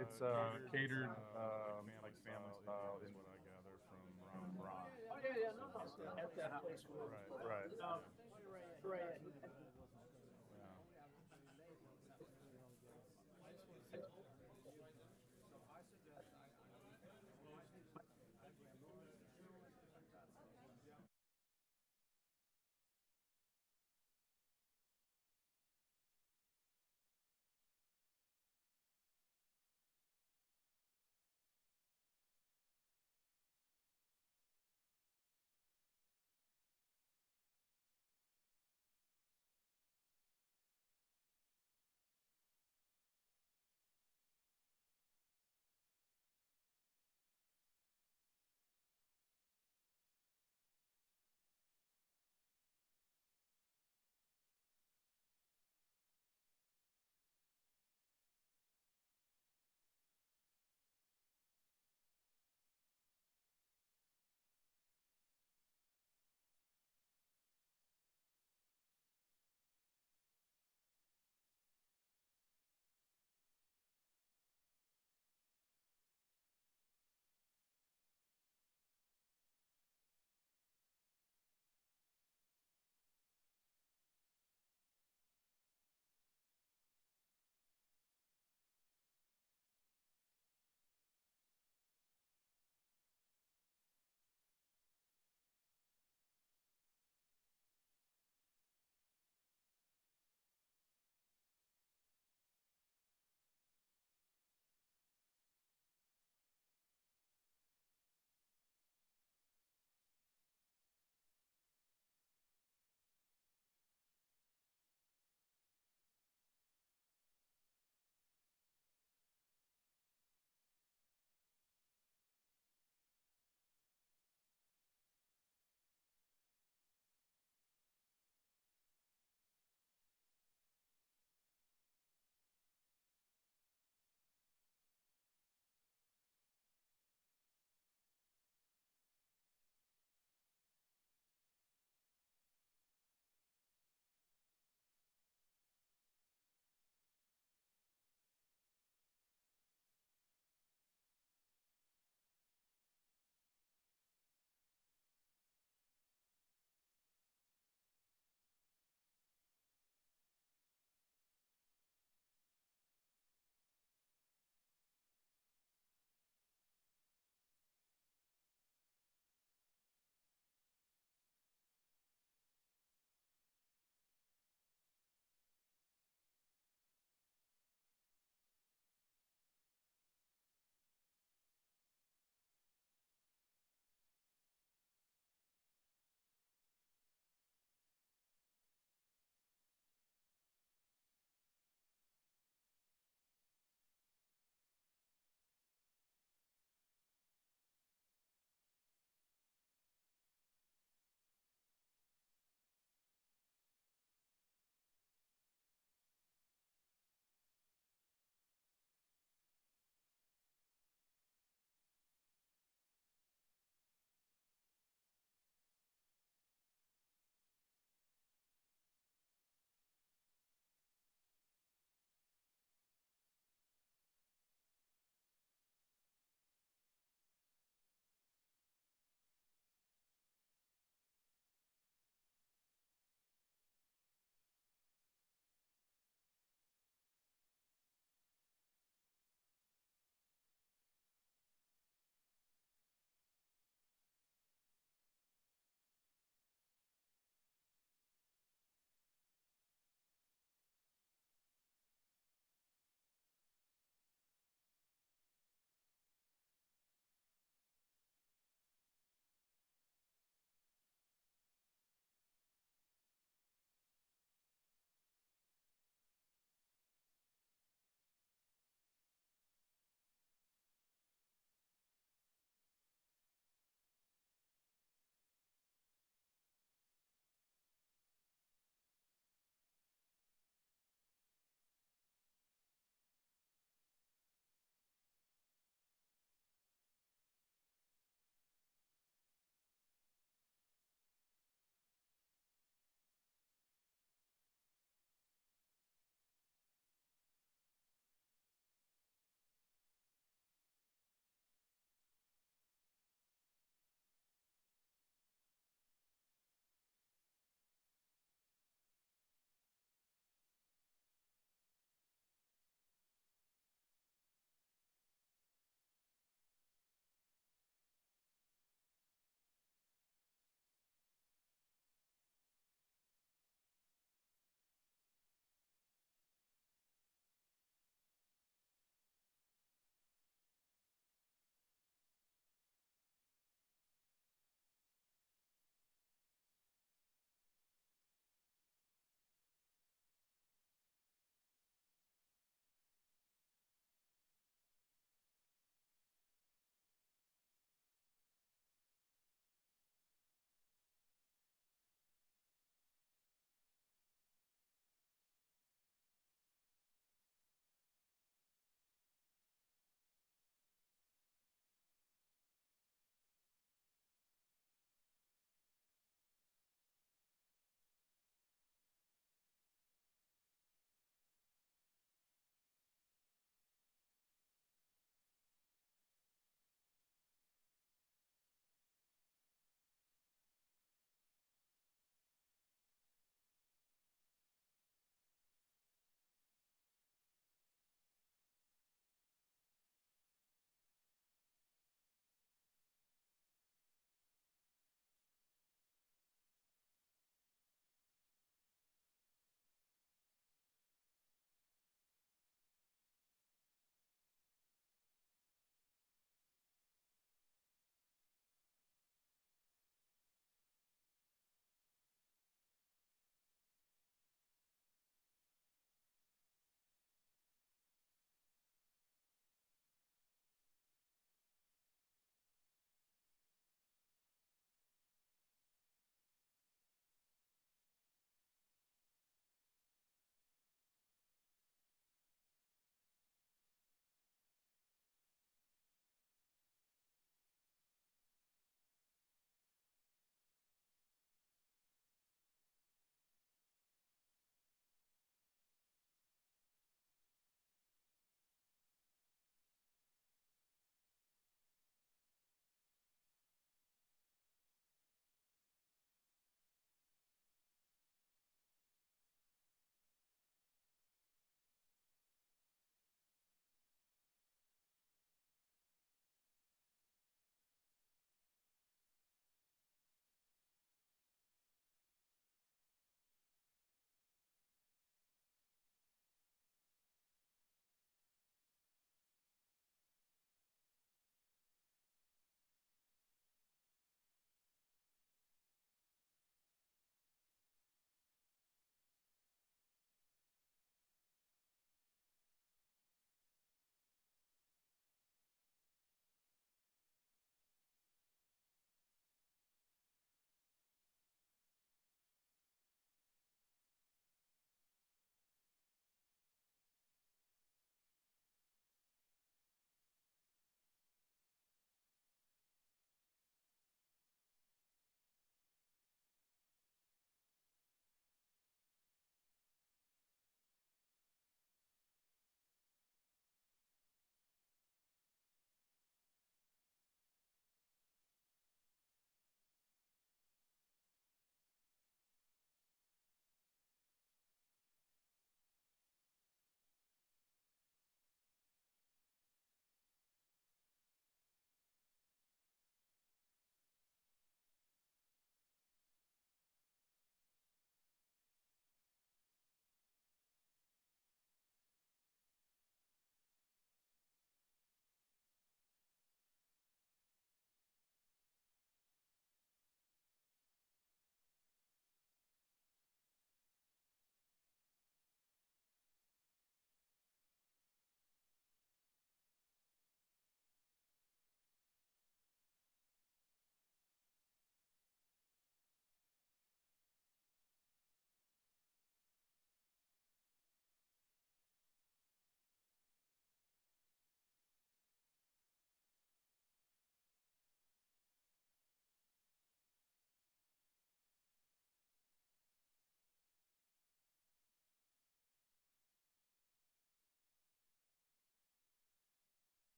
It's catered like family style in from Ron. Right. Yeah.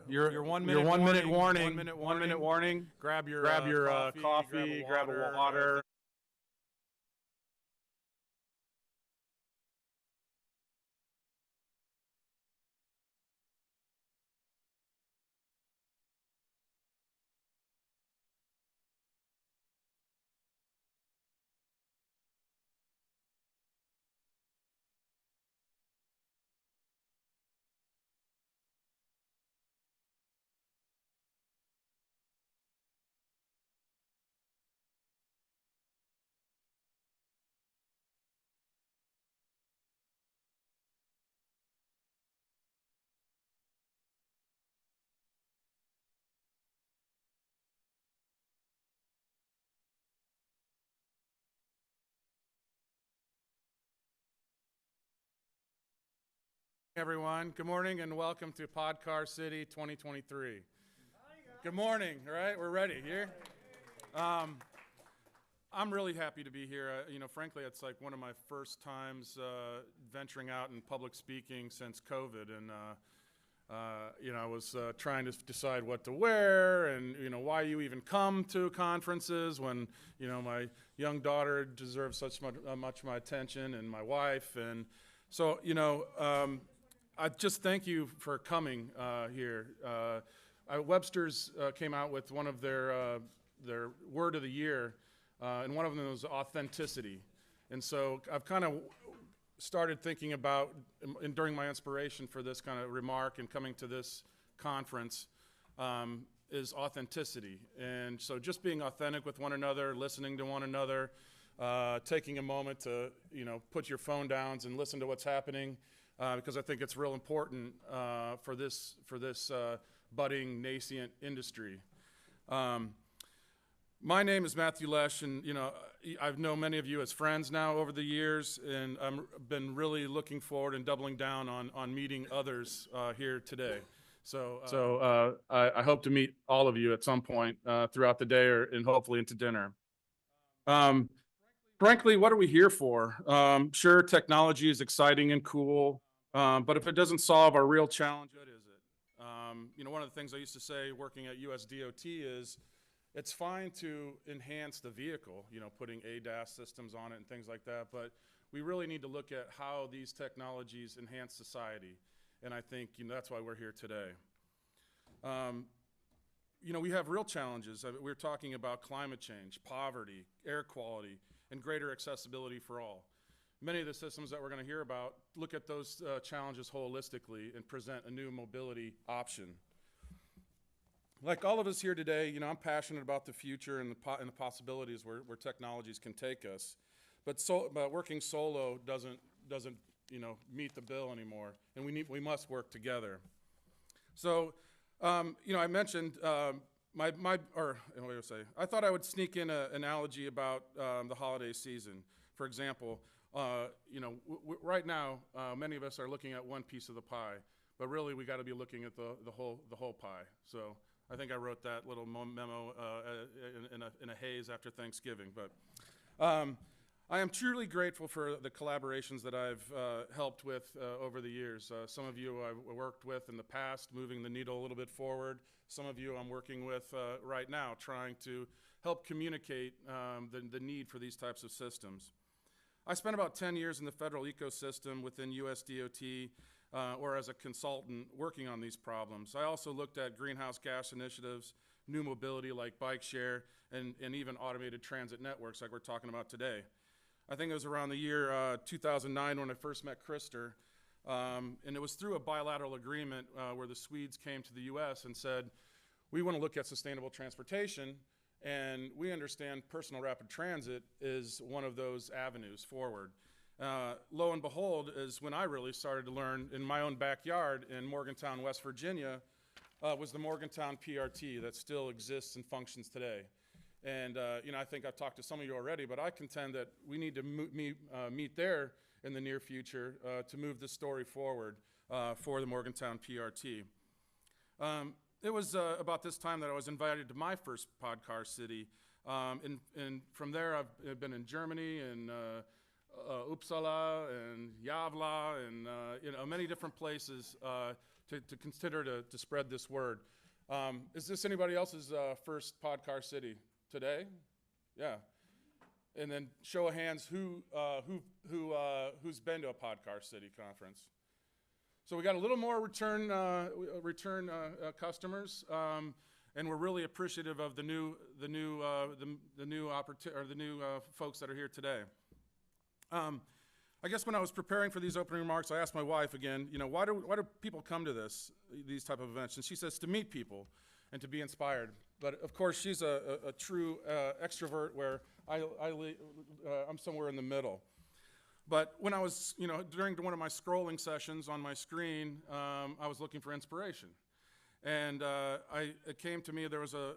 Your 1 your minute 1 minute warning. warning. 1 minute warning. Grab your coffee, grab a water. Everyone, good morning and welcome to Podcar City 2023. Good morning, all right? We're ready here. I'm really happy to be here. Frankly, it's like one of my first times venturing out in public speaking since COVID, and I was trying to decide what to wear and why you even come to conferences when my young daughter deserves such much of my attention, and my wife, and so I just thank you for coming here. Webster's came out with one of their word of the year, and one of them was authenticity. And so I've kind of started thinking about, and during my inspiration for this kind of remark and coming to this conference, is authenticity. And so just being authentic with one another, listening to one another, taking a moment to put your phone down and listen to what's happening. Because I think it's real important for this budding, nascent industry. My name is Matthew Lesh, and I've known many of you as friends now over the years, and I've been really looking forward and doubling down on meeting others here today. So I hope to meet all of you at some point throughout the day, and hopefully into dinner. Frankly, what are we here for? Sure, technology is exciting and cool. But if it doesn't solve our real challenge, what is it? One of the things I used to say working at USDOT is it's fine to enhance the vehicle, putting ADAS systems on it and things like that, but we really need to look at how these technologies enhance society. And I think that's why we're here today. We have real challenges. We're talking about climate change, poverty, air quality, and greater accessibility for all. Many of the systems that we're going to hear about look at those challenges holistically and present a new mobility option. Like all of us here today, I'm passionate about the future and the possibilities where technologies can take us. But working solo doesn't meet the bill anymore, and we must work together. So, I mentioned I thought I would sneak in an analogy about the holiday season. For example, right now, many of us are looking at one piece of the pie, but really we got to be looking at the whole pie. So I think I wrote that little memo in a haze after Thanksgiving. But I am truly grateful for the collaborations that I've helped with over the years. Some of you I've worked with in the past, moving the needle a little bit forward. Some of you I'm working with right now, trying to help communicate the need for these types of systems. I spent about 10 years in the federal ecosystem within USDOT or as a consultant working on these problems. I also looked at greenhouse gas initiatives, new mobility like bike share, and even automated transit networks like we're talking about today. I think it was around the year 2009 when I first met Krister, and it was through a bilateral agreement where the Swedes came to the US and said, we want to look at sustainable transportation, and we understand personal rapid transit is one of those avenues forward. Lo and behold, is when I really started to learn in my own backyard in Morgantown, West Virginia, was the Morgantown PRT that still exists and functions today. And I think I've talked to some of you already, but I contend that we need to meet there in the near future to move this story forward for the Morgantown PRT. It was about this time that I was invited to my first Podcar City. And from there, I've been in Germany and Uppsala and Gävle and many different places to consider to spread this word. Is this anybody else's first Podcar City today? Yeah. And then show of hands, who's been to a Podcar City conference? So we got a little more return customers, and we're really appreciative of the new folks that are here today. I guess when I was preparing for these opening remarks, I asked my wife again, why do people come to these type of events? And she says to meet people and to be inspired. But of course, she's a true extrovert, where I'm somewhere in the middle. But when I was, during one of my scrolling sessions on my screen, I was looking for inspiration. And it came to me, there was a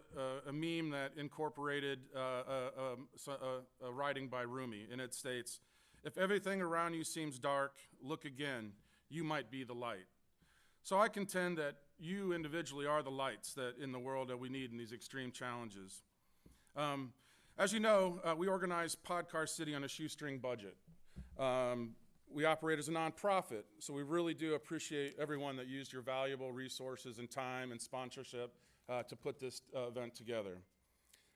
meme that incorporated a writing by Rumi, and it states, "If everything around you seems dark, look again, you might be the light." So I contend that you individually are the lights that in the world that we need in these extreme challenges. As you know, we organize Podcar City on a shoestring budget. We operate as a nonprofit, so we really do appreciate everyone that used your valuable resources and time and sponsorship to put this event together.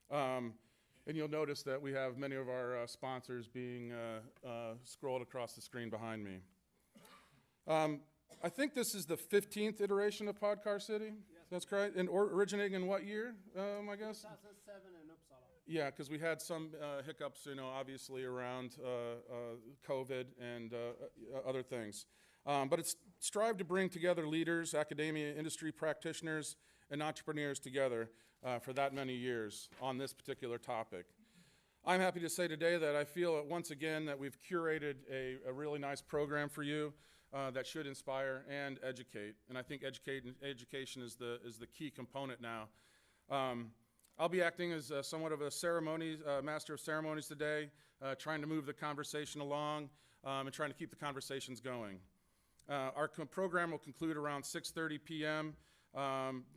And you'll notice that we have many of our sponsors being scrolled across the screen behind me. I think this is the 15th iteration of Podcar City. Yes. That's correct. And originating in what year, I guess? 2007 in Uppsala. Yeah, because we had some hiccups, obviously around COVID and other things. But it's strived to bring together leaders, academia, industry practitioners, and entrepreneurs together for that many years on this particular topic. I'm happy to say today that I feel once again that we've curated a really nice program for you that should inspire and educate. And I think education is the key component now. I'll be acting as somewhat of a master of ceremonies today, trying to move the conversation along and trying to keep the conversations going. Our program will conclude around 6:30 p.m.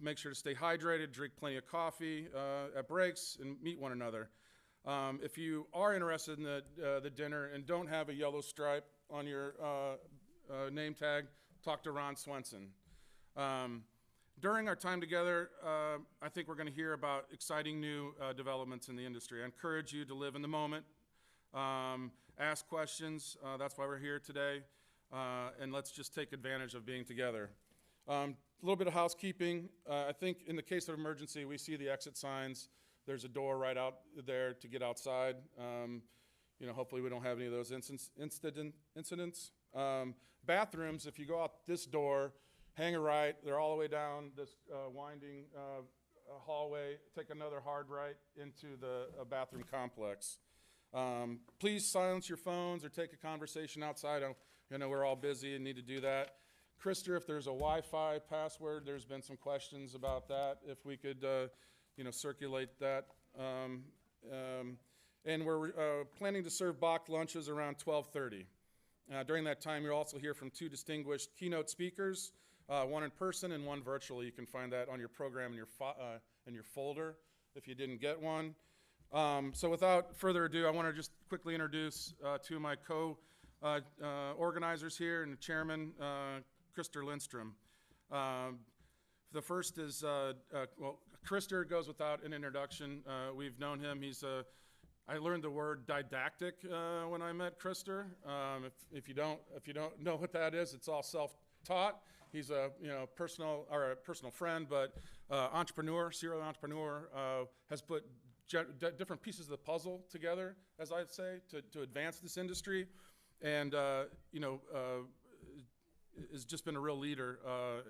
Make sure to stay hydrated, drink plenty of coffee at breaks, and meet one another. If you are interested in the dinner and don't have a yellow stripe on your name tag, talk to Ron Swenson. During our time together, I think we're going to hear about exciting new developments in the industry. I encourage you to live in the moment, ask questions. That's why we're here today. And let's just take advantage of being together. A little bit of housekeeping. I think in the case of emergency, we see the exit signs. There's a door right out there to get outside. Hopefully we don't have any of those incidents. Bathrooms, if you go out this door, hang a right, they're all the way down this winding hallway. Take another hard right into the bathroom complex. Please silence your phones or take a conversation outside. We're all busy and need to do that. Krister, if there's a Wi-Fi password, there's been some questions about that. If we could, circulate that. And we're planning to serve boxed lunches around 12:30. During that time, you'll also hear from two distinguished keynote speakers, one in person and one virtually. You can find that on your program in your folder if you didn't get one. So without further ado, I want to just quickly introduce two of my co-organizers here and the chairman, Krister Lindstrom. The first is, Krister goes without an introduction. We've known him. I learned the word didactic when I met Krister. If you don't know what that is, it's all self-taught. He's a personal friend, but serial entrepreneur, has put different pieces of the puzzle together, as I'd say, to advance this industry, and has just been a real leader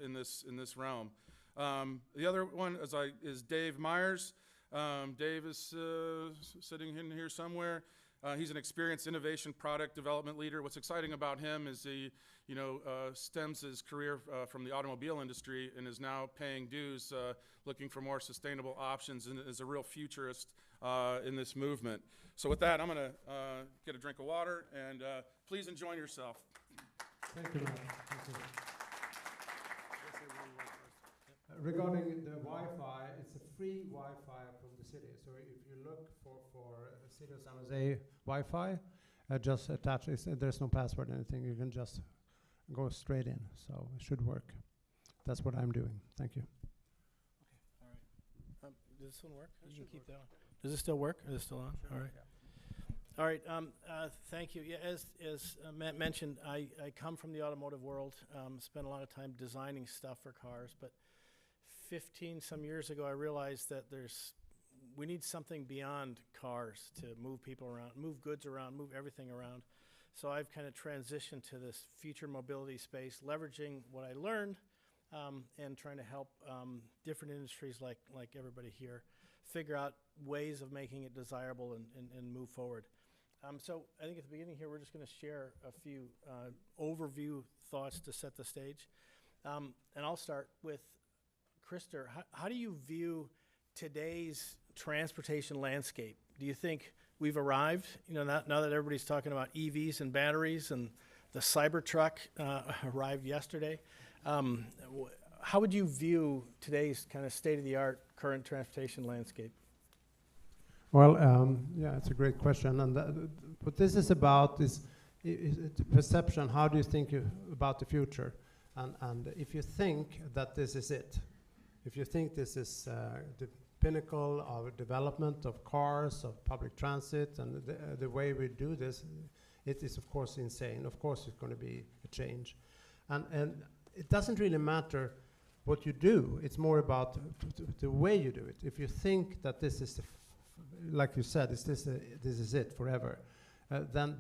in this realm. The other one is Dave Myers. Dave is sitting in here somewhere. He's an experienced innovation product development leader. What's exciting about him is he, stems his career from the automobile industry and is now paying dues, looking for more sustainable options, and is a real futurist in this movement. So with that, I'm going to get a drink of water, and please enjoy yourself. Thank you, Matt. Thank you. Regarding the Wi-Fi, it's a free Wi-Fi from the city. So if you look for City of San Jose Wi-Fi, just attach it. There's no password or anything. You can just go straight in. So it should work. That's what I'm doing. Thank you. All right. Does this one work? You can keep that on. Does this still work? Is it still on? All right. All right. Thank you. Yeah, as Matt mentioned, I come from the automotive world. Spent a lot of time designing stuff for cars, but 15 some years ago, I realized that we need something beyond cars to move people around, move goods around, move everything around. So I've kind of transitioned to this future mobility space, leveraging what I learned and trying to help different industries like everybody here figure out ways of making it desirable and move forward. So I think at the beginning here, we're just going to share a few overview thoughts to set the stage. And I'll start with Krister. How do you view today's transportation landscape? Do you think we've arrived? Now that everybody's talking about EVs and batteries, and the Cybertruck arrived yesterday. How would you view today's kind of state-of-the-art current transportation landscape? Well, yeah, it's a great question. And what this is about is perception. How do you think about the future? And if you think that this is it, if you think this is the pinnacle of development of cars, of public transit, and the way we do this, it is of course insane. Of course it's going to be a change. And it doesn't really matter what you do, it's more about the way you do it. If you think that this is, like you said, this is it forever, then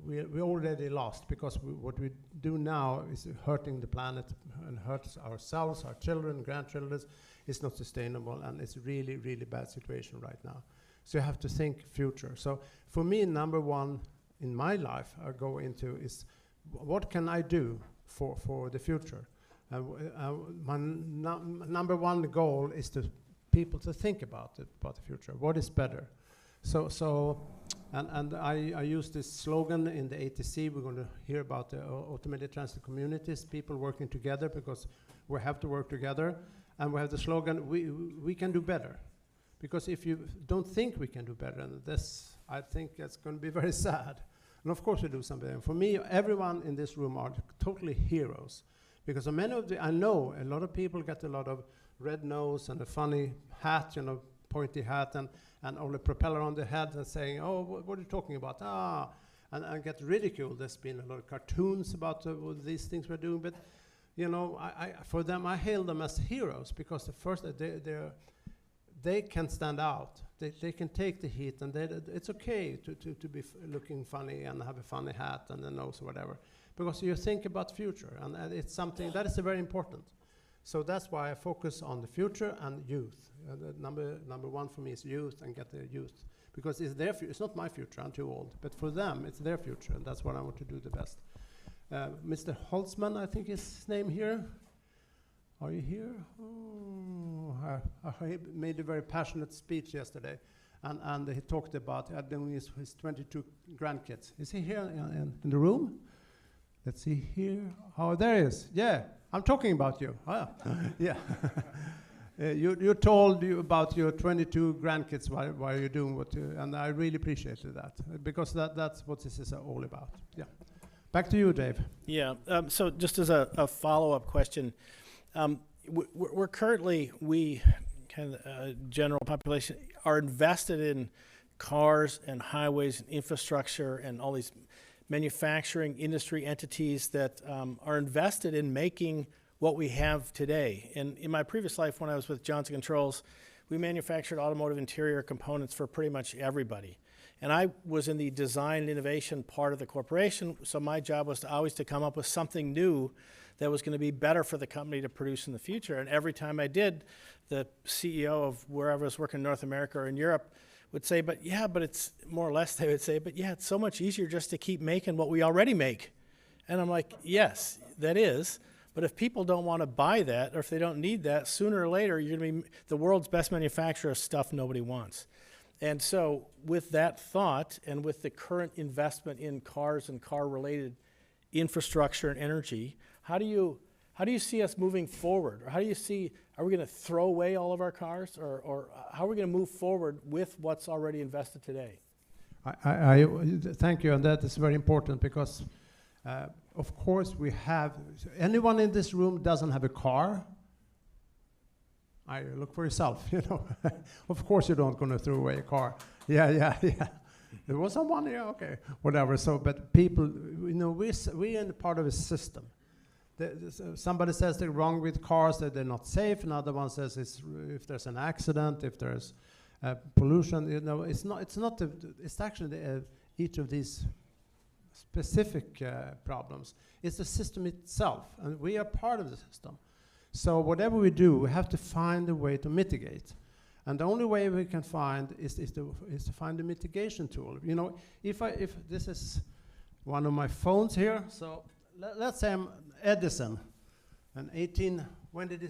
we already lost, because what we do now is hurting the planet and hurts ourselves, our children, grandchildren. It's not sustainable, and it's really, really bad situation right now. So you have to think future. So for me, number one in my life I go into is what can I do for the future? My number one goal is to people to think about the future. What is better? And I use this slogan in the ATC. We're going to hear about the automated transit communities, people working together, because we have to work together. And we have the slogan, we can do better. Because if you don't think we can do better, this, I think that's going to be very sad. And of course we do something. And for me, everyone in this room are totally heroes. Because I know a lot of people get a lot of red nose and a funny hat, pointy hat, and all the propeller on the head, and saying, oh, what are you talking about? And get ridiculed. There's been a lot of cartoons about these things we're doing, but for them, I hail them as heroes, because the first they can stand out. They can take the heat, and it's okay to be looking funny and have a funny hat and a nose or whatever, because you think about future, and it's something that is very important. So that's why I focus on the future and youth. Number one for me is youth, and get the youth, because it's their it's not my future. I'm too old, but for them it's their future, and that's what I want to do the best. Mr. Holtzman, I think his name here. Are you here? Oh, I made a very passionate speech yesterday, and he talked about his 22 grandkids. Is he here in the room? Let's see here. Oh, there he is. Yeah, I'm talking about you. Yeah. You told about your 22 grandkids while you're doing what you, and I really appreciated that, because that's what this is all about. Yeah. Back to you, Dave. Yeah. So just as a follow-up question, we're currently, kind of general population, are invested in cars and highways and infrastructure and all these manufacturing industry entities that are invested in making what we have today. And in my previous life, when I was with Johnson Controls, we manufactured automotive interior components for pretty much everybody. And I was in the design and innovation part of the corporation, so my job was always to come up with something new that was going to be better for the company to produce in the future. And every time I did, the CEO of wherever I was working in North America or in Europe would say, but it's more or less, they would say, but it's so much easier just to keep making what we already make. And I'm like, yes, that is. But if people don't want to buy that, or if they don't need that, sooner or later, you're going to be the world's best manufacturer of stuff nobody wants. And so with that thought, and with the current investment in cars and car-related infrastructure and energy, how do you see us moving forward? Or how do you see, are we going to throw away all of our cars? Or how are we going to move forward with what's already invested today? I thank you, and that is very important, because of course, we have. Anyone in this room doesn't have a car? I look for yourself, you know. Of course, you don't gonna throw away a car. Yeah. There was someone, yeah, okay, whatever. So, but people, you know, we're in part of a system. Somebody says they're wrong with cars, that they're not safe. Another one says if there's an accident, if there's pollution, you know, it's actually each of these specific problems. It's the system itself, and we are part of the system. So whatever we do, we have to find a way to mitigate. And the only way we can find is to find a mitigation tool. You know, if this is one of my phones here, so let's say I'm Edison, and when did he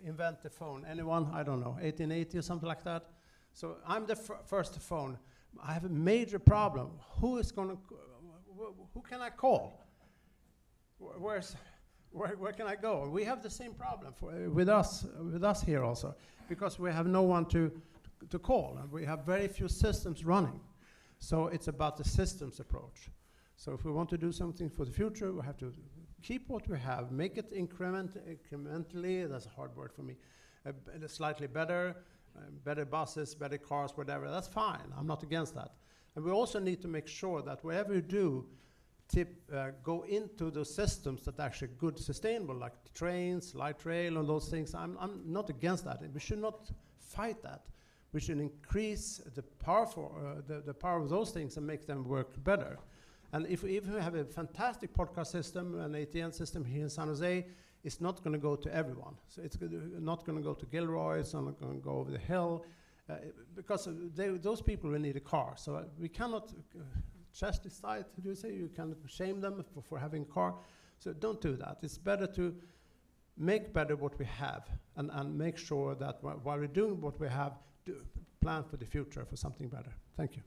invent the phone? Anyone? I don't know, 1880 or something like that. So I'm the first phone. I have a major problem. Who can I call? Where can I go? We have the same problem with us here also, because we have no one to call, and we have very few systems running. So it's about the systems approach. So if we want to do something for the future, we have to keep what we have, make it incrementally, that's a hard word for me, slightly better, better buses, better cars, whatever, that's fine, I'm not against that. And we also need to make sure that whatever you do, go into those systems that are actually good, sustainable, like trains, light rail, and those things. I'm not against that. We should not fight that. We should increase the power the power of those things and make them work better. And if we have a fantastic Podcar system, an ATN system here in San Jose, it's not going to go to everyone. So it's not going to go to Gilroy. It's not going to go over the hill, because those people will need a car. So we cannot. Chastise, do you say? You can shame them for having a car. So don't do that. It's better to make better what we have and make sure that while we're doing what we have, plan for the future for something better. Thank you.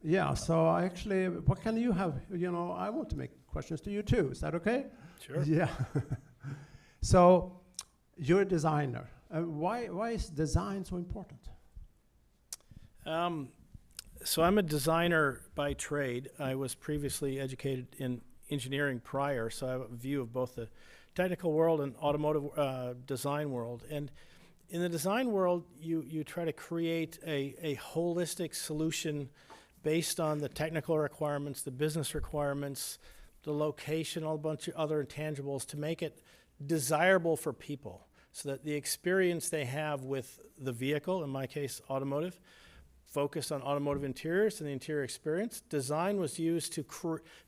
Yeah, so actually, what can you have? You know, I want to make questions to you too. Is that okay? Sure. Yeah. So you're a designer. Why is design so important? So I'm a designer by trade. I was previously educated in engineering prior, so I have a view of both the technical world and automotive design world. And in the design world, you try to create a holistic solution based on the technical requirements, the business requirements, the location, a bunch of other intangibles to make it desirable for people so that the experience they have with the vehicle, in my case automotive, focused on automotive interiors and the interior experience. Design was used to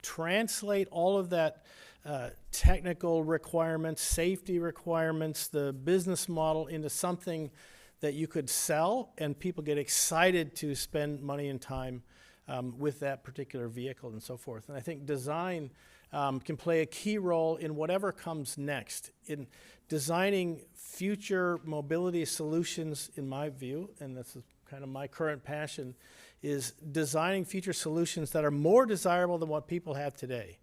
translate all of that technical requirements, safety requirements, the business model into something that you could sell and people get excited to spend money and time with that particular vehicle and so forth. And I think design can play a key role in whatever comes next in designing future mobility solutions, in my view, and that's kind of my current passion, is designing future solutions that are more desirable than what people have today.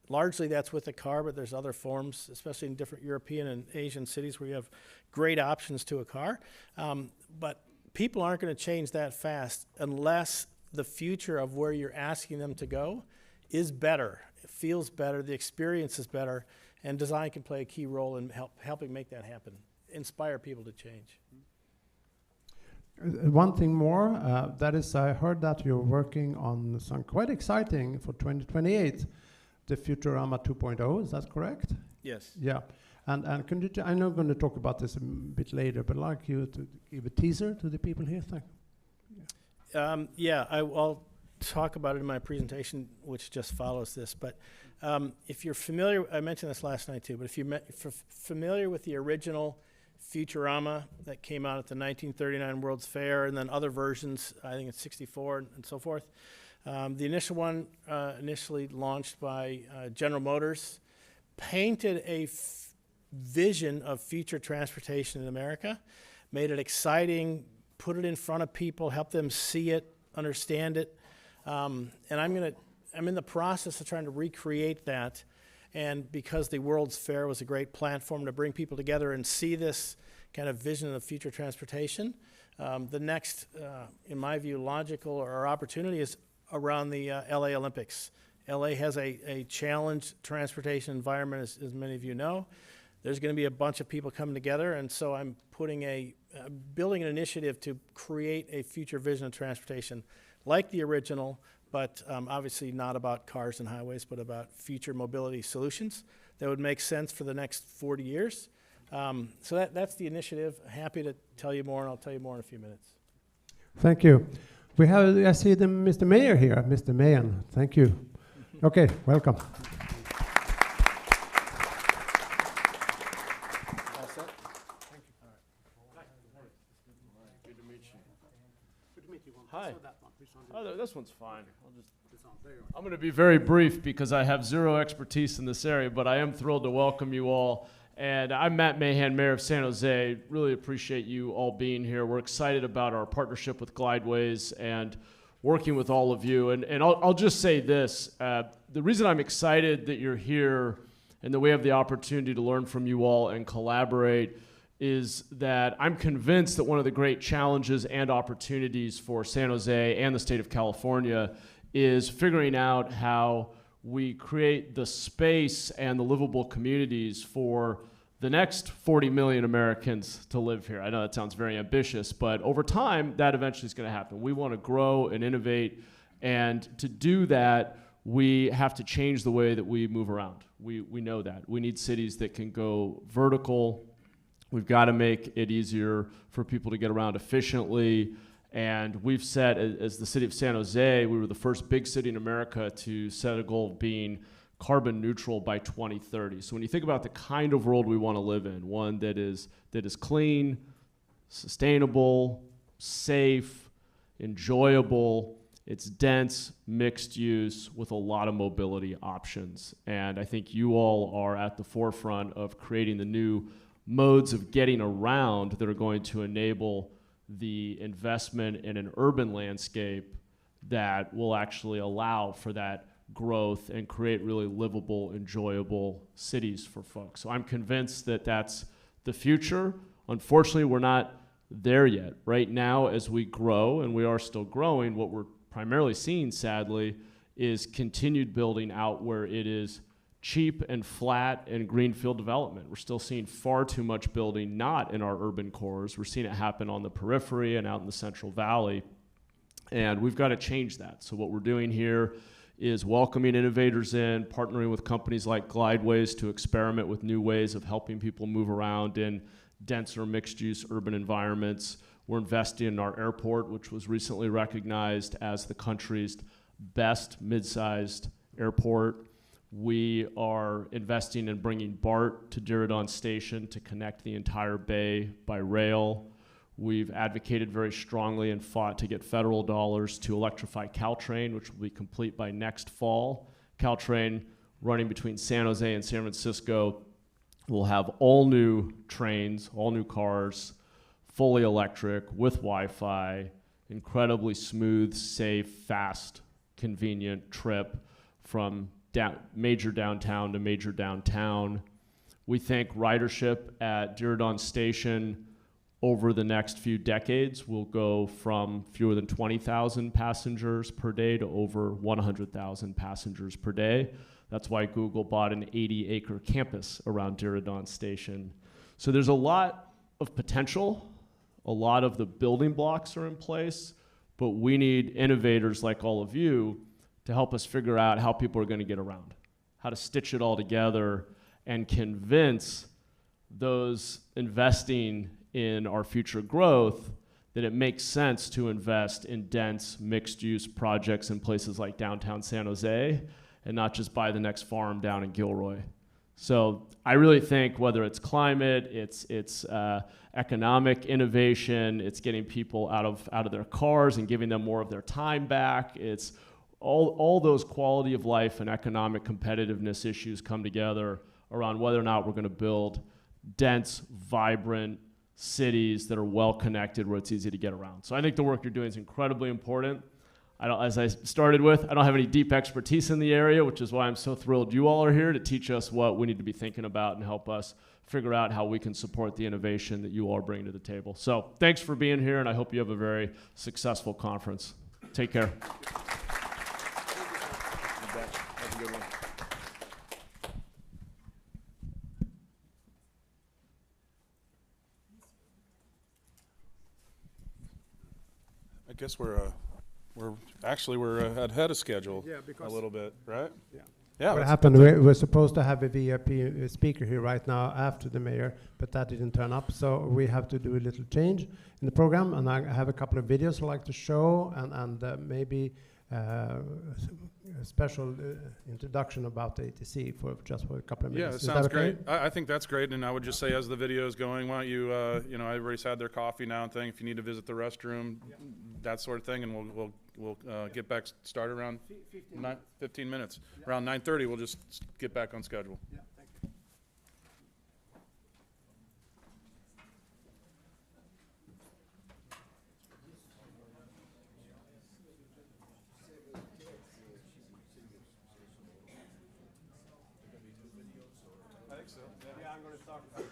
Largely that's with the car, but there's other forms, especially in different European and Asian cities where you have great options to a car. But people aren't going to change that fast unless the future of where you're asking them to go is better. It feels better, the experience is better, and design can play a key role in helping make that happen, inspire people to change. One thing more, that is, I heard that you're working on some quite exciting for 2028, the Futurama 2.0, is that correct? Yes. Yeah, and can you, I'm not going to talk about this a bit later, but I'd like you to give a teaser to the people here. Yeah, I'll talk about it in my presentation, which just follows this, but if you're familiar, I mentioned this last night too, but if you're familiar with the original Futurama that came out at the 1939 World's Fair, and then other versions, I think it's 64 and so forth. The initial one, initially launched by General Motors, painted a vision of future transportation in America, made it exciting, put it in front of people, help them see it, understand it. And I'm in the process of trying to recreate that. And because the World's Fair was a great platform to bring people together and see this kind of vision of future transportation, the next, in my view, logical or opportunity is around the LA Olympics LA has a challenged transportation environment, as many of you know. There's going to be a bunch of people coming together, and so I'm putting building an initiative to create a future vision of transportation like the original, but obviously not about cars and highways, but about future mobility solutions that would make sense for the next 40 years. So that's the initiative. Happy to tell you more, and I'll tell you more in a few minutes. Thank you. We have, I see Mr. Mayor here, Mr. Mayan. Thank you. Okay, welcome. Hi. Oh, this one's fine. I'm going to be very brief because I have zero expertise in this area, but I am thrilled to welcome you all. And I'm Matt Mahan, Mayor of San Jose. Really appreciate you all being here. We're excited about our partnership with Glideways and working with all of you. And I'll just say this. The reason I'm excited that you're here and that we have the opportunity to learn from you all and collaborate is that I'm convinced that one of the great challenges and opportunities for San Jose and the state of California is figuring out how we create the space and the livable communities for the next 40 million Americans to live here. I know that sounds very ambitious, but over time, that eventually is going to happen. We want to grow and innovate, and to do that, we have to change the way that we move around. We know that. We need cities that can go vertical. We've got to make it easier for people to get around efficiently. And we've set, as the city of San Jose, we were the first big city in America to set a goal of being carbon neutral by 2030. So when you think about the kind of world we want to live in, one that is clean, sustainable, safe, enjoyable, it's dense, mixed use with a lot of mobility options. And I think you all are at the forefront of creating the new modes of getting around that are going to enable the investment in an urban landscape that will actually allow for that growth and create really livable, enjoyable cities for folks. So I'm convinced that that's the future. Unfortunately, we're not there yet. Right now, as we grow, and we are still growing, what we're primarily seeing, sadly, is continued building out where it is cheap and flat and greenfield development. We're still seeing far too much building not in our urban cores. We're seeing it happen on the periphery and out in the Central Valley. And we've got to change that. So what we're doing here is welcoming innovators in, partnering with companies like Glideways to experiment with new ways of helping people move around in denser mixed-use urban environments. We're investing in our airport, which was recently recognized as the country's best mid-sized airport. We are investing in bringing BART to Diridon Station to connect the entire bay by rail. We've advocated very strongly and fought to get federal dollars to electrify Caltrain, which will be complete by next fall. Caltrain, running between San Jose and San Francisco, will have all new trains, all new cars, fully electric, with Wi-Fi, incredibly smooth, safe, fast, convenient trip from major downtown to major downtown. We think ridership at Diridon Station over the next few decades will go from fewer than 20,000 passengers per day to over 100,000 passengers per day. That's why Google bought an 80-acre campus around Diridon Station. So there's a lot of potential. A lot of the building blocks are in place, but we need innovators like all of you to help us figure out how people are going to get around, how to stitch it all together and convince those investing in our future growth that it makes sense to invest in dense mixed-use projects in places like downtown San Jose and not just buy the next farm down in Gilroy. So I really think whether it's climate, it's economic innovation, it's getting people out of their cars and giving them more of their time back, it's all those quality of life and economic competitiveness issues come together around whether or not we're going to build dense, vibrant cities that are well connected where it's easy to get around. So I think the work you're doing is incredibly important. As I started with, I don't have any deep expertise in the area, which is why I'm so thrilled you all are here to teach us what we need to be thinking about and help us figure out how we can support the innovation that you all are bringing to the table. So thanks for being here, and I hope you have a very successful conference. Take care. good one. I guess we're ahead of schedule. Yeah, A because little bit, right? Yeah. Yeah. what let's- happened, we're supposed to have a VIP speaker here right now after the mayor, but that didn't turn up, so we have to do a little change in the program, and I have a couple of videos I'd like to show, and maybe a special introduction about the ATC for a couple of Yeah, minutes. that Is sounds okay? great. I think that's great, and I would just say as the video is going, why don't you, everybody's had their coffee now and thing. If you need to visit the restroom, that sort of thing, and we'll get back started around 15 minutes. Around 9:30, we'll just get back on schedule. I think so. Yeah, I'm going to talk about it.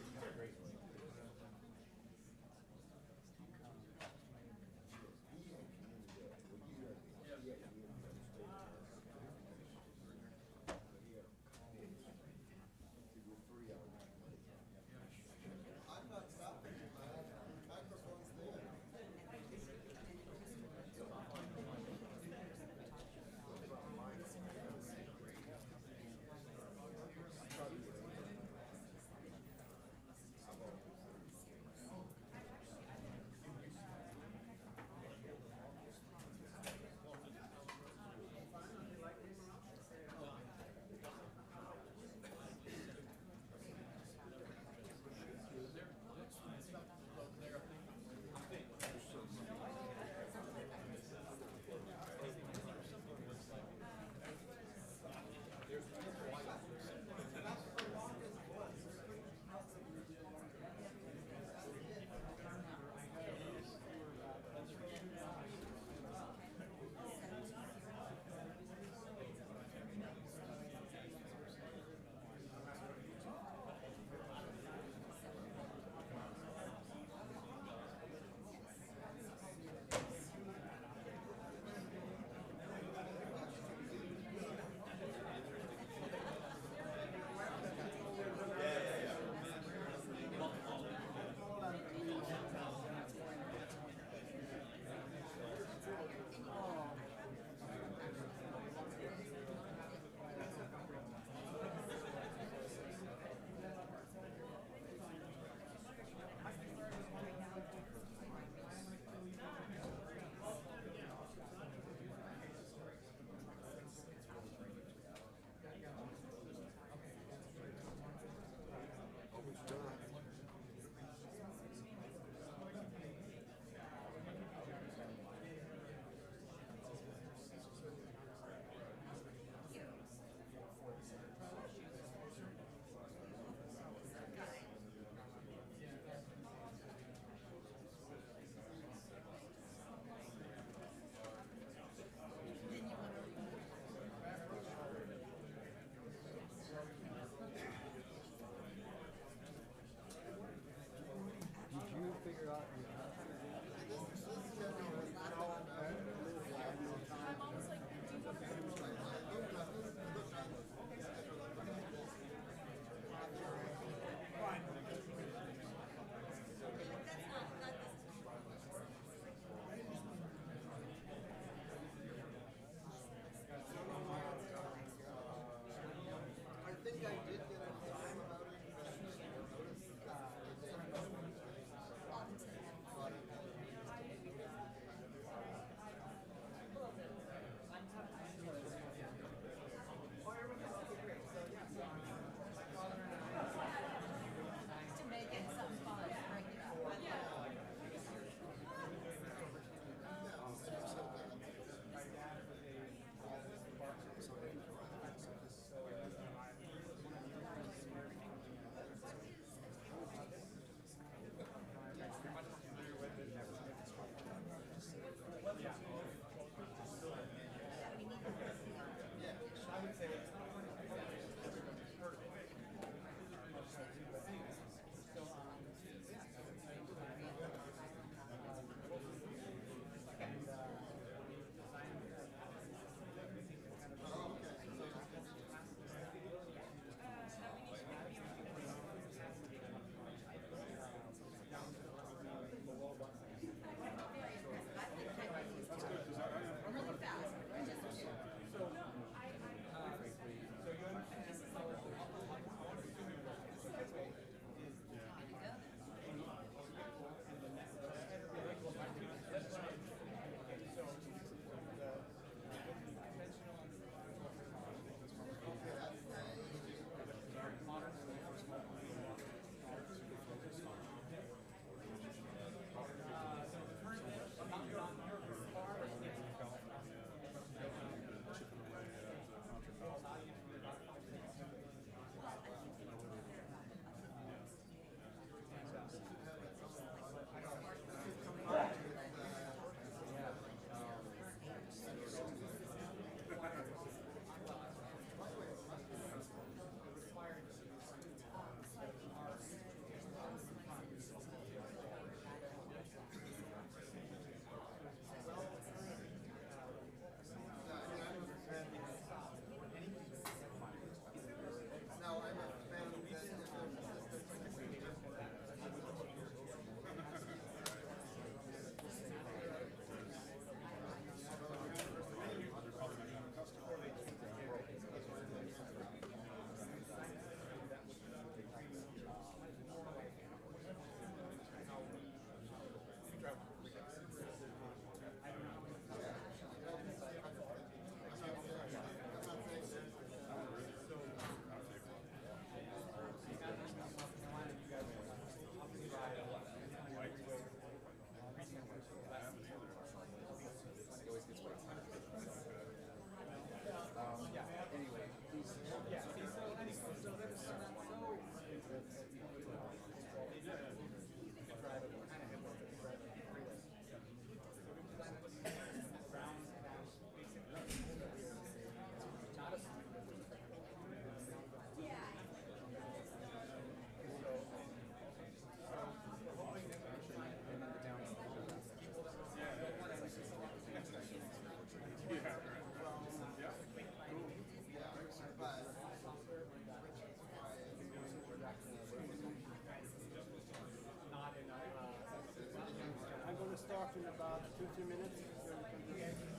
few minutes?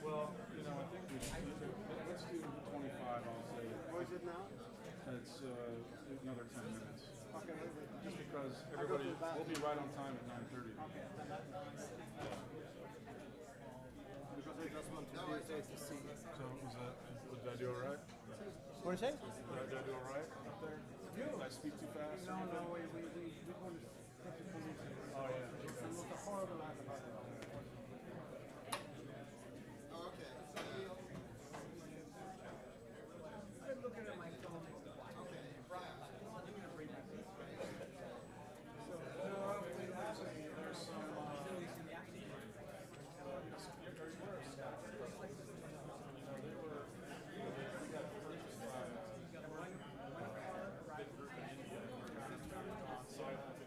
Well, you know, I think let's do 25, I'll say. What is it now? It's another 10 minutes. Okay, wait. Just because everybody, we'll be right on time at 9:30. Because I just want to do it to see. So did I do all right? What do you say? Did I do all right up there? Did I speak too fast? No, we want to take the police. Oh, yeah. It was a horrible night about it. I'm looking at my phone. So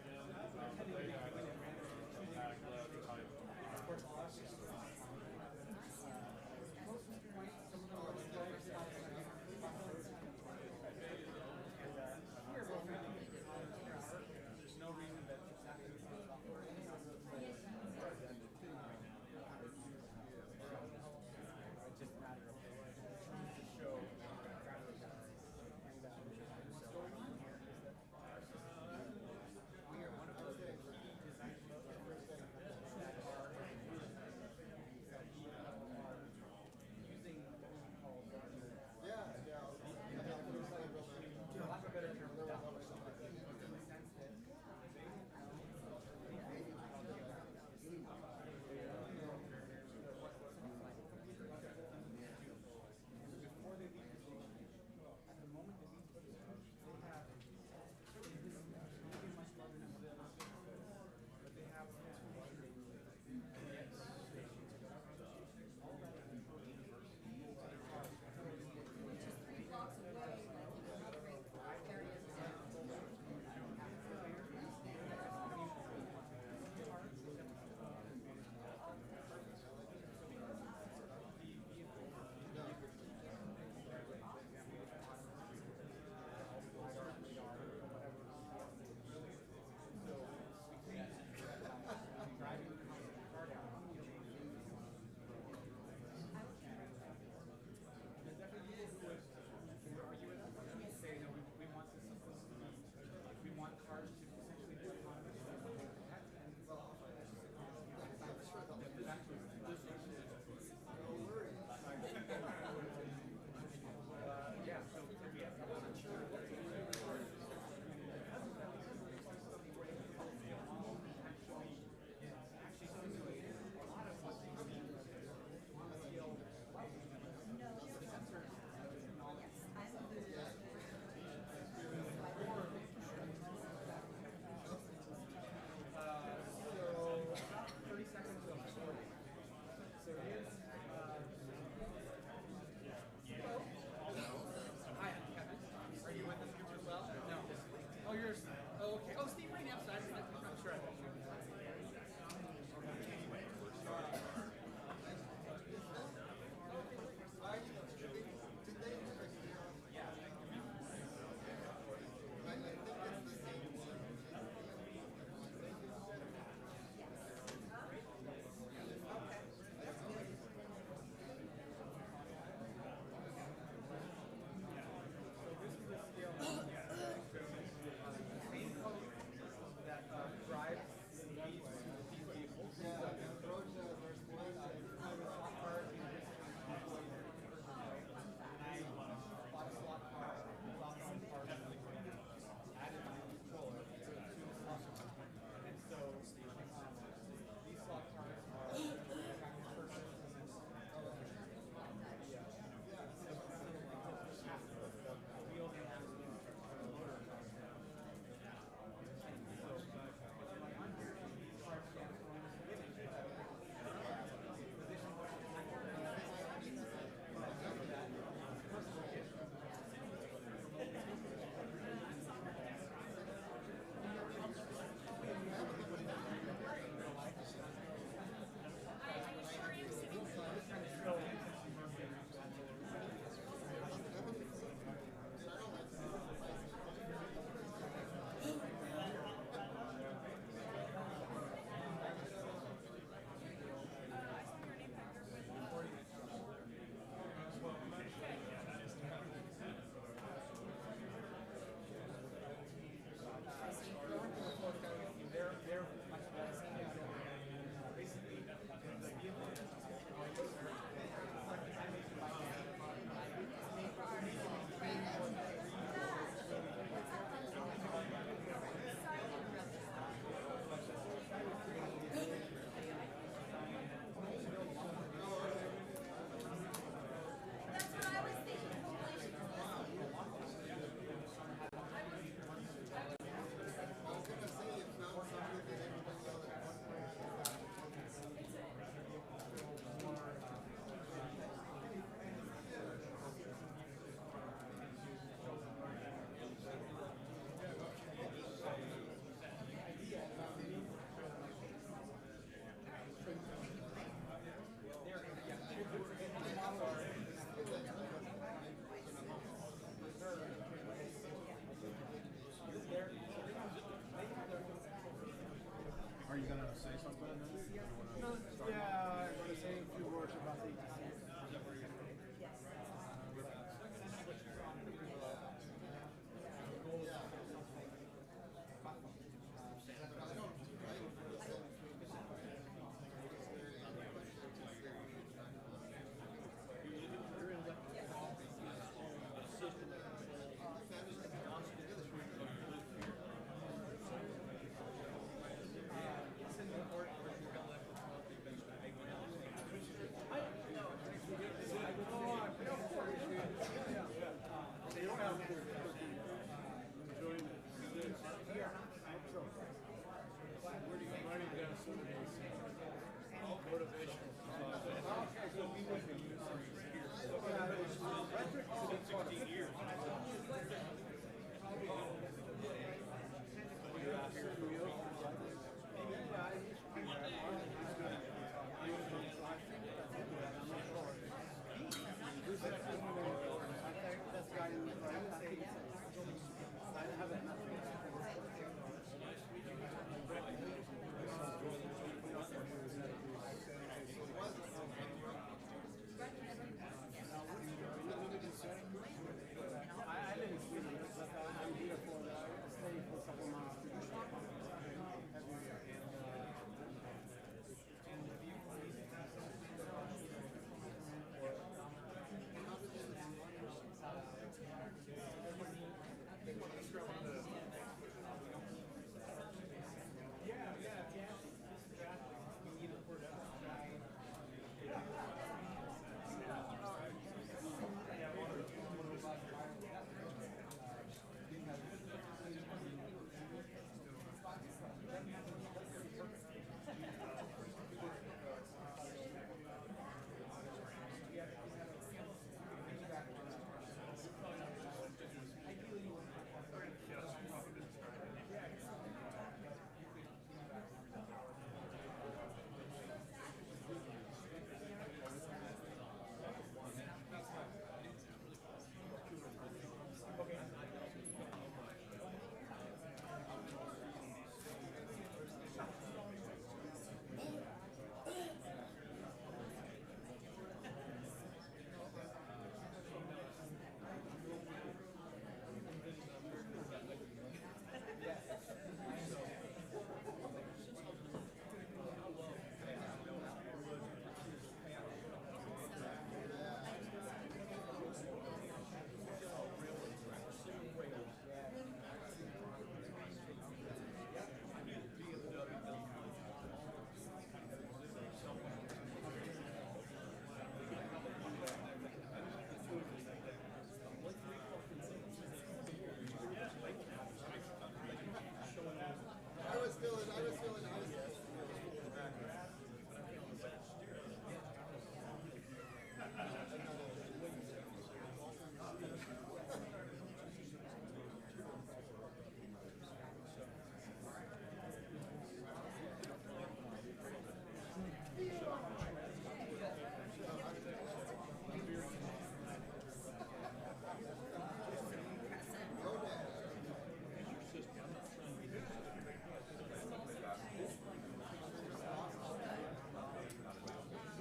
Are you going to say something? No, yeah, I'm going to say a few words about the ETC.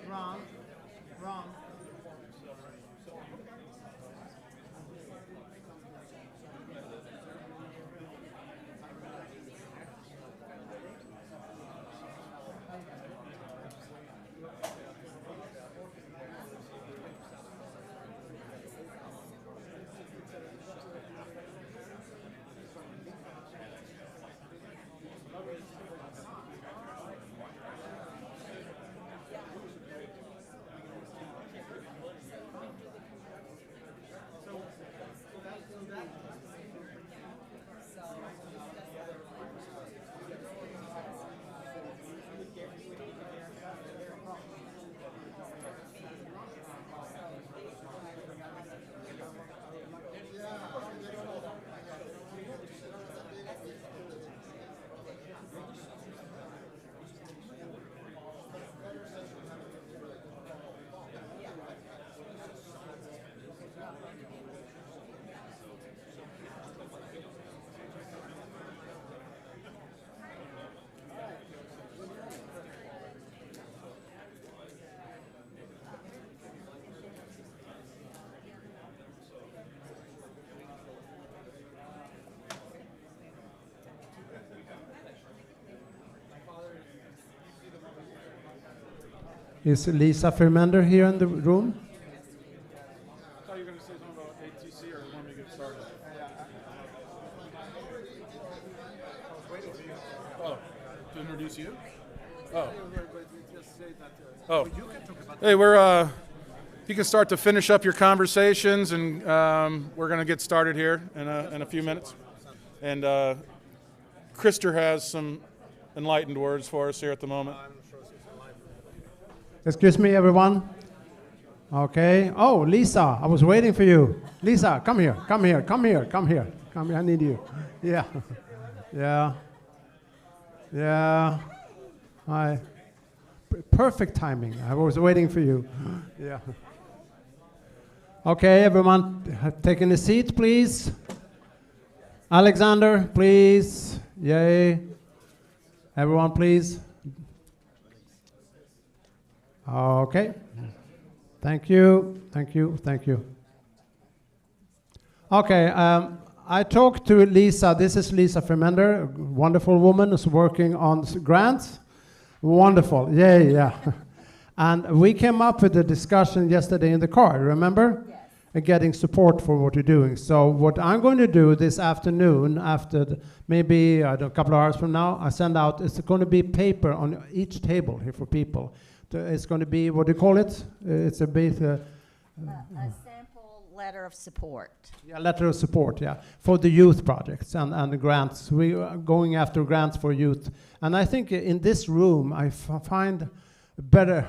Wrong. Wrong. Is Lisa Fermender here in the room? I thought you were going to say something about ATC or when we get started. Oh, to introduce you? Oh. Oh. Hey, you can start to finish up your conversations, and we're going to get started here in a few minutes. And Krister has some enlightened words for us here at the moment. Excuse me, everyone. Okay. Oh, Lisa, I was waiting for you. Lisa, come here, come here, come here, come here. Come here, I need you. Yeah. Yeah. Yeah. Hi. Perfect timing. I was waiting for you. Yeah. Okay, everyone, taking a seat, please. Alexander, please. Yay. Everyone, please. Okay. Thank you. Thank you. Thank you. Okay. I talked to Lisa. This is Lisa Fermender, a wonderful woman who's working on grants. Wonderful. Yeah. And we came up with a discussion yesterday in the car, remember? Yes. Getting support for what you're doing. So what I'm going to do this afternoon, after maybe a couple of hours from now, I send out, it's going to be paper on each table here for people. It's going to be, what do you call it? It's a bit... a sample letter of support. Yeah, letter of support, yeah, for the youth projects and the grants. We are going after grants for youth. And I think in this room, I find a better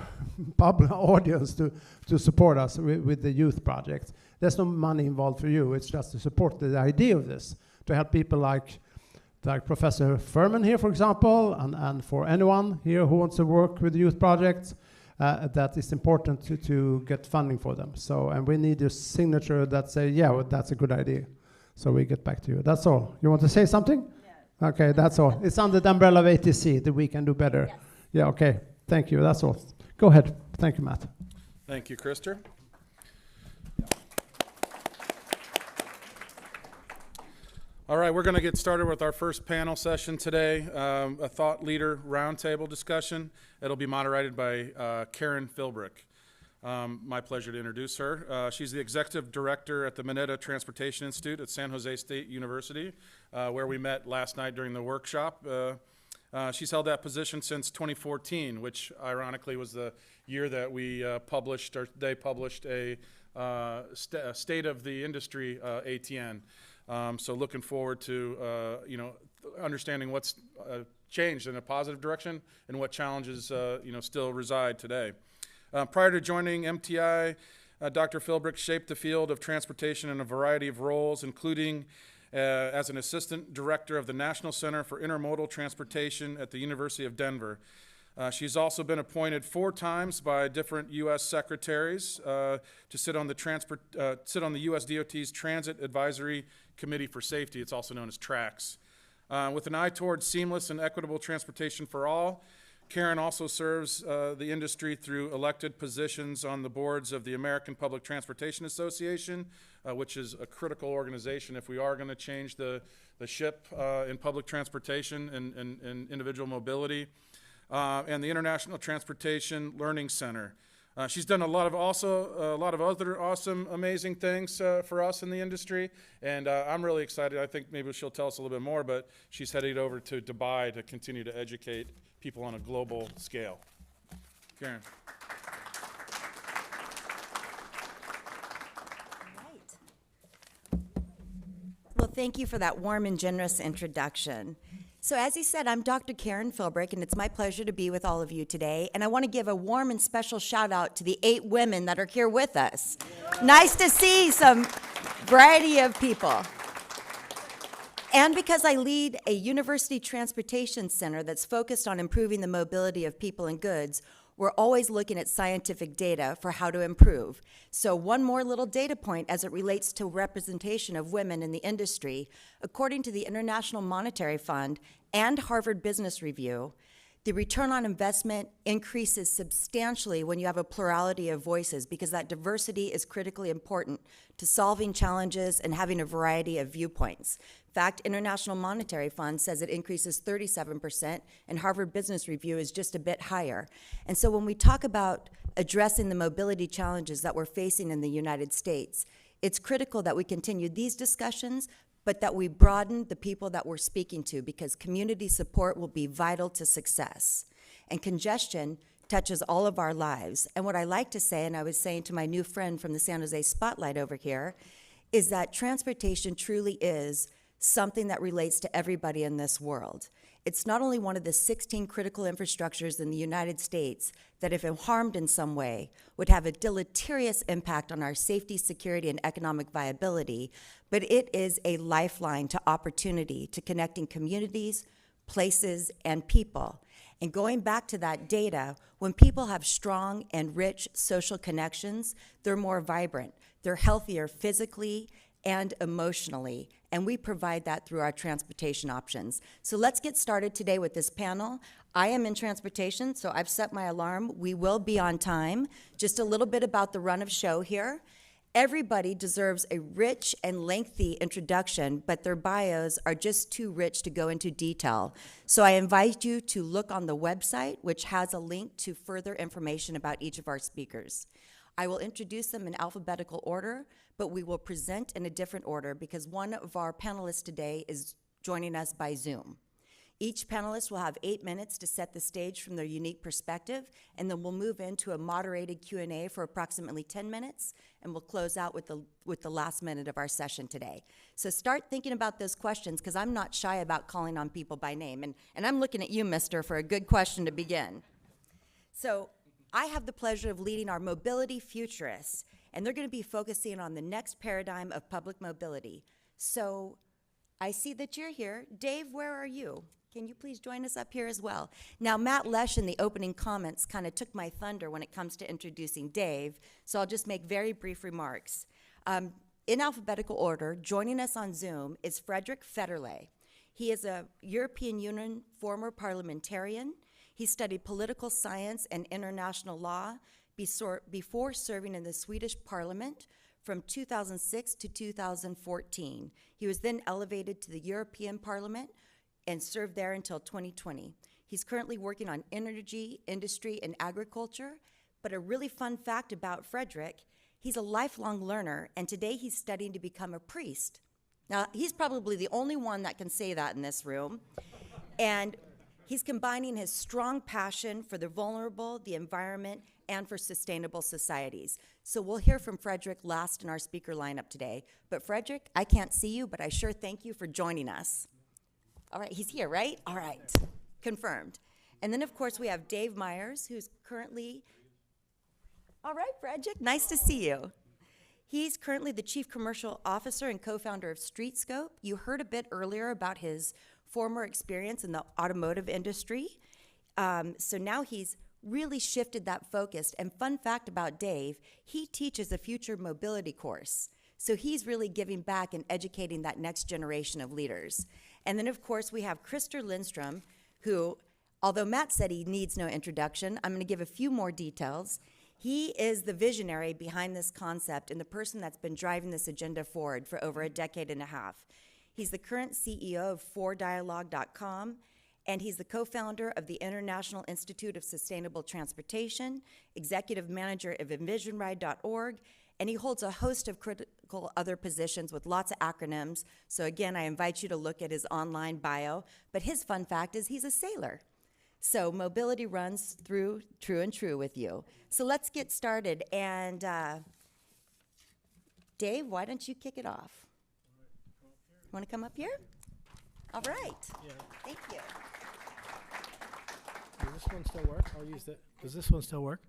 public audience to support us with the youth projects. There's no money involved for you. It's just to support the idea of this, to help people like Professor Furman here, for example, and for anyone here who wants to work with youth projects, that is important to get funding for them. So, and we need your signature that say, yeah, well, that's a good idea. So we get back to you. That's all. You want to say something? Yeah. Okay, that's all. It's under the umbrella of ATC that we can do better. Yes. Yeah, okay. Thank you. That's all. Go ahead. Thank you, Matt. Thank you, Krister. All right, we're going to get started with our first panel session today, a thought leader roundtable discussion. It'll be moderated by Karen Philbrick. My pleasure to introduce her. She's the executive director at the Mineta Transportation Institute at San Jose State University, where we met last night during the workshop. She's held that position since 2014, which ironically was the year that they published a state of the industry ATN. So looking forward to understanding what's changed in a positive direction and what challenges still reside today. Prior to joining MTI, Dr. Philbrick shaped the field of transportation in a variety of roles, including as an assistant director of the National Center for Intermodal Transportation at the University of Denver. She's also been appointed 4 times by different U.S. secretaries to sit on the U.S. DOT's Transit Advisory Committee for Safety. It's also known as TRACS. With an eye towards seamless and equitable transportation for all, Karen also serves the industry through elected positions on the boards of the American Public Transportation Association, which is a critical organization if we are going to change the ship in public transportation and individual mobility, and the International Transportation Learning Center. She's done a lot of other awesome, amazing things for us in the industry, and I'm really excited. I think maybe she'll tell us a little bit more, but she's headed over to Dubai to continue to educate people on a global scale. Karen. Right. Well, thank you for that warm and generous introduction. So as he said, I'm Dr. Karen Philbrick, and it's my pleasure to be with all of you today. And I want to give a warm and special shout out to the 8 women that are here with us. Nice to see some variety of people. And because I lead a university transportation center that's focused on improving the mobility of people and goods, we're always looking at scientific data for how to improve. So one more little data point as it relates to representation of women in the industry. According to the International Monetary Fund and Harvard Business Review, The return on investment increases substantially when you have a plurality of voices because that diversity is critically important to solving challenges and having a variety of viewpoints. In fact, International Monetary Fund says it increases 37%, and Harvard Business Review is just a bit higher. And so when we talk about addressing the mobility challenges that we're facing in the United States, it's critical that we continue these discussions, but that we broaden the people that we're speaking to because community support will be vital to success. And congestion touches all of our lives. And what I like to say, and I was saying to my new friend from the San Jose Spotlight over here, is that transportation truly is something that relates to everybody in this world. It's not only one of the 16 critical infrastructures in the United States that, if harmed in some way, would have a deleterious impact on our safety, security, and economic viability, but it is a lifeline to opportunity, to connecting communities, places, and people. And going back to that data, when people have strong and rich social connections, they're more vibrant, they're healthier physically and emotionally, and we provide that through our transportation options. So let's get started today with this panel. I am in transportation, so I've set my alarm. We will be on time. Just a little bit about the run of show here. Everybody deserves a rich and lengthy introduction, but their bios are just too rich to go into detail. So I invite you to look on the website, which has a link to further information about each of our speakers. I will introduce them in alphabetical order, but we will present in a different order because one of our panelists today is joining us by Zoom. Each panelist will have 8 minutes to set the stage from their unique perspective, and then we'll move into a moderated Q&A for approximately 10 minutes, and we'll close out with the last minute of our session today. So start thinking about those questions, because I'm not shy about calling on people by name, and I'm looking at you, mister, for a good question to begin. So I have the pleasure of leading our mobility futurists, and they're going to be focusing on the next paradigm of public mobility. So I see that you're here. Dave, where are you? Can you please join us up here as well? Now, Matt Lesh in the opening comments kind of took my thunder when it comes to introducing Dave, so I'll just make very brief remarks. In alphabetical order, joining us on Zoom is Frederick Federley. He is a European Union former parliamentarian. He studied political science and international law before serving in the Swedish parliament from 2006 to 2014. He was then elevated to the European Parliament and served there until 2020. He's currently working on energy, industry, and agriculture, but a really fun fact about Frederick, he's a lifelong learner, and today he's studying to become a priest. Now, he's probably the only one that can say that in this room, and he's combining his strong passion for the vulnerable, the environment, and for sustainable societies. So we'll hear from Frederick last in our speaker lineup today. But Frederick, I can't see you, but I sure thank you for joining us. All right, he's here, right? All right, confirmed. And then, of course, we have Dave Myers, who's currently, all right, Frederick, nice to see you. He's currently the Chief Commercial Officer and co-founder of StreetScope. You heard a bit earlier about his former experience in the automotive industry. So now he's really shifted that focus. And fun fact about Dave, he teaches a future mobility course. So he's really giving back and educating that next generation of leaders. And then, of course, we have Krister Lindstrom, who, although Matt said he needs no introduction, I'm going to give a few more details. He is the visionary behind this concept and the person that's been driving this agenda forward for over a decade and a half. He's the current CEO of 4dialogue.com, and he's the co-founder of the International Institute of Sustainable Transportation, executive manager of envisionride.org, and he holds a host of critical other positions with lots of acronyms. So again, I invite you to look at his online bio. But his fun fact is he's a sailor. So mobility runs through true and true with you. So let's get started. And Dave, why don't you kick it off? Want to come up here? All right. Yeah. Thank you. Does this one still work? I'll use that. Does this one still work?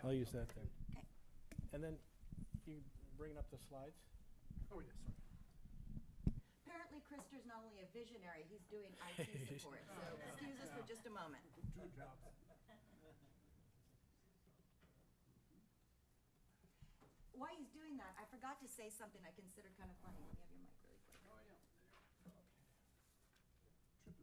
I'll use that then. Okay. And then you bring up the slides. Oh, yes. Apparently, Krister's not only a visionary, he's doing IT support. So excuse us for just a moment. Two jobs. While he's doing that, I forgot to say something I consider kind of funny. Let me have your mic really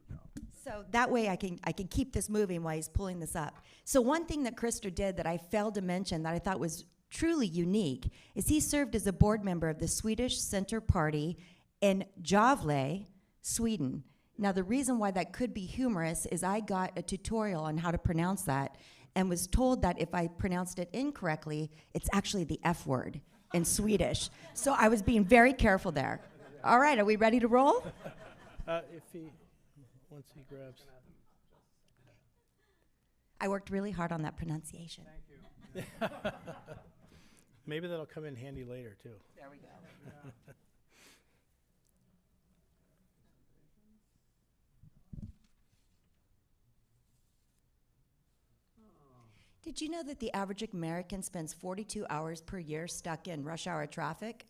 quick. So that way I can keep this moving while he's pulling this up. So one thing that Krister did that I failed to mention that I thought was truly unique is he served as a board member of the Swedish Center Party in Gävle, Sweden. Now the reason why that could be humorous is I got a tutorial on how to pronounce that and was told that if I pronounced it incorrectly, it's actually the F word in Swedish. So I was being very careful there. All right, are we ready to roll? Once he grabs. I worked really hard on that pronunciation. Thank you. Maybe that'll come in handy later too. There we go. Did you know that the average American spends 42 hours per year stuck in rush hour traffic?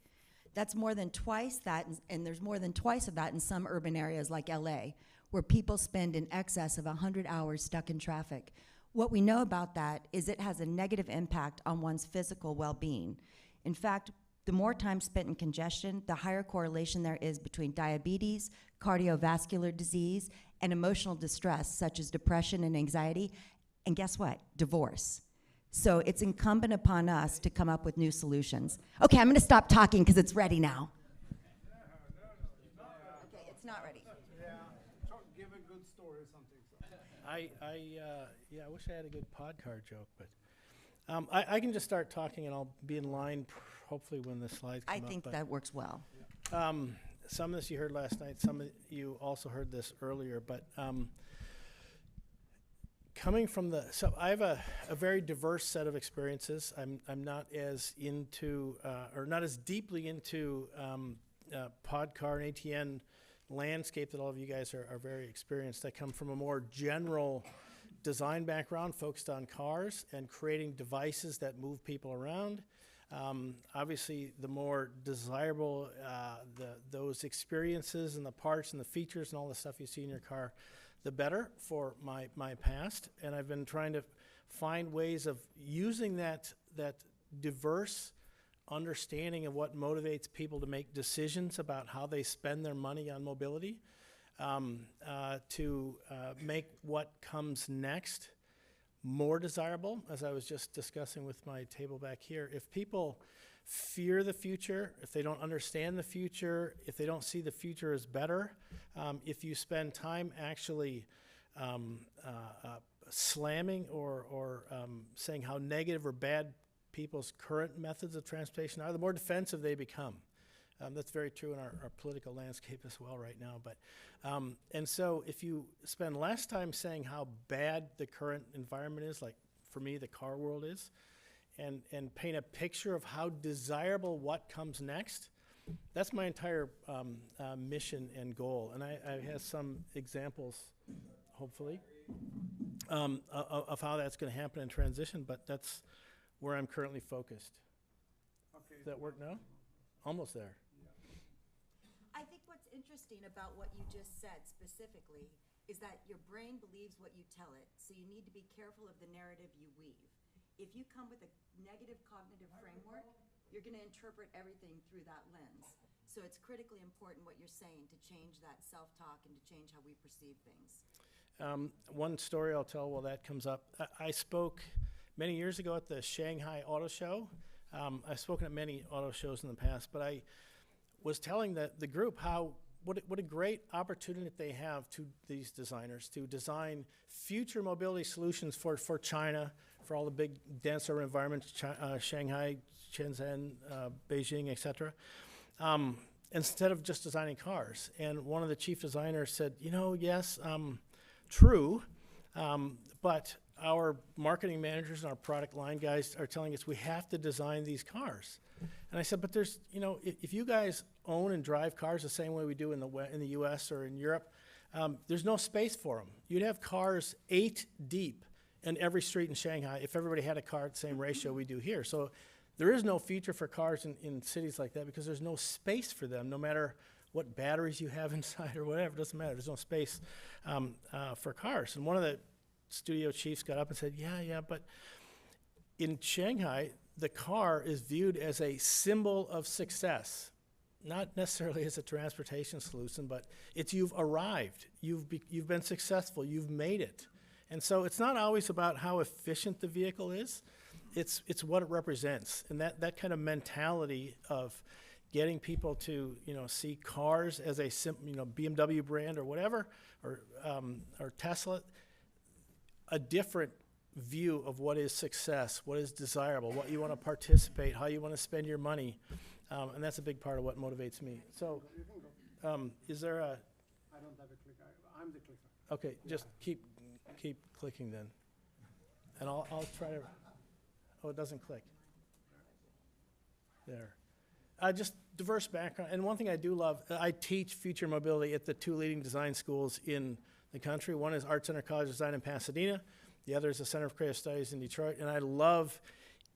That's more than twice that, and there's more than twice of that in some urban areas like LA, where people spend in excess of 100 hours stuck in traffic. What we know about that is it has a negative impact on one's physical well-being. In fact, the more time spent in congestion, the higher correlation there is between diabetes, cardiovascular disease, and emotional distress, such as depression and anxiety, and guess what? Divorce. So it's incumbent upon us to come up with new solutions. Okay, I'm gonna stop talking because it's ready now. Okay, it's not ready. Give a good story or something. I wish I had a good Podcar joke, but I can just start talking and I'll be in line hopefully when the slides come I up. think but, that works well. some of this you heard last night, some of you also heard this earlier, but coming from so I have a very diverse set of experiences. I'm not as into or not as deeply into Podcar and ATN landscape that all of you guys are very experienced. I come from a more general design background focused on cars and creating devices that move people around. Obviously, the more desirable those experiences and the parts and the features and all the stuff you see in your car, the better for my past. And I've been trying to find ways of using that diverse understanding of what motivates people to make decisions about how they spend their money on mobility to make what comes next more desirable, as I was just discussing with my table back here. If people fear the future, if they don't understand the future, if they don't see the future as better, if you spend time actually slamming or saying how negative or bad people's current methods of transportation are, the more defensive they become. That's very true in our political landscape as well right now. But and so if you spend less time saying how bad the current environment is, like for me the car world is, and paint a picture of how desirable what comes next, that's my entire mission and goal. And I have some examples, hopefully, of how that's going to happen in transition, but that's where I'm currently focused. Okay. Does that work now? Almost there. I think what's interesting about what you just said specifically is that your brain believes what you tell it, so you need to be careful of the narrative you weave. If you come with a negative cognitive framework, you're going to interpret everything through that lens. So it's critically important what you're saying to change that self-talk and to change how we perceive things. One story I'll tell while that comes up. I spoke many years ago at the Shanghai Auto Show. I've spoken at many auto shows in the past, but I was telling the group what a great opportunity they have, to these designers, to design future mobility solutions for China, for all the big dense urban environments, Shanghai, Shenzhen, Beijing, etc. Instead of just designing cars. And one of the chief designers said, yes, true, but our marketing managers and our product line guys are telling us we have to design these cars. And I said, but there's, if you guys own and drive cars the same way we do in the U.S. or in Europe, there's no space for them. You'd have cars 8 deep in every street in Shanghai if everybody had a car at the same ratio we do here. So there is no future for cars in cities like that because there's no space for them, no matter what batteries you have inside or whatever. It doesn't matter. There's no space for cars. And one of the studio chiefs got up and said, yeah, but in Shanghai, the car is viewed as a symbol of success, not necessarily as a transportation solution, but it's you've arrived, you've been successful, you've made it. And so it's not always about how efficient the vehicle is, it's what it represents. And that kind of mentality of getting people to, see cars as a BMW brand or whatever, or Tesla, a different view of what is success, what is desirable, what you want to participate, how you want to spend your money. And that's a big part of what motivates me. So, is there a? I don't have a clicker. I'm the clicker. Okay, just keep clicking then, and I'll try to. Oh, it doesn't click. There. Just diverse background, and one thing I do love, I teach future mobility at the 2 leading design schools in the country. One is Art Center College of Design in Pasadena. The other is the Center for Creative Studies in Detroit, and I love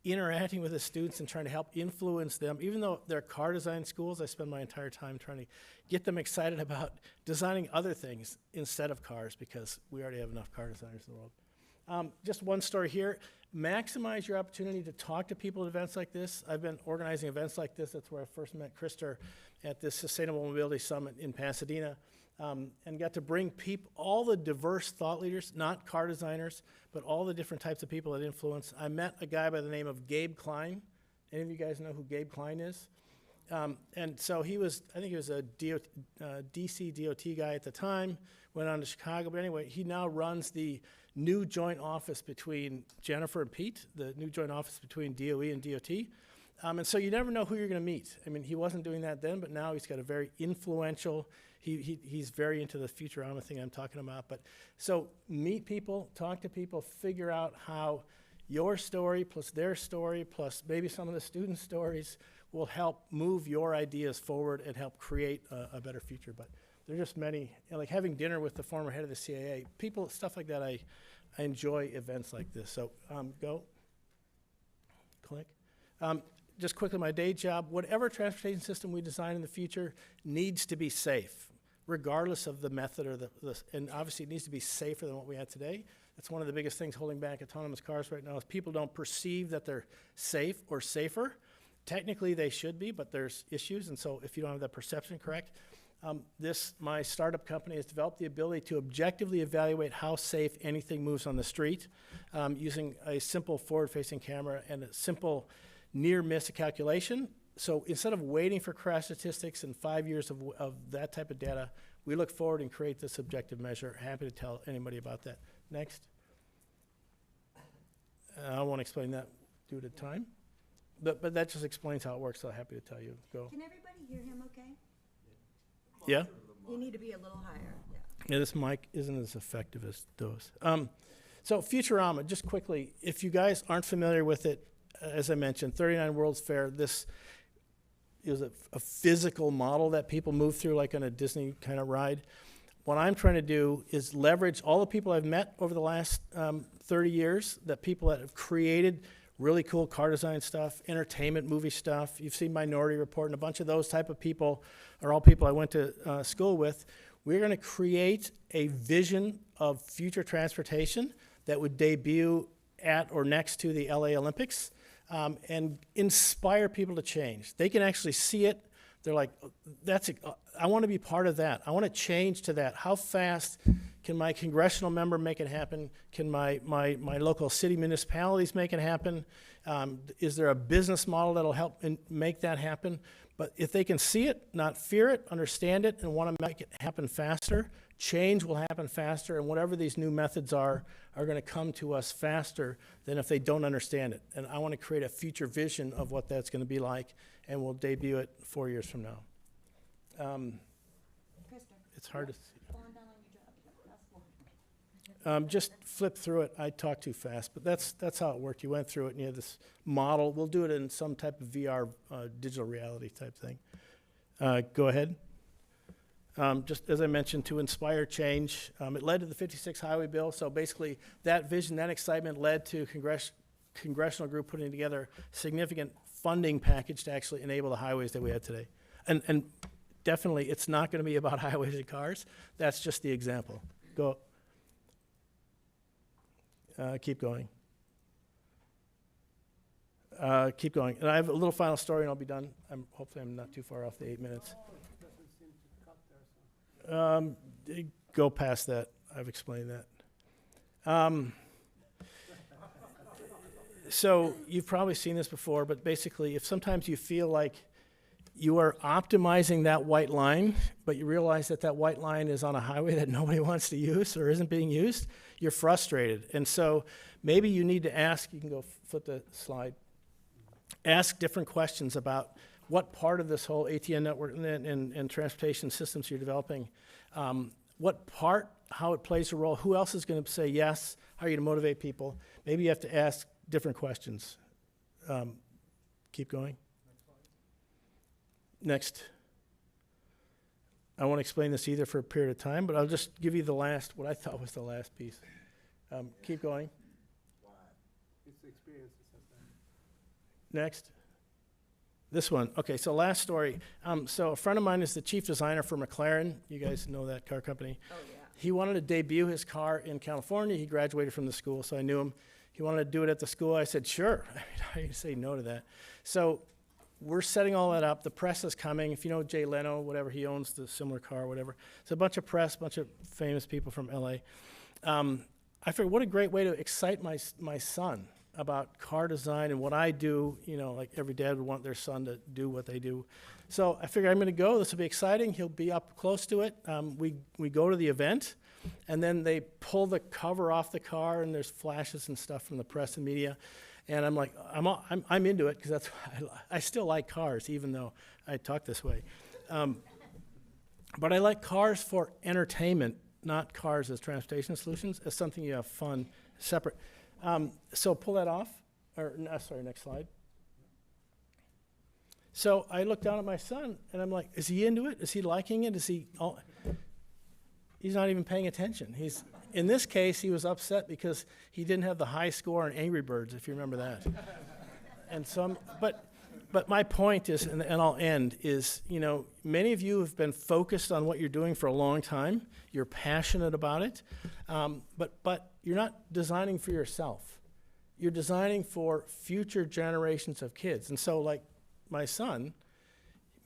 interacting with the students and trying to help influence them. Even though they're car design schools, I spend my entire time trying to get them excited about designing other things instead of cars, because we already have enough car designers in the world. Just one story here. Maximize your opportunity to talk to people at events like this. I've been organizing events like this. That's where I first met Krister at this Sustainable Mobility Summit in Pasadena. And got to bring all the diverse thought leaders, not car designers, but all the different types of people that influence. I met a guy by the name of Gabe Klein. Any of you guys know who Gabe Klein is? And so I think he was a DC DOT guy at the time, went on to Chicago. But anyway, he now runs the new joint office between Jennifer and Pete, the new joint office between DOE and DOT. And so you never know who you're going to meet. I mean, he wasn't doing that then, but now he's got a very influential, he's very into the Futurama thing I'm talking about. But so meet people, talk to people, figure out how your story plus their story plus maybe some of the students' stories will help move your ideas forward and help create a better future. But there are just many, like having dinner with the former head of the CAA, people, stuff like that. I enjoy events like this. So go, click. Just quickly, my day job, whatever transportation system we design in the future needs to be safe, regardless of the method or and obviously it needs to be safer than what we have today. That's one of the biggest things holding back autonomous cars right now is people don't perceive that they're safe or safer. Technically they should be, but there's issues, and so if you don't have that perception correct, my startup company has developed the ability to objectively evaluate how safe anything moves on the street using a simple forward-facing camera and a simple near-miss calculation. So instead of waiting for crash statistics and 5 years of that type of data, we look forward and create this objective measure. Happy to tell anybody about that. Next. I won't explain that due to time, but that just explains how it works, so happy to tell you. Go. Can everybody hear him okay? Yeah? You need to be a little higher, yeah. Yeah, this mic isn't as effective as those. So Futurama, just quickly, if you guys aren't familiar with it, as I mentioned, 39 World's Fair, this is a physical model that people move through like on a Disney kind of ride. What I'm trying to do is leverage all the people I've met over the last 30 years, that people that have created really cool car design stuff, entertainment movie stuff. You've seen Minority Report, and a bunch of those type of people are all people I went to school with. We're going to create a vision of future transportation that would debut at or next to the LA Olympics. And inspire people to change. They can actually see it. They're like, I want to be part of that. I want to change to that. How fast can my congressional member make it happen? Can my local city municipalities make it happen? Is there a business model that'll help make that happen? But if they can see it, not fear it, understand it, and want to make it happen faster, change will happen faster, and whatever these new methods are going to come to us faster than if they don't understand it. And I want to create a future vision of what that's going to be like, and we'll debut it 4 years from now. It's hard to see. Just flip through it. I talk too fast, but that's how it worked. You went through it, and you have this model. We'll do it in some type of VR, digital reality type thing. Go ahead. Just as I mentioned, to inspire change. It led to the 56 highway bill. So basically, that vision, that excitement led to congressional group putting together significant funding package to actually enable the highways that we have today. And definitely, it's not going to be about highways and cars. That's just the example. Go. Keep going. Keep going. And I have a little final story and I'll be done. Hopefully I'm not too far off the 8 minutes. Go past that. I've explained that. So you've probably seen this before, but basically if sometimes you feel like you are optimizing that white line, but you realize that that white line is on a highway that nobody wants to use or isn't being used, you're frustrated. And so maybe you need to ask, you can go flip the slide, ask different questions about what part of this whole ATN network and transportation systems you're developing, what part, how it plays a role, who else is going to say yes, how are you going to motivate people. Maybe you have to ask different questions. Keep going. Next. I won't explain this either for a period of time, but I'll just give you the last, what I thought was the last piece. Keep going. Next. This one. Okay, so last story. So a friend of mine is the chief designer for McLaren. You guys know that car company. Oh, yeah. He wanted to debut his car in California. He graduated from the school, so I knew him. He wanted to do it at the school. I said, sure. I mean, how do you say no to that? So we're setting all that up. The press is coming. If you know Jay Leno, whatever, he owns the similar car, whatever. It's a bunch of press, bunch of famous people from LA. I figured what a great way to excite my son about car design and what I do. You know, like every dad would want their son to do what they do. So I figured I'm going to go. This will be exciting. He'll be up close to it. We go to the event, and then they pull the cover off the car, and there's flashes and stuff from the press and media. And I'm like, I'm into it because that's I still like cars, even though I talk this way. But I like cars for entertainment, not cars as transportation solutions, as something you have fun, separate. So pull that off. Sorry, next slide. So I look down at my son, and I'm like, is he into it? Is he liking it? He's not even paying attention. In this case, he was upset because he didn't have the high score on Angry Birds, if you remember that. And so, but my point is, and I'll end, is, you know, many of you have been focused on what you're doing for a long time. You're passionate about it, but you're not designing for yourself. You're designing for future generations of kids. And so, like my son,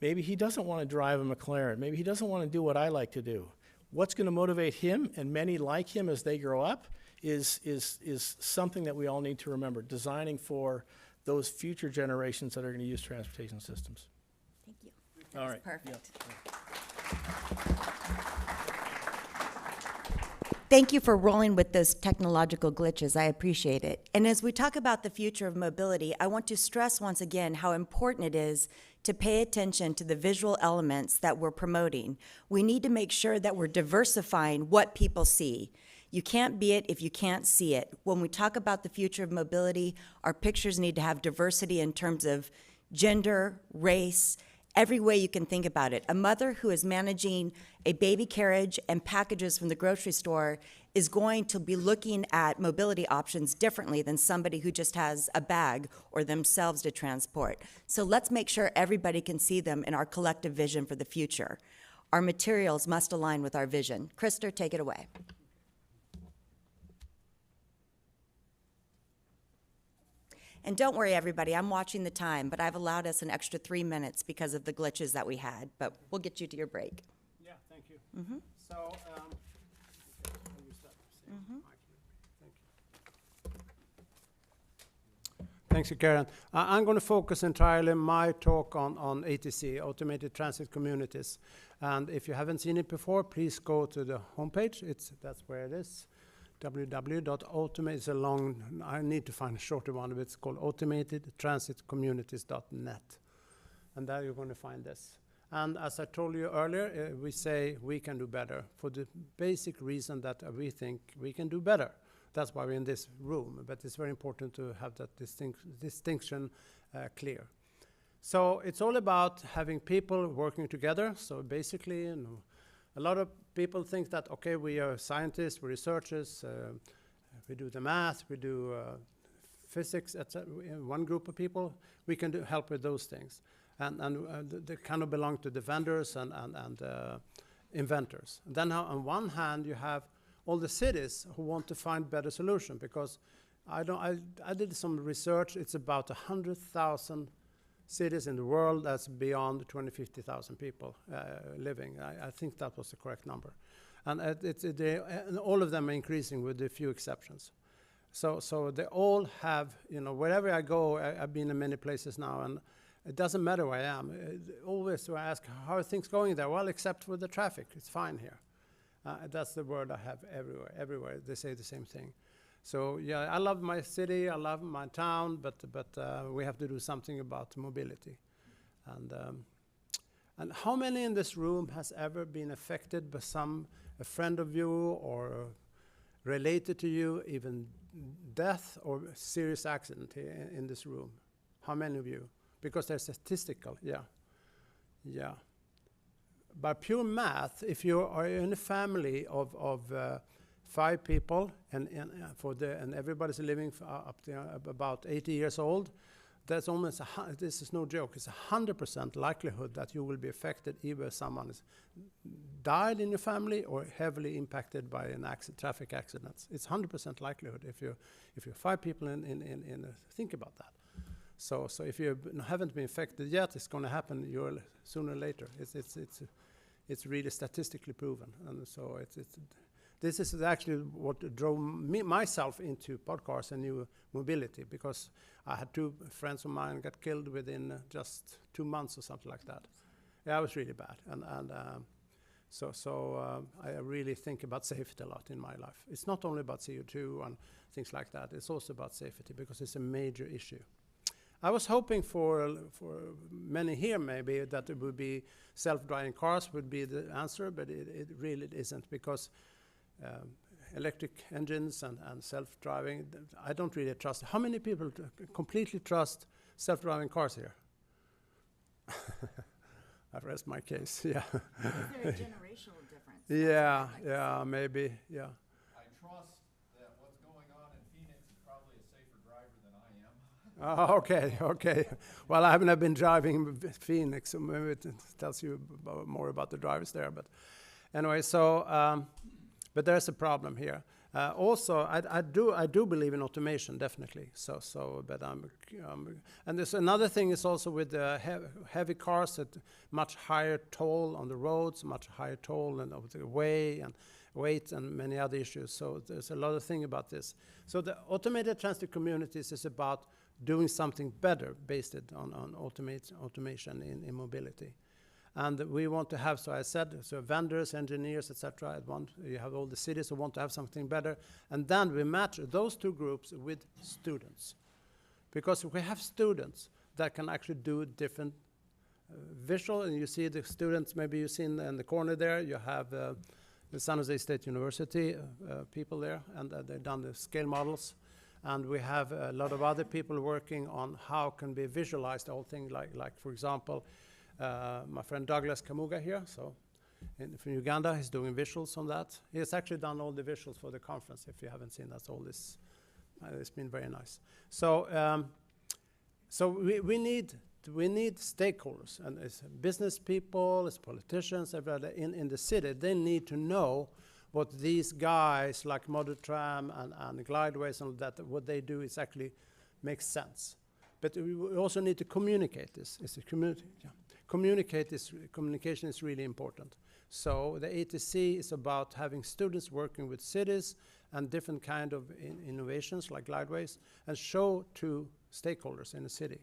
maybe he doesn't want to drive a McLaren. Maybe he doesn't want to do what I like to do. What's going to motivate him and many like him as they grow up is something that we all need to remember, designing for those future generations that are going to use transportation systems. Thank you. All That's right. perfect. Thank you for rolling with those technological glitches. I appreciate it. And as we talk about the future of mobility, I want to stress once again how important it is to pay attention to the visual elements that we're promoting. We need to make sure that we're diversifying what people see. You can't be it if you can't see it. When we talk about the future of mobility, our pictures need to have diversity in terms of gender, race, every way you can think about it. A mother who is managing a baby carriage and packages from the grocery store is going to be looking at mobility options differently than somebody who just has a bag or themselves to transport. So let's make sure everybody can see them in our collective vision for the future. Our materials must align with our vision. Krister, take it away. And don't worry, everybody, I'm watching the time, but I've allowed us an extra 3 minutes because of the glitches that we had, but we'll get you to your break. Yeah, thank you. Mm-hmm. So, Thanks, Karen. I'm going to focus entirely my talk on ATC, Automated Transit Communities. And if you haven't seen it before, please go to the homepage. That's where it is. www.automate is a long, I need to find a shorter one, but it's called automatedtransitcommunities.net. And there you're going to find this. And as I told you earlier, we say we can do better for the basic reason that we think we can do better. That's why we're in this room, but it's very important to have that distinction clear. So it's all about having people working together. So basically, you know, a lot of people think that, okay, we are scientists, we're researchers, we do the math, we do physics, etc. One group of people, we can help with those things. And they kind of belong to the vendors and inventors. And then on one hand, you have all the cities who want to find better solution, because I did some research. It's about 100,000 cities in the world that's beyond 250,000 people living. I think that was the correct number. And and all of them are increasing with a few exceptions. So they all have, wherever I go, I've been in many places now, and it doesn't matter where I am. Always I ask, how are things going there? Well, except for the traffic, it's fine here. That's the word I have everywhere. Everywhere they say the same thing. So yeah, I love my city, I love my town, but we have to do something about mobility. And how many in this room has ever been affected by a friend of you or related to you, even death or serious accident here in this room? How many of you? Because they're statistical, yeah. By pure math, if you are in a family of 5 people and everybody's living up to about 80 years old, that's almost this is no joke. It's 100% likelihood that you will be affected either someone has died in your family or heavily impacted by traffic accidents. It's 100% likelihood if you're 5 people think about that. So if you haven't been affected yet, it's going to happen sooner or later. It's really statistically proven, and so this is actually what drove myself into Podcars and new mobility, because I had 2 friends of mine get killed within just 2 months or something like that. Yeah, it was really bad, and I really think about safety a lot in my life. It's not only about CO2 and things like that. It's also about safety, because it's a major issue. I was hoping for many here maybe that it would be self-driving cars would be the answer, but it really isn't, because electric engines and self-driving, I don't really trust. How many people completely trust self-driving cars here? I rest my case, yeah. Is there a generational difference? Yeah, maybe, yeah. I trust that what's going on in Phoenix is probably a safer driver than I am. Okay. Well, I haven't been driving Phoenix, so maybe it tells you more about the drivers there. But anyway, but there's a problem here. Also, I do believe in automation, definitely. But and there's another thing is also with the heavy cars, that much higher toll on the roads, much higher toll and of the weight and many other issues. So there's a lot of things about this. So the automated transit communities is about doing something better based on automation in mobility. And we want to have, so I said, vendors, engineers, etc. You have all the cities who want to have something better. And then we match those 2 groups with students. Because we have students that can actually do different visual, and you see the students, maybe you see in the corner there, you have the San Jose State University people there, and they've done the scale models. And we have a lot of other people working on how can be visualized the whole thing, like for example, my friend Douglas Kamuga here, from Uganda, he's doing visuals on that. He has actually done all the visuals for the conference. If you haven't seen, that's all this. It's been very nice. So we need stakeholders, and it's business people, it's politicians, everybody in the city. They need to know what these guys like Model Tram and Glideways and that, what they do is actually makes sense. But we also need to communicate this. It's a community. Yeah. Communication is really important. So the ATC is about having students working with cities and different kind of innovations like Glideways, and show to stakeholders in the city.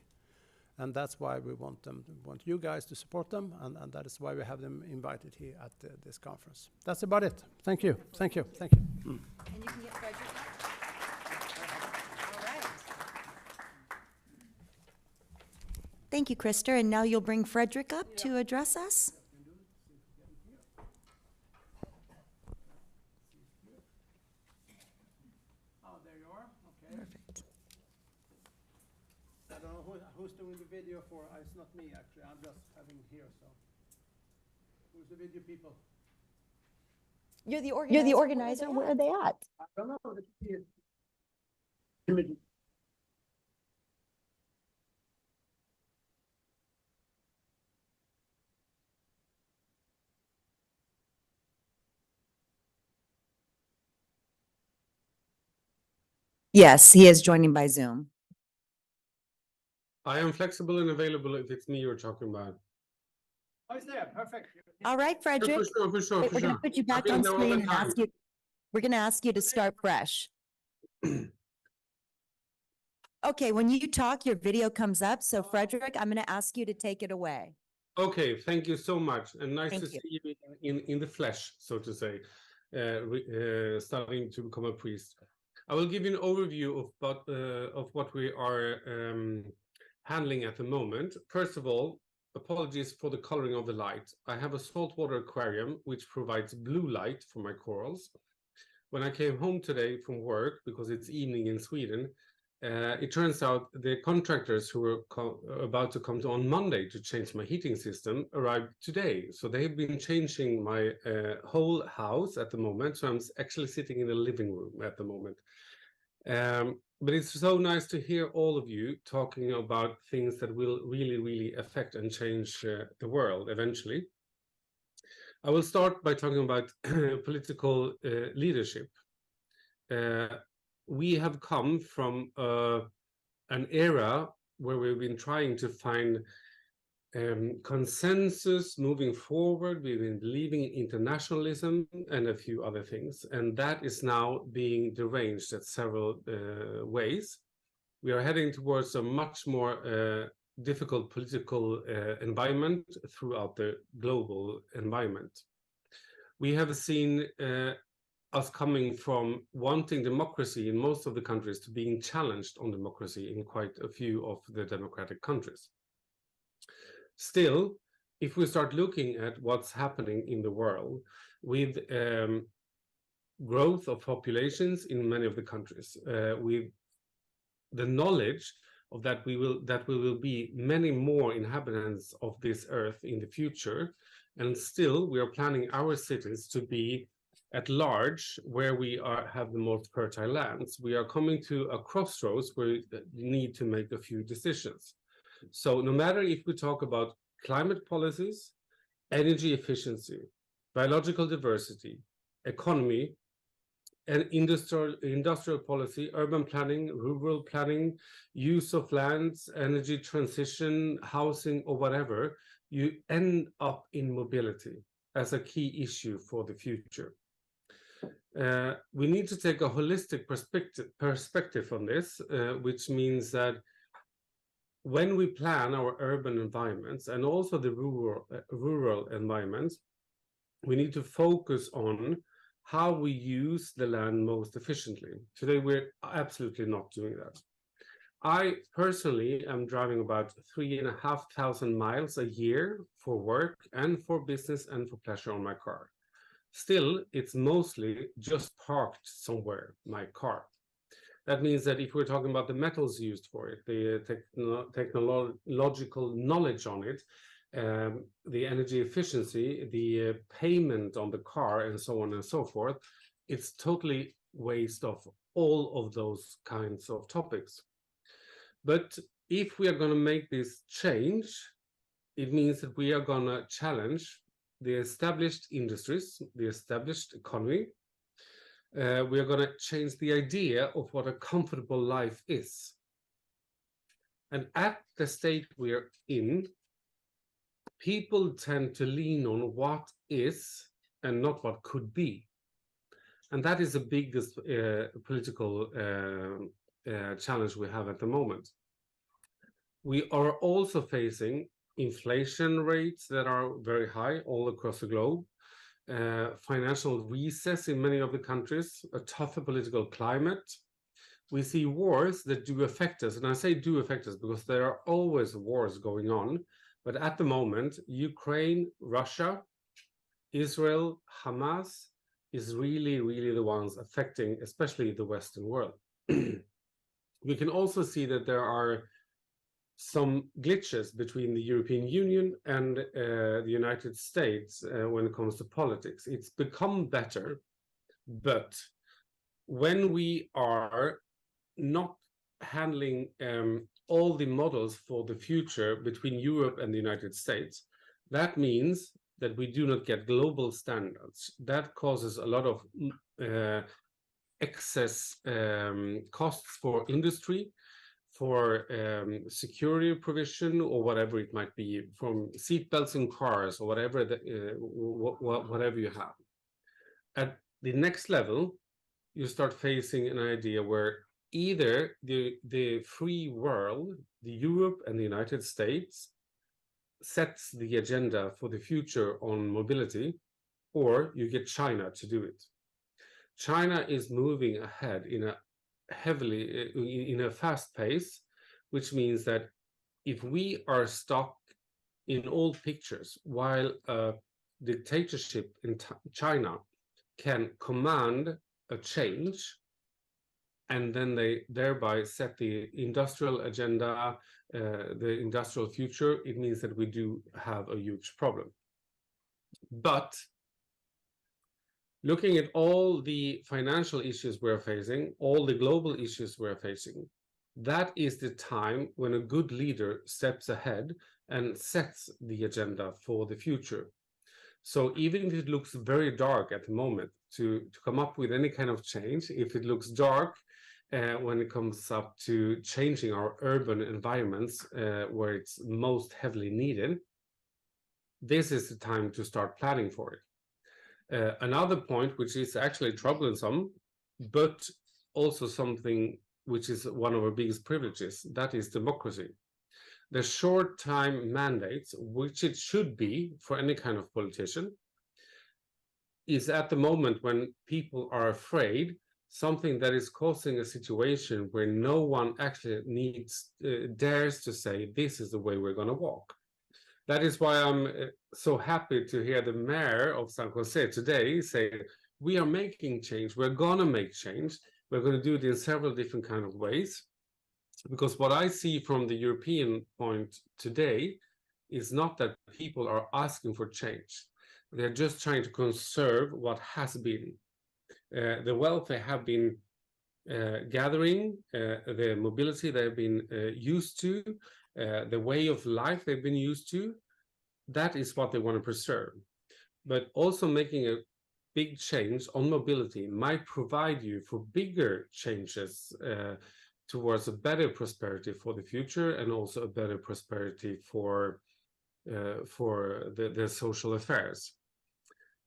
And that's why we want you guys to support them, and that is why we have them invited here at this conference. That's about it. Thank you. Thank you. Thank you. And you can get Frederick up. All right. Thank you, Krister. And now you'll bring Frederick up to address us. Oh, there you are. Okay. Perfect. I don't know who's doing the video for. It's not me, actually. I'm just having here. So, who's the video people? You're the organizer. Where are they at? I don't know. Let's see it. Yes, he is joining by Zoom. I am flexible and available if it's me you're talking about. Oh, it's there, perfect. All right, For Frederick. sure, for sure, Wait, for we're going sure. to put you I've back been on there all screen the and time. ask you. We're going to ask you to start fresh. Okay, when you talk, your video comes up. So, Frederick, I'm going to ask you to take it away. Okay, thank you so much, and nice Thank to you. see you in the flesh, so to say, starting to become a priest. I will give you an overview of what we are handling at the moment. First of all, apologies for the coloring of the light. I have a saltwater aquarium which provides blue light for my corals. When I came home today from work, because it's evening in Sweden, it turns out the contractors who were about to come on Monday to change my heating system arrived today. So they've been changing my whole house at the moment. So I'm actually sitting in the living room at the moment. But it's so nice to hear all of you talking about things that will really, really affect and change the world eventually. I will start by talking about political leadership. We have come from an era where we've been trying to find consensus moving forward. We've been believing in internationalism and a few other things, and that is now being deranged at several ways. We are heading towards a much more difficult political environment throughout the global environment. We have seen us coming from wanting democracy in most of the countries to being challenged on democracy in quite a few of the democratic countries. Still, if we start looking at what's happening in the world with growth of populations in many of the countries, with the knowledge of that we will be many more inhabitants of this earth in the future, and still we are planning our cities to be at large where we have the most fertile lands. We are coming to a crossroads where we need to make a few decisions. So no matter if we talk about climate policies, energy efficiency, biological diversity, economy, and industrial policy, urban planning, rural planning, use of lands, energy transition, housing, or whatever, you end up in mobility as a key issue for the future. We need to take a holistic perspective on this, which means that when we plan our urban environments and also the rural environments, we need to focus on how we use the land most efficiently. Today, we're absolutely not doing that. I personally am driving about 3,500 miles a year for work and for business and for pleasure on my car. Still, it's mostly just parked somewhere, my car. That means that if we're talking about the metals used for it, the technological knowledge on it, the energy efficiency, the payment on the car, and so on and so forth, it's totally waste of all of those kinds of topics. But if we are going to make this change, it means that we are going to challenge the established industries, the established economy. We are going to change the idea of what a comfortable life is. And at the state we are in, people tend to lean on what is and not what could be. And that is the biggest political challenge we have at the moment. We are also facing inflation rates that are very high all across the globe, financial recess in many of the countries, a tougher political climate. We see wars that do affect us, and I say do affect us because there are always wars going on. But at the moment, Ukraine, Russia, Israel, Hamas is really, really the ones affecting, especially the Western world. We can also see that there are some glitches between the European Union and the United States when it comes to politics. It's become better, but when we are not handling all the models for the future between Europe and the United States, that means that we do not get global standards. That causes a lot of excess costs for industry, for security provision, or whatever it might be, from seatbelts in cars or whatever whatever you have. At the next level, you start facing an idea where either the free world, the Europe and the United States, sets the agenda for the future on mobility, or you get China to do it. China is moving ahead in a fast pace, which means that if we are stuck in old pictures while a dictatorship in China can command a change, and then they thereby set the industrial agenda, the industrial future, it means that we do have a huge problem. But looking at all the financial issues we're facing, all the global issues we're facing, that is the time when a good leader steps ahead and sets the agenda for the future. So even if it looks very dark at the moment to come up with any kind of change, if it looks dark when it comes up to changing our urban environments where it's most heavily needed, this is the time to start planning for it. Another point, which is actually troublesome, but also something which is one of our biggest privileges, that is democracy. The short time mandates, which it should be for any kind of politician, is at the moment when people are afraid, something that is causing a situation where no one actually dares to say, this is the way we're going to walk. That is why I'm so happy to hear the mayor of San Jose today say, we are making change, we're going to make change, we're going to do it in several different kind of ways. Because what I see from the European point today is not that people are asking for change. They're just trying to conserve what has been. The wealth they have been gathering, the mobility they've been used to, the way of life they've been used to, that is what they want to preserve. But also making a big change on mobility might provide you for bigger changes towards a better prosperity for the future, and also a better prosperity for the social affairs.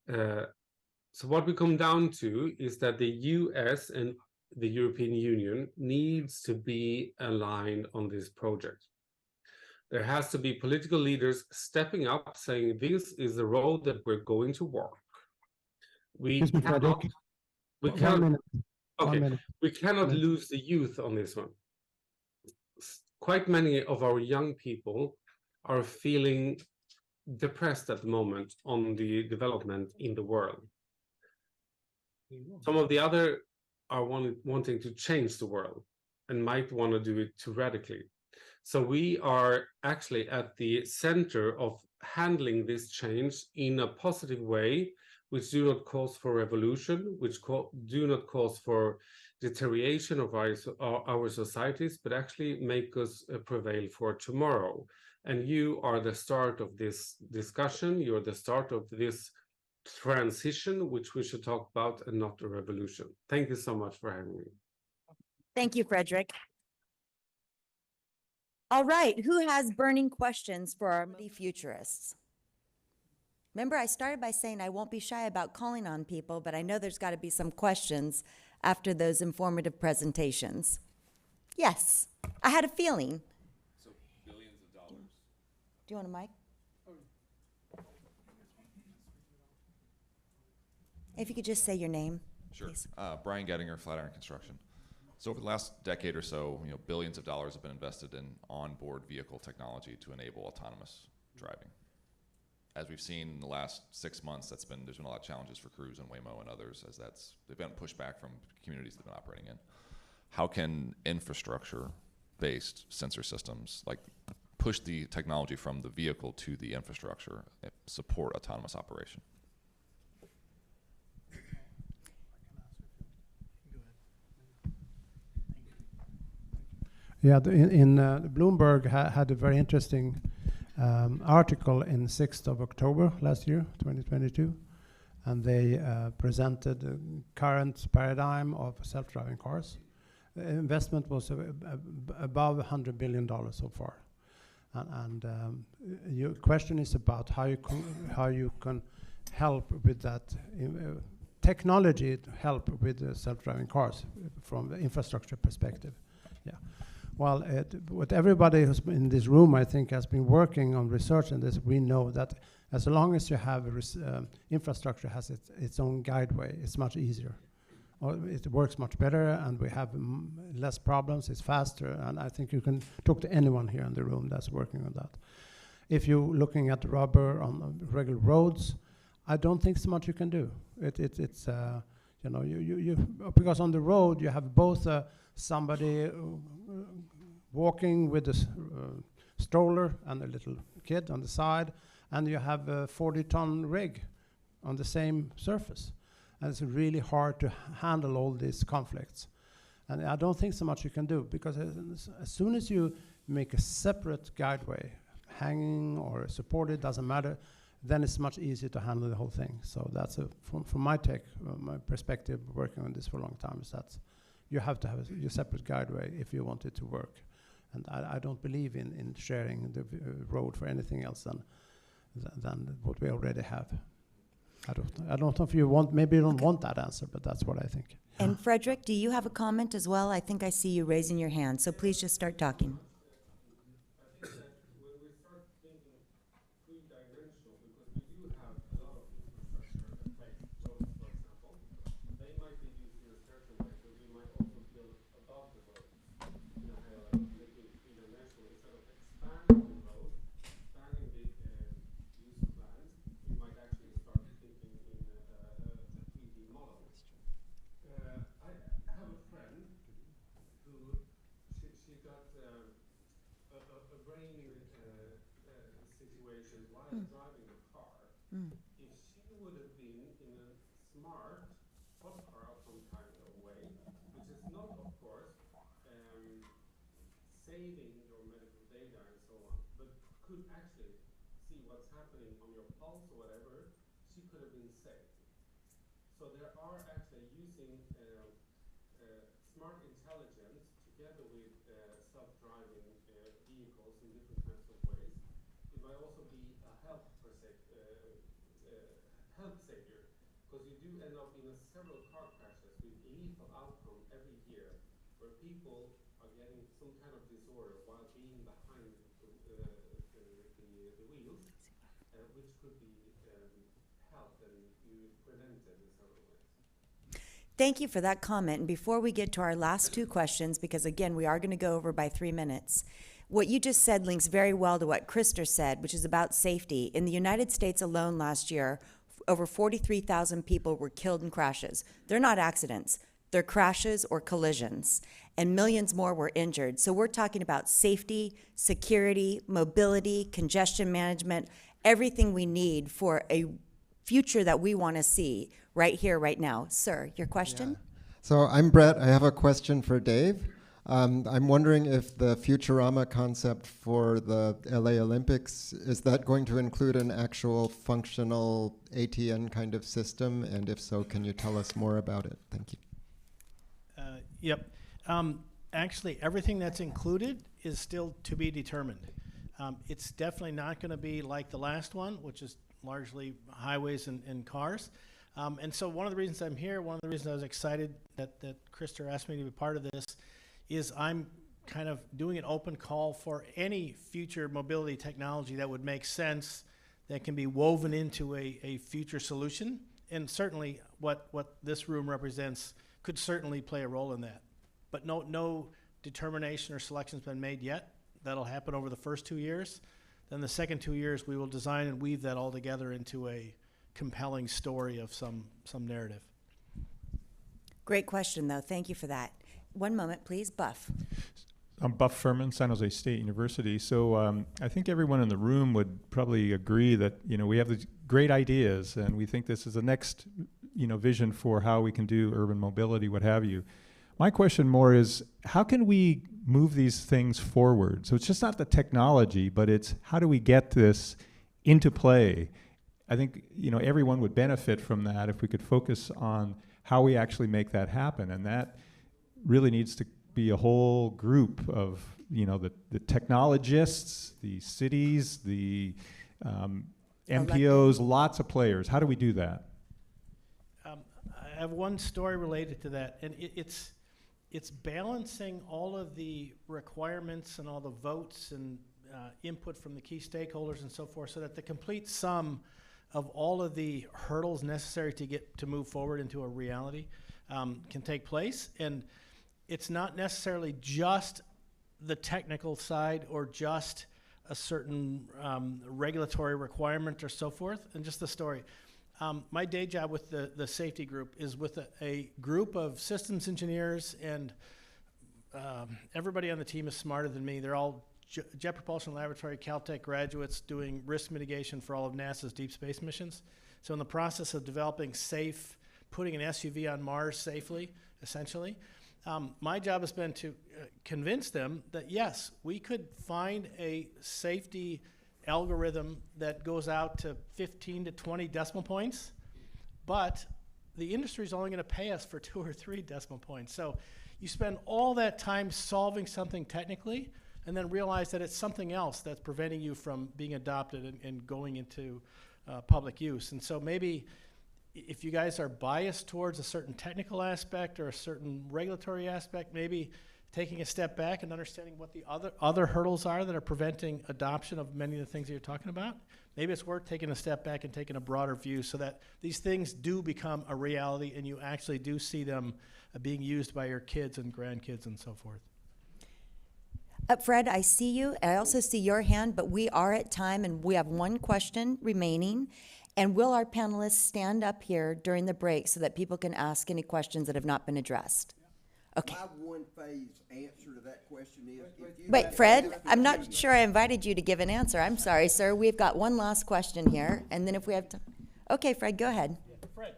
So what we come down to is that the US and the European Union needs to be aligned on this project. There has to be political leaders stepping up, saying this is the road that we're going to walk. We cannot lose the youth on this one. Quite many of our young people are feeling depressed at the moment on the development in the world. Some of the other are wanting to change the world and might want to do it too radically. So we are actually at the center of handling this change in a positive way, which do not cause for revolution, which do not cause for deterioration of our societies, but actually make us prevail for tomorrow. And you are the start of this discussion. You're the start of this transition, which we should talk about, and not a revolution. Thank you so much for having me. Thank you, Frederick. All right, who has burning questions for our futurists? Remember, I started by saying I won't be shy about calling on people, but I know there's got to be some questions after those informative presentations. Yes, I had a feeling. So billions of dollars. Do you want a mic? If you could just say your name. Sure. Please. Brian Gettinger, Flatiron Construction. So over the last decade or so, billions of dollars have been invested in onboard vehicle technology to enable autonomous driving. As we've seen in the last 6 months, there's been a lot of challenges for Cruise and Waymo and others, as they've been pushed back from communities they've been operating in. How can infrastructure-based sensor systems push the technology from the vehicle to the infrastructure and support autonomous operation? Yeah, Bloomberg had a very interesting article in 6th of October last year, 2022. and they presented the current paradigm of self-driving cars. Investment was above $100 billion so far. And your question is about how you can help with that technology to help with the self-driving cars from the infrastructure perspective. Yeah. Well, what everybody who's in this room, I think, has been working on research on this, we know that as long as you have infrastructure has its own guideway, it's much easier. Or it works much better, and we have less problems, it's faster, and I think you can talk to anyone here in the room that's working on that. If you're looking at rubber on regular roads, I don't think so much you can do. It's you know, you because on the road you have both somebody walking with a stroller and a little kid on the side, and you have a 40-ton rig on the same surface. And it's really hard to handle all these conflicts. And I don't think so much you can do, because as soon as you make a separate guideway, hanging or supported, doesn't matter, then it's much easier to handle the whole thing. So that's from my my perspective, working on this for a long time, is that you have to have your separate guideway if you want it to work. And I don't believe in sharing the road for anything else than what we already have. I don't know if you want, maybe you don't want that answer, but that's what I think. And Frederick, do you have a comment as well? I think I see you raising your hand, so please just start talking. I think that when we start thinking three-dimensional, because we do have a lot of infrastructure in place, roads, for example, they might be used in a certain way, but we might also build above the road in a higher level, making it three-dimensional. Instead of expanding the road, expanding the use of land, we might actually start thinking in a 3D model. I have a friend who she got a brain situation while driving a car. If she would have been in a smart podcar of some kind of way, which is not, of course, saving your medical data and so on, but could actually see what's happening on your pulse or whatever, she could have been saved. So there are actually using smart intelligence together with self-driving vehicles in different kinds of ways. It might also be a help savior, because you do end up in several car crashes with lethal outcome every year, where people are getting some kind of disorder while being behind the wheels, which could be helped and prevented in several ways. Thank you for that comment. And before we get to our last two questions, because again, we are going to go over by 3 minutes, what you just said links very well to what Krister said, which is about safety. In the United States alone last year, over 43,000 people were killed in crashes. They're not accidents. They're crashes or collisions. And millions more were injured. So we're talking about safety, security, mobility, congestion management, everything we need for a future that we want to see right here, right now. Sir, your question? Yeah. So I'm Brett. I have a question for Dave. I'm wondering if the Futurama concept for the LA Olympics, is that going to include an actual functional ATN kind of system? And if so, can you tell us more about it? Thank you. Yep. Actually, everything that's included is still to be determined. It's definitely not going to be like the last one, which is largely highways and cars. And so one of the reasons I'm here, one of the reasons I was excited that Krister asked me to be part of this, is I'm kind of doing an open call for any future mobility technology that would make sense, that can be woven into a future solution. And certainly what this room represents could certainly play a role in that. But no determination or selection has been made yet. That'll happen over the first 2 years. Then the second 2 years, we will design and weave that all together into a compelling story of some narrative. Great question, though. Thank you for that. One moment, please. Buff. I'm Buff Furman, San Jose State University. So I think everyone in the room would probably agree that, we have these great ideas, and we think this is the next, vision for how we can do urban mobility, what have you. My question more is, how can we move these things forward? So it's just not the technology, but it's how do we get this into play? I think, everyone would benefit from that if we could focus on how we actually make that happen. And that really needs to be a whole group of, the technologists, the cities, the MPOs, lots of players. How do we do that? I have one story related to that, and it's balancing all of the requirements and all the votes and input from the key stakeholders and so forth, so that the complete sum of all of the hurdles necessary to move forward into a reality can take place. And it's not necessarily just the technical side or just a certain regulatory requirement or so forth. And just the story. My day job with the safety group is with a group of systems engineers, and everybody on the team is smarter than me. They're all Jet Propulsion Laboratory, Caltech graduates doing risk mitigation for all of NASA's deep space missions. So in the process of developing putting an SUV on Mars safely, essentially, my job has been to convince them that yes, we could find a safety algorithm that goes out to 15 to 20 decimal points, but the industry is only going to pay us for 2 or 3 decimal points. So you spend all that time solving something technically and then realize that it's something else that's preventing you from being adopted and going into public use. And so maybe if you guys are biased towards a certain technical aspect or a certain regulatory aspect, maybe taking a step back and understanding what the other hurdles are that are preventing adoption of many of the things that you're talking about. Maybe it's worth taking a step back and taking a broader view so that these things do become a reality and you actually do see them being used by your kids and grandkids and so forth. Fred, I see you. I also see your hand, but we are at time and we have one question remaining. And will our panelists stand up here during the break so that people can ask any questions that have not been addressed? Okay. My one-phase answer to that question is... Wait, Fred, I'm not sure I invited you to give an answer. I'm sorry, sir. We've got one last question here, and then if we have time... Okay, Fred, go ahead. Fred,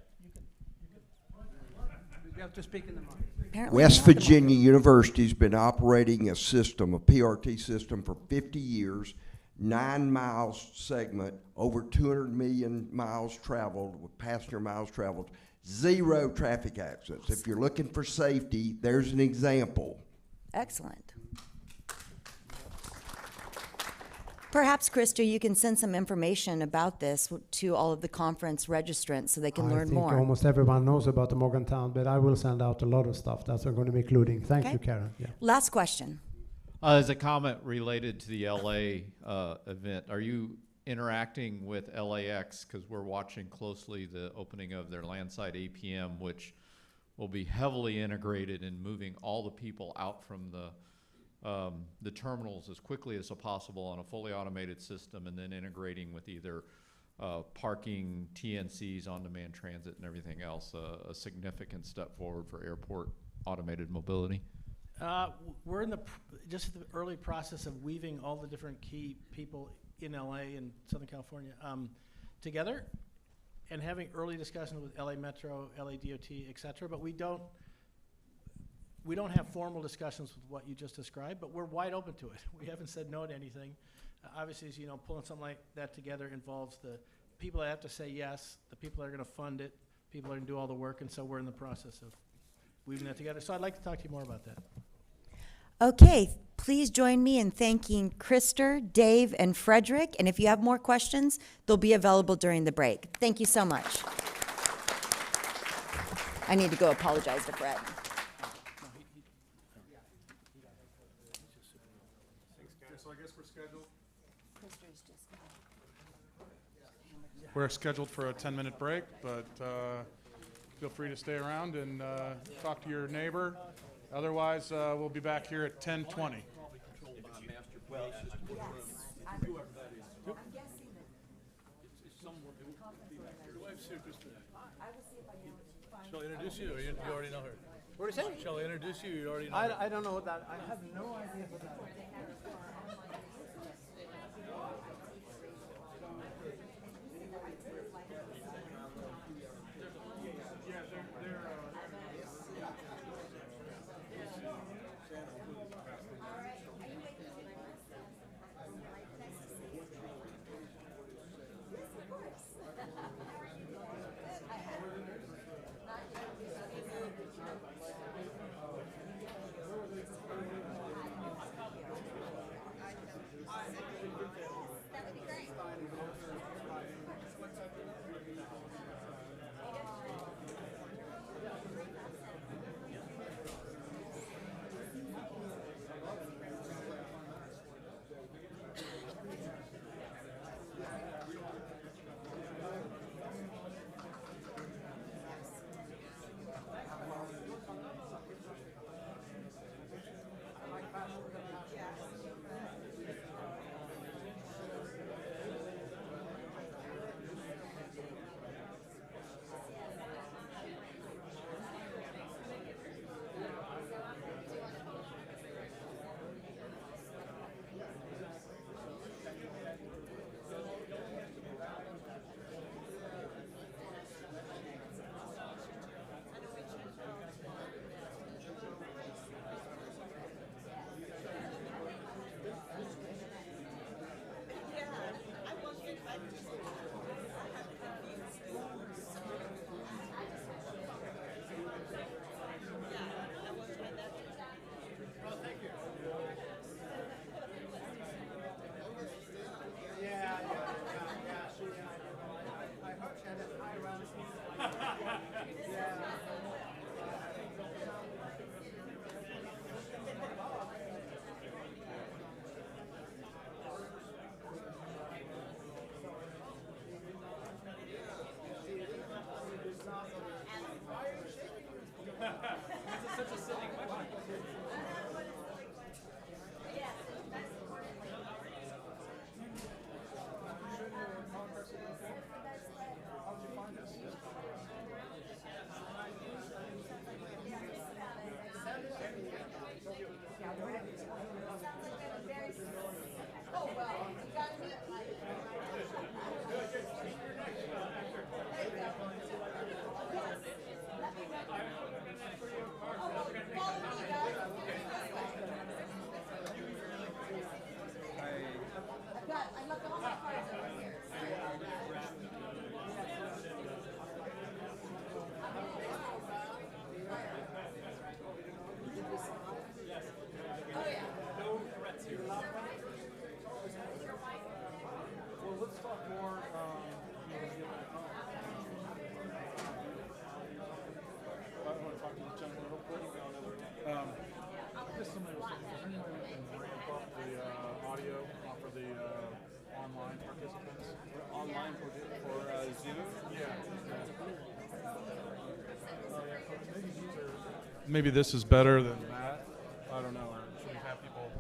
You have to speak in the mic. Apparently West not the Virginia University's been operating a system, a PRT system, for 50 years, 9-mile segment, over 200 million miles traveled, with passenger miles traveled, 0 traffic accidents. If you're looking for safety, there's an example. Excellent. Perhaps, Krista, you can send some information about this to all of the conference registrants so they can learn more. I think almost everyone knows about the Morgantown, but I will send out a lot of stuff that I'm going to be including. Thank you, Karen. Yeah. Last question. As a comment related to the LA event, are you interacting with LAX, because we're watching closely the opening of their landside APM, which will be heavily integrated in moving all the people out from the terminals as quickly as possible on a fully automated system, and then integrating with either parking, TNCs, on-demand transit, and everything else, a significant step forward for airport automated mobility? We're in just the early process of weaving all the different key people in LA and Southern California together and having early discussions with LA Metro, LA DOT, et cetera, but we don't have formal discussions with what you just described, but we're wide open to it. We haven't said no to anything. Obviously, as you know, pulling something like that together involves the people that have to say yes, the people that are going to fund it, people that are going to do all the work, and so we're in the process of weaving that together. So I'd like to talk to you more about that. Okay, please join me in thanking Krister, Dave, and Frederick. And if you have more questions, they'll be available during the break. Thank you so much. I need to go apologize to Fred. So I guess we're scheduled for a 10-minute break, but feel free to stay around and talk to your neighbor. Otherwise, we'll be back here at 10:20. Shall I introduce you, or you already know her? What do you say? Shall I introduce you, or you already know her? I don't know what that. I have no idea what that is. Well, let's talk more. I want to talk to the gentleman real quick. Just somebody was saying, is there any way we can ramp up the audio for the online participants? Online for Zoom? Yeah. Maybe this is better than that. I don't know. Or should we have people?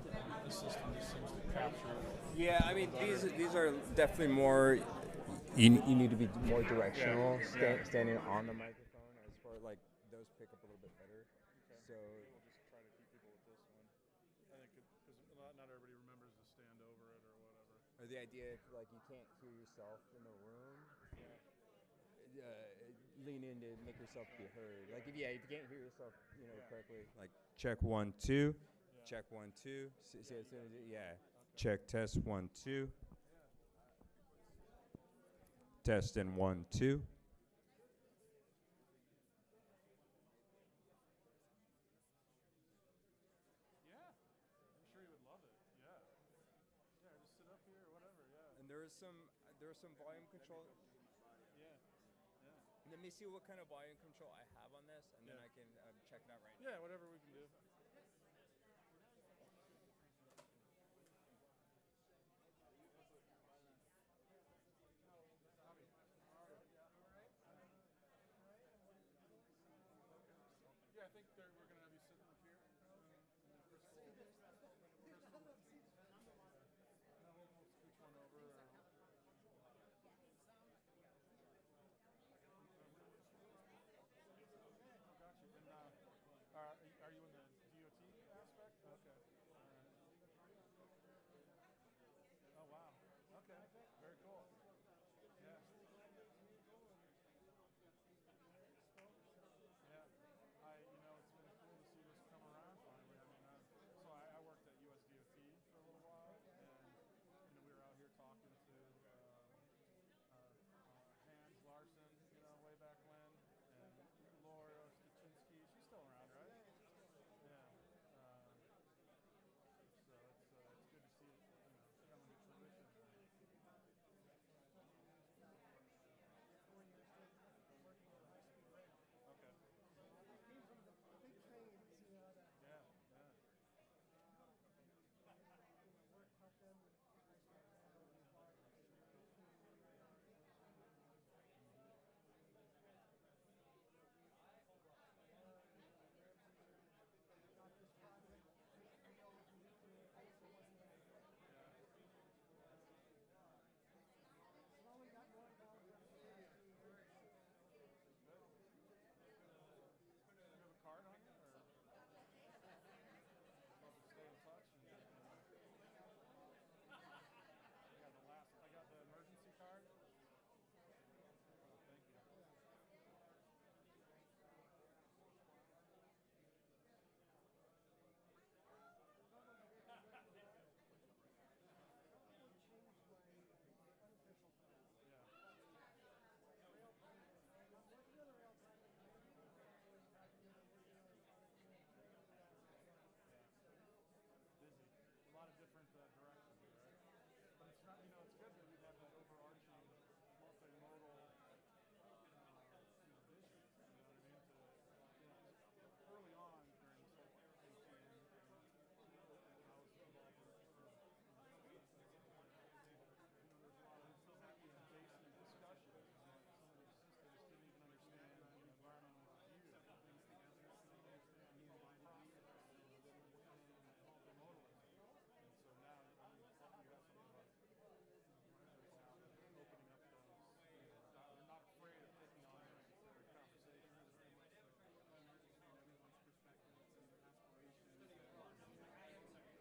The system just seems to capture. Yeah, I mean, these are definitely more. You need to be more directional, standing on the microphone, as far like those pick up a little bit better. Okay. So We'll just try to keep people with this one. I think because not everybody remembers to stand over it or whatever. or the idea if like you can't hear yourself in the room, lean in to make yourself be heard. Like if you can't hear yourself, correctly, like check 1 2, check 1 2. Check test 1 2. Test in 1 2. Yeah, I'm sure you would love it. Yeah. Yeah, just sit up here or whatever. Yeah. And there is some volume control. Yeah. Let me see what kind of volume control I have on this, and then I can check it out right now. Yeah, whatever we can do. Yeah, I think we're going to have you sitting up here. And then Crystal. We'll scooch one over. Got you. And are you in the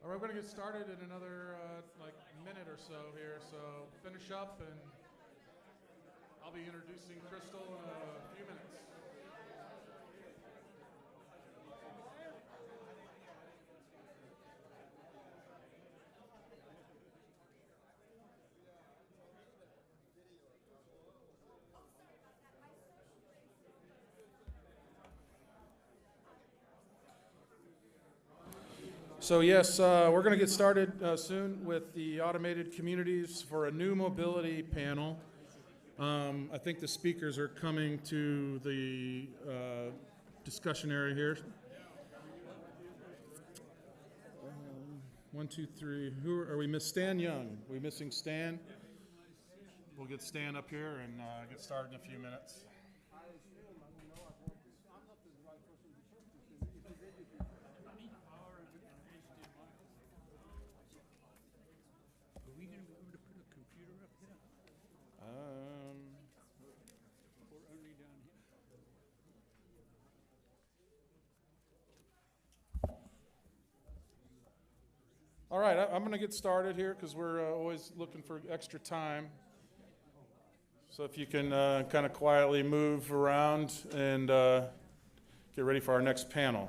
All right, we're going to get started in another like minute or so here. So finish up, and I'll be introducing Crystal in a few minutes. So yes, we're going to get started soon with the automated communities for a new mobility panel. I think the speakers are coming to the discussion area here. 1, 2, 3. Who are we? Miss Stan Young. Are we missing Stan? We'll get Stan up here and get started in a few minutes. All right, I'm going to get started here because we're always looking for extra time. So if you can kind of quietly move around and get ready for our next panel.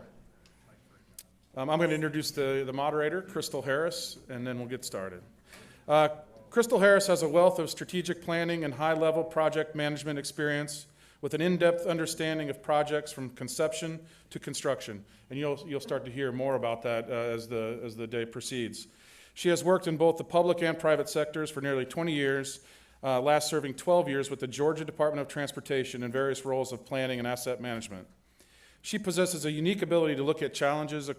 I'm going to introduce the moderator, Crystal Harris, and then we'll get started. Crystal Harris has a wealth of strategic planning and high-level project management experience with an in-depth understanding of projects from conception to construction. And you'll start to hear more about that as the day proceeds. She has worked in both the public and private sectors for nearly 20 years, last serving 12 years with the Georgia Department of Transportation in various roles of planning and asset management. She possesses a unique ability to look at challenges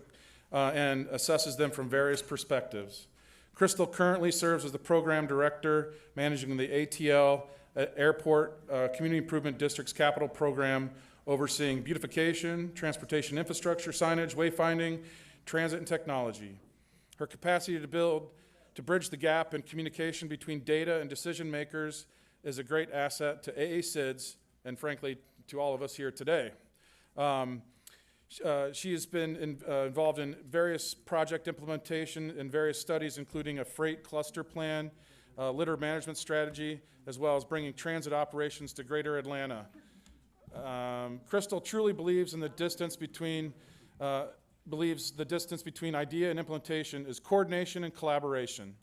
and assesses them from various perspectives. Crystal currently serves as the program director managing the ATL Airport Community Improvement District's capital program, overseeing beautification, transportation infrastructure, signage, wayfinding, transit, and technology. Her capacity to bridge the gap in communication between data and decision makers is a great asset to AACIDS and, frankly, to all of us here today. She has been involved in various project implementation and various studies, including a freight cluster plan, litter management strategy, as well as bringing transit operations to Greater Atlanta. Crystal truly believes the distance between idea and implementation is coordination and collaboration.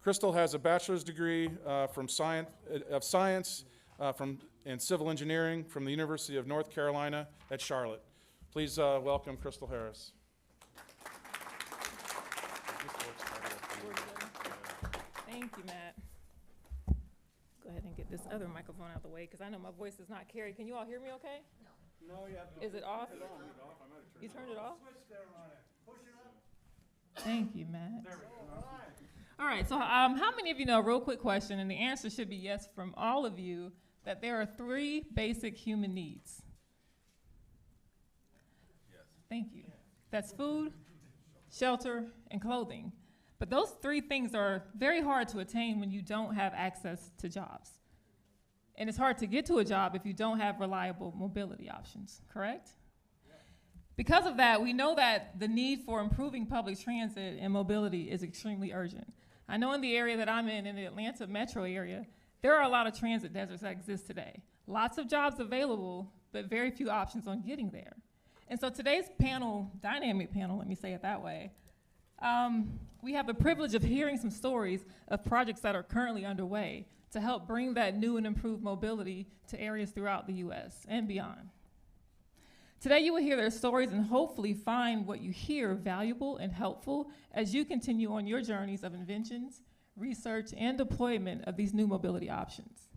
Crystal has a bachelor's degree from science and civil engineering from the University of North Carolina at Charlotte. Please welcome Crystal Harris. Thank you, Matt. Go ahead and get this other microphone out of the way because I know my voice does not carry. Can you all hear me okay? No, you have to. Is it off? Turn it on. You turned it off? Switch there on it. Push it up. Thank you, Matt. There we go. All right, so how many of you know, real quick question, and the answer should be yes from all of you, that there are 3 basic human needs? Yes. Thank you. That's food, shelter, and clothing. But those 3 things are very hard to attain when you don't have access to jobs. And it's hard to get to a job if you don't have reliable mobility options, correct? Because of that, we know that the need for improving public transit and mobility is extremely urgent. I know in the area that I'm in the Atlanta metro area, there are a lot of transit deserts that exist today. Lots of jobs available, but very few options on getting there. And so today's panel, dynamic panel, let me say it that way, we have the privilege of hearing some stories of projects that are currently underway to help bring that new and improved mobility to areas throughout the U.S. and beyond. Today you will hear their stories and hopefully find what you hear valuable and helpful as you continue on your journeys of inventions, research, and deployment of these new mobility options.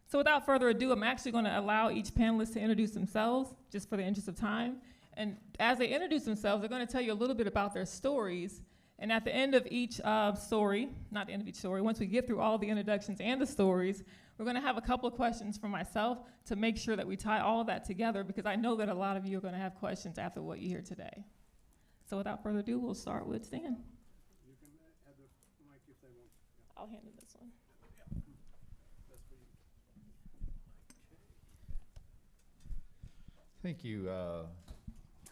So without further ado, I'm actually going to allow each panelist to introduce themselves, just for the interest of time. And as they introduce themselves, they're going to tell you a little bit about their stories. And at the end of each story, not the end of each story, once we get through all the introductions and the stories, we're going to have a couple of questions for myself to make sure that we tie all of that together, because I know that a lot of you are going to have questions after what you hear today. So without further ado, we'll start with Stan. You can add the mic if they want. Yeah. I'll handle this one. Thank you.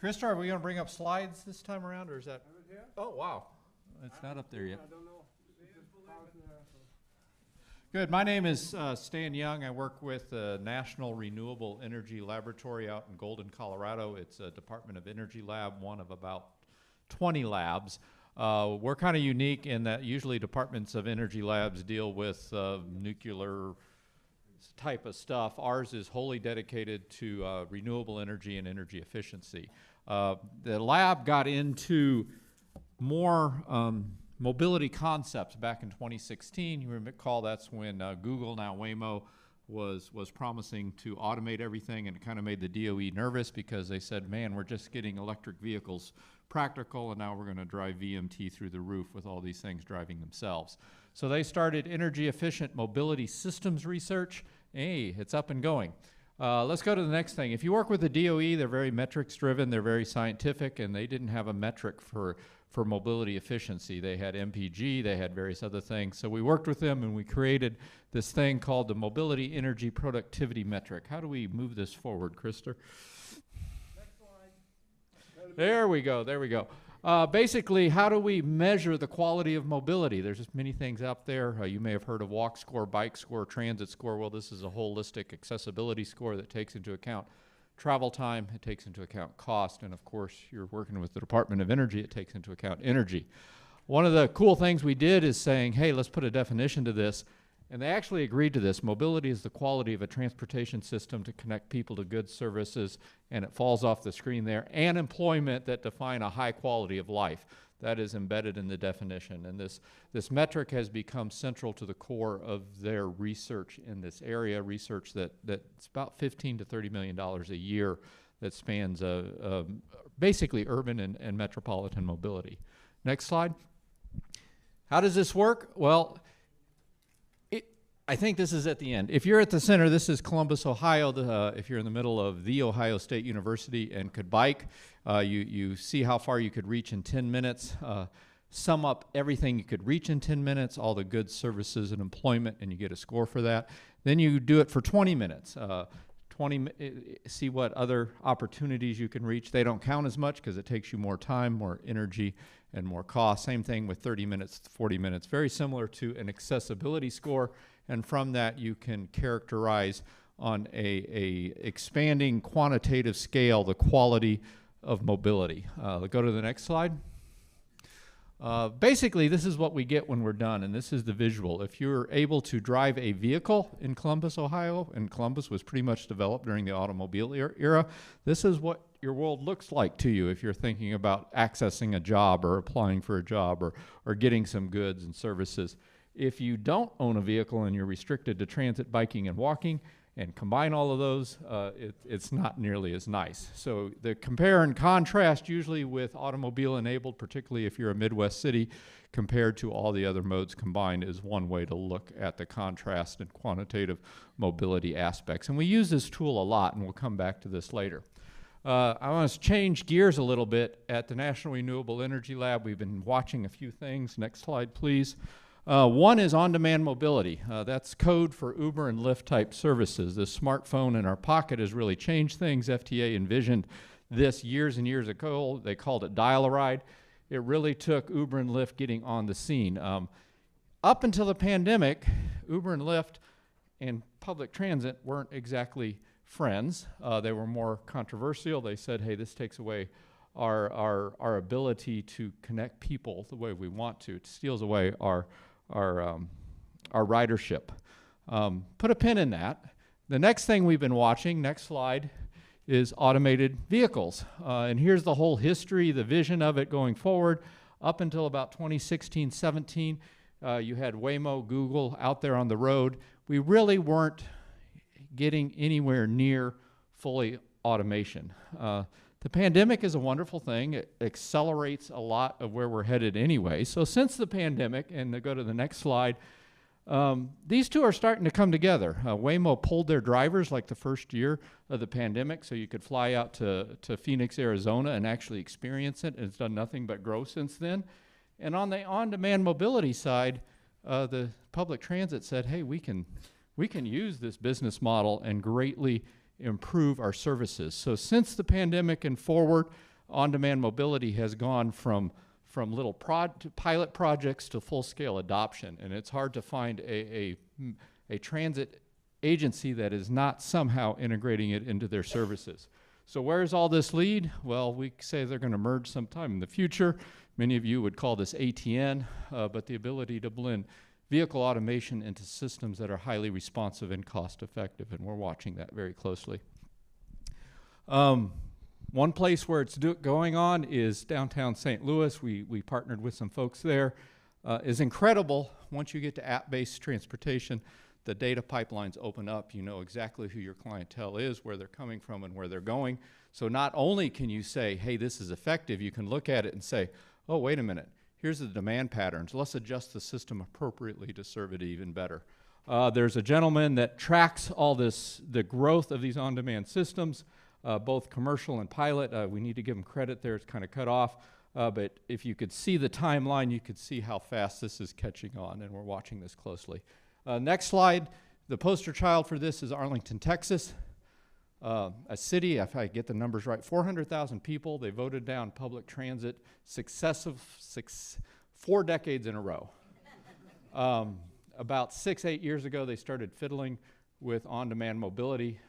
Krista, are we going to bring up slides this time around, or is that? Oh, wow. It's not up there yet. Good. My name is Stan Young. I work with the National Renewable Energy Laboratory out in Golden, Colorado. It's a Department of Energy lab, one of about 20 labs. We're kind of unique in that usually departments of energy labs deal with nuclear type of stuff. Ours is wholly dedicated to renewable energy and energy efficiency. The lab got into more mobility concepts back in 2016. You recall that's when Google, now Waymo, was promising to automate everything, and it kind of made the DOE nervous because they said, man, we're just getting electric vehicles practical, and now we're going to drive VMT through the roof with all these things driving themselves. So they started energy efficient mobility systems research. Hey, it's up and going. Let's go to the next thing. If you work with the DOE, they're very metrics driven, they're very scientific, and they didn't have a metric for mobility efficiency. They had MPG, they had various other things. So we worked with them and we created this thing called the Mobility Energy Productivity Metric. How do we move this forward, Krister? Next slide. There we go, there we go. Basically, how do we measure the quality of mobility? There's just many things out there. You may have heard of walk score, bike score, transit score. Well, this is a holistic accessibility score that takes into account travel time, it takes into account cost, and of course, you're working with the Department of Energy, it takes into account energy. One of the cool things we did is saying, hey, let's put a definition to this, and they actually agreed to this. Mobility is the quality of a transportation system to connect people to goods, services, and it falls off the screen there, and employment that define a high quality of life. That is embedded in the definition, and this metric has become central to the core of their research in this area, research that's about $15 to $30 million a year that spans basically urban and metropolitan mobility. Next slide. How does this work? Well, I think this is at the end. If you're at the center, this is Columbus, Ohio. If you're in the middle of The Ohio State University and could bike, you see how far you could reach in 10 minutes. Sum up everything you could reach in 10 minutes, all the goods, services, and employment, and you get a score for that. Then you do it for 20 minutes. See what other opportunities you can reach. They don't count as much because it takes you more time, more energy, and more cost. Same thing with 30 minutes, 40 minutes. Very similar to an accessibility score. And from that, you can characterize on a expanding quantitative scale the quality of mobility. Go to the next slide. Basically, this is what we get when we're done, and this is the visual. If you're able to drive a vehicle in Columbus, Ohio, and Columbus was pretty much developed during the automobile era, this is what your world looks like to you if you're thinking about accessing a job or applying for a job or getting some goods and services. If you don't own a vehicle and you're restricted to transit, biking, and walking, and combine all of those, it's not nearly as nice. So the compare and contrast usually with automobile enabled, particularly if you're a Midwest city, compared to all the other modes combined is one way to look at the contrast and quantitative mobility aspects. And we use this tool a lot, and we'll come back to this later. I want to change gears a little bit. At the National Renewable Energy Lab, we've been watching a few things. Next slide, please. One is on-demand mobility. That's code for Uber and Lyft type services. The smartphone in our pocket has really changed things. FTA envisioned this years and years ago. They called it dial-a-ride. It really took Uber and Lyft getting on the scene. Up until the pandemic, Uber and Lyft and public transit weren't exactly friends. They were more controversial. They said, hey, this takes away our ability to connect people the way we want to. It steals away our ridership. Put a pin in that. The next thing we've been watching, next slide, is automated vehicles. And here's the whole history, the vision of it going forward. Up until about 2016, 17, you had Waymo, Google out there on the road. We really weren't getting anywhere near fully automation. The pandemic is a wonderful thing. It accelerates a lot of where we're headed anyway. So since the pandemic, and to go to the next slide, these two are starting to come together. Waymo pulled their drivers like the first year of the pandemic, so you could fly out to Phoenix, Arizona and actually experience it. It's done nothing but grow since then. And on the on-demand mobility side, the public transit said, hey, we can use this business model and greatly improve our services. So since the pandemic and forward, on-demand mobility has gone from from little pilot projects to full-scale adoption, and it's hard to find a transit agency that is not somehow integrating it into their services. So where does all this lead? Well, we say they're going to merge sometime in the future. Many of you would call this ATN, but the ability to blend vehicle automation into systems that are highly responsive and cost-effective, and we're watching that very closely. One place where it's going on is downtown St. Louis. We partnered with some folks there. Is incredible. Once you get to app-based transportation, the data pipelines open up. You know exactly who your clientele is, where they're coming from, and where they're going. So not only can you say, hey, this is effective, you can look at it and say, oh, wait a minute, here's the demand patterns. Let's adjust the system appropriately to serve it even better. There's a gentleman that tracks all this, the growth of these on-demand systems, both commercial and pilot. We need to give him credit there. It's kind of cut off. But if you could see the timeline, you could see how fast this is catching on, and we're watching this closely. Next slide. The poster child for this is Arlington, Texas. A city, if I get the numbers right, 400,000 people. They voted down public transit 4 decades in a row. About 6-8 years ago, they started fiddling with on-demand mobility.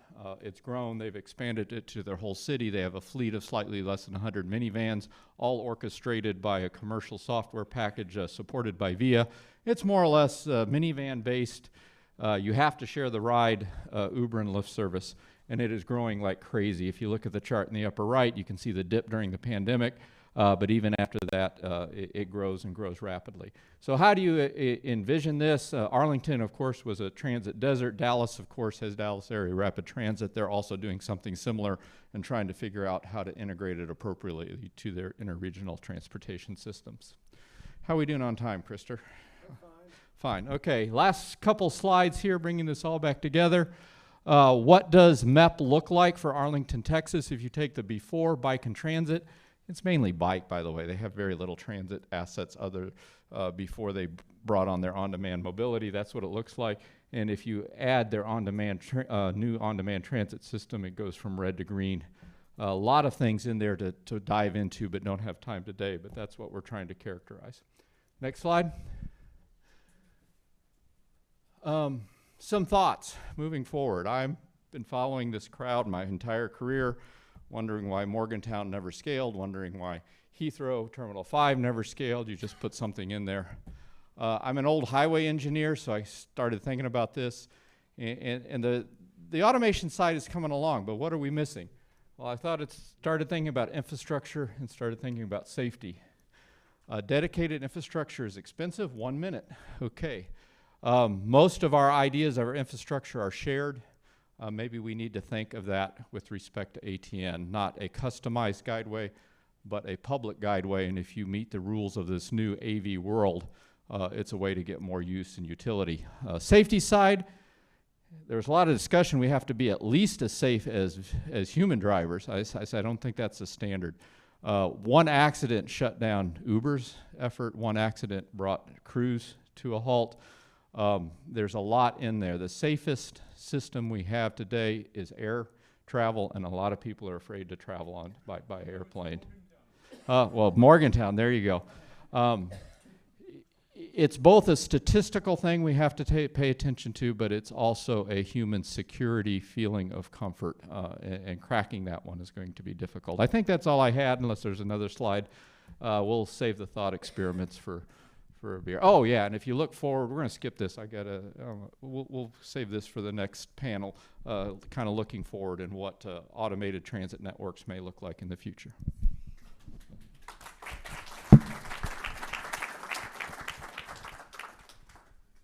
It's grown. They've expanded it to their whole city. They have a fleet of slightly less than 100 minivans, all orchestrated by a commercial software package supported by VIA. It's more or less minivan-based. You have to share the ride, Uber and Lyft service, and it is growing like crazy. If you look at the chart in the upper right, you can see the dip during the pandemic, but even after that, it grows and grows rapidly. So how do you envision this? Arlington, of course, was a transit desert. Dallas, of course, has Dallas Area Rapid Transit. They're also doing something similar and trying to figure out how to integrate it appropriately to their interregional transportation systems. How are we doing on time, Krister? Fine. Okay, last couple slides here, bringing this all back together. What does MEP look like for Arlington, Texas? If you take the before, bike and transit, it's mainly bike, by the way. They have very little transit assets before they brought on their on-demand mobility. That's what it looks like. And if you add their new on-demand transit system, it goes from red to green. A lot of things in there to dive into, but don't have time today, but that's what we're trying to characterize. Next slide. Some thoughts moving forward. I've been following this crowd my entire career, wondering why Morgantown never scaled, wondering why Heathrow Terminal 5 never scaled. You just put something in there. I'm an old highway engineer, so I started thinking about this. And the automation side is coming along, but what are we missing? Well, I started thinking about infrastructure and started thinking about safety. Dedicated infrastructure is expensive. 1 minute. Okay. Most of our ideas of our infrastructure are shared. Maybe we need to think of that with respect to ATN, not a customized guideway, but a public guideway. And if you meet the rules of this new AV world, it's a way to get more use and utility. Safety side, there's a lot of discussion. We have to be at least as safe as human drivers. I don't think that's the standard. One accident shut down Uber's effort. One accident brought Cruise to a halt. There's a lot in there. The safest system we have today is air travel, and a lot of people are afraid to travel by airplane. Well, Morgantown, there you go. It's both a statistical thing we have to pay attention to, but it's also a human security feeling of comfort, and cracking that one is going to be difficult. I think that's all I had, unless there's another slide. We'll save the thought experiments for a beer. Oh yeah, and if you look forward, we're going to skip this. We'll save this for the next panel, kind of looking forward and what automated transit networks may look like in the future.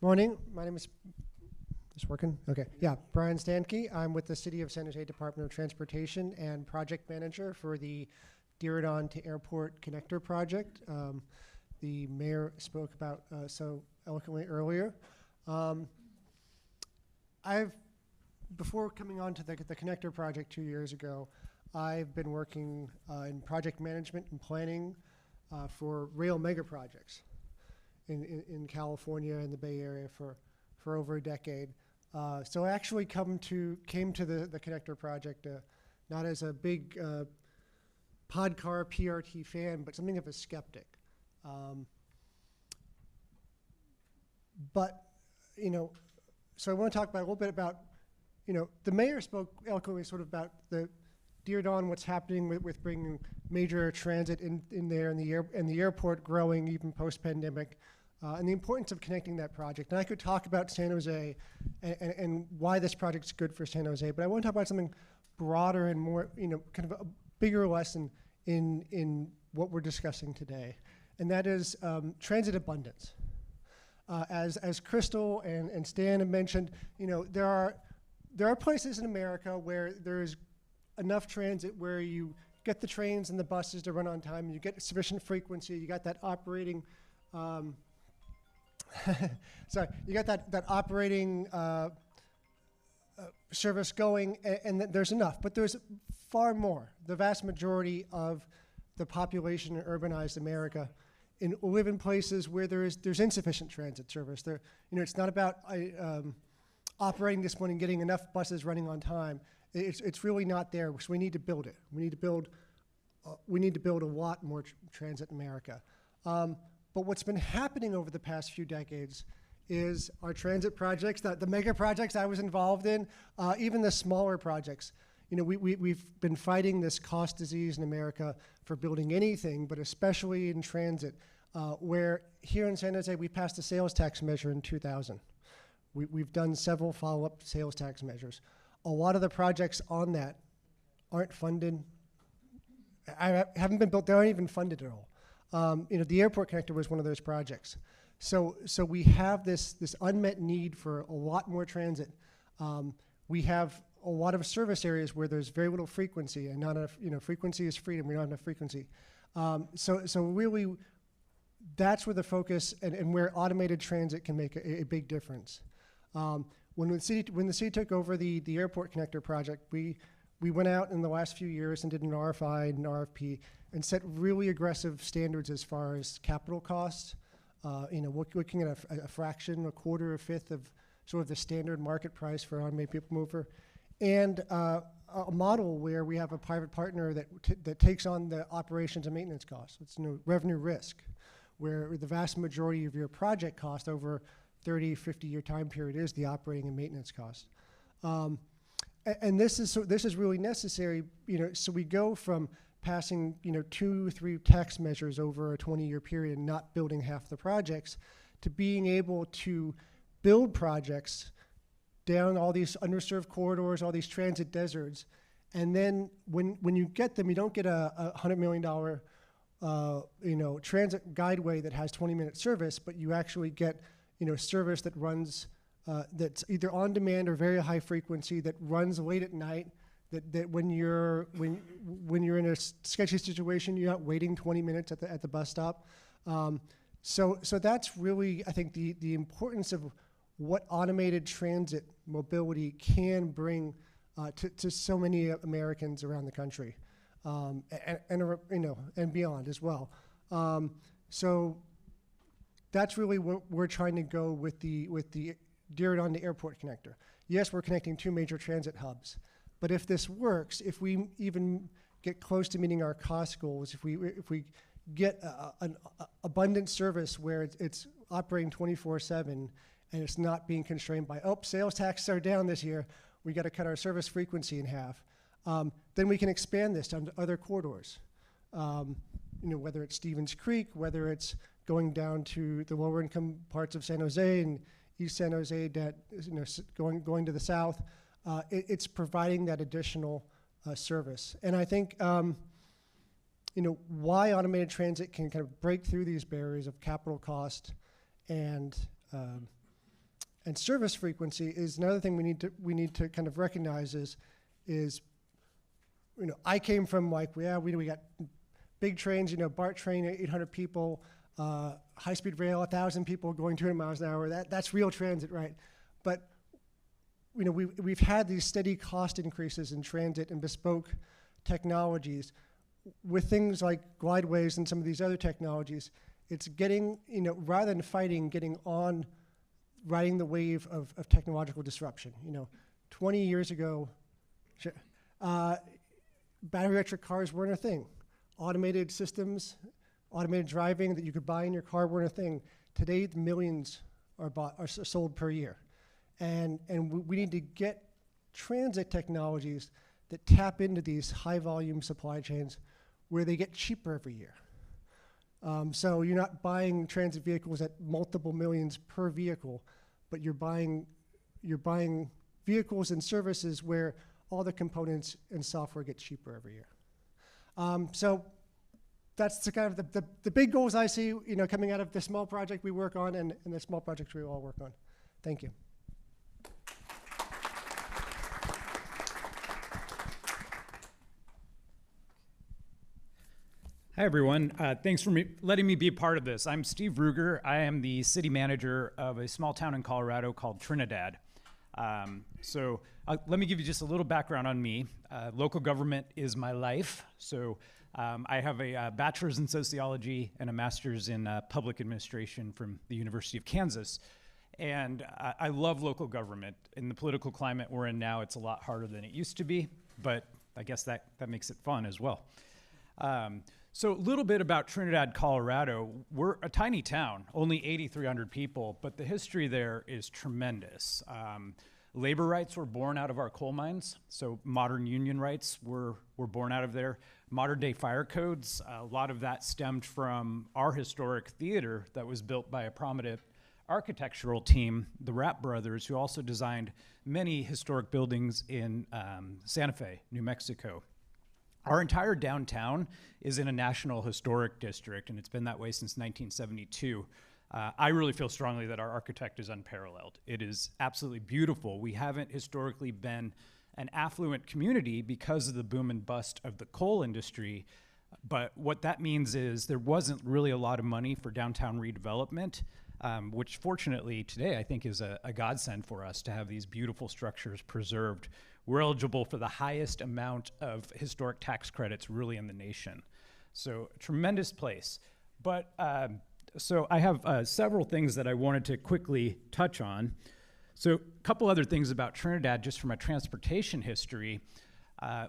Morning, my name is working? Okay, yeah, Brian Stanke. I'm with the City of San Jose Department of Transportation and project manager for the Diridon to Airport Connector project. The mayor spoke about so eloquently earlier. Before coming on to the connector project 2 years ago, I've been working in project management and planning for rail mega projects in California and the Bay Area for over a decade. So I actually came to the connector project not as a big Podcar PRT fan, but something of a skeptic. But, you know, so I want to talk about a little bit about, you know, the mayor spoke eloquently sort of about the Dear Dawn, what's happening with bringing major transit in there and the airport growing even post-pandemic, and the importance of connecting that project. And I could talk about San Jose and why this project's good for San Jose, but I want to talk about something broader and more, you know, kind of a bigger lesson in what we're discussing today, and that is transit abundance. As Crystal and Stan have mentioned, you know, there are places in America where there's enough transit where you get the trains and the buses to run on time, and you get sufficient frequency, you got that operating, sorry, you got that operating service going, and there's enough. But there's far more. The vast majority of the population in urbanized America live in places where there's insufficient transit service. You know, it's not about operating this one and getting enough buses running on time. It's really not there. So we need to build it. We need to build a lot more transit in America. But what's been happening over the past few decades is our transit projects, the mega projects I was involved in, even the smaller projects. You know, we've been fighting this cost disease in America for building anything, but especially in transit, where here in San Jose, we passed a sales tax measure in 2000. We've done several follow-up sales tax measures. A lot of the projects on that aren't funded. Haven't been built. They aren't even funded at all. You know, the airport connector was one of those projects. So we have this unmet need for a lot more transit. We have a lot of service areas where there's very little frequency, and not enough. You know, frequency is freedom. We don't have enough frequency. So really, that's where the focus and where automated transit can make a big difference. When the city took over the airport connector project, we went out in the last few years and did an RFI and an RFP and set really aggressive standards as far as capital costs. You know, looking at a fraction, a quarter, a fifth of sort of the standard market price for an automated people mover, and a model where we have a private partner that takes on the operations and maintenance costs. It's no revenue risk, where the vast majority of your project cost over 30, 50-year time period is the operating and maintenance cost. And this is really necessary, you know, so we go from passing, you know, 2-3 tax measures over a 20-year period and not building half the projects to being able to build projects down all these underserved corridors, all these transit deserts, and then when you get them, you don't get a $100 million you know, transit guideway that has 20-minute service, but you actually get, you know, service that runs, that's either on demand or very high frequency, that runs late at night, that when you're in a sketchy situation, you're not waiting 20 minutes at the bus stop. So that's really, I think, the importance of what automated transit mobility can bring to so many Americans around the country, and you know, and beyond as well. So that's really where we're trying to go with the Dear Dawn to Airport connector. Yes, we're connecting 2 major transit hubs, but if this works, if we even get close to meeting our cost goals, if we get an abundant service where it's operating 24/7 and it's not being constrained by, oh, sales taxes are down this year, we got to cut our service frequency in half, then we can expand this to other corridors. You know, whether it's Stevens Creek, whether it's going down to the lower income parts of San Jose and East San Jose, that, you know, going to the south, it's providing that additional service. And I think, you know, why automated transit can kind of break through these barriers of capital cost and service frequency is another thing we need to kind of recognize is, you know, I came from like, we got big trains, you know, BART train, 800 people, high-speed rail, 1,000 people going 200 miles an hour. That's real transit, right? But, you know, we've had these steady cost increases in transit and bespoke technologies. With things like glideways and some of these other technologies, it's getting, you know, rather than fighting, getting on, riding the wave of technological disruption. You know, 20 years ago, battery electric cars weren't a thing. Automated systems automated driving that you could buy in your car weren't a thing. Today, the millions are sold per year. And we need to get transit technologies that tap into these high volume supply chains where they get cheaper every year. So you're not buying transit vehicles at multiple millions per vehicle, but you're buying vehicles and services where all the components and software get cheaper every year. So that's the kind of the big goals I see, coming out of the small project we work on and the small projects we all work on. Thank you. Hi, everyone. Thanks for letting me be a part of this. I'm Steve Ruger. I am the city manager of a small town in Colorado called Trinidad. Let me give you just a little background on me. Local government is my life. I have a bachelor's in sociology and a master's in public administration from the University of Kansas. And I love local government. In the political climate we're in now, it's a lot harder than it used to be, but I guess that makes it fun as well. So a little bit about Trinidad, Colorado. We're a tiny town, only 8,300 people, but the history there is tremendous. Labor rights were born out of our coal mines, so modern union rights were born out of there. Modern day fire codes, a lot of that stemmed from our historic theater that was built by a prominent architectural team, the Rapp brothers, who also designed many historic buildings in Santa Fe, New Mexico. Our entire downtown is in a National Historic District, and it's been that way since 1972. I really feel strongly that our architect is unparalleled. It is absolutely beautiful. We haven't historically been an affluent community because of the boom and bust of the coal industry, but what that means is there wasn't really a lot of money for downtown redevelopment, which fortunately today I think is a godsend for us to have these beautiful structures preserved. We're eligible for the highest amount of historic tax credits really in the nation. So tremendous place. But so I have several things that I wanted to quickly touch on. So a couple other things about Trinidad just from a transportation history.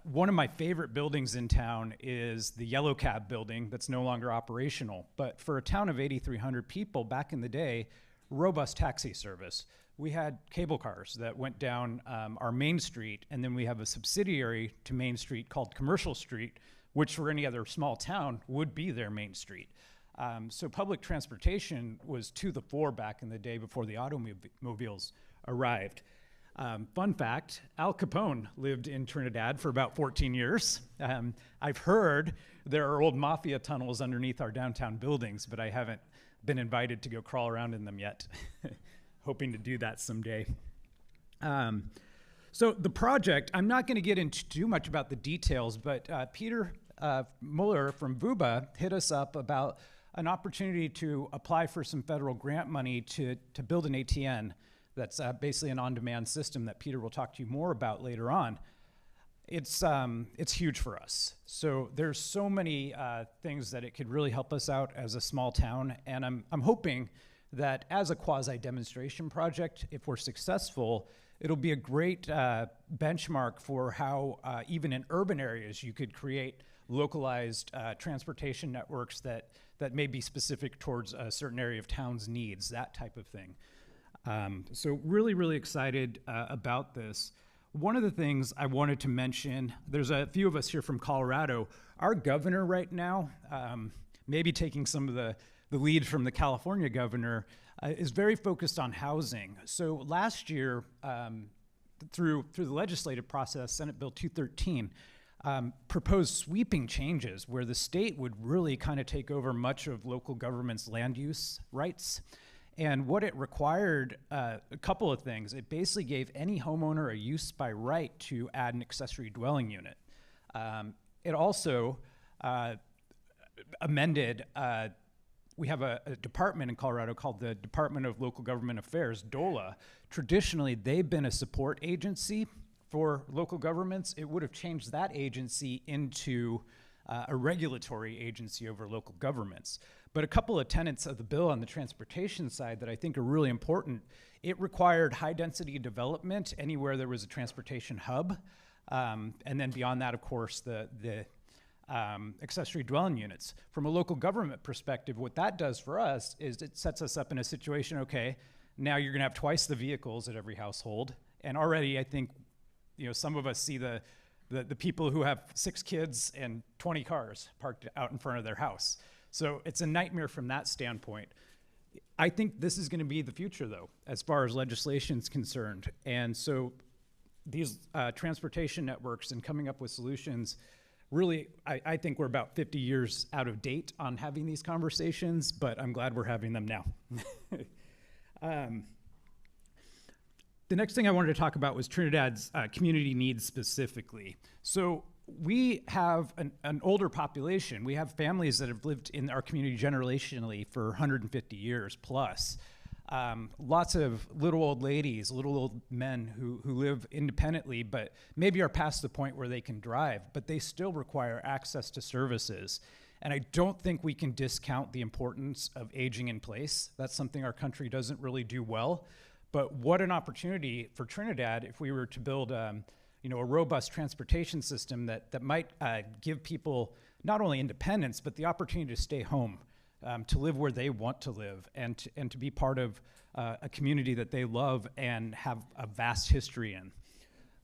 One of my favorite buildings in town is the Yellow Cab building that's no longer operational. But for a town of 8,300 people back in the day, robust taxi service. We had cable cars that went down our main street, and then we have a subsidiary to Main Street called Commercial Street, which for any other small town would be their main street. So public transportation was to the fore back in the day before the automobiles arrived. Fun fact, Al Capone lived in Trinidad for about 14 years. I've heard there are old mafia tunnels underneath our downtown buildings, but I haven't been invited to go crawl around in them yet. Hoping to do that someday. So the project, I'm not going to get into too much about the details, but Peter Muller from VUBA hit us up about an opportunity to apply for some federal grant money to build an ATN that's basically an on-demand system that Peter will talk to you more about later on. It's huge for us. So there's so many things that it could really help us out as a small town, and I'm hoping that as a quasi-demonstration project, if we're successful, it'll be a great benchmark for how even in urban areas you could create localized transportation networks that may be specific towards a certain area of town's needs, that type of thing. So really, really excited about this. One of the things I wanted to mention, there's a few of us here from Colorado. Our governor right now, maybe taking some of the lead from the California governor, is very focused on housing. So last year, through the legislative process, Senate Bill 213 proposed sweeping changes where the state would really kind of take over much of local government's land use rights. And what it required, a couple of things. It basically gave any homeowner a use by right to add an accessory dwelling unit. It also amended we have a department in Colorado called the Department of Local Government Affairs, DOLA. Traditionally, they've been a support agency for local governments. It would have changed that agency into a regulatory agency over local governments. But a couple of tenets of the bill on the transportation side that I think are really important, it required high-density development anywhere there was a transportation hub. And then beyond that, of course, the accessory dwelling units. From a local government perspective, what that does for us is it sets us up in a situation, okay, now you're gonna have twice the vehicles at every household. And already I think, some of us see the people who have 6 kids and 20 cars parked out in front of their house. So it's a nightmare from that standpoint. I think this is gonna be the future though, as far as legislation's concerned. And so these transportation networks and coming up with solutions, really, I think we're about 50 years out of date on having these conversations, but I'm glad we're having them now. The next thing I wanted to talk about was Trinidad's community needs specifically. So we have an older population. We have families that have lived in our community generationally for 150 years plus. Lots of little old ladies, little old men who live independently, but maybe are past the point where they can drive, but they still require access to services. And I don't think we can discount the importance of aging in place. That's something our country doesn't really do well. But what an opportunity for Trinidad if we were to build a robust transportation system that might give people not only independence, but the opportunity to stay home. To live where they want to live and to be part of a community that they love and have a vast history in.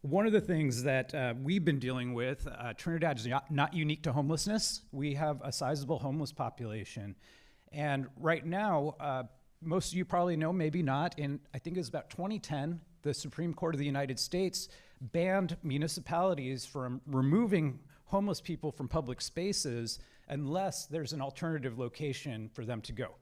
One of the things that we've been dealing with, Trinidad is not unique to homelessness. We have a sizable homeless population. And right now, most of you probably know, maybe not, I think it was about 2010, the Supreme Court of the United States banned municipalities from removing homeless people from public spaces unless there's an alternative location for them to go.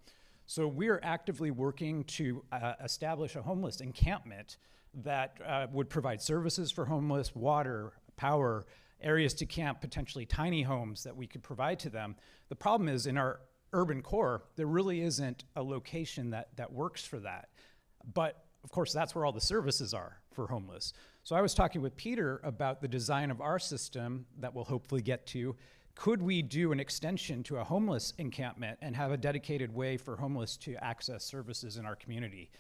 So we're actively working to establish a homeless encampment that would provide services for homeless, water, power, areas to camp, potentially tiny homes that we could provide to them. The problem is in our urban core, there really isn't a location that works for that. But of course, that's where all the services are for homeless. So I was talking with Peter about the design of our system that we'll hopefully get to. Could we do an extension to a homeless encampment and have a dedicated way for homeless to access services in our community?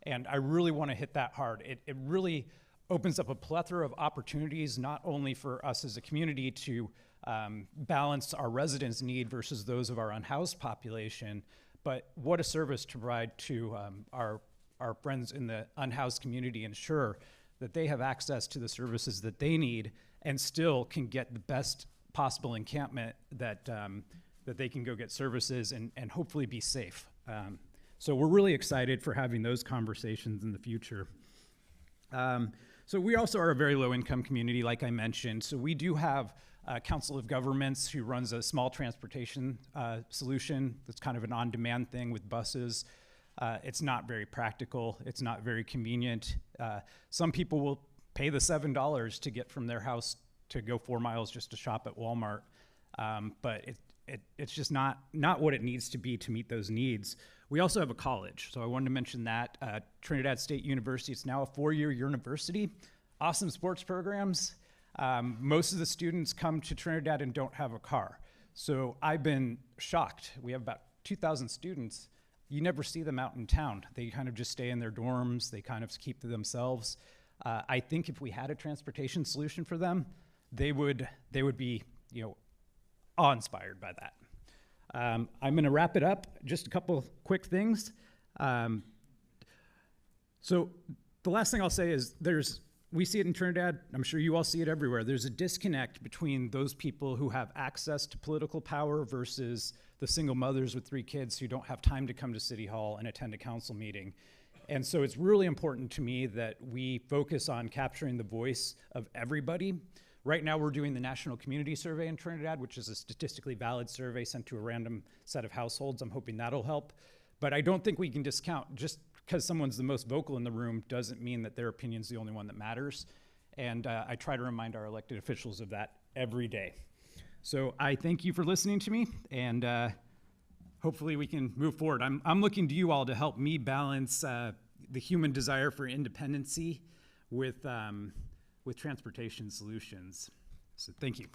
And I really want to hit that hard. It really opens up a plethora of opportunities, not only for us as a community to balance our residents' need versus those of our unhoused population, but what a service to provide to our friends in the unhoused community, ensure that they have access to the services that they need and still can get the best possible encampment that they can go get services and hopefully be safe. So we're really excited for having those conversations in the future. So we also are a very low income community, like I mentioned. So we do have a Council of Governments who runs a small transportation solution that's kind of an on-demand thing with buses. It's not very practical. It's not very convenient. Some people will pay the $7 to get from their house to go 4 miles just to shop at Walmart. But it's just not what it needs to be to meet those needs. We also have a college, so I wanted to mention that. Trinidad State University, it's now a 4-year university. Awesome sports programs. Most of the students come to Trinidad and don't have a car. So I've been shocked. We have about 2,000 students. You never see them out in town. They kind of just stay in their dorms. They kind of keep to themselves. I think if we had a transportation solution for them, they would be, awe-inspired by that. I'm going to wrap it up. Just a couple quick things. So the last thing I'll say is we see it in Trinidad. I'm sure you all see it everywhere. There's a disconnect between those people who have access to political power versus the single mothers with 3 kids who don't have time to come to City Hall and attend a council meeting. And so it's really important to me that we focus on capturing the voice of everybody. Right now we're doing the National Community Survey in Trinidad, which is a statistically valid survey sent to a random set of households. I'm hoping that'll help. But I don't think we can discount, just because someone's the most vocal in the room doesn't mean that their opinion's the only one that matters. And I try to remind our elected officials of that every day. So I thank you for listening to me, and hopefully we can move forward. I'm looking to you all to help me balance the human desire for independency with transportation solutions. So thank you.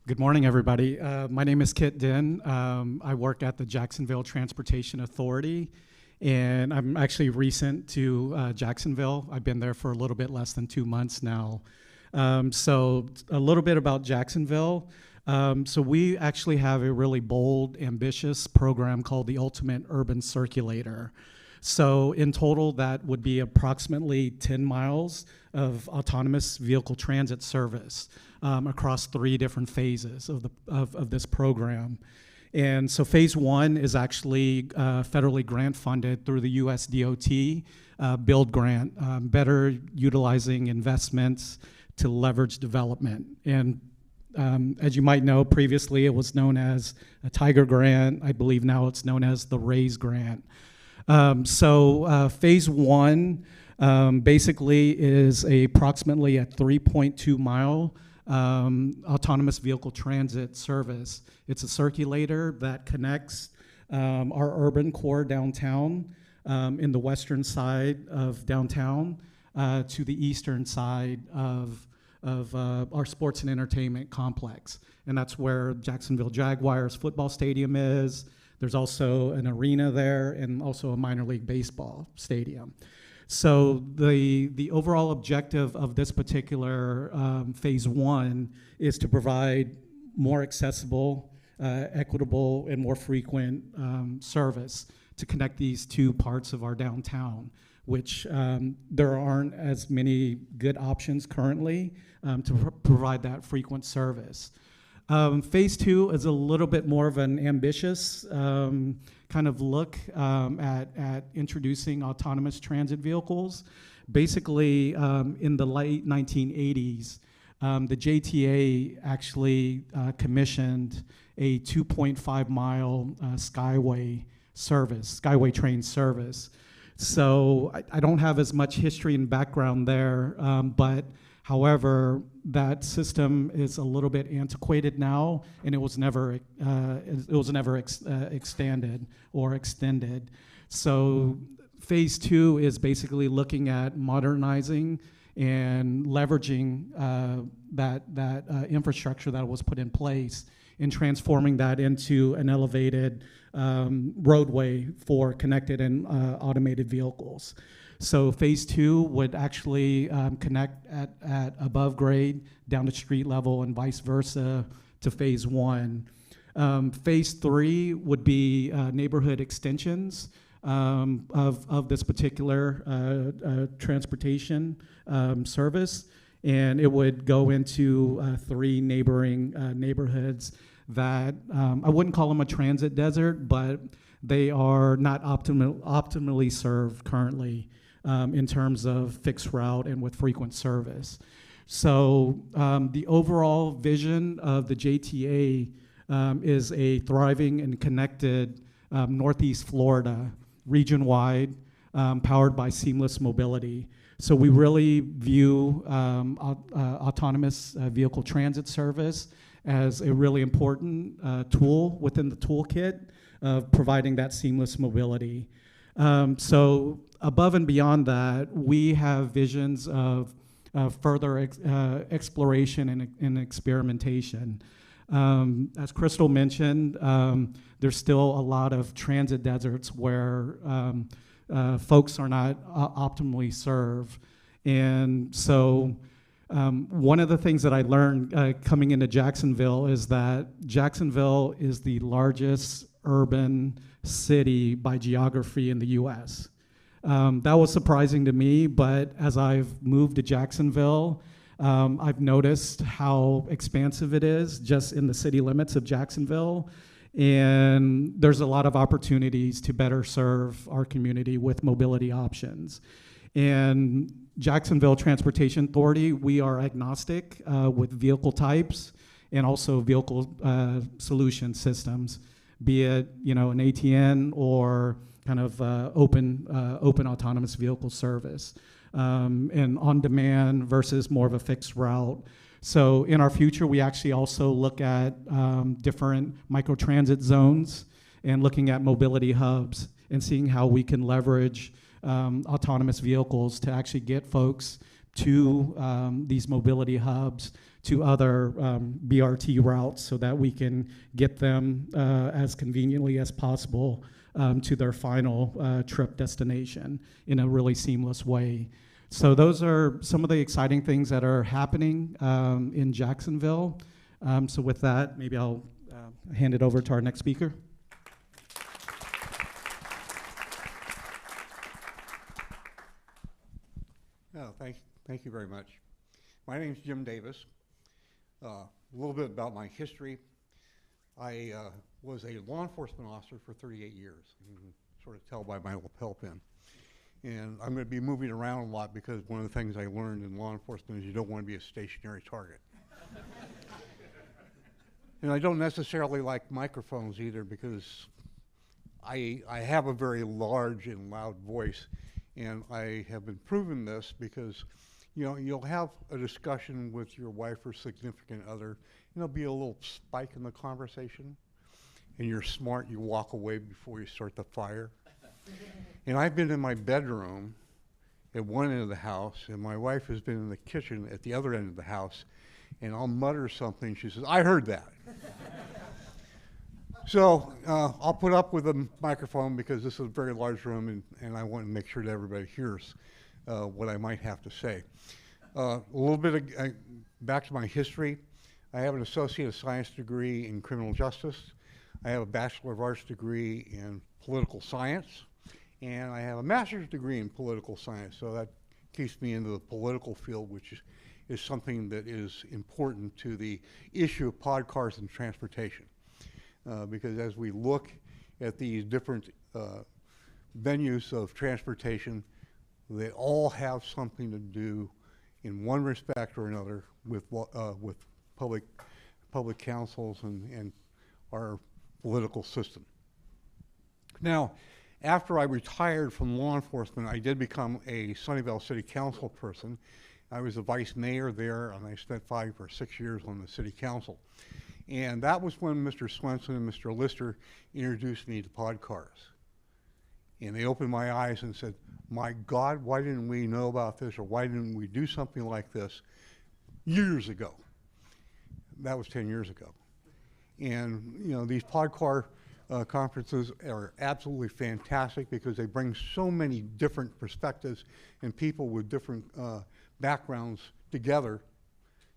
Good morning, everybody. My name is Kit Din. I work at the Jacksonville Transportation Authority, And I'm actually recent to Jacksonville. I've been there for a little bit less than 2 months now. So a little bit about Jacksonville. So we actually have a really bold, ambitious program called the Ultimate Urban Circulator. So in total, that would be approximately 10 miles of autonomous vehicle transit service across 3 different phases of this program. And so phase 1 is actually federally grant funded through the US DOT build grant, better utilizing investments to leverage development. And as you might know, previously it was known as a Tiger Grant. I believe now it's known as the RAISE Grant. So phase 1 basically is approximately a 3.2 mile autonomous vehicle transit service. It's a circulator that connects our urban core downtown in the western side of downtown to the eastern side of our sports and entertainment complex. And that's where Jacksonville Jaguars football stadium is. There's also an arena there and also a minor league baseball stadium. So the overall objective of this particular phase 1 is to provide more accessible, equitable, and more frequent service to connect these 2 parts of our downtown, which there aren't as many good options currently to provide that frequent service. Phase 2 is a little bit more of an ambitious kind of look at introducing autonomous transit vehicles. Basically, in the late 1980s, the JTA actually commissioned a 2.5 mile Skyway train service. So I don't have as much history and background there, but however, that system is a little bit antiquated now, and it was never extended or extended. So phase 2 is basically looking at modernizing and leveraging that infrastructure that was put in place and transforming that into an elevated roadway for connected and automated vehicles. So phase 2 would actually connect at above grade down to street level and vice versa to phase 1. Phase 3 would be neighborhood extensions of this particular transportation service, and it would go into 3 neighboring neighborhoods that I wouldn't call them a transit desert, but they are not optimally served currently in terms of fixed route and with frequent service. So the overall vision of the JTA is a thriving and connected Northeast Florida, region-wide, powered by seamless mobility. So we really view autonomous vehicle transit service as a really important tool within the toolkit of providing that seamless mobility. So above and beyond that, we have visions of further exploration and experimentation. As Crystal mentioned, there's still a lot of transit deserts where folks are not optimally served. And so one of the things that I learned coming into Jacksonville is that Jacksonville is the largest urban city by geography in the US. That was surprising to me, but as I've moved to Jacksonville, I've noticed how expansive it is just in the city limits of Jacksonville. And there's a lot of opportunities to better serve our community with mobility options. And Jacksonville Transportation Authority, we are agnostic with vehicle types and also vehicle solution systems, be it an ATN or kind of open autonomous vehicle service, and on demand versus more of a fixed route. So in our future, we actually also look at different microtransit zones and looking at mobility hubs and seeing how we can leverage autonomous vehicles to actually get folks to these mobility hubs, to other BRT routes, so that we can get them as conveniently as possible to their final trip destination in a really seamless way. So those are some of the exciting things that are happening in Jacksonville. So with that, maybe I'll hand it over to our next speaker. Oh, thank you very much. My name is Jim Davis. A little bit about my history. I was a law enforcement officer for 38 years. You can sort of tell by my lapel pin. And I'm going to be moving around a lot because one of the things I learned in law enforcement is you don't want to be a stationary target. And I don't necessarily like microphones either because I have a very large and loud voice, and I have been proven this because you'll have a discussion with your wife or significant other, and there'll be a little spike in the conversation, and you're smart, you walk away before you start the fire. And I've been in my bedroom at one end of the house, and my wife has been in the kitchen at the other end of the house, and I'll mutter something, she says, "I heard that." So I'll put up with a microphone because this is a very large room, and I want to make sure that everybody hears what I might have to say. A little bit of, back to my history. I have an Associate of Science degree in criminal justice. I have a Bachelor of Arts degree in political science, and I have a master's degree in political science, so that keeps me into the political field, which is something that is important to the issue of podcars and transportation. Because as we look at these different venues of transportation, they all have something to do in one respect or another with public councils and our political system. Now, after I retired from law enforcement, I did become a Sunnyvale City Council person. I was the vice mayor there, and I spent 5 or 6 years on the city council. And that was when Mr. Swenson and Mr. Lister introduced me to podcars. And they opened my eyes and said, "My God, why didn't we know about this, or why didn't we do something like this years ago?" That was 10 years ago. And these podcar conferences are absolutely fantastic because they bring so many different perspectives and people with different backgrounds together,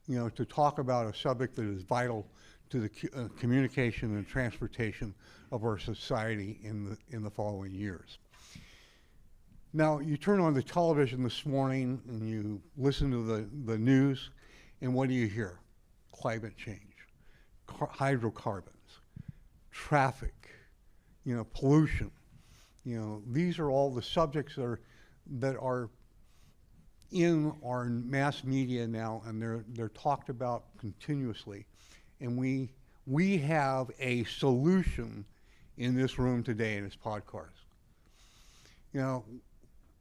to talk about a subject that is vital to the communication and transportation of our society in the following years. Now, you turn on the television this morning and you listen to the news, and what do you hear? Climate change, hydrocarbons, traffic, pollution. These are all the subjects that are in our mass media now, and they're talked about continuously. And we have a solution in this room today, and it's podcars.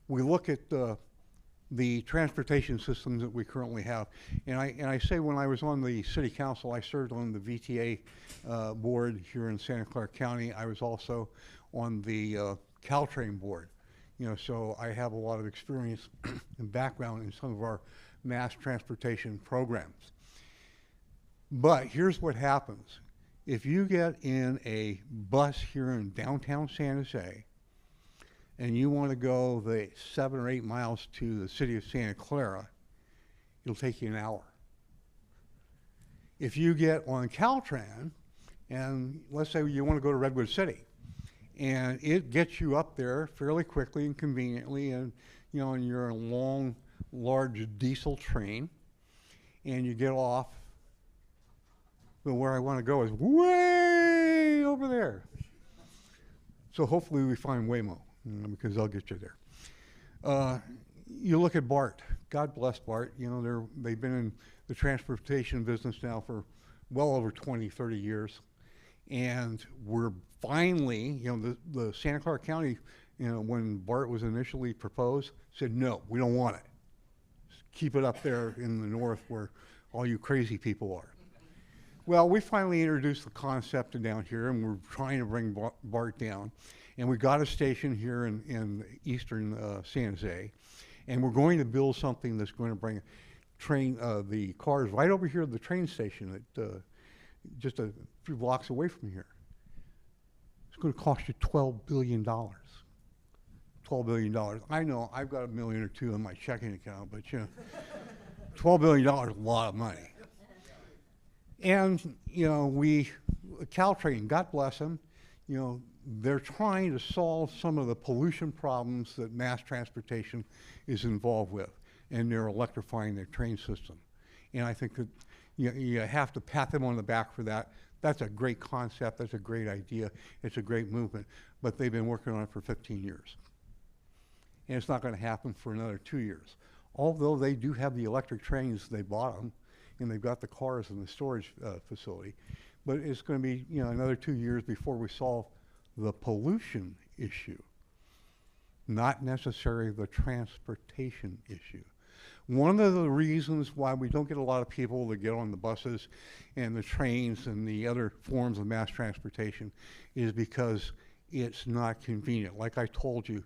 We look at the transportation systems that we currently have, and I say when I was on the city council, I served on the VTA board here in Santa Clara County. I was also on the Caltrain board. So I have a lot of experience and background in some of our mass transportation programs. But here's what happens. If you get in a bus here in downtown San Jose and you want to go the 7 or 8 miles to the city of Santa Clara, it'll take you an hour. If you get on Caltrain, and let's say you want to go to Redwood City, and it gets you up there fairly quickly and conveniently, and and you're in a long, large diesel train, and you get off. But where I want to go is way over there. So hopefully we find Waymo, because they'll get you there. You look at BART. God bless BART. They've been in the transportation business now for well over 20, 30 years. And we're finally, the Santa Clara County, when BART was initially proposed, said, no, we don't want it. Keep it up there in the north where all you crazy people are. Well, we finally introduced the concept down here, and we're trying to bring BART down. And we got a station here in eastern San Jose, and we're going to build something that's going to bring the cars right over here to the train station at just a few blocks away from here. It's going to cost you $12 billion. $12 billion. I know I've got $1 million or $2 million in my checking account, but you know, $12 billion is a lot of money. And, you know, Caltrain, God bless them, you know, they're trying to solve some of the pollution problems that mass transportation is involved with, and they're electrifying their train system. And I think that you have to pat them on the back for that. That's a great concept, that's a great idea, it's a great movement, but they've been working on it for 15 years. And it's not going to happen for another 2 years. Although they do have the electric trains, they bought them, and they've got the cars in the storage facility. But it's going to be, you know, another 2 years before we solve the pollution issue, not necessarily the transportation issue. One of the reasons why we don't get a lot of people to get on the buses and the trains and the other forms of mass transportation is because it's not convenient. Like I told you,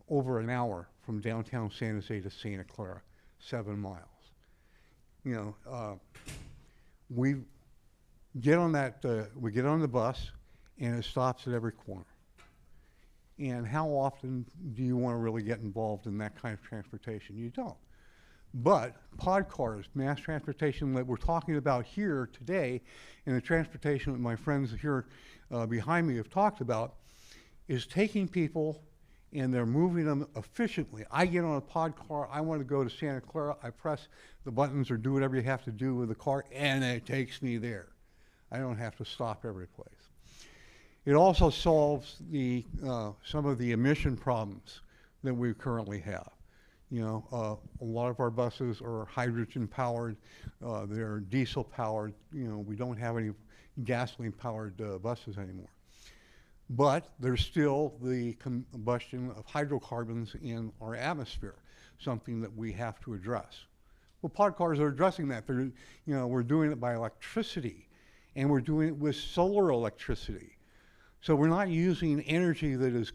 over an hour from downtown San Jose to Santa Clara, 7 miles. You know, we get on the bus and it stops at every corner. And how often do you want to really get involved in that kind of transportation? You don't. But Podcars, mass transportation that we're talking about here today, and the transportation that my friends here behind me have talked about, is taking people and they're moving them efficiently. I get on a Podcar, I want to go to Santa Clara, I press the buttons or do whatever you have to do with the car, and it takes me there. I don't have to stop every place. It also solves some of the emission problems that we currently have. You know, a lot of our buses are hydrogen powered, they're diesel powered. You know, we don't have any gasoline powered buses anymore. But there's still the combustion of hydrocarbons in our atmosphere, something that we have to address. Well, Podcars are addressing that. They're, you know, we're doing it by electricity, and we're doing it with solar electricity. So we're not using energy that is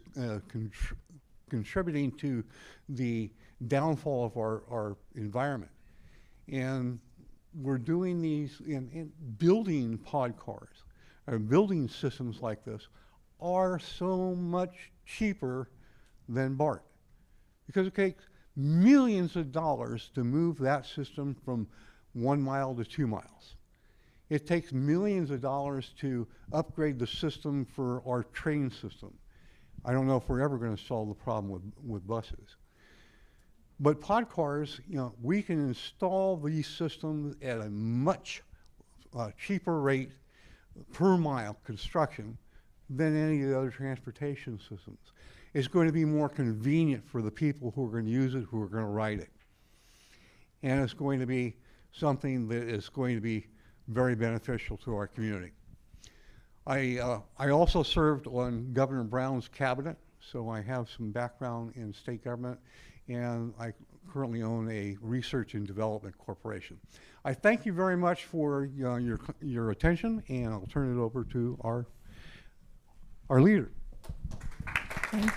contributing to the downfall of our environment. And we're doing these in building Podcars, or building systems like this are so much cheaper than BART. Because it takes millions of dollars to move that system from 1 mile to 2 miles. It takes millions of dollars to upgrade the system for our train system. I don't know if we're ever going to solve the problem with buses. But Podcars, you know, we can install these systems at a much cheaper rate per mile construction than any of the other transportation systems. It's going to be more convenient for the people who are going to use it, who are going to ride it. And it's going to be something that is going to be very beneficial to our community. I also served on Governor Brown's cabinet, so I have some background in state government, and I currently own a research and development corporation. I thank you very much for your attention, and I'll turn it over to our leader. Okay.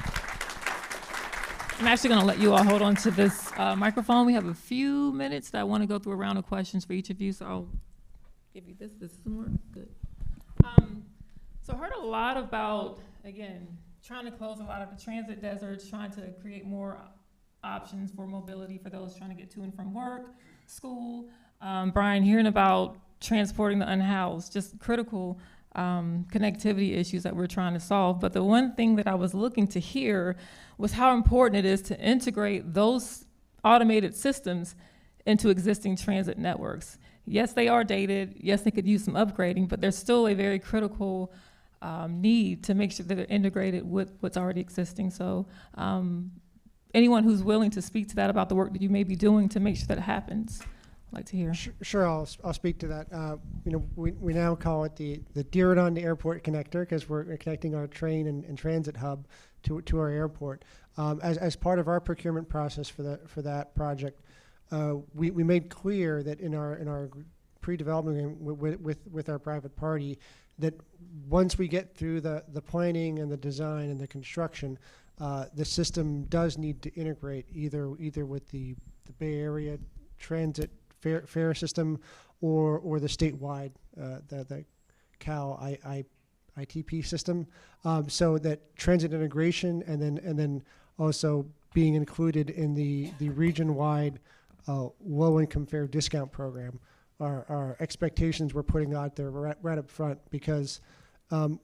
I'm actually going to let you all hold on to this microphone. We have a few minutes that I want to go through a round of questions for each of you, so I'll give you this. This doesn't work. Good. So I heard a lot about, again, trying to close a lot of the transit deserts, trying to create more options for mobility for those trying to get to and from work, school. Brian, hearing about transporting the unhoused, just critical connectivity issues that we're trying to solve. But the one thing that I was looking to hear was how important it is to integrate those automated systems into existing transit networks. Yes, they are dated. Yes, they could use some upgrading, but there's still a very critical need to make sure that they're integrated with what's already existing. So anyone who's willing to speak to that about the work that you may be doing to make sure that it happens, I'd like to hear. Sure, I'll speak to that. You know, we now call it the Diridon to Airport Connector because we're connecting our train and transit hub to our airport. As part of our procurement process for that project, we made clear that in our pre-development agreement with our private party that once we get through the planning and the design and the construction, the system does need to integrate either with the Bay Area transit fare system or the statewide the Cal ITP system, so that transit integration and then also being included in the region-wide low-income fare discount program are expectations we're putting out there right up front, because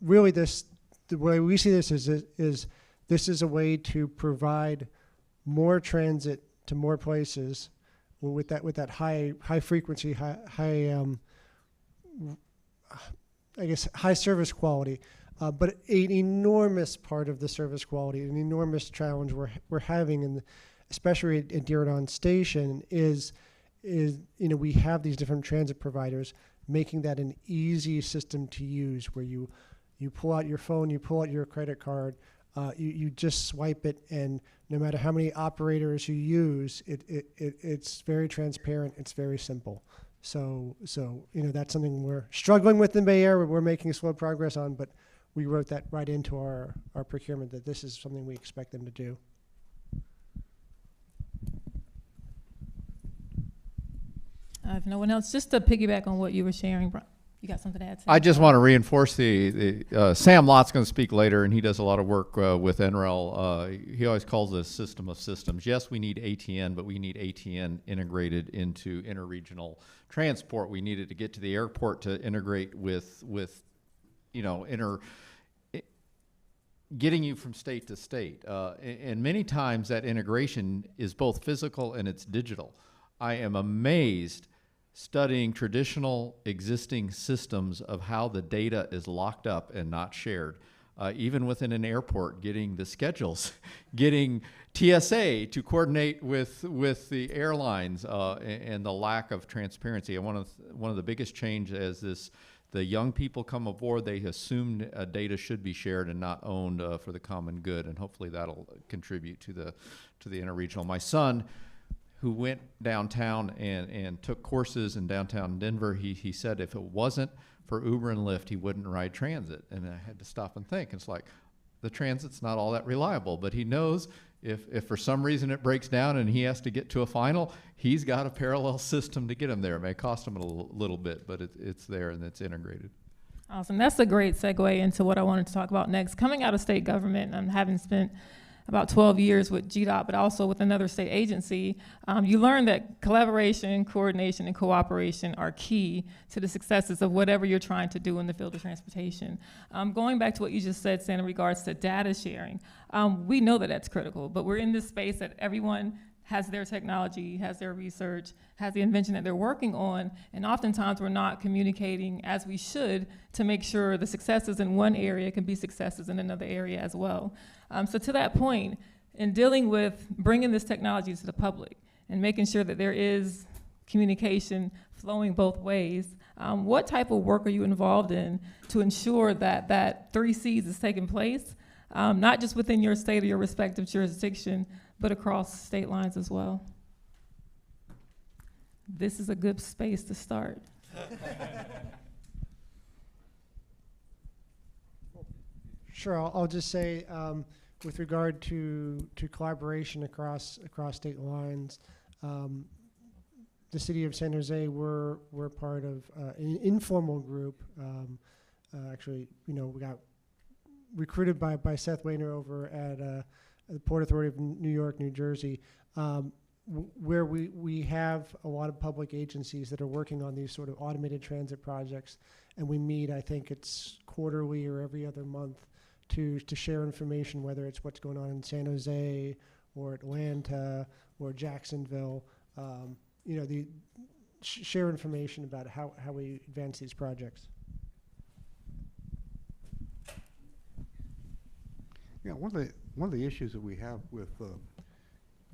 really the way we see this is this is a way to provide more transit to more places with that high frequency, I guess high service quality, but an enormous part of the service quality, an enormous challenge we're having, especially at Diridon Station, is we have these different transit providers, making that an easy system to use, where you pull out your phone, you pull out your credit card, you just swipe it, and no matter how many operators you use, it's very transparent, it's very simple. So that's something we're struggling with in Bay Area. We're making slow progress on, but we wrote that right into our procurement, that this is something we expect them to do. If no one else, just to piggyback on what you were sharing, you got something to add? I just want to reinforce the Sam Lott's going to speak later, and he does a lot of work with NREL. He always calls it a system of systems. Yes, we need ATN, but we need ATN integrated into interregional transport. We needed to get to the airport to integrate with getting you from state to state. And many times that integration is both physical and it's digital. I am amazed studying traditional existing systems of how the data is locked up and not shared. Even within an airport, getting the schedules, getting TSA to coordinate with the airlines, and the lack of transparency. And one of the biggest changes is the young people come aboard, they assume data should be shared and not owned for the common good, and hopefully that'll contribute to the interregional. My son, who went downtown and took courses in downtown Denver, he said if it wasn't for Uber and Lyft, he wouldn't ride transit. And I had to stop and think. It's like, the transit's not all that reliable, but he knows if for some reason it breaks down and he has to get to a final, he's got a parallel system to get him there. It may cost him a little bit, but it's there and it's integrated. Awesome. That's a great segue into what I wanted to talk about next. Coming out of state government and having spent about 12 years with GDOT, but also with another state agency, you learn that collaboration, coordination, and cooperation are key to the successes of whatever you're trying to do in the field of transportation. Going back to what you just said, Sam, in regards to data sharing, we know that that's critical, but we're in this space that everyone has their technology, has their research, has the invention that they're working on, and oftentimes we're not communicating as we should to make sure the successes in one area can be successes in another area as well. So to that point, in dealing with bringing this technology to the public and making sure that there is communication flowing both ways, what type of work are you involved in to ensure that that 3 C's is taking place, not just within your state or your respective jurisdiction, but across state lines as well? This is a good space to start. Sure, I'll just say, with regard to collaboration across state lines, the city of San Jose, we're part of an informal group. Actually, we got recruited by Seth Wayner over at the Port Authority of New York, New Jersey, where we have a lot of public agencies that are working on these sort of automated transit projects, and we meet, I think it's quarterly or every other month, to share information, whether it's what's going on in San Jose or Atlanta or Jacksonville, share information about how we advance these projects. Yeah, one of the issues that we have with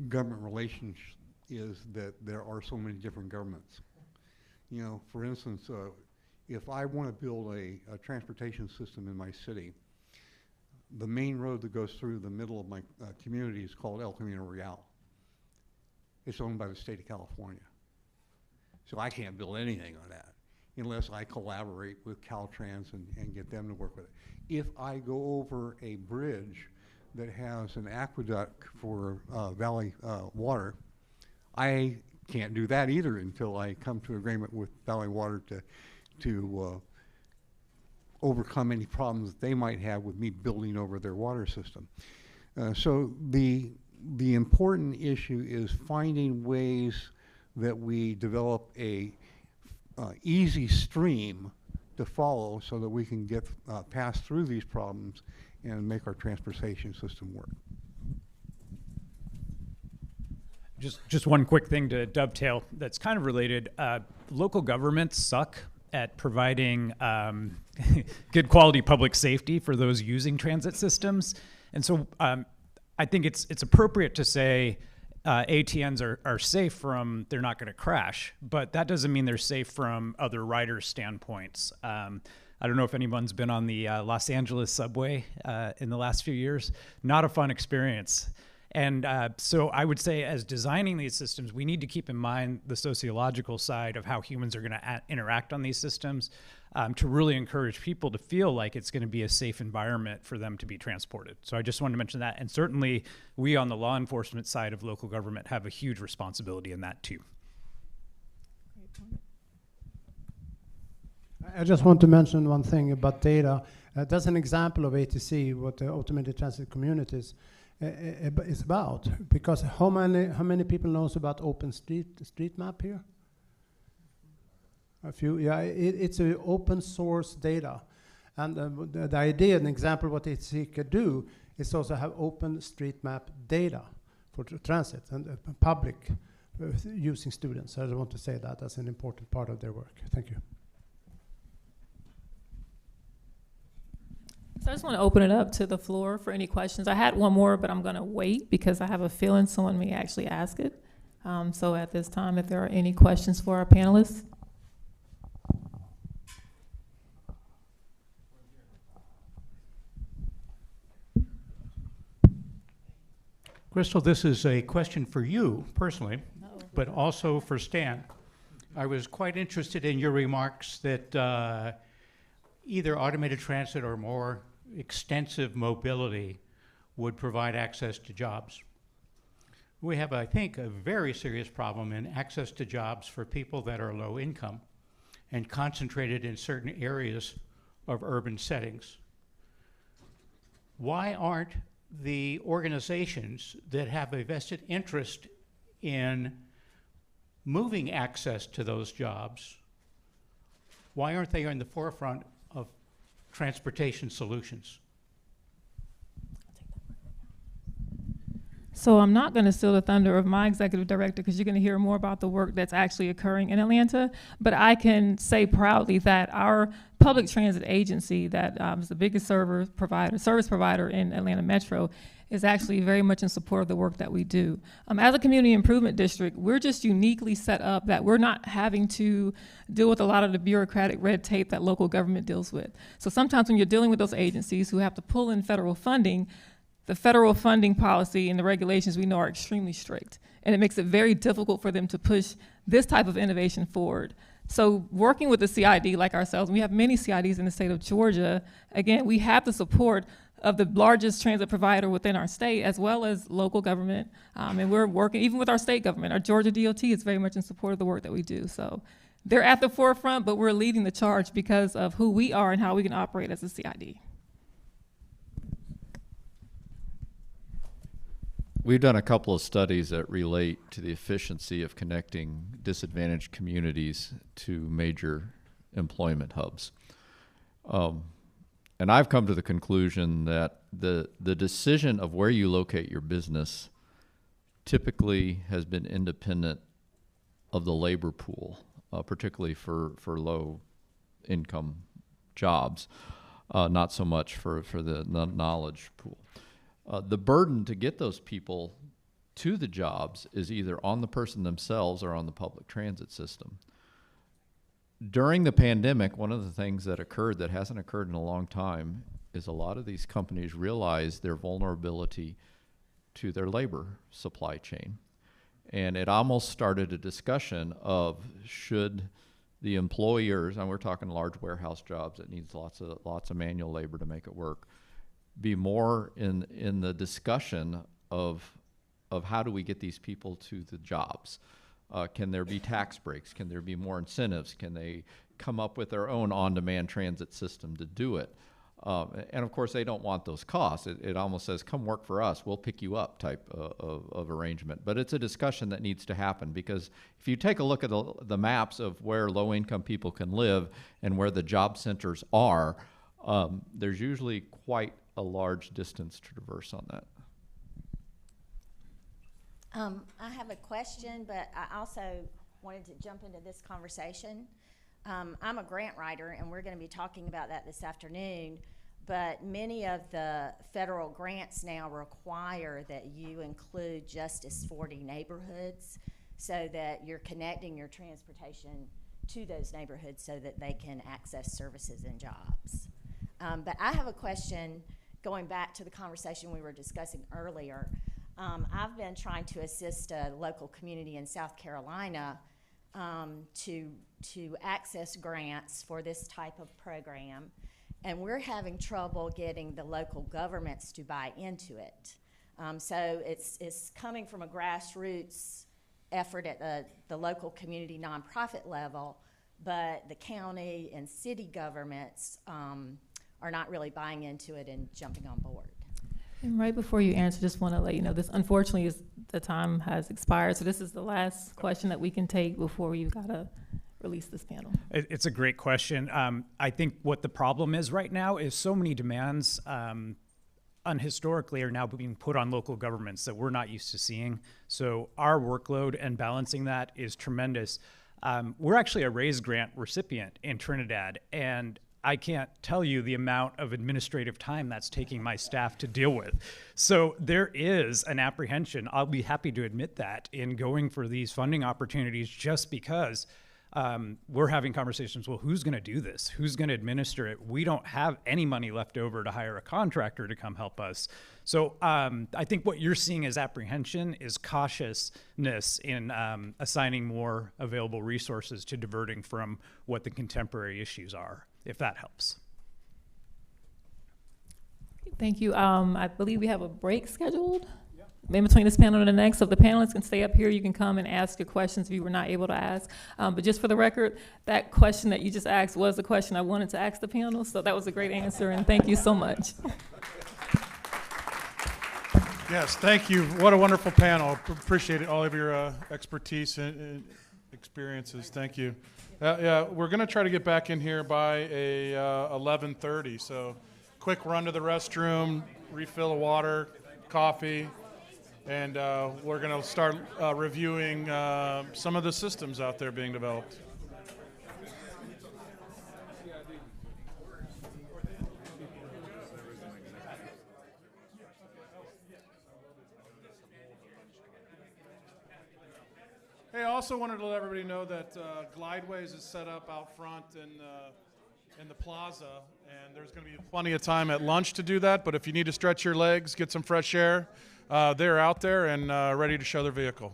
government relations is that there are so many different governments. For instance, if I want to build a transportation system in my city, the main road that goes through the middle of my community is called El Camino Real. It's owned by the state of California. So I can't build anything on that unless I collaborate with Caltrans and get them to work with it. If I go over a bridge that has an aqueduct for Valley Water, I can't do that either until I come to agreement with Valley Water to overcome any problems that they might have with me building over their water system. So the important issue is finding ways that we develop a easy stream to follow so that we can get pass through these problems and make our transportation system work. Just one quick thing to dovetail that's kind of related. Local governments suck at providing good quality public safety for those using transit systems. And so I think it's appropriate to say ATNs are safe from they're not going to crash, but that doesn't mean they're safe from other riders' standpoints. I don't know if anyone's been on the Los Angeles subway in the last few years. Not a fun experience. And so I would say as designing these systems, we need to keep in mind the sociological side of how humans are going to interact on these systems to really encourage people to feel like it's going to be a safe environment for them to be transported. So I just wanted to mention that. And certainly we on the law enforcement side of local government have a huge responsibility in that too. I just want to mention one thing about data. That's an example of ATC, what the automated transit communities is about. Because how many people knows about OpenStreetMap here? A few, yeah. It's a open source data, and the idea, an example, what ATC could do is also have OpenStreetMap data for transit and public using students. I just want to say that that's an important part of their work. Thank you. So I just want to open it up to the floor for any questions. I had one more, but I'm going to wait because I have a feeling someone may actually ask it. So at this time, if there are any questions for our panelists. Crystal, this is a question for you personally, but also for Stan. I was quite interested in your remarks that either automated transit or more extensive mobility would provide access to jobs. We have, I think, a very serious problem in access to jobs for people that are low income and concentrated in certain areas of urban settings. Why aren't the organizations that have a vested interest in moving access to those jobs, why aren't they in the forefront of transportation solutions? So I'm not going to steal the thunder of my executive director because you're going to hear more about the work that's actually occurring in Atlanta. But I can say proudly that our public transit agency that is the biggest service provider in Atlanta Metro is actually very much in support of the work that we do. As a community improvement district, we're just uniquely set up that we're not having to deal with a lot of the bureaucratic red tape that local government deals with. So sometimes when you're dealing with those agencies who have to pull in federal funding, the federal funding policy and the regulations we know are extremely strict, and it makes it very difficult for them to push this type of innovation forward. So working with the CID like ourselves, and we have many CIDs in the state of Georgia, again, we have the support of the largest transit provider within our state as well as local government, and we're working even with our state government. Our Georgia DOT is very much in support of the work that we do. So they're at the forefront, but we're leading the charge because of who we are and how we can operate as a CID. We've done a couple of studies that relate to the efficiency of connecting disadvantaged communities to major employment hubs. And I've come to the conclusion that the decision of where you locate your business typically has been independent of the labor pool, particularly for low income jobs, not so much for the knowledge pool. The burden to get those people to the jobs is either on the person themselves or on the public transit system. During the pandemic, one of the things that occurred that hasn't occurred in a long time is a lot of these companies realized their vulnerability to their labor supply chain. And it almost started a discussion of should the employers, and we're talking large warehouse jobs that needs lots of manual labor to make it work, be more in the discussion of how do we get these people to the jobs. Can there be tax breaks? Can there be more incentives? Can they come up with their own on-demand transit system to do it? And of course, they don't want those costs. It almost says, come work for us, we'll pick you up type of arrangement. But it's a discussion that needs to happen, because if you take a look at the maps of where low-income people can live and where the job centers are, there's usually quite a large distance to traverse on that. I have a question, but I also wanted to jump into this conversation. I'm a grant writer, and we're going to be talking about that this afternoon, but many of the federal grants now require that you include Justice 40 neighborhoods so that you're connecting your transportation to those neighborhoods so that they can access services and jobs. But I have a question going back to the conversation we were discussing earlier. I've been trying to assist a local community in South Carolina to access grants for this type of program, and we're having trouble getting the local governments to buy into it. So it's coming from a grassroots effort at the local community nonprofit level, but the county and city governments are not really buying into it and jumping on board. And right before you answer, just want to let you know this, unfortunately, the time has expired. So this is the last question that we can take before we've got to release this panel. It's a great question. I think what the problem is right now is so many demands unhistorically are now being put on local governments that we're not used to seeing. So our workload and balancing that is tremendous. We're actually a RAISE grant recipient in Trinidad, and I can't tell you the amount of administrative time that's taking my staff to deal with. So there is an apprehension, I'll be happy to admit that, in going for these funding opportunities, just because we're having conversations, well, who's gonna do this? Who's gonna administer it? We don't have any money left over to hire a contractor to come help us. So I think what you're seeing as apprehension is cautiousness in assigning more available resources to diverting from what the contemporary issues are, if that helps. Thank you. I believe we have a break scheduled in between this panel and the next. So if the panelists can stay up here, you can come and ask your questions if you were not able to ask. But just for the record, that question that you just asked was the question I wanted to ask the panel. So that was a great answer, and thank you so much. Yes, thank you. What a wonderful panel. Appreciate all of your expertise and experiences. Thank you. Yeah, we're going to try to get back in here by 11:30. So quick run to the restroom, refill of water, coffee, and we're going to start reviewing some of the systems out there being developed. Hey, I also wanted to let everybody know that Glideways is set up out front in the plaza, and there's going to be plenty of time at lunch to do that. But if you need to stretch your legs, get some fresh air, they're out there and ready to show their vehicle.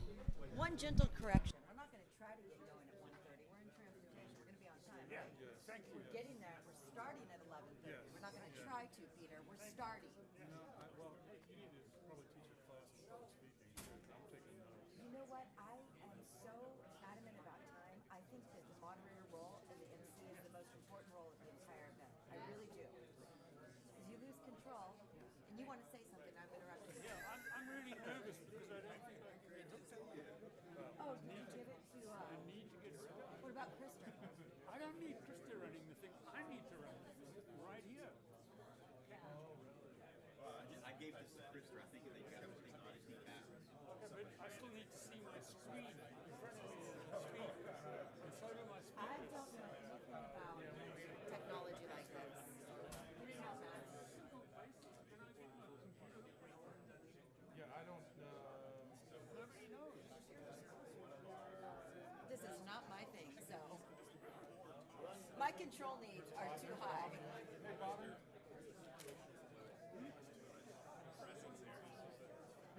One gentle correction. We're not going to try to get going at 1:30. We're in transportation. We're going to be on time. Yeah. Right? Thank you. We're getting there. We're starting at 11:30. We're not going to try to, Peter. We're starting. You know what? I am so adamant about time. I think that the moderator role and the MC is the most important role of the entire event. I really do. Because you lose control, and you want to say something. I'm interrupting. Yeah, I'm really nervous because I don't think I can get it. Oh, did you give it to? I need to get it. What about Krista? I don't need Krista running the thing. I need to run it right here. I gave this to Krista. I think they got everything on his back. Okay, but I still need to see my screen in front of me and speak. And so do my speakers. I don't know anything about technology like this. You know, Matt. Yeah, I don't. Nobody knows. This is not my thing, so my control needs are too high. Is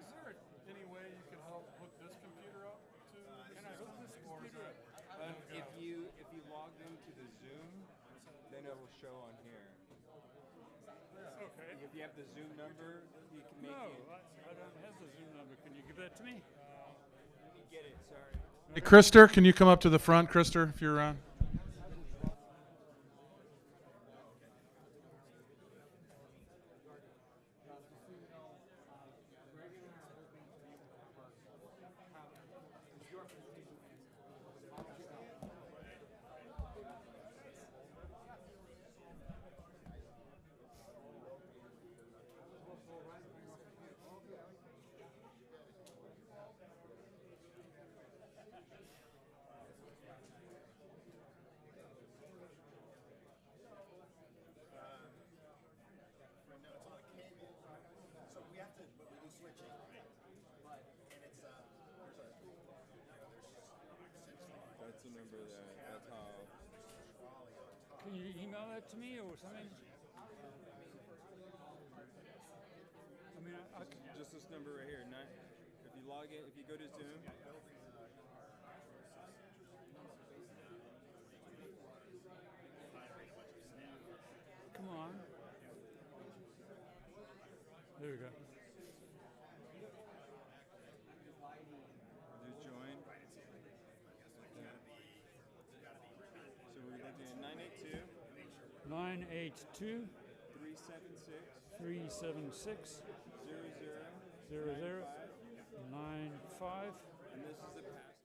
there any way you could help hook this computer up to? Can I hook this computer up? If you log into the Zoom, then it will show on here. Okay. If you have the Zoom number, you can make No, it. I don't have the Zoom number. Can you give that to me? Let me get it. Sorry. Hey, Krister, can you come up to the front, Krister, if you're around? That's the number that's how. Can you email that to me or something? I mean, Just this number right here. If you log in, if you go to Zoom. come on. There we go. Do join. So we're looking at 982 982 376 376 00 95. And this is the password.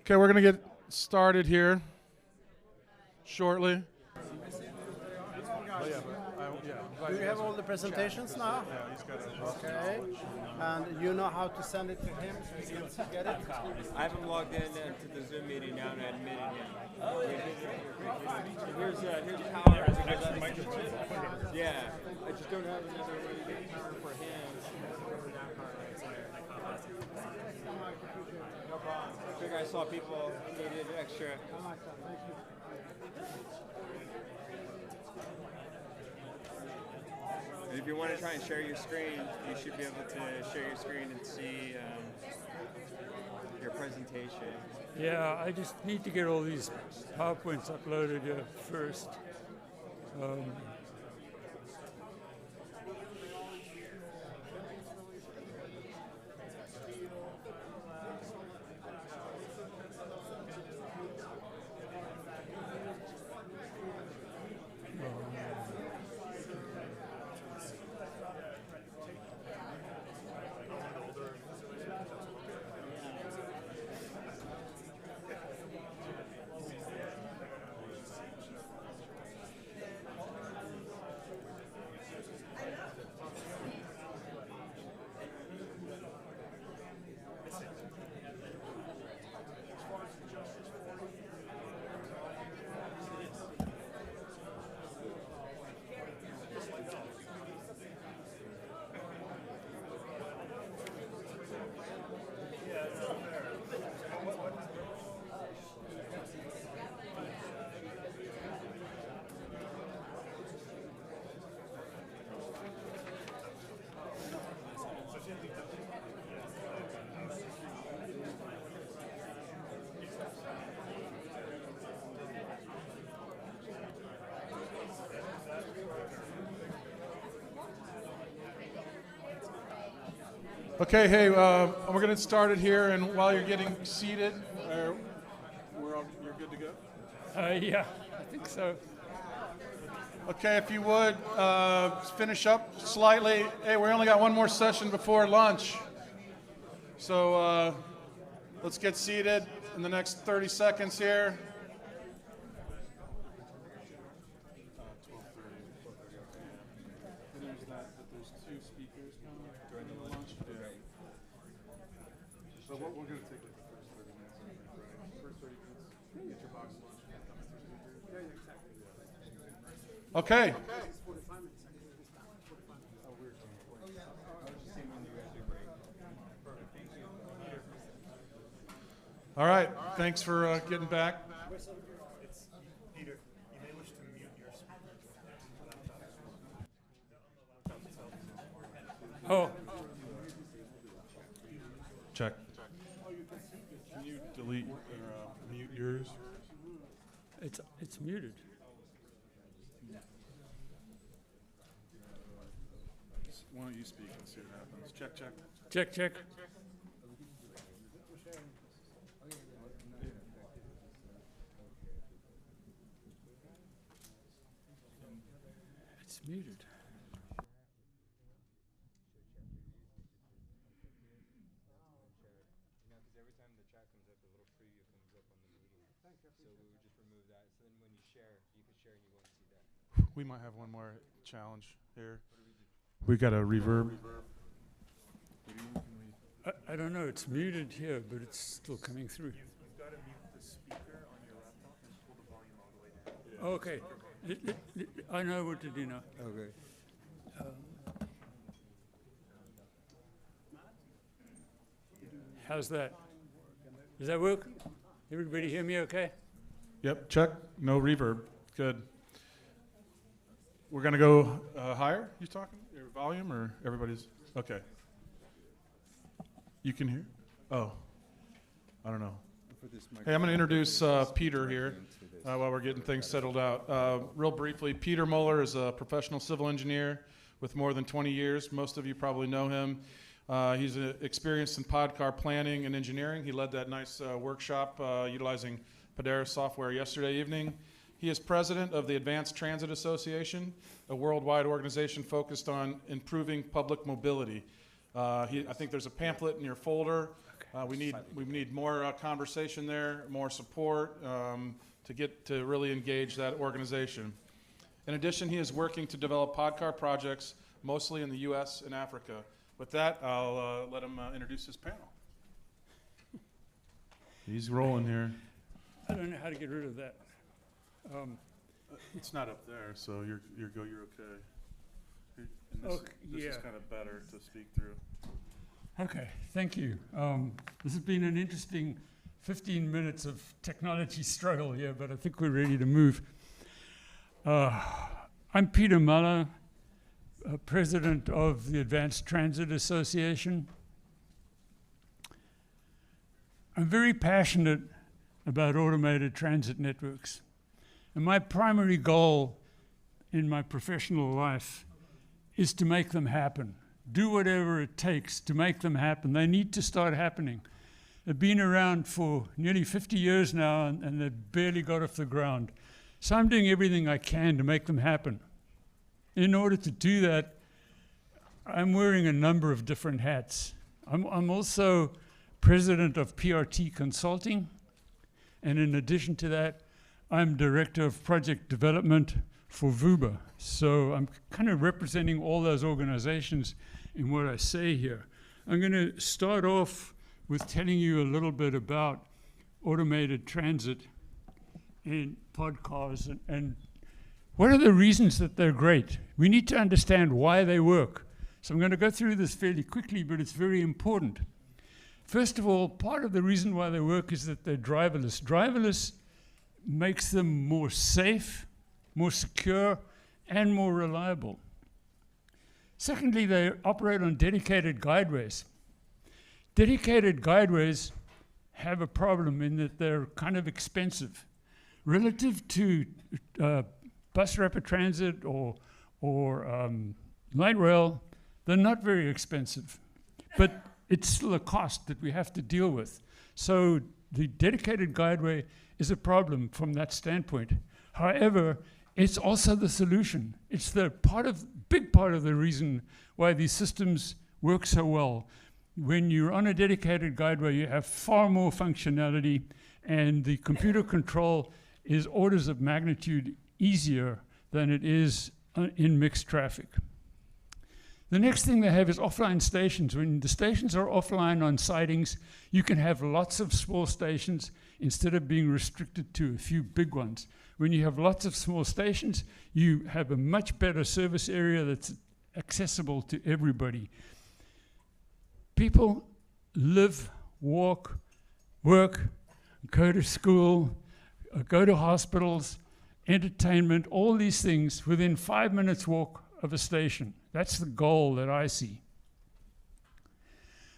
Okay, we're going to get started here shortly. Do you have all the presentations now? Yeah, he's got it. Okay. And you know how to send it to him so he can get it? I haven't logged in to the Zoom meeting now and I admitted him. Oh, here's power. Yeah, I just don't have another ready for him. No problem. I figure I saw people needed extra. And if you want to try and share your screen, you should be able to share your screen and see your presentation. Yeah, I just need to get all these PowerPoints uploaded first. Okay, hey, we're going to get started here, and while you're getting seated, you're good to go? Yeah, I think so. Okay, if you would, finish up slightly. Hey, we only got one more session before lunch. So let's get seated in the next 30 seconds here. So we're going to take like the first 30 minutes. First 30 minutes, get your box lunch. Yeah, exactly. Okay. All right. Thanks for getting back. Peter, you may wish to mute your Oh. Check. Can you delete or mute yours? It's muted. Why don't you speak and see what happens? Check, check. Check, check. It's muted. We might have one more challenge here. We got a reverb. I don't know. It's muted here, but it's still coming through. You've got to mute the speaker on your laptop and pull the volume all the way down. Okay. I know what to do now. Okay. How's that? Does that work? Everybody hear me okay? Yep, check. No reverb. Good. We're going to go higher, you talking? Your volume or everybody's? Okay. You can hear? Oh, I don't know. Hey, I'm going to introduce Peter here while we're getting things settled out. Real briefly, Peter Muller is a professional civil engineer with more than 20 years. Most of you probably know him. He's experienced in Podcar planning and engineering. He led that nice workshop utilizing Podcar software yesterday evening. He is president of the Advanced Transit Association, a worldwide organization focused on improving public mobility. I think there's a pamphlet in your folder We need more conversation there, more support to really engage that organization. In addition, he is working to develop Podcar projects, mostly in the U.S. and Africa. With that, I'll let him introduce his panel. He's rolling here. I don't know how to get rid of that. It's not up there, so you're okay. And this is kind of better to speak through. Okay, thank you. This has been an interesting 15 minutes of technology struggle here, but I think we're ready to move. I'm Peter Muller, president of the Advanced Transit Association. I'm very passionate about automated transit networks. And my primary goal in my professional life is to make them happen. Do whatever it takes to make them happen. They need to start happening. They've been around for nearly 50 years now, and they've barely got off the ground. So I'm doing everything I can to make them happen. In order to do that, I'm wearing a number of different hats. I'm also president of PRT Consulting, and in addition to that, I'm director of project development for VUBA. So I'm kind of representing all those organizations in what I say here. I'm going to start off with telling you a little bit about automated transit and podcars and what are the reasons that they're great. We need to understand why they work. So I'm going to go through this fairly quickly, but it's very important. First of all, part of the reason why they work is that they're driverless. Driverless makes them more safe, more secure, and more reliable. Secondly, they operate on dedicated guideways. Dedicated guideways have a problem in that they're kind of expensive. Relative to bus rapid transit or light rail, they're not very expensive. But it's still a cost that we have to deal with. So the dedicated guideway is a problem from that standpoint. However, it's also the solution. It's the big part of the reason why these systems work so well. When you're on a dedicated guideway, you have far more functionality, and the computer control is orders of magnitude easier than it is in mixed traffic. The next thing they have is offline stations. When the stations are offline on sidings, you can have lots of small stations instead of being restricted to a few big ones. When you have lots of small stations, you have a much better service area that's accessible to everybody. People live, walk, work, go to school, go to hospitals, entertainment, all these things within 5 minutes walk of a station. That's the goal that I see.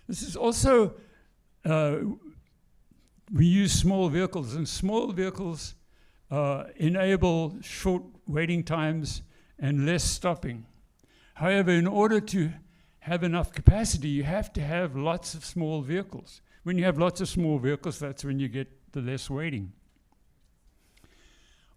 This is also, we use small vehicles, and small vehicles enable short waiting times and less stopping. However, in order to have enough capacity, you have to have lots of small vehicles. When you have lots of small vehicles, that's when you get the less waiting.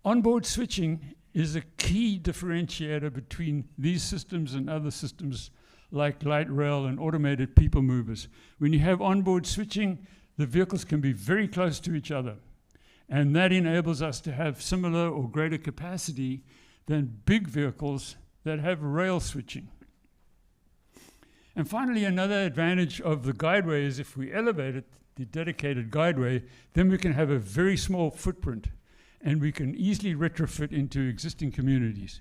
Onboard switching is a key differentiator between these systems and other systems like light rail and automated people movers. When you have onboard switching, the vehicles can be very close to each other. And that enables us to have similar or greater capacity than big vehicles that have rail switching. And finally, another advantage of the guideway is if we elevate it, the dedicated guideway, then we can have a very small footprint, and we can easily retrofit into existing communities.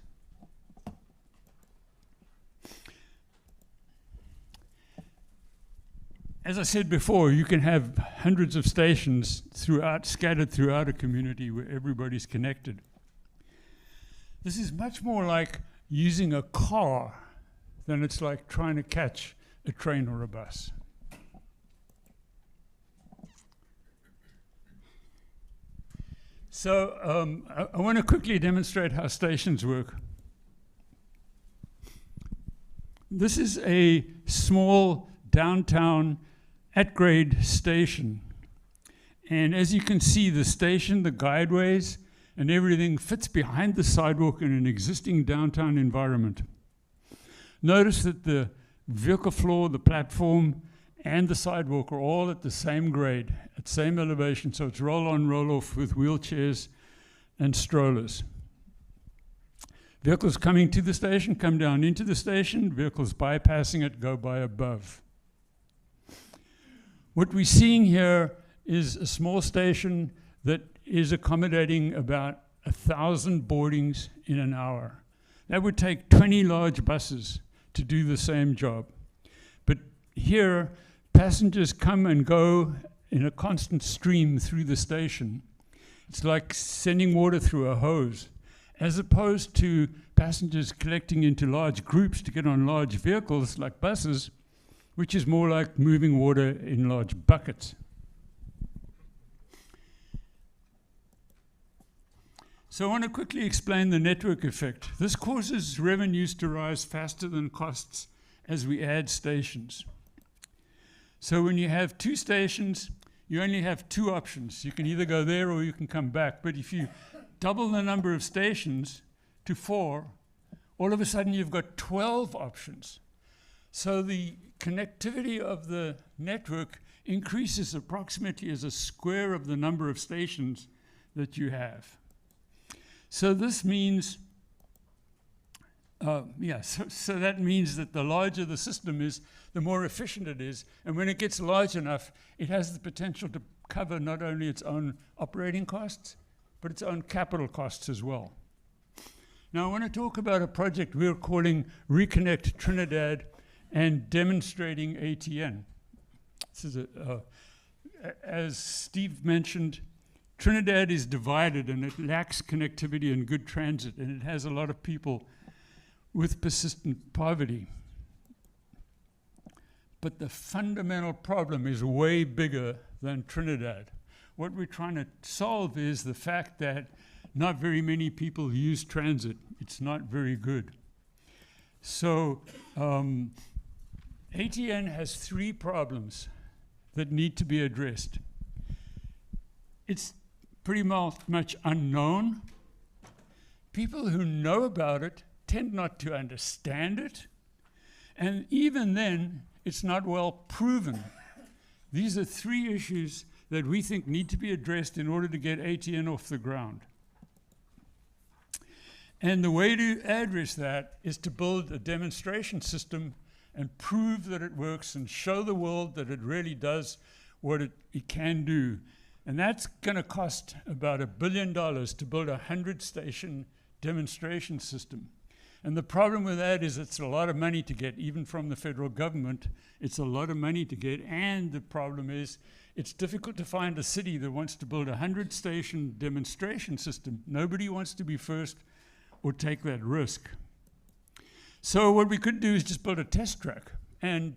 As I said before, you can have hundreds of stations scattered throughout a community where everybody's connected. This is much more like using a car than it's like trying to catch a train or a bus. So I want to quickly demonstrate how stations work. This is a small downtown at-grade station. And as you can see, the station, the guideways, and everything fits behind the sidewalk in an existing downtown environment. Notice that the vehicle floor, the platform, and the sidewalk are all at the same grade, at same elevation, so it's roll on, roll off with wheelchairs and strollers. Vehicles coming to the station come down into the station, vehicles bypassing it go by above. What we're seeing here is a small station that is accommodating about 1,000 boardings in an hour. That would take 20 large buses to do the same job. But here, passengers come and go in a constant stream through the station. It's like sending water through a hose, as opposed to passengers collecting into large groups to get on large vehicles like buses, which is more like moving water in large buckets. So I want to quickly explain the network effect. This causes revenues to rise faster than costs as we add stations. So when you have 2 stations, you only have 2 options. You can either go there or you can come back. But if you double the number of stations to 4, all of a sudden you've got 12 options. So the connectivity of the network increases approximately as a square of the number of stations that you have. So this means, so that means that the larger the system is, the more efficient it is. And when it gets large enough, it has the potential to cover not only its own operating costs, but its own capital costs as well. Now I want to talk about a project we're calling Reconnect Trinidad and demonstrating ATN. This is as Steve mentioned, Trinidad is divided and it lacks connectivity and good transit, and it has a lot of people with persistent poverty. But the fundamental problem is way bigger than Trinidad. What we're trying to solve is the fact that not very many people use transit. It's not very good. So ATN has 3 problems that need to be addressed. It's pretty much unknown. People who know about it tend not to understand it. And even then, it's not well proven. These are 3 issues that we think need to be addressed in order to get ATN off the ground. And the way to address that is to build a demonstration system and prove that it works and show the world that it really does what it can do. And that's going to cost about $1 billion to build a 100-station demonstration system. And the problem with that is it's a lot of money to get, even from the federal government. It's a lot of money to get, and the problem is it's difficult to find a city that wants to build a 100-station demonstration system. Nobody wants to be first or take that risk. So what we could do is just build a test track, and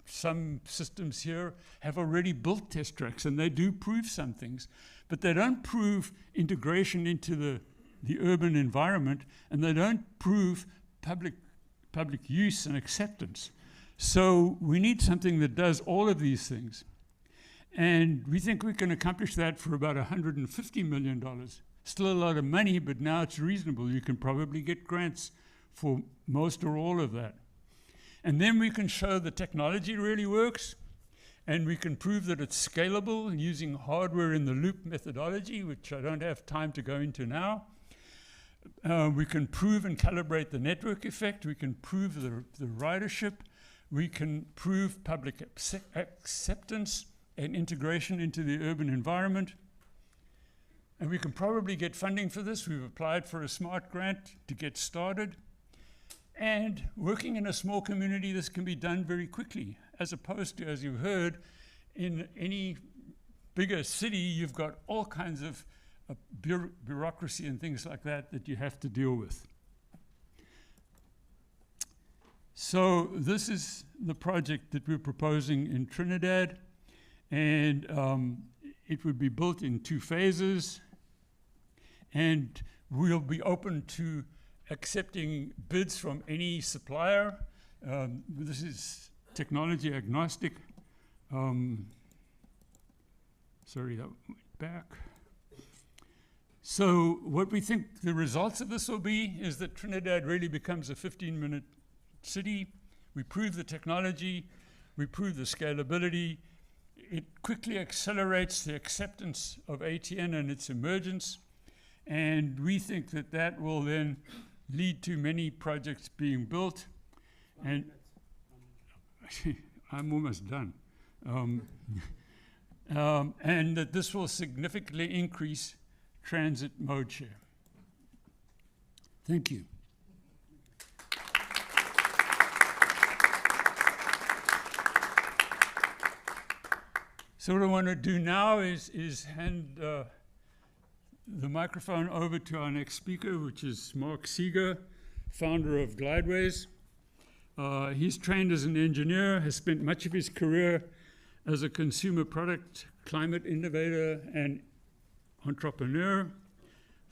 some systems here have already built test tracks, and they do prove some things, but they don't prove integration into the urban environment, and they don't prove public use and acceptance. So we need something that does all of these things. And we think we can accomplish that for about $150 million. Still a lot of money, but now it's reasonable. You can probably get grants for most or all of that. And then we can show the technology really works, and we can prove that it's scalable using hardware-in-the-loop methodology, which I don't have time to go into now. We can prove and calibrate the network effect. We can prove the ridership. We can prove public acceptance and integration into the urban environment. And we can probably get funding for this. We've applied for a SMART grant to get started. And working in a small community, this can be done very quickly, as opposed to, as you heard, in any bigger city, you've got all kinds of bureaucracy and things like that that you have to deal with. So this is the project that we're proposing in Trinidad, and it would be built in 2 phases, and we'll be open to accepting bids from any supplier. This is technology agnostic. Sorry, that went back. So what we think the results of this will be is that Trinidad really becomes a 15-minute city. We prove the technology. We prove the scalability. It quickly accelerates the acceptance of ATN and its emergence. And we think that that will then lead to many projects being built. And I'm almost done. And that this will significantly increase transit mode share. Thank you. So what I want to do now is hand the microphone over to our next speaker, which is Mark Seeger, founder of Glideways. He's trained as an engineer, has spent much of his career as a consumer product, climate innovator, and entrepreneur,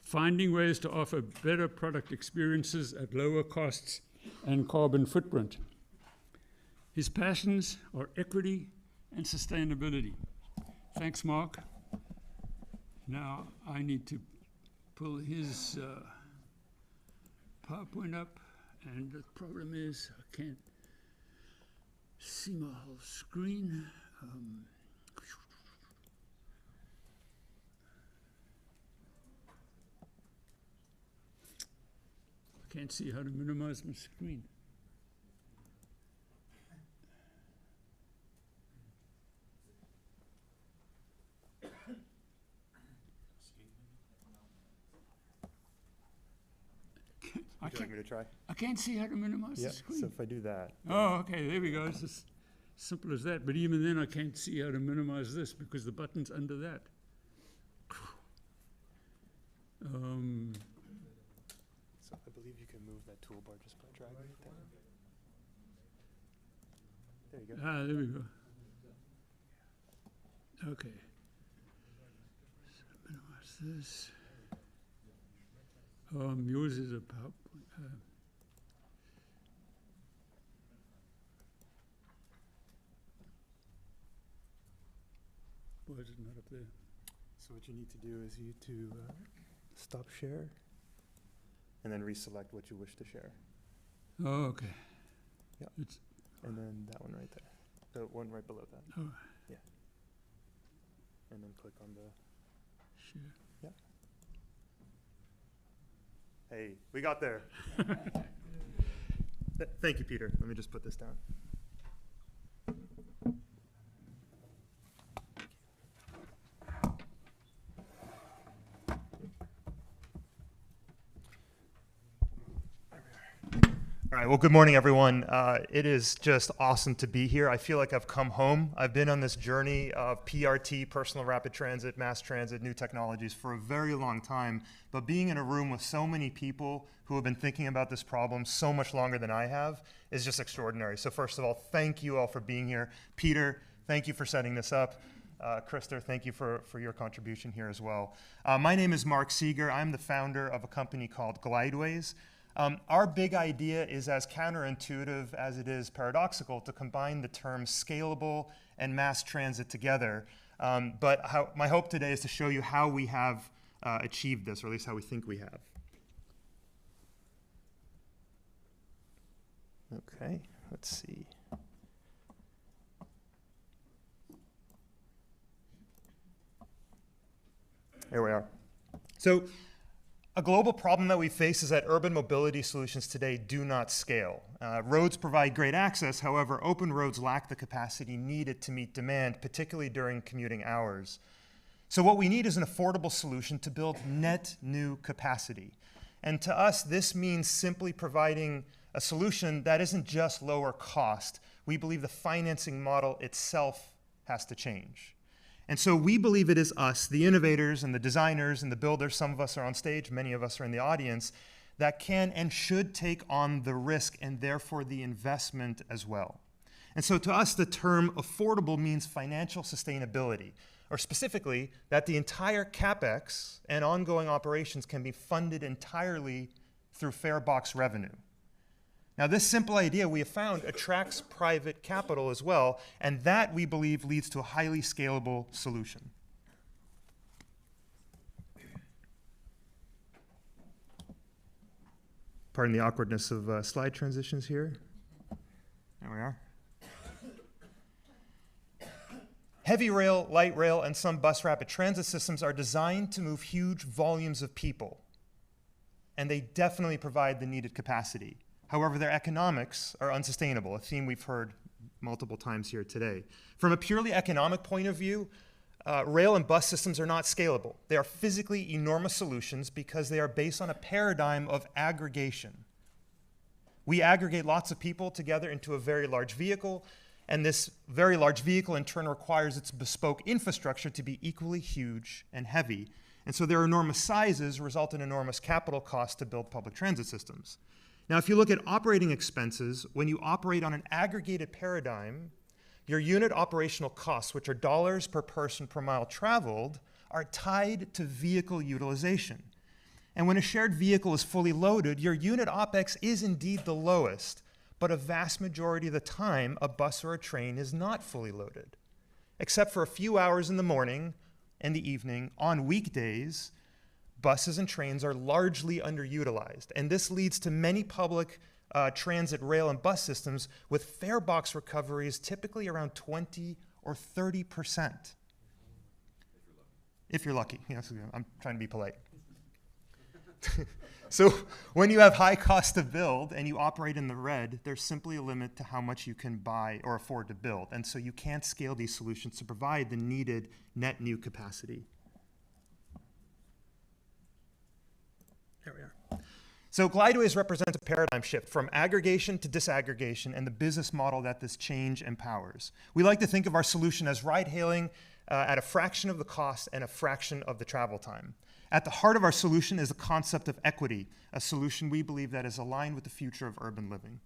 finding ways to offer better product experiences at lower costs and carbon footprint. His passions are equity and sustainability. Thanks, Mark. Now I need to pull his PowerPoint up, and the problem is I can't see my whole screen. I can't see how to minimize my screen. Would you like me to try? I can't see how to minimize the screen. So if I do that. Oh, okay, there we go. It's as simple as that. But even then, I can't see how to minimize this because the button's under that. So I believe you can move that toolbar just by dragging it down. There you go. Ah, there we go. Okay. So minimize this. Yours is a PowerPoint. Why is it not up there? So what you need to do is you to stop share and then reselect what you wish to share. Oh, okay. Yeah. And then that one right there. The one right below that. Oh. Yeah. And then click on the share. Yeah. Hey, we got there. Thank you, Peter. Let me just put this down. All right, well, good morning, everyone. It is just awesome to be here. I feel like I've come home. I've been on this journey of PRT, personal rapid transit, mass transit, new technologies for a very long time. But being in a room with so many people who have been thinking about this problem so much longer than I have is just extraordinary. So first of all, thank you all for being here. Peter, thank you for setting this up. Krister, thank you for your contribution here as well. My name is Mark Seeger. I'm the founder of a company called Glideways. Our big idea is as counterintuitive as it is paradoxical to combine the terms scalable and mass transit together. But my hope today is to show you how we have achieved this, or at least how we think we have. Okay, let's see. Here we are. So, a global problem that we face is that urban mobility solutions today do not scale. Roads provide great access, however, open roads lack the capacity needed to meet demand, particularly during commuting hours. So what we need is an affordable solution to build net new capacity. And to us, this means simply providing a solution that isn't just lower cost. We believe the financing model itself has to change. And so we believe it is us, the innovators and the designers and the builders, some of us are on stage, many of us are in the audience, that can and should take on the risk and therefore the investment as well. And so to us, the term affordable means financial sustainability, or specifically that the entire CapEx and ongoing operations can be funded entirely through fare box revenue. Now, this simple idea, we have found, attracts private capital as well, and that, we believe, leads to a highly scalable solution. Pardon the awkwardness of slide transitions here. There we are. Heavy rail, light rail, and some bus rapid transit systems are designed to move huge volumes of people, and they definitely provide the needed capacity. However, their economics are unsustainable, a theme we've heard multiple times here today. From a purely economic point of view, rail and bus systems are not scalable. They are physically enormous solutions because they are based on a paradigm of aggregation. We aggregate lots of people together into a very large vehicle, and this very large vehicle in turn requires its bespoke infrastructure to be equally huge and heavy. And so their enormous sizes result in enormous capital costs to build public transit systems. Now, if you look at operating expenses, when you operate on an aggregated paradigm, your unit operational costs, which are dollars per person per mile traveled, are tied to vehicle utilization. And when a shared vehicle is fully loaded, your unit OPEX is indeed the lowest, but a vast majority of the time, a bus or a train is not fully loaded. Except for a few hours in the morning and the evening, on weekdays, buses and trains are largely underutilized. And this leads to many public transit, rail, and bus systems with fare box recoveries typically around 20 or 30%. If you're lucky. Yes, I'm trying to be polite. So when you have high cost to build and you operate in the red, there's simply a limit to how much you can buy or afford to build. And so you can't scale these solutions to provide the needed net new capacity. There we are. So glideways represent a paradigm shift from aggregation to disaggregation and the business model that this change empowers. We like to think of our solution as ride-hailing at a fraction of the cost and a fraction of the travel time. At the heart of our solution is the concept of equity, a solution we believe that is aligned with the future of urban living.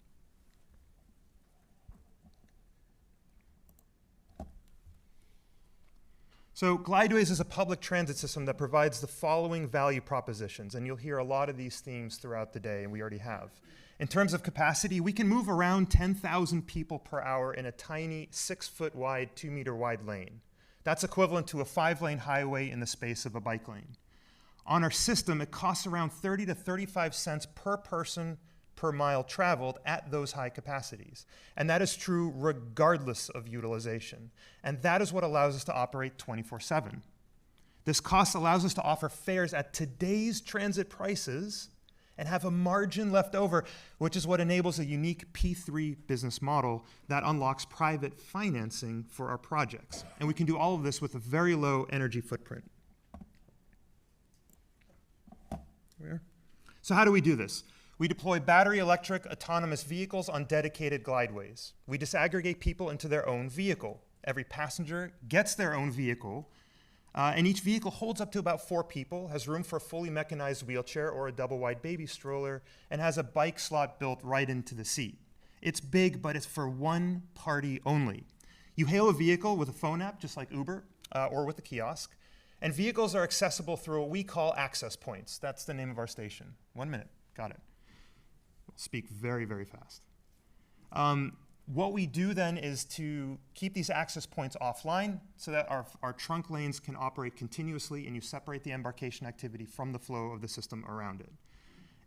So Glideways is a public transit system that provides the following value propositions, and you'll hear a lot of these themes throughout the day, and we already have. In terms of capacity, we can move around 10,000 people per hour in a tiny 6-foot wide, 2-meter wide lane. That's equivalent to a 5-lane highway in the space of a bike lane. On our system, it costs around 30 to 35 cents per person per mile traveled at those high capacities. And that is true regardless of utilization. And that is what allows us to operate 24/7. This cost allows us to offer fares at today's transit prices and have a margin left over, which is what enables a unique P3 business model that unlocks private financing for our projects. And we can do all of this with a very low energy footprint. So how do we do this? We deploy battery electric autonomous vehicles on dedicated glideways. We disaggregate people into their own vehicle. Every passenger gets their own vehicle, and each vehicle holds up to about 4 people, has room for a fully mechanized wheelchair or a double-wide baby stroller, and has a bike slot built right into the seat. It's big, but it's for one party only. You hail a vehicle with a phone app, just like Uber, or with a kiosk, and vehicles are accessible through what we call access points. That's the name of our station. 1 minute, got it. We'll speak very, very fast. What we do then is to keep these access points offline so that our trunk lanes can operate continuously and you separate the embarkation activity from the flow of the system around it.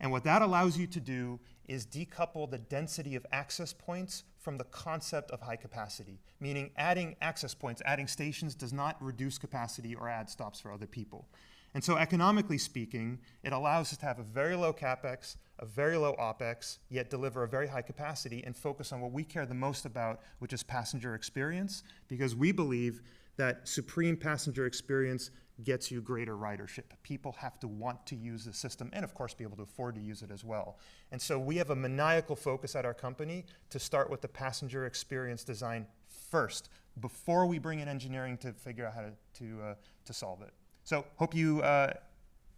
And what that allows you to do is decouple the density of access points from the concept of high capacity, meaning adding access points, adding stations does not reduce capacity or add stops for other people. And so economically speaking, it allows us to have a very low CapEx, a very low OpEx, yet deliver a very high capacity and focus on what we care the most about, which is passenger experience, because we believe that supreme passenger experience gets you greater ridership. People have to want to use the system and of course be able to afford to use it as well. And so we have a maniacal focus at our company to start with the passenger experience design first, before we bring in engineering to figure out how to solve it. So hope you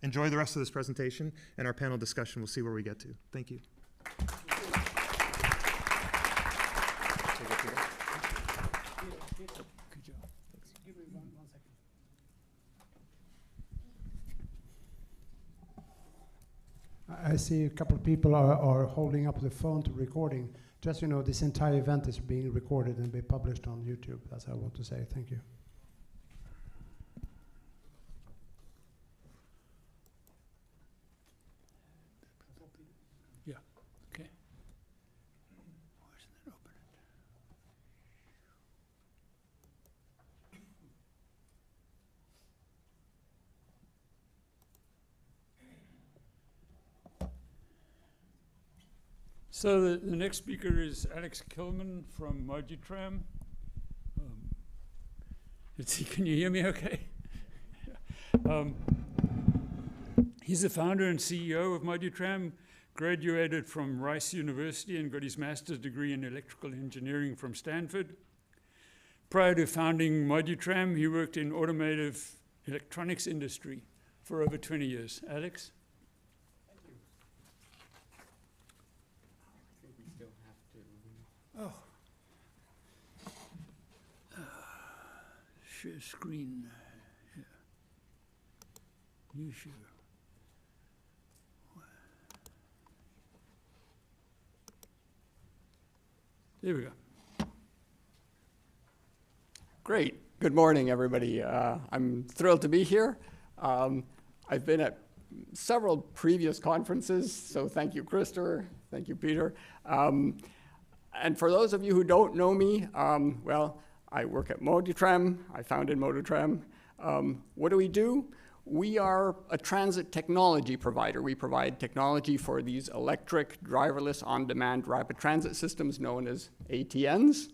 enjoy the rest of this presentation and our panel discussion. We'll see where we get to. Thank you. I see a couple of people are holding up the phone to recording. Just so you know, this entire event is being recorded and be published on YouTube. That's what I want to say. Thank you. Yeah, okay. Why isn't that open? So the next speaker is Alex Kilman from Mojitram. Let's see, can you hear me okay? He's the founder and CEO of Mojitram, graduated from Rice University and got his master's degree in electrical engineering from Stanford. Prior to founding Mojitram, he worked in automotive electronics industry for over 20 years. Alex? Oh. Share screen. Yeah. You share. There we go. Great. Good morning, everybody. I'm thrilled to be here. I've been at several previous conferences, so thank you, Krister. Thank you, Peter. And for those of you who don't know me, well, I work at Mojitram. I founded Mojitram. What do? We are a transit technology provider. We provide technology for these electric, driverless, on-demand rapid transit systems known as ATNs.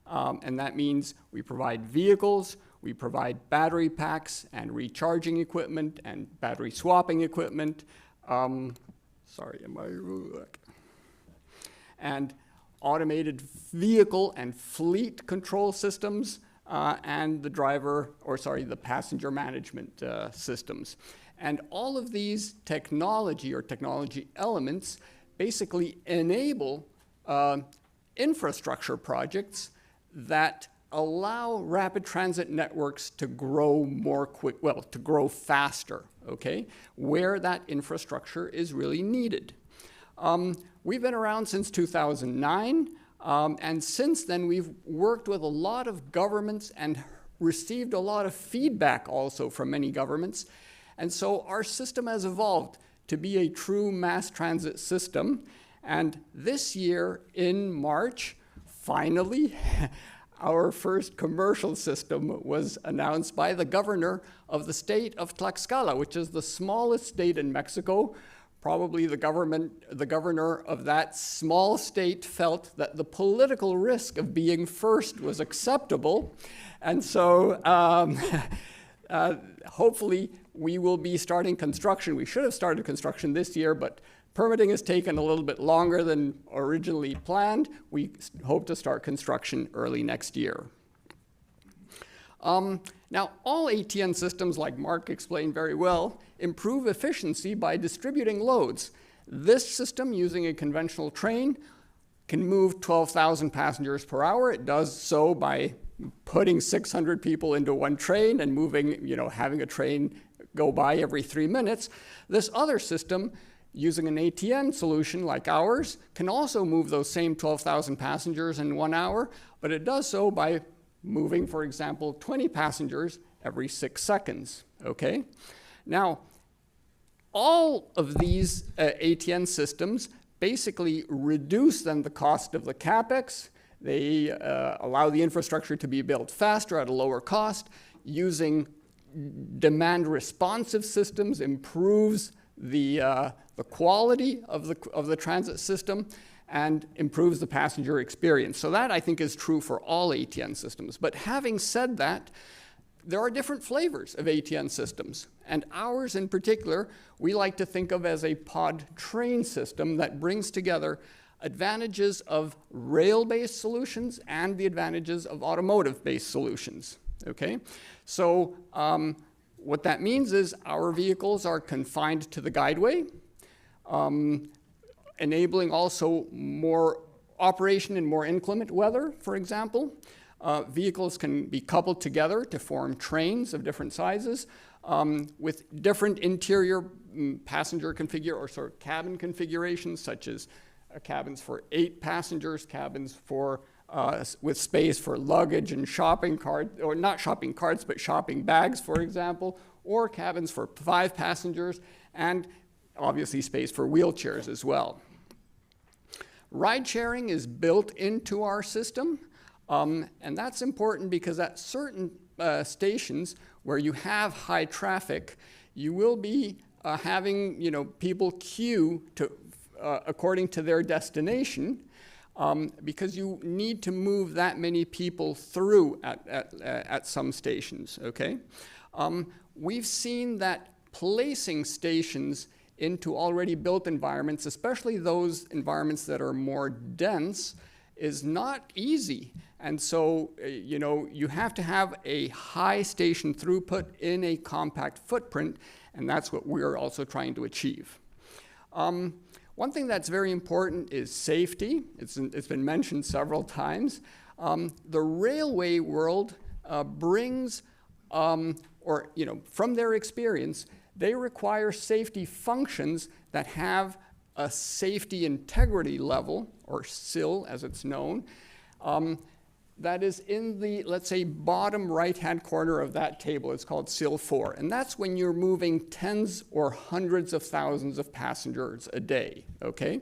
And that means we provide vehicles, we provide battery packs and recharging equipment and battery swapping equipment. And automated vehicle and fleet control systems, and the passenger management systems. And all of these technology elements basically enable infrastructure projects that allow rapid transit networks to grow to grow faster, okay, where that infrastructure is really needed. We've been around since 2009, and since then we've worked with a lot of governments and received a lot of feedback also from many governments. And so our system has evolved to be a true mass transit system. And this year in March, finally, our first commercial system was announced by the governor of the state of Tlaxcala, which is the smallest state in Mexico. Probably the governor of that small state felt that the political risk of being first was acceptable. And so hopefully we will be starting construction. We should have started construction this year, but permitting has taken a little bit longer than originally planned. We hope to start construction early next year. Now, all ATN systems, like Mark explained very well, improve efficiency by distributing loads. This system, using a conventional train, can move 12,000 passengers per hour. It does so by putting 600 people into one train and moving, having a train go by every 3 minutes. This other system, using an ATN solution like ours, can also move those same 12,000 passengers in 1 hour, but it does so by moving, for example, 20 passengers every 6 seconds, okay? Now, all of these ATN systems basically reduce then the cost of the CapEx. They allow the infrastructure to be built faster at a lower cost. Using demand responsive systems improves the quality of the transit system and improves the passenger experience. So that, I think, is true for all ATN systems. But having said that, there are different flavors of ATN systems. And ours in particular, we like to think of as a pod train system that brings together advantages of rail-based solutions and the advantages of automotive-based solutions, okay? So what that means is our vehicles are confined to the guideway, enabling also more operation in more inclement weather, for example. Vehicles can be coupled together to form trains of different sizes with different interior passenger cabin configurations, such as cabins for 8 passengers, cabins for with space for luggage and shopping carts, or not shopping carts, but shopping bags, for example, or cabins for 5 passengers, and obviously space for wheelchairs as well. Ride sharing is built into our system, and that's important because at certain stations where you have high traffic, you will be having people queue to according to their destination, because you need to move that many people through at some stations, okay? We've seen that placing stations into already built environments, especially those environments that are more dense, is not easy. And so, you know, you have to have a high station throughput in a compact footprint, and that's what we're also trying to achieve. One thing that's very important is safety. It's been mentioned several times. The railway world brings, or, you know, from their experience, they require safety functions that have a safety integrity level, or SIL as it's known, that is in the, let's say, bottom right-hand corner of that table. It's called SIL 4. And that's when you're moving tens or hundreds of thousands of passengers a day, okay?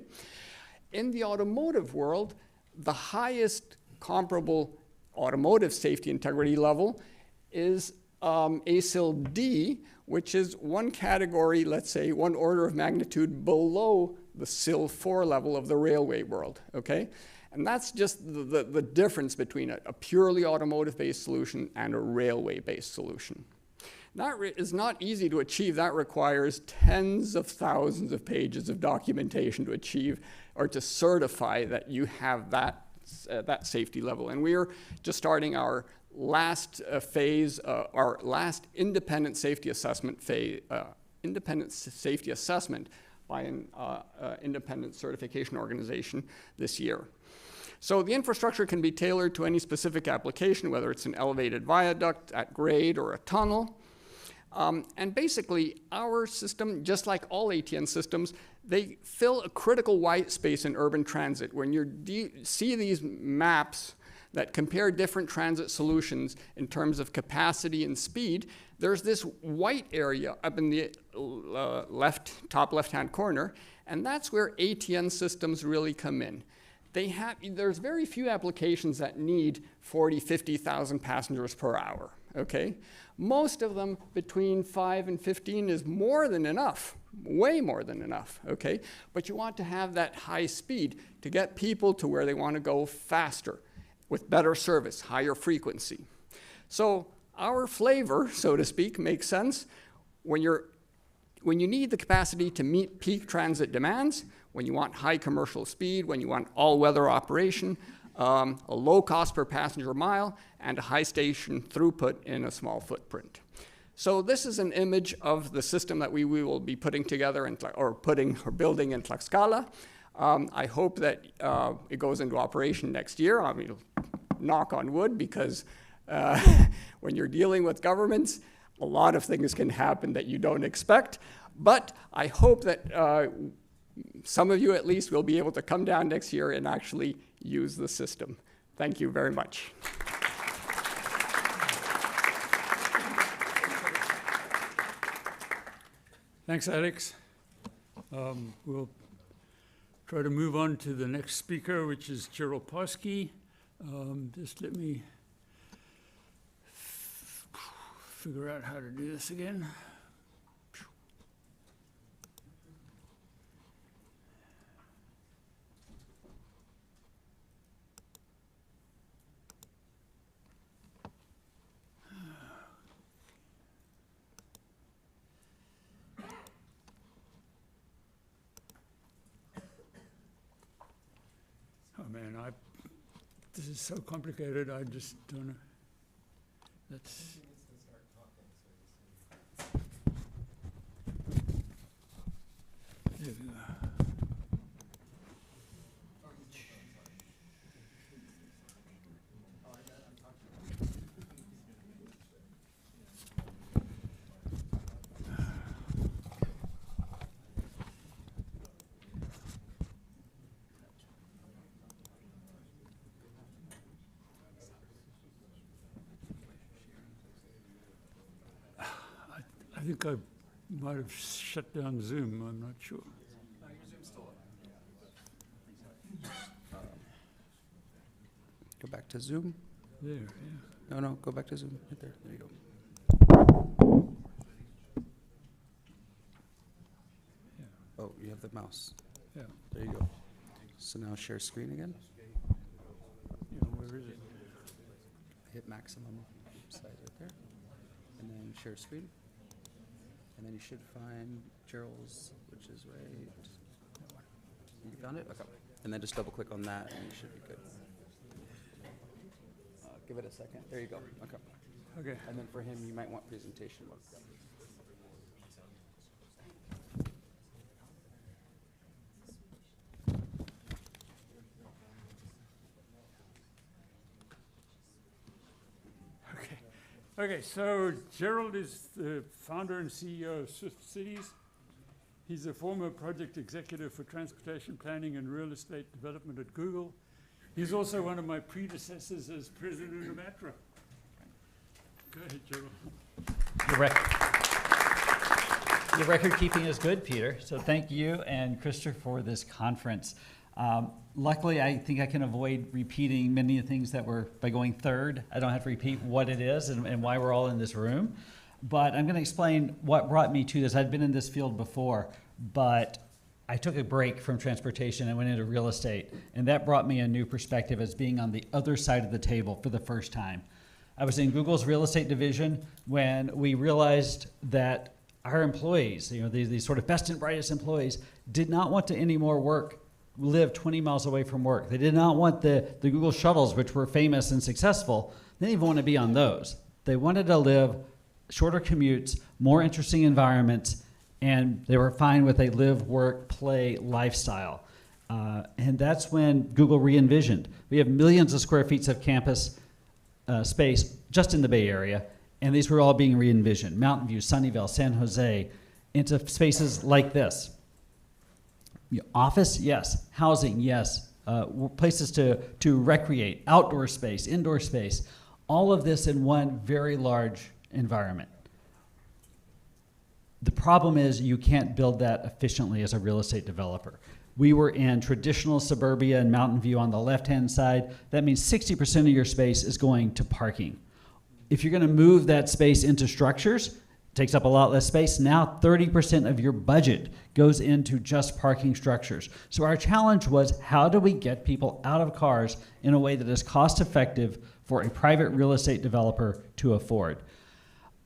In the automotive world, the highest comparable automotive safety integrity level is ASIL D, which is one category, let's say, one order of magnitude below the SIL 4 level of the railway world, okay? And that's just the difference between a purely automotive-based solution and a railway-based solution. That is not easy to achieve. That requires tens of thousands of pages of documentation to achieve or to certify that you have that safety level. And we are just starting our last phase, our last independent safety assessment phase, independent safety assessment by an independent certification organization this year. So the infrastructure can be tailored to any specific application, whether it's an elevated viaduct at grade or a tunnel. And basically, our system, just like all ATN systems, they fill a critical white space in urban transit. When you see these maps that compare different transit solutions in terms of capacity and speed, there's this white area up in the top left-hand corner, and that's where ATN systems really come in. There's very few applications that need 40, 50,000 passengers per hour, okay? Most of them between 5 and 15 is more than enough, way more than enough, okay? But you want to have that high speed to get people to where they want to go faster, with better service, higher frequency. So our flavor, so to speak, makes sense when you need the capacity to meet peak transit demands, when you want high commercial speed, when you want all-weather operation, a low cost per passenger mile, and a high station throughput in a small footprint. So this is an image of the system that we will be putting together or building in Tlaxcala. I hope that it goes into operation next year. I mean, knock on wood, because when you're dealing with governments, a lot of things can happen that you don't expect. But I hope that some of you at least will be able to come down next year and actually use the system. Thank you very much. Thanks, Alex. We'll try to move on to the next speaker, which is Gerald Posky. Just let me figure out how to do this again. Oh man, this is so complicated, I just don't know. Let's. There we go. I think I might have shut down Zoom, I'm not sure. Your Zoom's still up. Go back to Zoom. There, yeah. No, go back to Zoom. Right there. There you go. Yeah. Oh, you have the mouse. Yeah, there you go. So now share screen again. Yeah, where is it? Hit maximum size right there. And then share screen. And then you should find Gerald's, which is right. You found it? Okay. And then just double click on that and you should be good. Give it a second. There you go. Okay. Okay. And then for him, you might want presentation mode. Okay, so Gerald is the founder and CEO of Swift Cities. He's a former project executive for transportation planning and real estate development at Google. He's also one of my predecessors as president of ATRA. Go ahead, Gerald. Your record keeping is good, Peter. So thank you and Christopher for this conference. Luckily, I think I can avoid repeating many of the things that were, by going third, I don't have to repeat what it is and why we're all in this room. But I'm going to explain what brought me to this. I'd been in this field before, but I took a break from transportation and went into real estate. And that brought me a new perspective as being on the other side of the table for the first time. I was in Google's real estate division when we realized that our employees, these sort of best and brightest employees, did not want to anymore live 20 miles away from work. They did not want the Google shuttles, which were famous and successful. They didn't even want to be on those. They wanted to live shorter commutes, more interesting environments, and they were fine with a live, work, play lifestyle. And that's when Google re-envisioned. We have millions of square feet of campus space just in the Bay Area, and these were all being re-envisioned. Mountain View, Sunnyvale, San Jose, into spaces like this. Office, yes. Housing, yes. Places to recreate, outdoor space, indoor space. All of this in one very large environment. The problem is you can't build that efficiently as a real estate developer. We were in traditional suburbia and Mountain View on the left-hand side. That means 60% of your space is going to parking. If you're going to move that space into structures, takes up a lot less space. Now 30% of your budget goes into just parking structures. So our challenge was, how do we get people out of cars in a way that is cost effective for a private real estate developer to afford?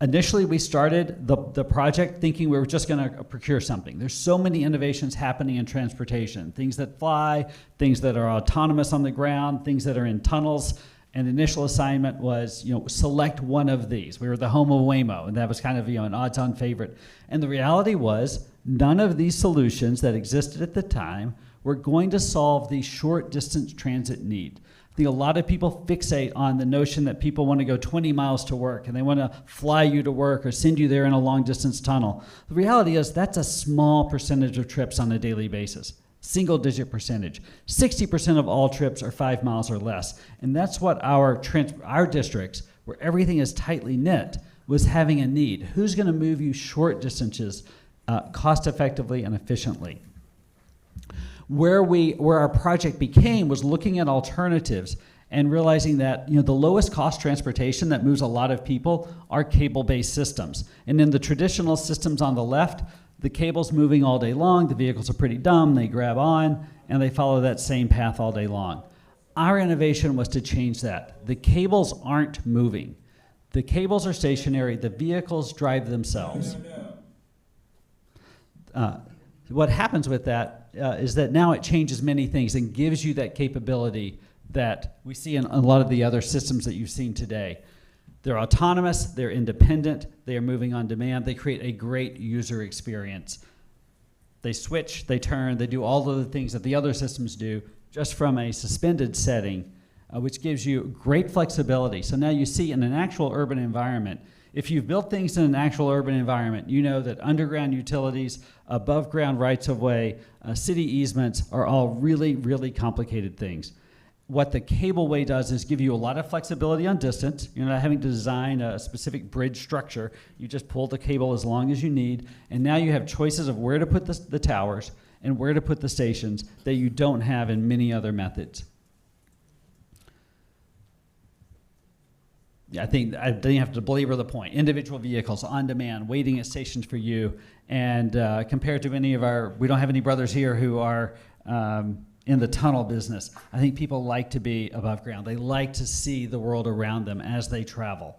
Initially, we started the project thinking we were just going to procure something. There's so many innovations happening in transportation, things that fly, things that are autonomous on the ground, things that are in tunnels. And the initial assignment was, select one of these. We were the home of Waymo, and that was kind of, an odds-on favorite. And the reality was, none of these solutions that existed at the time were going to solve the short-distance transit need. I think a lot of people fixate on the notion that people want to go 20 miles to work, and they want to fly you to work or send you there in a long-distance tunnel. The reality is, that's a small percentage of trips on a daily basis. Single-digit percentage. 60% of all trips are 5 miles or less. And that's what our districts, where everything is tightly knit, was having a need. Who's going to move you short distances cost-effectively and efficiently? Where our project became was looking at alternatives and realizing that the lowest cost transportation that moves a lot of people are cable-based systems. And in the traditional systems on the left, the cable's moving all day long, the vehicles are pretty dumb, they grab on, and they follow that same path all day long. Our innovation was to change that. The cables aren't moving. The cables are stationary, the vehicles drive themselves. What happens with that is that now it changes many things and gives you that capability that we see in a lot of the other systems that you've seen today. They're autonomous, they're independent, they are moving on demand, they create a great user experience. They switch, they turn, they do all of the things that the other systems do just from a suspended setting, which gives you great flexibility. So now you see in an actual urban environment, if you've built things in an actual urban environment, you know that underground utilities, above ground rights of way, city easements are all really, really complicated things. What the cableway does is give you a lot of flexibility on distance. You're not having to design a specific bridge structure. You just pull the cable as long as you need, and now you have choices of where to put the towers and where to put the stations that you don't have in many other methods. I think I didn't have to belabor the point. Individual vehicles on demand, waiting at stations for you. And compared to any of we don't have any brothers here who are in the tunnel business. I think people like to be above ground. They like to see the world around them as they travel.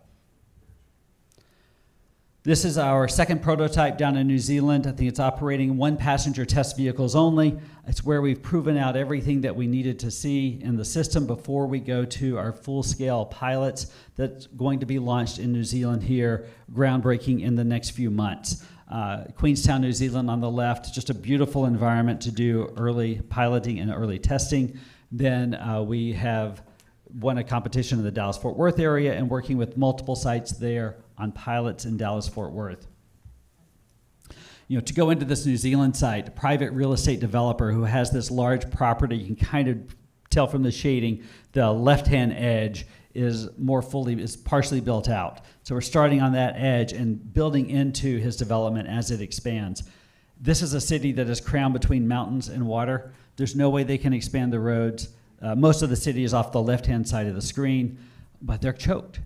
This is our second prototype down in New Zealand. I think it's operating 1-passenger test vehicles only. It's where we've proven out everything that we needed to see in the system before we go to our full-scale pilots that's going to be launched in New Zealand here, groundbreaking in the next few months. Queenstown, New Zealand on the left, just a beautiful environment to do early piloting and early testing. Then we have won a competition in the Dallas-Fort Worth area and working with multiple sites there on pilots in Dallas-Fort Worth. You know, to go into this New Zealand site, a private real estate developer who has this large property, you can kind of tell from the shading, the left-hand edge is partially built out. So we're starting on that edge and building into his development as it expands. This is a city that is crowned between mountains and water. There's no way they can expand the roads. Most of the city is off the left-hand side of the screen, but they're choked.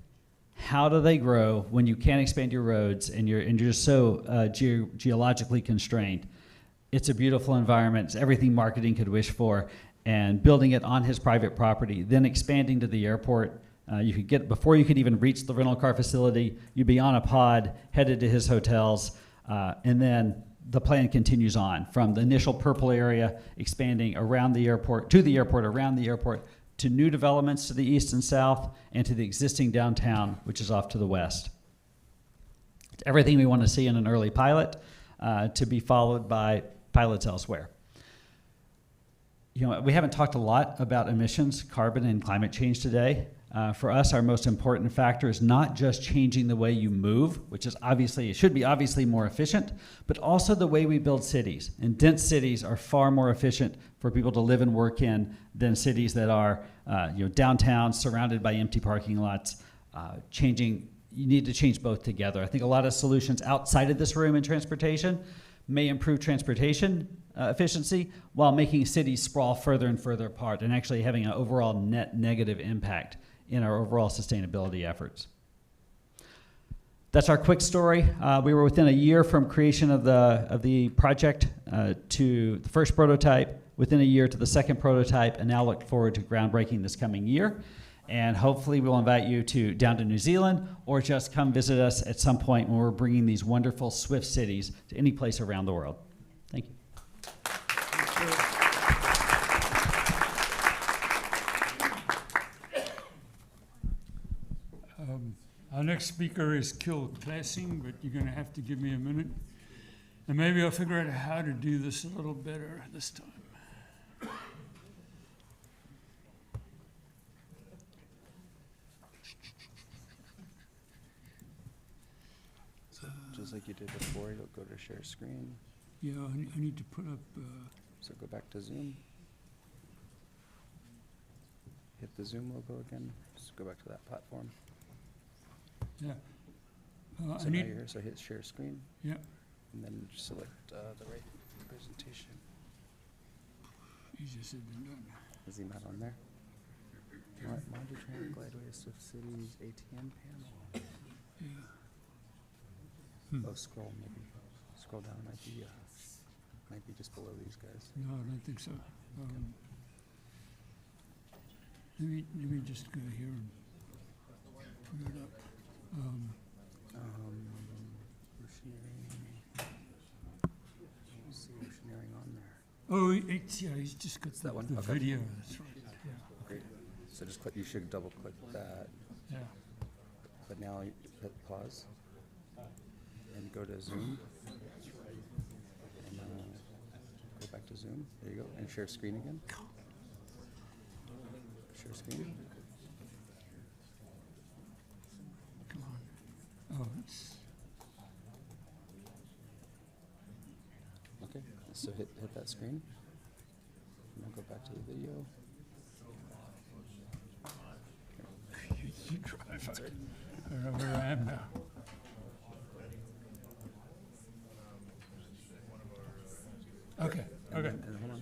How do they grow when you can't expand your roads and you're just so geologically constrained? It's a beautiful environment. It's everything marketing could wish for. And building it on his private property, then expanding to the airport. Before you could even reach the rental car facility, you'd be on a pod, headed to his hotels, and then the plan continues on from the initial purple area, expanding around the airport, to the airport, around the airport, to new developments to the east and south, and to the existing downtown, which is off to the west. It's everything we want to see in an early pilot, to be followed by pilots elsewhere. You know, we haven't talked a lot about emissions, carbon, and climate change today. For us, our most important factor is not just changing the way you move, which is it should be obviously more efficient, but also the way we build cities. And dense cities are far more efficient for people to live and work in than cities that are, downtown, surrounded by empty parking lots. You need to change both together. I think a lot of solutions outside of this room in transportation may improve transportation efficiency while making cities sprawl further and further apart and actually having an overall net negative impact in our overall sustainability efforts. That's our quick story. We were within a year from creation of the project to the first prototype, within a year to the second prototype, and now look forward to groundbreaking this coming year. And hopefully we'll invite you down to New Zealand or just come visit us at some point when we're bringing these wonderful Swift cities to any place around the world. Thank you. Our next speaker is Kil Classing, but you're going to have to give me a minute. And maybe I'll figure out how to do this a little better this time. So just like you did before, you'll go to share screen. Yeah, I need to put up... So go back to Zoom. Hit the Zoom logo again. Just go back to that platform. Yeah. So now you're here, so hit share screen. Yeah. And then select the right presentation. Easier said than done. Is he not on there? Monitor Transit Glideways, Swift Cities, ATM panel. Yeah. Oh, scroll maybe. Scroll down, might be just below these guys. No, I don't think so. Let me just go here and put it up. Oceaneering on there. Oh, he's just got that one? the Okay. video. That's right. Yeah. Great. So just click. You should double click that. Yeah. But now you hit pause and go to Zoom. And go back to Zoom. There you go. And share screen again. Share screen. Come on. Oh, it's... Okay. So hit that screen. And then go back to the video. You drive. I don't know where I am now. Okay. Okay. And hold on.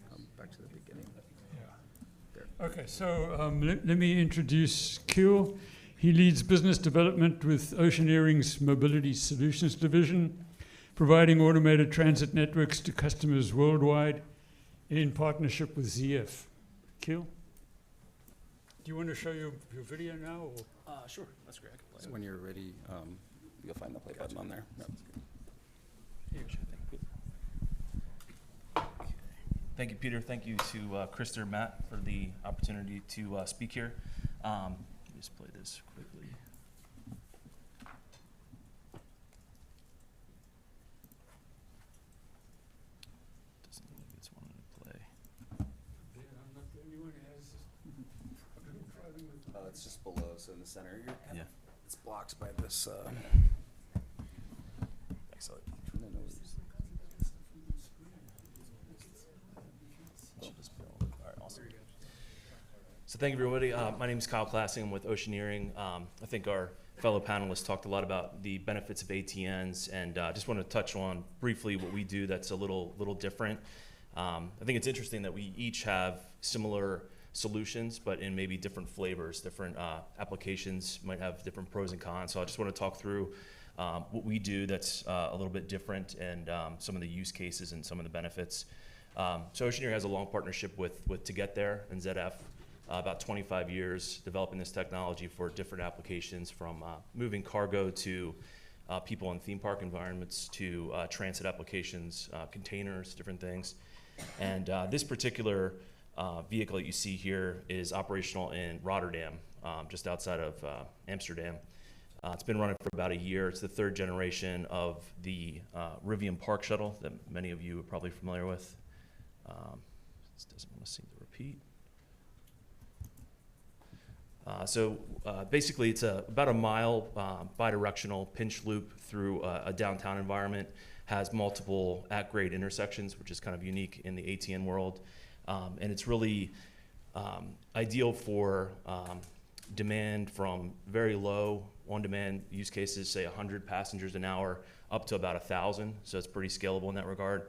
Come back to the beginning. Yeah. Okay, so let me introduce Kil. He leads business development with Oceaneering's Mobility Solutions Division, providing automated transit networks to customers worldwide in partnership with ZF. Keel? Do you want to show your video now? Or? Sure, that's great. So when you're ready, you'll find the play button on there. Yep. Thank you, Peter. Thank you to Krista and Matt for the opportunity to speak here. Let me just play this quickly. Doesn't look like it's wanting to play. I'm not the only one who has this. It's just below, so in the center. Yeah. It's blocked by this. Excellent. No, no, All right, awesome. So thank you, everybody. My name is Kyle Classing. I'm with Oceaneering. I think our fellow panelists talked a lot about the benefits of ATNs, and just want to touch on briefly what we do that's a little different. I think it's interesting that we each have similar solutions, but in maybe different flavors, different applications might have different pros and cons. So I just want to talk through what we do that's a little bit different, and some of the use cases and some of the benefits. So Oceaneering has a long partnership with To Get There and ZF, about 25 years developing this technology for different applications, from moving cargo to people in theme park environments to transit applications, containers, different things. And this particular vehicle that you see here is operational in Rotterdam, just outside of Amsterdam. It's been running for about a year. It's the third generation of the Rivian Park Shuttle that many of you are probably familiar with. This doesn't want to seem to repeat. So basically, it's about a mile bidirectional pinch loop through a downtown environment, has multiple at-grade intersections, which is kind of unique in the ATN world. And it's really ideal for demand from very low on-demand use cases, say 100 passengers an hour, up to about 1,000. So it's pretty scalable in that regard.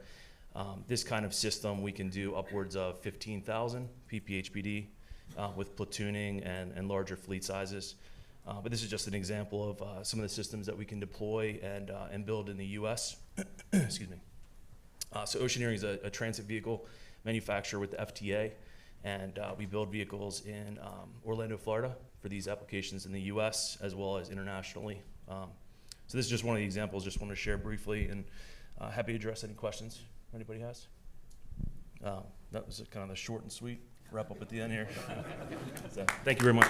This kind of system, we can do upwards of 15,000 ppHPD with platooning and larger fleet sizes. But this is just an example of some of the systems that we can deploy and build in the US. Excuse me. So Oceaneering is a transit vehicle manufacturer with the FTA, and we build vehicles in Orlando, Florida for these applications in the US as well as internationally. So this is just one of the examples just want to share briefly, and happy to address any questions anybody has. That was kind of the short and sweet wrap up at the end here. So, thank you very much.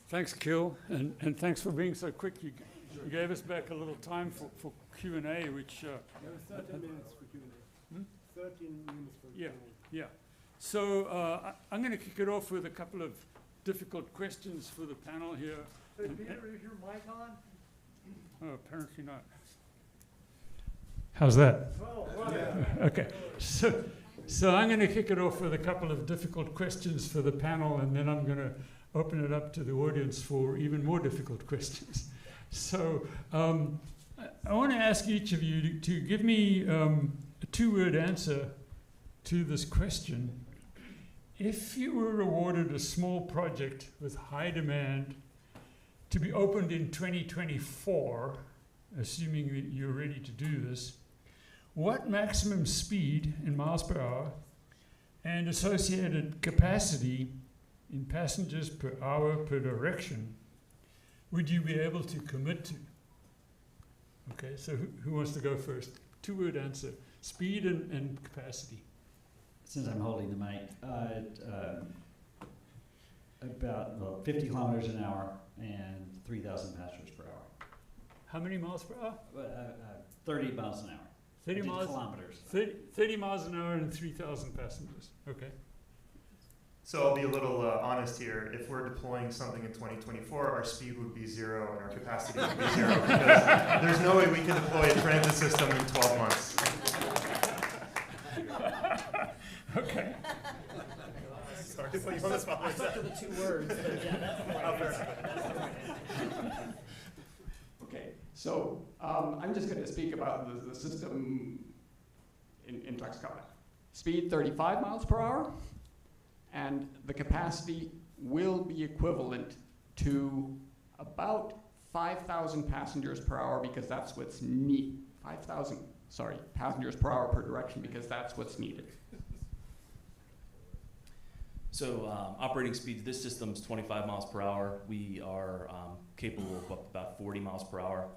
Thanks, Keel, and thanks for being so quick. You gave us back a little time for Q&A, which... 13 minutes for Q&A. 13 minutes for Yeah, Q&A. yeah. So I'm going to kick it off with a couple of difficult questions for the panel here. Hey, Peter, is your mic on? Oh, apparently not. How's that? Oh, yeah. Okay, so I'm going to kick it off with a couple of difficult questions for the panel, and then I'm going to open it up to the audience for even more difficult questions. So I want to ask each of you to give me a two-word answer to this question. If you were awarded a small project with high demand to be opened in 2024, assuming that you're ready to do this, what maximum speed in miles per hour and associated capacity in passengers per hour per direction would you be able to commit to? Okay, so who wants to go first? Two-word answer, speed and capacity. Since I'm holding the mic, about 50 kilometers an hour and 3,000 passengers per hour. How many miles per hour? 30 miles an hour. 30 miles, kilometers. 30 miles an hour and 3,000 passengers. Okay. So I'll be a little honest here. If we're deploying something in 2024, our speed would be 0 and our capacity would be 0 because there's no way we can deploy a transit system in 12 months. Okay. Sorry to put you on the spot. I stuck to the 2 words, but yeah, that's the right answer. Okay, so I'm just going to speak about the system in Texas. Speed 35 miles per hour, and the capacity will be equivalent to about 5,000 passengers per hour, because that's what's needed. 5,000, sorry, passengers per hour per direction, because that's what's needed. So operating speed, this system's 25 miles per hour. We are capable of up about 40 miles per hour,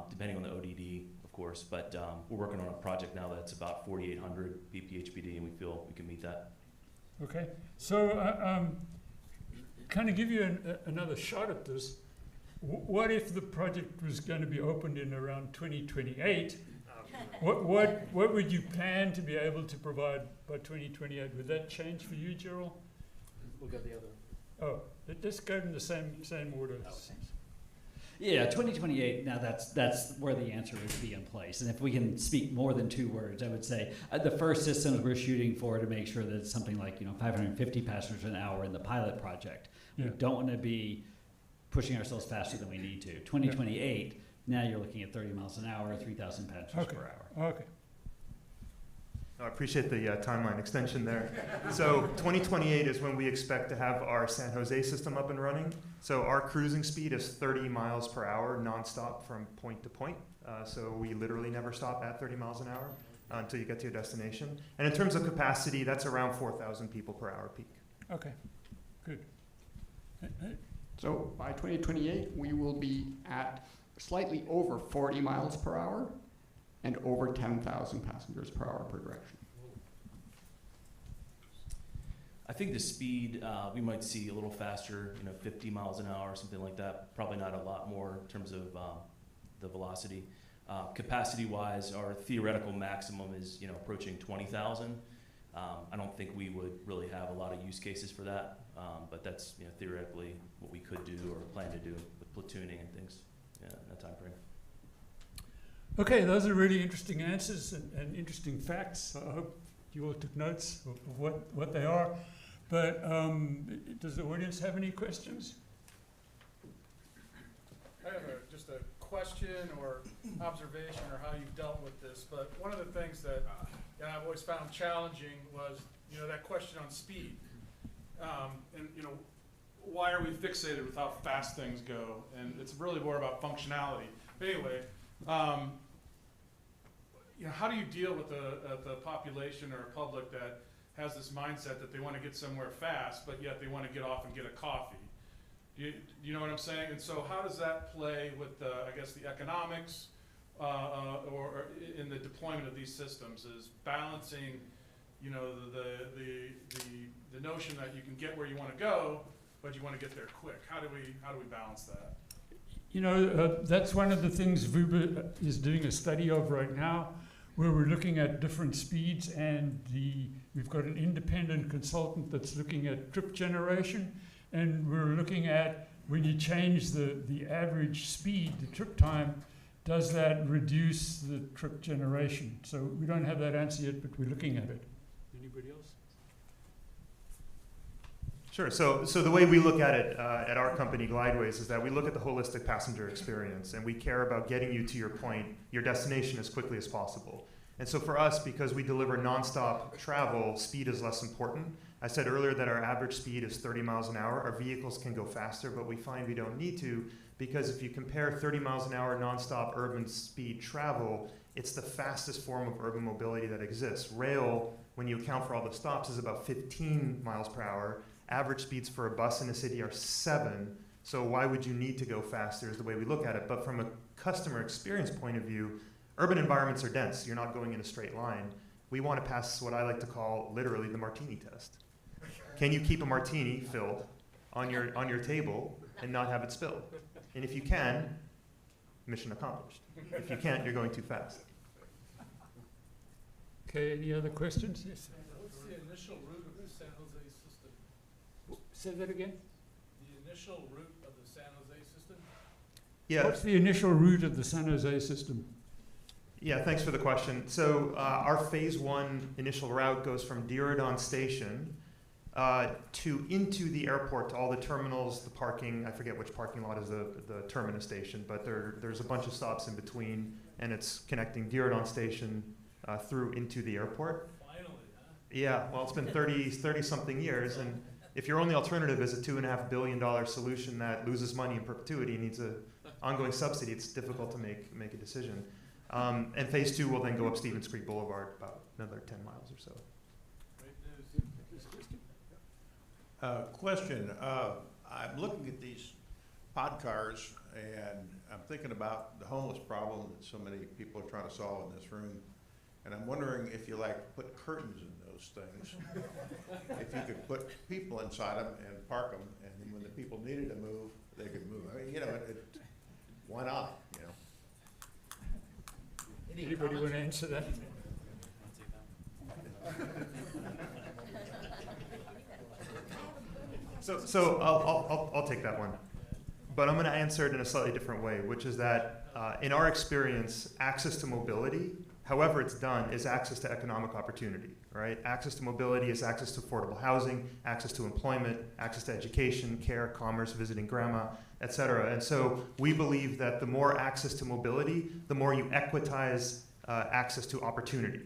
depending on the ODD, of course. But we're working on a project now that's about 4,800 ppHPD, and we feel we can meet that. Okay, so kind of give you another shot at this. What if the project was going to be opened in around 2028? What would you plan to be able to provide by 2028? Would that change for you, Gerald? We'll get the other. Oh, let's go in the same order. Yeah, 2028, now that's where the answer would be in place. And if we can speak more than 2 words, I would say the first systems we're shooting for to make sure that it's something like 550 passengers an hour in the pilot project. Yeah. We don't want to be pushing ourselves faster than we need to. 2028, now you're looking at 30 miles an hour, 3,000 passengers per hour. Okay. I appreciate the timeline extension there. So 2028 is when we expect to have our San Jose system up and running. So our cruising speed is 30 miles per hour nonstop from point to point. So we literally never stop at 30 miles an hour until you get to your destination. And in terms of capacity, that's around 4,000 people per hour peak. Okay, good. So by 2028, we will be at slightly over 40 miles per hour and over 10,000 passengers per hour per direction. I think the speed, we might see a little faster, 50 miles an hour, something like that. Probably not a lot more in terms of the velocity. Capacity-wise, our theoretical maximum is, approaching 20,000. I don't think we would really have a lot of use cases for that, but that's theoretically what we could do or plan to do with platooning and things in that time frame. Okay, those are really interesting answers and interesting facts. I hope you all took notes of what they are. But does the audience have any questions? I have just a question or observation or how you've dealt with this. But one of the things that I've always found challenging was, that question on speed. And why are we fixated with how fast things go? And it's really more about functionality. But anyway, how do you deal with the population or a public that has this mindset that they want to get somewhere fast, but yet they want to get off and get a coffee? Do you know what I'm saying? And so how does that play with the economics or in the deployment of these systems? Is balancing, the notion that you can get where you want to go, but you want to get there quick. How do we balance that? That's one of the things Vuber is doing a study of right now, where we're looking at different speeds, and we've got an independent consultant that's looking at trip generation, and we're looking at when you change the average speed, the trip time, does that reduce the trip generation? So we don't have that answer yet, but we're looking at it. Anybody else? Sure. So the way we look at it at our company, Glideways, is that we look at the holistic passenger experience, and we care about getting you to your point, your destination, as quickly as possible. And so for us, because we deliver nonstop travel, speed is less important. I said earlier that our average speed is 30 miles an hour. Our vehicles can go faster, but we find we don't need to, because if you compare 30 miles an hour nonstop urban speed travel, it's the fastest form of urban mobility that exists. Rail, when you account for all the stops, is about 15 miles per hour. Average speeds for a bus in a city are 7. So why would you need to go faster is the way we look at it. But from a customer experience point of view, urban environments are dense. You're not going in a straight line. We want to pass what I like to call literally the martini test. Can you keep a martini filled on your table and not have it spilled? And if you can, mission accomplished. If you can't, you're going too fast. Okay, any other questions? Yes. What's the initial route of the San Jose system? Say that again? The initial route of the San Jose system? Yeah. What's the initial route of the San Jose system? Yeah, thanks for the question. So our phase 1 initial route goes from Diridon Station into the airport, to all the terminals, the parking. I forget which parking lot is the terminus station, but there's a bunch of stops in between, and it's connecting Diridon Station through into the airport. Finally, huh? Yeah, well, it's been 30-something years, and if your only alternative is a $2.5 billion solution that loses money in perpetuity and needs an ongoing subsidy, it's difficult to make a decision. And phase 2 will then go up Stevens Creek Boulevard about another 10 miles or so. Question. I'm looking at these Podcars, and I'm thinking about the homeless problem that so many people are trying to solve in this room. And I'm wondering if you like put curtains in those things. If you could put people inside them and park them, and then when the people needed to move, they could move. I mean, you know, why not? You know. Anybody want to answer that? So I'll take that one, but I'm going to answer it in a slightly different way, which is that in our experience, access to mobility, however it's done, is access to economic opportunity, right? Access to mobility is access to affordable housing, access to employment, access to education, care, commerce, visiting grandma, et cetera. And so we believe that the more access to mobility, the more you equitize access to opportunity.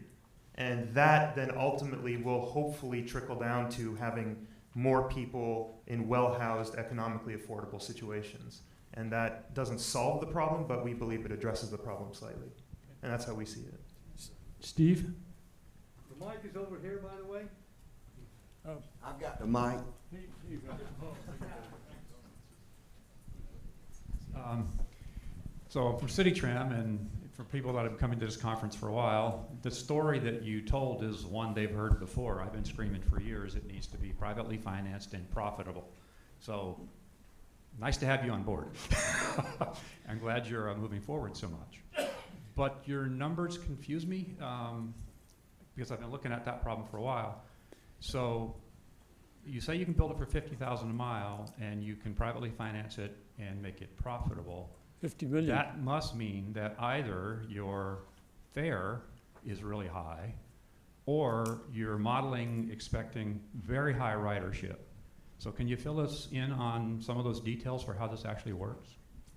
And that then ultimately will hopefully trickle down to having more people in well-housed, economically affordable situations. And that doesn't solve the problem, but we believe it addresses the problem slightly. And that's how we see it. Steve? The mic is over here, by the way. Oh. I've got the mic. So for City Trim, and for people that have come into this conference for a while, the story that you told is one they've heard before. I've been screaming for years it needs to be privately financed and profitable. So nice to have you on board. I'm glad you're moving forward so much. But your numbers confuse me because I've been looking at that problem for a while. So you say you can build it for $50,000 a mile and you can privately finance it and make it profitable. 50 million. That must mean that either your fare is really high or you're modeling expecting very high ridership. So can you fill us in on some of those details for how this actually works?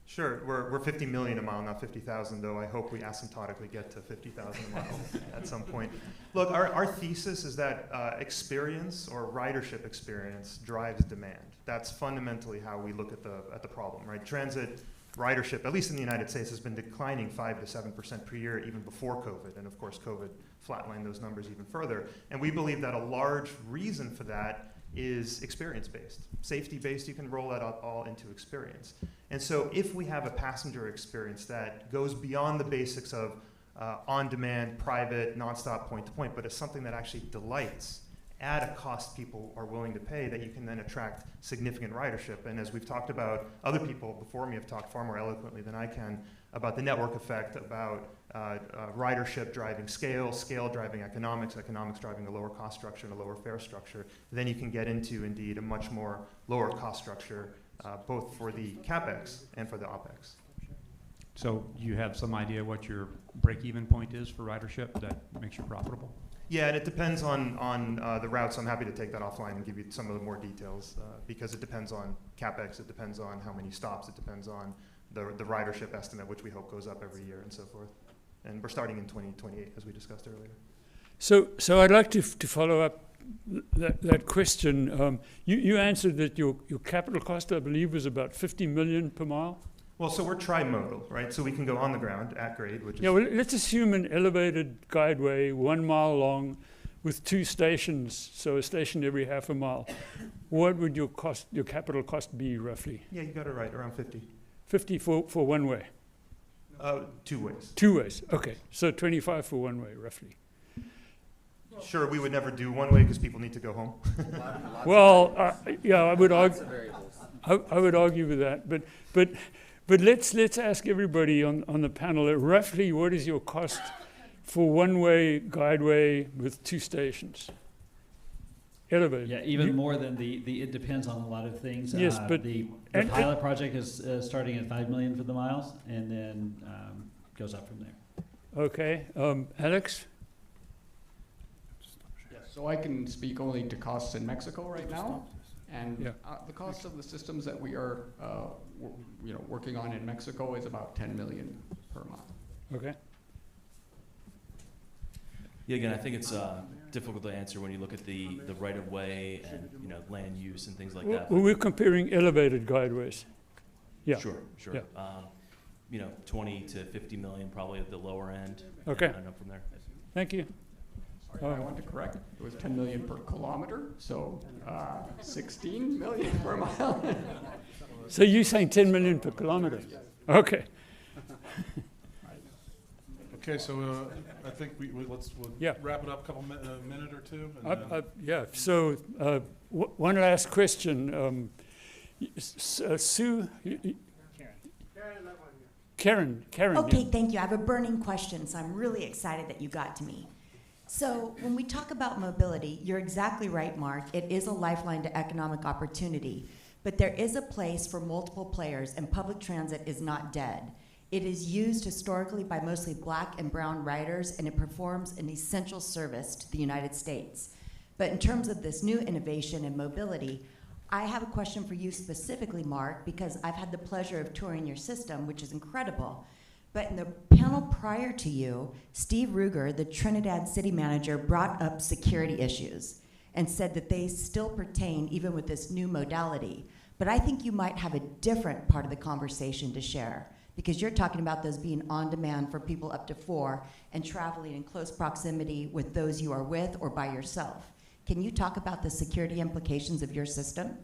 Sure, we're 50 million a mile, not 50,000, though I hope we asymptotically get to 50,000 a mile at some point. Look, our thesis is that experience or ridership experience drives demand. That's fundamentally how we look at the problem, right? Transit ridership, at least in the United States, has been declining 5 to 7% per year even before COVID, and of course COVID flatlined those numbers even further. And we believe that a large reason for that is experience-based. Safety-based, you can roll that up all into experience. And so if we have a passenger experience that goes beyond the basics of on-demand, private, nonstop point-to-point, but it's something that actually delights at a cost people are willing to pay, that you can then attract significant ridership. And as we've talked about, other people before me have talked far more eloquently than I can about the network effect, about ridership driving scale, scale driving economics, economics driving a lower cost structure and a lower fare structure. Then you can get into, indeed, a much more lower cost structure, both for the CapEx and for the OpEx. So you have some idea what your break-even point is for ridership that makes you profitable? Yeah, and it depends on the routes. I'm happy to take that offline and give you some of the more details because it depends on CapEx, it depends on how many stops, it depends on the ridership estimate, which we hope goes up every year and so forth. And we're starting in 2028, as we discussed earlier. So I'd like to follow up that question. You answered that your capital cost, I believe, was about 50 million per mile. Well, so we're tri-modal, right? So we can go on the ground at grade, which is... Yeah, well, let's assume an elevated guideway, 1 mile long, with 2 stations, so a station every half a mile. What would your capital cost be, roughly? Yeah, you got it right, around 50. 50 for one way? 2 ways. 2 ways, okay. So 25 for one way, roughly. Sure, we would never do one way because people need to go home. Well, yeah, I would argue. I would argue with that, but let's ask everybody on the panel roughly what is your cost for one-way guideway with 2 stations? Elevated. Yeah, even more than it depends on a lot of things. Yes, but the pilot project is starting at 5 million for the miles, and then goes up from there. Okay, Alex. So I can speak only to costs in Mexico right now, and the cost of the systems that we are, working on in Mexico is about 10 million per mile. Okay. Yeah, again, I think it's difficult to answer when you look at the right of way and land use and things like that. Well, we're comparing elevated guideways. Yeah. Sure. Yeah. 20 to 50 million probably at the lower end. Okay. And up from there. Thank you. Sorry, I want to correct. It was 10 million per kilometer, so 16 million per mile. So you're saying 10 million per kilometer? Okay. Okay, so I think we'll wrap it up a couple minute or two. And then Yeah. So one last question. Sue. Karen. Okay, yeah. thank you. I have a burning question, so I'm really excited that you got to me. So when we talk about mobility, you're exactly right, Mark. It is a lifeline to economic opportunity, but there is a place for multiple players, and public transit is not dead. It is used historically by mostly black and brown riders, and it performs an essential service to the United States. But in terms of this new innovation in mobility, I have a question for you specifically, Mark, because I've had the pleasure of touring your system, which is incredible. But in the panel prior to you, Steve Ruger, the Trinidad city manager, brought up security issues and said that they still pertain even with this new modality. But I think you might have a different part of the conversation to share, because you're talking about those being on demand for people up to 4 and traveling in close proximity with those you are with or by yourself. Can you talk about the security implications of your system?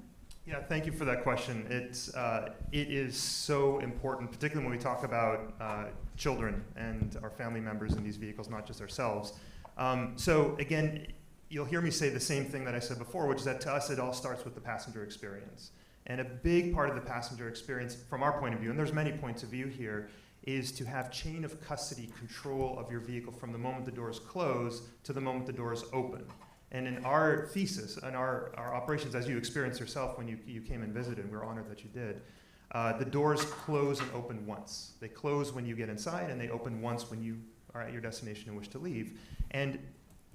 Yeah, thank you for that question. It is so important, particularly when we talk about children and our family members in these vehicles, not just ourselves. So again, you'll hear me say the same thing that I said before, which is that to us it all starts with the passenger experience. And a big part of the passenger experience, from our point of view, and there's many points of view here, is to have chain of custody control of your vehicle from the moment the doors close to the moment the doors open. And in our thesis, and our operations, as you experienced yourself when you came and visited, and we're honored that you did, the doors close and open once. They close when you get inside, and they open once when you are at your destination and wish to leave. And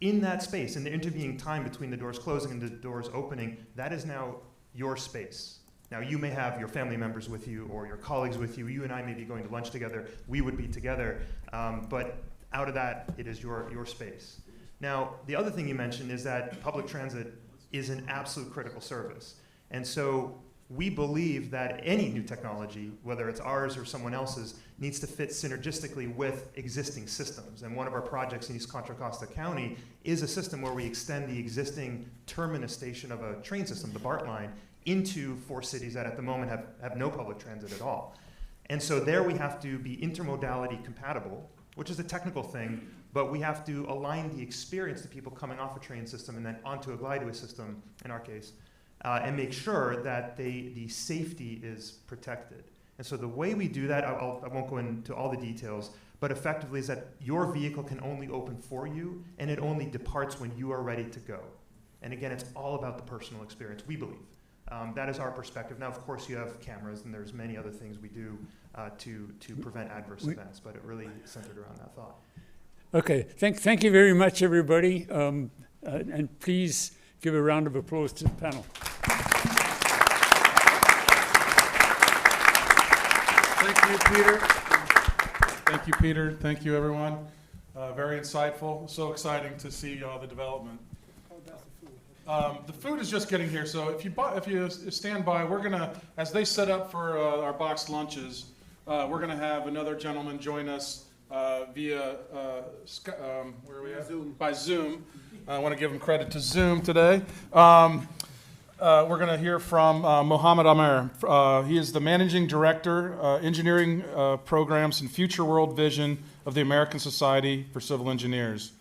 in that space, in the intervening time between the doors closing and the doors opening, that is now your space. Now, you may have your family members with you or your colleagues with you. You and I may be going to lunch together. We would be together. But out of that, it is your space. Now, the other thing you mentioned is that public transit is an absolute critical service. And so we believe that any new technology, whether it's ours or someone else's, needs to fit synergistically with existing systems. And one of our projects in East Contra Costa County is a system where we extend the existing terminus station of a train system, the BART line, into 4 cities that at the moment have no public transit at all. And so there we have to be intermodality compatible, which is a technical thing, but we have to align the experience to people coming off a train system and then onto a glideway system, in our case, and make sure that the safety is protected. And so the way we do that, I won't go into all the details, but effectively is that your vehicle can only open for you, and it only departs when you are ready to go. And again, it's all about the personal experience, we believe. That is our perspective. Now, of course, you have cameras, and there's many other things we do to prevent adverse events, but it really centered around that thought. Okay, thank you very much, everybody. And please give a round of applause to the panel. Thank you, Peter. Thank you, Peter. Thank you, everyone. Very insightful. So exciting to see all the development. The food is just getting here, so if you stand by, we're gonna, as they set up for our boxed lunches, we're gonna have another gentleman join us via where are we at? Zoom. By Zoom. I want to give him credit to Zoom today. We're going to hear from Mohammed Amer. He is the Managing Director, Engineering Programs and Future World Vision of the American Society for Civil Engineers.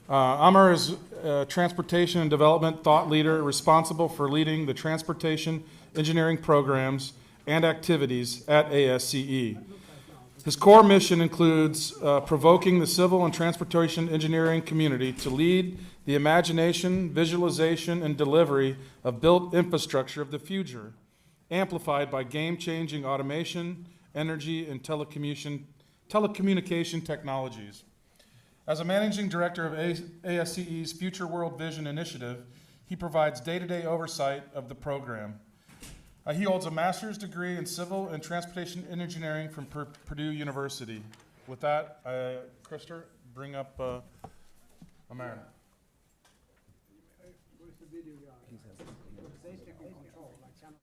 Amer is a transportation and development thought leader responsible for leading the transportation engineering programs and activities at ASCE. His core mission includes provoking the civil and transportation engineering community to lead the imagination, visualization, and delivery of built infrastructure of the future, amplified by game-changing automation, energy, and telecommunication technologies. As a managing director of ASCE's Future World Vision Initiative, he provides day-to-day oversight of the program. He holds a master's degree in civil and transportation engineering from Purdue University. With that, Krista, bring up Amen. Where's the video guy? They stick in control, like channel.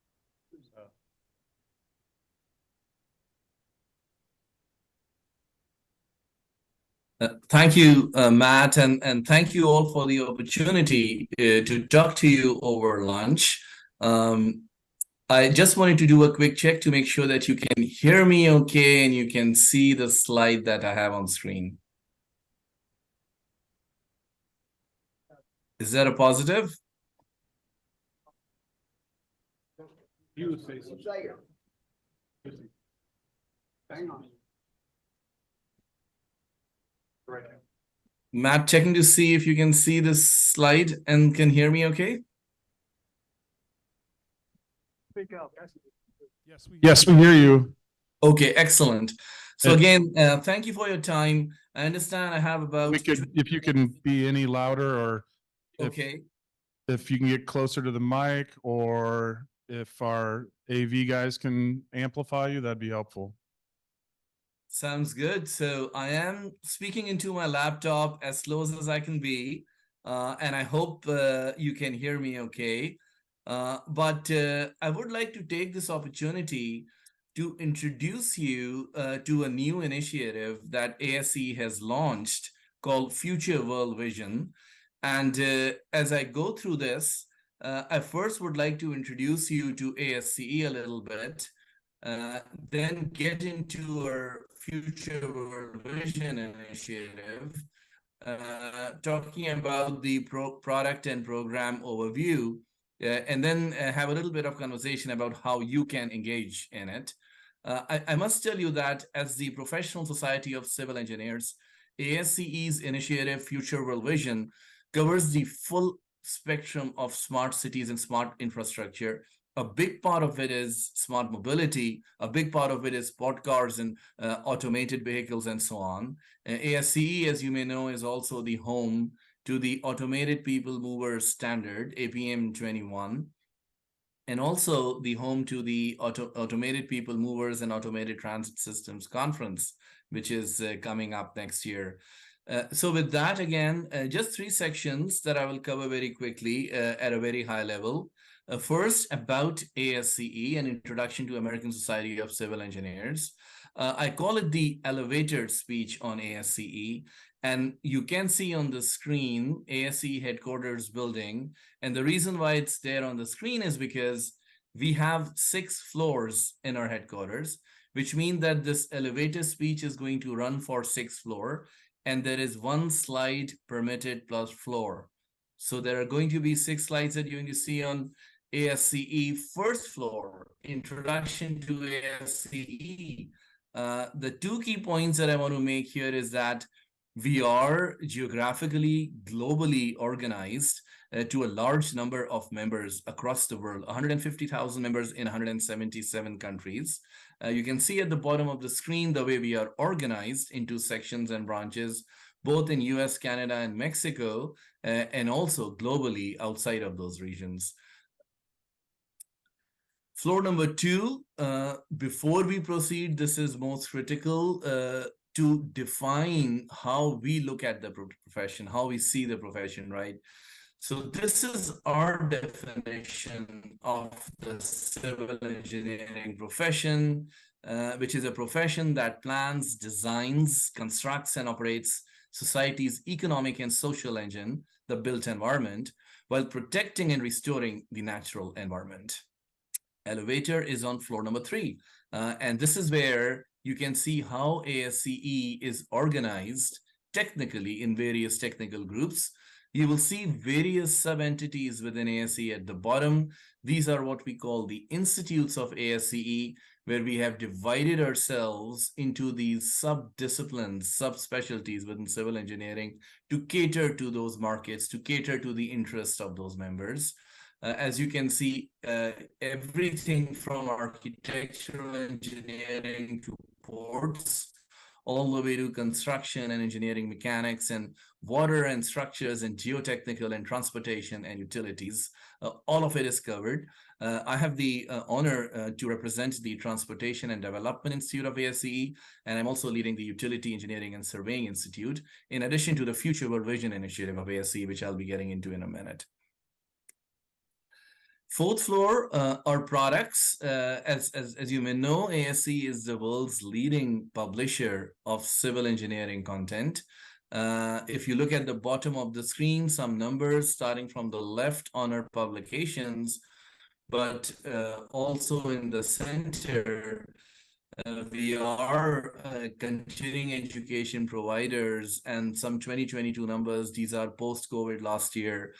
Thank you, Matt, and thank you all for the opportunity to talk to you over lunch. I just wanted to do a quick check to make sure that you can hear me okay and you can see the slide that I have on screen. Is that a positive? You say so. Hang on. Right. Matt, checking to see if you can see this slide and can hear me okay? Speak up. Yes, we hear you. Okay, excellent. So again, thank you for your time. I understand I have about... If you can be any louder, or Okay. if you can get closer to the mic, or if our AV guys can amplify you, that'd be helpful. Sounds good. So I am speaking into my laptop as close as I can be, and I hope you can hear me okay. But I would like to take this opportunity to introduce you to a new initiative that ASCE has launched called Future World Vision. And as I go through this, I first would like to introduce you to ASCE a little bit, then get into our Future World Vision initiative, talking about the product and program overview, and then have a little bit of conversation about how you can engage in it. I must tell you that as the Professional Society of Civil Engineers, ASCE's initiative Future World Vision covers the full spectrum of smart cities and smart infrastructure. A big part of it is smart mobility. A big part of it is Podcars and automated vehicles and so on. ASCE, as you may know, is also the home to the Automated People Movers Standard, APM 21, and also the home to the Automated People Movers and Automated Transit Systems Conference, which is coming up next year. So with that, again, just 3 sections that I will cover very quickly at a very high level. First, about ASCE, an introduction to American Society of Civil Engineers. I call it the elevator speech on ASCE. And you can see on the screen ASCE headquarters building. And the reason why it's there on the screen is because we have 6 floors in our headquarters, which means that this elevator speech is going to run for 6th floor. And there is 1 slide permitted plus floor. So there are going to be 6 slides that you're going to see on ASCE first floor, introduction to ASCE. The 2 key points that I want to make here is that we are geographically, globally organized to a large number of members across the world, 150,000 members in 177 countries. You can see at the bottom of the screen the way we are organized into sections and branches, both in US, Canada, and Mexico, and also globally outside of those regions. Floor number 2, before we proceed, this is most critical to define how we look at the profession, how we see the profession, right? So this is our definition of the civil engineering profession, which is a profession that plans, designs, constructs, and operates society's economic and social engine, the built environment, while protecting and restoring the natural environment. Elevator is on floor number 3. And this is where you can see how ASCE is organized technically in various technical groups. You will see various sub-entities within ASCE at the bottom. These are what we call the institutes of ASCE, where we have divided ourselves into these sub-disciplines, sub-specialties within civil engineering to cater to those markets, to cater to the interests of those members. As you can see, everything from architectural engineering to ports, all the way to construction and engineering mechanics and water and structures and geotechnical and transportation and utilities. All of it is covered. I have the honor to represent the Transportation and Development Institute of ASCE, and I'm also leading the Utility Engineering and Surveying Institute, in addition to the Future World Vision Initiative of ASCE, which I'll be getting into in a minute. Fourth floor are products. As you may know, ASCE is the world's leading publisher of civil engineering content. If you look at the bottom of the screen, some numbers starting from the left on our publications, but also in the center, we are continuing education providers, and some 2022 numbers, these are post-COVID last year.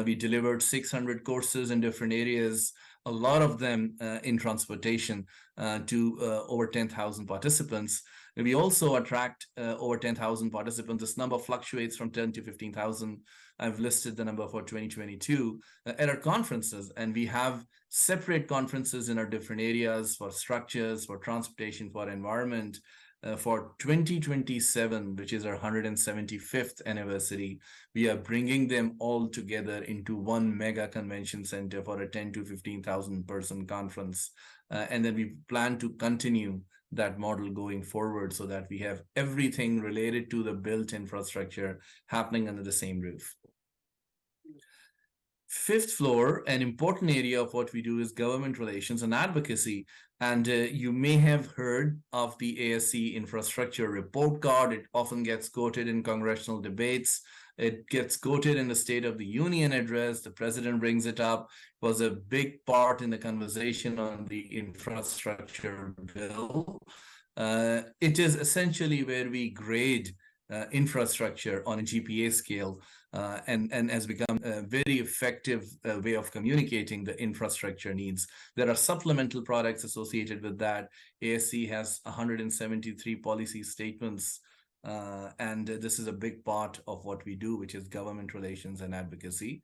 We delivered 600 courses in different areas, a lot of them in transportation, to over 10,000 participants. We also attract over 10,000 participants. This number fluctuates from 10 to 15,000. I've listed the number for 2022 at our conferences, and we have separate conferences in our different areas for structures, for transportation, for environment. For 2027, which is our 175th anniversary, we are bringing them all together into one mega convention center for a 10 to 15,000 person conference. And then we plan to continue that model going forward so that we have everything related to the built infrastructure happening under the same roof. Fifth floor, an important area of what we do is government relations and advocacy. And you may have heard of the ASCE infrastructure report card. It often gets quoted in congressional debates. It gets quoted in the State of the Union address. The president brings it up. It was a big part in the conversation on the infrastructure bill. It is essentially where we grade infrastructure on a GPA scale, and has become a very effective way of communicating the infrastructure needs. There are supplemental products associated with that. ASCE has 173 policy statements, and this is a big part of what we do, which is government relations and advocacy.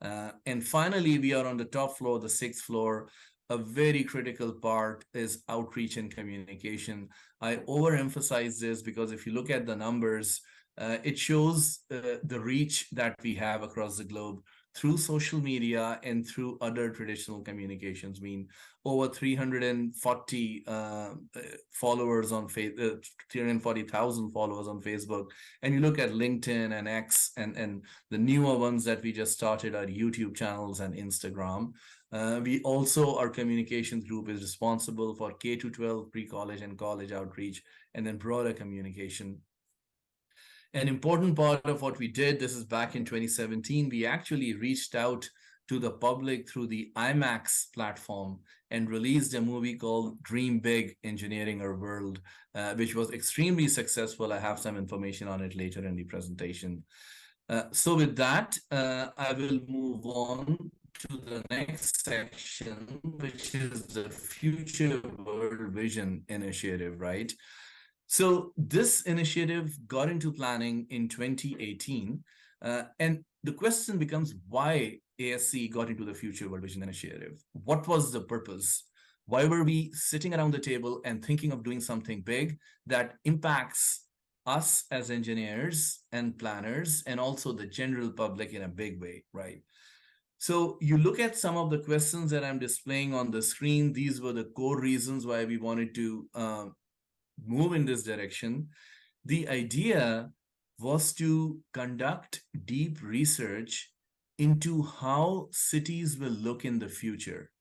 And finally, we are on the top floor, the sixth floor. A very critical part is outreach and communication. I overemphasize this because if you look at the numbers, it shows the reach that we have across the globe through social media and through other traditional communications. I mean, over 340 followers on Facebook, 340,000 followers on Facebook. And you look at LinkedIn and X and the newer ones that we just started are YouTube channels and Instagram. We also, our communications group is responsible for K-12, pre-college and college outreach, and then broader communication. An important part of what we did, this is back in 2017, we actually reached out to the public through the IMAX platform and released a movie called Dream Big, Engineering Our World, which was extremely successful. I have some information on it later in the presentation. So with that, I will move on to the next section, which is the Future World Vision Initiative, right? So this initiative got into planning in 2018, and the question becomes why ASCE got into the Future World Vision Initiative. What was the purpose? Why were we sitting around the table and thinking of doing something big that impacts us as engineers and planners and also the general public in a big way, right? So you look at some of the questions that I'm displaying on the screen. These were the core reasons why we wanted to move in this direction. The idea was to conduct deep research into how cities will look in the future,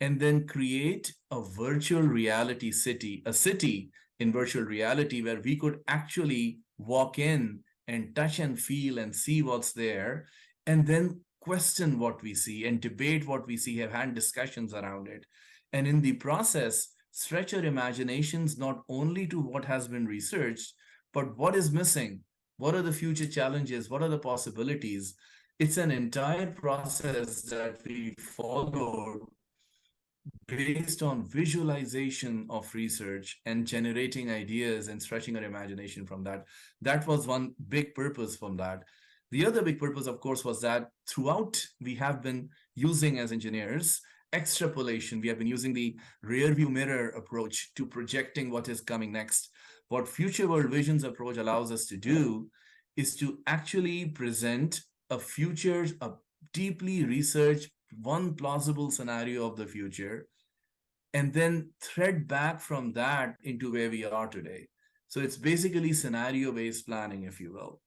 and then create a virtual reality city, a city in virtual reality where we could actually walk in and touch and feel and see what's there, and then question what we see and debate what we see, have had discussions around it. And in the process, stretch our imaginations not only to what has been researched, but what is missing. What are the future challenges? What are the possibilities? It's an entire process that we followed based on visualization of research and generating ideas and stretching our imagination from that. That was one big purpose from that. The other big purpose, of course, was that throughout we have been using as engineers extrapolation. We have been using the rear view mirror approach to projecting what is coming next. What Future World Visions approach allows us to do is to actually present a future, a deeply researched, one plausible scenario of the future, and then thread back from that into where we are today. So it's basically scenario-based planning, if you will.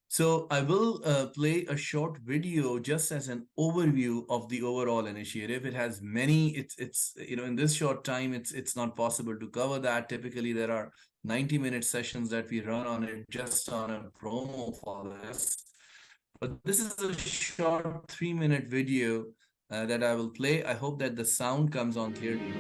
So I will play a short video just as an overview of the overall initiative. It has many, it's in this short time, it's not possible to cover that. Typically, there are 90-minute sessions that we run on it just on a promo for this. But this is a short 3-minute video that I will play. I hope that the sound comes on clearly.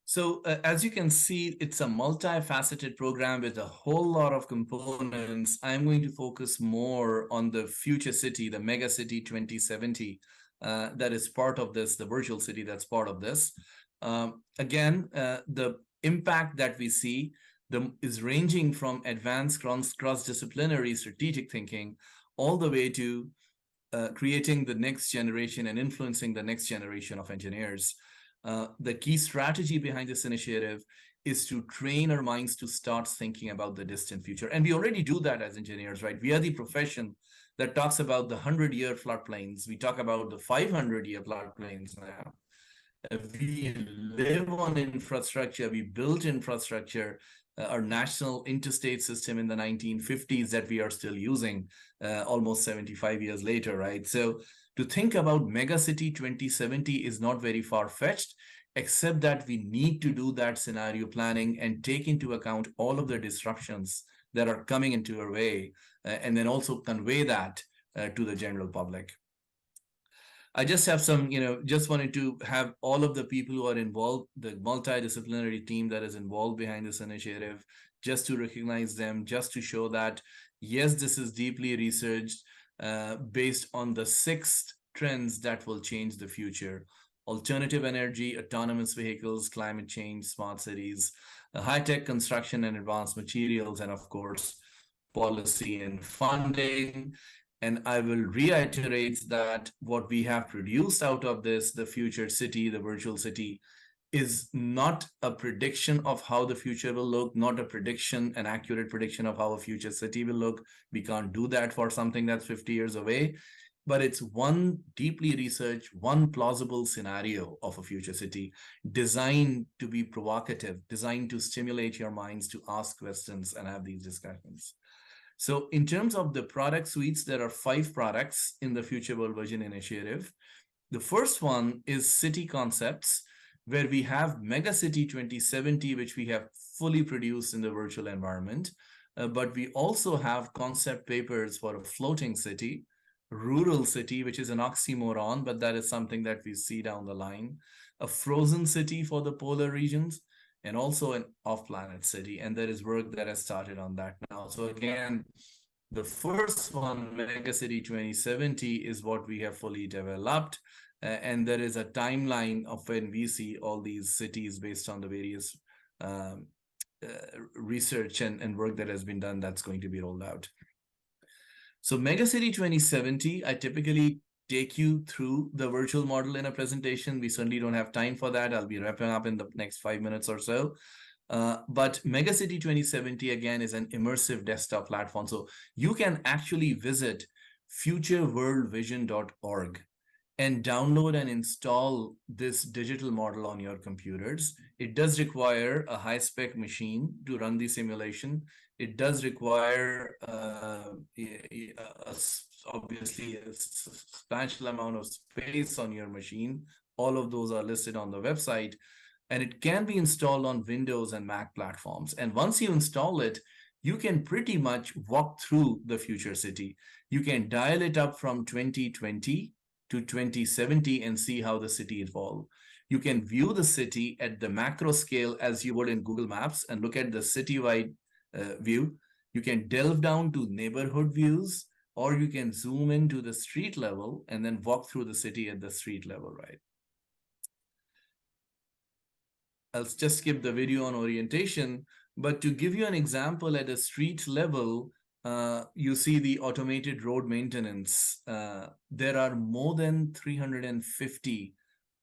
So as you can see, it's a multifaceted program with a whole lot of components. I'm going to focus more on the future city, the mega city 2070, that is part of this, the virtual city that's part of this. Again, the impact that we see is ranging from advanced cross-disciplinary strategic thinking all the way to creating the next generation and influencing the next generation of engineers. The key strategy behind this initiative is to train our minds to start thinking about the distant future. And we already do that as engineers, right? We are the profession that talks about the 100-year floodplains. We talk about the 500-year floodplains now. We live on infrastructure. We built infrastructure, our national interstate system in the 1950s that we are still using almost 75 years later, right? So to think about megacity 2070 is not very far-fetched, except that we need to do that scenario planning and take into account all of the disruptions that are coming into our way, and then also convey that to the general public. I just have some, just wanted to have all of the people who are involved, the multidisciplinary team that is involved behind this initiative, just to recognize them, just to show that, yes, this is deeply researched based on the 6 trends that will change the future: alternative energy, autonomous vehicles, climate change, smart cities, high-tech construction and advanced materials, and of course, policy and funding. And I will reiterate that what we have produced out of this, the future city, the virtual city, is not a prediction of how the future will look, not a prediction, an accurate prediction of how a future city will look. We can't do that for something that's 50 years away, but it's one deeply researched, one plausible scenario of a future city designed to be provocative, designed to stimulate your minds to ask questions and have these discussions. So in terms of the product suites, there are 5 products in the Future World Vision Initiative. The first one is City Concepts, where we have Megacity 2070, which we have fully produced in the virtual environment. But we also have concept papers for a floating city, rural city, which is an oxymoron, but that is something that we see down the line, a frozen city for the polar regions, and also an off-planet city. And there is work that has started on that now. So again, the first one, Megacity 2070, is what we have fully developed. And there is a timeline of when we see all these cities based on the various research and work that has been done that's going to be rolled out. So Megacity 2070, I typically take you through the virtual model in a presentation. We certainly don't have time for that. I'll be wrapping up in the next 5 minutes or so. But Megacity 2070, again, is an immersive desktop platform. So you can actually visit futureworldvision.org and download and install this digital model on your computers. It does require a high-spec machine to run the simulation. It does require obviously a substantial amount of space on your machine. All of those are listed on the website, and it can be installed on Windows and Mac platforms. And once you install it, you can pretty much walk through the future city. You can dial it up from 2020 to 2070 and see how the city evolved. You can view the city at the macro scale as you would in Google Maps and look at the citywide view. You can delve down to neighborhood views, or you can zoom into the street level and then walk through the city at the street level, right? I'll just skip the video on orientation, but to give you an example at a street level, you see the automated road maintenance. There are more than 350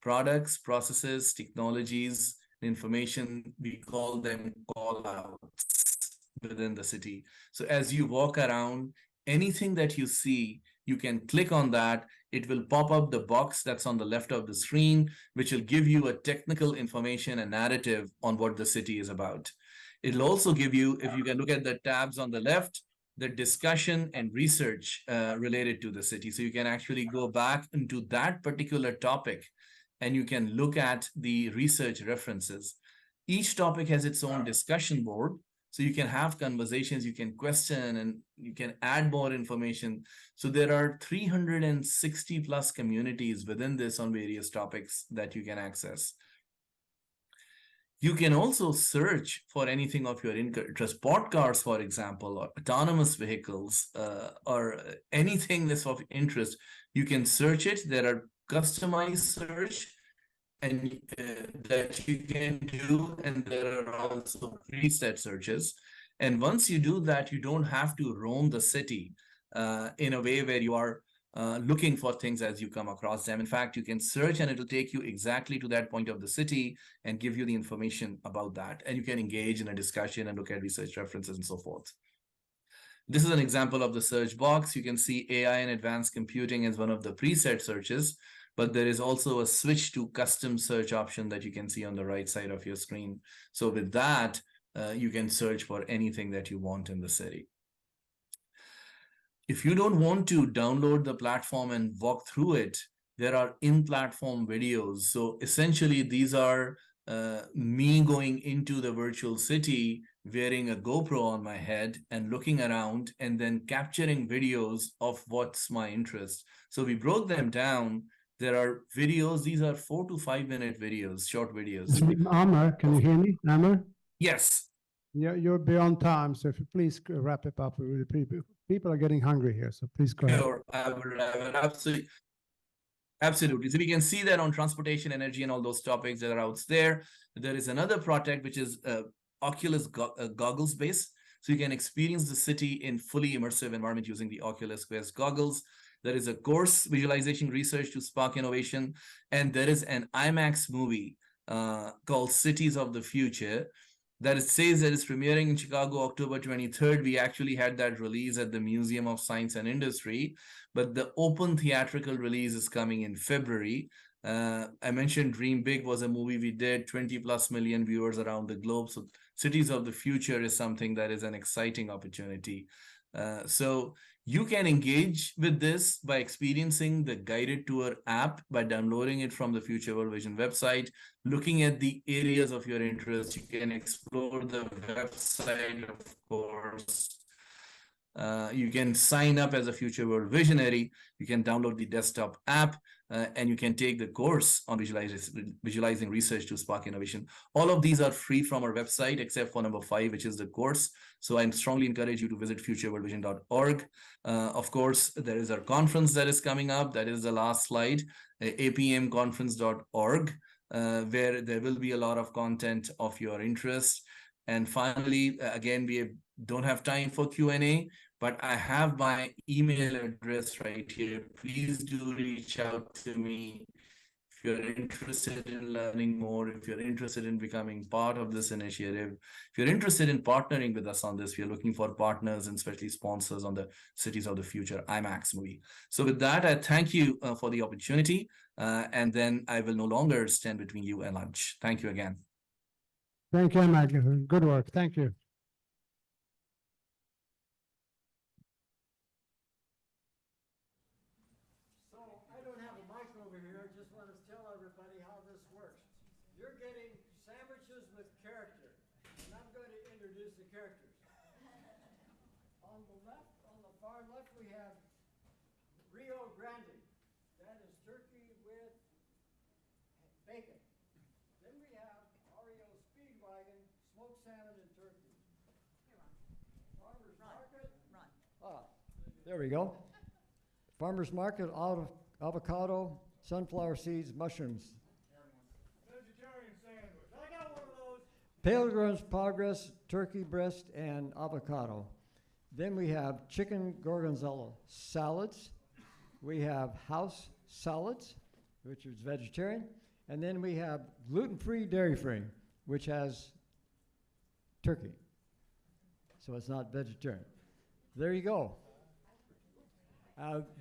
products, processes, technologies, information. We call them call-outs within the city. So as you walk around, anything that you see, you can click on that. It will pop up the box that's on the left of the screen, which will give you a technical information and narrative on what the city is about. It'll also give you, if you can look at the tabs on the left, the discussion and research related to the city. So you can actually go back into that particular topic and you can look at the research references. Each topic has its own discussion board. So you can have conversations, you can question, and you can add more information. So there are 360 plus communities within this on various topics that you can access. You can also search for anything of your interest. Podcars, for example, or autonomous vehicles, or anything that's of interest. You can search it. There are customized search and that you can do, and there are also preset searches. And once you do that, you don't have to roam the city in a way where you are looking for things as you come across them. In fact, you can search and it'll take you exactly to that point of the city and give you the information about that. And you can engage in a discussion and look at research references and so forth. This is an example of the search box. You can see AI and advanced computing as one of the preset searches, but there is also a switch to custom search option that you can see on the right side of your screen. So with that, you can search for anything that you want in the city. If you don't want to download the platform and walk through it, there are in-platform videos. So essentially, these are me going into the virtual city, wearing a GoPro on my head and looking around and then capturing videos of what's my interest. So we broke them down There are videos. These are 4 to 5 minute videos, short videos. Amar, can you hear me? Amar? Yes. Yeah, you're beyond time, so if you please wrap it up. People are getting hungry here, so please go ahead. Sure, I would absolutely. Absolutely. So we can see that on transportation, energy, and all those topics that are out there. There is another project which is Oculus goggles based. So you can experience the city in fully immersive environment using the Oculus Quest goggles. There is a course, visualization research to spark innovation. And there is an IMAX movie called Cities of the Future that it says that it's premiering in Chicago, October 23rd. We actually had that release at the Museum of Science and Industry, but the open theatrical release is coming in February. I mentioned Dream Big was a movie we did, 20+ million viewers around the globe. So Cities of the Future is something that is an exciting opportunity. So you can engage with this by experiencing the guided tour app by downloading it from the Future World Vision website, looking at the areas of your interest. You can explore the website, of course. You can sign up as a Future World Visionary. You can download the desktop app, and you can take the course on visualizing research to spark innovation. All of these are free from our website, except for number 5, which is the course. So I strongly encourage you to visit futureworldvision.org. Of course, there is our conference that is coming up. That is the last slide, apmconference.org, where there will be a lot of content of your interest. And finally, again, we don't have time for Q&A, but I have my email address right here. Please do reach out to me if you're interested in learning more, if you're interested in becoming part of this initiative, if you're interested in partnering with us on this. We are looking for partners and especially sponsors on the Cities of the Future IMAX movie. So with that, I thank you for the opportunity, and then I will no longer stand between you and lunch. Thank you again. Thank you, Michael. Good work. Thank you. So I don't have a mic over here. I just want to tell everybody how this works. You're getting sandwiches with character, and I'm going to introduce the characters. On the left, on the far left, we have Rio Grande. That is turkey with bacon. Then we have Oreo Speedwagon, smoked salmon and turkey. Farmer's Market. There we go. Farmer's Market, avocado, sunflower seeds, mushrooms. Vegetarian sandwich. I got one of those. Pilgrim's Progress, turkey breast, and avocado. Then we have chicken gorgonzola salads. We have house salads, which is vegetarian. And then we have gluten-free, dairy-free, which has turkey. So it's not vegetarian. There you go.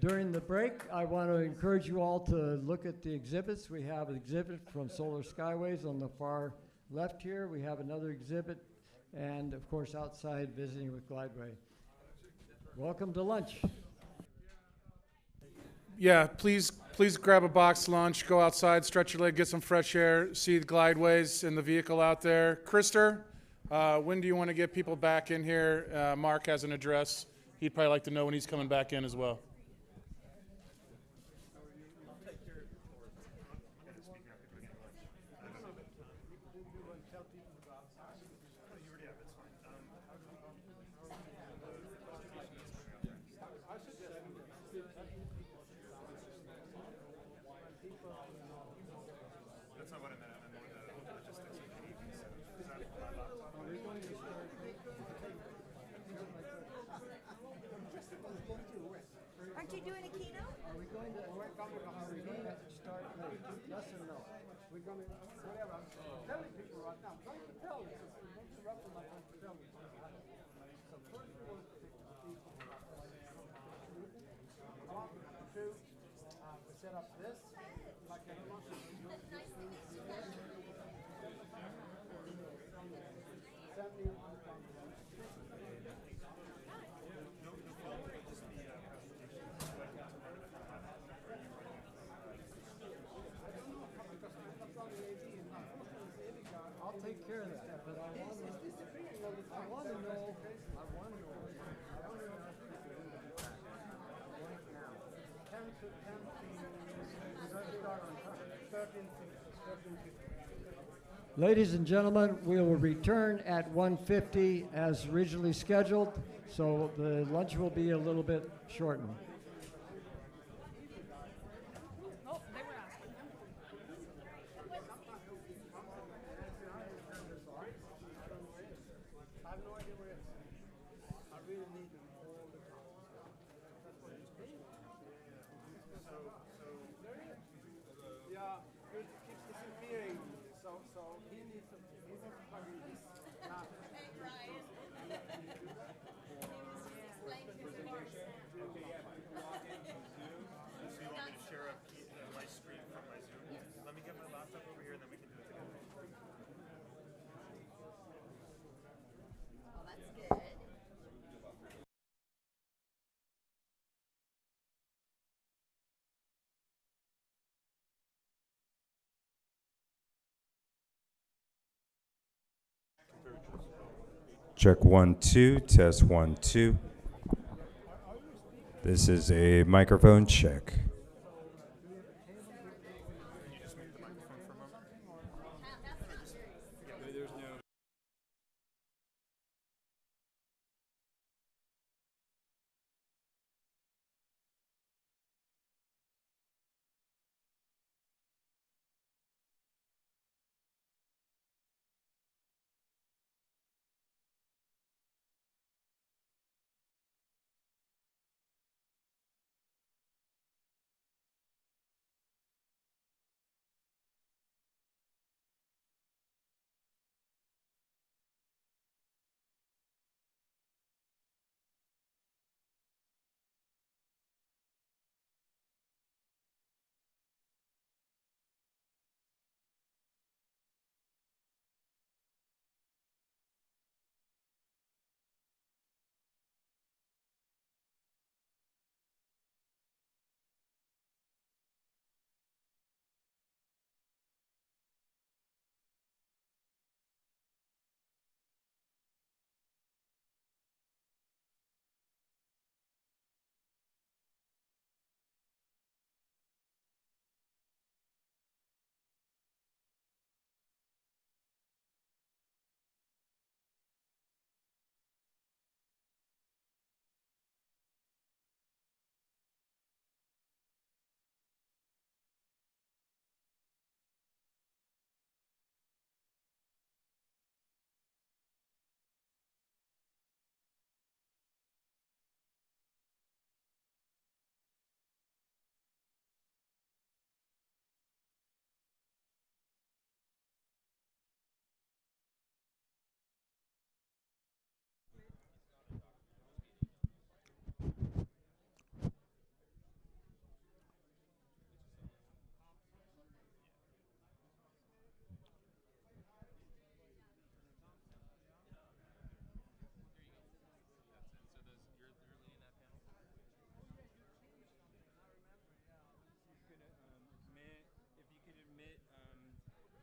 During the break, I want to encourage you all to look at the exhibits. We have an exhibit from Solar Skyways on the far left here. We have another exhibit, and of course outside visiting with Glideway. Welcome to lunch. Yeah, please grab a box lunch, go outside, stretch your leg, get some fresh air, see the glideways in the vehicle out there. Krister, when do you want to get people back in here? Mark has an address. He'd probably like to know when he's coming back in as well. Aren't you doing a keynote? Are we going to start? Yes or no? We're going to, whatever. I'm telling people right now. I'm trying to tell you. Don't interrupt them. I'm trying to tell you. So first we want to pick the people. One, two, we set up this. Like a I'll take care of that, but I want to know. Ladies and gentlemen, we will return at 1:50 as originally scheduled, so the lunch will be a little bit shortened. Check 1 2, test 1 2. This is a microphone check.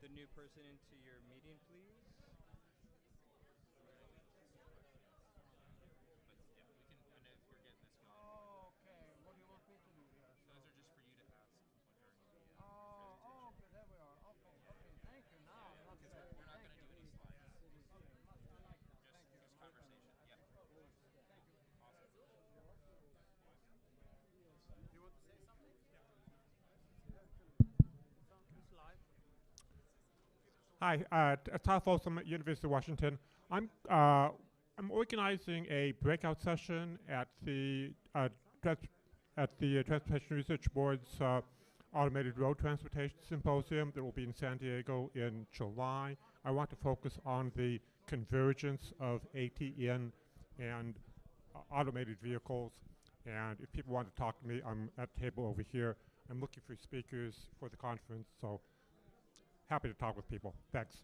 The new person into your meeting, please. Hi, Todd Folsom at University of Washington. I'm organizing a breakout session at the Transportation Research Board's Automated Road Transportation Symposium that will be in San Diego in July. I want to focus on the convergence of ATN and automated vehicles. And if people want to talk to me, I'm at the table over here. I'm looking for speakers for the conference, so happy to talk with people. Thanks.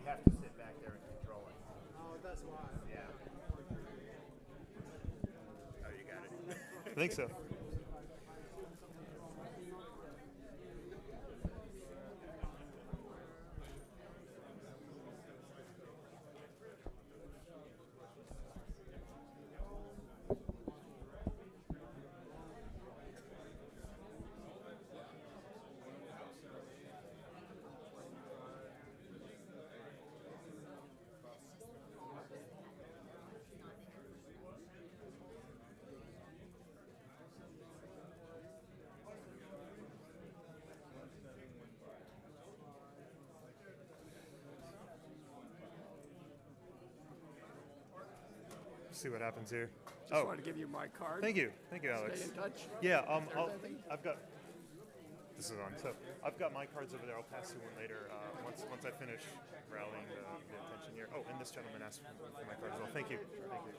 have to sit back there and control it. Oh, that's why. Yeah. Oh, you got it. I think so. See what happens here. Just wanted to give you my card. Thank you, Alex. Stay in touch. Yeah, I've got. This is on. So I've got my cards over there. I'll pass you one later. Once I finish rallying the attention here. Oh, and this gentleman asked for my card as well. Thank you. Thank you.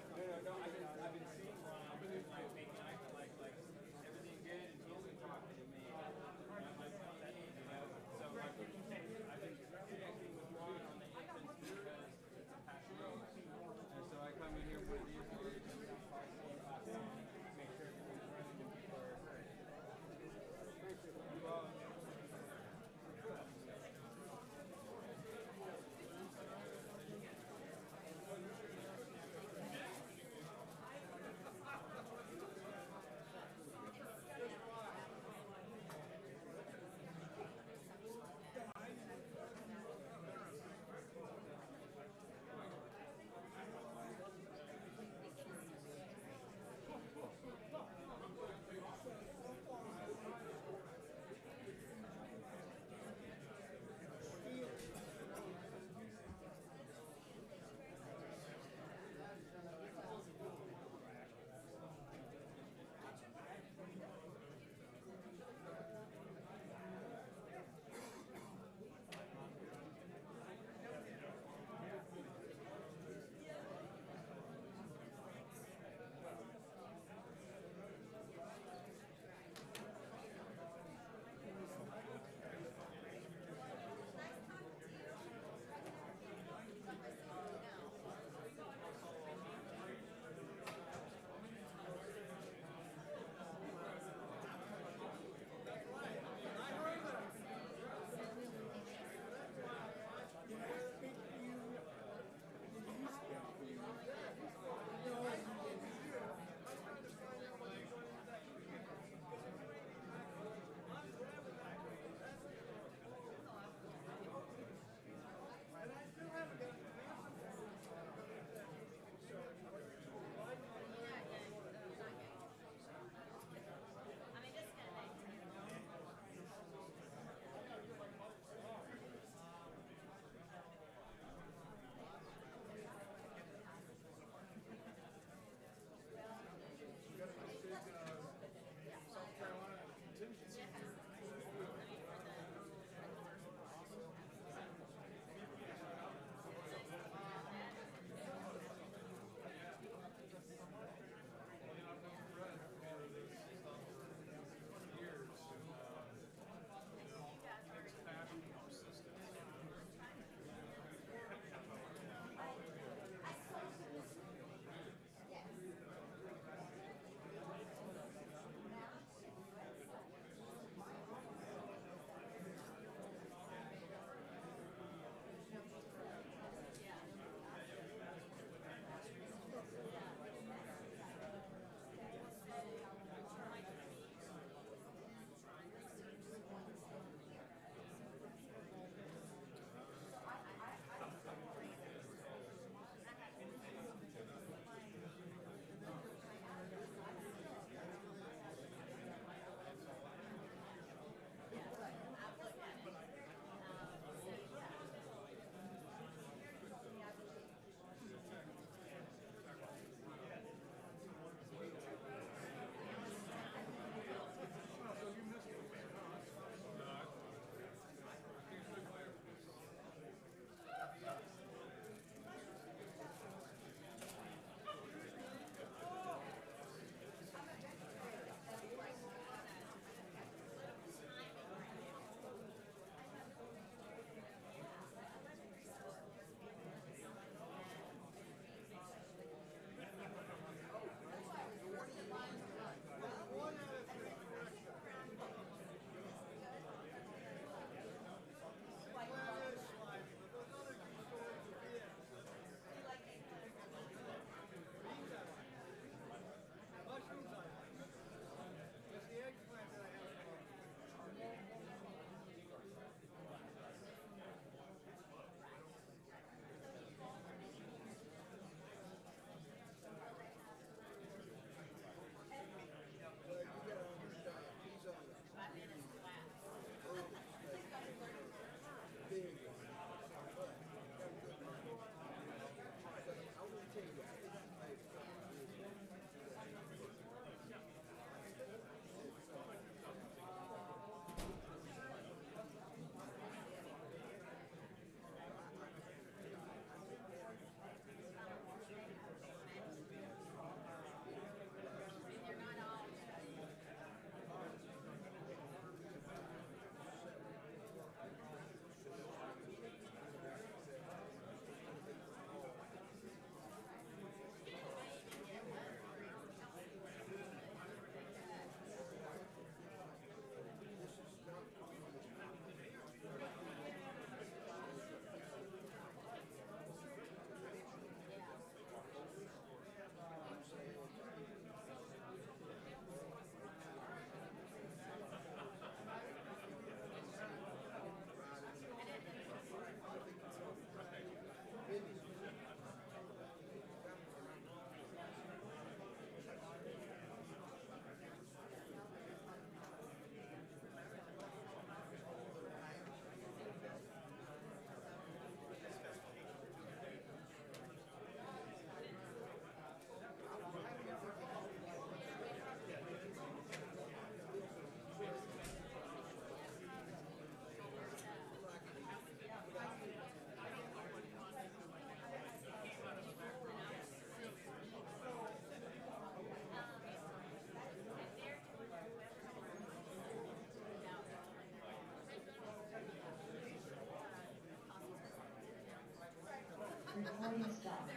Recording stopped.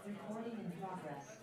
Recording in progress.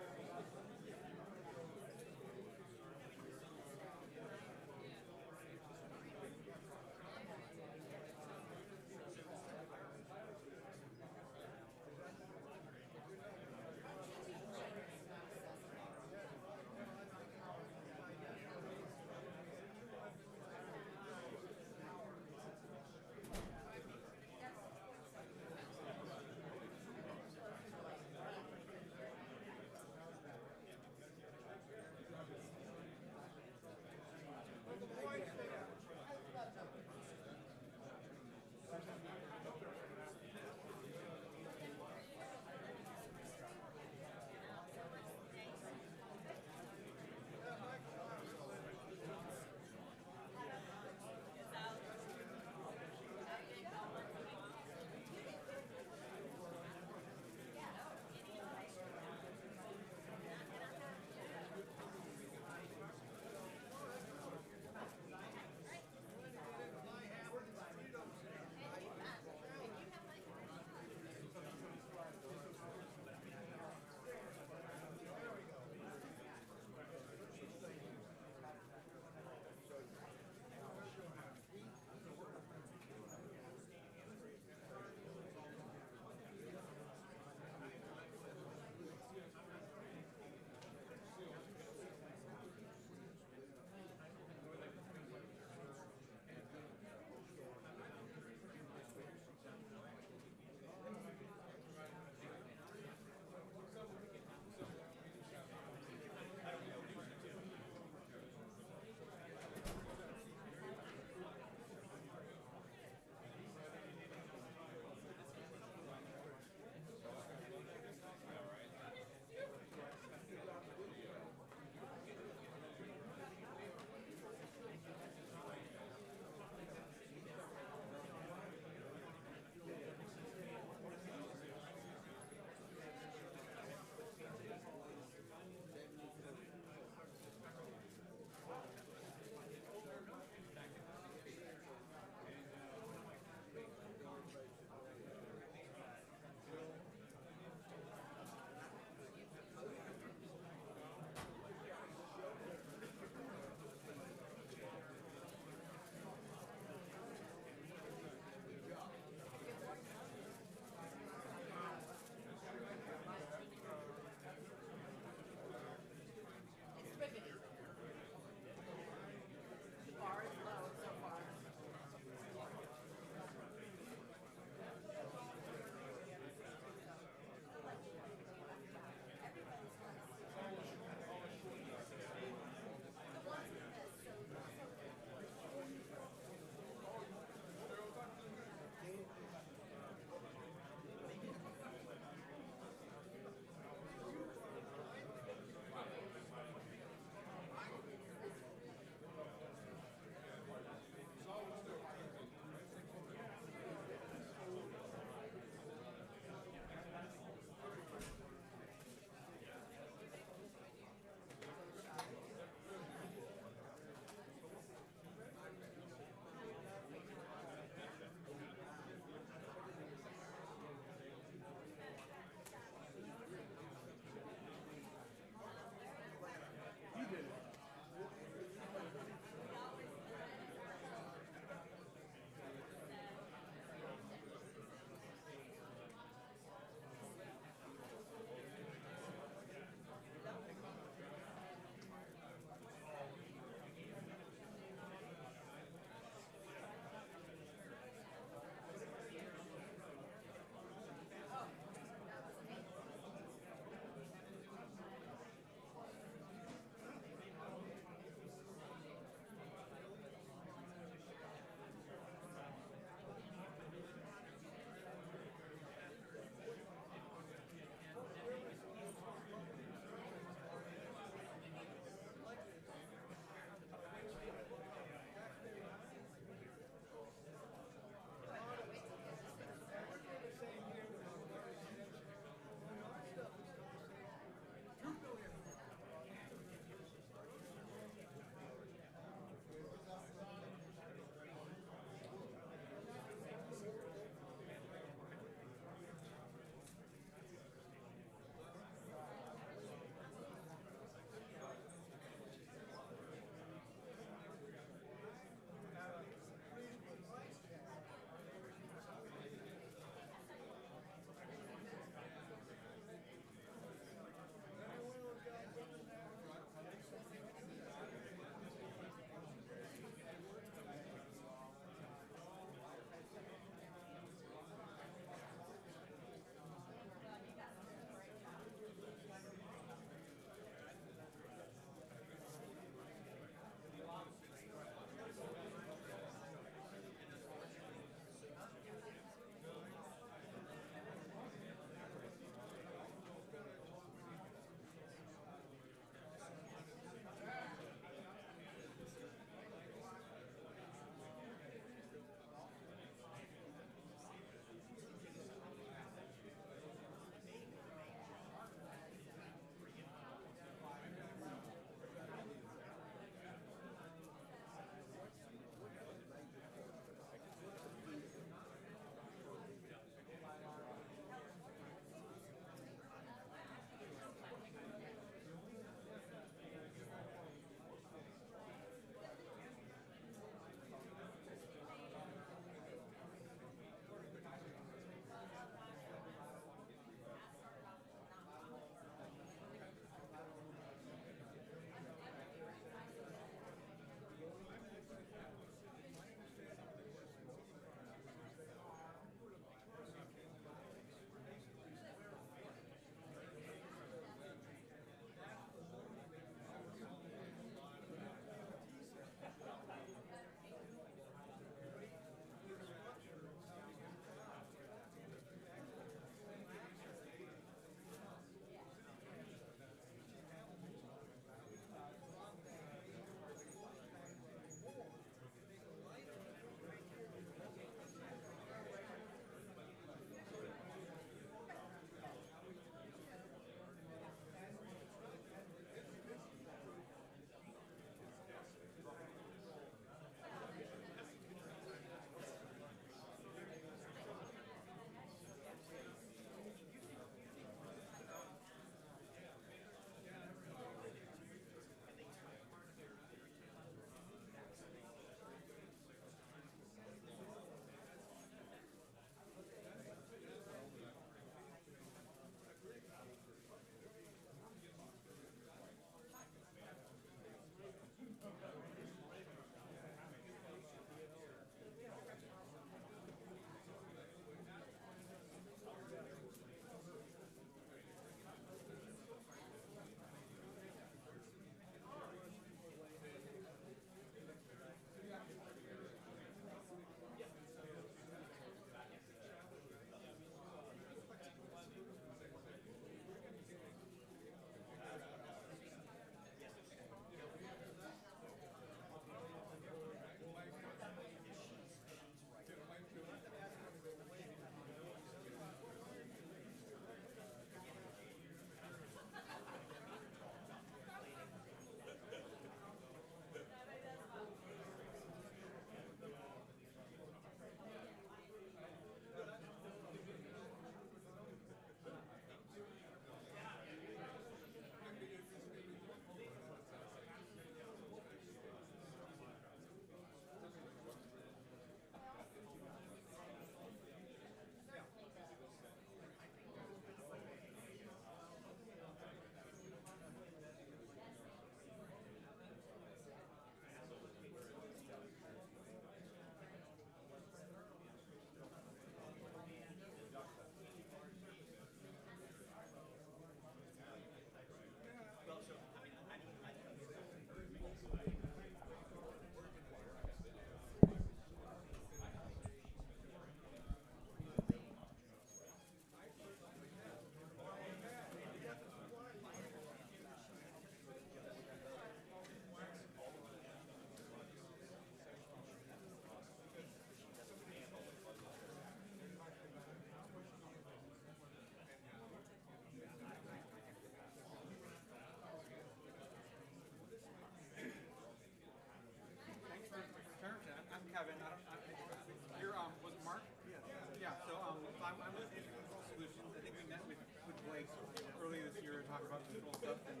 stuff. And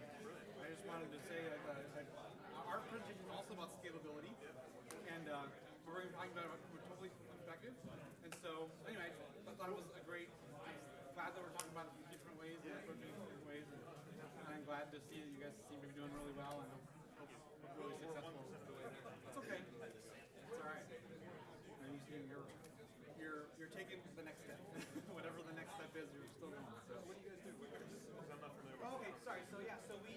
I just wanted to say that our presentation is also about scalability, and we're going to be talking about it from a totally different perspective. And so, anyway, I thought it was a great. I'm glad that we're talking about it in different ways and approaching it in different ways. And I'm glad to see that you guys seem to be doing really well and hope really successful. That's okay. It's all right. You're taking the next step. Whatever the next step is, you're still going. So what do you guys do? I'm not familiar with okay, sorry. So yeah, so we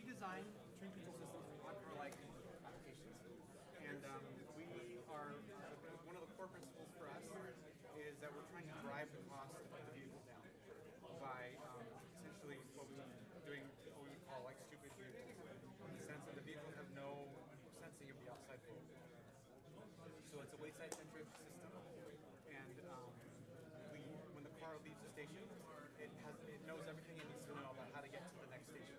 design train control systems for like applications. And we are one of the core principles for us is that we're trying to drive the cost of the vehicle down by essentially what we would call like stupid vehicles, in the sense that the vehicles have no sensing of the outside world. So it's a wayside centric system, and when the car leaves the station, it knows everything it needs to know about how to get to the next station.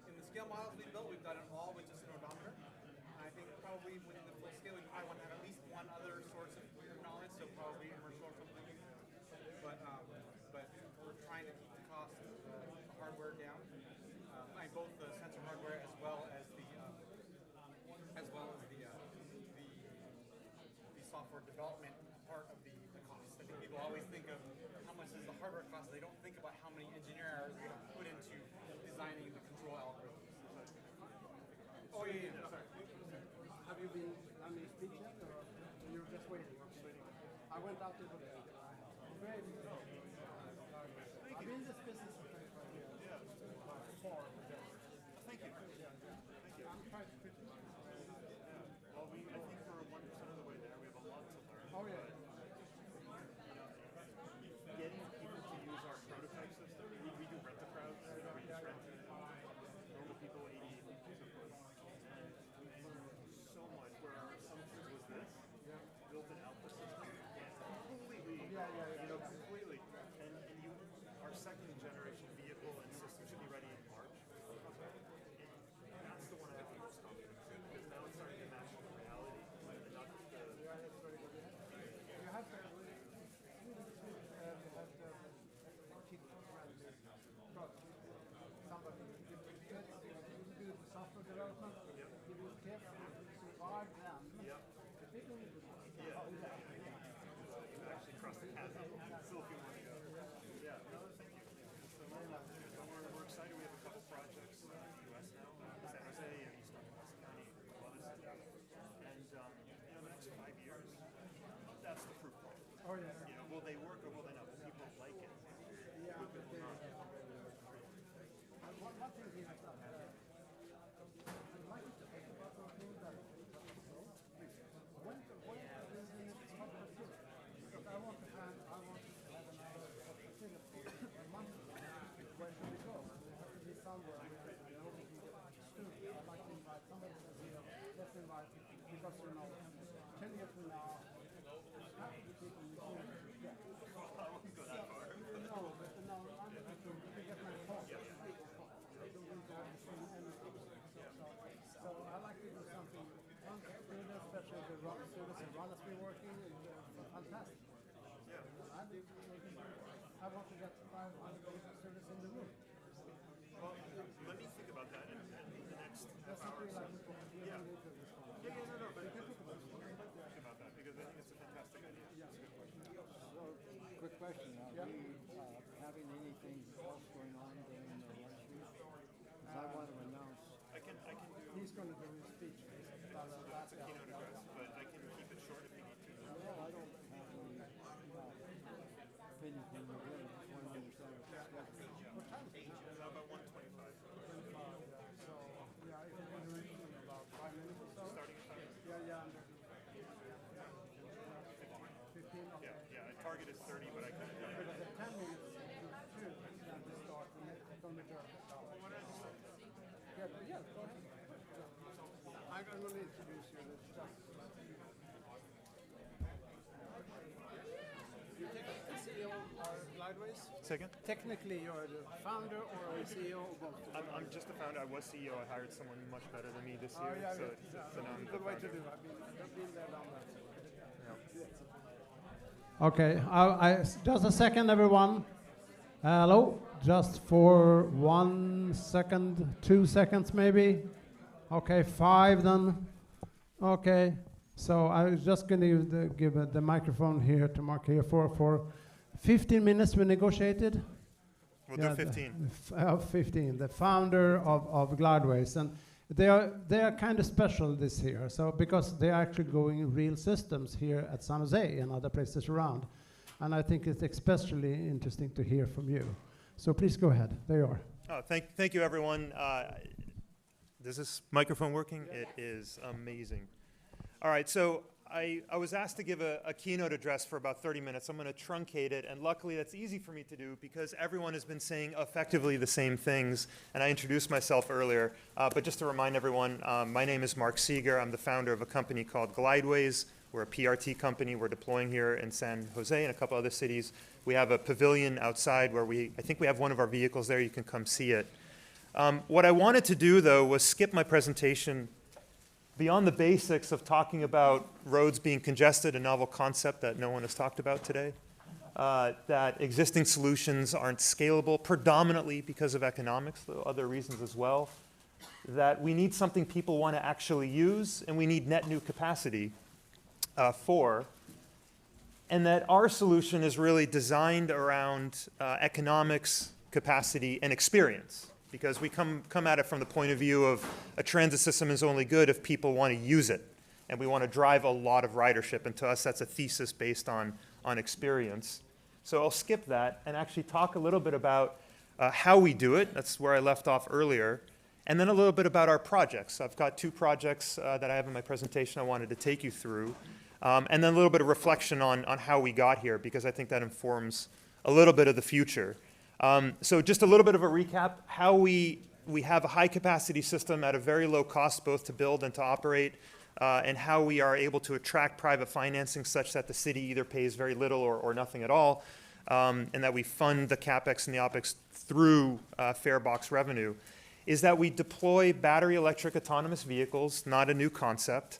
In the scale models we built, we've done it all with just an odometer. I think probably within the full scale, we probably want to have at least one other source of knowledge, so probably commercial or something. But we're trying to keep the cost of the hardware down, both the sensor hardware as well as the software development part of the cost. I think people always think of how much is the hardware cost. They don't think about how many engineer hours they put into designing the control algorithms. Oh yeah, sorry. Have you been done any speech yet, or you're just waiting? I went out to the great. I've been in this business for 25 years. Yeah. Thank you. Thank you. I'm trying to pitch it. Well, I think we're 1% of the way there. We have a lot to learn. Oh yeah. Getting people to use our prototype system. We do rent a crowd. We just rent normal people, 88 people, so forth. And we've learned so much. Where our assumptions was this, built an alpha system, completely. Completely. And our second generation vehicle and system should be ready in March. And that's the one I have the most confidence in, because now it's starting to match the reality and not just the. You have to keep somebody you do the software development, you be careful to survive them. The people need to You've actually crossed the chasm. Still a few more to go. Yeah, no, thank you. So we're excited. We have a couple projects in the U.S. now, San Jose and East West County, a lot of stuff. And the next 5 years, that's the proof point. Oh yeah. Will they work or will they not? Will people like it? Yeah. Will people not? One thing is I'd like you to think about something that when it's not procurement, because I want to have another facility a month ago. Where should we go? It has to be somewhere where we can get students. I'd like to invite somebody to say, let's invite, because 10 years from now, half of the people you see, yeah. I won't go that far. No, but no, I'm thinking, you get my thoughts. They don't need to have the same energy. So I like to do something. Some students, especially the rock students and Ron has been working, and fantastic. Yeah. I want to get 500 students in the room. Well, let me think about that in the next half hour. That's something like no, but think about that, because I think it's a fantastic idea. Yeah. It's a good question. So, quick question. Are we having anything else going on during the lunch week? I want to announce. I can do. He's going to do his speech. That's a keynote address, but I can keep it short if you need to. No, I don't have any opinion from the room. I just want to understand what's scheduled. What time is it? It's about 1:25. So, yeah, if you're going to reach in about 5 minutes or so. Starting at 5 minutes? Yeah. 15? Okay. Yeah, the target is 30, but I could have done it. Because at 10 minutes to 2, then we start the next kilometer. Yeah, go ahead. I'm going to introduce you. You technically CEO of Glideways? Second? Technically, you're the founder or a CEO of both? I'm just the founder. I was CEO. I hired someone much better than me this Oh, year. yeah, so yeah. I'm the Good way to founder. do it. I've been there, done that. Yeah. Okay, just a second, everyone. Hello, just for 1 second, 2 seconds maybe. Okay, 5 then. Okay, so I was just going to give the microphone here to Mark here for 15 minutes we negotiated. We'll do 15. 15, the founder of Glideways. And they are kind of special this year, so because they are actually going real systems here at San Jose and other places around. And I think it's especially interesting to hear from you. So please go ahead. There you are. Oh, thank you, everyone. Is this microphone working? It is amazing. All right, so I was asked to give a keynote address for about 30 minutes. I'm going to truncate it, and luckily that's easy for me to do because everyone has been saying effectively the same things, and I introduced myself earlier. But just to remind everyone, my name is Mark Seeger. I'm the founder of a company called Glideways. We're a PRT company. We're deploying here in San Jose and a couple other cities. We have a pavilion outside where I think we have one of our vehicles there. You can come see it. What I wanted to do, though, was skip my presentation beyond the basics of talking about roads being congested, a novel concept that no one has talked about today, that existing solutions aren't scalable, predominantly because of economics, though other reasons as well, that we need something people want to actually use, and we need net new capacity for, and that our solution is really designed around economics, capacity, and experience. Because we come at it from the point of view of a transit system is only good if people want to use it. And we want to drive a lot of ridership. And to us, that's a thesis based on experience. So I'll skip that and actually talk a little bit about how we do it. That's where I left off earlier. And then a little bit about our projects. I've got 2 projects that I have in my presentation I wanted to take you through. And then a little bit of reflection on how we got here, because I think that informs a little bit of the future. So just a little bit of a recap, how we have a high capacity system at a very low cost, both to build and to operate, and how we are able to attract private financing such that the city either pays very little or nothing at all, and that we fund the CapEx and the OpEx through fare box revenue, is that we deploy battery electric autonomous vehicles, not a new concept.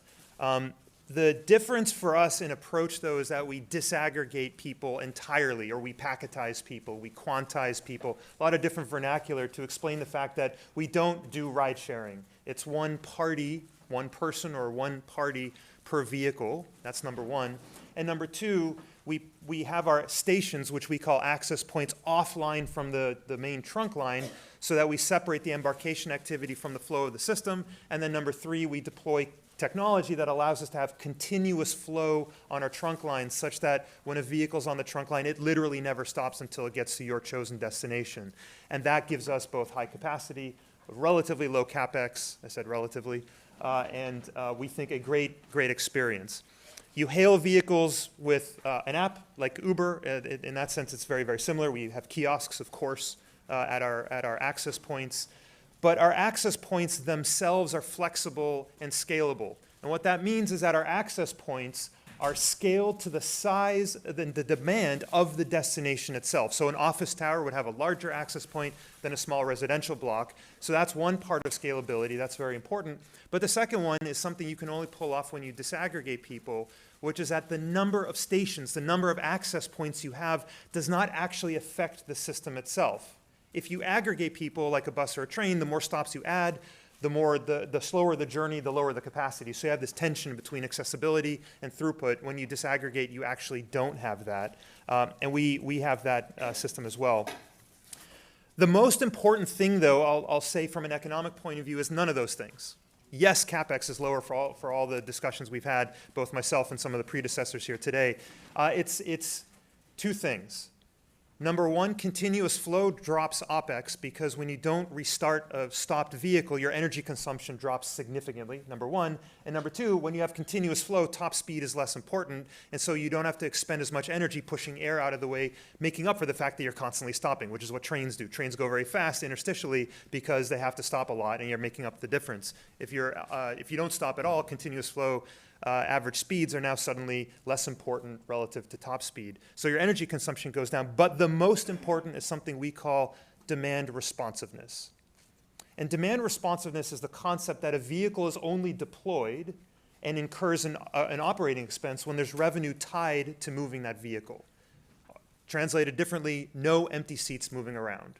The difference for us in approach, though, is that we disaggregate people entirely, or we packetize people, we quantize people, a lot of different vernacular to explain the fact that we don't do ride sharing. It's one party, one person or one party per vehicle. That's number one. And number two, we have our stations, which we call access points, offline from the main trunk line, so that we separate the embarkation activity from the flow of the system. And then number three, we deploy technology that allows us to have continuous flow on our trunk line, such that when a vehicle's on the trunk line, it literally never stops until it gets to your chosen destination. And that gives us both high capacity, relatively low CapEx, I said relatively, and we think a great experience. You hail vehicles with an app like Uber. In that sense, it's very, very similar. We have kiosks, of course, at our access points. But our access points themselves are flexible and scalable. And what that means is that our access points are scaled to the size, the demand of the destination itself. So an office tower would have a larger access point than a small residential block. So that's one part of scalability. That's very important. But the second one is something you can only pull off when you disaggregate people, which is that the number of stations, the number of access points you have, does not actually affect the system itself. If you aggregate people like a bus or a train, the more stops you add, the slower the journey, the lower the capacity. So you have this tension between accessibility and throughput. When you disaggregate, you actually don't have that. And we have that system as well. The most important thing, though, I'll say from an economic point of view, is none of those things. Yes, CapEx is lower for all the discussions we've had, both myself and some of the predecessors here today. It's 2 things. Number one, continuous flow drops OpEx, because when you don't restart a stopped vehicle, your energy consumption drops significantly, number one. And number two, when you have continuous flow, top speed is less important, and so you don't have to expend as much energy pushing air out of the way, making up for the fact that you're constantly stopping, which is what trains do. Trains go very fast interstitially because they have to stop a lot, and you're making up the difference. If you don't stop at all, continuous flow, average speeds are now suddenly less important relative to top speed. So your energy consumption goes down. But the most important is something we call demand responsiveness. And demand responsiveness is the concept that a vehicle is only deployed and incurs an operating expense when there's revenue tied to moving that vehicle. Translated differently, no empty seats moving around.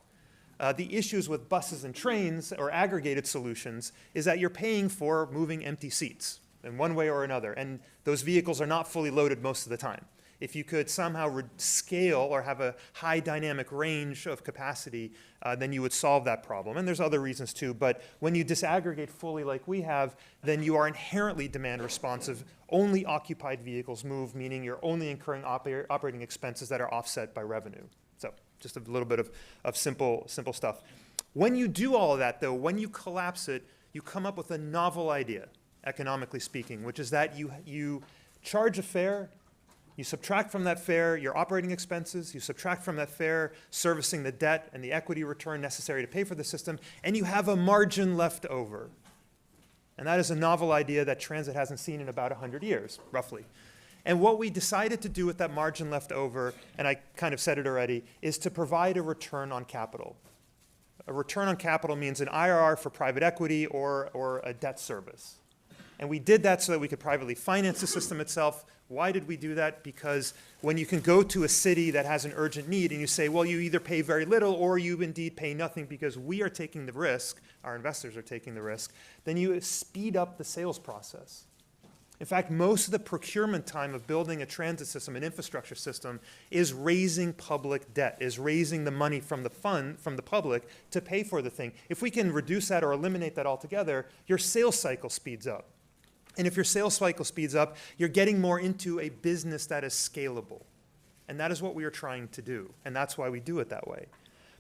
The issues with buses and trains or aggregated solutions is that you're paying for moving empty seats in one way or another, and those vehicles are not fully loaded most of the time. If you could somehow scale or have a high dynamic range of capacity, then you would solve that problem. And there's other reasons too, but when you disaggregate fully like we have, then you are inherently demand responsive. Only occupied vehicles move, meaning you're only incurring operating expenses that are offset by revenue. So just a little bit of simple stuff. When you do all of that though, when you collapse it, you come up with a novel idea, economically speaking, which is that you charge a fare, you subtract from that fare your operating expenses, you subtract from that fare servicing the debt and the equity return necessary to pay for the system, and you have a margin left over. And that is a novel idea that transit hasn't seen in about 100 years, roughly. And what we decided to do with that margin left over, and I kind of said it already, is to provide a return on capital. A return on capital means an IRR for private equity or a debt service. And we did that so that we could privately finance the system itself. Why did we do that? Because when you can go to a city that has an urgent need and you say, well, you either pay very little or you indeed pay nothing because we are taking the risk, our investors are taking the risk, then you speed up the sales process. In fact, most of the procurement time of building a transit system, an infrastructure system, is raising public debt, is raising the money from the public to pay for the thing. If we can reduce that or eliminate that altogether, your sales cycle speeds up. And if your sales cycle speeds up, you're getting more into a business that is scalable. And that is what we are trying to do. And that's why we do it that way.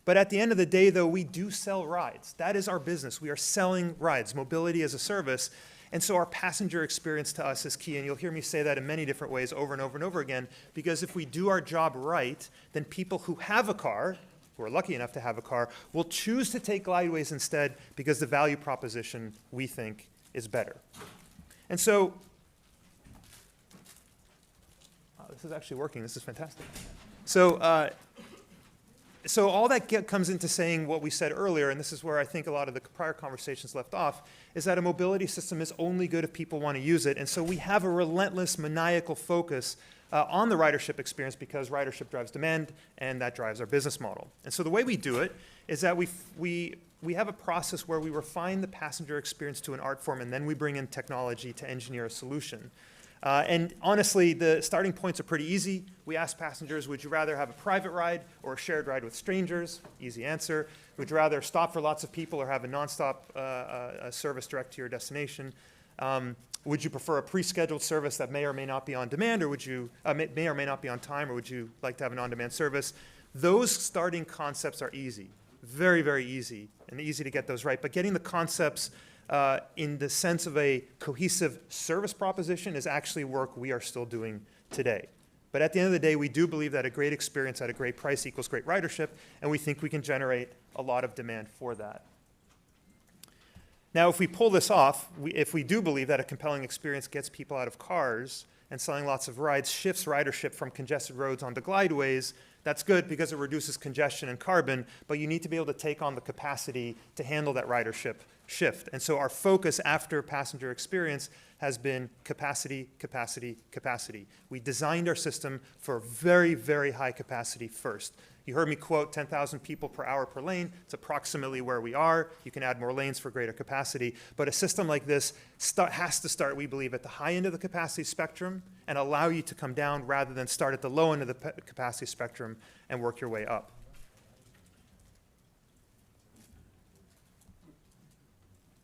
But at the end of the day, though, we do sell rides. That is our business. We are selling rides, mobility as a service. And so our passenger experience to us is key. And you'll hear me say that in many different ways over and over and over again. Because if we do our job right, then people who have a car, who are lucky enough to have a car, will choose to take Glideways instead because the value proposition, we think, is better. And so, this is actually working. This is fantastic. So all that comes into saying what we said earlier, and this is where I think a lot of the prior conversations left off, is that a mobility system is only good if people want to use it. And so we have a relentless, maniacal focus on the ridership experience because ridership drives demand, and that drives our business model. And so the way we do it is that we have a process where we refine the passenger experience to an art form, and then we bring in technology to engineer a solution. And honestly, the starting points are pretty easy. We ask passengers, would you rather have a private ride or a shared ride with strangers? Easy answer. Would you rather stop for lots of people or have a nonstop service direct to your destination? Would you prefer a pre-scheduled service that may or may not be on demand, or would you may or may not be on time, or would you like to have an on-demand service? Those starting concepts are easy, very, very easy, and easy to get those right. But getting the concepts in the sense of a cohesive service proposition is actually work we are still doing today. But at the end of the day, we do believe that a great experience at a great price equals great ridership, and we think we can generate a lot of demand for that. Now, if we pull this off, if we do believe that a compelling experience gets people out of cars and selling lots of rides shifts ridership from congested roads onto glideways, that's good because it reduces congestion and carbon, but you need to be able to take on the capacity to handle that ridership shift. And so our focus after passenger experience has been capacity, capacity, capacity. We designed our system for very, very high capacity first. You heard me quote 10,000 people per hour per lane. It's approximately where we are. You can add more lanes for greater capacity. But a system like this has to start, we believe, at the high end of the capacity spectrum and allow you to come down rather than start at the low end of the capacity spectrum and work your way up.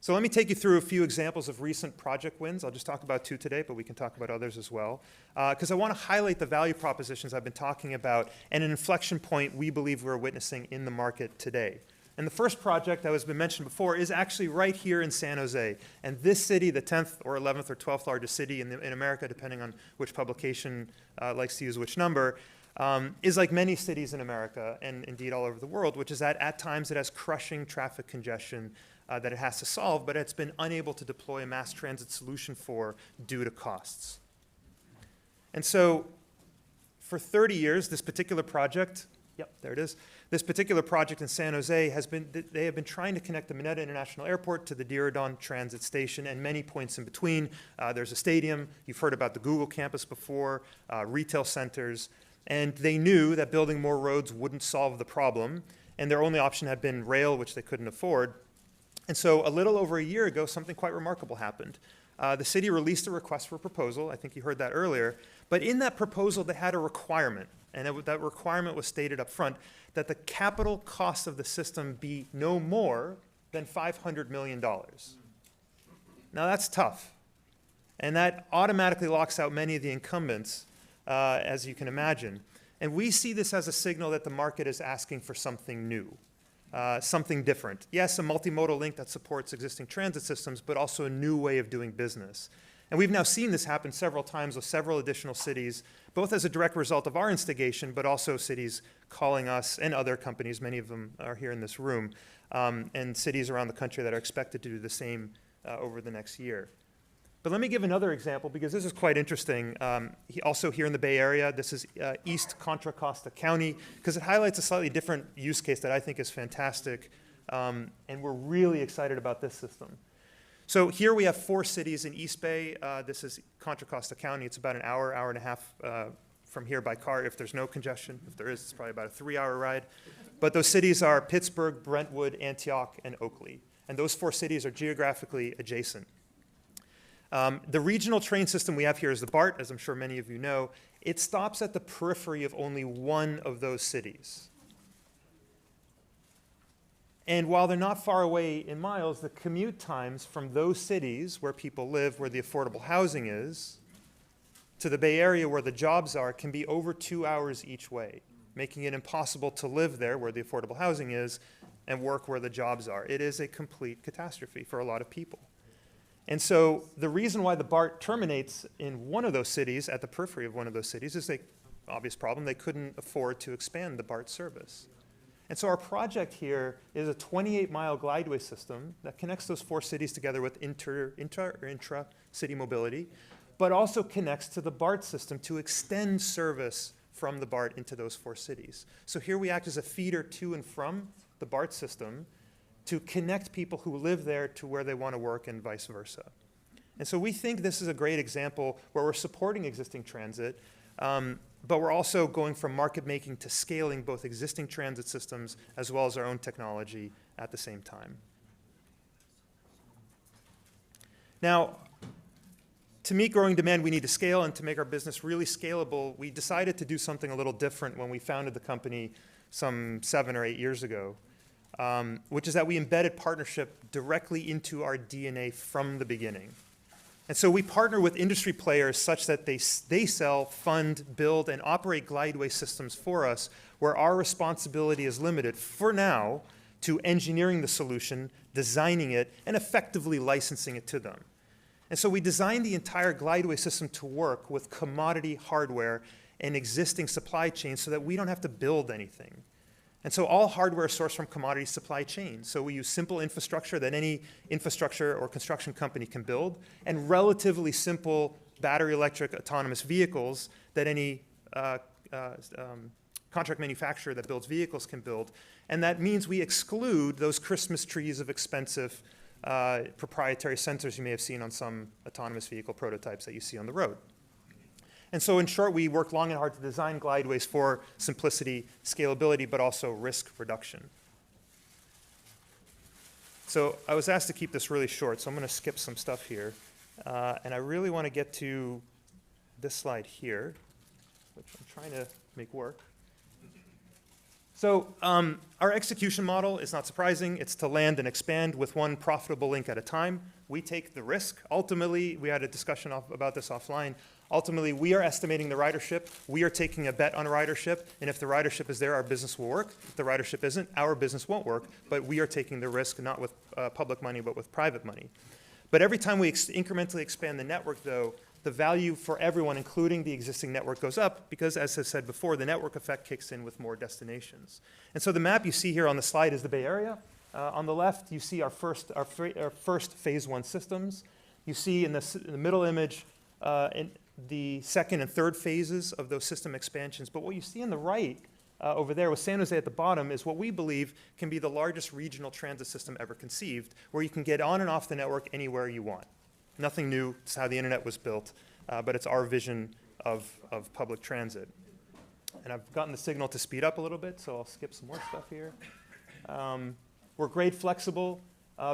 So let me take you through a few examples of recent project wins. I'll just talk about two today, but we can talk about others as well. Because I want to highlight the value propositions I've been talking about and an inflection point we believe we're witnessing in the market today. And the first project that has been mentioned before is actually right here in San Jose. And this city, the 10th or 11th or 12th largest city in America, depending on which publication likes to use which number, is like many cities in America and indeed all over the world, which is that at times it has crushing traffic congestion that it has to solve, but it's been unable to deploy a mass transit solution for due to costs. And so for 30 years, this particular project, yep, there it is, this particular project in San Jose they have been trying to connect the Mineta International Airport to the Diridon Transit Station and many points in between. There's a stadium, you've heard about the Google campus before, retail centers, And they knew that building more roads wouldn't solve the problem, and their only option had been rail, which they couldn't afford. And so a little over a year ago, something quite remarkable happened. The city released a request for proposal. I think you heard that earlier. But in that proposal, they had a requirement, and that requirement was stated up front, that the capital cost of the system be no more than $500 million. Now that's tough. And that automatically locks out many of the incumbents, as you can imagine. And we see this as a signal that the market is asking for something new, something different. Yes, a multimodal link that supports existing transit systems, but also a new way of doing business. And we've now seen this happen several times with several additional cities, both as a direct result of our instigation, but also cities calling us and other companies, many of them are here in this room, and cities around the country that are expected to do the same over the next year. But let me give another example, because this is quite interesting. Also here in the Bay Area, this is East Contra Costa County, because it highlights a slightly different use case that I think is fantastic, and we're really excited about this system. So here we have 4 cities in East Bay. This is Contra Costa County. It's about an hour, hour and a half from here by car if there's no congestion. If there is, it's probably about a 3-hour ride. But those cities are Pittsburgh, Brentwood, Antioch, and Oakley. And those 4 cities are geographically adjacent. The regional train system we have here is the BART, as I'm sure many of you know. It stops at the periphery of only one of those cities. And while they're not far away in miles, the commute times from those cities where people live, where the affordable housing is, to the Bay Area where the jobs are, can be over 2 hours each way, making it impossible to live there where the affordable housing is and work where the jobs are. It is a complete catastrophe for a lot of people. And so the reason why the BART terminates in one of those cities, at the periphery of one of those cities, is the obvious problem. They couldn't afford to expand the BART service. And so our project here is a 28-mile glideway system that connects those 4 cities together with intra-city mobility, but also connects to the BART system to extend service from the BART into those 4 cities. So here we act as a feeder to and from the BART system to connect people who live there to where they want to work and vice versa. And so we think this is a great example where we're supporting existing transit, but we're also going from market making to scaling both existing transit systems as well as our own technology at the same time. Now, to meet growing demand, we need to scale, and to make our business really scalable, we decided to do something a little different when we founded the company some 7 or 8 years ago, which is that we embedded partnership directly into our DNA from the beginning. And so we partner with industry players such that they sell, fund, build, and operate glideway systems for us, where our responsibility is limited, for now, to engineering the solution, designing it, and effectively licensing it to them. And so we designed the entire glideway system to work with commodity hardware and existing supply chains so that we don't have to build anything. And so all hardware is sourced from commodity supply chains. So we use simple infrastructure that any infrastructure or construction company can build, and relatively simple battery electric autonomous vehicles that any contract manufacturer that builds vehicles can build. And that means we exclude those Christmas trees of expensive proprietary sensors you may have seen on some autonomous vehicle prototypes that you see on the road. And so in short, we work long and hard to design glideways for simplicity, scalability, but also risk reduction. So I was asked to keep this really short, so I'm going to skip some stuff here. And I really want to get to this slide here, which I'm trying to make work. So our execution model is not surprising. It's to land and expand with one profitable link at a time. We take the risk. Ultimately, we had a discussion about this offline. Ultimately, we are estimating the ridership. We are taking a bet on ridership. And if the ridership is there, our business will work. If the ridership isn't, our business won't work. But we are taking the risk, not with public money, but with private money. But every time we incrementally expand the network, though, the value for everyone, including the existing network, goes up because, as I said before, the network effect kicks in with more destinations. And so the map you see here on the slide is the Bay Area. On the left, you see our first phase 1 systems. You see in the middle image in the second and third phases of those system expansions. But what you see on the right over there with San Jose at the bottom is what we believe can be the largest regional transit system ever conceived, where you can get on and off the network anywhere you want. Nothing new. It's how the internet was built, but it's our vision of public transit. And I've gotten the signal to speed up a little bit, so I'll skip some more stuff here. We're grade flexible.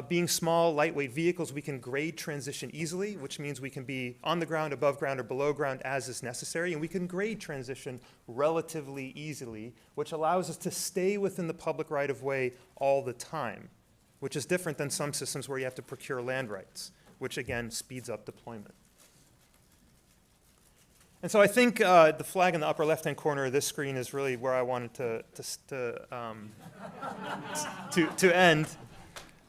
Being small, lightweight vehicles, we can grade transition easily, which means we can be on the ground, above ground, or below ground as is necessary. And we can grade transition relatively easily, which allows us to stay within the public right-of-way all the time, which is different than some systems where you have to procure land rights, which again speeds up deployment. And so I think the flag in the upper left-hand corner of this screen is really where I wanted to end.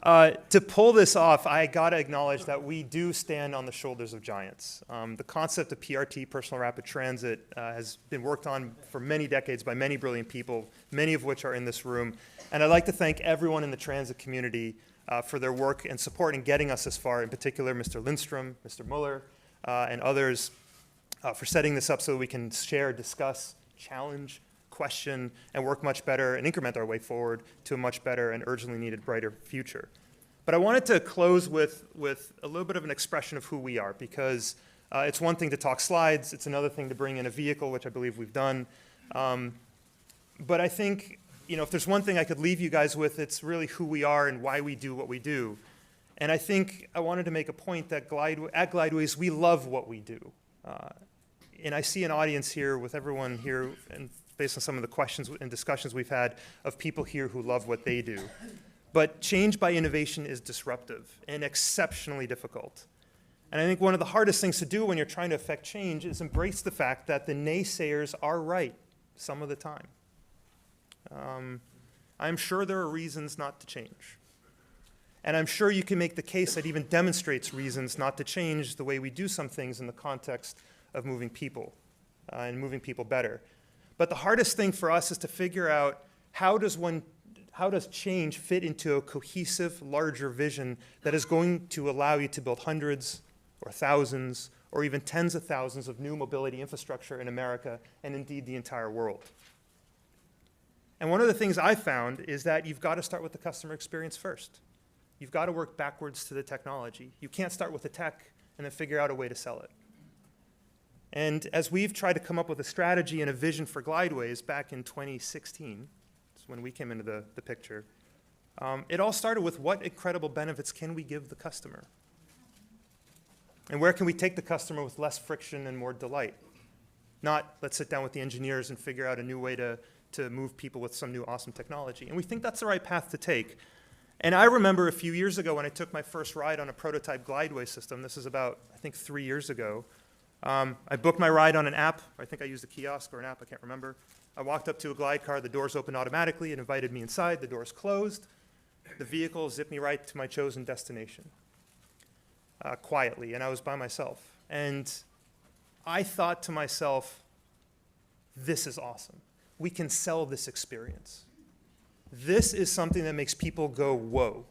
To pull this off, I got to acknowledge that we do stand on the shoulders of giants. The concept of PRT, Personal Rapid Transit, has been worked on for many decades by many brilliant people, many of which are in this room. And I'd like to thank everyone in the transit community for their work and support in getting us this far, in particular Mr. Lindstrom, Mr. Mueller, and others for setting this up so that we can share, discuss, challenge, question, and work much better and increment our way forward to a much better and urgently needed brighter future. But I wanted to close with a little bit of an expression of who we are, because it's one thing to talk slides, it's another thing to bring in a vehicle, which I believe we've done. But I think, if there's one thing I could leave you guys with, it's really who we are and why we do what we do. And I think I wanted to make a point that at Glideways, we love what we do. And I see an audience here with everyone here, and based on some of the questions and discussions we've had, of people here who love what they do. But change by innovation is disruptive and exceptionally difficult. And I think one of the hardest things to do when you're trying to affect change is embrace the fact that the naysayers are right some of the time. I'm sure there are reasons not to change. And I'm sure you can make the case that even demonstrates reasons not to change the way we do some things in the context of moving people and moving people better. But the hardest thing for us is to figure out how does change fit into a cohesive, larger vision that is going to allow you to build hundreds or thousands or even tens of thousands of new mobility infrastructure in America and indeed the entire world. And one of the things I found is that you've got to start with the customer experience first. You've got to work backwards to the technology. You can't start with the tech and then figure out a way to sell it. And as we've tried to come up with a strategy and a vision for Glideways back in 2016, that's when we came into the picture, it all started with what incredible benefits can we give the customer? And where can we take the customer with less friction and more delight? Not let's sit down with the engineers and figure out a new way to move people with some new awesome technology. And we think that's the right path to take. And I remember a few years ago when I took my first ride on a prototype Glideway system. This is about, I think, 3 years ago. I booked my ride on an app. I think I used a kiosk or an app, I can't remember. I walked up to a glide car, the doors opened automatically, it invited me inside, the doors closed. The vehicle zipped me right to my chosen destination, quietly, and I was by myself. And I thought to myself, this is awesome. We can sell this experience. This is something that makes people go, whoa.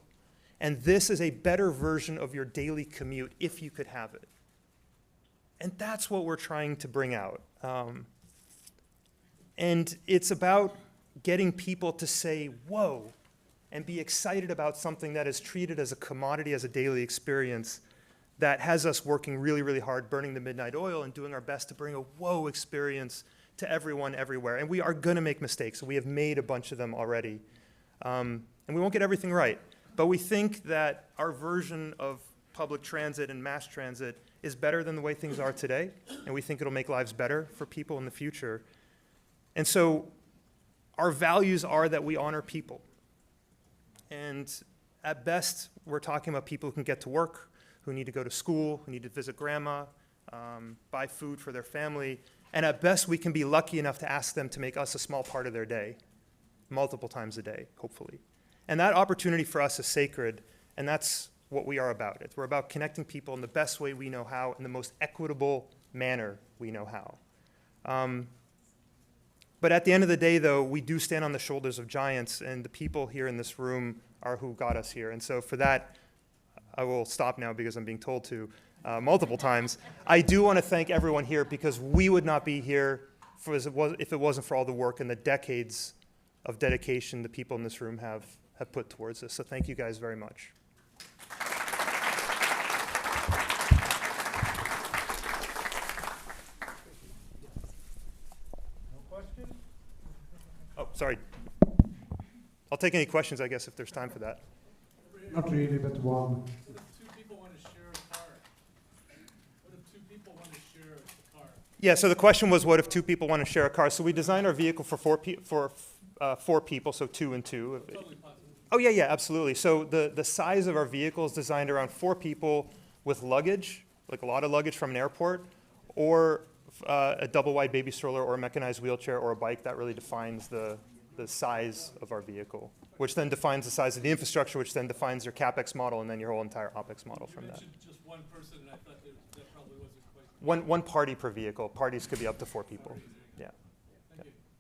And this is a better version of your daily commute if you could have it. And that's what we're trying to bring out. And it's about getting people to say, whoa, and be excited about something that is treated as a commodity, as a daily experience, that has us working really, really hard, burning the midnight oil and doing our best to bring a whoa experience to everyone, everywhere. And we are going to make mistakes. We have made a bunch of them already. And we won't get everything right. But we think that our version of public transit and mass transit is better than the way things are today, and we think it'll make lives better for people in the future. And so our values are that we honor people. And at best, we're talking about people who can get to work, who need to go to school, who need to visit grandma, buy food for their family. And at best, we can be lucky enough to ask them to make us a small part of their day, multiple times a day, hopefully. And that opportunity for us is sacred, and that's what we are about. We're about connecting people in the best way we know how, in the most equitable manner we know how. But at the end of the day, though, we do stand on the shoulders of giants, and the people here in this room are who got us here. And so for that, I will stop now because I'm being told to multiple times. I do want to thank everyone here because we would not be here if it wasn't for all the work and the decades of dedication the people in this room have put towards this. So thank you guys very much. No questions? sorry. I'll take any questions, I guess, if there's time for that. Not really, but one. What if two people want to share a car? What if two people want to share a car? Yeah, so the question was, what if two people want to share a car? So we designed our vehicle for four people, so 2 and 2. Totally possible. Oh, yeah, absolutely. So the size of our vehicle is designed around 4 people with luggage, like a lot of luggage from an airport, or a double-wide baby stroller, or a mechanized wheelchair, or a bike. That really defines the size of our vehicle, which then defines the size of the infrastructure, which then defines your CapEx model, and then your whole entire OpEx model from that. Just one person, and I thought that probably wasn't quite. One party per vehicle. Parties could be up to 4 people. Yeah.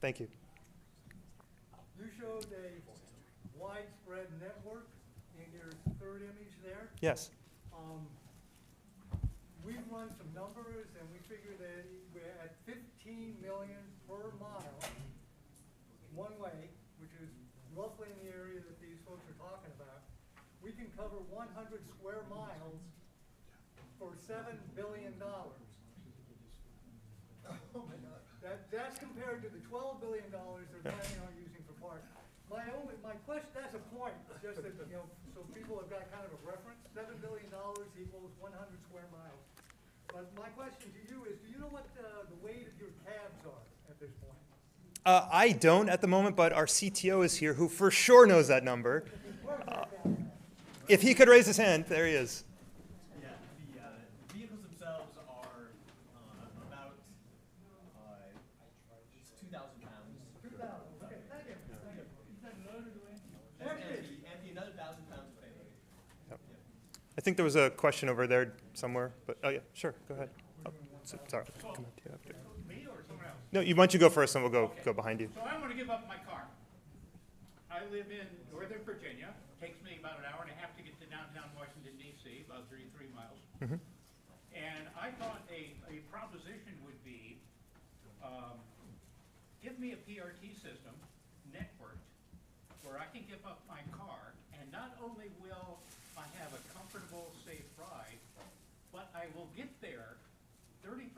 Thank you. You showed a widespread network in your third image there. Yes. We've run some numbers and we figure that we're at 15 million per mile one way, which is roughly in the area that these folks are talking about. We can cover 100 square miles for $7 billion. Oh my God. That's compared to the $12 billion they're planning on using for parks. My question, that's a point, just that, so people have got kind of a reference. $7 billion equals 100 square miles. But my question to you is, do you know what the weight of your cabs are at this point? I don't at the moment, but our CTO is here, who for sure knows that number. If he could raise his hand, there he is. Yeah, the vehicles themselves are about 2,000 pounds. 2,000. Okay, thank you. And another 1,000 pounds of payload. Yep. I think there was a question over there somewhere, but oh yeah, sure, go ahead. Oh, sorry, I'll come up to you after. Me or someone else? No, why don't you go first, and we'll go behind you. So I'm going to give up my car. I live in Northern Virginia. Takes me about an hour and a half to get to downtown Washington, D.C., about 33 miles. Mm-hmm. And I thought a proposition would be, give me a PRT system, networked, where I can give up my car, and not only will I have a comfortable, safe ride, but I will get there 30%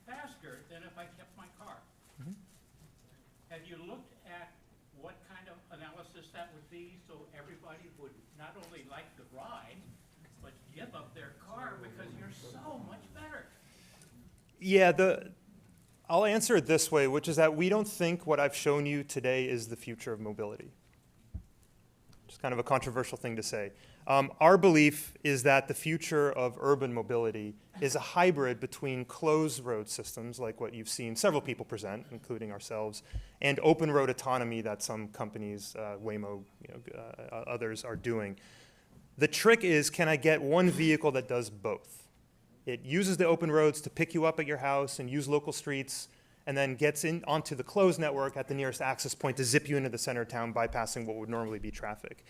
faster than if I kept my car. Mm-hmm. Have you looked at what kind of analysis that would be so everybody would not only like the ride, but give up their car because you're so much better? Yeah, I'll answer it this way, which is that we don't think what I've shown you today is the future of mobility. It's kind of a controversial thing to say. Our belief is that the future of urban mobility is a hybrid between closed road systems, like what you've seen several people present, including ourselves, and open road autonomy that some companies, Waymo, others are doing. The trick is, can I get one vehicle that does both? It uses the open roads to pick you up at your house and use local streets, and then gets onto the closed network at the nearest access point to zip you into the center of town, bypassing what would normally be traffic.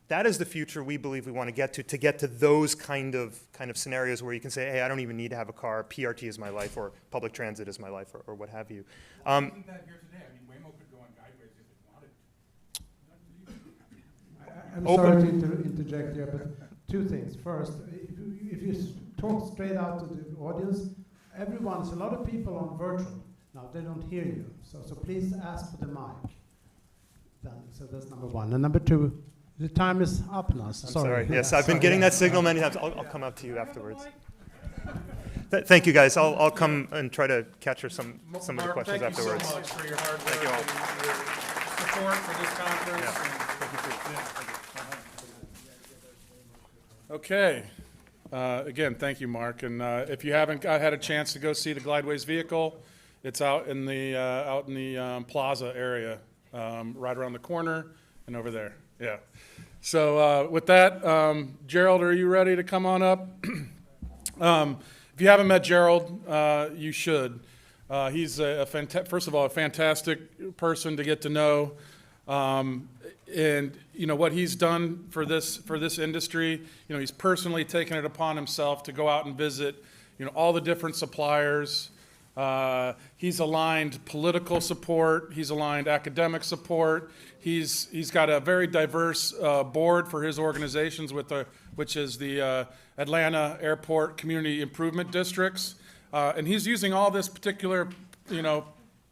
That is the future we believe we want to get to those kind of scenarios where you can say, hey, I don't even need to have a car, PRT is my life, or public transit is my life, or what have you. Isn't that here today? I mean, Waymo could go on guideways if it wanted. I'm sorry to interject here, but 2 things. First, if you talk straight out to the audience, a lot of people on virtual. Now, they don't hear you, so please ask for the mic. So that's number 1. And number 2, the time is up now. I'm sorry. Yes, I've been getting that signal many times. I'll come up to you afterwards. Thank you, guys. I'll come and try to capture some of the questions afterwards. Thank you so much for your hard work. Thank you all. And your support for this conference. Okay. Again, thank you, Mark. And if you haven't had a chance to go see the Glideways vehicle, it's out in the plaza area, right around the corner and over there. Yeah. So with that, Gerald, are you ready to come on up? If you haven't met Gerald, you should. He's first of all, a fantastic person to get to know. And what he's done for this industry, he's personally taken it upon himself to go out and visit, all the different suppliers. He's aligned political support. He's aligned academic support. He's got a very diverse board for his organizations, which is the Atlanta Airport Community Improvement Districts, and he's using all this particular,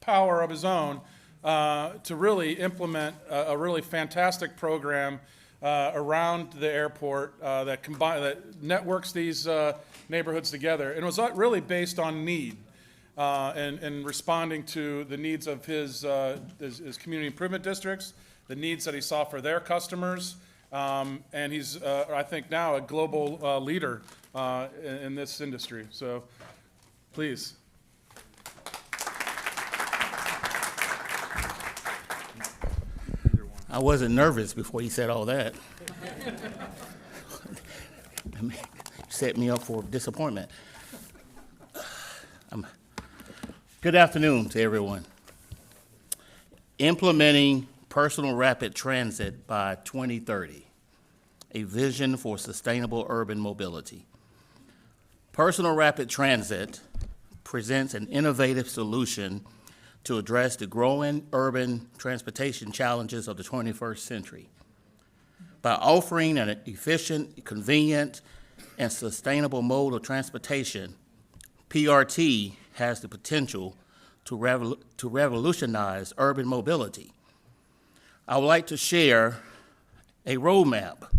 power of his own to really implement a really fantastic program around the airport that networks these neighborhoods together. And it was really based on need and responding to the needs of his community improvement districts, the needs that he saw for their customers. And he's, I think now, a global leader in this industry. So please. I wasn't nervous before you said all that. Set me up for disappointment. Good afternoon to everyone. Implementing personal rapid transit by 2030, a vision for sustainable urban mobility. Personal rapid transit presents an innovative solution to address the growing urban transportation challenges of the 21st century. By offering an efficient, convenient, and sustainable mode of transportation, PRT has the potential to revolutionize urban mobility. I would like to share a roadmap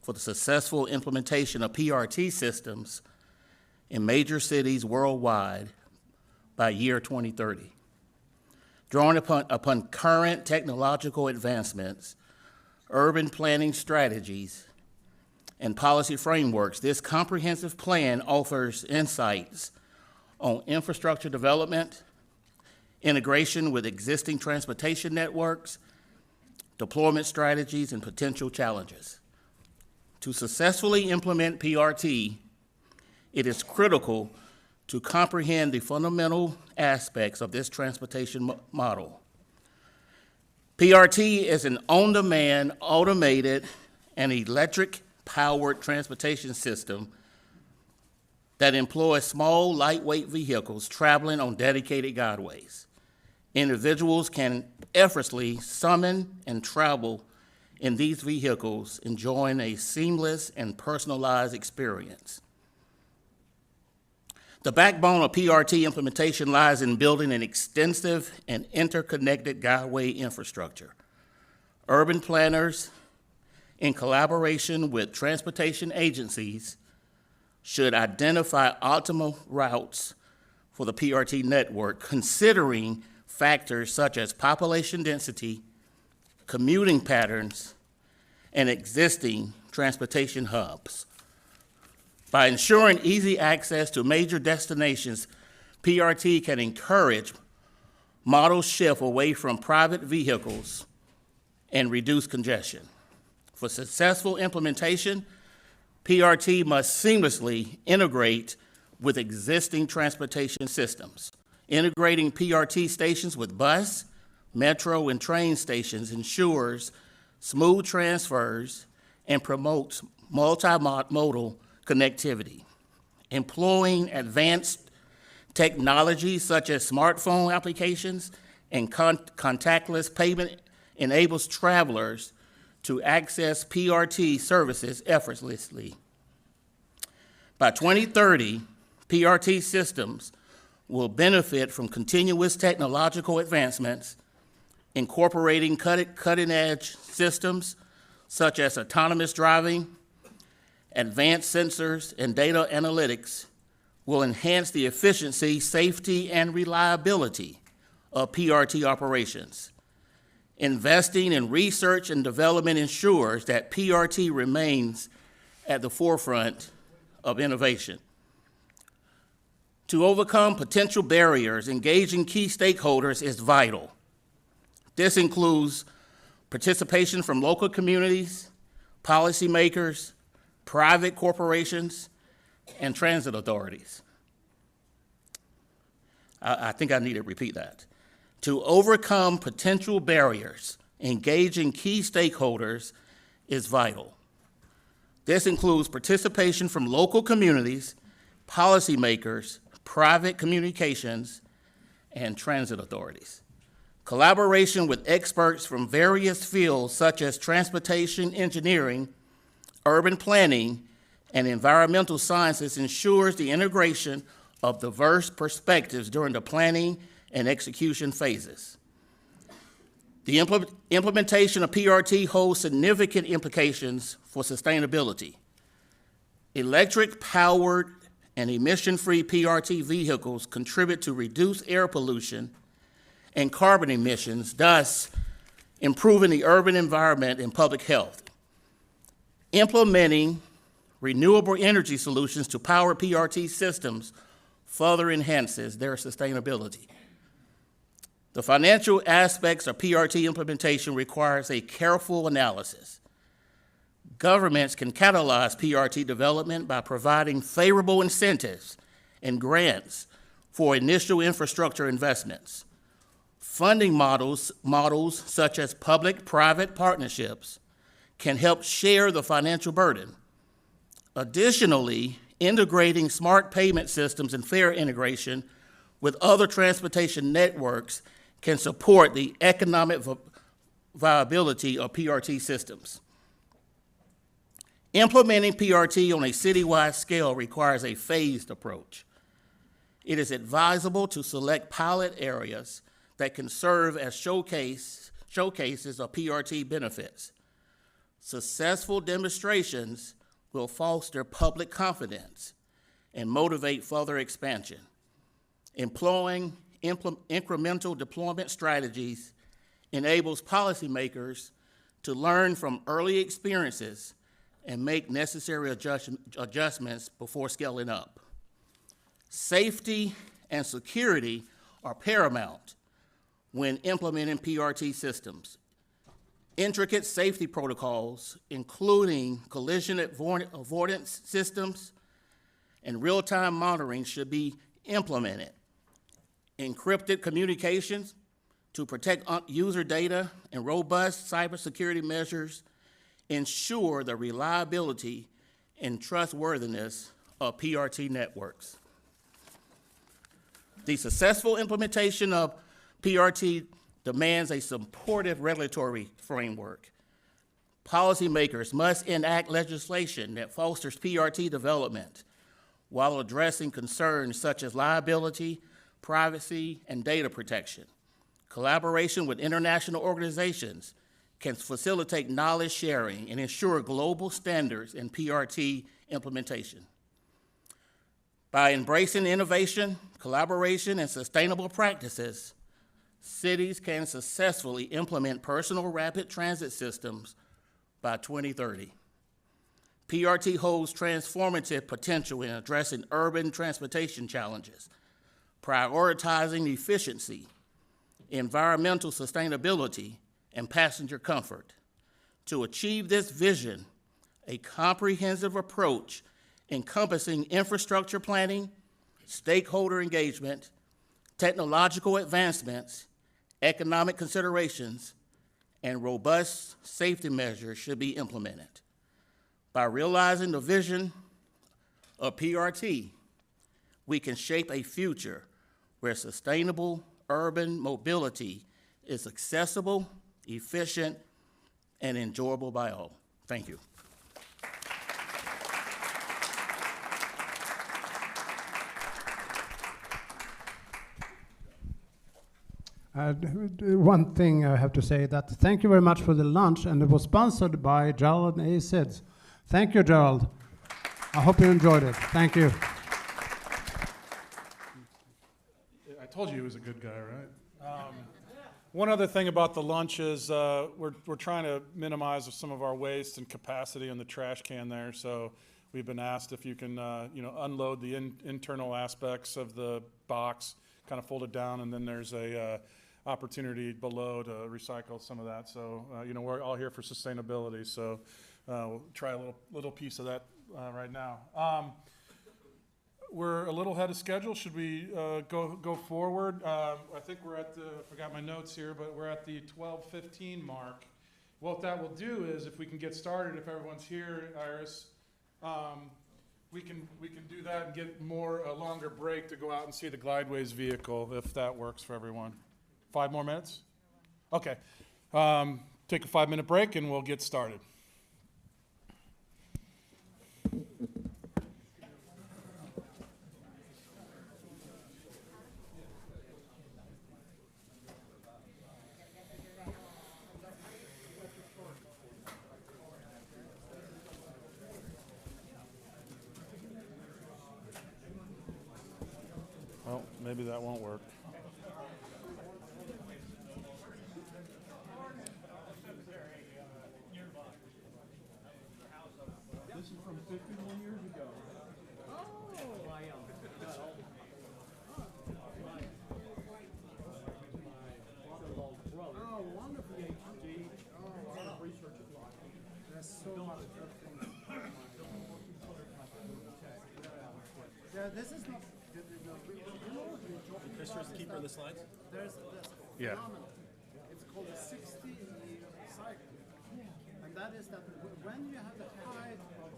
for the successful implementation of PRT systems in major cities worldwide by year 2030. Drawing upon current technological advancements, urban planning strategies, and policy frameworks, this comprehensive plan offers insights on infrastructure development, integration with existing transportation networks, deployment strategies, and potential challenges. To successfully implement PRT, it is critical to comprehend the fundamental aspects of this transportation model. PRT is an on-demand, automated, and electric-powered transportation system that employs small, lightweight vehicles traveling on dedicated guideways. Individuals can effortlessly summon and travel in these vehicles, enjoying a seamless and personalized experience. The backbone of PRT implementation lies in building an extensive and interconnected guideway infrastructure. Urban planners, in collaboration with transportation agencies, should identify optimal routes for the PRT network, considering factors such as population density, commuting patterns, and existing transportation hubs. By ensuring easy access to major destinations, PRT can encourage modal shift away from private vehicles and reduce congestion. For successful implementation, PRT must seamlessly integrate with existing transportation systems. Integrating PRT stations with bus, metro, and train stations ensures smooth transfers and promotes multimodal connectivity. Employing advanced technologies such as smartphone applications and contactless payment enables travelers to access PRT services effortlessly. By 2030, PRT systems will benefit from continuous technological advancements, incorporating cutting-edge systems such as autonomous driving, advanced sensors, and data analytics will enhance the efficiency, safety, and reliability of PRT operations. Investing in research and development ensures that PRT remains at the forefront of innovation. To overcome potential barriers, engaging key stakeholders is vital. This includes participation from local communities, policymakers, private corporations, and transit authorities. I think I need to repeat that. To overcome potential barriers, engaging key stakeholders is vital. This includes participation from local communities, policymakers, private communications, and transit authorities. Collaboration with experts from various fields such as transportation engineering, urban planning, and environmental sciences ensures the integration of diverse perspectives during the planning and execution phases. The implementation of PRT holds significant implications for sustainability. Electric-powered and emission-free PRT vehicles contribute to reduced air pollution and carbon emissions, thus improving the urban environment and public health. Implementing renewable energy solutions to power PRT systems further enhances their sustainability. The financial aspects of PRT implementation requires a careful analysis. Governments can catalyze PRT development by providing favorable incentives and grants for initial infrastructure investments. Funding models such as public-private partnerships can help share the financial burden. Additionally, integrating smart payment systems and fare integration with other transportation networks can support the economic viability of PRT systems. Implementing PRT on a citywide scale requires a phased approach. It is advisable to select pilot areas that can serve as showcases of PRT benefits. Successful demonstrations will foster public confidence and motivate further expansion. Employing incremental deployment strategies enables policymakers to learn from early experiences and make necessary adjustments before scaling up. Safety and security are paramount when implementing PRT systems. Intricate safety protocols, including collision avoidance systems and real-time monitoring, should be implemented. Encrypted communications to protect user data and robust cybersecurity measures ensure the reliability and trustworthiness of PRT networks. The successful implementation of PRT demands a supportive regulatory framework. Policymakers must enact legislation that fosters PRT development while addressing concerns such as liability, privacy, and data protection. Collaboration with international organizations can facilitate knowledge sharing and ensure global standards in PRT implementation. By embracing innovation, collaboration, and sustainable practices, cities can successfully implement personal rapid transit systems by 2030. PRT holds transformative potential in addressing urban transportation challenges, prioritizing efficiency, environmental sustainability, and passenger comfort. To achieve this vision, a comprehensive approach encompassing infrastructure planning, stakeholder engagement, technological advancements, economic considerations, and robust safety measures should be implemented. By realizing the vision of PRT, we can shape a future where sustainable urban mobility is accessible, efficient, and enjoyable by all. Thank you. One thing I have to say that thank you very much for the lunch, and it was sponsored by Gerald and AZ. Thank you, Gerald. I hope you enjoyed it. Thank you. I told you he was a good guy, right? One other thing about the lunch is we're trying to minimize some of our waste and capacity in the trash can there. So we've been asked if you can unload the internal aspects of the box, kind of fold it down, and then there's a opportunity below to recycle some of that. So we're all here for sustainability. So we'll try a little piece of that right now. We're a little ahead of schedule. Should we go forward? I think we're at I forgot my notes here, but we're at the 12:15 mark. What that will do is, if we can get started, if everyone's here, Iris, we can do that and get a longer break to go out and see the Glideways vehicle, if that works for everyone. 5 more minutes? Okay. Take a 5-minute break and we'll get started. Well, maybe that won't work. This is from 51 years ago. Oh, wonderful PhD. Oh, wow. Research is like. There's so much good things. Yeah, this is not. Christopher's the keeper of the slides? There's Yeah. phenomenon. It's called a 60-year cycle. And that is that when you have the height of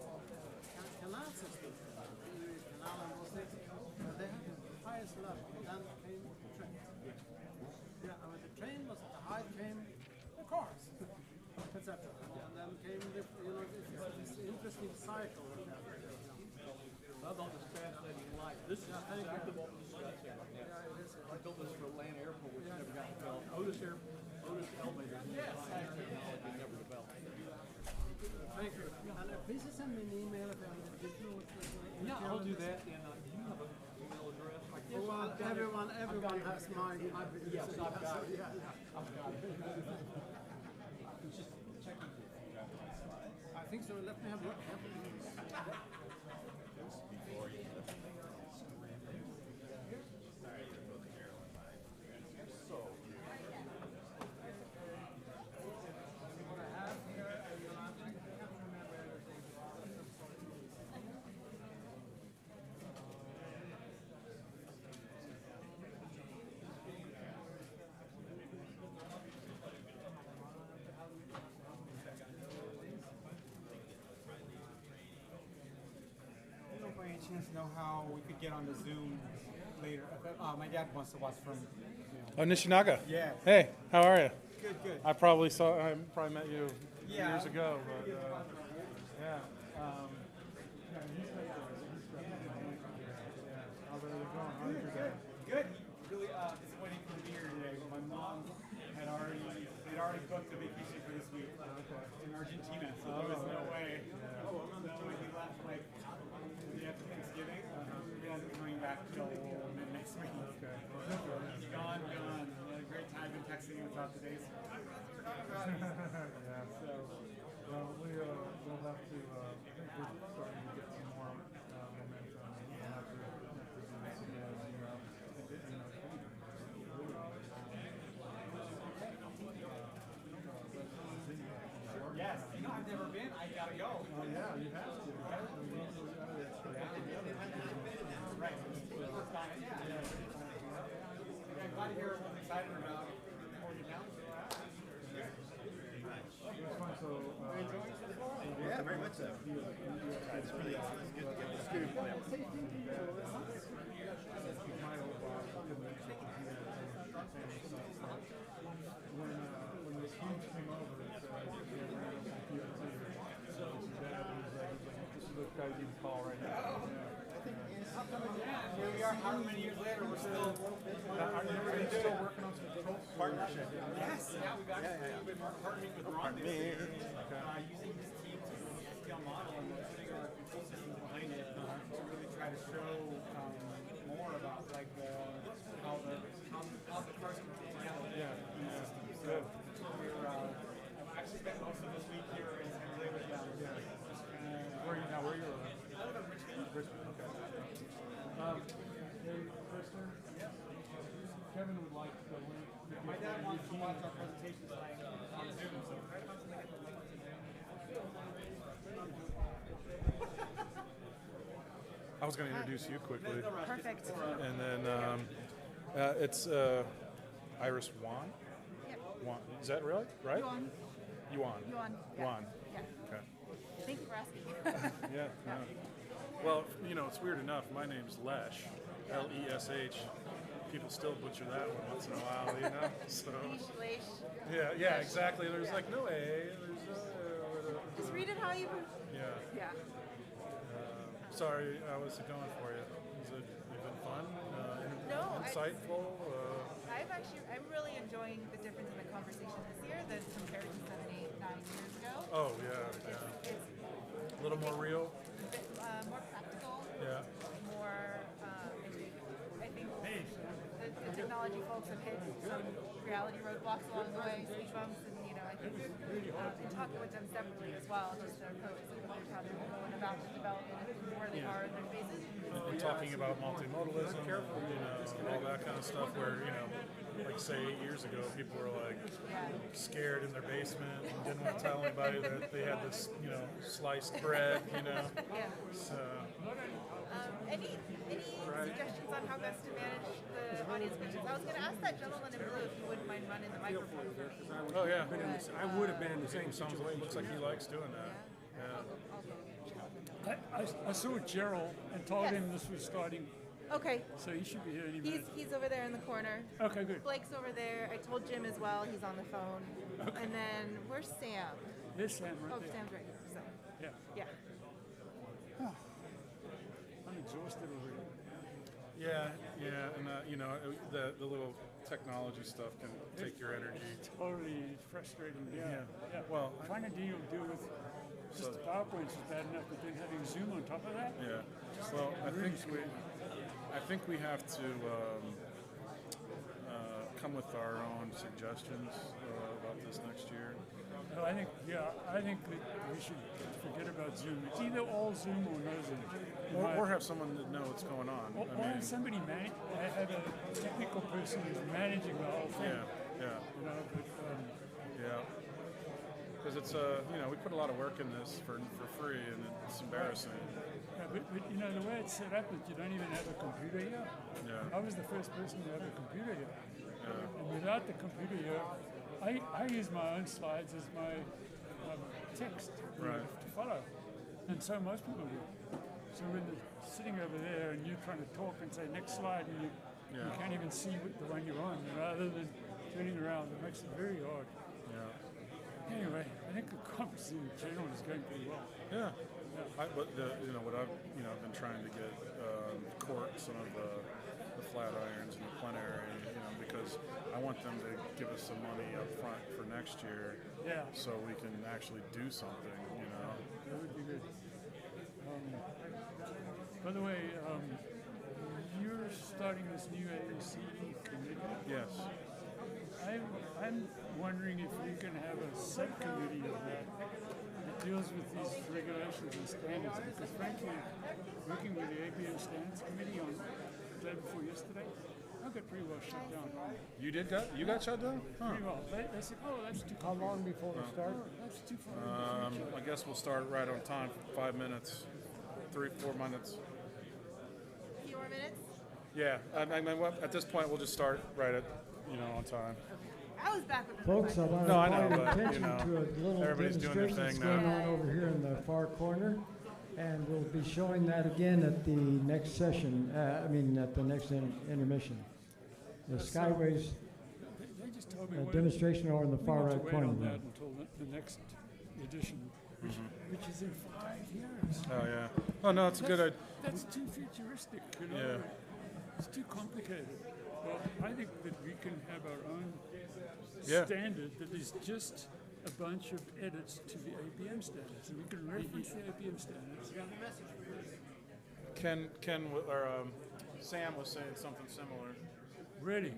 canal system, canal and those things, they have the highest level, then came the train. Yeah, I mean the train was at the height, came the cars, etc. And then came the, this interesting cycle. I thought this fascinating life. This is exactly what we're discussing. I built this for Atlanta Airport, which never got developed. Otis elevator, technology never developed. Thank you. And please send me an email if you have additional. Yeah, I'll do that. And do you have an email address? Well, everyone has my Yes, I've got it. Yeah. I've got it. Just checking. I think so. Let me have a look. Chance to know how we could get on the Zoom later. My dad wants to watch from. Oh, Nishinaga. Yeah. Hey, how are you? Good, good. I probably met you Yeah. years ago, but yeah. How's everything going? How's your day? Good. Really disappointing to be here today, but my mom had already booked a vacation for this week in Argentina, so there was no way. He left like the after Thanksgiving. He hasn't coming back till mid next week. Okay. He's gone. We had a great time in texting him throughout the days. Yeah. So, well, we'll have to. I think we're starting to get some more momentum after this again. Yes. I've never been. I gotta go. Oh yeah, you have to. Right. I'm glad to hear everyone's excited about Yeah, very much so. It's really good to get the scoop. When this huge came over, this is the guy you call right now. Here we are, however many years later, we're still Are you still working on some partnership. Yes, yeah, we've actually been partnering with Ron this year, using his team to scale model and putting our control systems behind it to really try to show more about like how the cars can fit together. Yeah. So I've actually spent most of this week here in San Jose with them. Where are you now? Where are you? I live in Richmond. Richmond. Okay. Hey, Kristen. Yes. Kevin would like the link. My dad wants to watch our presentation tonight on Zoom, so right about to get the link to them. I was going to introduce you quickly. Perfect. And then it's Iris Wan. Yep. Wan. Is that really right? Yuan. Yuan. Yuan. Yeah. Yuan. Yeah. Okay. Thank you for asking. Yeah. No. Well, it's weird enough. My name's Lesh, Lesh. People still butcher that one once in a while, So. Yeah, exactly. There's like no A. There's Just read it how you. Yeah. Yeah. Sorry, I was going for you. Has it been fun? No, insightful? I'm really enjoying the difference in the conversation this year than compared to 7, 8, 9 years ago. Oh yeah. It's a little more real. A bit, more practical. Yeah. More, I think. Hey, the technology folks have hit some reality roadblocks along the way, speed bumps, and I think in talking with them separately as well, just their approaches and how they're going about the development and where they are in their phases. We're talking about multimodalism, all that kind of stuff where, like say 8 years ago, people were like scared in their basement and didn't want to tell anybody that they had this, sliced bread, Yeah. So, Any suggestions on how best to manage the audience questions? I was going to ask that gentleman in blue if he wouldn't mind running the microphone for me. oh yeah. I would have been in the same Sounds situation. looks like he likes doing that. Yeah. I saw Gerald and told him this was starting, Okay. so he should be here any minute. He's over there in the corner. Okay, good. Blake's over there. I told Jim as well. He's on the phone. Okay. And then where's Sam? There's Sam right Oh, there. Sam's right here. So, Yeah. yeah. I'm exhausted already. Yeah, and the little technology stuff can take your energy. Totally frustrating. Yeah. Well, trying to deal with just the PowerPoints is bad enough, but then having Zoom on top of that. Yeah. Well, I think we have to come with our own suggestions about this next year. No, I think that we should forget about Zoom. It's either all Zoom or no Zoom. Or have someone that know what's going on. Or have somebody have a technical person who's managing the whole thing. Yeah. Yeah. Because it's we put a lot of work in this for free, and it's embarrassing. Yeah, but the way it's set up is you don't even have a computer here. Yeah. I was the first person to have a computer here. Yeah. And without the computer here, I use my own slides as my text Right. to follow. And so most people do. So when they're sitting over there and you're trying to talk and say next slide and you can't even see the one you're on, rather than turning around, it makes it very hard. Yeah. Anyway, I think the conference in general is going pretty well. Yeah. But what I've been trying to get court some of the flat irons and the plenary, because I want them to give us some money up front for next year. Yeah. So we can actually do something. That would be good. By the way, you're starting this new AAC committee. Yes. I'm wondering if we can have a subcommittee of that deals with these regulations and standards, because frankly, working with the ABM Standards Committee on the day before yesterday, I got pretty well shut down. You got shut down? Huh. Pretty well. They said, that's too How long before we start? That's too far. I guess we'll start right on time, 5 minutes, 3-4 minutes. Few more minutes? Yeah, at this point, we'll just start right at, on time. I was back with the Folks, I want to No, I call know, your but, attention to a little everybody's doing their demonstration that's thing going now. on over here in the far corner. And we'll be showing that again at the next session, at the next intermission. The Skyways They just told me demonstration over in the far we right have to corner. wait on there. that until the next edition, which is in 5 years. Oh, yeah. Oh, no, it's a good idea. That's too futuristic, Yeah. It's too complicated. Well, I think that we can have our own Yeah. standard that is just a bunch of edits to the APM standards. And we can reference the APM standards. Sam was saying something similar. Ready.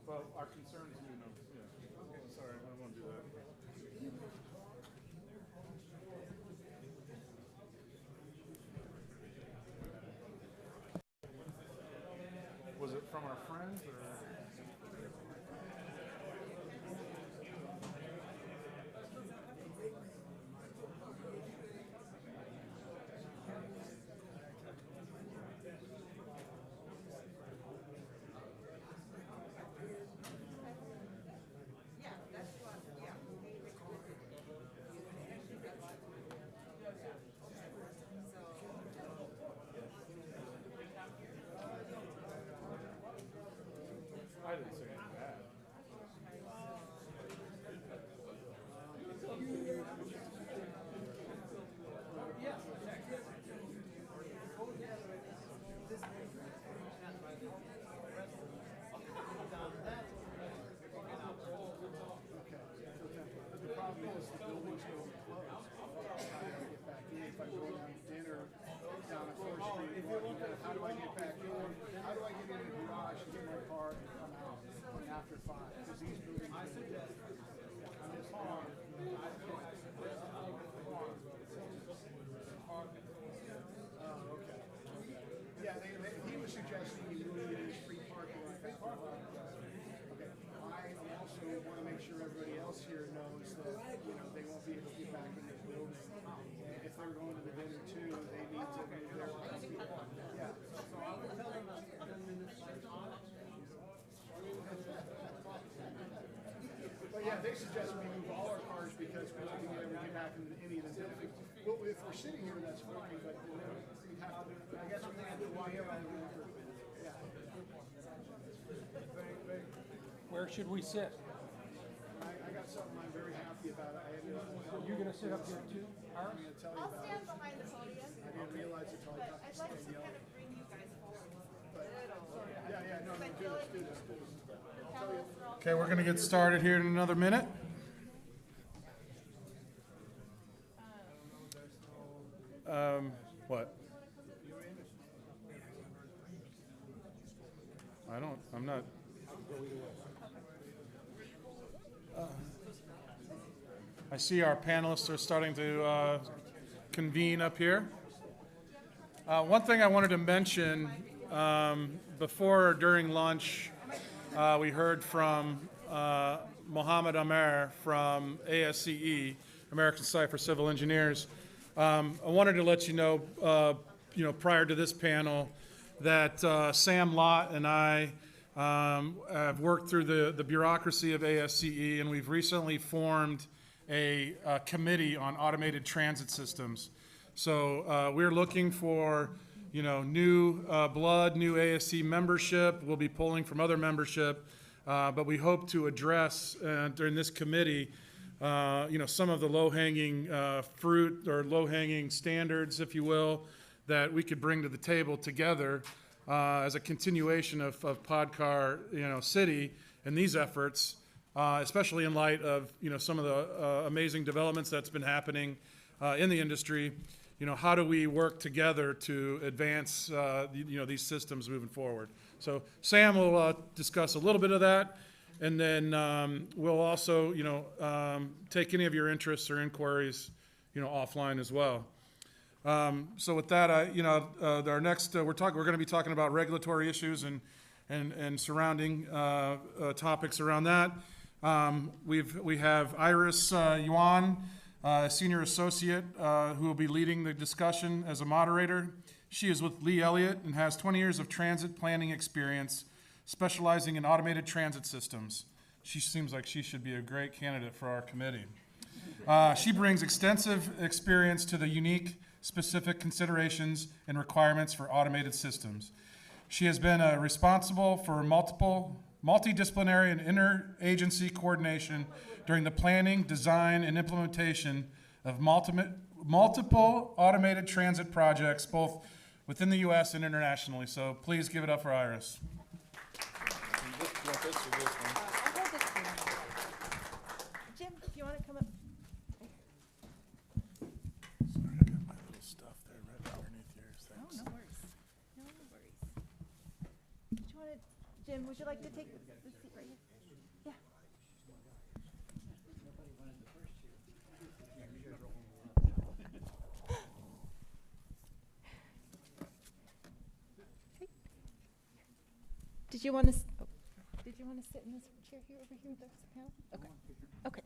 Well, our concerns, yeah. Sorry, I don't want to do that. Was it from our friends or? I didn't say anything bad. The problem is the building's after 5, because these buildings. Yeah, he was suggesting you move it as free parking. Okay. I also want to make sure everybody else here knows that, they won't be able to get back in this building. And if they're going to the dinner too, they need to move their parking. Yeah. So I would tell them 10 minutes. But yeah, they suggest we move all our cars because we won't be able to get back into any of the buildings. Well, if we're sitting here, that's fine, but then we have to, I guess we have to walk around. Yeah. Where should we sit? I got something I'm very happy about. You're gonna sit up here too, I'm going to tell you I'll about stand it. behind the podium. I didn't realize it until I got I'd to like to stand kind of bring you guys forward. Yeah, no, do this. I'll tell you. Okay, we're going to get started here in another minute. What? I'm not. I see our panelists are starting to convene up here. One thing I wanted to mention, before or during lunch, we heard from Mohammed Amer from ASCE, American Society for Civil Engineers. I wanted to let you know, prior to this panel, that Sam Lott and I have worked through the bureaucracy of ASCE, and we've recently formed a committee on automated transit systems. So we're looking for, new blood, new ASC membership. We'll be pulling from other membership, but we hope to address during this committee, some of the low-hanging fruit or low-hanging standards, if you will, that we could bring to the table together as a continuation of Podcar, City and these efforts, especially in light of, some of the amazing developments that's been happening in the industry. How do we work together to advance, these systems moving forward? So Sam will discuss a little bit of that, and then we'll also, take any of your interests or inquiries, offline as well. So with that, our next, we're going to be talking about regulatory issues and surrounding topics around that. We have Iris Yuan, Senior Associate, who will be leading the discussion as a moderator. She is with Lee Elliott and has 20 years of transit planning experience, specializing in automated transit systems. She seems like she should be a great candidate for our committee. She brings extensive experience to the unique, specific considerations and requirements for automated systems. She has been responsible for multidisciplinary and interagency coordination during the planning, design, and implementation of multiple automated transit projects, both within the U.S. and internationally. So please give it up for Iris. Jim, if you want to come up. Sorry, I got my little stuff there right underneath yours. Thanks. Oh, no worries. No worries. Do you want to, Jim, would you like to take the seat right here? Yeah. Did you want to? Did you want to sit in this chair here over here with us now? Okay. Okay.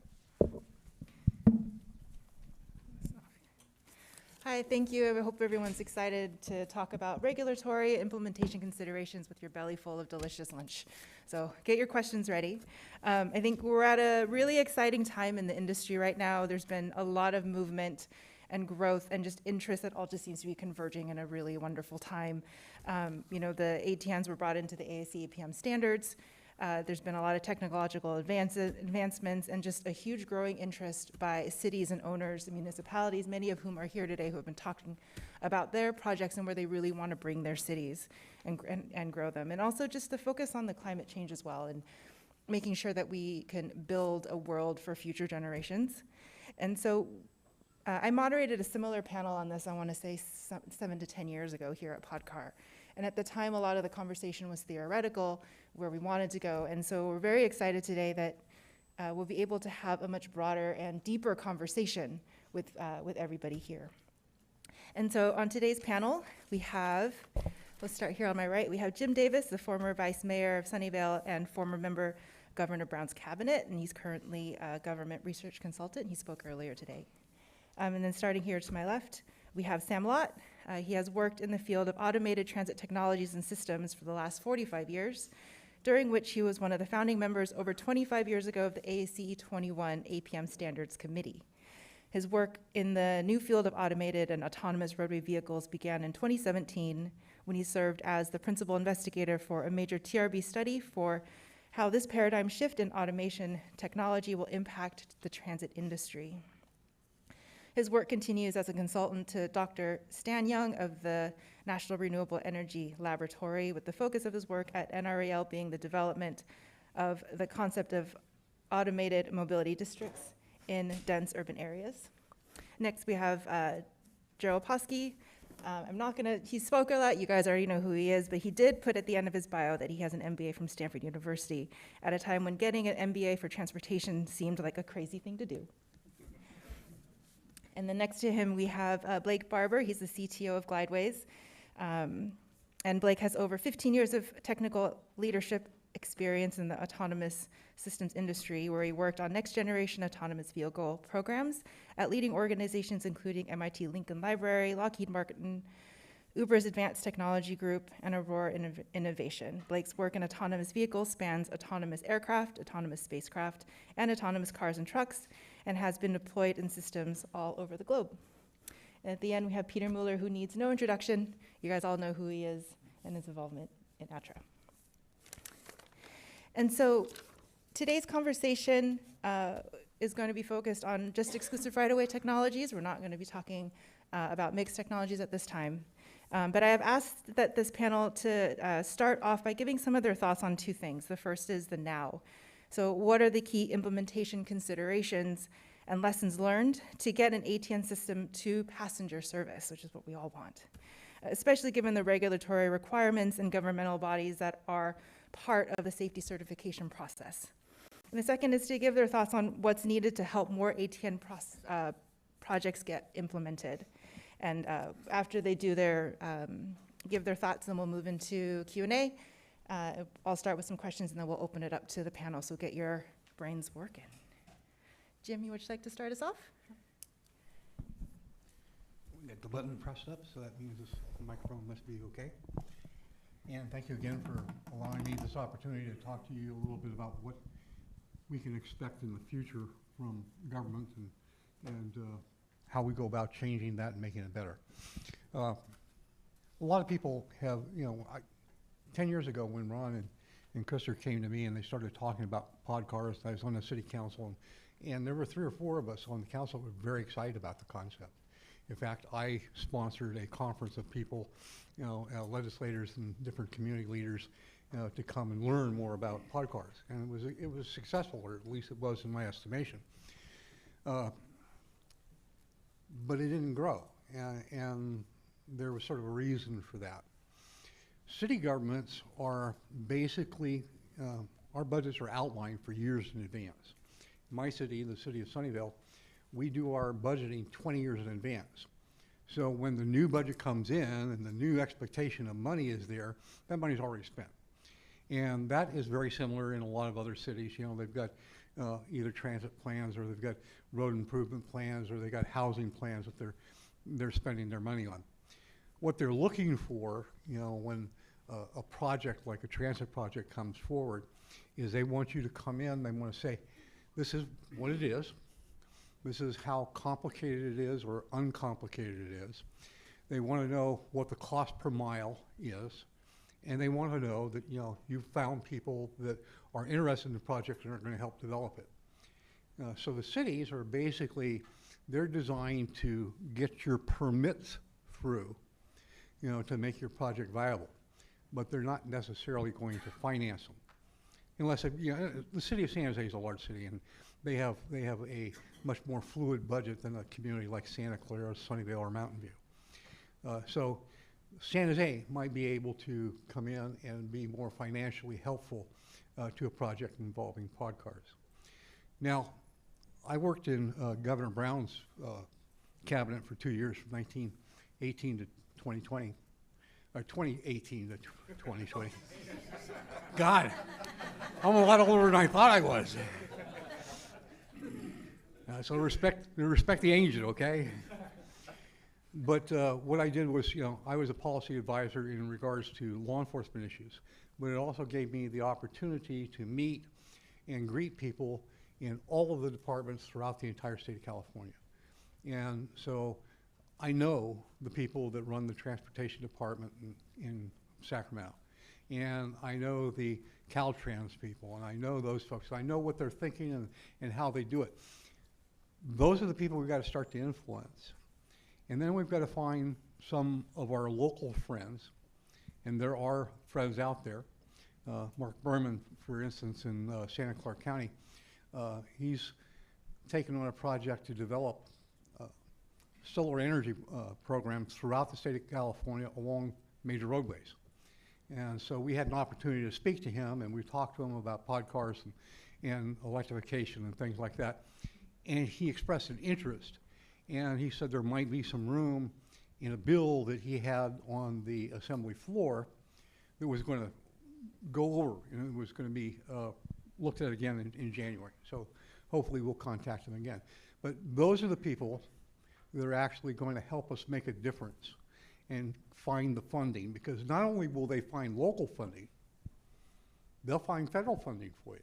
Hi, thank you. I hope everyone's excited to talk about regulatory implementation considerations with your belly full of delicious lunch. So get your questions ready. I think we're at a really exciting time in the industry right now. There's been a lot of movement and growth and just interest that all just seems to be converging in a really wonderful time. The ATNs were brought into the ASC APM standards. There's been a lot of technological advancements and just a huge growing interest by cities and owners and municipalities, many of whom are here today who have been talking about their projects and where they really want to bring their cities and grow them. And also just the focus on the climate change as well and making sure that we can build a world for future generations. And so I moderated a similar panel on this, I want to say 7 to 10 years ago here at Podcar. And at the time, a lot of the conversation was theoretical, where we wanted to go. And so we're very excited today that we'll be able to have a much broader and deeper conversation with everybody here. And so on today's panel, we have, let's start here on my right, we have Jim Davis, the former vice mayor of Sunnyvale and former member of Governor Brown's cabinet, and he's currently a government research consultant. He spoke earlier today. And then starting here to my left, we have Sam Lott. He has worked in the field of automated transit technologies and systems for the last 45 years, during which he was one of the founding members over 25 years ago of the AACE 21 APM Standards Committee. His work in the new field of automated and autonomous roadway vehicles began in 2017 when he served as the principal investigator for a major TRB study for how this paradigm shift in automation technology will impact the transit industry. His work continues as a consultant to Dr. Stan Young of the National Renewable Energy Laboratory, with the focus of his work at NREL being the development of the concept of automated mobility districts in dense urban areas. Next, we have Joe Oposky. He spoke a lot, you guys already know who he is, but he did put at the end of his bio that he has an MBA from Stanford University at a time when getting an MBA for transportation seemed like a crazy thing to do. And then next to him, we have Blake Barber. He's the CTO of Glideways. And Blake has over 15 years of technical leadership experience in the autonomous systems industry, where he worked on next generation autonomous vehicle programs at leading organizations including MIT Lincoln Library, Lockheed Martin, Uber's Advanced Technology Group, and Aurora Innovation. Blake's work in autonomous vehicles spans autonomous aircraft, autonomous spacecraft, and autonomous cars and trucks, and has been deployed in systems all over the globe. And at the end, we have Peter Mueller, who needs no introduction. You guys all know who he is and his involvement in ATRA. And so today's conversation is going to be focused on just exclusive right-of-way technologies. We're not going to be talking about mixed technologies at this time. But I have asked that this panel to start off by giving some of their thoughts on two things. The first is the now. So what are the key implementation considerations and lessons learned to get an ATN system to passenger service, which is what we all want, especially given the regulatory requirements and governmental bodies that are part of the safety certification process. And the second is to give their thoughts on what's needed to help more ATN projects get implemented. And after they do give their thoughts, then we'll move into Q&A. I'll start with some questions and then we'll open it up to the panel, so get your brains working. Jim, would you like to start us off? We got the button pressed up, so that means this microphone must be okay. And thank you again for allowing me this opportunity to talk to you a little bit about what we can expect in the future from government and how we go about changing that and making it better. A lot of people have, 10 years ago when Ron and Krister came to me and they started talking about Podcars, I was on the city council, and there were 3 or 4 of us on the council who were very excited about the concept. In fact, I sponsored a conference of people, legislators and different community leaders, to come and learn more about Podcars, and it was successful, or at least it was in my estimation. But it didn't grow, and there was sort of a reason for that. City governments are basically, our budgets are outlined for years in advance. My city, the city of Sunnyvale, we do our budgeting 20 years in advance. So when the new budget comes in and the new expectation of money is there, that money's already spent. And that is very similar in a lot of other cities. They've got either transit plans, or they've got road improvement plans, or they've got housing plans that they're spending their money on. What they're looking for, when a project like a transit project comes forward, is they want you to come in, they want to say, this is what it is, this is how complicated it is or uncomplicated it is. They want to know what the cost per mile is, and they want to know that you've found people that are interested in the project and are going to help develop it. So the cities are basically, they're designed to get your permits through, to make your project viable, but they're not necessarily going to finance them. Unless, the city of San Jose is a large city, and they have a much more fluid budget than a community like Santa Clara, Sunnyvale, or Mountain View. So San Jose might be able to come in and be more financially helpful to a project involving Podcars. Now, I worked in Governor Brown's cabinet for 2 years, from 1918 to 2020, or 2018 to 2020. God, I'm a lot older than I thought I was. So respect the angel, okay? But what I did was, I was a policy advisor in regards to law enforcement issues, but it also gave me the opportunity to meet and greet people in all of the departments throughout the entire state of California. And so I know the people that run the transportation department in Sacramento. And I know the Caltrans people, and I know those folks. I know what they're thinking and how they do it. Those are the people we've got to start to influence. And then we've got to find some of our local friends, and there are friends out there. Mark Berman, for instance, in Santa Clara County, he's taken on a project to develop solar energy programs throughout the state of California along major roadways. And so we had an opportunity to speak to him, and we talked to him about Podcars and electrification and things like that. And he expressed an interest. And he said there might be some room in a bill that he had on the assembly floor that was going to go over, and it was going to be looked at again in January. So hopefully we'll contact him again. But those are the people that are actually going to help us make a difference and find the funding, because not only will they find local funding, they'll find federal funding for you.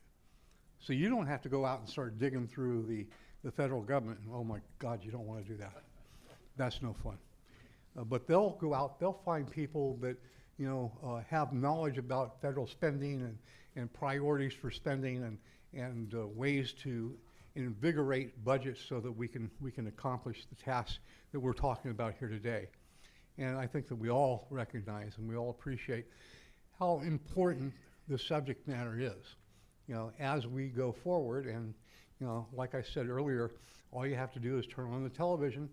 So you don't have to go out and start digging through the federal government, and oh my God, you don't want to do that. That's no fun. But they'll go out, they'll find people that have knowledge about federal spending and priorities for spending and ways to invigorate budgets so that we can accomplish the tasks that we're talking about here today. And I think that we all recognize and we all appreciate how important the subject matter is, as we go forward. And like I said earlier, all you have to do is turn on the television,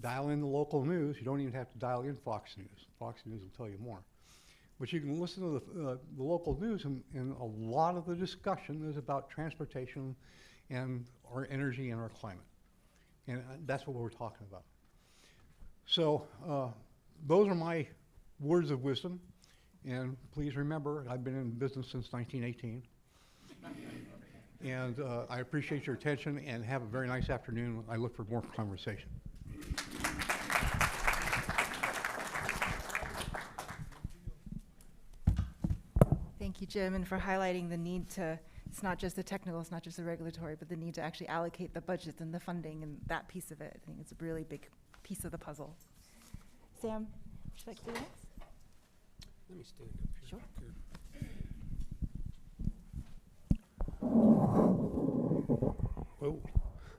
dial in the local news. You don't even have to dial in Fox News. Fox News will tell you more. But you can listen to the local news, and a lot of the discussion is about transportation and our energy and our climate. And that's what we're talking about. So those are my words of wisdom. And please remember, I've been in business since 1918. And I appreciate your attention, and have a very nice afternoon. I look for more conversation. Thank you, Jim, and for highlighting the need to, it's not just the technical, it's not just the regulatory, but the need to actually allocate the budgets and the funding and that piece of it. I think it's a really big piece of the puzzle. Sam, would you like to do next? Let me stand up here. Sure. Whoa.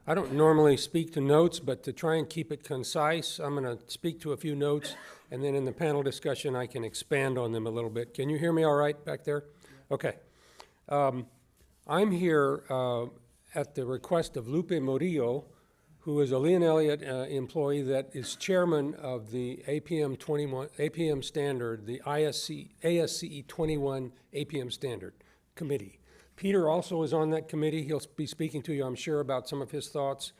I don't normally speak to notes, but to try and keep it concise, I'm going to speak to a few notes, and then in the panel discussion, I can expand on them a little bit. Can you hear me all right back there? Yeah. Okay. I'm here at the request of Lupe Murillo, who is a Leon Elliott employee that is chairman of the APM standard, the ASCE 21 APM standard committee. Peter also is on that committee. He'll be speaking to you, I'm sure, about some of his thoughts.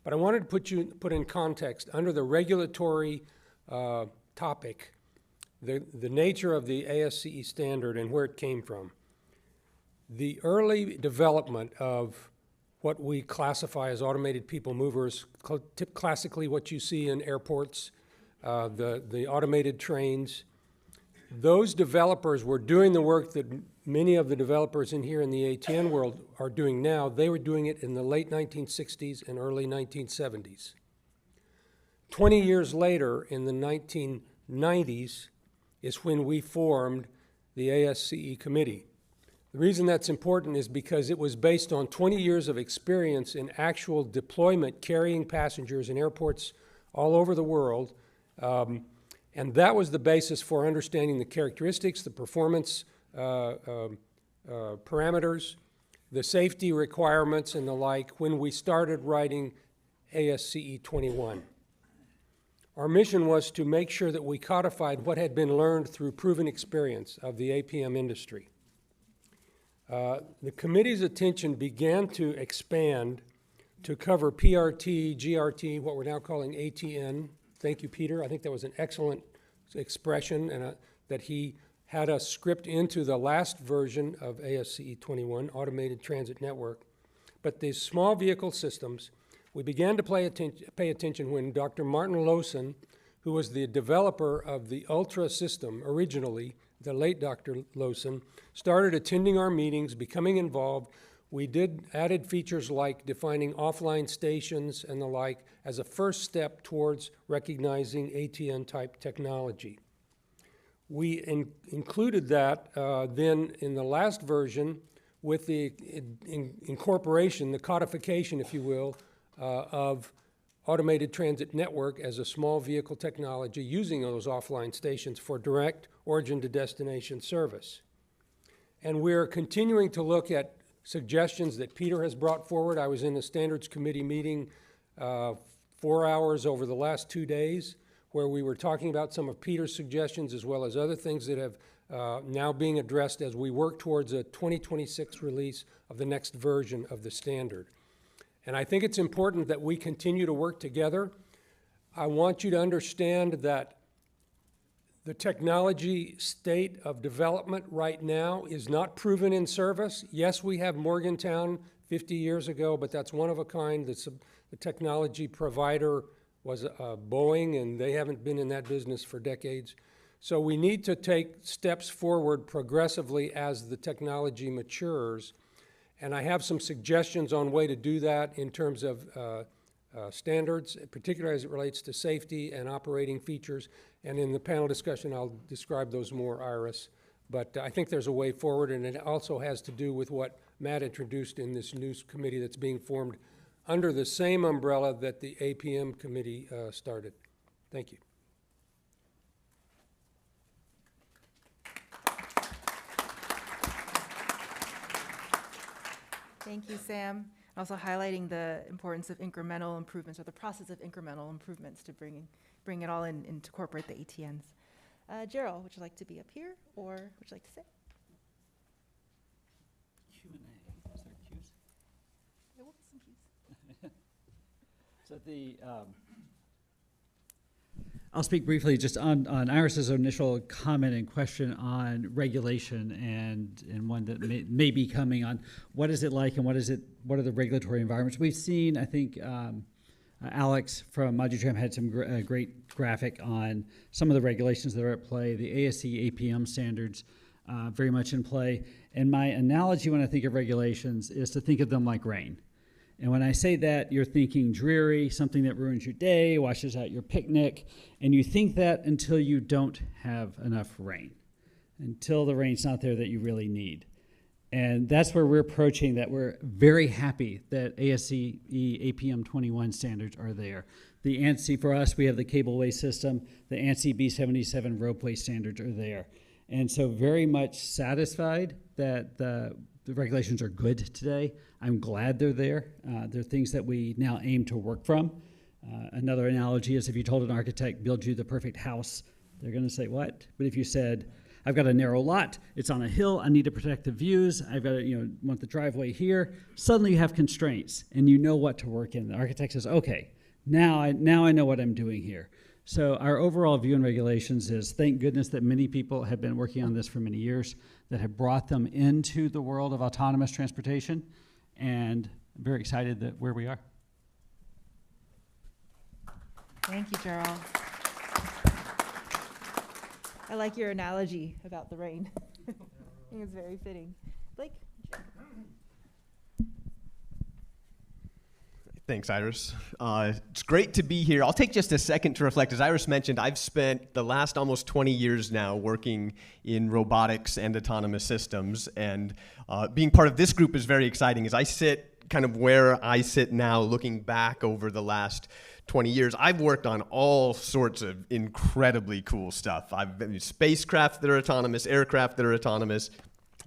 But I wanted to put in context, under the regulatory topic, the nature of the ASCE standard and where it came from. The early development of what we classify as automated people movers, classically what you see in airports, the automated trains, those developers were doing the work that many of the developers in here in the ATN world are doing now. They were doing it in the late 1960s and early 1970s. 20 years later, in the 1990s, is when we formed the ASCE committee. The reason that's important is because it was based on 20 years of experience in actual deployment, carrying passengers in airports all over the world. And that was the basis for understanding the characteristics, the performance parameters, the safety requirements, and the like when we started writing ASCE 21. Our mission was to make sure that we codified what had been learned through proven experience of the APM industry. The committee's attention began to expand to cover PRT, GRT, what we're now calling ATN. Thank you, Peter. I think that was an excellent expression, and that he had us script into the last version of ASCE 21, Automated Transit Network. But these small vehicle systems, we began to pay attention when Dr. Martin Lowson, who was the developer of the Ultra system originally, the late Dr. Lowson, started attending our meetings, becoming involved. We added features like defining offline stations and the like as a first step towards recognizing ATN-type technology. We included that then in the last version with the incorporation, the codification, if you will, of automated transit network as a small vehicle technology using those offline stations for direct origin to destination service. And we're continuing to look at suggestions that Peter has brought forward. I was in the Standards Committee meeting 4 hours over the last 2 days, where we were talking about some of Peter's suggestions as well as other things that have now being addressed as we work towards a 2026 release of the next version of the standard. And I think it's important that we continue to work together. I want you to understand that the technology state of development right now is not proven in service. Yes, we have Morgantown 50 years ago, but that's one of a kind. The technology provider was Boeing, and they haven't been in that business for decades. So we need to take steps forward progressively as the technology matures. And I have some suggestions on way to do that in terms of standards, particularly as it relates to safety and operating features. And in the panel discussion, I'll describe those more, Iris. But I think there's a way forward, and it also has to do with what Matt introduced in this new committee that's being formed under the same umbrella that the APM committee started. Thank you. Thank you, Sam. Also highlighting the importance of incremental improvements, or the process of incremental improvements to bring it all in and to incorporate the ATNs. Gerald, would you like to be up here, or would you like to sit? Q&A. Is there cues? There will be some cues. So I'll speak briefly just on Iris's initial comment and question on regulation and one that may be coming on what is it like and what are the regulatory environments. We've seen, I think, Alex from ModuTram had some great graphic on some of the regulations that are at play. The ASCE APM standards very much in play. And my analogy when I think of regulations is to think of them like rain. And when I say that, you're thinking dreary, something that ruins your day, washes out your picnic, and you think that until you don't have enough rain, until the rain's not there that you really need. And that's where we're approaching that. We're very happy that ASCE APM 21 standards are there. The ANSI, for us, we have the cableway system. The ANSI B77 ropeway standards are there. And so very much satisfied that the regulations are good today. I'm glad they're there. They're things that we now aim to work from. Another analogy is if you told an architect, build you the perfect house, they're going to say, what? But if you said, I've got a narrow lot, it's on a hill, I need to protect the views, I've got to, want the driveway here, suddenly you have constraints and you know what to work in. The architect says, okay, now I know what I'm doing here. So our overall view in regulations is thank goodness that many people have been working on this for many years that have brought them into the world of autonomous transportation, and I'm very excited that where we are. Thank you, Gerald. I like your analogy about the rain. I think it's very fitting. Blake? Thanks, Iris. It's great to be here. I'll take just a second to reflect. As Iris mentioned, I've spent the last almost 20 years now working in robotics and autonomous systems, and being part of this group is very exciting. As I sit kind of where I sit now, looking back over the last 20 years, I've worked on all sorts of incredibly cool stuff. I've been spacecraft that are autonomous, aircraft that are autonomous,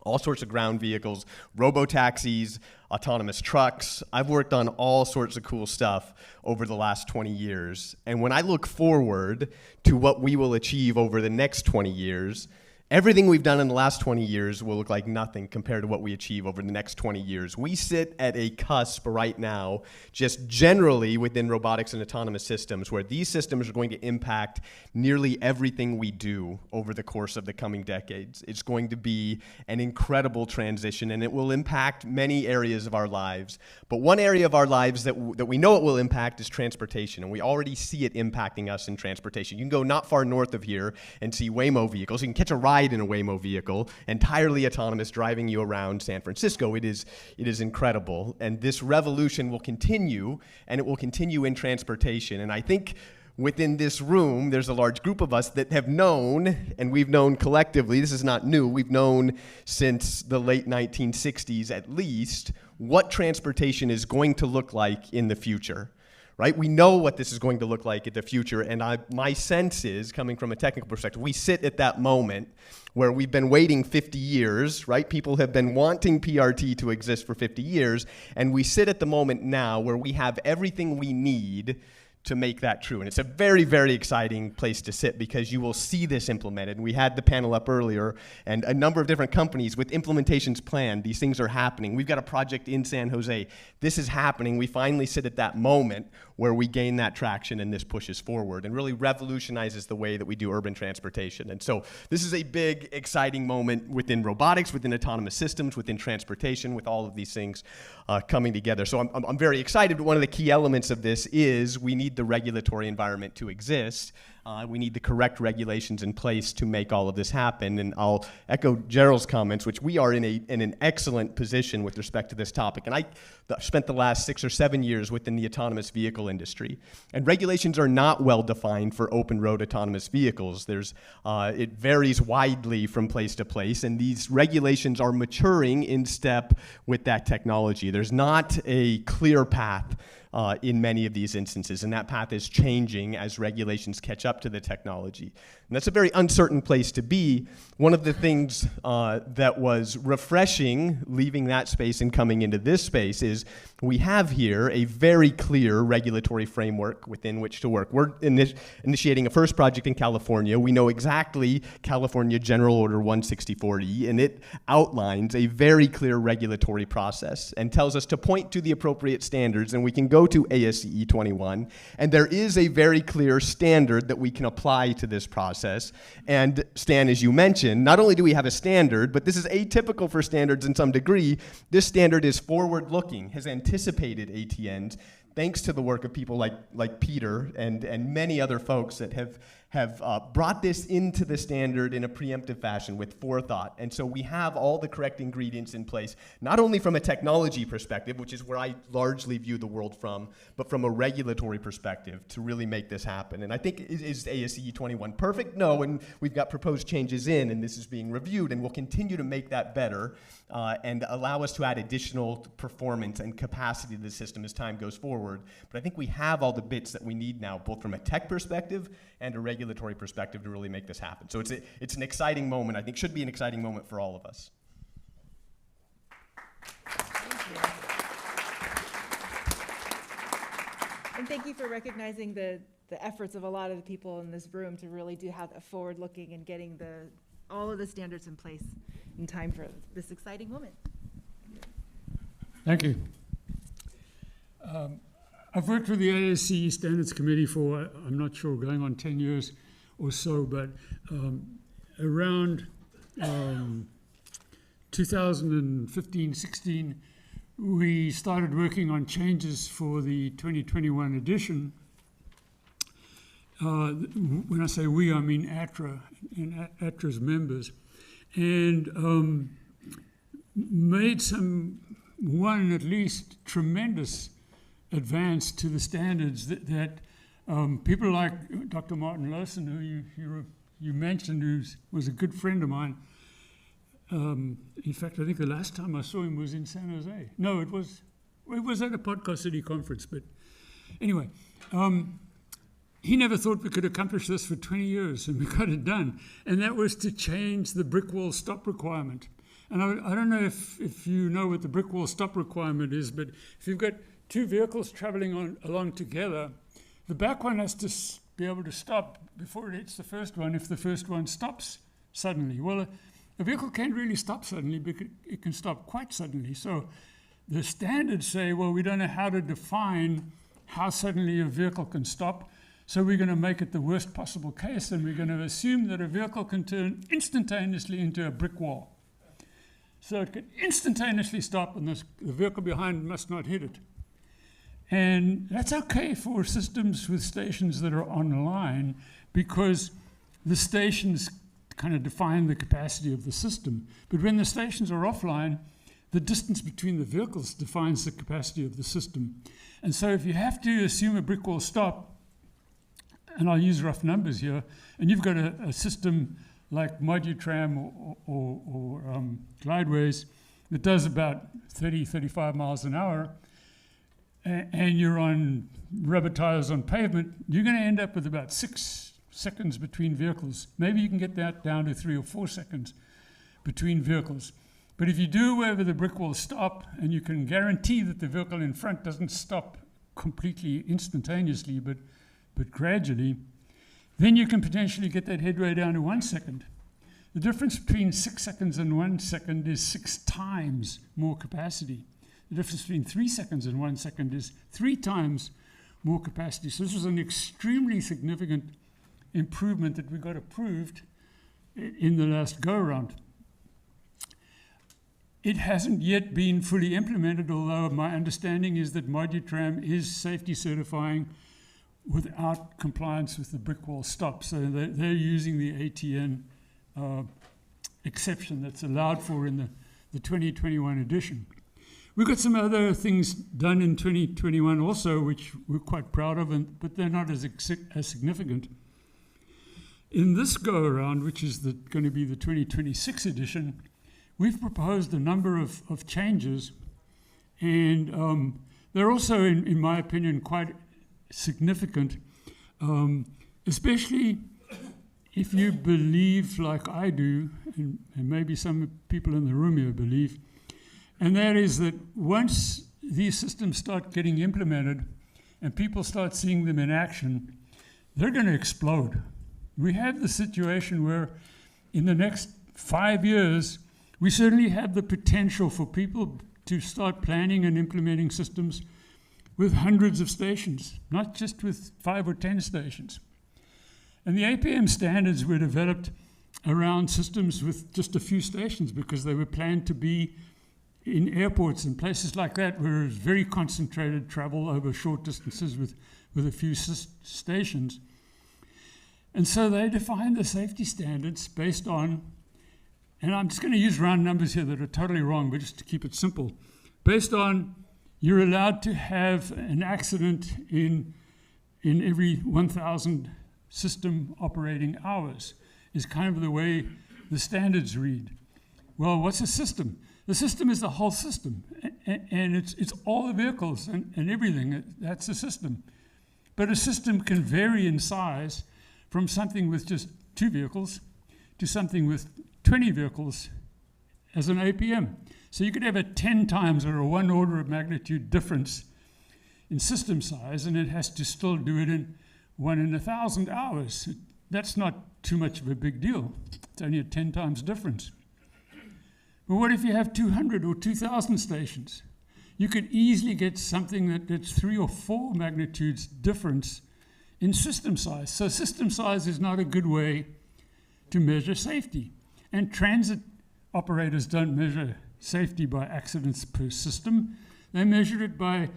all sorts of ground vehicles, robo-taxis, autonomous trucks. I've worked on all sorts of cool stuff over the last 20 years. And when I look forward to what we will achieve over the next 20 years, everything we've done in the last 20 years will look like nothing compared to what we achieve over the next 20 years. We sit at a cusp right now, just generally within robotics and autonomous systems, where these systems are going to impact nearly everything we do over the course of the coming decades. It's going to be an incredible transition, and it will impact many areas of our lives. But one area of our lives that we know it will impact is transportation, and we already see it impacting us in transportation. You can go not far north of here and see Waymo vehicles. You can catch a ride in a Waymo vehicle, entirely autonomous, driving you around San Francisco. It is incredible. And this revolution will continue, and it will continue in transportation. And I think within this room, there's a large group of us that have known, and we've known collectively, this is not new, we've known since the late 1960s at least, what transportation is going to look like in the future. Right? We know what this is going to look like in the future, and my sense is, coming from a technical perspective, we sit at that moment where we've been waiting 50 years, right? People have been wanting PRT to exist for 50 years, and we sit at the moment now where we have everything we need to make that true. And it's a very, very exciting place to sit because you will see this implemented. And we had the panel up earlier, and a number of different companies with implementations planned. These things are happening. We've got a project in San Jose. This is happening. We finally sit at that moment where we gain that traction and this pushes forward and really revolutionizes the way that we do urban transportation. And so this is a big, exciting moment within robotics, within autonomous systems, within transportation, with all of these things coming together. So I'm very excited, but one of the key elements of this is we need the regulatory environment to exist. We need the correct regulations in place to make all of this happen. And I'll echo Gerald's comments, which we are in an excellent position with respect to this topic. And I spent the last 6 or 7 years within the autonomous vehicle industry. And regulations are not well defined for open road autonomous vehicles. It varies widely from place to place, and these regulations are maturing in step with that technology. There's not a clear path in many of these instances, and that path is changing as regulations catch up to the technology. And that's a very uncertain place to be. One of the things that was refreshing leaving that space and coming into this space is we have here a very clear regulatory framework within which to work. We're initiating a first project in California. We know exactly California General Order 164E, and it outlines a very clear regulatory process and tells us to point to the appropriate standards, and we can go to ASCE 21, and there is a very clear standard that we can apply to this process. And Stan, as you mentioned, not only do we have a standard, but this is atypical for standards in some degree. This standard is forward-looking, has anticipated ATNs, thanks to the work of people like Peter and many other folks that have brought this into the standard in a preemptive fashion with forethought. And so we have all the correct ingredients in place, not only from a technology perspective, which is where I largely view the world from, but from a regulatory perspective to really make this happen. And I think, is ASCE 21 perfect? No, and we've got proposed changes in, and this is being reviewed, and we'll continue to make that better and allow us to add additional performance and capacity to the system as time goes forward. But I think we have all the bits that we need now, both from a tech perspective and a regulatory perspective, to really make this happen. So it's an exciting moment. I think should be an exciting moment for all of us. And thank you for recognizing the efforts of a lot of the people in this room to really do have a forward-looking and getting all of the standards in place in time for this exciting moment. Thank you. I've worked with the ASCE Standards Committee for, I'm not sure, going on 10 years or so, but around 2015-16, we started working on changes for the 2021 edition. When I say we, I mean ATRA and ATRA's members, and made one at least tremendous advance to the standards that people like Dr. Martin Lawson, who you mentioned, who was a good friend of mine. In fact, I think the last time I saw him was in San Jose. No, it was at a Podcar City conference. But anyway, he never thought we could accomplish this for 20 years, and we got it done. And that was to change the brick wall stop requirement. And I don't know if you know what the brick wall stop requirement is, but if you've got two vehicles traveling along together, the back one has to be able to stop before it hits the first one if the first one stops suddenly. Well, a vehicle can't really stop suddenly, but it can stop quite suddenly. So the standards say, well, we don't know how to define how suddenly a vehicle can stop, so we're going to make it the worst possible case, and we're going to assume that a vehicle can turn instantaneously into a brick wall. So it can instantaneously stop, and the vehicle behind must not hit it. And that's okay for systems with stations that are online, because the stations kind of define the capacity of the system. But when the stations are offline, the distance between the vehicles defines the capacity of the system. And so if you have to assume a brick wall stop, and I'll use rough numbers here, and you've got a system like Modutram or Glideways that does about 30, 35 miles an hour, and you're on rubber tires on pavement, you're going to end up with about 6 seconds between vehicles. Maybe you can get that down to 3 or 4 seconds between vehicles. But if you do away with the brick wall stop, and you can guarantee that the vehicle in front doesn't stop completely instantaneously, but gradually, then you can potentially get that headway down to 1 second. The difference between 6 seconds and 1 second is 6 times more capacity. The difference between 3 seconds and 1 second is 3 times more capacity. So this was an extremely significant improvement that we got approved in the last go-around. It hasn't yet been fully implemented, although my understanding is that Modutram is safety certifying without compliance with the brick wall stop. So they're using the ATN exception that's allowed for in the 2021 edition. We've got some other things done in 2021 also, which we're quite proud of, but they're not as significant. In this go-around, which is going to be the 2026 edition, we've proposed a number of changes, and they're also, in my opinion, quite significant, especially if you believe, like I do, and maybe some people in the room here believe, and that is that once these systems start getting implemented and people start seeing them in action, they're going to explode. We have the situation where in the next 5 years, we certainly have the potential for people to start planning and implementing systems with hundreds of stations, not just with 5 or 10 stations. And the APM standards were developed around systems with just a few stations because they were planned to be in airports and places like that where there's very concentrated travel over short distances with a few stations. And so they defined the safety standards based on, and I'm just going to use round numbers here that are totally wrong, but just to keep it simple, based on you're allowed to have an accident in every 1,000 system operating hours is kind of the way the standards read. Well, what's a system? The system is the whole system, and it's all the vehicles and everything. That's a system. But a system can vary in size from something with just 2 vehicles to something with 20 vehicles as an APM. So you could have a 10 times or a 1 order of magnitude difference in system size, and it has to still do it in 1 in 1,000 hours. That's not too much of a big deal. It's only a 10 times difference. But what if you have 200 or 2,000 stations? You could easily get something that's 3 or 4 magnitudes difference in system size. So system size is not a good way to measure safety. And transit operators don't measure safety by accidents per system. They measure it by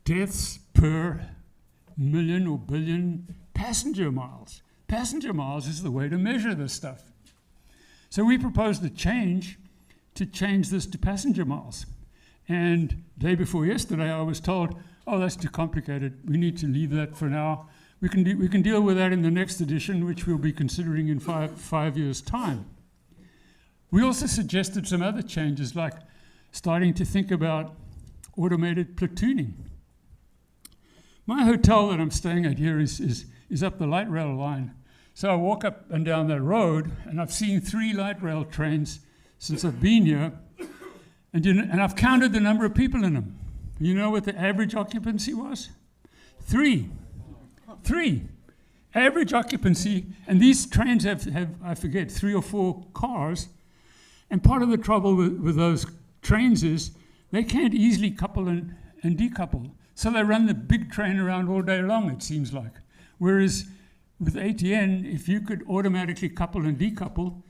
deaths per million or billion passenger miles. Passenger miles is the way to measure this stuff. So we proposed a change to change this to passenger miles. And day before yesterday, I was told, oh, that's too complicated. We need to leave that for now. We can deal with that in the next edition, which we'll be considering in five years' time. We also suggested some other changes, like starting to think about automated platooning. My hotel that I'm staying at here is up the light rail line. So I walk up and down that road, and I've seen 3 light rail trains since I've been here, and I've counted the number of people in them. You know what the average occupancy was? 3. 3. Average occupancy, and these trains have I forget, 3 or 4 cars. And part of the trouble with those trains is they can't easily couple and decouple. So they run the big train around all day long, it seems like. Whereas with ATN, if you could automatically couple and decouple,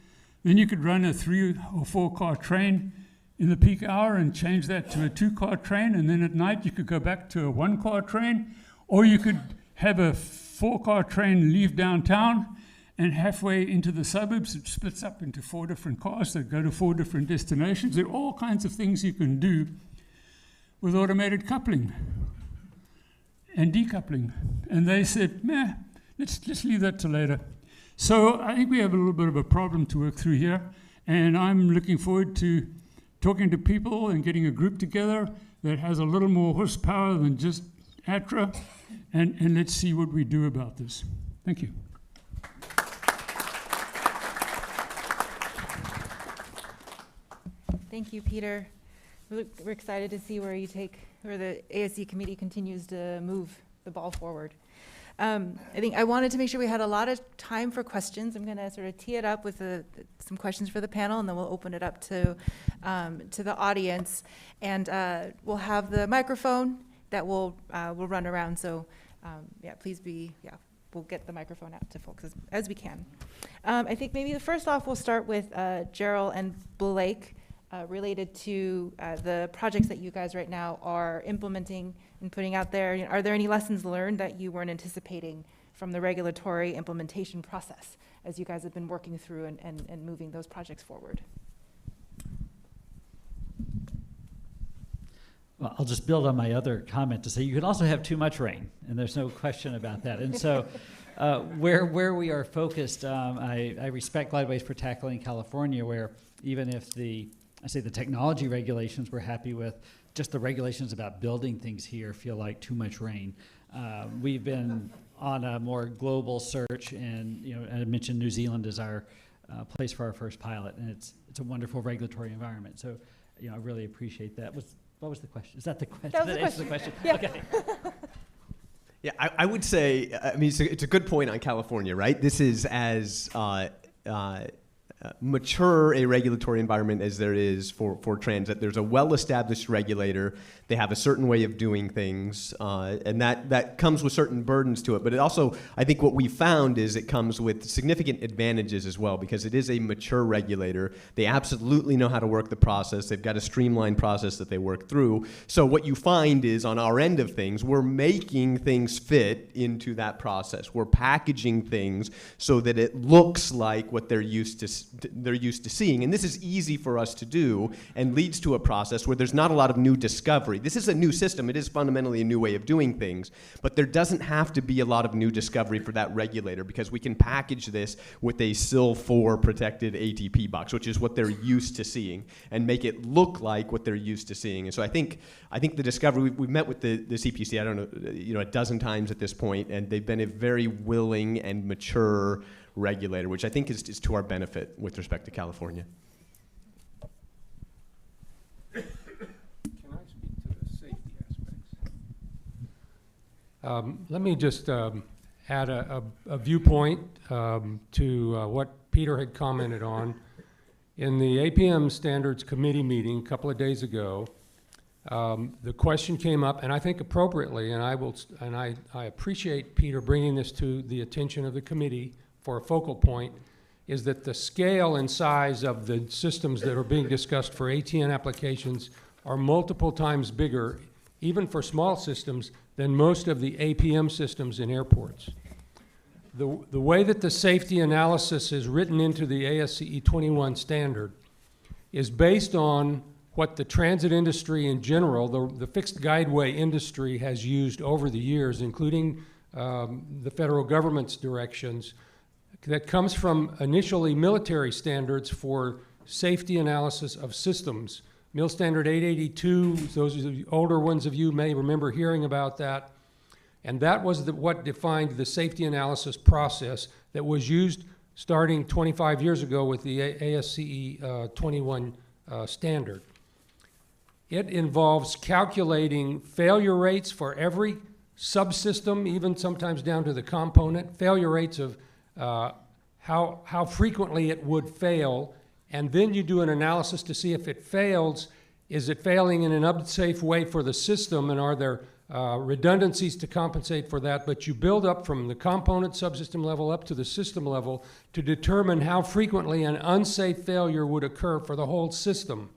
then you could run a 3 or 4 car train in the peak hour and change that to a 2-car train, and then at night you could go back to a 1-car train, or you could have a 4-car train leave downtown, and halfway into the suburbs it splits up into 4 different cars that go to 4 different destinations. There are all kinds of things you can do with automated coupling and decoupling. And they said, meh, let's leave that till later. So I think we have a little bit of a problem to work through here, and I'm looking forward to talking to people and getting a group together that has a little more horsepower than just ATRA, and let's see what we do about this. Thank you. Thank you, Peter. We're excited to see where the ASC committee continues to move the ball forward. I think I wanted to make sure we had a lot of time for questions. I'm going to sort of tee it up with some questions for the panel, and then we'll open it up to the audience. And we'll have the microphone that will run around. So please we'll get the microphone out to folks as we can. I think maybe first off we'll start with Gerald and Blake related to the projects that you guys right now are implementing and putting out there. Are there any lessons learned that you weren't anticipating from the regulatory implementation process as you guys have been working through and moving those projects forward? Well, I'll just build on my other comment to say you can also have too much rain, and there's no question about that. And so where we are focused, I respect Glideways for Tackling California, where even if the technology regulations we're happy with, just the regulations about building things here feel like too much rain. We've been on a more global search, and I mentioned New Zealand as our place for our first pilot, and it's a wonderful regulatory environment. So I really appreciate that. What was the question? Is that the question? That was That answers the question? Yeah. Okay. Yeah, I would say, I mean, it's a good point on California, right? This is as mature a regulatory environment as there is for transit. There's a well-established regulator. They have a certain way of doing things, and that comes with certain burdens to it. But it also, I think what we found is it comes with significant advantages as well, because it is a mature regulator. They absolutely know how to work the process. They've got a streamlined process that they work through. So what you find is on our end of things, we're making things fit into that process. We're packaging things so that it looks like what they're used to seeing. And this is easy for us to do and leads to a process where there's not a lot of new discovery. This is a new system. It is fundamentally a new way of doing things, but there doesn't have to be a lot of new discovery for that regulator, because we can package this with a SIL 4 protected ATP box, which is what they're used to seeing, and make it look like what they're used to seeing. And so I think the discovery, we've met with the CPC, I don't know, a dozen times at this point, and they've been a very willing and mature regulator, which I think is to our benefit with respect to California. Can I speak to the safety aspects? Let me just add a viewpoint to what Peter had commented on. In the APM Standards Committee meeting a couple of days ago, the question came up, and I think appropriately, and I appreciate Peter bringing this to the attention of the committee for a focal point, is that the scale and size of the systems that are being discussed for ATN applications are multiple times bigger, even for small systems, than most of the APM systems in airports. The way that the safety analysis is written into the ASCE 21 standard is based on what the transit industry in general, the fixed guideway industry, has used over the years, including the federal government's directions, that comes from initially military standards for safety analysis of systems. Mil Standard 882, those of the older ones of you may remember hearing about that. And that was what defined the safety analysis process that was used starting 25 years ago with the ASCE 21 standard. It involves calculating failure rates for every subsystem, even sometimes down to the component, failure rates of how frequently it would fail, and then you do an analysis to see if it fails, is it failing in an unsafe way for the system, and are there redundancies to compensate for that? But you build up from the component subsystem level up to the system level to determine how frequently an unsafe failure would occur for the whole system.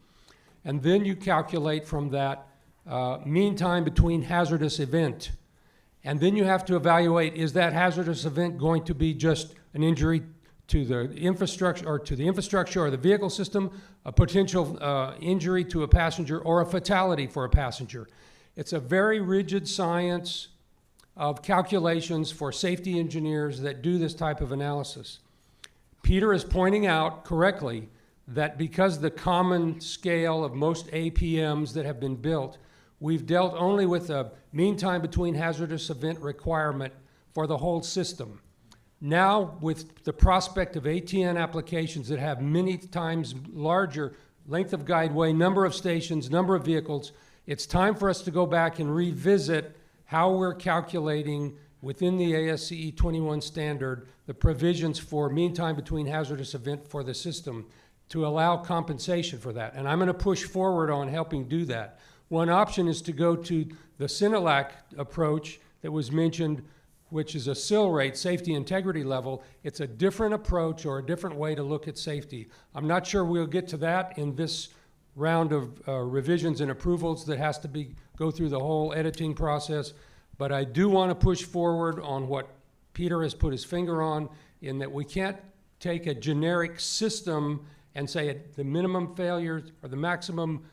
And then you calculate from that mean time between hazardous event. And then you have to evaluate, is that hazardous event going to be just an injury to the infrastructure or the vehicle system, a potential injury to a passenger, or a fatality for a passenger? It's a very rigid science of calculations for safety engineers that do this type of analysis. Peter is pointing out correctly that because the common scale of most APMs that have been built, we've dealt only with a mean time between hazardous event requirement for the whole system. Now, with the prospect of ATN applications that have many times larger length of guideway, number of stations, number of vehicles, it's time for us to go back and revisit how we're calculating within the ASCE 21 standard the provisions for mean time between hazardous event for the system to allow compensation for that. And I'm going to push forward on helping do that. One option is to go to the Sinilac approach that was mentioned, which is a SIL rate, safety integrity level. It's a different approach or a different way to look at safety. I'm not sure we'll get to that in this round of revisions and approvals that has to go through the whole editing process, but I do want to push forward on what Peter has put his finger on, in that we can't take a generic system and say the minimum failure or the maximum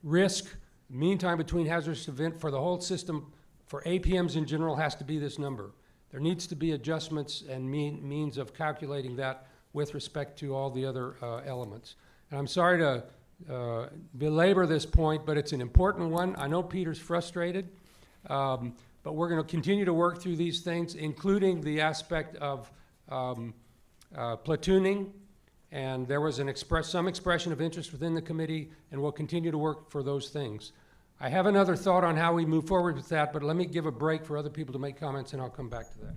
risk, mean time between hazardous event for the whole system, for APMs in general, has to be this number. There needs to be adjustments and means of calculating that with respect to all the other elements. And I'm sorry to belabor this point, but it's an important one. I know Peter's frustrated, but we're going to continue to work through these things, including the aspect of platooning. And there was some expression of interest within the committee, and we'll continue to work for those things. I have another thought on how we move forward with that, but let me give a break for other people to make comments, and I'll come back to that.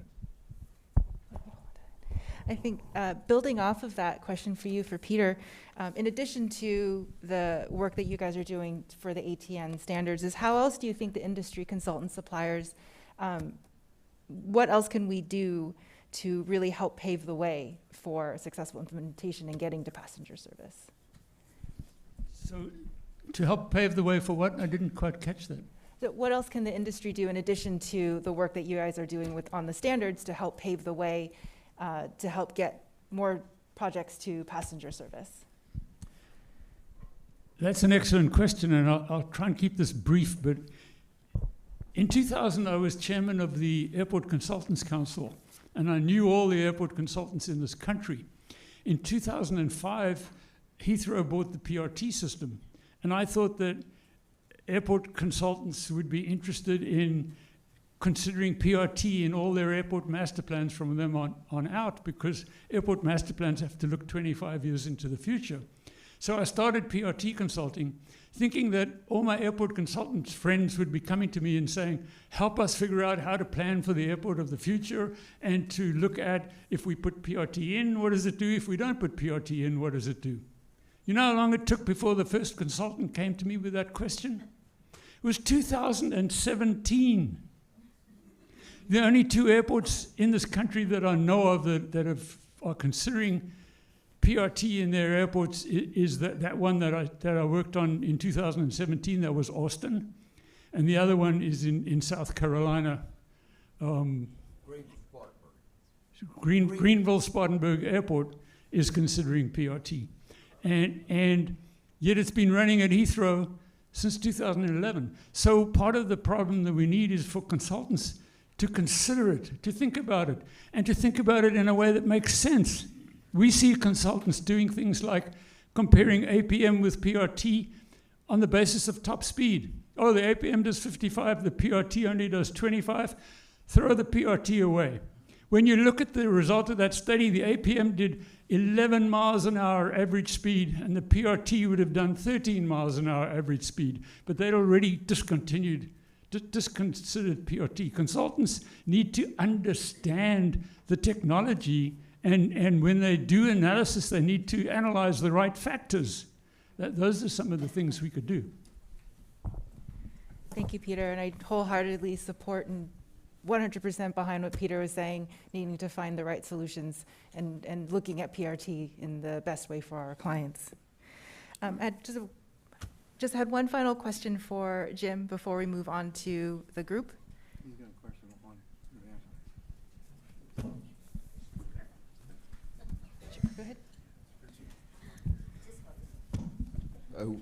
I think building off of that question for Peter, in addition to the work that you guys are doing for the ATN standards, is how else do you think the industry consultant suppliers, what else can we do to really help pave the way for successful implementation and getting to passenger service? So to help pave the way for what? I didn't quite catch that. So what else can the industry do in addition to the work that you guys are doing on the standards to help pave the way to help get more projects to passenger service? That's an excellent question, and I'll try and keep this brief, but in 2000, I was chairman of the Airport Consultants Council, and I knew all the airport consultants in this country. In 2005, Heathrow bought the PRT system, and I thought that airport consultants would be interested in considering PRT in all their airport master plans from them on out, because airport master plans have to look 25 years into the future. So I started PRT consulting, thinking that all my airport consultants friends would be coming to me and saying, help us figure out how to plan for the airport of the future, and to look at, if we put PRT in, what does it do? If we don't put PRT in, what does it do? You know how long it took before the first consultant came to me with that question? It was 2017. The only two airports in this country that I know of that are considering PRT in their airports is that one that I worked on in 2017, that was Austin, and the other one is in South Carolina. Greenville-Spartanburg Airport is considering PRT. And yet it's been running at Heathrow since 2011. So part of the problem that we need is for consultants to consider it, to think about it, and to think about it in a way that makes sense. We see consultants doing things like comparing APM with PRT on the basis of top speed. Oh, the APM does 55, the PRT only does 25. Throw the PRT away. when you look at the result of that study, the APM did 11 miles an hour average speed, and the PRT would have done 13 miles an hour average speed, but they'd already discontinued, disconsidered PRT. Consultants need to understand the technology, and when they do analysis, they need to analyze the right factors. Those are some of the things we could do. Thank you, Peter, and I wholeheartedly support and 100% behind what Peter was saying, needing to find the right solutions and looking at PRT in the best way for our clients. I just had one final question for Jim before we move on to the group. He's got a question on Go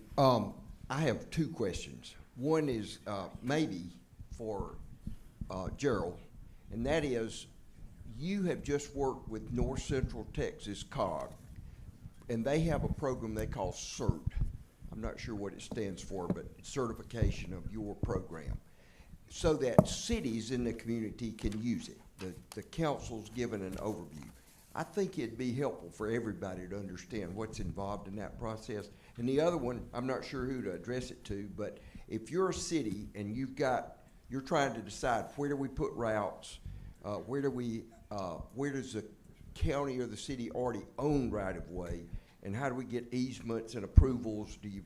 ahead. I have two questions. One is maybe for Gerald, and that is, you have just worked with North Central Texas COG, and they have a program they call CERT. I'm not sure what it stands for, but certification of your program, so that cities in the community can use it. The council's given an overview. I think it'd be helpful for everybody to understand what's involved in that process. And the other one, I'm not sure who to address it to, but if you're a city and you're trying to decide where do we put routes, where does the county or the city already own right of way, and how do we get easements and approvals? Do you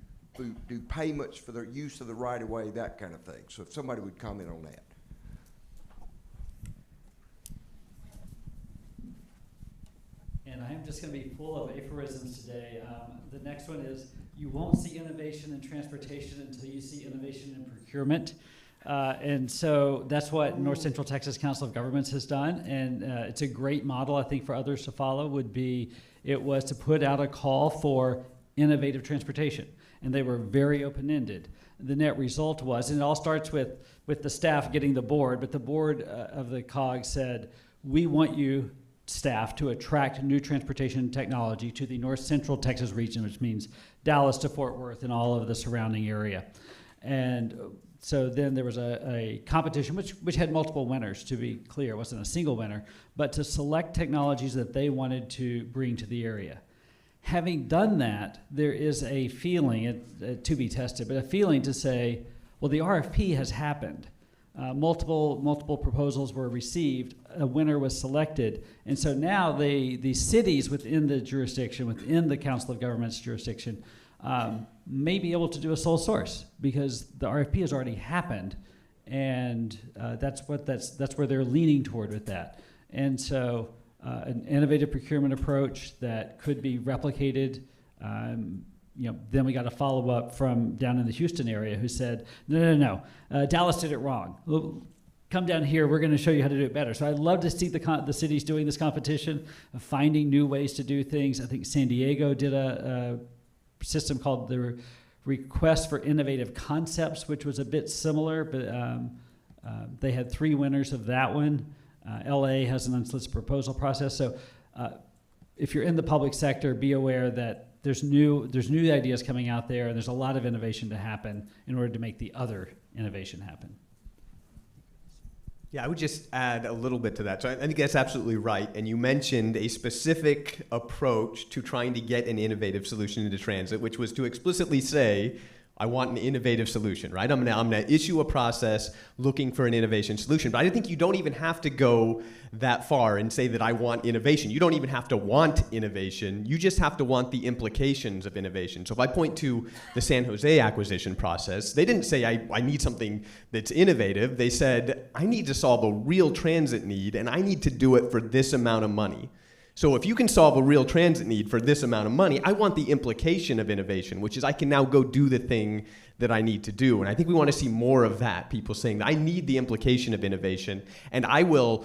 do payments for the use of the right of way, that kind of thing? So if somebody would comment on that. And I am just going to be full of aphorisms today. The next one is, you won't see innovation in transportation until you see innovation in procurement. And so that's what North Central Texas Council of Governments has done. And it's a great model, I think, for others to follow. It was to put out a call for innovative transportation. And they were very open-ended. The net result was, and it all starts with the staff getting the board, but the board of the COG said, we want you, staff, to attract new transportation technology to the North Central Texas region, which means Dallas to Fort Worth and all of the surrounding area. And so then there was a competition, which had multiple winners, to be clear. It wasn't a single winner, but to select technologies that they wanted to bring to the area. Having done that, there is a feeling, to be tested, but a feeling to say, well, the RFP has happened. Multiple proposals were received, a winner was selected, and so now the cities within the jurisdiction, within the Council of Governments jurisdiction, may be able to do a sole source because the RFP has already happened, and that's where they're leaning toward with that. And so an innovative procurement approach that could be replicated. Then we got a follow-up from down in the Houston area who said, no, Dallas did it wrong. Come down here, we're going to show you how to do it better. So I'd love to see the cities doing this competition, finding new ways to do things. I think San Diego did a system called the Request for Innovative Concepts, which was a bit similar, but they had 3 winners of that one. LA has an unsolicited proposal process. So if you're in the public sector, be aware that there's new ideas coming out there, and there's a lot of innovation to happen in order to make the other innovation happen. Yeah, I would just add a little bit to that. So I think that's absolutely right. And you mentioned a specific approach to trying to get an innovative solution into transit, which was to explicitly say, I want an innovative solution, right? I'm gonna issue a process looking for an innovation solution. But I think you don't even have to go that far and say that I want innovation. You don't even have to want innovation. You just have to want the implications of innovation. So if I point to the San Jose acquisition process, they didn't say I need something that's innovative. They said, I need to solve a real transit need, and I need to do it for this amount of money. So if you can solve a real transit need for this amount of money, I want the implication of innovation, which is I can now go do the thing that I need to do. And I think we want to see more of that, people saying, I need the implication of innovation, and I will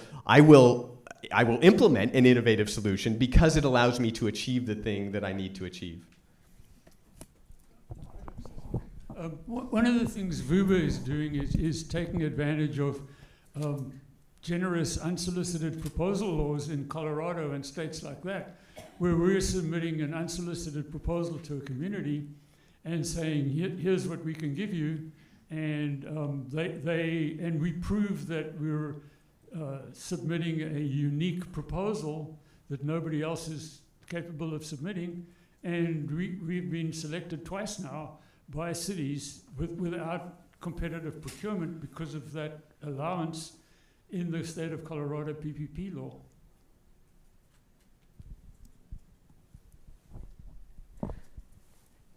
implement an innovative solution because it allows me to achieve the thing that I need to achieve. One of the things VUBA is doing is taking advantage of generous unsolicited proposal laws in Colorado and states like that, where we're submitting an unsolicited proposal to a community and saying, here's what we can give you, and we prove that we're submitting a unique proposal that nobody else is capable of submitting. And we've been selected twice now by cities without competitive procurement because of that allowance in the state of Colorado PPP law.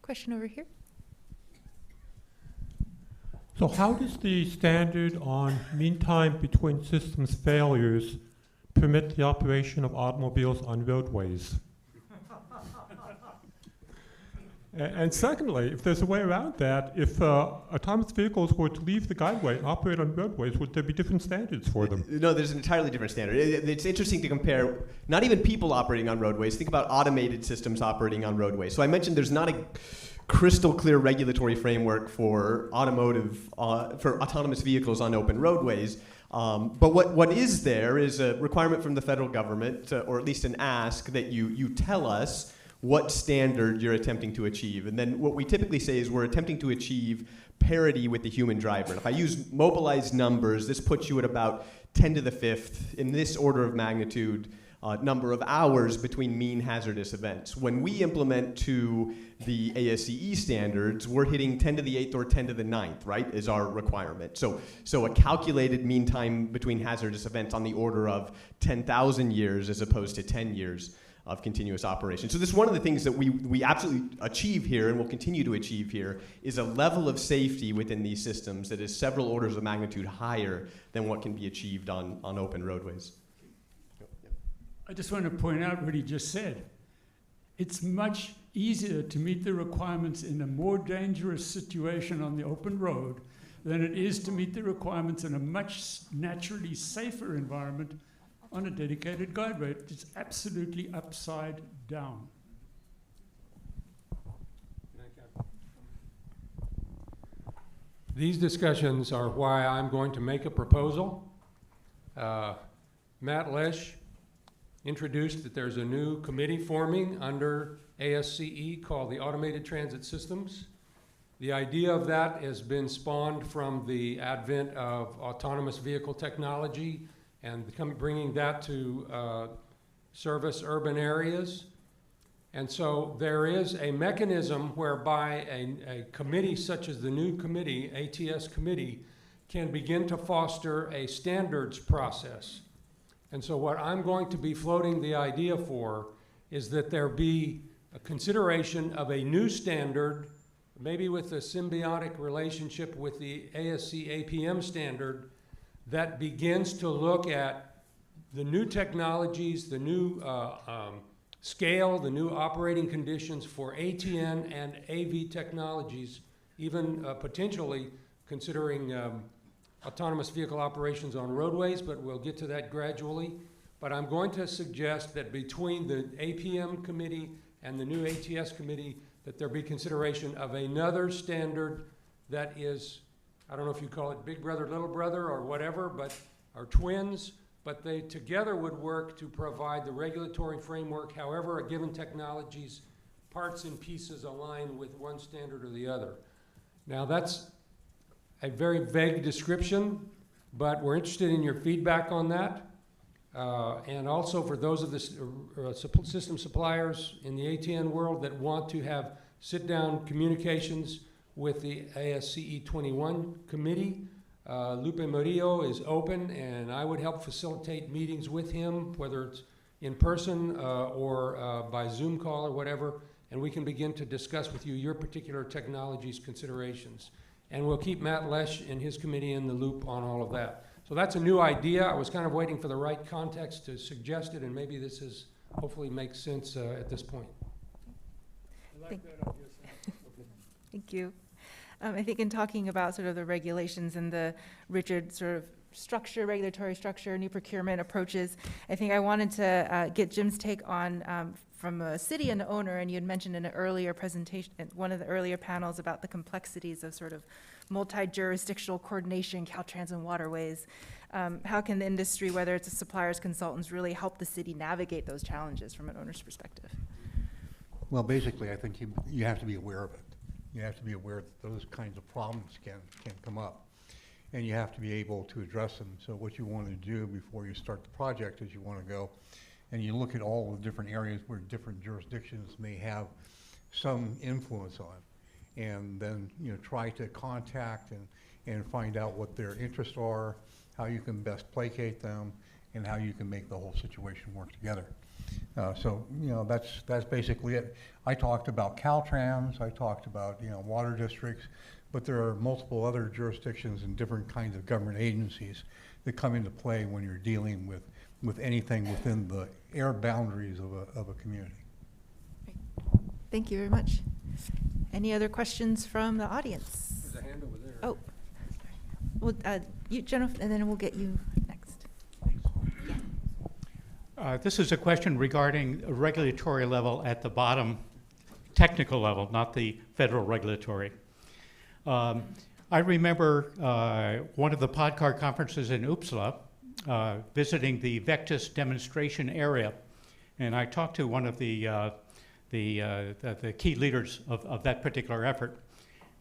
Question over here. So how does the standard on mean time between systems failures permit the operation of automobiles on roadways? And secondly, if there's a way around that, if autonomous vehicles were to leave the guideway and operate on roadways, would there be different standards for them? No, there's an entirely different standard. It's interesting to compare not even people operating on roadways. Think about automated systems operating on roadways. So I mentioned there's not a crystal clear regulatory framework for autonomous vehicles on open roadways. But what is there is a requirement from the federal government, or at least an ask that you tell us what standard you're attempting to achieve. And then what we typically say is we're attempting to achieve parity with the human driver. And if I use mobilized numbers, this puts you at about 10 to the fifth, in this order of magnitude, number of hours between mean hazardous events. When we implement to the ASCE standards, we're hitting 10 to the 8th or 10 to the 9th, right, is our requirement. So a calculated mean time between hazardous events on the order of 10,000 years as opposed to 10 years of continuous operation. So this is one of the things that we absolutely achieve here and will continue to achieve here is a level of safety within these systems that is several orders of magnitude higher than what can be achieved on open roadways. I just want to point out what he just said. It's much easier to meet the requirements in a more dangerous situation on the open road than it is to meet the requirements in a much naturally safer environment on a dedicated guideway. It's absolutely upside down. These discussions are why I'm going to make a proposal. Matt Lesh introduced that there's a new committee forming under ASCE called the Automated Transit Systems. The idea of that has been spawned from the advent of autonomous vehicle technology and bringing that to service urban areas. And so there is a mechanism whereby a committee such as the new committee, ATS committee, can begin to foster a standards process. And so what I'm going to be floating the idea for is that there be a consideration of a new standard, maybe with a symbiotic relationship with the ASC APM standard, that begins to look at the new technologies, the new scale, the new operating conditions for ATN and AV technologies, even potentially considering autonomous vehicle operations on roadways, but we'll get to that gradually. But I'm going to suggest that between the APM committee and the new ATS committee, that there be consideration of another standard that is, I don't know if you call it big brother, little brother, or whatever, but are twins, but they together would work to provide the regulatory framework, however a given technology's parts and pieces align with one standard or the other. Now that's a very vague description, but we're interested in your feedback on that. And also for those of the system suppliers in the ATN world that want to have sit-down communications with the ASCE 21 committee, Lupe Murillo is open, and I would help facilitate meetings with him, whether it's in person or by Zoom call or whatever, and we can begin to discuss with you your particular technologies considerations. And we'll keep Matt Lesh and his committee in the loop on all of that. So that's a new idea. I was kind of waiting for the right context to suggest it, and maybe this is hopefully makes sense at this point. I like that idea. Thank you. I think in talking about sort of the regulations and the rigid sort of structure, regulatory structure, new procurement approaches, I think I wanted to get Jim's take on from a city and owner, and you had mentioned in an earlier presentation, one of the earlier panels, about the complexities of sort of multi-jurisdictional coordination, Caltrans and waterways. How can the industry, whether it's suppliers, consultants, really help the city navigate those challenges from an owner's perspective? Well, basically, I think you have to be aware of it. You have to be aware that those kinds of problems can come up. and you have to be able to address them. So what you want to do before you start the project is you want to go and you look at all the different areas where different jurisdictions may have some influence on, and then try to contact and find out what their interests are, how you can best placate them, and how you can make the whole situation work together. So that's basically it. I talked about Caltrans, I talked about water districts, but there are multiple other jurisdictions and different kinds of government agencies that come into play when you're dealing with anything within the air boundaries of a community. Thank you very much. Any other questions from the audience? There's a hand over there. Oh, well, you, Jennifer, and then we'll get you next. This is a question regarding a regulatory level at the bottom, technical level, not the federal regulatory. I remember one of the Podcar conferences in Uppsala, visiting the Vectis demonstration area, and I talked to one of the key leaders of that particular effort,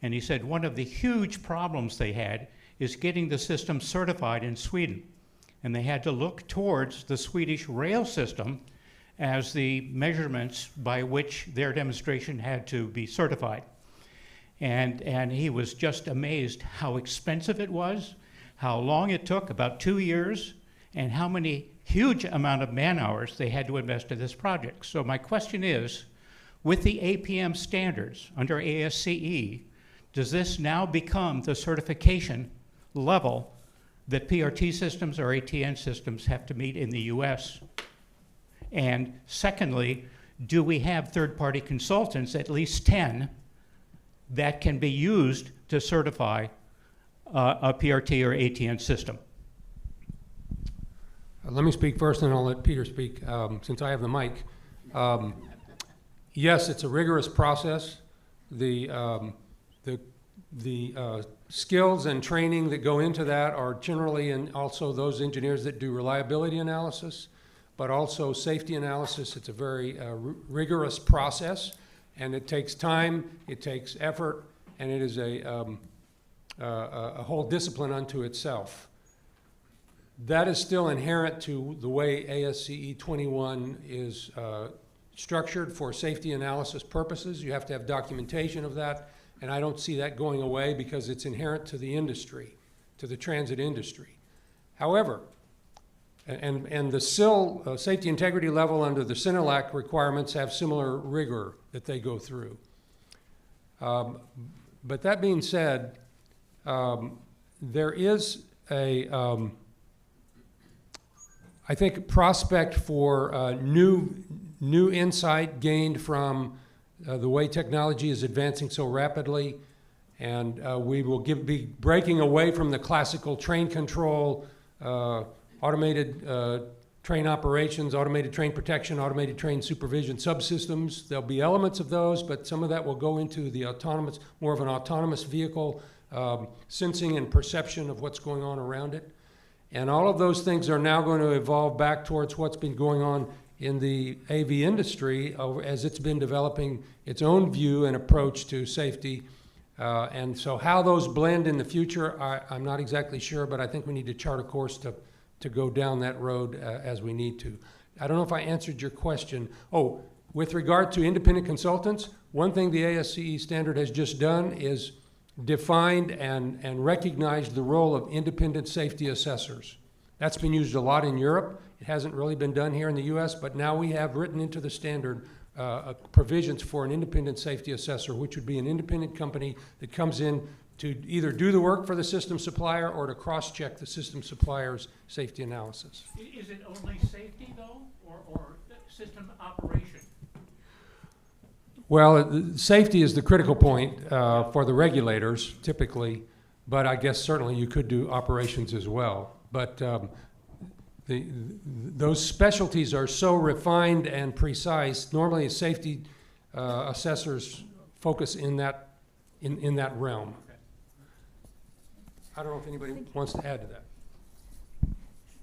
and he said one of the huge problems they had is getting the system certified in Sweden, and they had to look towards the Swedish rail system as the measurements by which their demonstration had to be certified. And he was just amazed how expensive it was, how long it took, about 2 years, and how many huge amount of man hours they had to invest in this project. So my question is, with the APM standards under ASCE, does this now become the certification level that PRT systems or ATN systems have to meet in the US? And secondly, do we have third-party consultants, at least 10, that can be used to certify a PRT or ATN system? Let me speak first, and I'll let Peter speak, since I have the mic. Yes, it's a rigorous process. The skills and training that go into that are generally, and also those engineers that do reliability analysis, but also safety analysis. It's a very rigorous process, and it takes time, it takes effort, and it is a whole discipline unto itself. That is still inherent to the way ASCE 21 is structured for safety analysis purposes. You have to have documentation of that, and I don't see that going away because it's inherent to the industry, to the transit industry. However, and the SIL safety integrity level under the SINELAC requirements have similar rigor that they go through. But that being said, there is a, I think, prospect for new insight gained from the way technology is advancing so rapidly, and we will be breaking away from the classical train control, automated train operations, automated train protection, automated train supervision subsystems. There'll be elements of those, but some of that will go into the autonomous, more of an autonomous vehicle, sensing and perception of what's going on around it. And all of those things are now going to evolve back towards what's been going on in the AV industry as it's been developing its own view and approach to safety. And so how those blend in the future, I'm not exactly sure, but I think we need to chart a course to go down that road as we need to. I don't know if I answered your question. Oh, with regard to independent consultants, one thing the ASCE standard has just done is defined and recognized the role of independent safety assessors. That's been used a lot in Europe. It hasn't really been done here in the US, but now we have written into the standard provisions for an independent safety assessor, which would be an independent company that comes in to either do the work for the system supplier or to cross-check the system supplier's safety analysis. Is it only safety, though, or system operation? Well, safety is the critical point for the regulators, typically, but I guess certainly you could do operations as well. But those specialties are so refined and precise. Normally, safety assessors focus in that realm. Okay. I don't know if anybody wants to add to that.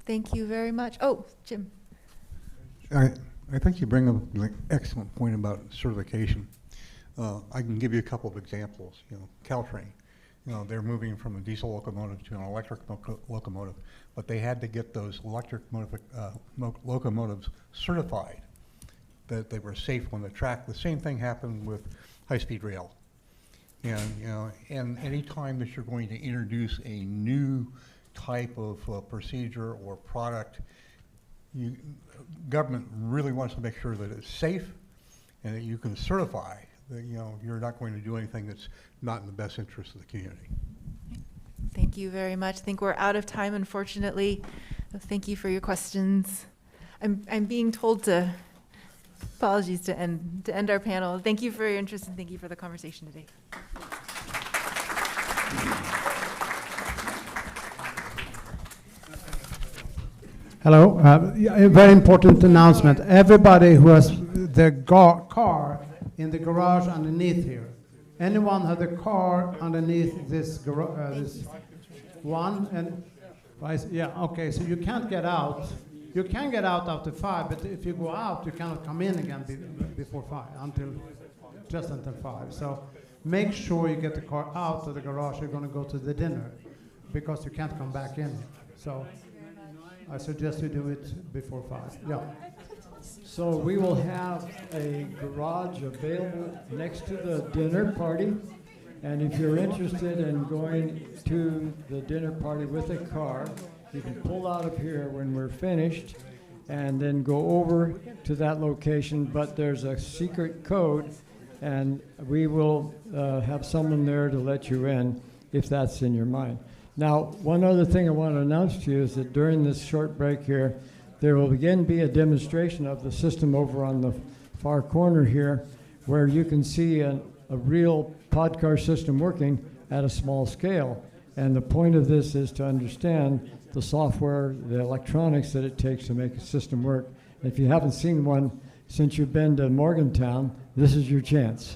Thank you very much. Oh, Jim. I think you bring up an excellent point about certification. I can give you a couple of examples. Caltrain. You know, they're moving from a diesel locomotive to an electric locomotive, but they had to get those electric locomotives certified that they were safe on the track. The same thing happened with high-speed rail. And, you know, and any time that you're going to introduce a new type of procedure or product, government really wants to make sure that it's safe and that you can certify that, you know, you're not going to do anything that's not in the best interest of the community. Thank you very much. I think we're out of time, unfortunately. Thank you for your questions. I'm being told to, apologies, to end our panel. Thank you for your interest and thank you for the conversation today. Hello. A very important announcement. Everybody who has their car in the garage underneath here. Anyone have the car underneath this this one? And yeah, okay. So you can't get out. You can get out after 5, but if you go out, you cannot come in again before 5 just until 5. So make sure you get the car out of the garage. You're going to go to the dinner because you can't come back in. So I suggest you do it before 5. Yeah. So we will have a garage available next to the dinner party. And if you're interested in going to the dinner party with a car, you can pull out of here when we're finished and then go over to that location. But there's a secret code, and we will have someone there to let you in if that's in your mind. Now, one other thing I want to announce to you is that during this short break here, there will again be a demonstration of the system over on the far corner here, where you can see a real Podcar system working at a small scale. And the point of this is to understand the software, the electronics that it takes to make a system work. And if you haven't seen one since you've been to Morgantown, this is your chance.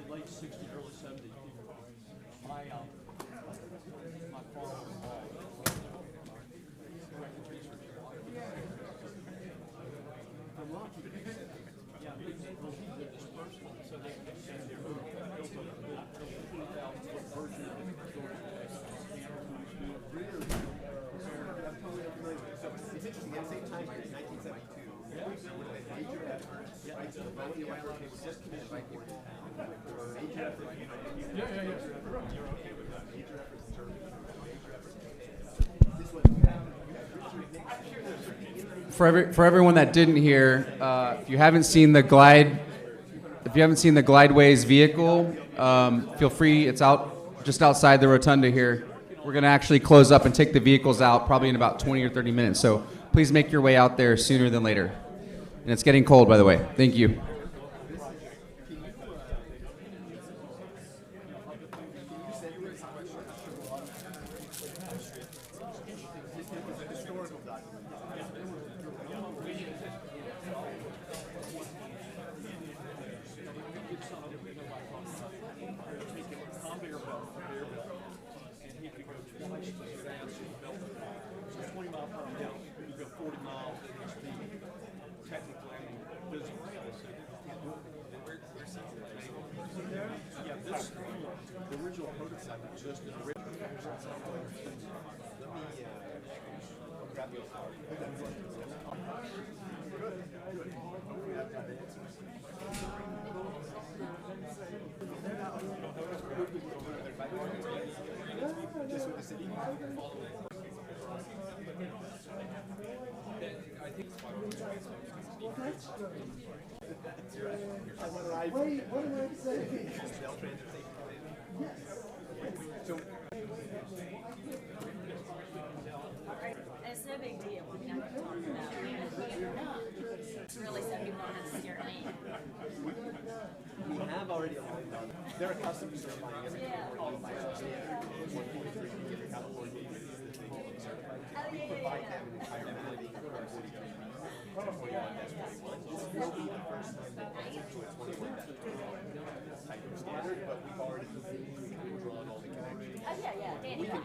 Late 60s, early 70s. My father yeah, he did this personally, so they could send their built a 20,000-foot version of it. So it's interesting, at the same time, in 1972, there would have been major efforts, right? So the Bounty Railroad was just commissioned by major efforts. You're okay with that. Major efforts in terms of major efforts. This was, for everyone that didn't hear, if you haven't seen the Glideways vehicle, feel free. It's out just outside the rotunda here. We're going to actually close up and take the vehicles out probably in about 20 or 30 minutes. So please make your way out there sooner than later. And it's getting cold, by the way. Thank you. The original prototype existed. Wait, what did I say? It's no big deal. I mean, I can talk about it. It's really so people don't have to scare me. We have already aligned on. They're accustomed to certifying every 2014 by standard, 143 every California certified. We provide them an entire mapping of our 43 21-21. This will be the first time that we get to a 21-21 type of standard, but we've already drawn all the connections. We can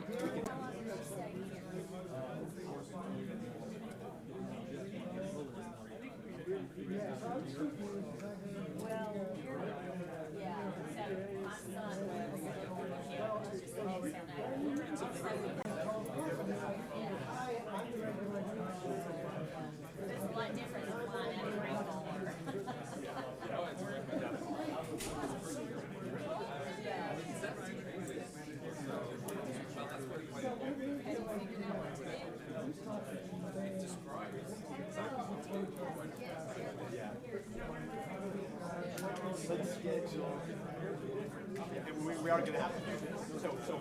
we are going to have to do this.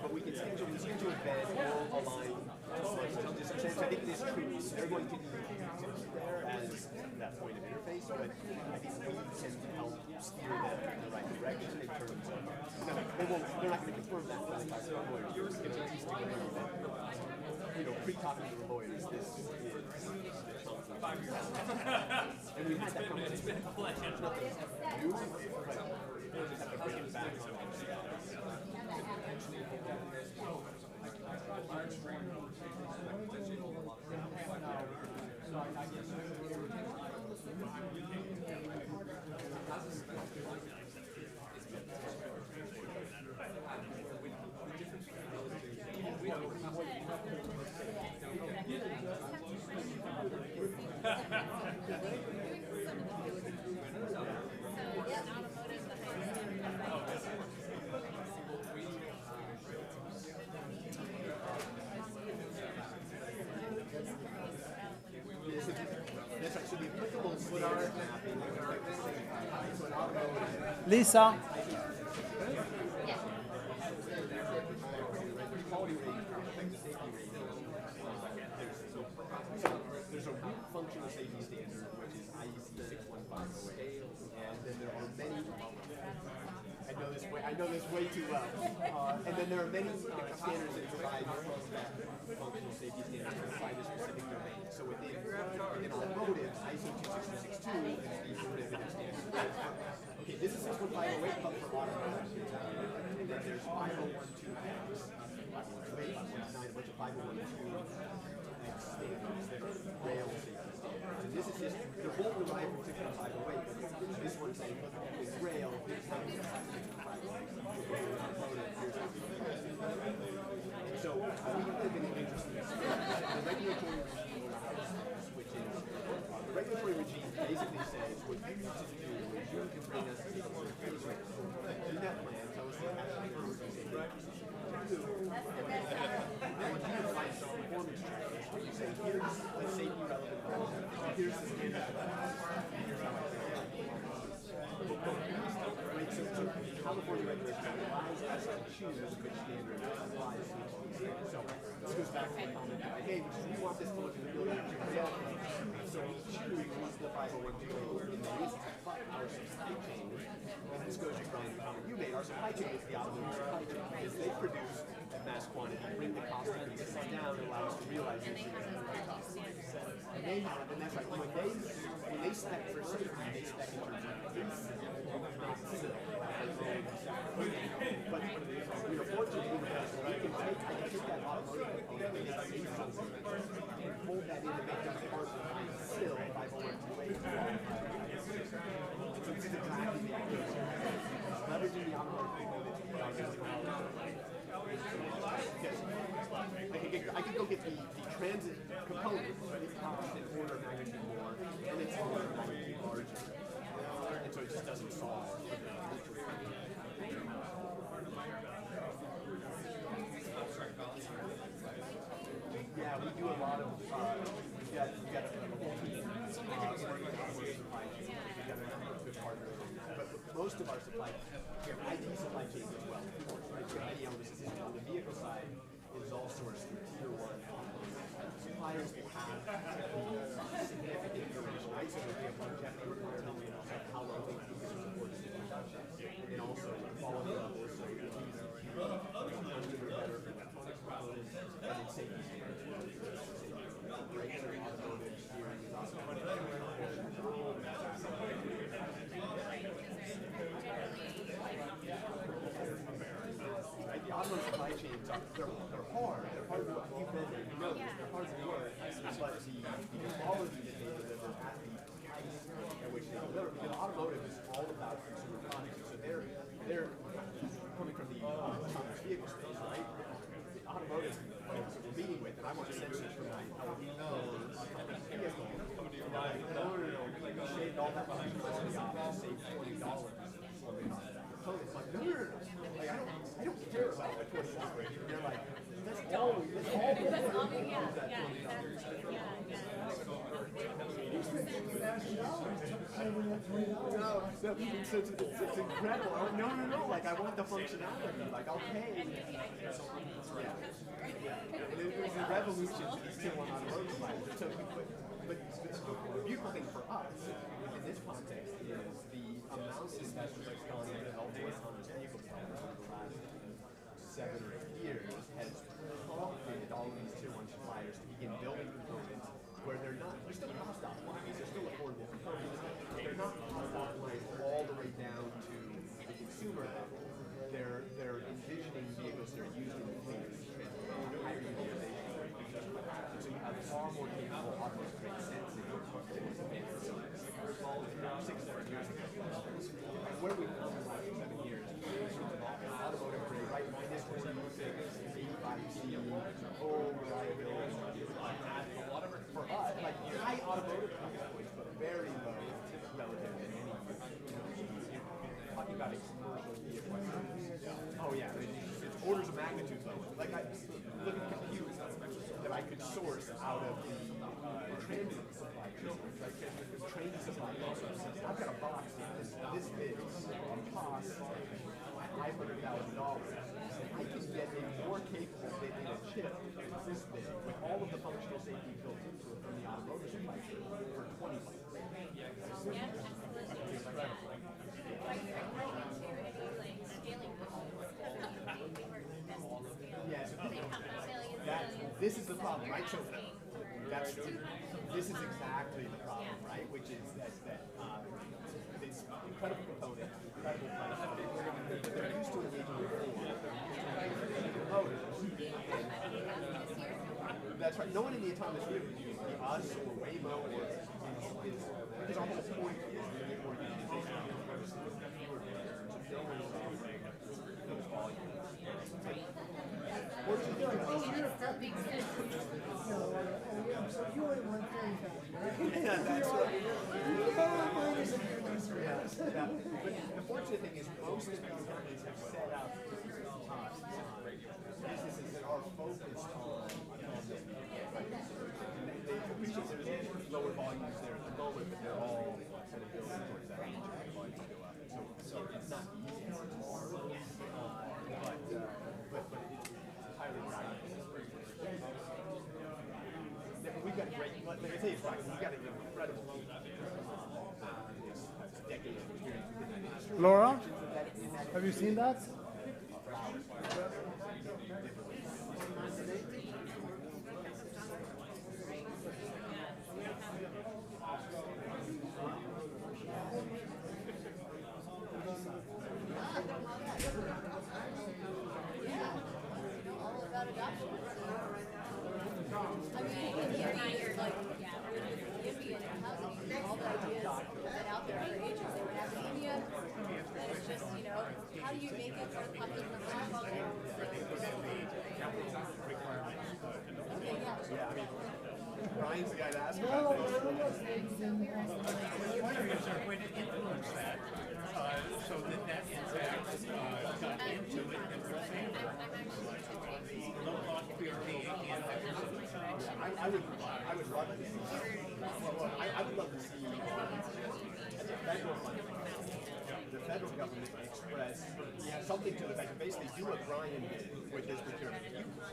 But we can schedule a bed all aligned. So I think this true. They're going to use there as that point of interface, but I think we can help steer them in the right direction in terms of. No, they're not going to confirm that with the lawyers. You're just going to teach them that, pre-talking to the lawyers, this is the chunk. And we've had that conversation. It's been a pleasure. It's nothing new, but we'll just have to bring it back on the Lisa. There's a root functional safety standard, which is IEC 61508, and then there are many. I know this way too well. And then there are many standards that provide functional safety standards to provide a specific domain. So within automotive, ISO 26262 is the derivative standard. Okay, this is 61508, but for automotive. And then there's 5012X, 5018, 5019, a bunch of 5012X standards that are rail safety standards. And this is just, they're both derived from 61508. This one's saying, look, it's rail, here's how you so we have been interested in the regulatory regime allows switches. The regulatory regime basically says what you need to do is you can bring us a certification. In that plan, tell us the actual emergency. And then you provide some performance checks. You say, here's the safety relevant concept. Here's the standard. So California regulation allows us to choose which standard applies to each of these. So this goes back to the comment that I made, which is we want this to look at the building of your rail. So we choose the 501 in the list, but our supply chain, and this goes to the comment you made, our supply chain is the automotive supply chain because they produce at mass quantity, bring the cost of these things down, and allow us to realize this is the cost. And they have, and that's right, when they spec for safety, they spec in terms of police, not civil. But we are fortunate because I can take that automotive component and hold that in and make that part of the still 50128. So this is exactly the idea. Leveraging the automotive component. I can go get the transit component, but it costs an order of magnitude more, and it's an order of magnitude larger. And so it just doesn't solve. Yeah, we do a lot of, we got a whole team working on our supply chain. We've got a number of good partners. But most of our supply, we have IT supply chains as well. On the vehicle side, it is all sourced through tier 1. Suppliers will have significant information. ISO will be able to check how long they think is supported. and also quality levels, so better for electronics components, and then safety right? So automotive steering is also the automotive supply chains, they're hard. They're hard work. You've been there, you know this. They're hard work. But the quality that they deliver at the price at which they deliver, because automotive is all about consumer products. So they're coming from the autonomous vehicle space, right? The automotive folks that we're meeting with, and I want sensors from my vehicle. We shaved all that functionality off and saved $20 on the components. Like, no. Like, I don't care about the $20. And they're like, that's all. No, it's incredible. No. Like, I want the functionality. Like, I'll pay. Yeah. There's a revolution to these tier 1 automotive suppliers. But the beautiful thing for us in this context is the amount of investment that's gone into helping autonomous vehicle development over the last 7 or 8 years has prompted all of these tier 1 suppliers to begin building components where they're still cost optimized, they're still affordable components, they're not cost optimized all the way down to the consumer level. They're envisioning vehicles that are used in the fleet and higher utilization. And so you have far more capable autonomous grade sensing small 6-7 years ago. Where we've come in the last 7 years, automotive grade, right? -46, 85C, full reliability. For us, like high automotive price, but very low relative to any. Talking about a commercial vehicle. Oh yeah, it's orders of magnitude low. Like I look at compute that I could source out of the transit supply chain, right? Train supply chain. I've got a box this big and costs $500,000. I can get a more capable bit in a chip this big with all of the functional safety built into it from the automotive supply chain for $20. This is the problem, right? So this is exactly the problem, right? Which is that this incredible component, incredible price, they're used to engaging with promoters. That's right. No one in the autonomous vehicle is using us or Waymo or because our whole point is to get more utilization. So you only want 30,000, right? Yeah, that's right. But the fortunate thing is most of these companies have set up businesses that are focused on this. They appreciate there's lower volumes there at the moment, but they're all kind of building towards that volume to go up. So it's not easy anymore, but it's highly practical. We've got great, like I say, we've got an incredible team. Decades of experience within that industry. Laura, have you seen that? How do you make it for the public? Yeah, I mean, Brian's the guy to ask about this. I'm wondering if there's a way to influence that so that in fact got into it and for favor the low-cost PRT and I would love to see. I would love to see the federal government express something to the fact that basically do what Brian did with this procurement.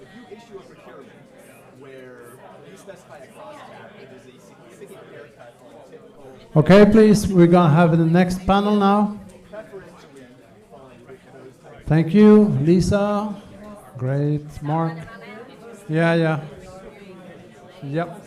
If you issue a procurement where you specify a cost cap, it is a significant haircut on typical. Okay, please, we're going to have the next panel now. Preferential Thank you, Lisa. Great, Mark. Yeah, yeah. Yep.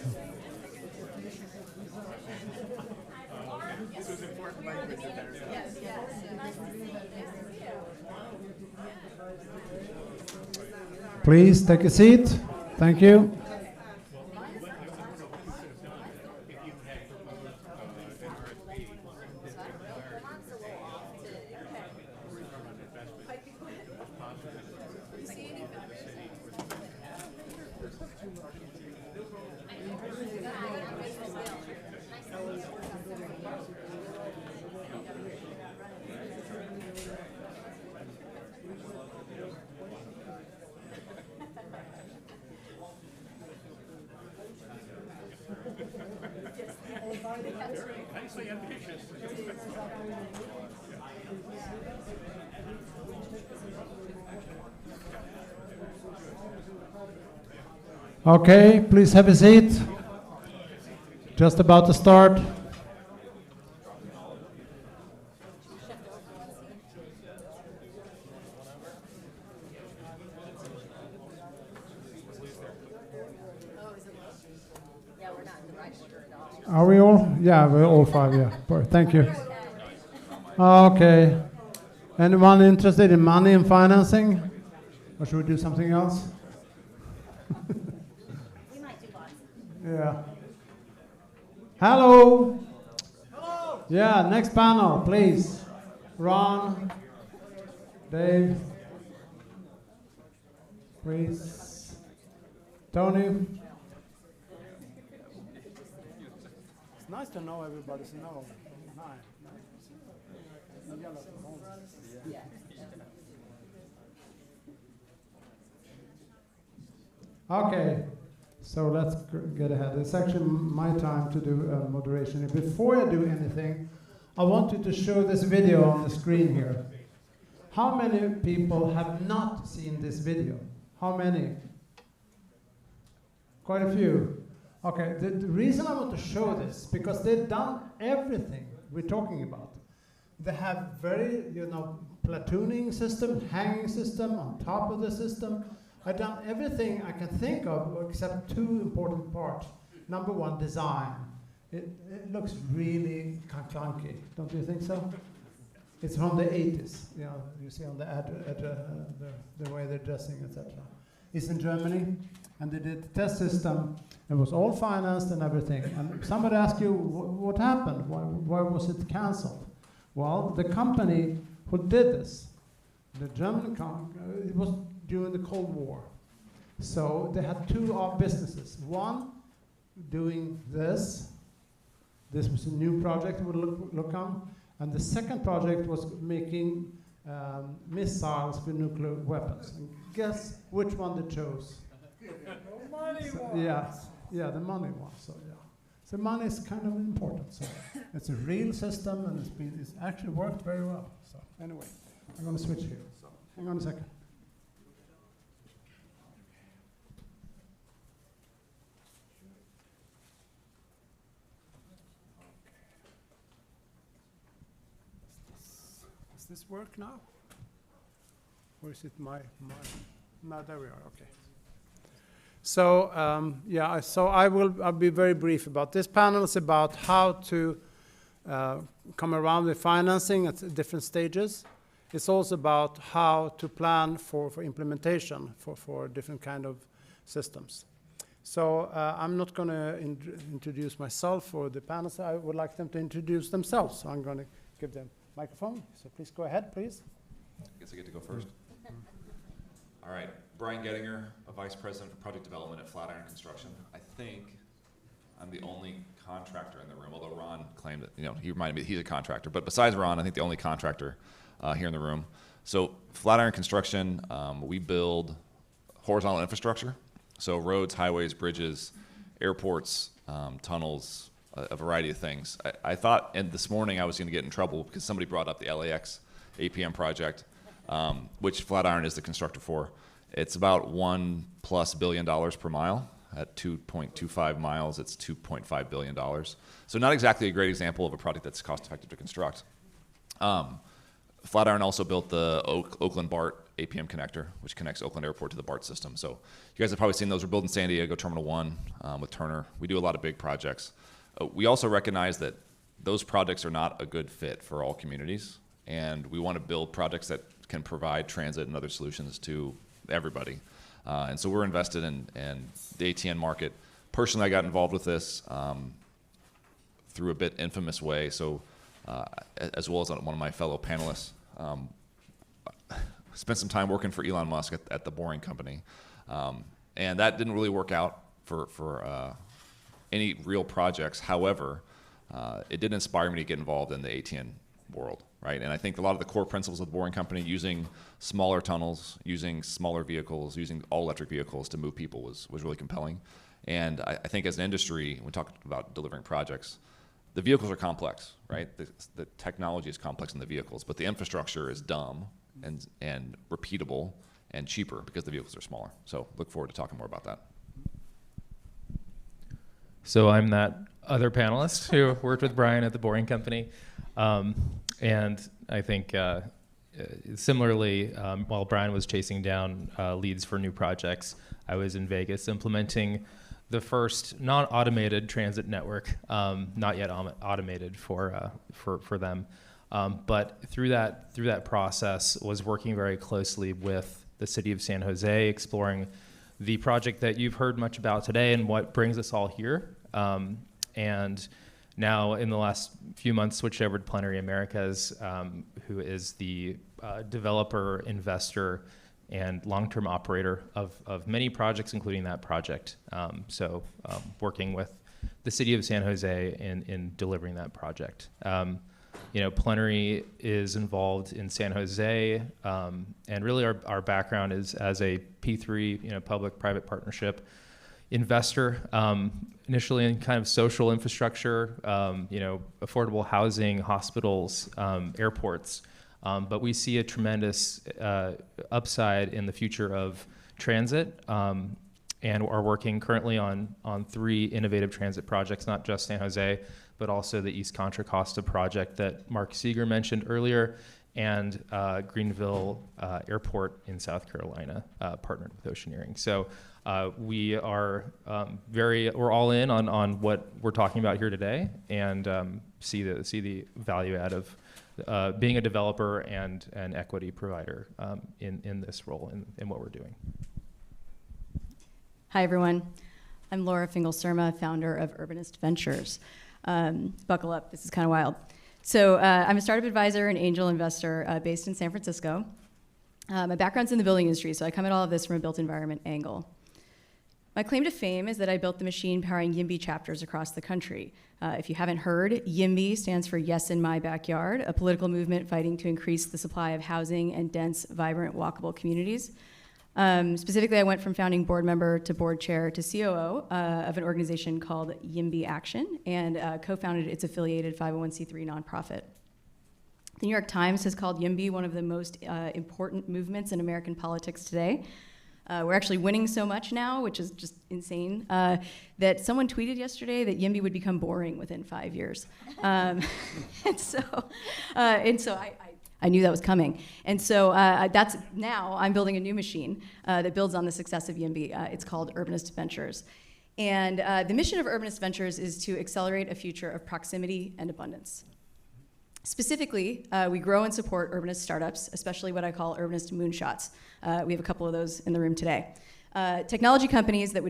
Please take a seat. Thank you. Okay, please have a seat. Just about to start. Are we all? Yeah, we're all five, yeah. Thank you. Okay. Anyone interested in money and financing? Or should we do something else? Yeah. Hello. Hello. Yeah, next panel, please. Ron, Dave, please. Tony. It's nice to know everybody's know. Okay, so let's get ahead. It's actually my time to do moderation. Before I do anything, I want you to show this video on the screen here. How many people have not seen this video? How many? Quite a few. Okay, the reason I want to show this, because they've done everything we're talking about. They have very, platooning system, hanging system on top of the system. I've done everything I can think of except two important parts. Number one, design. It looks really clunky, don't you think so? It's from the 80s. You see on the ad, the way they're dressing, etc. It's in Germany, and they did the test system. It was all financed and everything. And somebody asked you, what happened? Why was it cancelled? Well, the company who did this, the German company, it was during the Cold War. So they had two businesses. One doing this. This was a new project we would look on. And the second project was making missiles with nuclear weapons. And guess which one they chose? Yeah, the money one. So yeah, so money is kind of important. So it's a real system, and it's actually worked very well. So anyway, I'm going to switch here. So hang on a second. Does this work now? Or is it my? No, there we are. Okay. So I'll be very brief about this panel. Is about how to come around with financing at different stages. It's also about how to plan for implementation for different kind of systems. So I'm not going to introduce myself or the panelists. I would like them to introduce themselves. So I'm going to give them microphone. So please go ahead, please. I guess I get to go first. All right, Brian Gettinger, a vice president for project development at Flatiron Construction. I think I'm the only contractor in the room, although Ron claimed that, he reminded me that he's a contractor. But besides Ron, I think the only contractor here in the room. So Flatiron Construction, we build horizontal infrastructure. So roads, highways, bridges, airports, tunnels, a variety of things. I thought this morning I was going to get in trouble because somebody brought up the LAX APM project, which Flatiron is the constructor for. It's about $1+ billion per mile. At 2.25 miles, it's $2.5 billion. So not exactly a great example of a project that's cost effective to construct. Flatiron also built the Oakland BART APM connector, which connects Oakland Airport to the BART system. So you guys have probably seen those. We're building San Diego Terminal 1 with Turner. We do a lot of big projects. We also recognize that those projects are not a good fit for all communities, and we want to build projects that can provide transit and other solutions to everybody. And so we're invested in the ATN market. Personally, I got involved with this through a bit infamous way. So as well as one of my fellow panelists, spent some time working for Elon Musk at the Boring Company. And that didn't really work out for any real projects. However, it did inspire me to get involved in the ATN world, right? And I think a lot of the core principles of the Boring Company, using smaller tunnels, using smaller vehicles, using all-electric vehicles to move people was really compelling. And I think as an industry, when we talk about delivering projects, the vehicles are complex, right? The technology is complex in the vehicles, but the infrastructure is dumb and repeatable and cheaper because the vehicles are smaller. So look forward to talking more about that. So I'm that other panelist who worked with Brian at the Boring Company. And I think similarly, while Brian was chasing down leads for new projects, I was in Vegas implementing the first non-automated transit network, not yet automated for them. But through that process, was working very closely with the city of San Jose, exploring the project that you've heard much about today and what brings us all here. And now, in the last few months, switched over to Plenary Americas, who is the developer, investor, and long-term operator of many projects, including that project. Working with the city of San Jose in delivering that project. Plenary is involved in San Jose, and really our background is as a P3, public-private partnership investor, initially in kind of social infrastructure, affordable housing, hospitals, airports. But we see a tremendous upside in the future of transit, and are working currently on 3 innovative transit projects, not just San Jose, but also the East Contra Costa project that Mark Seeger mentioned earlier, and Greenville Airport in South Carolina, partnered with Oceaneering. So we are we're all in on what we're talking about here today, and see the value add of being a developer and an equity provider in this role in what we're doing. Hi, everyone. I'm Laura Fingal-Surma, founder of Urbanist Ventures. Buckle up, this is kind of wild. So I'm a startup advisor and angel investor based in San Francisco. My background's in the building industry, so I come at all of this from a built environment angle. My claim to fame is that I built the machine powering YIMBY chapters across the country. If you haven't heard, YIMBY stands for Yes in My Backyard, a political movement fighting to increase the supply of housing and dense, vibrant, walkable communities. Specifically, I went from founding board member to board chair to COO of an organization called YIMBY Action, and co-founded its affiliated 501c3 nonprofit. The New York Times has called YIMBY one of the most important movements in American politics today. We're actually winning so much now, which is just insane, that someone tweeted yesterday that YIMBY would become boring within 5 years. And so I knew that was coming. And so now I'm building a new machine that builds on the success of YIMBY. It's called Urbanist Ventures. And the mission of Urbanist Ventures is to accelerate a future of proximity and abundance. Specifically, we grow and support urbanist startups, especially what I call urbanist moonshots. We have a couple of those in the room today. Technology companies that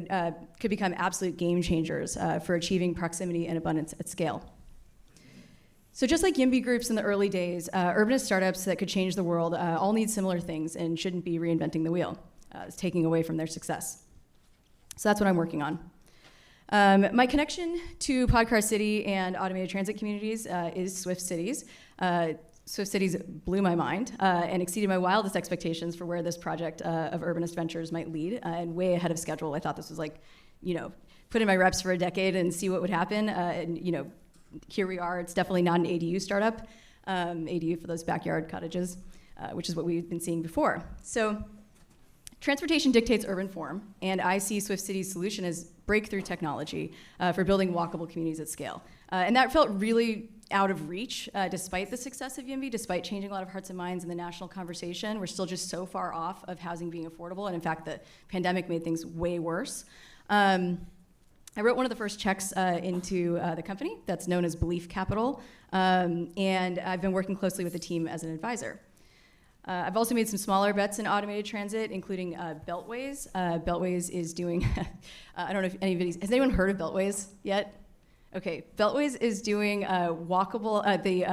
could become absolute game changers for achieving proximity and abundance at scale. So just like YIMBY groups in the early days, urbanist startups that could change the world all need similar things and shouldn't be reinventing the wheel, taking away from their success. So that's what I'm working on. My connection to Podcar City and automated transit communities is Swift Cities. Swift Cities blew my mind and exceeded my wildest expectations for where this project of Urbanist Ventures might lead, and way ahead of schedule. I thought this was like, put in my reps for a decade and see what would happen. And here we are. It's definitely not an ADU startup. ADU for those backyard cottages, which is what we've been seeing before. So transportation dictates urban form, and I see Swift City's solution as breakthrough technology for building walkable communities at scale. And that felt really out of reach despite the success of YIMBY, despite changing a lot of hearts and minds in the national conversation. We're still just so far off of housing being affordable, and in fact, the pandemic made things way worse. I wrote one of the first checks into the company that's known as Belief Capital, and I've been working closely with the team as an advisor. I've also made some smaller bets in automated transit, including Beltways. Beltways is doing, I don't know if has anyone heard of Beltways yet? Okay, Beltways is doing walkable,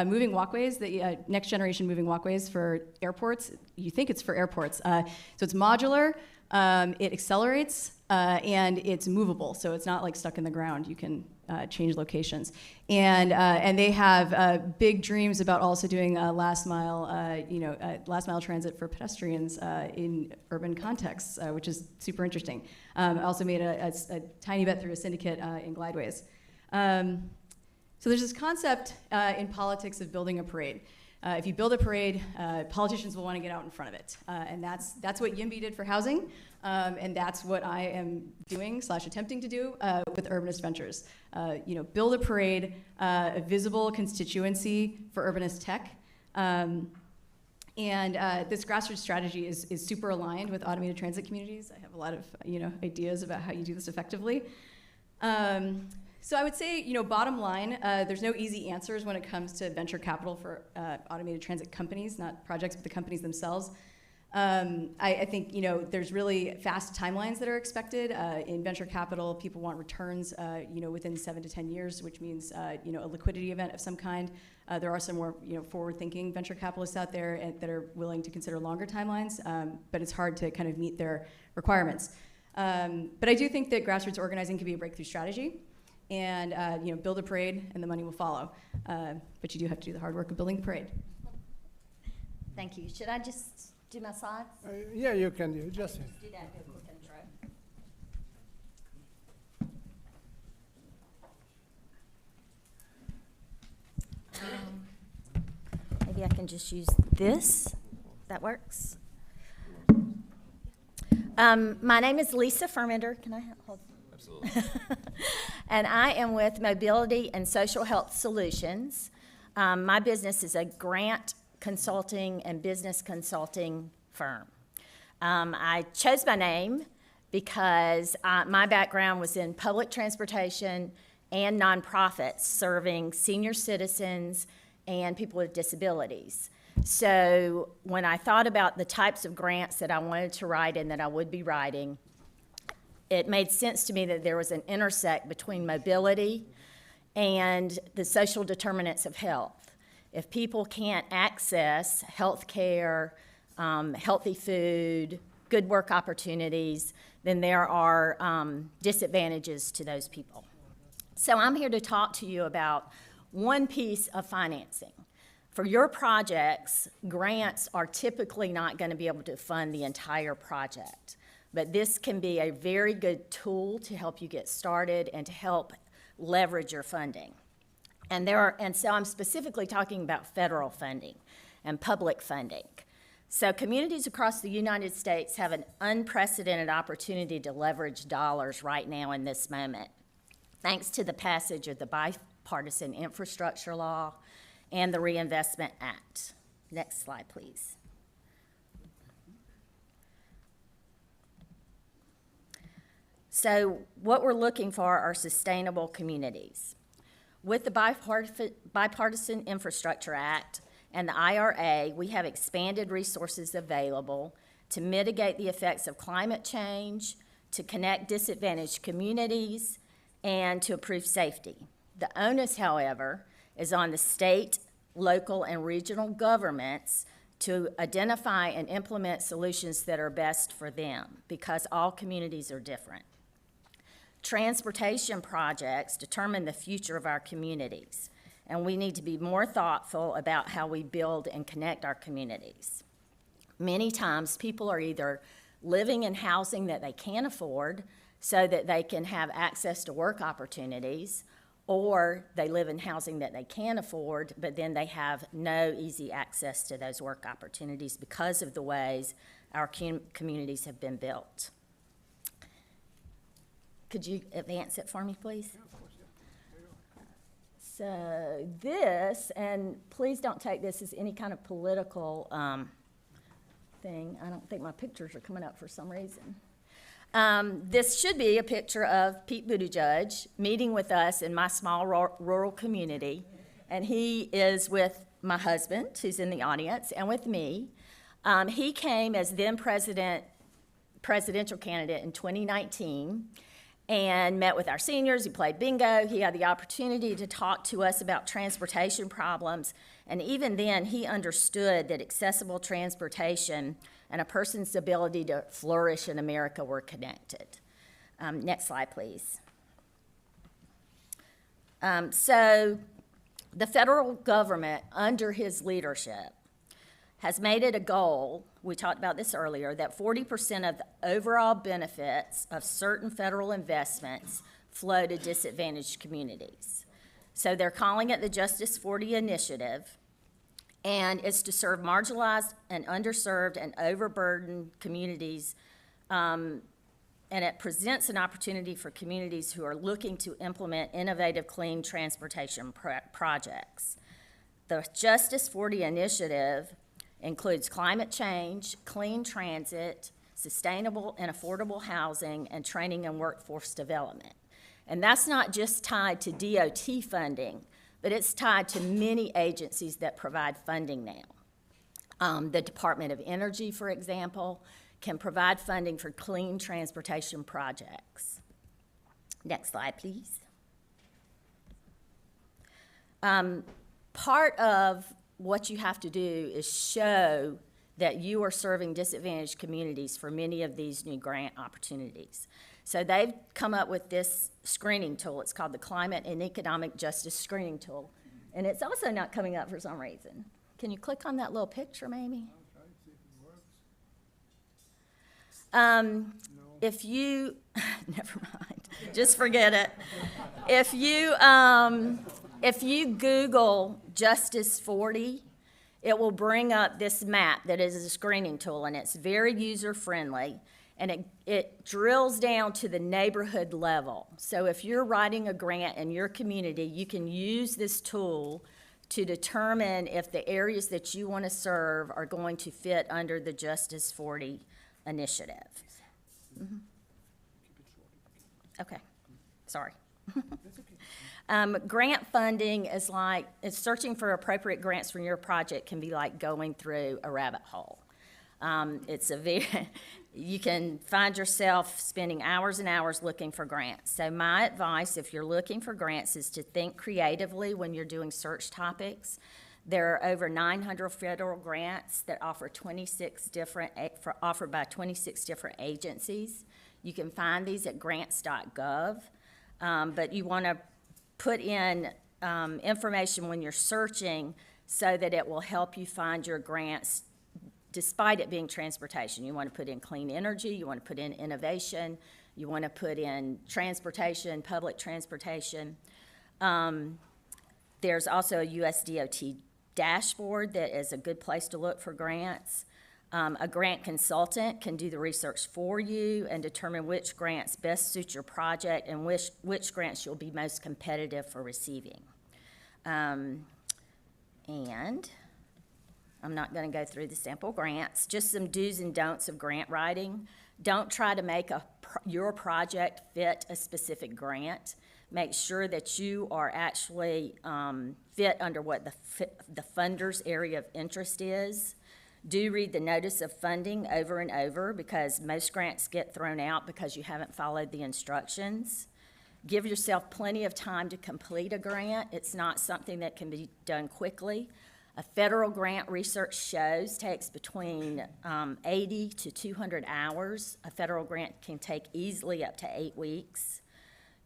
moving walkways, the next generation moving walkways for airports. You think it's for airports. So it's modular, it accelerates, and it's movable, so it's not like stuck in the ground. You can change locations, and they have big dreams about also doing last mile transit for pedestrians in urban contexts, which is super interesting. I also made a tiny bet through a syndicate in Glideways. So there's this concept in politics of building a parade. If you build a parade, politicians will want to get out in front of it, and that's what YIMBY did for housing, and that's what I am doing / attempting to do with Urbanist Ventures. Build a parade, a visible constituency for urbanist tech, and this grassroots strategy is super aligned with automated transit communities. I have a lot of ideas about how you do this effectively. So I would say, bottom line, there's no easy answers when it comes to venture capital for automated transit companies, not projects, but the companies themselves. I think, there's really fast timelines that are expected. In venture capital, people want returns, within 7 to 10 years, which means, a liquidity event of some kind. There are some more, forward-thinking venture capitalists out there that are willing to consider longer timelines, but it's hard to kind of meet their requirements. But I do think that grassroots organizing can be a breakthrough strategy. And build a parade, and the money will follow. But you do have to do the hard work of building the parade. Thank you. Should I just do my slides? Yeah, you can do. Just do that real quick intro. Maybe I can just use this. That works. My name is Lisa Fermenter. Can I hold? Absolutely. And I am with Mobility and Social Health Solutions. My business is a grant consulting and business consulting firm. I chose my name because my background was in public transportation and nonprofits serving senior citizens and people with disabilities. So when I thought about the types of grants that I wanted to write and that I would be writing, it made sense to me that there was an intersect between mobility and the social determinants of health. If people can't access health care, healthy food, good work opportunities, then there are disadvantages to those people. So I'm here to talk to you about one piece of financing. For your projects, grants are typically not going to be able to fund the entire project. But this can be a very good tool to help you get started and to help leverage your funding. And so I'm specifically talking about federal funding and public funding. So communities across the United States have an unprecedented opportunity to leverage dollars right now in this moment, thanks to the passage of the Bipartisan Infrastructure Law and the Reinvestment Act. Next slide, please. So what we're looking for are sustainable communities. With the Bipartisan Infrastructure Act and the IRA, we have expanded resources available to mitigate the effects of climate change, to connect disadvantaged communities, and to improve safety. The onus, however, is on the state, local, and regional governments to identify and implement solutions that are best for them, because all communities are different. Transportation projects determine the future of our communities, and we need to be more thoughtful about how we build and connect our communities. Many times, people are either living in housing that they can't afford so that they can have access to work opportunities, or they live in housing that they can afford, but then they have no easy access to those work opportunities because of the ways our communities have been built. Could you advance it for me, please? So this, and please don't take this as any kind of political thing. I don't think my pictures are coming up for some reason. This should be a picture of Pete Buttigieg meeting with us in my small rural community. And he is with my husband, who's in the audience, and with me. He came as then presidential candidate in 2019 and met with our seniors. He played bingo. He had the opportunity to talk to us about transportation problems. And even then, he understood that accessible transportation and a person's ability to flourish in America were connected. Next slide, please. So the federal government, under his leadership, has made it a goal, we talked about this earlier, that 40% of the overall benefits of certain federal investments flow to disadvantaged communities. So they're calling it the Justice 40 Initiative, and it's to serve marginalized and underserved and overburdened communities, and it presents an opportunity for communities who are looking to implement innovative clean transportation projects. The Justice 40 Initiative includes climate change, clean transit, sustainable and affordable housing, and training and workforce development. And that's not just tied to DOT funding, but it's tied to many agencies that provide funding now. The Department of Energy, for example, can provide funding for clean transportation projects. Next slide, please. Part of what you have to do is show that you are serving disadvantaged communities for many of these new grant opportunities. So they've come up with this screening tool. It's called the Climate and Economic Justice Screening Tool. And it's also not coming up for some reason. Can you click on that little picture, maybe? If you, never mind, just forget it. If you Google Justice 40, it will bring up this map that is a screening tool, and it's very user-friendly, and it drills down to the neighborhood level. So if you're writing a grant in your community, you can use this tool to determine if the areas that you want to serve are going to fit under the Justice 40 initiative. Mm-hmm. Okay, sorry. Grant funding is like, searching for appropriate grants for your project can be like going through a rabbit hole. You can find yourself spending hours and hours looking for grants. So my advice, if you're looking for grants, is to think creatively when you're doing search topics. There are over 900 federal grants that offer offered by 26 different agencies. You can find these at grants.gov, but you want to put in information when you're searching so that it will help you find your grants despite it being transportation. You want to put in clean energy, you want to put in innovation, you want to put in transportation, public transportation. There's also a US DOT dashboard that is a good place to look for grants. A grant consultant can do the research for you and determine which grants best suit your project and which grants you'll be most competitive for receiving. And I'm not going to go through the sample grants, just some do's and don'ts of grant writing. Don't try to make your project fit a specific grant. Make sure that you are actually fit under what the funder's area of interest is. Do read the notice of funding over and over, because most grants get thrown out because you haven't followed the instructions. Give yourself plenty of time to complete a grant. It's not something that can be done quickly. A federal grant, research shows, takes between 80 to 200 hours. A federal grant can take easily up to 8 weeks.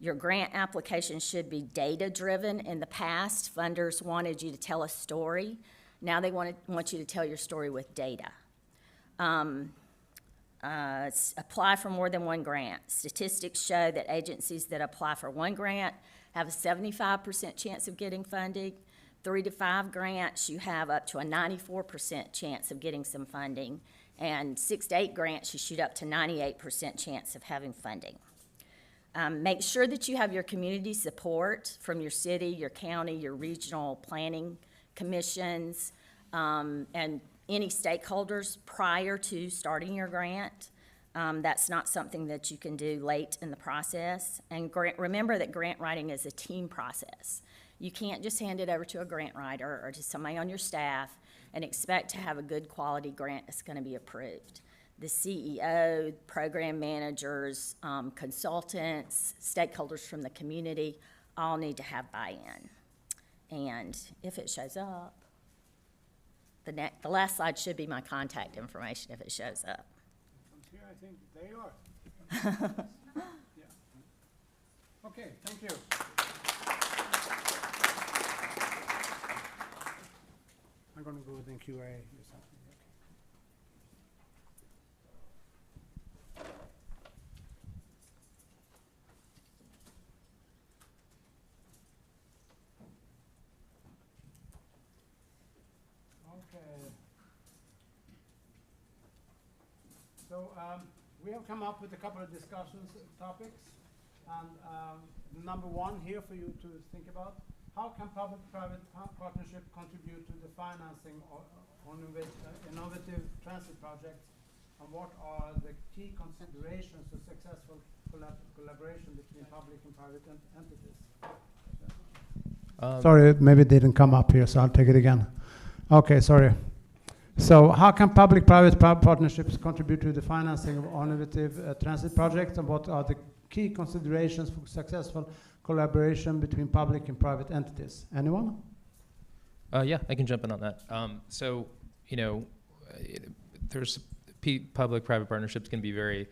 Your grant application should be data-driven. In the past, funders wanted you to tell a story. Now they want you to tell your story with data. Apply for more than one grant. Statistics show that agencies that apply for one grant have a 75% chance of getting funding. 3 to 5 grants, you have up to a 94% chance of getting some funding. And 6 to 8 grants, you shoot up to 98% chance of having funding. Make sure that you have your community support from your city, your county, your regional planning commissions, and any stakeholders prior to starting your grant. That's not something that you can do late in the process. And remember that grant writing is a team process. You can't just hand it over to a grant writer or to somebody on your staff and expect to have a good quality grant that's going to be approved. The CEO, program managers, consultants, stakeholders from the community all need to have buy-in. And if it shows up, the last slide should be my contact information if it shows up. Here, I think they are. Yeah. Okay, thank you. I'm going to go with QA or something. Okay. So we have come up with a couple of discussions topics, and number one here for you to think about: how can public-private partnership contribute to the financing of innovative transit projects, and what are the key considerations to successful collaboration between public and private entities? Sorry, maybe it didn't come up here, so I'll take it again. Okay, sorry. So how can public-private partnerships contribute to the financing of innovative transit projects, and what are the key considerations for successful collaboration between public and private entities? Anyone? Yeah, I can jump in on that. So, there's public-private partnerships can be very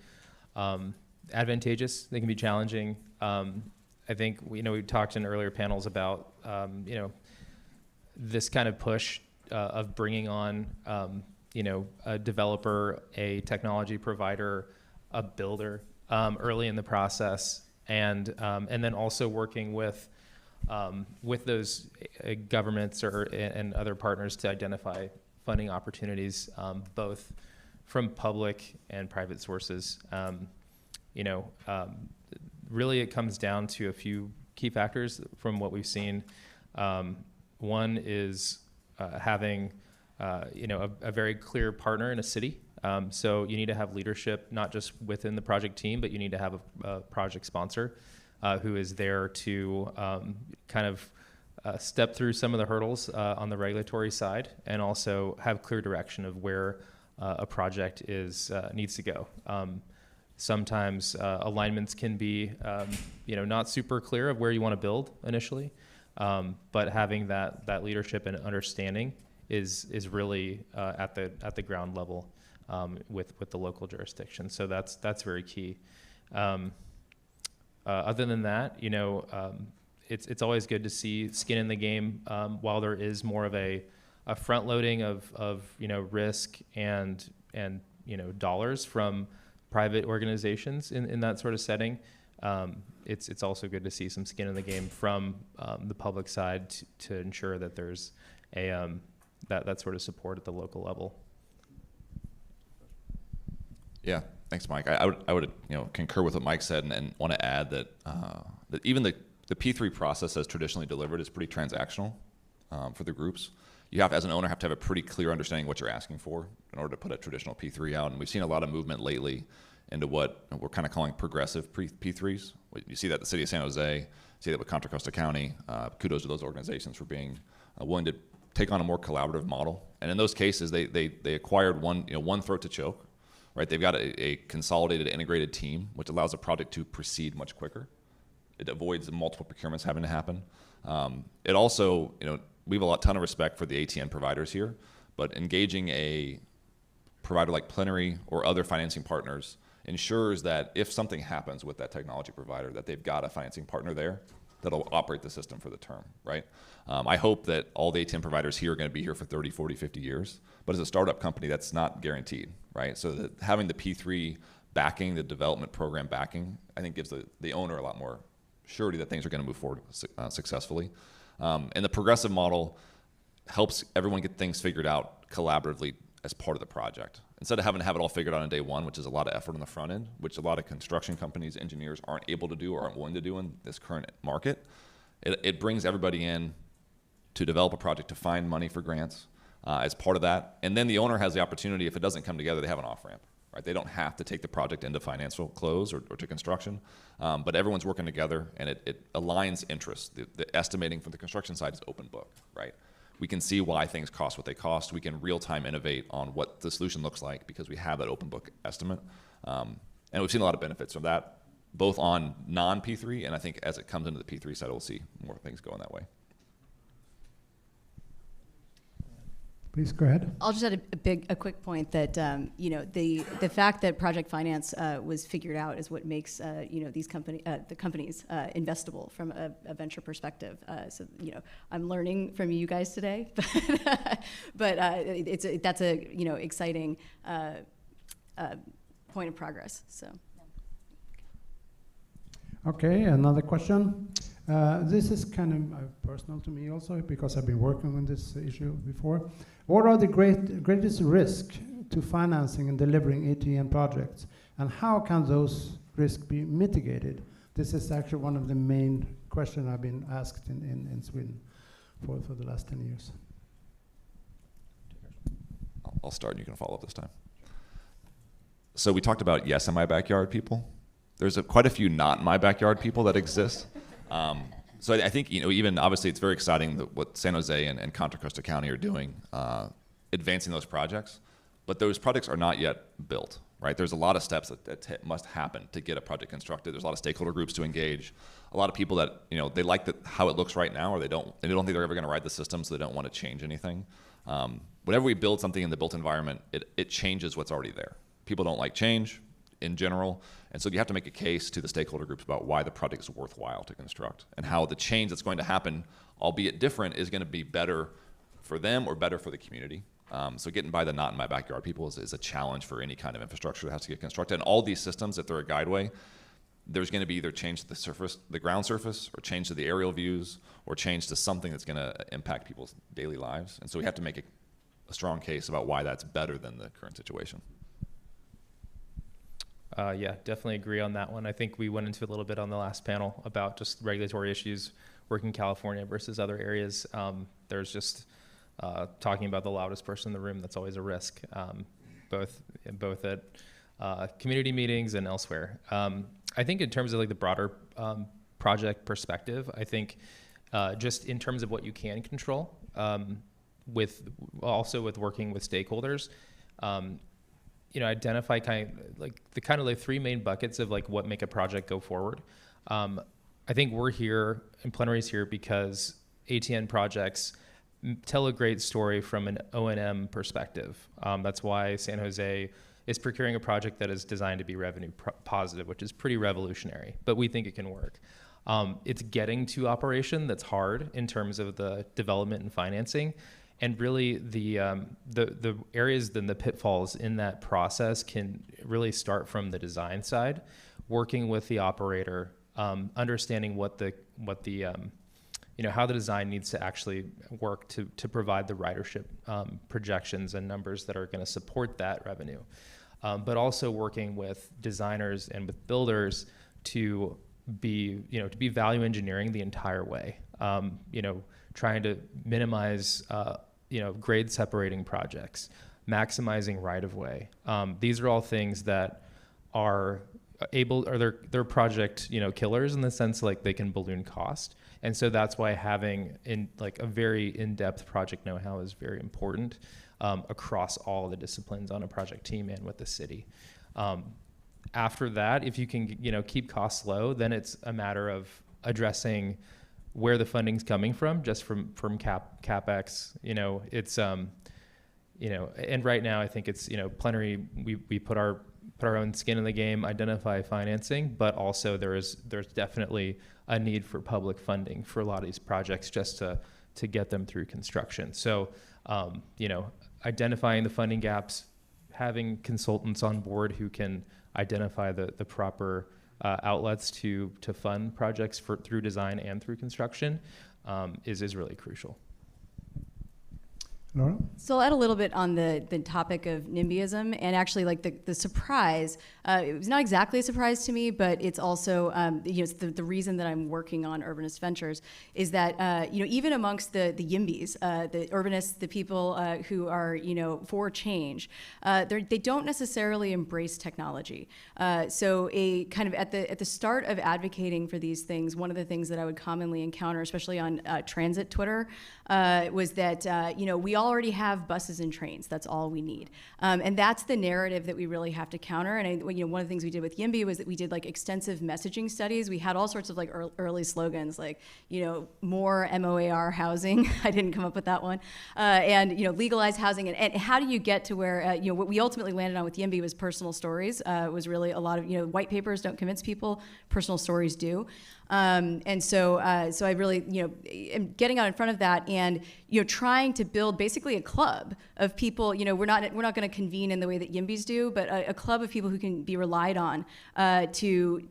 advantageous. They can be challenging. I think we talked in earlier panels about this kind of push of bringing on a developer, a technology provider, a builder early in the process, and then also working with those governments and other partners to identify funding opportunities, both from public and private sources. Really, it comes down to a few key factors from what we've seen. One is having a very clear partner in a city. So you need to have leadership, not just within the project team, but you need to have a project sponsor who is there to kind of step through some of the hurdles on the regulatory side, and also have clear direction of where a project needs to go. Sometimes alignments can be not super clear of where you want to build initially, but having that leadership and understanding is really at the ground level with the local jurisdiction. So that's very key. Other than that, it's always good to see skin in the game while there is more of a front loading of risk and dollars from private organizations in that sort of setting. It's also good to see some skin in the game from the public side to ensure that there's that sort of support at the local level. Yeah, thanks, Mike. I would concur with what Mike said, and want to add that that even the P3 process as traditionally delivered is pretty transactional for the groups. You have, as an owner, have to have a pretty clear understanding of what you're asking for in order to put a traditional P3 out. And we've seen a lot of movement lately into what we're kind of calling progressive P3s. You see that at the city of San Jose, you see that with Contra Costa County. Kudos to those organizations for being willing to take on a more collaborative model. And in those cases, they acquired one throat to choke, right? They've got a consolidated, integrated team, which allows the project to proceed much quicker. It avoids multiple procurements having to happen. It also, we have a ton of respect for the ATN providers here, but engaging a provider like Plenary or other financing partners ensures that if something happens with that technology provider, that they've got a financing partner there that'll operate the system for the term, right? I hope that all the ATN providers here are going to be here for 30, 40, 50 years, but as a startup company, that's not guaranteed, right? So that having the P3 backing, the development program backing, I think gives the owner a lot more surety that things are going to move forward successfully. And the progressive model helps everyone get things figured out collaboratively as part of the project. instead of having to have it all figured out on day one, which is a lot of effort on the front end, which a lot of construction companies, engineers aren't able to do or aren't willing to do in this current market, it brings everybody in to develop a project, to find money for grants as part of that. And then the owner has the opportunity, if it doesn't come together, they have an off-ramp. Right? They don't have to take the project into financial close or to construction, but everyone's working together, and it aligns interests. The estimating from the construction side is open book, right? We can see why things cost what they cost. We can real-time innovate on what the solution looks like because we have that open book estimate. And we've seen a lot of benefits from that, both on non-P3, and I think as it comes into the P3 side, we'll see more things going that way. Please go ahead. I'll just add a quick point that the fact that project finance was figured out is what makes these the companies investable from a venture perspective. So I'm learning from you guys today, but that's a exciting point of progress. So. Okay, another question. This is kind of personal to me also because I've been working on this issue before. What are the greatest risks to financing and delivering ATN projects, and how can those risks be mitigated? This is actually one of the main questions I've been asked in Sweden for the last 10 years. I'll start and you can follow up this time. So we talked about yes in my backyard people. There's quite a few not in my backyard people that exist. So I think, even obviously it's very exciting what San Jose and Contra Costa County are doing, advancing those projects, but those projects are not yet built, right? There's a lot of steps that must happen to get a project constructed. There's a lot of stakeholder groups to engage, a lot of people that, they like how it looks right now, or they don't think they're ever gonna ride the system, so they don't wanna change anything. Whenever we build something in the built environment, it changes what's already there. People don't like change in general, and so you have to make a case to the stakeholder groups about why the project is worthwhile to construct and how the change that's going to happen, albeit different, is going to be better for them or better for the community. So getting by the not in my backyard people is a challenge for any kind of infrastructure that has to get constructed. And all these systems, if they're a guideway, there's going to be either change to the surface, the ground surface, or change to the aerial views, or change to something that's going to impact people's daily lives. And so we have to make a strong case about why that's better than the current situation. Yeah, definitely agree on that one. I think we went into a little bit on the last panel about just regulatory issues working in California versus other areas. There's just talking about the loudest person in the room. That's always a risk, both at community meetings and elsewhere. I think in terms of like the broader project perspective, I think just in terms of what you can control, with working with stakeholders. Identify kind of like three main buckets of like what make a project go forward. I think we're here and Plenary's here because ATN projects tell a great story from an O&M perspective. That's why San Jose is procuring a project that is designed to be revenue positive, which is pretty revolutionary, but we think it can work. It's getting to operation that's hard in terms of the development and financing. And really, the areas, then the pitfalls in that process can really start from the design side, working with the operator, understanding how the design needs to actually work to provide the ridership projections and numbers that are going to support that revenue, but also working with designers and with builders to be value engineering the entire way. Trying to minimize, grade separating projects, maximizing right-of-way. These are all things that are they're project, killers in the sense like they can balloon cost. And so that's why having a very in-depth project know-how is very important across all the disciplines on a project team and with the city. After that, if you can, keep costs low, then it's a matter of addressing where the funding's coming from, just from CapEx. It's and right now I think it's Plenary. We put our own skin in the game, identify financing, but also there's definitely a need for public funding for a lot of these projects just to get them through construction. So identifying the funding gaps, having consultants on board who can identify the proper outlets to fund projects through design and through construction is really crucial. Laura? So I'll add a little bit on the topic of NIMBYism, and actually like the surprise, it was not exactly a surprise to me, but it's also, it's the reason that I'm working on Urbanist Ventures is that, even amongst the YIMBYs, the urbanists, the people who are, for change, they don't necessarily embrace technology. So a kind of at the start of advocating for these things, one of the things that I would commonly encounter, especially on transit Twitter, was that, we already have buses and trains. That's all we need. And that's the narrative that we really have to counter. And one of the things we did with YIMBY was that we did like extensive messaging studies. We had all sorts of like early slogans like, more MOAR housing. I didn't come up with that one. And, legalize housing. And how do you get to where, what we ultimately landed on with YIMBY was personal stories. It was really a lot of, white papers don't convince people, personal stories do. And so I really, am getting out in front of that and, trying to build basically a club of people, we're not going to convene in the way that YIMBYs do, but a club of people who can be relied on to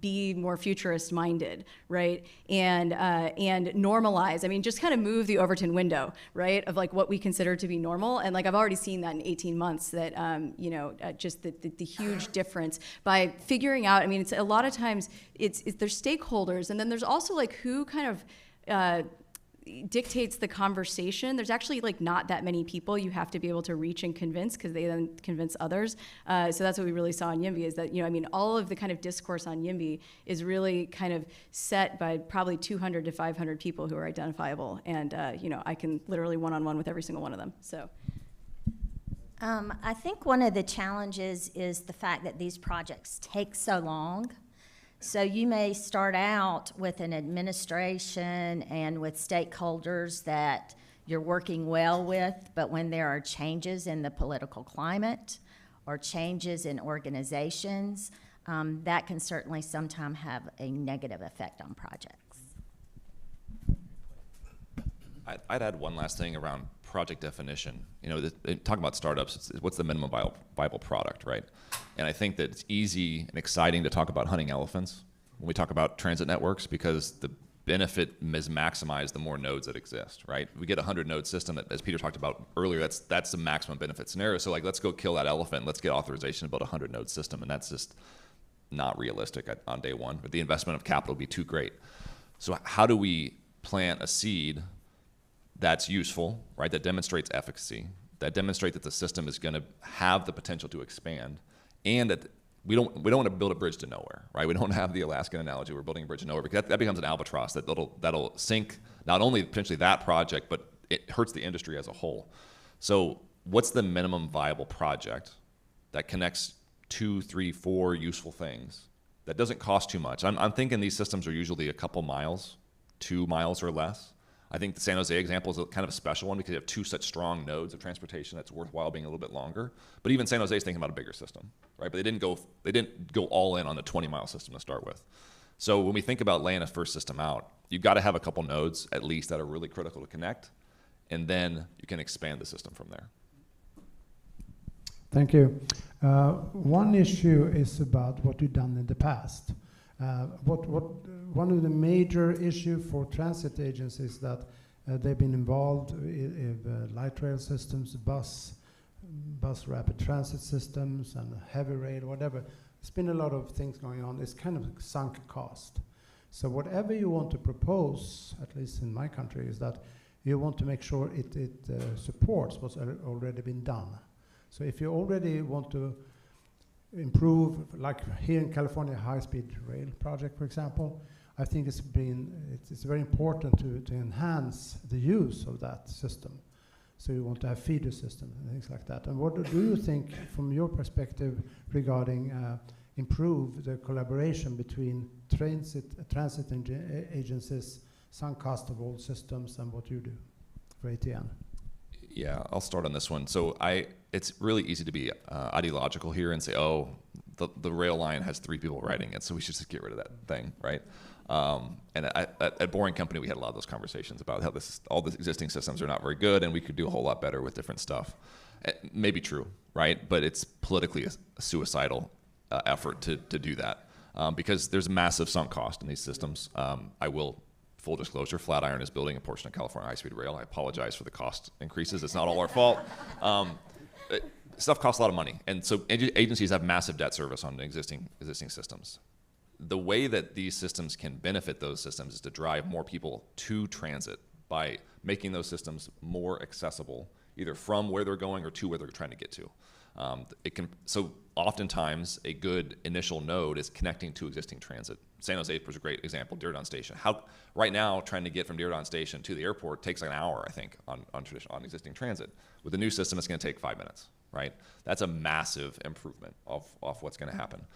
be more futurist minded, right? And normalize, just kind of move the Overton window, right? Of like what we consider to be normal. And like, I've already seen that in 18 months that, just the huge difference by figuring out, it's a lot of times it's there's stakeholders, and then there's also like who kind of dictates the conversation. There's actually like not that many people you have to be able to reach and convince because they then convince others. So that's what we really saw in YIMBY is that, all of the kind of discourse on YIMBY is really kind of set by probably 200 to 500 people who are identifiable. And, I can literally one-on-one with every single one of them, so. I think one of the challenges is the fact that these projects take so long. So you may start out with an administration and with stakeholders that you're working well with, but when there are changes in the political climate or changes in organizations, that can certainly sometimes have a negative effect on projects. I'd add one last thing around project definition. Talking about startups, what's the minimum viable product, right? And I think that it's easy and exciting to talk about hunting elephants when we talk about transit networks because the benefit is maximized the more nodes that exist, right? We get a 100-node system that, as Peter talked about earlier, that's the maximum benefit scenario. So like, let's go kill that elephant. Let's get authorization to build a 100-node system, and that's just not realistic on day one. But the investment of capital would be too great. So how do we plant a seed that's useful, right? That demonstrates efficacy, that demonstrates that the system is going to have the potential to expand, and that we don't want to build a bridge to nowhere, right? We don't have the Alaskan analogy. We're building a bridge to nowhere because that becomes an albatross that'll sink not only potentially that project, but it hurts the industry as a whole. So what's the minimum viable project that connects 2, 3, 4 useful things that doesn't cost too much? I'm thinking these systems are usually a couple miles, 2 miles or less. I think the San Jose example is kind of a special one because you have 2 such strong nodes of transportation that's worthwhile being a little bit longer. But even San Jose is thinking about a bigger system, right? But they didn't go all in on the 20-mile system to start with. So when we think about laying a first system out, you've got to have a couple nodes at least that are really critical to connect, and then you can expand the system from there. Thank you. One issue is about what you've done in the past. One of the major issue for transit agencies that they've been involved in light rail systems, bus rapid transit systems, and heavy rail, whatever. There's been a lot of things going on. It's kind of sunk cost. So whatever you want to propose, at least in my country, is that you want to make sure it supports what's already been done. So if you already want to improve, like here in California, high-speed rail project, for example, I think it's very important to enhance the use of that system. So you want to have feeder systems and things like that. And what do you think, from your perspective, regarding improve the collaboration between transit agencies, sunk cost of old systems, and what you do for ATN? Yeah, I'll start on this one. So it's really easy to be ideological here and say, oh, the rail line has 3 people riding it, so we should just get rid of that thing, right? And at Boring Company, we had a lot of those conversations about how all the existing systems are not very good, and we could do a whole lot better with different stuff. It may be true, right? But it's politically a suicidal effort to do that because there's massive sunk cost in these systems. I will full disclosure, Flatiron is building a portion of California high-speed rail. I apologize for the cost increases. It's not all our fault. Stuff costs a lot of money. And so agencies have massive debt service on existing systems. The way that these systems can benefit those systems is to drive more people to transit by making those systems more accessible, either from where they're going or to where they're trying to get to. So oftentimes a good initial node is connecting to existing transit. San Jose was a great example, Diridon Station. Right now, trying to get from Diridon Station to the airport takes like an hour, I think, on existing transit. With the new system, it's going to take 5 minutes, right? That's a massive improvement of what's going to happen.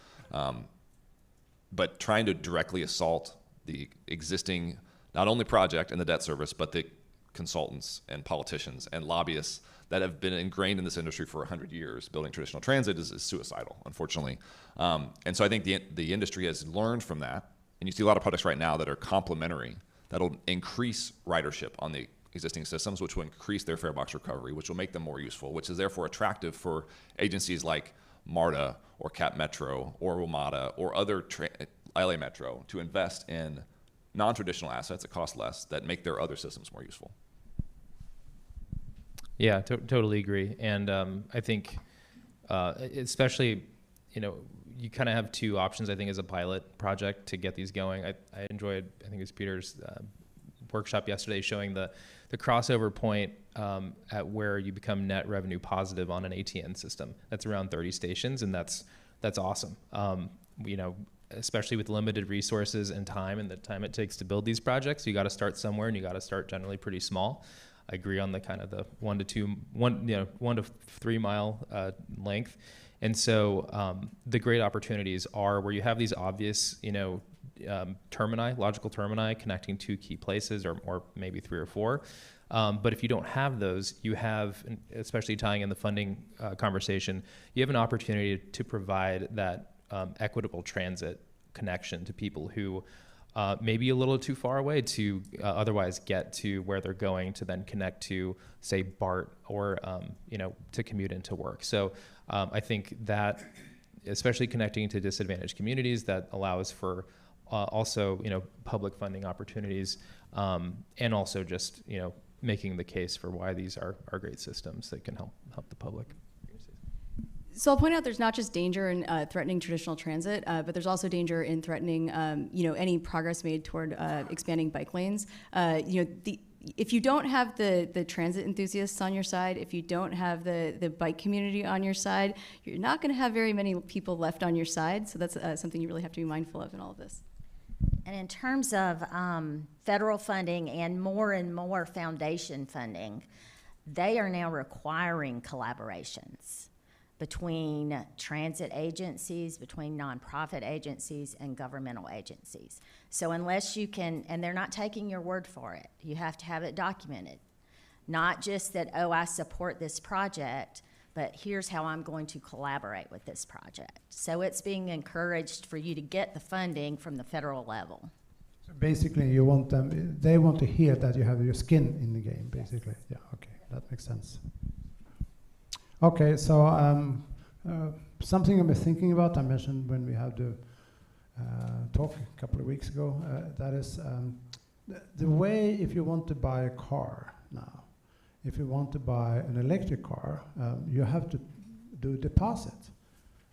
But trying to directly assault the existing, not only project and the debt service, but the consultants and politicians and lobbyists that have been ingrained in this industry for 100 years, building traditional transit is suicidal, unfortunately. And so I think the industry has learned from that, and you see a lot of projects right now that are complementary, that'll increase ridership on the existing systems, which will increase their fare box recovery, which will make them more useful, which is therefore attractive for agencies like MARTA or Cap Metro or WMATA or other LA Metro to invest in non-traditional assets that cost less that make their other systems more useful. Yeah, totally agree. And I think especially, you kind of have two options, I think, as a pilot project to get these going. I enjoyed, I think it was Peter's workshop yesterday showing the crossover point at where you become net revenue positive on an ATN system. That's around 30 stations, and that's awesome. Especially with limited resources and time and the time it takes to build these projects, you got to start somewhere, and you got to start generally pretty small. I agree on the kind of the 1 to 3 mile length. And so the great opportunities are where you have these obvious, logical termini connecting two key places or maybe 3 or 4. But if you don't have those, you have, especially tying in the funding conversation, you have an opportunity to provide that equitable transit connection to people who may be a little too far away to otherwise get to where they're going to then connect to, say, BART or, to commute into work. So I think that, especially connecting to disadvantaged communities, that allows for also, public funding opportunities, and also just, making the case for why these are great systems that can help the public. So I'll point out there's not just danger in threatening traditional transit, but there's also danger in threatening, any progress made toward expanding bike lanes. If you don't have the transit enthusiasts on your side, if you don't have the bike community on your side, you're not going to have very many people left on your side. So that's something you really have to be mindful of in all of this. And in terms of federal funding and more foundation funding, they are now requiring collaborations between transit agencies, between nonprofit agencies, and governmental agencies. So unless you can, and they're not taking your word for it, you have to have it documented. Not just that, oh, I support this project, but here's how I'm going to collaborate with this project. So it's being encouraged for you to get the funding from the federal level. So basically, they want to hear that you have your skin in the game, basically. Yeah, okay, that makes sense. Okay, so something I've been thinking about, I mentioned when we had the talk a couple of weeks ago, that is the way if you want to buy a car now, if you want to buy an electric car, you have to do a deposit.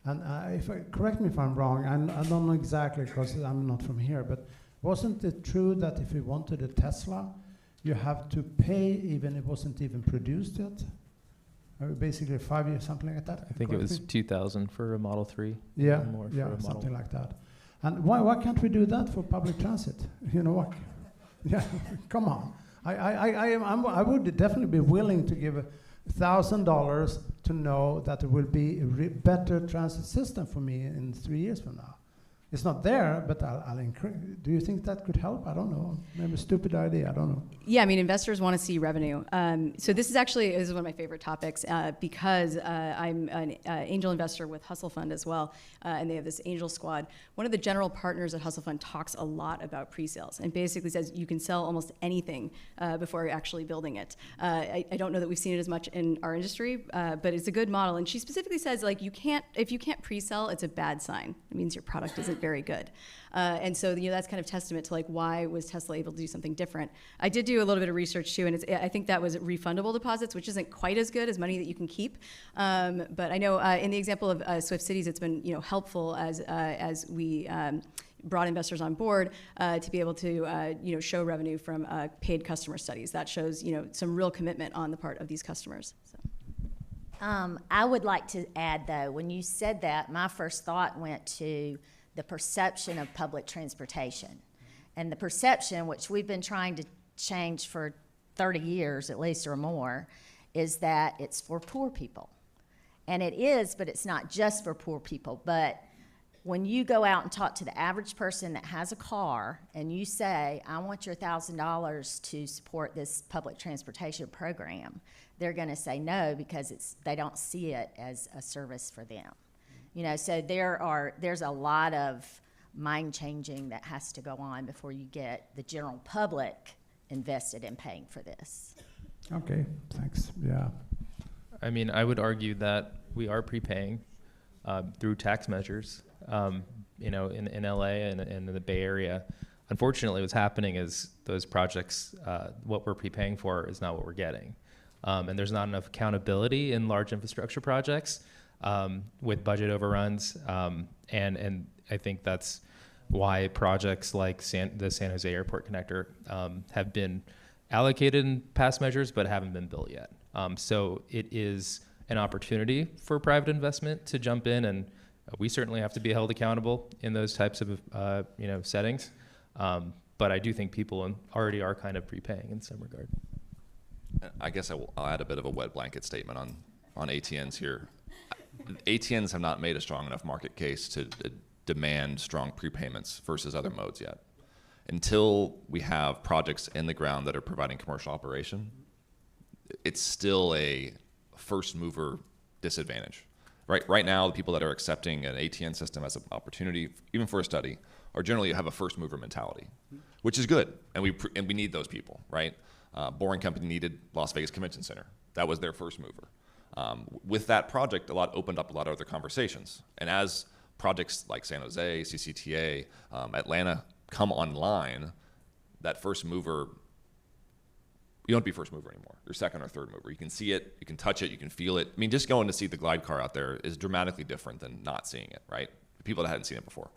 And correct me if I'm wrong, I don't know exactly because I'm not from here, but wasn't it true that if you wanted a Tesla, you have to pay even it wasn't even produced yet? Basically 5 years, something like that. I think it was 2,000 for a Model 3. Yeah, more yeah, for a something like that. And why can't we do that for public transit? You know what? Yeah, come on. I would definitely be willing to give $1,000 to know that there will be a better transit system for me in 3 years from now. It's not there, but I'll encourage. Do you think that could help? I don't know. Maybe a stupid idea. I don't know. Yeah, I mean, investors want to see revenue. So this is one of my favorite topics because I'm an angel investor with Hustle Fund as well, and they have this angel squad. One of the general partners at Hustle Fund talks a lot about pre-sales and basically says you can sell almost anything before you're actually building it. I don't know that we've seen it as much in our industry, but it's a good model. And she specifically says, like, if you can't pre-sell, it's a bad sign. It means your product isn't very good. And so, that's kind of testament to like why was Tesla able to do something different. I did do a little bit of research too, and I think that was refundable deposits, which isn't quite as good as money that you can keep. But I know in the example of Swift Cities, it's been helpful as we brought investors on board to be able to show revenue from paid customer studies. That shows some real commitment on the part of these customers. So. I would like to add, though, when you said that, my first thought went to the perception of public transportation. And the perception, which we've been trying to change for 30 years at least or more, is that it's for poor people. And it is, but it's not just for poor people. But when you go out and talk to the average person that has a car and you say, I want your $1,000 to support this public transportation program, they're going to say no because they don't see it as a service for them. So there's a lot of mind changing that has to go on before you get the general public invested in paying for this. Okay, thanks. Yeah. I mean, I would argue that we are prepaying through tax measures. In LA and in the Bay Area. Unfortunately, what's happening is those projects, what we're prepaying for is not what we're getting. And there's not enough accountability in large infrastructure projects with budget overruns. And I think that's why projects like the San Jose Airport Connector have been allocated in past measures but haven't been built yet. So it is an opportunity for private investment to jump in, and we certainly have to be held accountable in those types of settings. But I do think people already are kind of prepaying in some regard. I guess I'll add a bit of a wet blanket statement on ATNs here. ATNs have not made a strong enough market case to demand strong prepayments versus other modes yet. Until we have projects in the ground that are providing commercial operation, it's still a first mover disadvantage. Right now, the people that are accepting an ATN system as an opportunity, even for a study, are generally have a first mover mentality, which is good, and we need those people, right? Boring Company needed Las Vegas Convention Center. That was their first mover. With that project, opened up a lot of other conversations, and as projects like San Jose, CCTA, Atlanta come online, that first mover, you don't be first mover anymore. You're second or third mover. You can see it, you can touch it, you can feel it. I mean, just going to see the glide car out there is dramatically different than not seeing it, right? People that hadn't seen it before.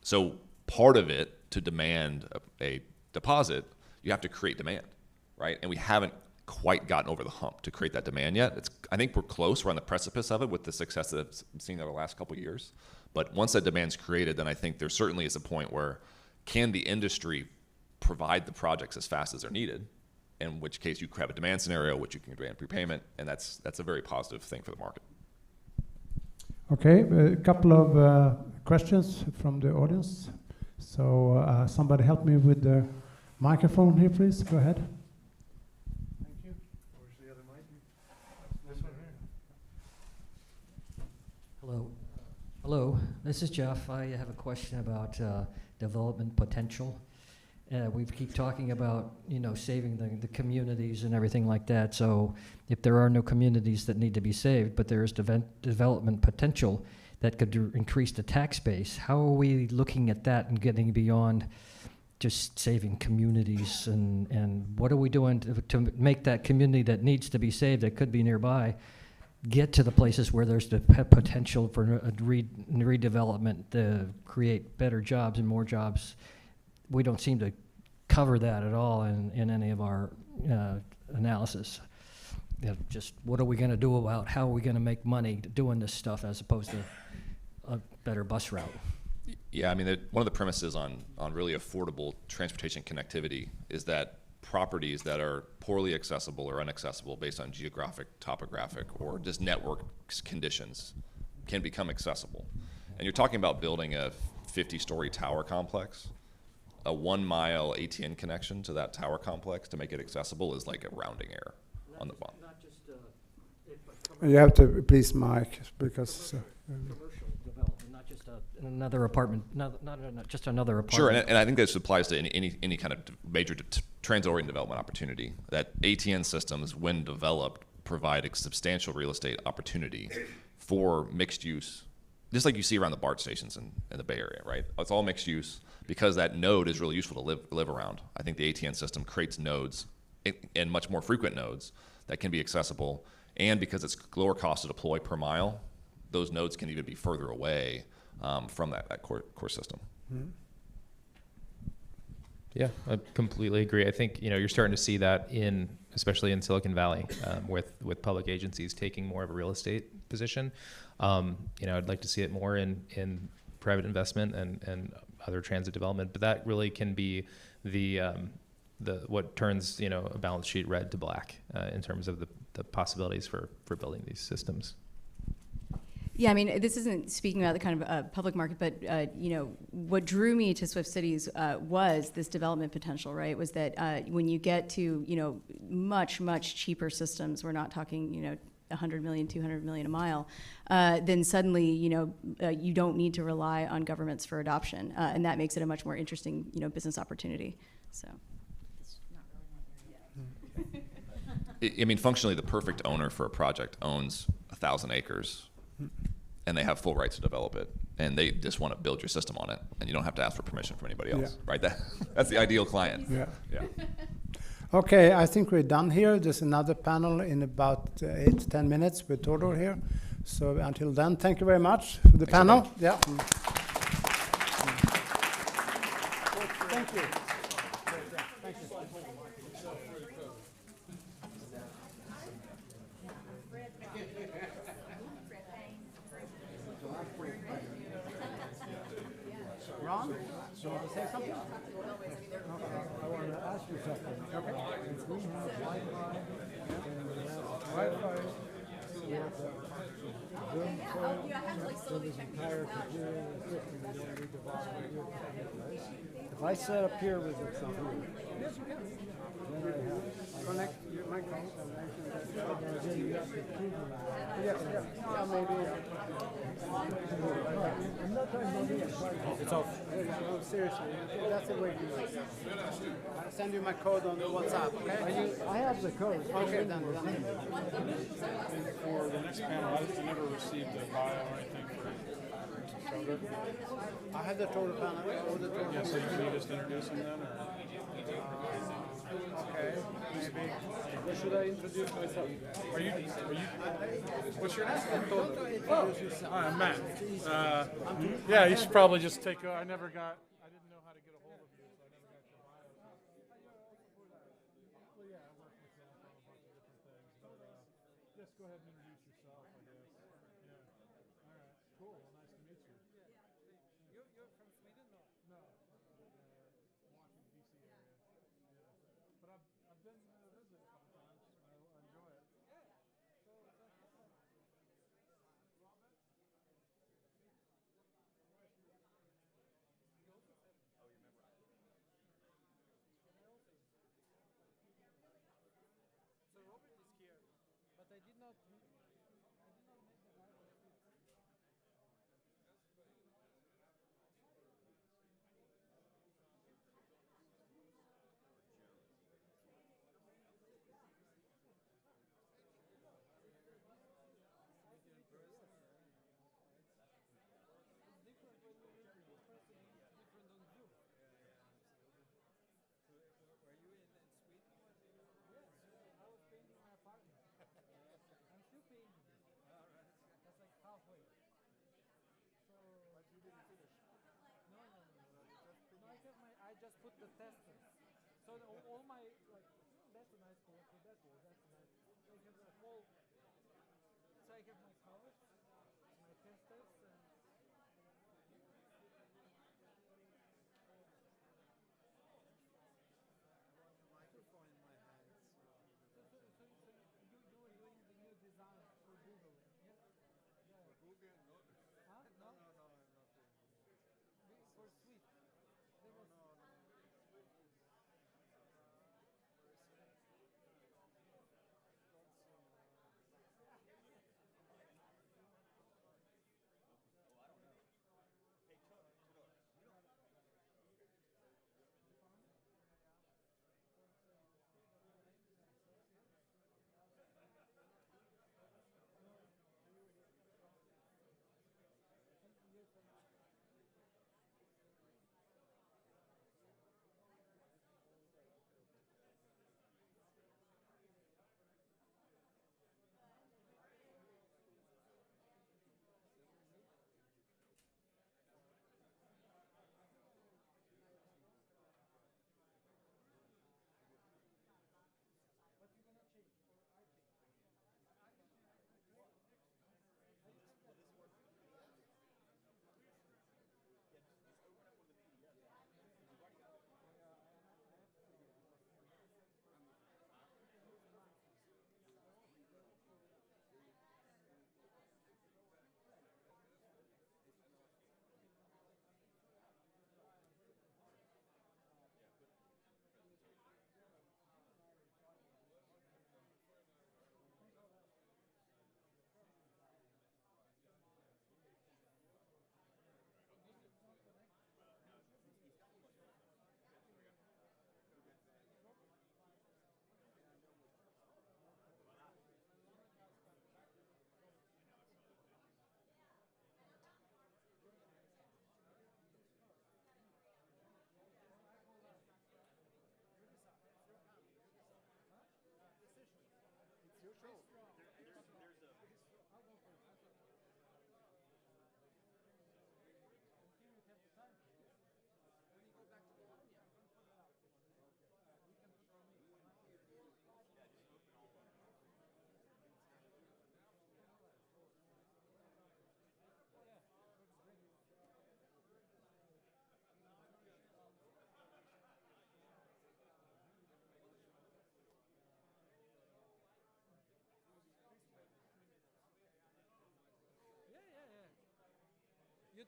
So part of it, to demand a deposit, you have to create demand, right? And we haven't quite gotten over the hump to create that demand yet. I think we're close. We're on the precipice of it with the success that I've seen over the last couple of years. But once that demand's created, then I think there certainly is a point where can the industry provide the projects as fast as they're needed? In which case you have a demand scenario, which you can demand prepayment, and that's a very positive thing for the market. Okay, a couple of questions from the audience. So somebody help me with the microphone here, please. Go ahead. Thank you. Where's the other mic? This one here. Hello. Hello, this is Jeff. I have a question about development potential. We keep talking about, saving the communities and everything like that. So if there are no communities that need to be saved, but there is development potential that could increase the tax base, how are we looking at that and getting beyond just saving communities? And what are we doing to make that community that needs to be saved, that could be nearby, get to the places where there's the potential for a redevelopment to create better jobs and more jobs? We don't seem to cover that at all in any of our analysis. Just what are we going to do about how are we going to make money doing this stuff as opposed to a better bus route? Yeah, I mean, one of the premises on really affordable transportation connectivity is that properties that are poorly accessible or inaccessible based on geographic, topographic, or just network conditions can become accessible. And you're talking about building a 50-story tower complex. A 1 mile ATN connection to that tower complex to make it accessible is like a rounding error on the bottom. You have to please mic because Commercial development, not just another apartment, not just another apartment. Sure, and I think this applies to any kind of major transit-oriented development opportunity. That ATN systems, when developed, provide a substantial real estate opportunity for mixed use just like you see around the BART stations in the Bay Area, right? It's all mixed use because that node is really useful to live around. I think the ATN system creates nodes and much more frequent nodes that can be accessible, and because it's lower cost to deploy per mile, those nodes can even be further away from that core system. Mm-hmm. Yeah, I completely agree. I think you're starting to see that especially in Silicon Valley, with public agencies taking more of a real estate position. I'd like to see it more in private investment and other transit development, but that really can be the what turns a balance sheet red to black in terms of the possibilities for building these systems. Yeah, I mean, this isn't speaking about the kind of public market, but what drew me to Swift Cities was this development potential, right? Was that when you get to much cheaper systems, we're not talking 100 million, 200 million a mile, then suddenly you don't need to rely on governments for adoption, and that makes it a much more interesting business opportunity. So. I mean, functionally, the perfect owner for a project owns 1,000 acres. And they have full rights to develop it, and they just want to build your system on it, and you don't have to ask for permission from anybody else, right? That's the ideal client. Yeah. Yeah. Okay, I think we're done here. There's another panel in about 8 to 10 minutes with Todor here. So until then, thank you very much for the panel. Everybody. Yeah. Thank you. Ron, so want to say something? I want to ask you something. If we have Wi-Fi and we have Wi-Fi with Zoom call, so the entire computer system, we don't need to bother you, right? If I set up here with it somewhere, Yes, you can. then I have Connect your microphone. and then you have to prove it. Yes, yeah. Maybe. I'm not talking about being a part. It's off. No, seriously, that's the way to do it. I'll send you my code on WhatsApp, okay? I have the code. Okay, done. For the next panel, I never received a bio or anything for Toder. I had the total panel. Yeah, so you just introducing them, or? Okay, maybe. Or should I introduce myself? Are you, what's your name? Oh, I'm Matt. Yeah, you should probably just take, I didn't know how to get a hold of you, so I never got your bio. Well, yeah, I work with you on a bunch of different things, but just go ahead and introduce yourself, I guess. Yeah. All right, cool. Well, nice to meet you. You're from Sweden? No. Washington, D.C. area. Yeah. But I've been visit a couple times. I enjoy it. So Robert is here, but I did not make the I just put the testers. So all my, that's a nice collector, that's a nice, I have the whole, so I have my covers, my testers, and microphone in my hands. So you're doing the new design for Google, yes? Yeah. For Google? No. Huh? No, I'm not doing it. For Swift.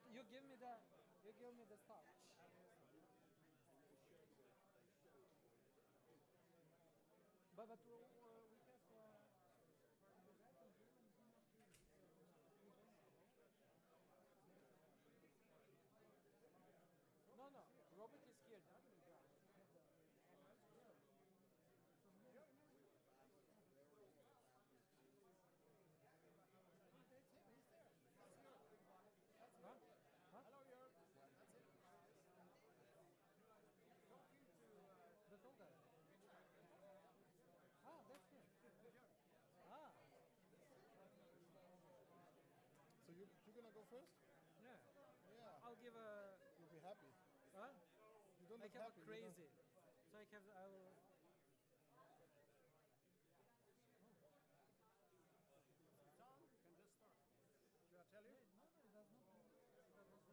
You give me the stuff. But we have. No, Robert is here. So you're gonna go first? Yeah. Yeah. I'll give a. You'll be happy. Huh? You don't I look have happy. a crazy. So I have. I'll. It's on. You can just start. Should I tell you? No, it does not. Did you come over?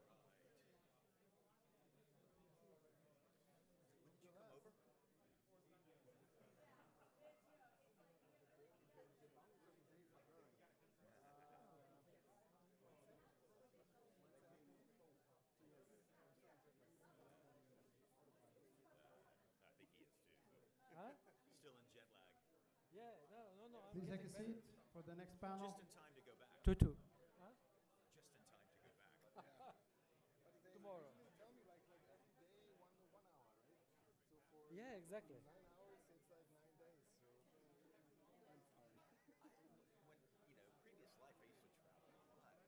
I think he is too. Huh? Still in jet lag. Yeah, no. I'm Please take a getting seat for the next panel. Just in time to go back. Tutu. Huh? Just in time to go back. Tomorrow. Tell me like every day, 1 hour, right? So for Yeah, exactly. 9 hours, it's like 9 days. So I'm fine. When previous life I used to travel a lot,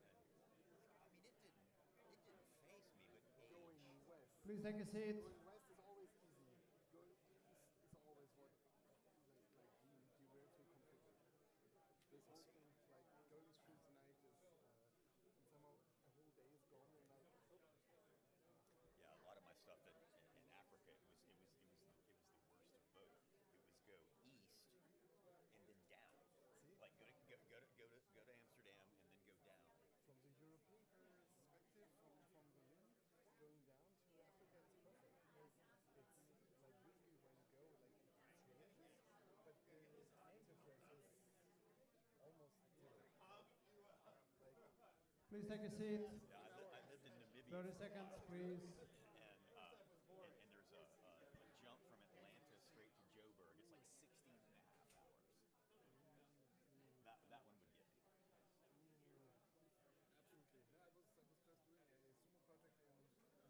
and I mean it didn't faze me with age. Going west. Please take a seat. Going west is always easy. Going east is always what you wear too comfortable. This whole thing, like going through tonight is and somehow a whole day is gone and like Yeah, a lot of my stuff in Africa it was the worst of both. It was go east and then down. See? Like go to Amsterdam and then go down. from the European perspective, from Berlin, going down to Africa, it's perfect because it's like usually when you go, like it changes, but the time difference is almost zero. Like, Please take a seat. Yeah, I lived in Namibia. 30 seconds, please. And there's a jump from Atlanta straight to Joburg. It's like 16 and a half hours. That one would get me. absolutely. No, I was just doing a sumo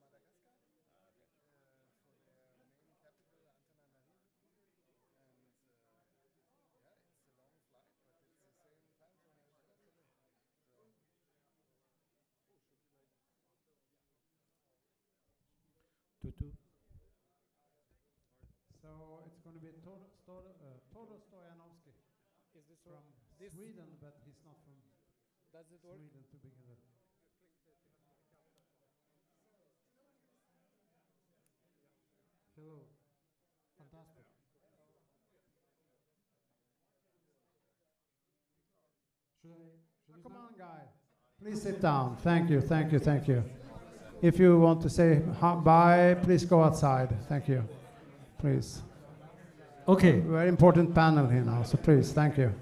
project in Madagascar for their main capital, Antananarivo, and yeah, it's a long flight, but it's the same time zone as Italy. So, should we like? Tutu. So it's going to be Toro Stoyanovsky Is this from this Sweden, but he's not from Does it work? Sweden to begin with. Hello. Fantastic. Come on, guy. Please sit down. Thank you. If you want to say bye, please go outside. Thank you. Please. Okay. Very important panel here now, so please, thank you.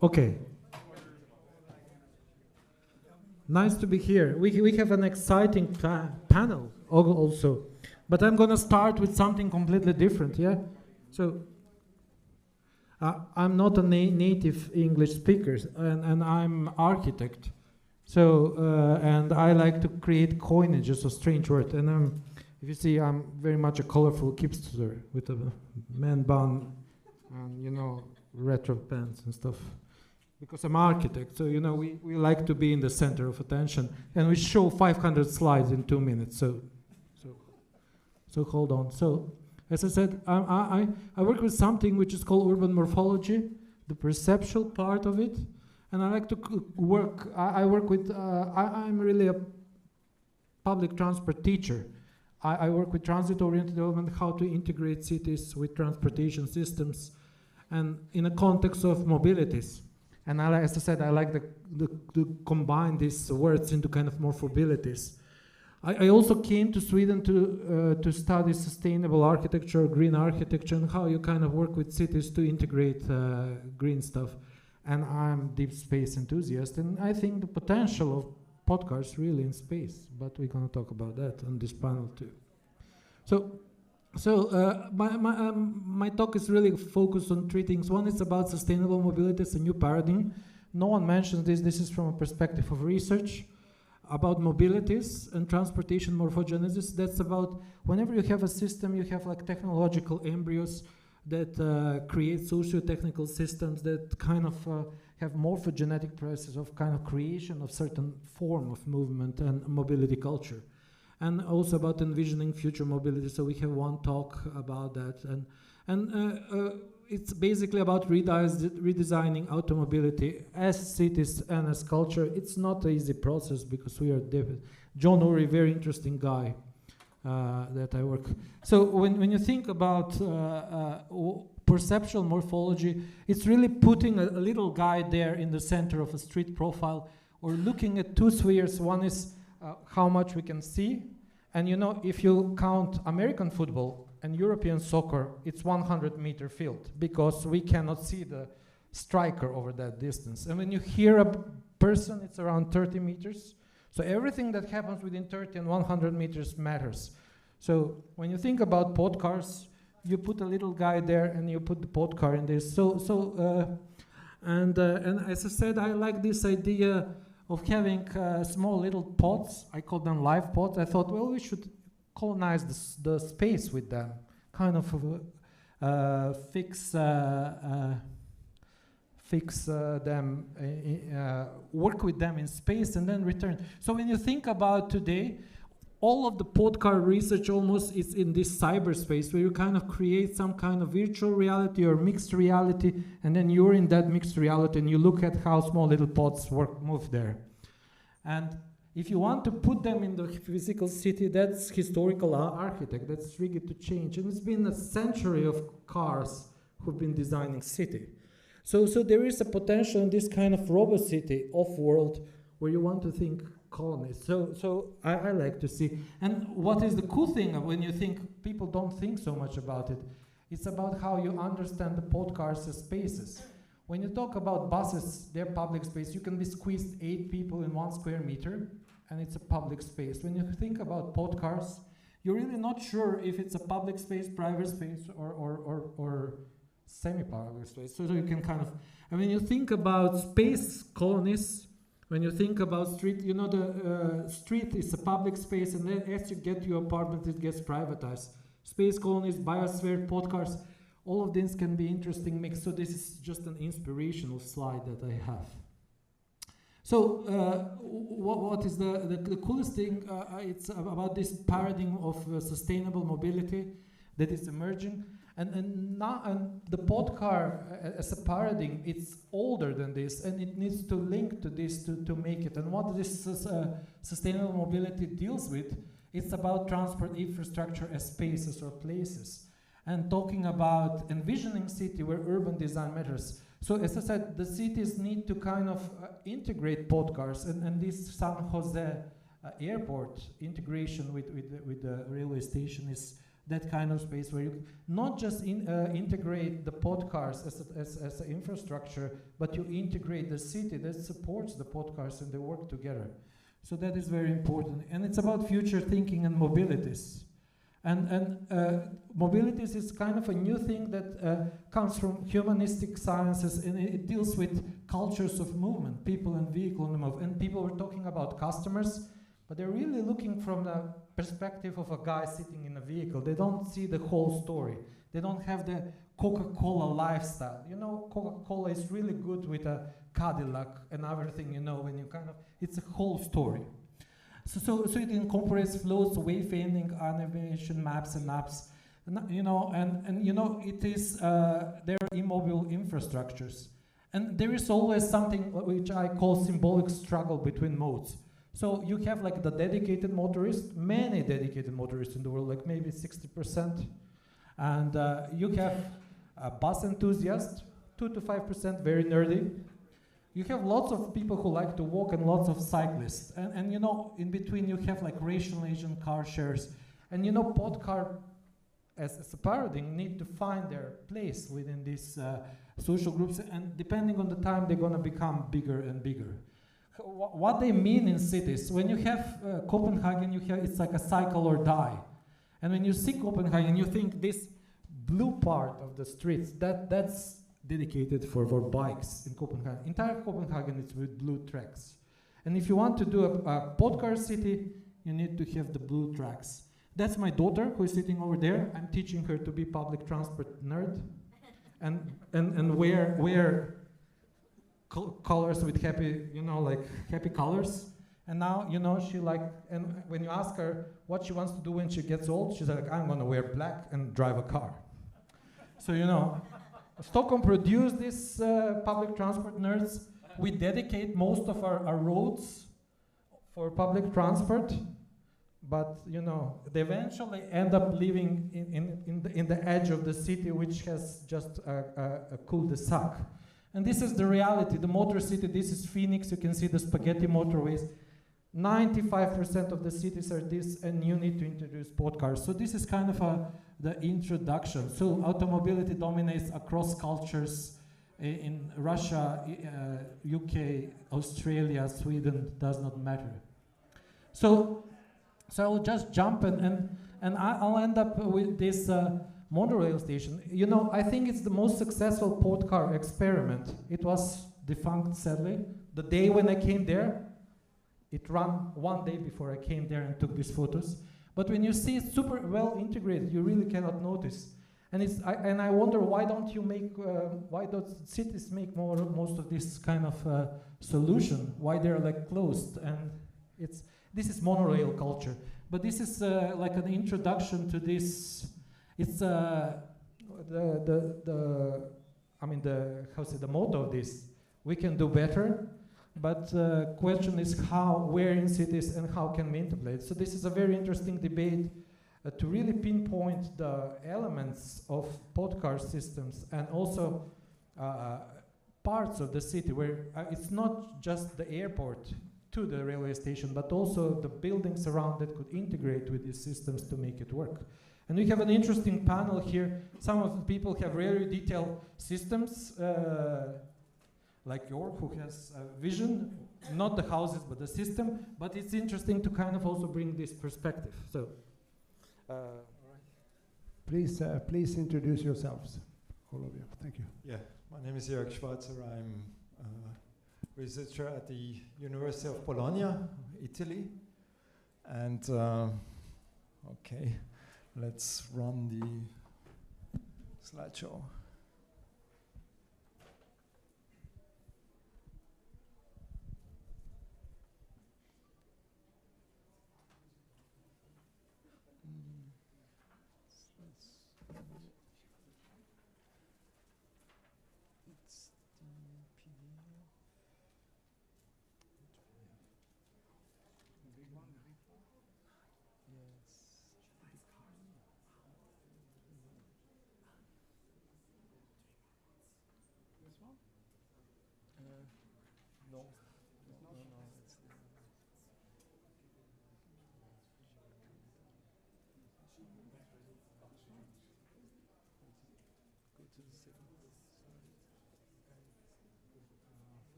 Okay. Nice to be here. We have an exciting panel also, but I'm gonna start with something completely different. Yeah. So I'm not a native English speaker, and I'm architect. So and I like to create coinage, is a strange word. And if you see, I'm very much a colorful hipster with a man bun and retro pants and stuff. Because I'm architect, so we like to be in the center of attention, and we show 500 slides in 2 minutes. So hold on. So as I said, I work with something which is called urban morphology, the perceptual part of it, and I like to work. I work with. I'm really a public transport teacher. I work with transit-oriented development, how to integrate cities with transportation systems, and in a context of mobilities. And as I said, I like to combine these words into kind of morphabilities. I also came to Sweden to study sustainable architecture, green architecture, and how you kind of work with cities to integrate green stuff. And I'm deep space enthusiast, and I think the potential of Podcar's really in space, but we're going to talk about that on this panel too. So my talk is really focused on three things. One is about sustainable mobility as a new paradigm. No one mentions this. This is from a perspective of research about mobilities and transportation morphogenesis. That's about whenever you have a system, you have like technological embryos that create socio-technical systems that kind of have morphogenetic process of kind of creation of certain form of movement and mobility culture. And also about envisioning future mobility. So we have one talk about that. And it's basically about redesigning automobility as cities and as culture. It's not an easy process because we are different. John Ury, very interesting guy that I work. So when you think about perceptual morphology, it's really putting a little guy there in the center of a street profile, or looking at two spheres. One is how much we can see. And you know, if you count American football and European soccer, it's 100-meter field because we cannot see the striker over that distance. And when you hear a person, it's around 30 meters. So everything that happens within 30 and 100 meters matters. So when you think about Podcars, you put a little guy there and you put the Podcar in this. And as I said, I like this idea of having small little pods. I call them live pods. I thought, well, we should colonize the space with them, kind of fix them, work with them in space and then return. So when you think about today, all of the Podcar research almost is in this cyberspace where you kind of create some kind of virtual reality or mixed reality, and then you're in that mixed reality and you look at how small little pods move there. And if you want to put them in the physical city, that's historical architect, that's really to change. And it's been a century of cars who've been designing city. So there is a potential in this kind of robo-city off-world where you want to think colonies. So I like to see. And what is the cool thing when you think people don't think so much about it? It's about how you understand the Podcars as spaces. When you talk about buses, they're public space. You can be squeezed 8 people in 1 square meter, and it's a public space. When you think about Podcars, you're really not sure if it's a public space, private space, or semi-public space. So you can kind of, and when you think about space colonies, when you think about street, you know, the street is a public space, and then as you get to your apartment, it gets privatized. Space colonies, biosphere, Podcars, all of these can be interesting mix. So this is just an inspirational slide that I have. So what is the coolest thing? It's about this paradigm of sustainable mobility that is emerging. And the Podcar as a paradigm, it's older than this, and it needs to link to this to make it. And what this sustainable mobility deals with, it's about transport infrastructure as spaces or places, and talking about envisioning city where urban design matters. So as I said, the cities need to kind of integrate Podcars, and this San Jose airport integration with the railway station is that kind of space where you not just integrate the Podcars as an infrastructure, but you integrate the city that supports the Podcars and they work together. So that is very important. And it's about future thinking and mobilities. And mobilities is kind of a new thing that comes from humanistic sciences, and it deals with cultures of movement, people and vehicle and move. And people were talking about customers, but they're really looking from the perspective of a guy sitting in a vehicle. They don't see the whole story. They don't have the Coca-Cola lifestyle. You know, Coca-Cola is really good with a Cadillac and everything, you know, when you kind of, it's a whole story. So it incorporates flows, wayfinding, animation, maps, and apps. And it is there are immobile infrastructures, and there is always something which I call symbolic struggle between modes. So you have like the dedicated motorist, many dedicated motorists in the world, like maybe 60%, and you have a bus enthusiast, 2 to 5%, very nerdy. You have lots of people who like to walk and lots of cyclists, and in between you have like racial Asian car shares, and Podcar as a paradigm need to find their place within these social groups, and depending on the time they're going to become bigger and bigger. What they mean in cities, when you have Copenhagen, it's like a cycle or die. And when you see Copenhagen, you think this blue part of the streets, that's dedicated for bikes in Copenhagen. Entire Copenhagen is with blue tracks. And if you want to do a Podcar city, you need to have the blue tracks. That's my daughter who is sitting over there. I'm teaching her to be public transport nerd and wear colors with happy, happy colors. And now, she and when you ask her what she wants to do when she gets old, she's like, I'm gonna wear black and drive a car. So, Stockholm produced these public transport nerds. We dedicate most of our roads for public transport. But they eventually end up living in the edge of the city, which has just a cul-de-sac. And this is the reality. The motor city. This is Phoenix. You can see the spaghetti motorways. 95% of the cities are this, and you need to introduce Podcars. So this is kind of the introduction. So automobility dominates across cultures in Russia, UK, Australia, Sweden. Does not matter. So I'll just jump and I'll end up with this monorail station. I think it's the most successful Podcar experiment. It was defunct, sadly. The day when I came there, it ran one day before I came there and took these photos. But when you see it super well integrated, you really cannot notice. And I wonder why don't cities make most of this kind of solution? Why they're like closed? And this is monorail culture, but this is like an introduction to this. It's the motto of this. We can do better, but the question is where in cities, and how can we interpolate? So this is a very interesting debate to really pinpoint the elements of Podcar systems and also parts of the city where it's not just the airport to the railway station, but also the buildings around that could integrate with these systems to make it work. And we have an interesting panel here. Some of the people have very detailed systems, like York, who has a vision, not the houses, but the system. But it's interesting to kind of also bring this perspective. So, please introduce yourselves, all of you. Thank you. Yeah, my name is Jörg Schwarzer. I'm researcher at the University of Bologna, Italy. And okay, let's run the slideshow.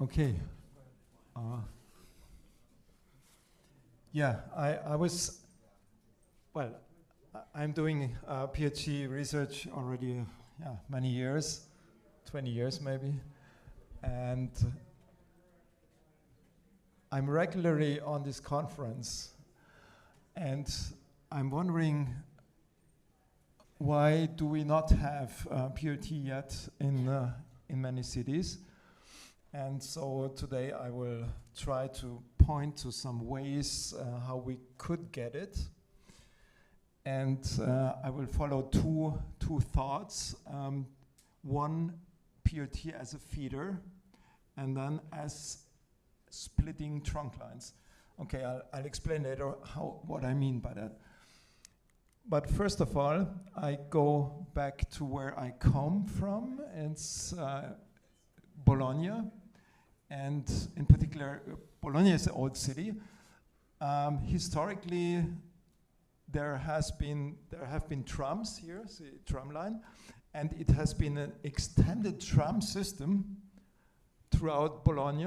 Okay. Yeah, I'm doing PhD research already many years, 20 years maybe, and I'm regularly on this conference, and I'm wondering, why do we not have POT yet in many cities? And so today I will try to point to some ways how we could get it. And I will follow two thoughts. One, POT as a feeder, and then as splitting trunk lines. Okay, I'll explain later what I mean by that. But first of all, I go back to where I come from. It's Bologna, and in particular, Bologna is an old city. Historically, there have been trams here, see tram line, and it has been an extended tram system throughout Bologna,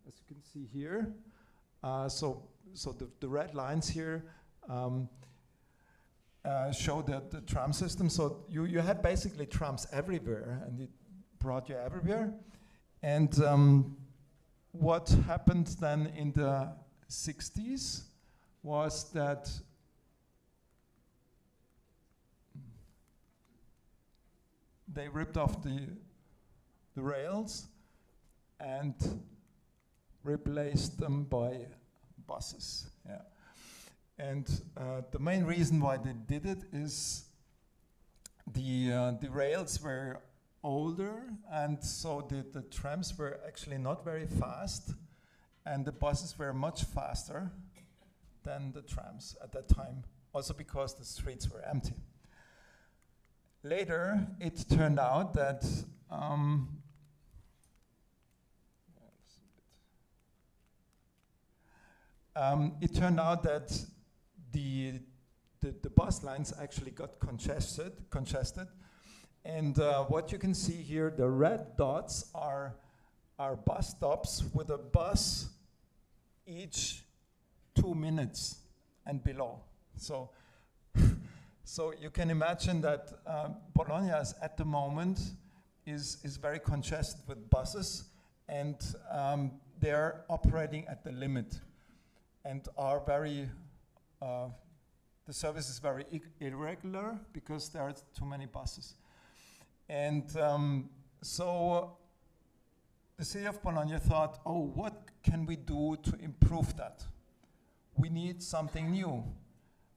as you can see here. So the red lines here show the tram system. So you had basically trams everywhere, and it brought you everywhere. And what happened then in the 60s was that they ripped off the rails and replaced them by buses. Yeah. And the main reason why they did it is the rails were older, and so the trams were actually not very fast, and the buses were much faster than the trams at that time, also because the streets were empty. Later, it turned out that the bus lines actually got congested. And what you can see here, the red dots are bus stops with a bus each 2 minutes and below. So you can imagine that Bologna is at the moment is very congested with buses, and they're operating at the limit and are very, the service is very irregular because there are too many buses. And so the city of Bologna thought, oh, what can we do to improve that? We need something new.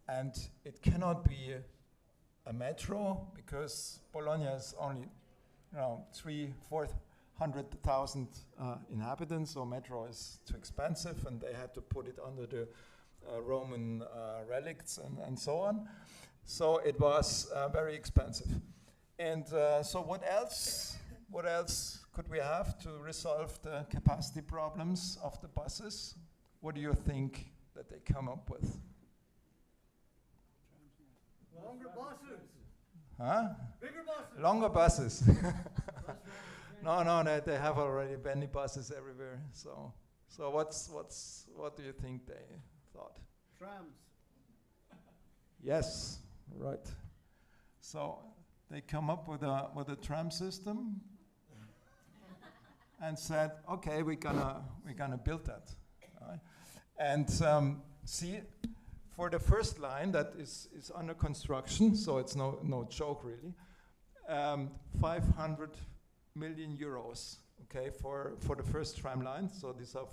And it cannot be a metro, because Bologna is only 400,000 inhabitants, so metro is too expensive, and they had to put it under the Roman relics and so on. So it was very expensive. And so what else could we have to resolve the capacity problems of the buses? What do you think that they come up with? Longer buses. Huh? Bigger buses. Longer buses. No, they have already many buses everywhere. So what do you think they thought? Trams. Yes, right. So they come up with a tram system and said, okay, we're gonna build that. Right? And see, for the first line that is under construction, so it's no joke really, 500 million euros, okay, for the first tram line. So these are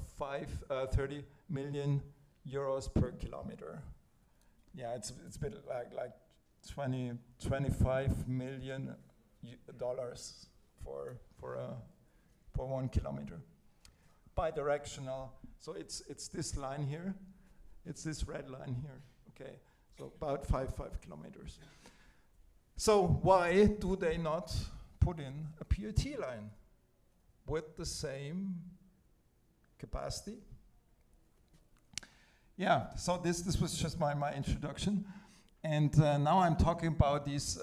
30 million euros per kilometer. Yeah, it's a bit like 25 million dollars for 1 kilometer. Bidirectional, so it's this line here. It's this red line here, okay? So about 5 kilometers. So why do they not put in a POT line with the same capacity? Yeah, so this was just my introduction. And now I'm talking about these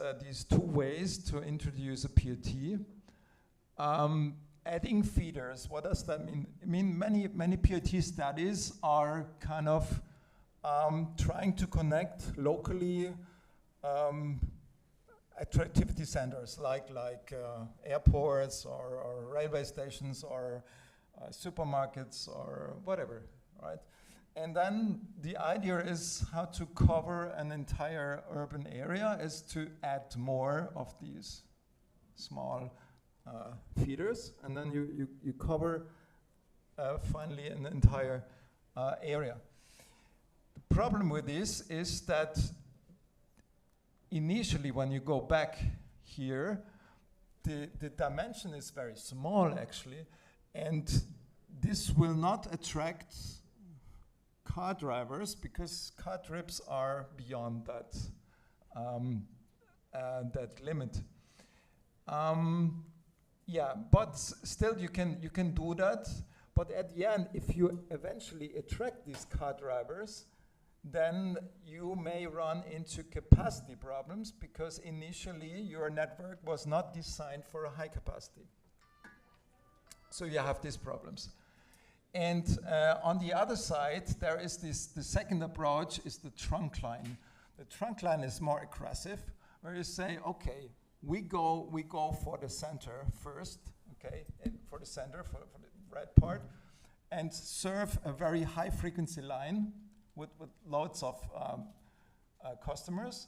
two ways to introduce a POT. Adding feeders, what does that mean? I mean, many POT studies are kind of trying to connect locally attractivity centers like airports or railway stations or supermarkets or whatever, right? And then the idea is how to cover an entire urban area is to add more of these small feeders, and then you cover finally an entire area. The problem with this is that initially when you go back here, the dimension is very small actually, and this will not attract car drivers because car trips are beyond that that limit. Yeah, but still you can do that. But at the end, if you eventually attract these car drivers, then you may run into capacity problems because initially your network was not designed for a high capacity. So you have these problems. And on the other side, there is the second approach is the trunk line. The trunk line is more aggressive, where you say, okay, we go for the center first, okay, for the center, for the red part, and serve a very high frequency line with loads of customers.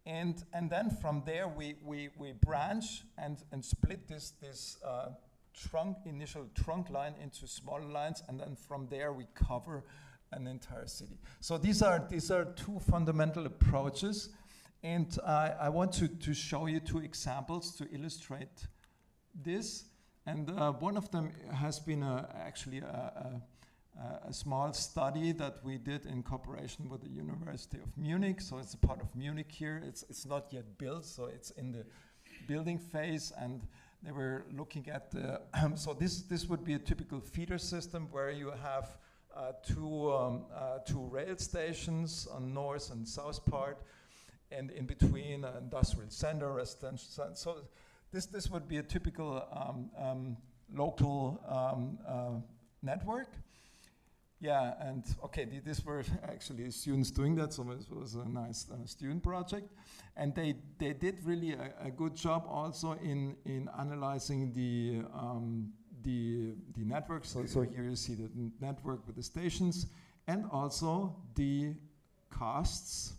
And then from there, we branch and split this initial trunk line into smaller lines, and then from there we cover an entire city. So these are two fundamental approaches, and I want to show you two examples to illustrate this. And one of them has been actually a small study that we did in cooperation with the University of Munich. So it's a part of Munich here. It's not yet built, so it's in the building phase, and they were looking at the so this would be a typical feeder system where you have two rail stations on north and south part, and in between an industrial center, residential center. So this would be a typical local network. Yeah, and okay, these were actually students doing that, so it was a nice student project. And they did really a good job also in analyzing the network. So here you see the network with the stations and also the costs.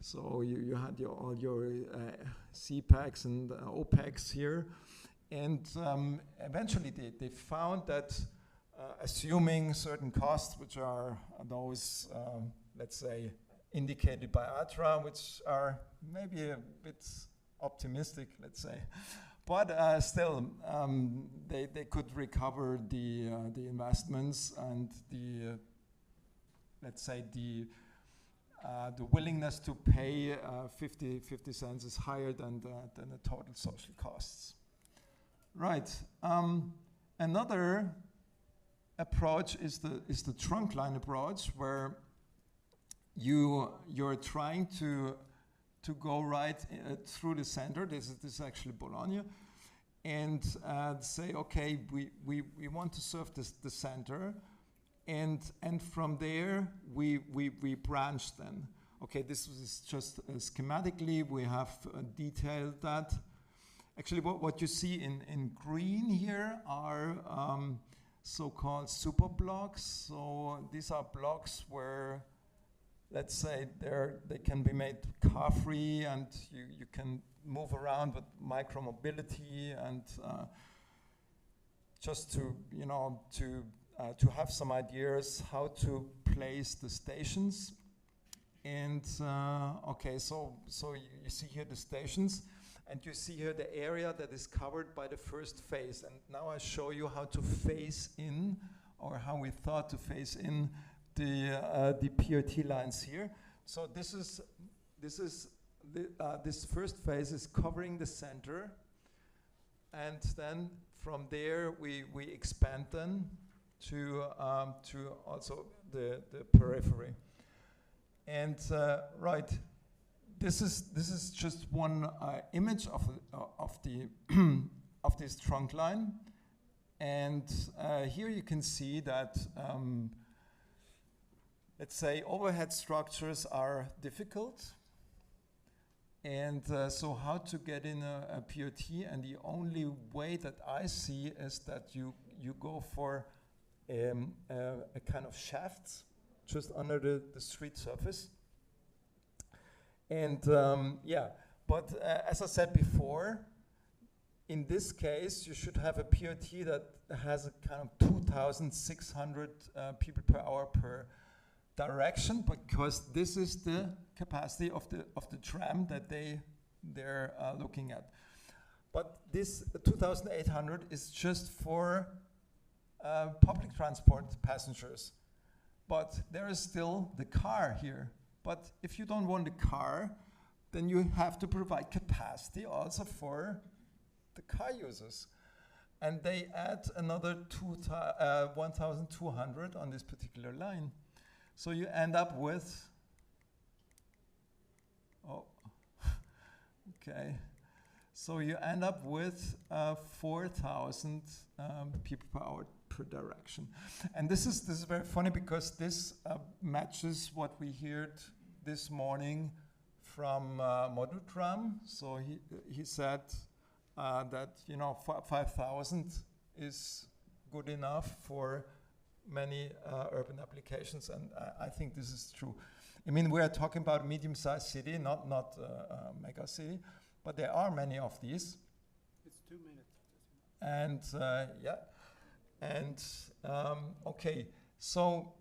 So you had all your CPACs and OPEX here. And eventually they found that assuming certain costs, which are those, let's say, indicated by ATRA, which are maybe a bit optimistic, let's say, but still, they could recover the investments, and let's say the willingness to pay 50 cents is higher than the total social costs. Right. Another approach is the trunk line approach, where you're trying to go right through the center. This is actually Bologna, and say, okay, we want to serve the center, and from there we branch then. Okay, this is just schematically we have detailed that. Actually, what you see in green here are so-called super blocks. So these are blocks where, let's say, they can be made car-free, and you can move around with micro-mobility, and just to have some ideas how to place the stations. And okay, so you see here the stations. And you see here the area that is covered by the first phase. And now I show you how to phase in, or how we thought to phase in the PRT lines here. So this first phase is covering the center, and then from there we expand them to also the periphery. And right. This is just one image of this trunk line, and here you can see that let's say, overhead structures are difficult. And so how to get in a POT, and the only way that I see is that you go for a kind of shaft just under the street surface. And but as I said before, in this case, you should have a POT that has a kind of 2,600 people per hour per direction, because this is the capacity of the tram that they're looking at. But this 2,800 is just for public transport passengers. But there is still the car here. But if you don't want the car, then you have to provide capacity also for the car users. And they add another 1,200 on this particular line. So you end up with, okay. So you end up with 4,000 people per hour per direction. And this is very funny, because this matches what we heard this morning from Model Tram. So he said that 5,000 is good enough for many urban applications, and I think this is true. I mean, we are talking about a medium-sized city, not a mega city, but there are many of these. It's 2 minutes. And okay, so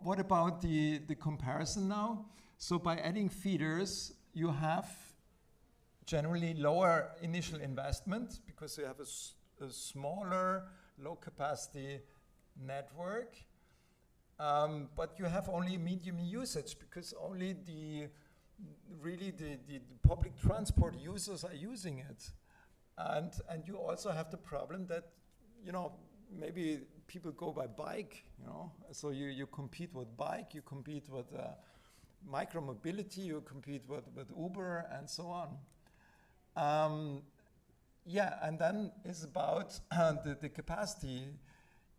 what about the comparison now? So by adding feeders, you have generally lower initial investment, because you have a smaller, low-capacity network, but you have only medium usage, because only the public transport users are using it, and you also have the problem that maybe people go by bike, so you compete with bike, you compete with micromobility, you compete with Uber, and so on. And then it's about the capacity.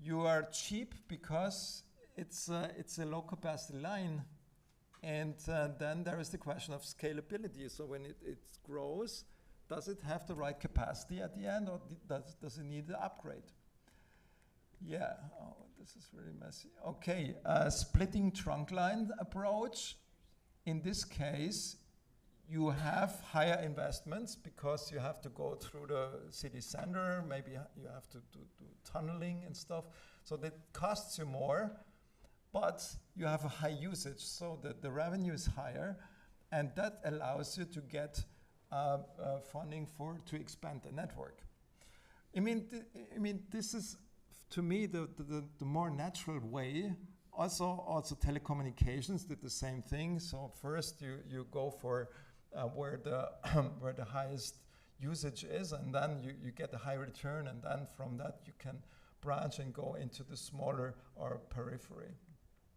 You are cheap because it's a low capacity line, and then there is the question of scalability. So when it grows, does it have the right capacity at the end, or does it need an upgrade? Yeah, this is really messy. Okay, splitting trunk line approach. In this case, you have higher investments because you have to go through the city center. Maybe you have to do tunneling and stuff. So that costs you more, but you have a high usage, so that the revenue is higher, and that allows you to get funding to expand the network. I mean, this is, to me, the more natural way. Also telecommunications did the same thing. So first you go for where the highest usage is, and then you get a high return, and then from that you can branch and go into the smaller or periphery.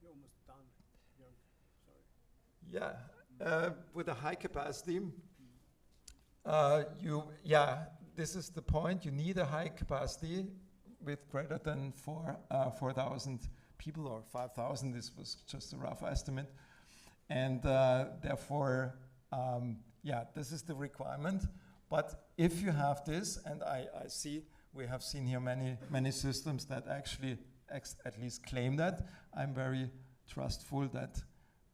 You're almost done. Sorry. Yeah, with a high capacity, this is the point. You need a high capacity with greater than 4,000 people, or 5,000. This was just a rough estimate, and therefore, this is the requirement. But if you have this, and I see we have seen here many systems that actually at least claim that, I'm very trustful that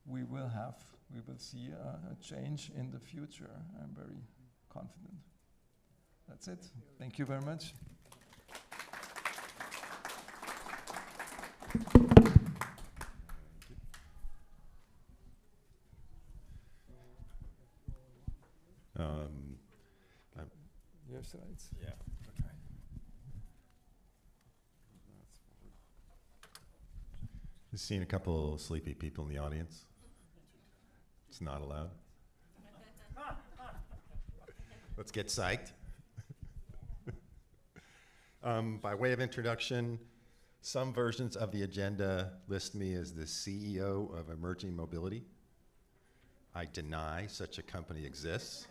we will see a change in the future. I'm very confident. That's it. Thank you very much. Your slides. Yeah. Okay. Just seeing a couple sleepy people in the audience. It's not allowed. Let's get psyched. By way of introduction, some versions of the agenda list me as the CEO of Emerging Mobility. I deny such a company exists,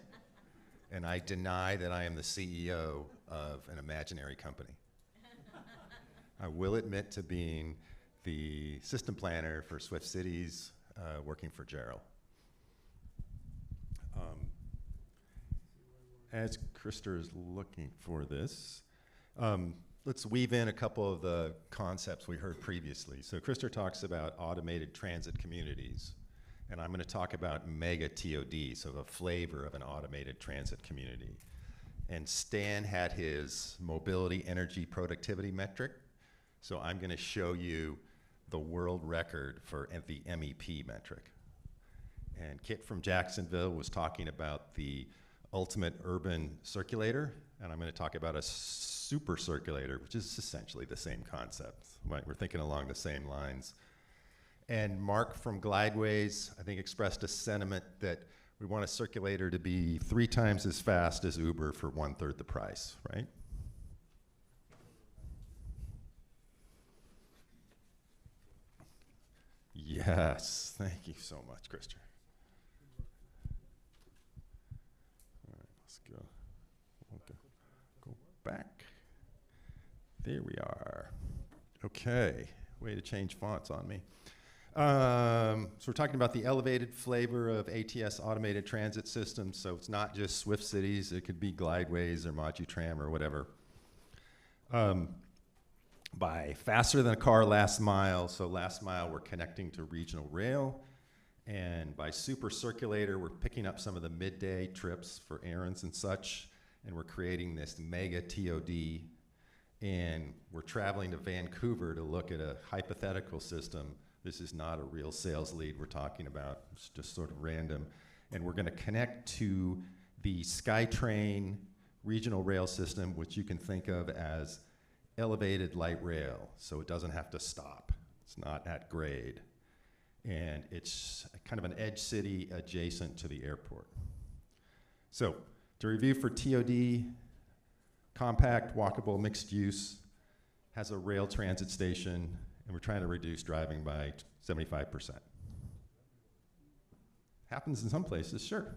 and I deny that I am the CEO of an imaginary company. I will admit to being the system planner for Swift Cities, working for Gerald. As Krista is looking for this, let's weave in a couple of the concepts we heard previously. So Krista talks about automated transit communities, and I'm going to talk about mega TOD, so a flavor of an automated transit community. And Stan had his mobility, energy, productivity metric, so I'm going to show you the world record for the MEP metric. And Kit from Jacksonville was talking about the ultimate urban circulator, and I'm going to talk about a super circulator, which is essentially the same concept. Right? We're thinking along the same lines. And Mark from Glideways, I think, expressed a sentiment that we want a circulator to be 3 times as fast as Uber for 1/3 the price, right? Yes, thank you so much, Krista. Go back. There we are. Okay, way to change fonts on me. So we're talking about the elevated flavor of ATS automated transit systems. So it's not just Swift Cities, it could be Glideways or Tram or whatever. By faster than a car last mile, so last mile we're connecting to regional rail. And by super circulator, we're picking up some of the midday trips for errands and such, and we're creating this mega TOD. And we're traveling to Vancouver to look at a hypothetical system. This is not a real sales lead we're talking about, it's just sort of random. And we're gonna connect to the SkyTrain regional rail system, which you can think of as elevated light rail, so it doesn't have to stop. It's not at grade. And it's kind of an edge city adjacent to the airport. So, to review for TOD, compact, walkable, mixed use, has a rail transit station, and we're trying to reduce driving by 75%. Happens in some places, sure.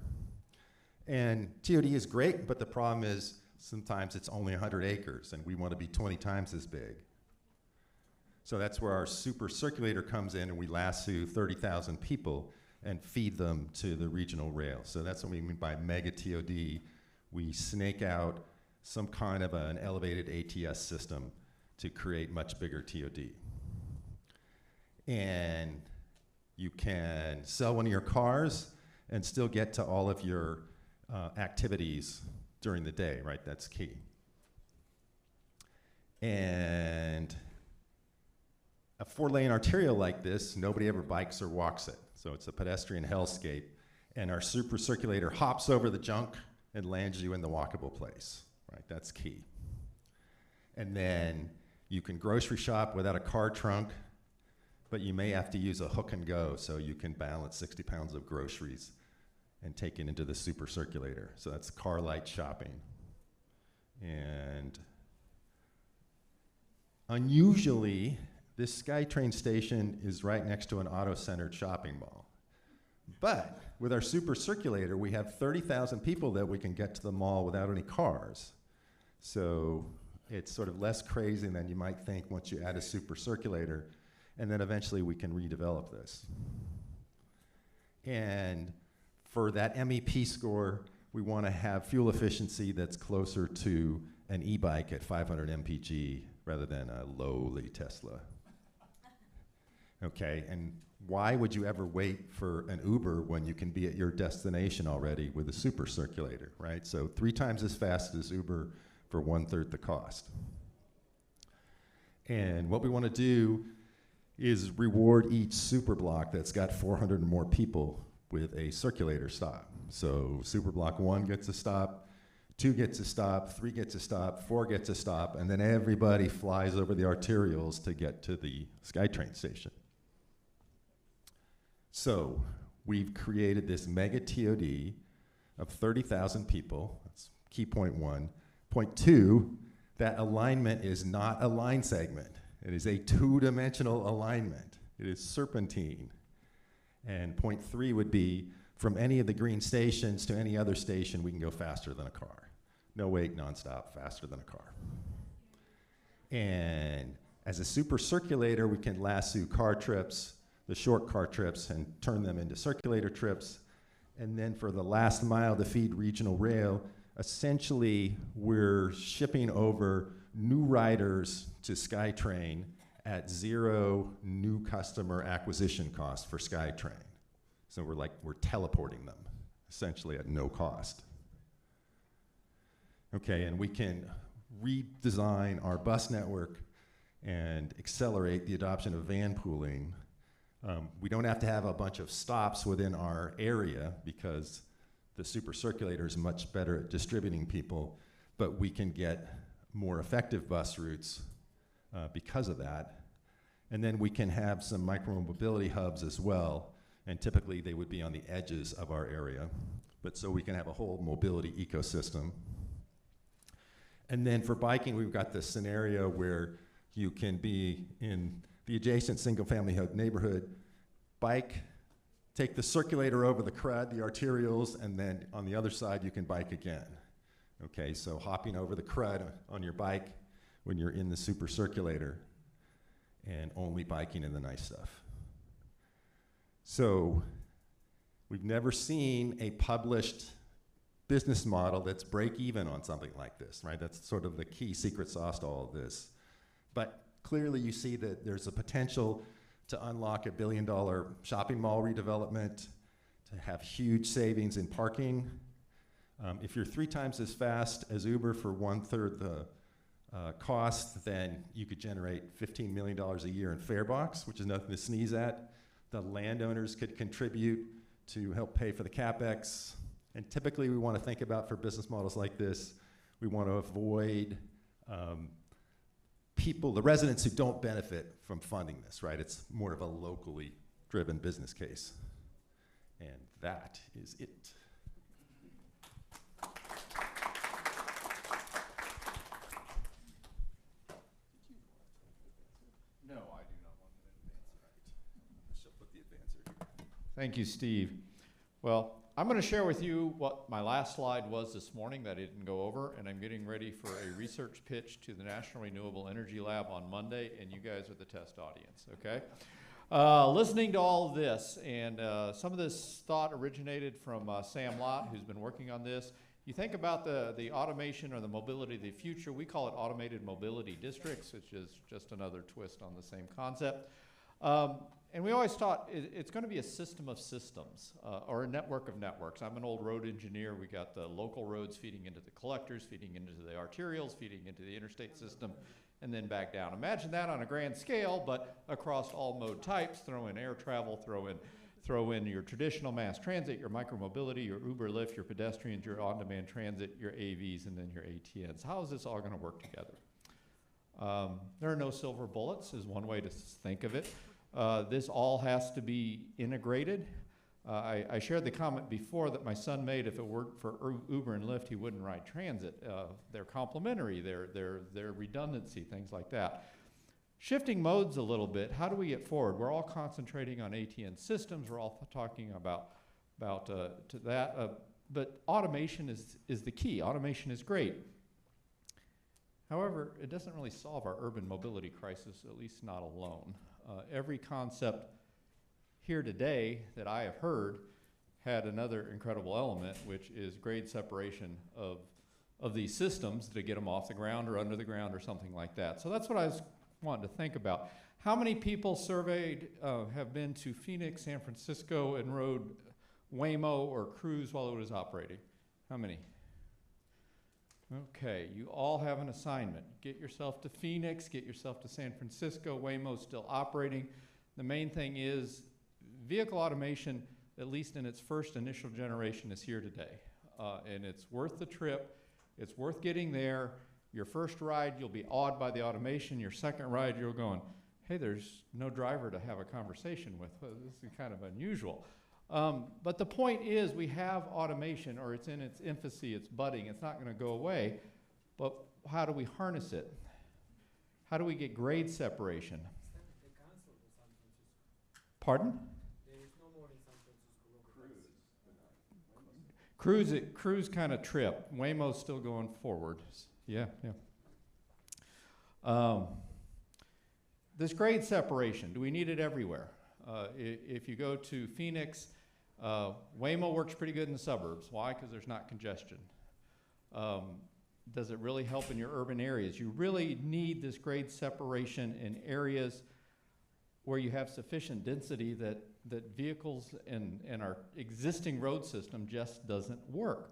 And TOD is great, but the problem is sometimes it's only 100 acres, and we want to be 20 times as big. So that's where our super circulator comes in, and we lasso 30,000 people and feed them to the regional rail. So that's what we mean by mega TOD. We snake out some kind of an elevated ATS system to create much bigger TOD. And you can sell one of your cars and still get to all of your activities during the day, right? That's key. And a 4-lane arterial like this, nobody ever bikes or walks it. So it's a pedestrian hellscape. And our super circulator hops over the junk and lands you in the walkable place, right? That's key. And then you can grocery shop without a car trunk, but you may have to use a hook and go so you can balance 60 pounds of groceries and take it into the super circulator. So that's car light shopping. And unusually, this SkyTrain station is right next to an auto-centered shopping mall. But with our super circulator, we have 30,000 people that we can get to the mall without any cars. So it's sort of less crazy than you might think once you add a super circulator, and then eventually we can redevelop this. And for that MEP score, we want to have fuel efficiency that's closer to an e-bike at 500 mpg rather than a lowly Tesla. Okay, and why would you ever wait for an Uber when you can be at your destination already with a super circulator, right? So 3 times as fast as Uber for 1/3 the cost. And what we want to do is reward each super block that's got 400 or more people with a circulator stop. So super block 1 gets a stop, 2 gets a stop, 3 gets a stop, 4 gets a stop, and then everybody flies over the arterials to get to the SkyTrain station. So we've created this mega TOD of 30,000 people. That's key point 1. Point 2, that alignment is not a line segment. It is a 2-dimensional alignment. It is serpentine. And point 3 would be, from any of the green stations to any other station, we can go faster than a car. No wait, nonstop, faster than a car. And As a super circulator, we can lasso car trips, the short car trips, and turn them into circulator trips. And then for the last mile to feed regional rail, essentially we're shipping over new riders to SkyTrain at zero new customer acquisition cost for SkyTrain. So we're teleporting them essentially at no cost. Okay, and we can redesign our bus network and accelerate the adoption of van pooling. We don't have to have a bunch of stops within our area because the super circulator is much better at distributing people, but we can get more effective bus routes because of that. And then we can have some micro-mobility hubs as well, and typically they would be on the edges of our area, but so we can have a whole mobility ecosystem. And then for biking, we've got this scenario where you can be in the adjacent single-family neighborhood, bike, take the circulator over the crud, the arterials, and then on the other side you can bike again. Okay, so hopping over the crud on your bike when you're in the super circulator and only biking in the nice stuff. So we've never seen a published business model that's break even on something like this, right? That's sort of the key secret sauce to all of this. But clearly you see that there's a potential to unlock $1 billion shopping mall redevelopment, to have huge savings in parking. If you're 3 times as fast as Uber for 1/3 the cost, then you could generate $15 million a year in fare box, which is nothing to sneeze at. The landowners could contribute to help pay for the CapEx. And typically we want to think about, for business models like this, we want to avoid the residents who don't benefit from funding this, right? It's more of a locally driven business case. And that is it. No, I do not want an advancer. I shall put the advancer here. Thank you, Steve. Well, I'm going to share with you what my last slide was this morning that I didn't go over, and I'm getting ready for a research pitch to the National Renewable Energy Lab on Monday, and you guys are the test audience, okay? Listening to all of this, and some of this thought originated from Sam Lott, who's been working on this. You think about the automation or the mobility of the future, we call it automated mobility districts, which is just another twist on the same concept. And we always thought it's going to be a system of systems, or a network of networks. I'm an old road engineer. We got the local roads feeding into the collectors, feeding into the arterials, feeding into the interstate system, and then back down. Imagine that on a grand scale, but across all mode types. Throw in air travel, throw in your traditional mass transit, your micromobility, your Uber, Lyft, your pedestrians, your on-demand transit, your AVs, and then your ATNs. How is this all going to work together? There are no silver bullets, is one way to think of it. This all has to be integrated. I shared the comment before that my son made, if it worked for Uber and Lyft, he wouldn't ride transit. They're complementary, they're redundancy, things like that. Shifting modes a little bit, how do we get forward? We're all concentrating on ATN systems, we're all talking about that, but automation is the key. Automation is great. However, it doesn't really solve our urban mobility crisis, at least not alone. Every concept here today that I have heard had another incredible element, which is grade separation of these systems to get them off the ground or under the ground or something like that. So that's what I was wanting to think about. How many people surveyed have been to Phoenix, San Francisco, and rode Waymo or Cruise while it was operating? How many? Okay, you all have an assignment. Get yourself to Phoenix, get yourself to San Francisco. Waymo's still operating. The main thing is vehicle automation, at least in its first initial generation, is here today. And it's worth the trip. It's worth getting there. Your first ride, you'll be awed by the automation. Your second ride, you're going, hey, there's no driver to have a conversation with. This is kind of unusual. But the point is, we have automation, or it's in its infancy, it's budding, it's not going to go away, but how do we harness it? How do we get grade separation? Pardon? Cruise kind of trip. Waymo's still going forward. Yeah. This grade separation, do we need it everywhere? If you go to Phoenix, Waymo works pretty good in the suburbs. Why? Because there's not congestion. Does it really help in your urban areas? You really need this grade separation in areas where you have sufficient density that vehicles and our existing road system just doesn't work.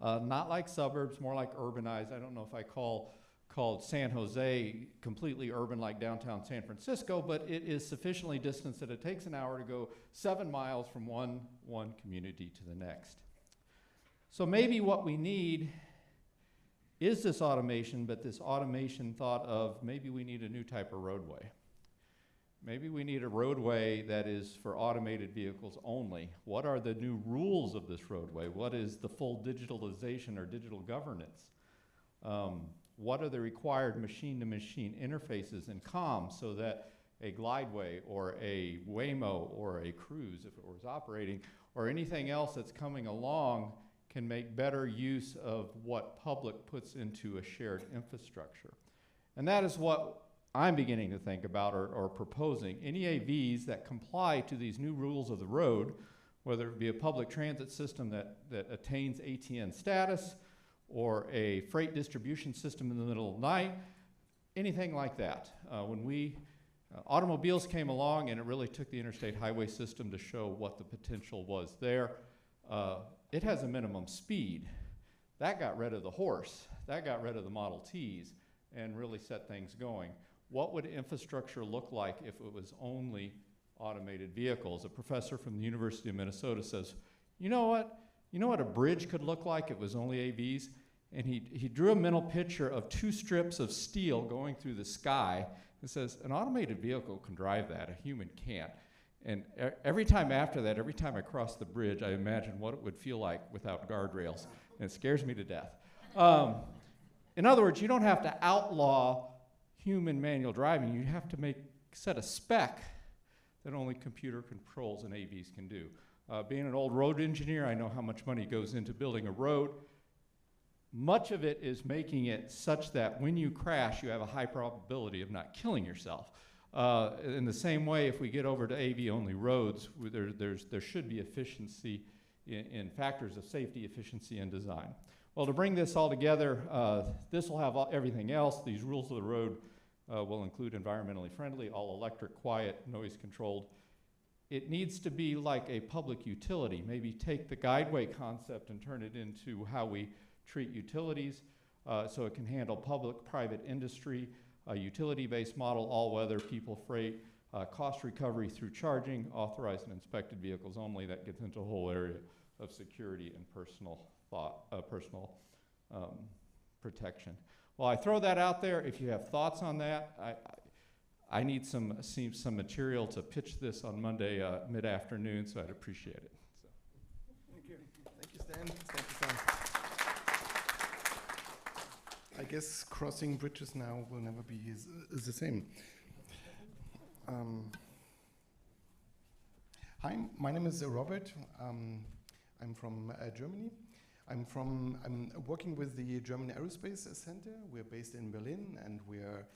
Not like suburbs, more like urbanized. I don't know if I called San Jose completely urban like downtown San Francisco, but it is sufficiently distant that it takes an hour to go 7 miles from one community to the next. So maybe what we need is this automation, but this automation thought of maybe we need a new type of roadway. Maybe we need a roadway that is for automated vehicles only. What are the new rules of this roadway? What is the full digitalization or digital governance? What are the required machine-to-machine interfaces and comms so that a glideway or a Waymo or a Cruise, if it was operating, or anything else that's coming along can make better use of what public puts into a shared infrastructure. And that is what I'm beginning to think about or proposing. Any AVs that comply to these new rules of the road, whether it be a public transit system that attains ATN status, or a freight distribution system in the middle of the night, anything like that. When automobiles came along and it really took the interstate highway system to show what the potential was there, it has a minimum speed. That got rid of the horse. That got rid of the Model Ts and really set things going. What would infrastructure look like if it was only automated vehicles? A professor from the University of Minnesota says, you know what a bridge could look like if it was only AVs? And he drew a mental picture of 2 strips of steel going through the sky and says, an automated vehicle can drive that, a human can't. And every time after that, every time I cross the bridge, I imagine what it would feel like without guardrails, and it scares me to death. In other words, you don't have to outlaw human manual driving. You have to set a spec that only computer controls and AVs can do. Being an old road engineer, I know how much money goes into building a road. Much of it is making it such that when you crash, you have a high probability of not killing yourself. In the same way, if we get over to AV-only roads, there should be efficiency in factors of safety, efficiency, and design. Well, to bring this all together, this will have everything else. These rules of the road will include environmentally friendly, all electric, quiet, noise controlled. It needs to be like a public utility. Maybe take the guideway concept and turn it into how we treat utilities so it can handle public, private industry, a utility-based model, all-weather, people, freight, cost recovery through charging, authorized and inspected vehicles only. That gets into a whole area of security and personal protection. Well, I throw that out there. If you have thoughts on that, I need some material to pitch this on Monday mid-afternoon, so I'd appreciate it. So. Thank you. Thank you, Stan. Thank you, Stan. I guess crossing bridges now will never be the same. Hi, my name is Robert. I'm from Germany. I'm working with the German Aerospace Center. We're based in Berlin, and we're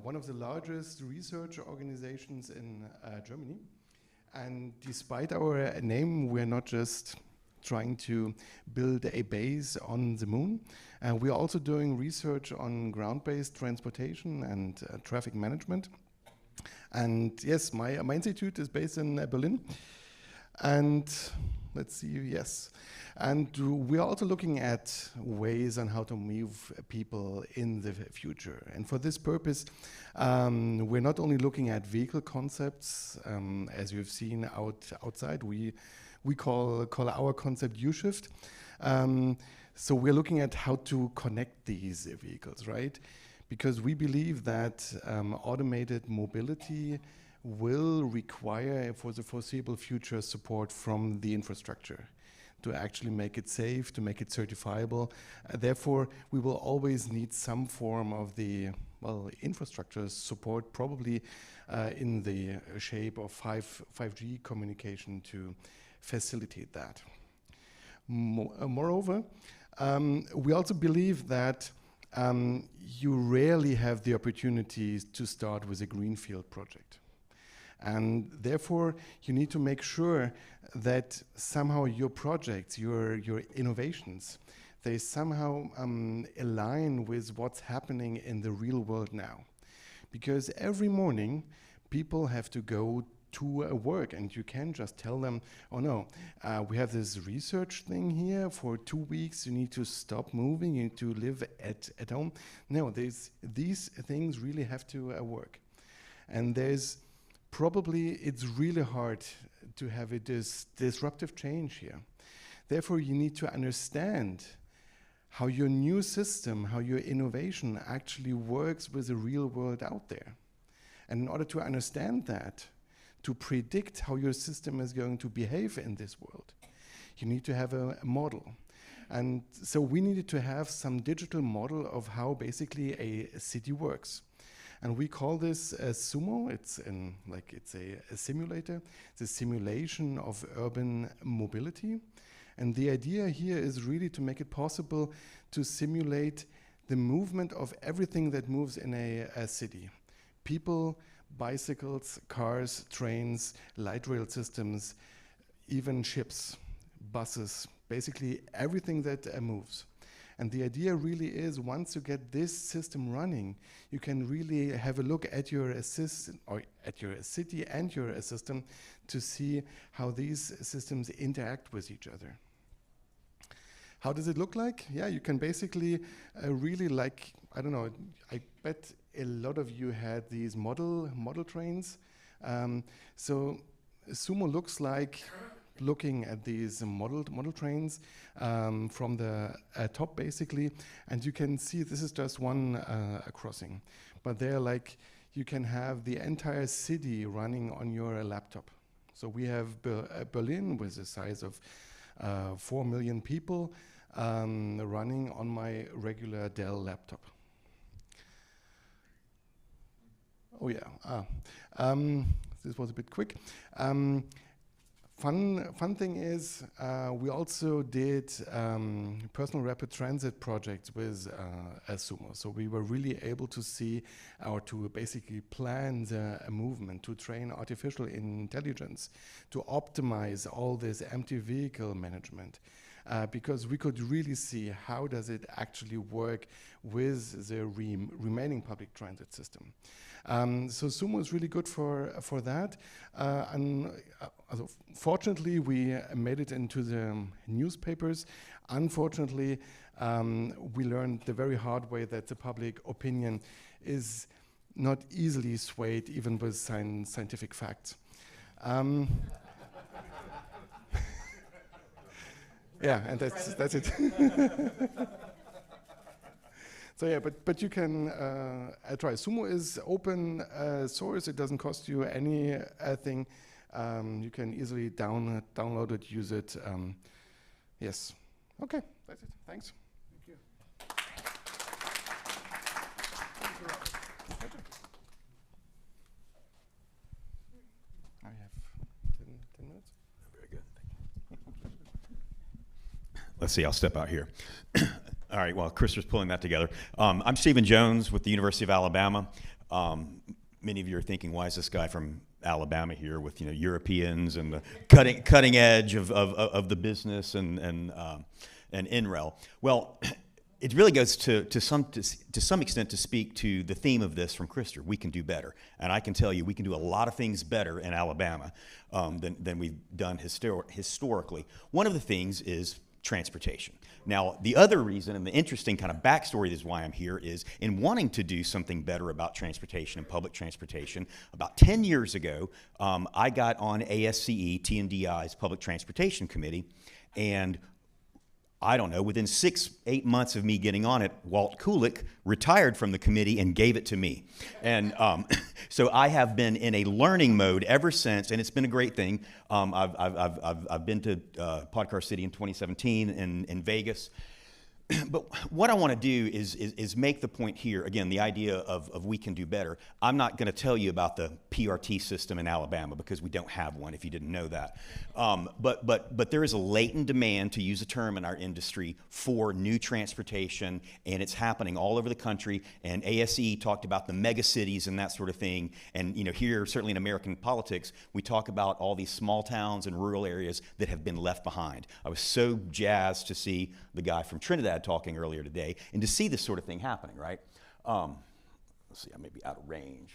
one of the largest research organizations in Germany. And despite our name, we're not just trying to build a base on the moon. We're also doing research on ground-based transportation and traffic management. And yes, my institute is based in Berlin. And let's see, yes. And we're also looking at ways on how to move people in the future. And for this purpose, we're not only looking at vehicle concepts, as you've seen outside, we call our concept U-Shift. So we're looking at how to connect these vehicles, right? Because we believe that automated mobility will require, for the foreseeable future, support from the infrastructure to actually make it safe, to make it certifiable. Therefore, we will always need some form of the infrastructure support, probably in the shape of 5G communication to facilitate that. Moreover, we also believe that you rarely have the opportunities to start with a greenfield project. And therefore, you need to make sure that somehow your projects, your innovations, they somehow align with what's happening in the real world now. Because every morning, people have to go to work, and you can't just tell them, oh no, we have this research thing here for 2 weeks, you need to stop moving, you need to live at home. No, these things really have to work. And it's really hard to have a disruptive change here. Therefore, you need to understand how your new system, how your innovation actually works with the real world out there. And in order to understand that, to predict how your system is going to behave in this world, you need to have a model. And so we needed to have some digital model of how basically a city works. And we call this SUMO. It's a simulator. It's a simulation of urban mobility. And the idea here is really to make it possible to simulate the movement of everything that moves in a city. People, bicycles, cars, trains, light rail systems, even ships, buses, basically everything that moves. And the idea really is, once you get this system running, you can really have a look at your or at your city and your system to see how these systems interact with each other. How does it look like? Yeah, you can basically really I don't know, I bet a lot of you had these model trains. So SUMO looks like looking at these model trains from the top basically, and you can see this is just one crossing, but they're you can have the entire city running on your laptop. So we have Berlin with the size of 4 million people running on my regular Dell laptop. Oh yeah, this was a bit quick. Fun thing is, we also did personal rapid transit projects with SUMO. So we were really able to see or to basically plan the movement, to train artificial intelligence, to optimize all this empty vehicle management. Because we could really see how does it actually work with the remaining public transit system. So SUMO is really good for that. Fortunately, we made it into the newspapers. Unfortunately, we learned the very hard way that the public opinion is not easily swayed, even with scientific facts. Yeah, and that's it. So yeah, but you can try. SUMO is open source. It doesn't cost you anything. You can easily download it, use it. Yes. Okay, that's it. Thanks. Thank you. I have 10 minutes. Very good. Let's see, I'll step out here. All right, while Chris was pulling that together. I'm Stephen Jones with the University of Alabama. Many of you are thinking, why is this guy from Alabama here with Europeans and the cutting edge of the business and NREL? Well, it really goes to some extent to speak to the theme of this from Krister. We can do better, and I can tell you we can do a lot of things better in Alabama than we've done historically. One of the things is transportation. Now, the other reason and the interesting kind of backstory is why I'm here is in wanting to do something better about transportation and public transportation. About 10 years ago, I got on ASCE, TNDI's Public Transportation Committee, and I don't know, within 6-8 months of me getting on it, Walt Kulik retired from the committee and gave it to me. And so I have been in a learning mode ever since, and it's been a great thing. I've been to Podcar City in 2017 in Vegas. but what I want to do is make the point here, again, the idea of we can do better. I'm not going to tell you about the PRT system in Alabama because we don't have one, if you didn't know that. But there is a latent demand, to use a term in our industry, for new transportation, and it's happening all over the country. And ASE talked about the mega cities and that sort of thing. And here, certainly in American politics, we talk about all these small towns and rural areas that have been left behind. I was so jazzed to see the guy from Trinidad talking earlier today, and to see this sort of thing happening, right? Let's see, I may be out of range.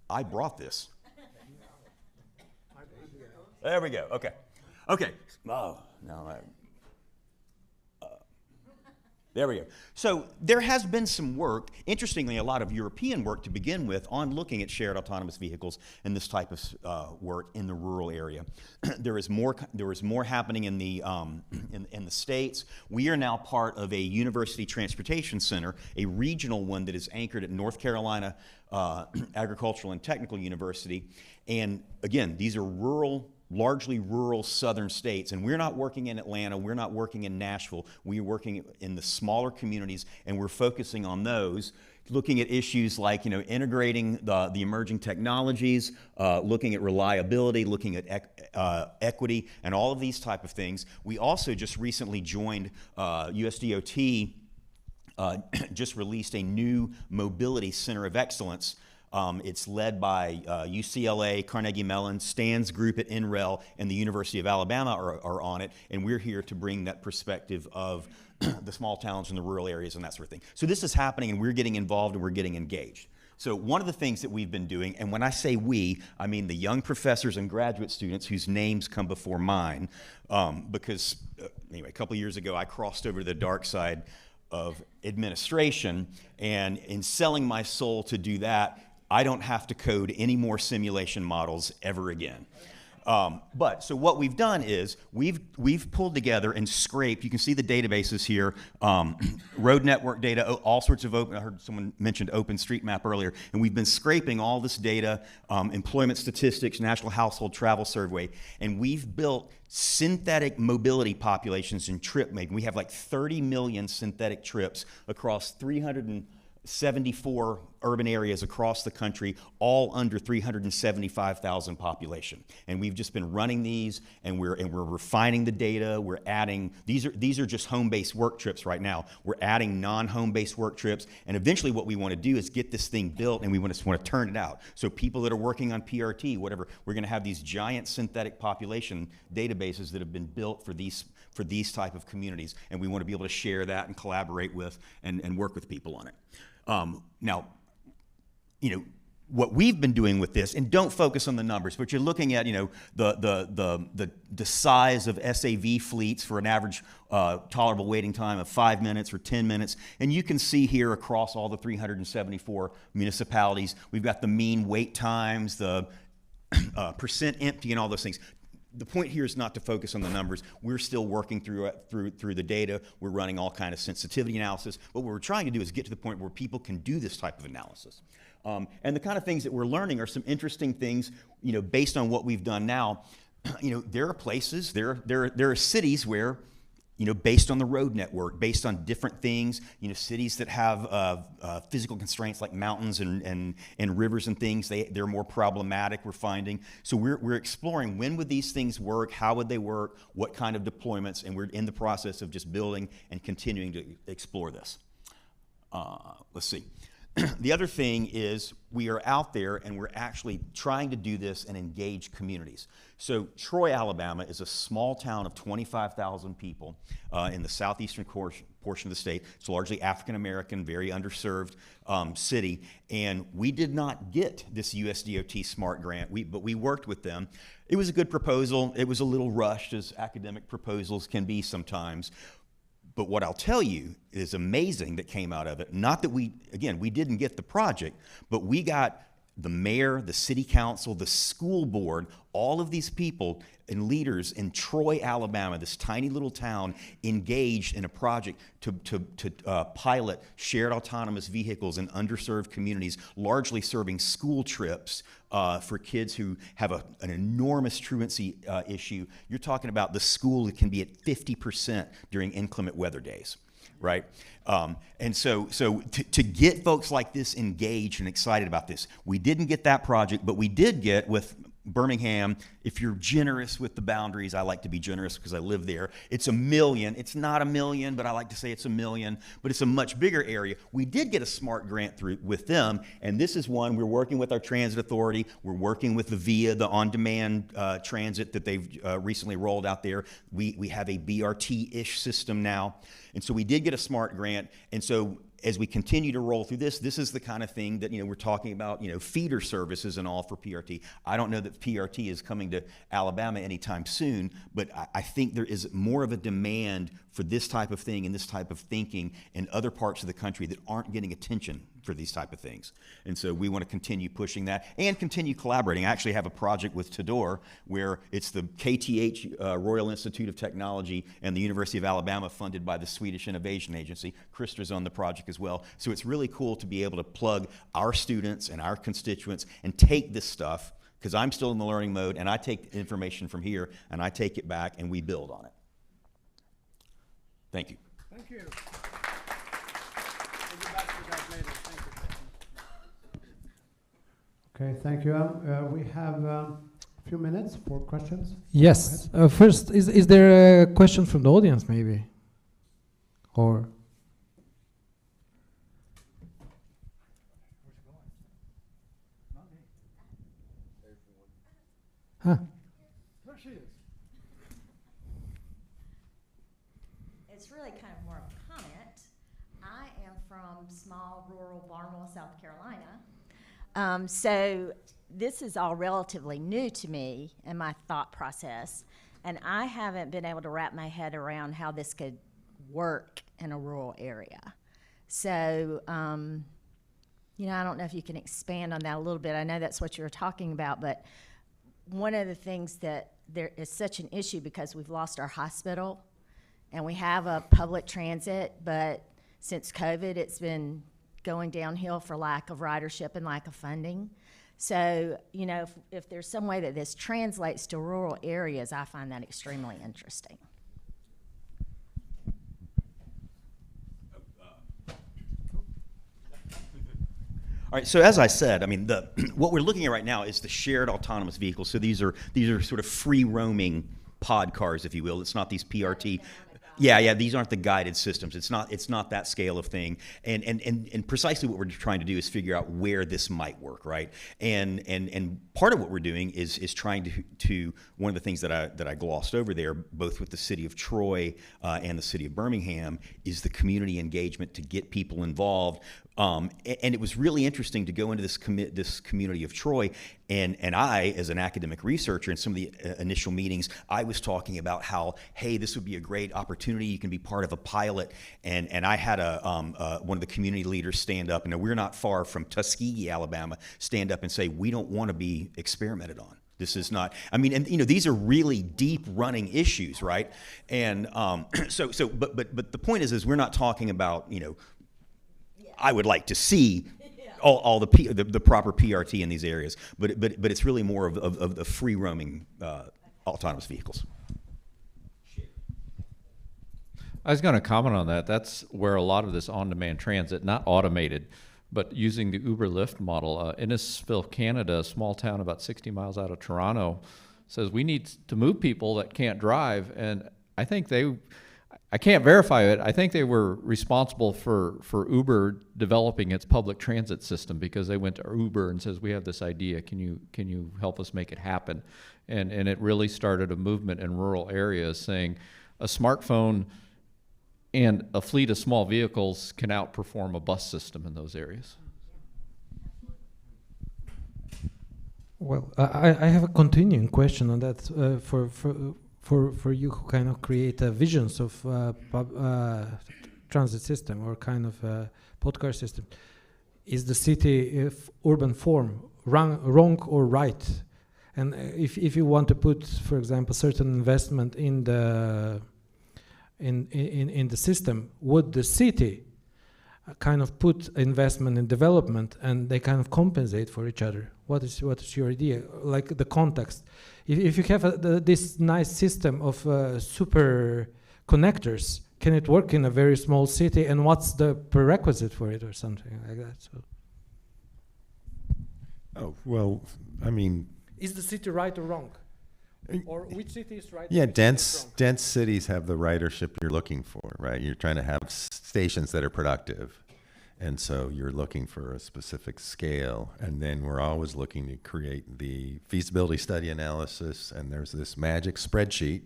I brought this. There we go. Okay. Okay. Oh, no. There we go. So there has been some work, interestingly, a lot of European work to begin with, on looking at shared autonomous vehicles and this type of work in the rural area. There is more happening in the States. We are now part of a university transportation center, a regional one that is anchored at North Carolina Agricultural and Technical University. And again, these are largely rural southern states, and we're not working in Atlanta, we're not working in Nashville, we're working in the smaller communities, and we're focusing on those, looking at issues like integrating the emerging technologies, looking at reliability, looking at equity, and all of these type of things. We also just recently joined USDOT, just released a new mobility center of excellence. It's led by UCLA, Carnegie Mellon, Stan's group at NREL, and the University of Alabama are on it, and we're here to bring that perspective of the small towns and the rural areas and that sort of thing. So this is happening, and we're getting involved and we're getting engaged. So one of the things that we've been doing, and when I say we, I mean the young professors and graduate students whose names come before mine, because anyway, a couple years ago I crossed over to the dark side of administration, and in selling my soul to do that, I don't have to code any more simulation models ever again. So what we've done is we've pulled together and scraped. You can see the databases here, road network data, all sorts of open. I heard someone mentioned OpenStreetMap earlier, and we've been scraping all this data, employment statistics, National Household Travel Survey, and we've built synthetic mobility populations in trip making. We have like 30 million synthetic trips across 374 urban areas across the country, all under 375,000 population. And we've just been running these, and we're refining the data. We're adding, these are just home-based work trips right now. We're adding non-home-based work trips, and eventually what we want to do is get this thing built, and we want to turn it out. So people that are working on PRT, whatever, we're going to have these giant synthetic population databases that have been built for these type of communities, and we want to be able to share that and collaborate with and work with people on it. Now, what we've been doing with this, and don't focus on the numbers, but you're looking at, the size of SAV fleets for an average tolerable waiting time of 5 minutes or 10 minutes. And you can see here across all the 374 municipalities, we've got the mean wait times, the percent empty, and all those things. The point here is not to focus on the numbers. We're still working through the data. We're running all kind of sensitivity analysis. But what we're trying to do is get to the point where people can do this type of analysis. And the kind of things that we're learning are some interesting things, based on what we've done now. There are places, there are cities where, based on the road network, based on different things, cities that have physical constraints like mountains and rivers and things, they're more problematic, we're finding. So we're exploring, when would these things work, how would they work, what kind of deployments, and we're in the process of just building and continuing to explore this. Let's see. The other thing is we are out there and we're actually trying to do this and engage communities. So Troy, Alabama is a small town of 25,000 people in the southeastern portion of the state. It's largely African-American, very underserved city. And we did not get this USDOT SMART grant, but we worked with them. It was a good proposal. It was a little rushed, as academic proposals can be sometimes. But what I'll tell you is amazing that came out of it. Not that we didn't get the project, but we got the mayor, the city council, the school board, all of these people and leaders in Troy, Alabama, this tiny little town, engaged in a project to pilot shared autonomous vehicles in underserved communities, largely serving school trips for kids who have an enormous truancy issue. You're talking about the school that can be at 50% during inclement weather days. Right? And so to get folks like this engaged and excited about this, we didn't get that project, but we did get with Birmingham, if you're generous with the boundaries, I like to be generous because I live there, it's 1 million. It's not 1 million, but I like to say it's 1 million, but it's a much bigger area. We did get a SMART grant through with them, and this is one we're working with our transit authority. We're working with the VIA, the on-demand transit that they've recently rolled out there. We have a BRT-ish system now, and so we did get a SMART grant, and so as we continue to roll through this is the kind of thing that, we're talking about, feeder services and all for PRT. I don't know that PRT is coming to Alabama anytime soon, but I think there is more of a demand for this type of thing and this type of thinking in other parts of the country that aren't getting attention for these type of things. And so we want to continue pushing that and continue collaborating. I actually have a project with Tador where it's the KTH Royal Institute of Technology and the University of Alabama, funded by the Swedish Innovation Agency. Krista's on the project as well. So it's really cool to be able to plug our students and our constituents and take this stuff, because I'm still in the learning mode, and I take information from here and I take it back and we build on it. Thank you. Thank you. We'll be back to that later. Thank you. Okay, thank you. We have a few minutes for questions. Yes. First, is there a question from the audience, maybe? Or? Huh. There she is. It's really kind of more of a comment. I am from small rural Barnwell, South Carolina. So this is all relatively new to me and my thought process, and I haven't been able to wrap my head around how this could work in a rural area. So, I don't know if you can expand on that a little bit. I know that's what you were talking about, but one of the things that there is such an issue because we've lost our hospital and we have a public transit, but since COVID, it's been going downhill for lack of ridership and lack of funding. So, if there's some way that this translates to rural areas, I find that extremely interesting. All right, so as I said, what we're looking at right now is the shared autonomous vehicles. So these are sort of free roaming pod cars, if you will. It's not these PRT. Yeah, these aren't the guided systems. It's not that scale of thing. And precisely what we're trying to do is figure out where this might work, right? And part of what we're doing is trying to one of the things that I glossed over there, both with the city of Troy and the city of Birmingham, is the community engagement to get people involved. And it was really interesting to go into this community of Troy, and I, as an academic researcher, in some of the initial meetings, I was talking about how, hey, this would be a great opportunity. You can be part of a pilot, and I had one of the community leaders stand up, and we're not far from Tuskegee, Alabama, stand up and say, we don't want to be experimented on. This is not, these are really deep running issues, right? And but the point is we're not talking about, I would like to see all the proper PRT in these areas, but it's really more of the free roaming autonomous vehicles. I was going to comment on that. That's where a lot of this on-demand transit, not automated, but using the Uber Lyft model. Innisfil, Canada, a small town about 60 miles out of Toronto, says we need to move people that can't drive, and I think I can't verify it. I think they were responsible for Uber developing its public transit system, because they went to Uber and says, we have this idea, can you help us make it happen? And it really started a movement in rural areas saying a smartphone and a fleet of small vehicles can outperform a bus system in those areas. Well, I have a continuing question on that for you who kind of create visions of transit system or kind of Podcar system. is the city urban form wrong or right? And if you want to put, for example, certain investment in the system, would the city kind of put investment in development and they kind of compensate for each other? What is your idea? Like the context. If you have this nice system of super connectors, can it work in a very small city? And what's the prerequisite for it or something like that? So. Oh, well, I mean, Is the city right or wrong? Or which city is right? yeah, and which city is dense cities have the ridership you're looking for, right? You're trying to have stations that are productive. And so you're looking for a specific scale. And then we're always looking to create the feasibility study analysis. And there's this magic spreadsheet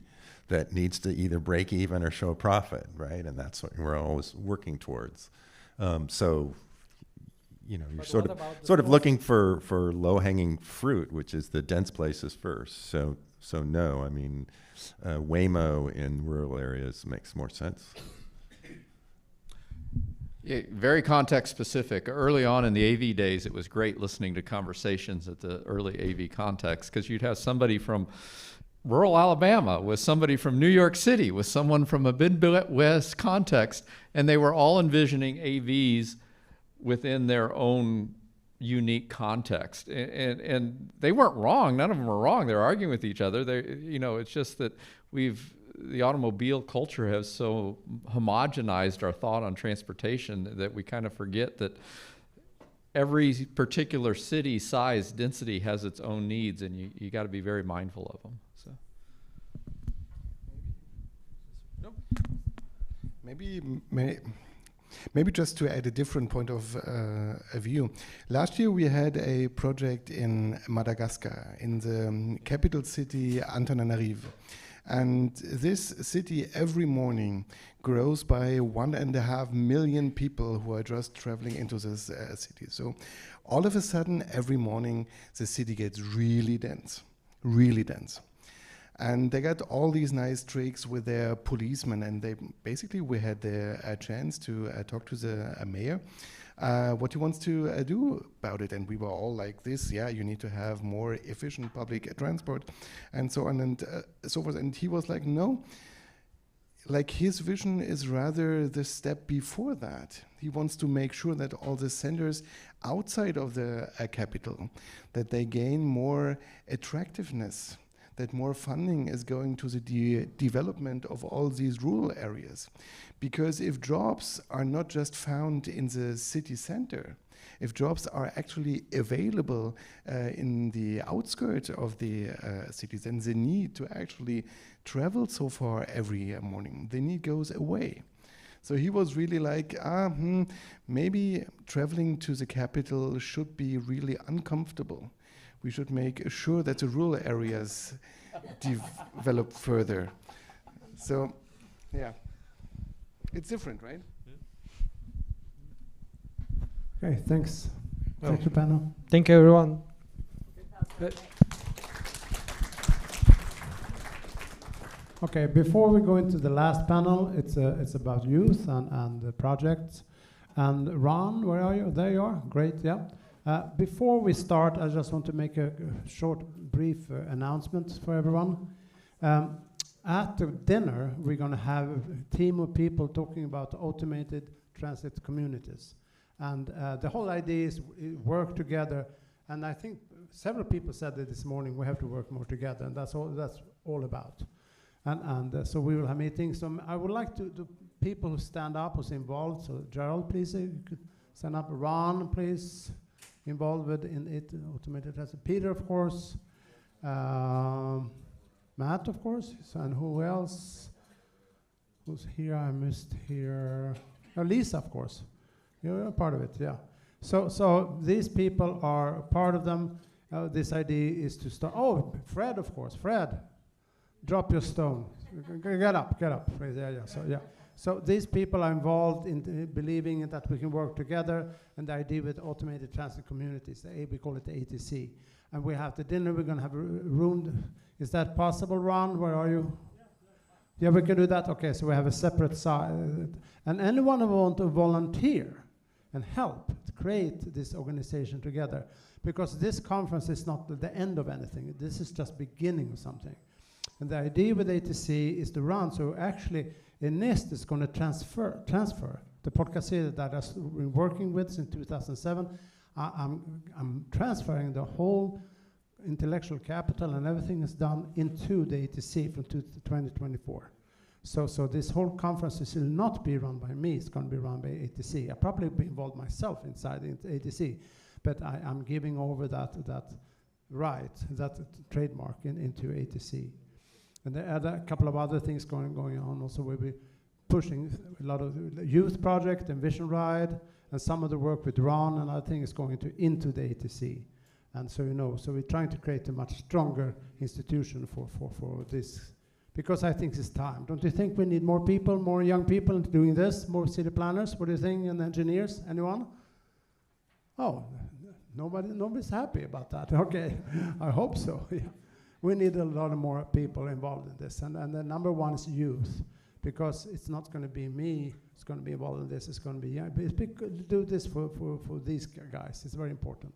that needs to either break even or show a profit, right? And that's what we're always working towards. So, you know, you're sort of looking for low-hanging fruit, which is the dense places first. So no, I mean, Waymo in rural areas makes more sense. Yeah, very context specific. Early on in the AV days, it was great listening to conversations at the early AV context, because you'd have somebody from rural Alabama with somebody from New York City with someone from a Midwest context, and they were all envisioning AVs within their own unique context. And they weren't wrong. None of them were wrong. They're arguing with each other. It's just that the automobile culture has so homogenized our thought on transportation that we kind of forget that every particular city size density has its own needs, and you got to be very mindful of them. So. Maybe just to add a different point of view. Last year we had a project in Madagascar, in the capital city Antananarivo. And this city every morning grows by 1.5 million people who are just traveling into this city. So all of a sudden, every morning, the city gets really dense, really dense. And they got all these nice tricks with their policemen, and we had a chance to talk to the mayor, what he wants to do about it. And we were all like this, yeah, you need to have more efficient public transport and so on and so forth. And he was like, no, like his vision is rather the step before that. He wants to make sure that all the centers outside of the capital, that they gain more attractiveness, that more funding is going to the development of all these rural areas. Because if jobs are not just found in the city center, if jobs are actually available in the outskirts of the cities, then the need to actually travel so far every morning, the need goes away. So he was really like, maybe traveling to the capital should be really uncomfortable. We should make sure that the rural areas develop further. So, yeah, it's different, right? Okay, thanks. Thank you, panel. Thank you, everyone. Okay, before we go into the last panel, it's about youth and the projects. And Ron, where are you? There you are. Great, yeah. Before we start, I just want to make a short, brief announcement for everyone. At the dinner, we're going to have a team of people talking about automated transit communities. And the whole idea is work together. And I think several people said that this morning we have to work more together, and that's all about. And so we will have meetings. So I would like to people who stand up, who's involved. So Gerald, please, you could stand up. Ron, please. Involved in it, automated transit. Peter, of course. Matt, of course. And who else? Who's here? I missed here. Lisa, of course. You're a part of it, yeah. So these people are part of them. This idea is to start. Oh, Fred, of course. Fred, drop your stone. Get up, please. Yeah. So these people are involved in believing that we can work together, and the idea with automated transit communities, we call it the ATC. And we have the dinner, we're going to have a room. Is that possible, Ron? Where are you? Yeah, we can do that. Okay, so we have a separate side. And anyone who wants to volunteer, and help to create this organization together. Because this conference is not the end of anything. This is just beginning of something. And the idea with ATC is to run, so actually NIST is going to transfer the Podcar that I've been working with since 2007. I'm transferring the whole intellectual capital and everything is done into the ATC from 2024. So this whole conference will not be run by me, it's going to be run by ATC. I'll probably be involved myself inside the ATC, but I'm giving over that right, that trademark into ATC. And there are a couple of other things going on also. We'll be pushing a lot of youth project and Vision Ride, and some of the work with Ron and other things going into the ATC. And so, so we're trying to create a much stronger institution for this, because I think it's time. Don't you think we need more people, more young people doing this, more city planners? What do you think, and engineers? Anyone? Oh, nobody's happy about that. Okay, I hope so. Yeah. We need a lot of more people involved in this. And the number one is youth, because it's not going to be me who's going to be involved in this. It's going to be young. Do this for these guys. It's very important.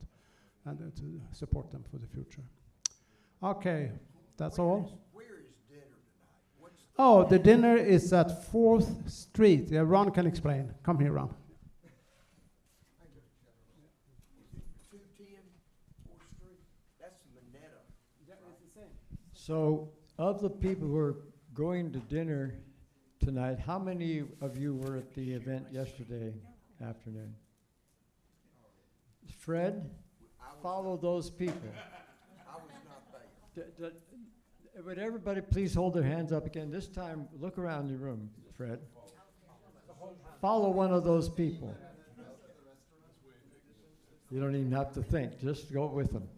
And to support them for the future. Okay, that's all. Where is dinner tonight? Oh, the dinner is at 4th Street. Yeah, Ron can explain. Come here, Ron. 210 4th Street. That's Minetta. Yeah, it's the same. So, of the people who are going to dinner tonight, how many of you were at the event yesterday afternoon? Fred? Follow those people. I was not there. Would everybody please hold their hands up again? This time, look around your room, Fred. Follow one of those people. You don't even have to think. Just go with them.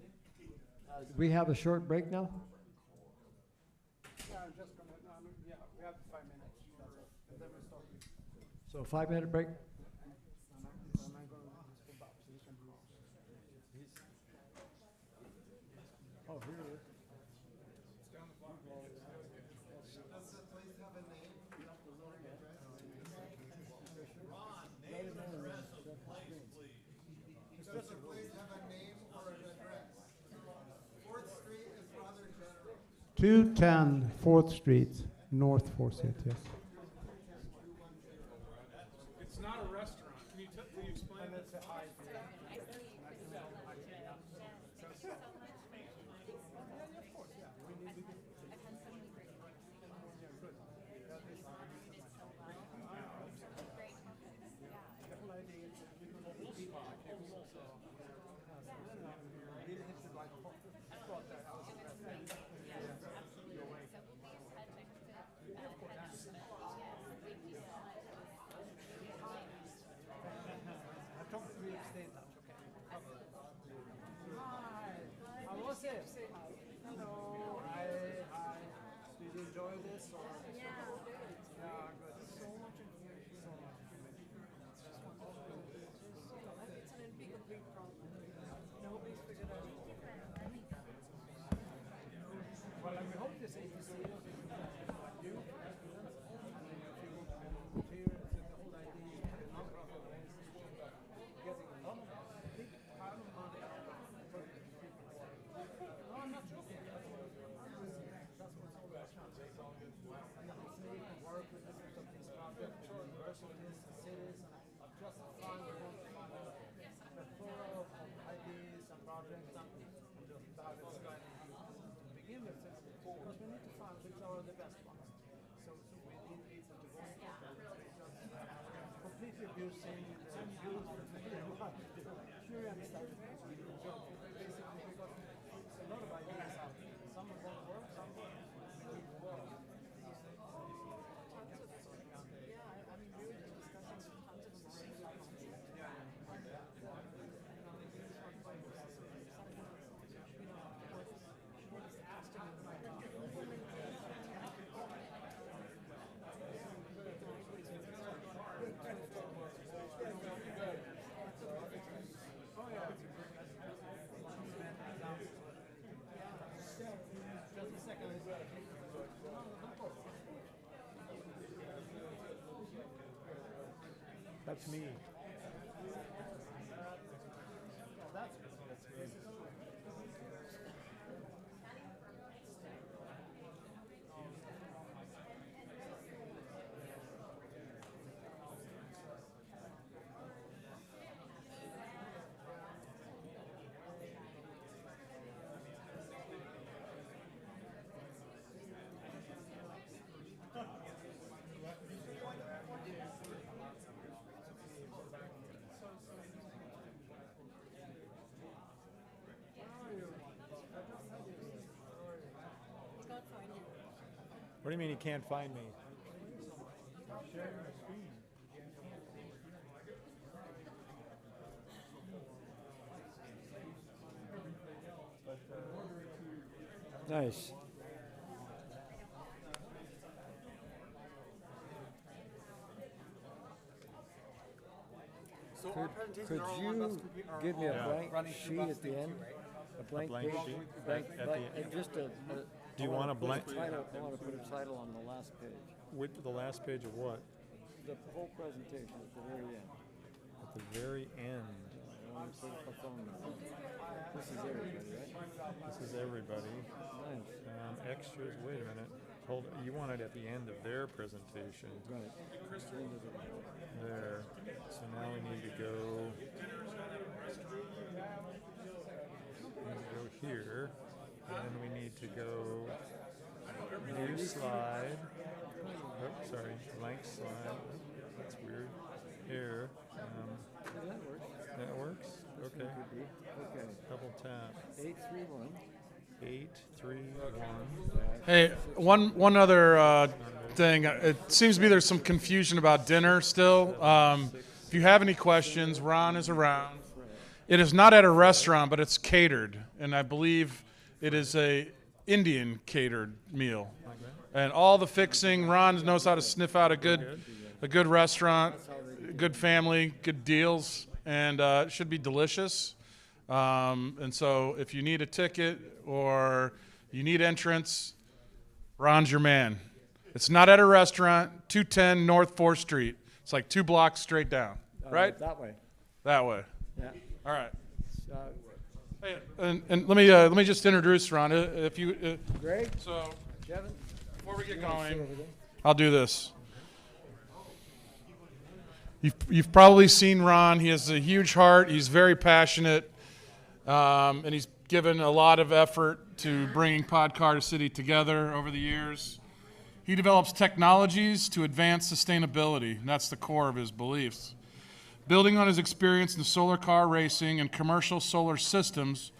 We have a short break now? Yeah, I'm just going to, yeah, we have 5 minutes. And then we start. So 5-minute break? Oh, here it is. Does the place have a name or an address? 4th Street is rather general. 210 4th Street, North 4th Street, yes. It's not a restaurant. Can you explain that? How was it? Hello. Hi. Did you enjoy this? Or? Yeah, good. So much information. It's an big problem. Nobody's figured out. Well, we hope this ATC will be you. Because we need to find which are the best ones. So we need people to vote. Completely abusing the youth. Sure, you understand. Basically, because it's a lot of ideas out there. Some of them work, some don't. That's me. What do you mean you can't find me? Nice. So Could, our presentations could are all on you bus computer- are give me a all blank running through sheet bus at the thing end? too, right? A blank blank page? sheet? Blank, At blank, the end. just a. Do you want a blank? I want to put a title on the last page. With the last page of what? The whole presentation at the very end. At the very end. I want to put a phone number. This is everybody, right? This is everybody. Nice. Extras, wait a minute. Hold it. You want it at the end of their presentation. Right. There. So now we need to go here. And we need to go new slide. Oh, sorry, blank slide. That's weird. Here. That works. That works? Okay. Okay. Double tap. 831. 831. Hey, one other thing. It seems to be there's some confusion about dinner still. If you have any questions, Ron is around. It is not at a restaurant, but it's catered, and I believe it is a Indian catered meal. And all the fixing, Ron knows how to sniff out a good restaurant, good family, good deals, and it should be delicious. And so if you need a ticket or you need entrance, Ron's your man. It's not at a restaurant, 210 North 4th Street. It's like 2 blocks straight down, right? That way. That way. Yeah. All right. Uh, Hey, and let me just introduce Ron. If you, Greg? so Kevin? before we get You wanna sit going, over there? I'll do this. You've probably seen Ron. He has a huge heart. He's very passionate, and he's given a lot of effort to bringing Podcar City together over the years. He develops technologies to advance sustainability, and that's the core of his beliefs. Building on his experience in solar car racing and commercial solar systems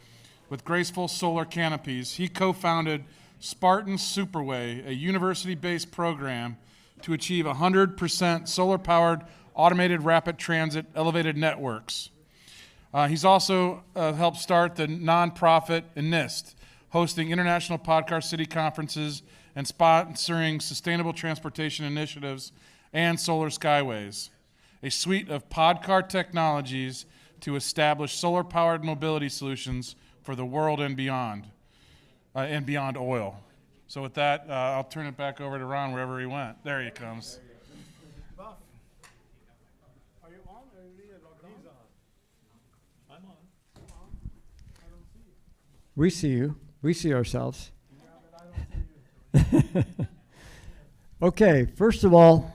with graceful solar canopies, he co-founded Spartan Superway, a university-based program to achieve 100% solar-powered automated rapid transit elevated networks. He's also helped start the nonprofit NIST, hosting international Podcar City conferences and sponsoring sustainable transportation initiatives and solar skyways, a suite of Podcar technologies to establish solar-powered mobility solutions for the world and beyond oil. So with that, I'll turn it back over to Ron wherever he went. There he comes. Buff. Are you on or are you logged on? He's on. I'm on. I don't see you. We see you. We see ourselves. Okay, first of all,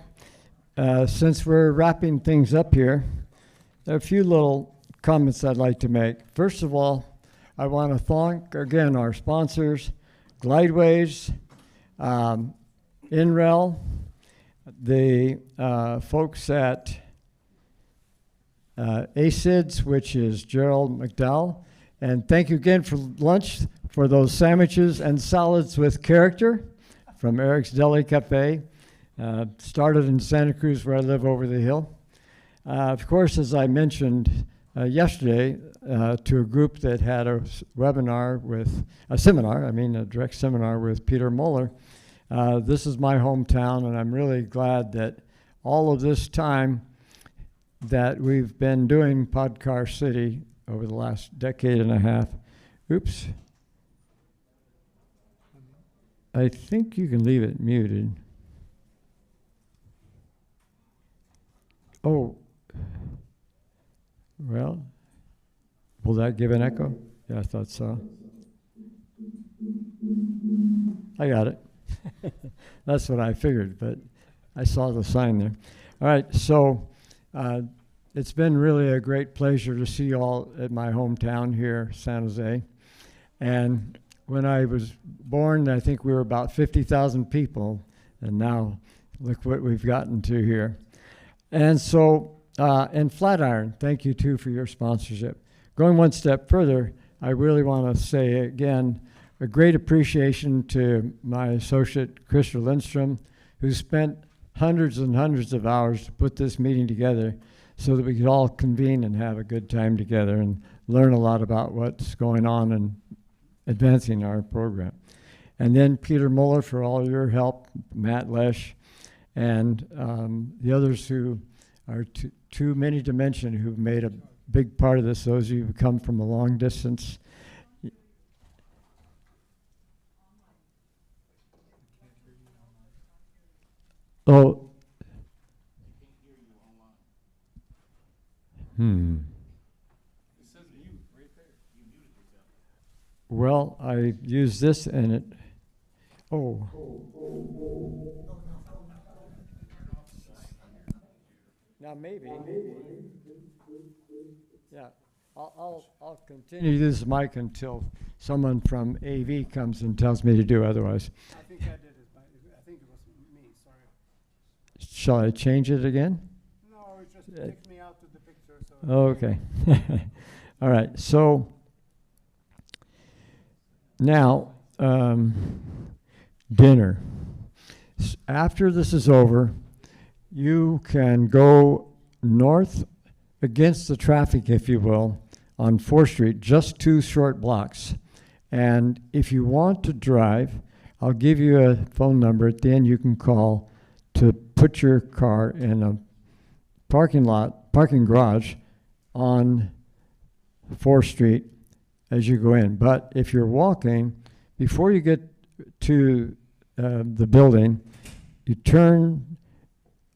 since we're wrapping things up here, there are a few little comments I'd like to make. First of all, I want to thank again our sponsors, Glideways, InRel, the folks at ACIDS, which is Gerald McDowell, and thank you again for lunch, for those sandwiches and salads with character from Eric's Deli Cafe. Started in Santa Cruz, where I live over the hill. Of course, as I mentioned yesterday to a group that had a direct seminar with Peter Muller, this is my hometown, and I'm really glad that all of this time that we've been doing Podcar City over the last decade and a half. Oops. I think you can leave it muted. Oh, well, Will that give an echo? Yeah, I thought so. I got it. That's what I figured, but I saw the sign there. All right, so it's been really a great pleasure to see you all at my hometown here, San Jose. And when I was born, I think we were about 50,000 people, and now look what we've gotten to here. And so, and Flatiron, thank you too for your sponsorship. Going one step further, I really want to say again, a great appreciation to my associate, Christopher Lindstrom, who spent hundreds and hundreds of hours to put this meeting together so that we could all convene and have a good time together and learn a lot about what's going on and advancing our program. And then Peter Muller for all your help, Matt Lesh, and the others who are too many to mention who've made a big part of this, those of you who come from a long distance. Oh. It says mute right there. You muted yourself. Well, I use this and it. Oh. Now maybe. Yeah, I'll continue this mic until someone from AV comes and tells me to do otherwise. I think I did it, but I think it was me, sorry. Shall I change it again? No, it just kicked me out of the picture. So Okay. All right. So now, dinner. After this is over, you can go north against the traffic, if you will, on 4th Street, just 2 short blocks. And if you want to drive, I'll give you a phone number at the end you can call to put your car in a parking garage on 4th Street as you go in. But if you're walking, before you get to the building, you turn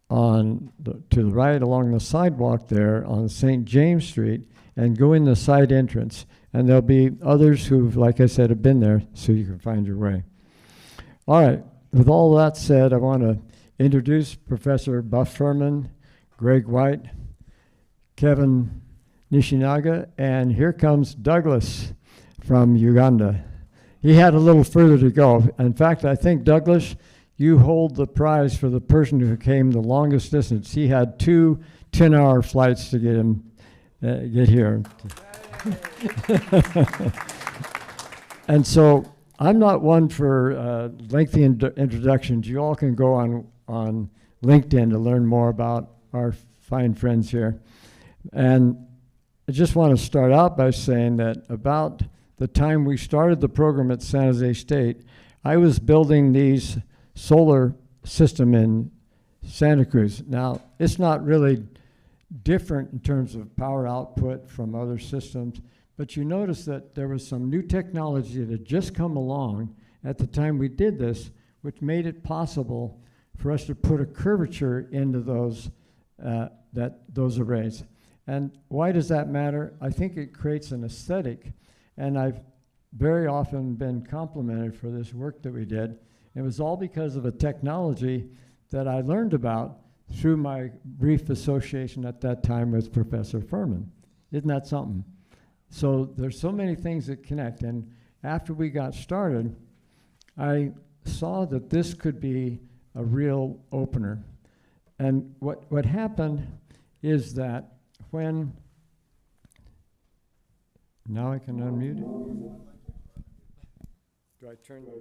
to the right along the sidewalk there on St. James Street and go in the side entrance. And there'll be others who, like I said, have been there so you can find your way. All right, with all that said, I want to introduce Professor Buff Furman, Greg White, Kevin Nishinaga, and here comes Douglas from Uganda. He had a little further to go. In fact, I think, Douglas, you hold the prize for the person who came the longest distance. He had 2 10-hour flights to get here. And so I'm not one for lengthy introductions. You all can go on LinkedIn to learn more about our fine friends here. And I just want to start out by saying that about the time we started the program at San Jose State, I was building these solar system in Santa Cruz. Now, it's not really different in terms of power output from other systems, but you notice that there was some new technology that had just come along at the time we did this, which made it possible for us to put a curvature into those arrays. And why does that matter? I think it creates an aesthetic, and I've very often been complimented for this work that we did. It was all because of a technology that I learned about through my brief association at that time with Professor Furman. Isn't that something? So there's so many things that connect. And after we got started, I saw that this could be a real opener. And what happened is that when, now I can unmute it. Do I turn the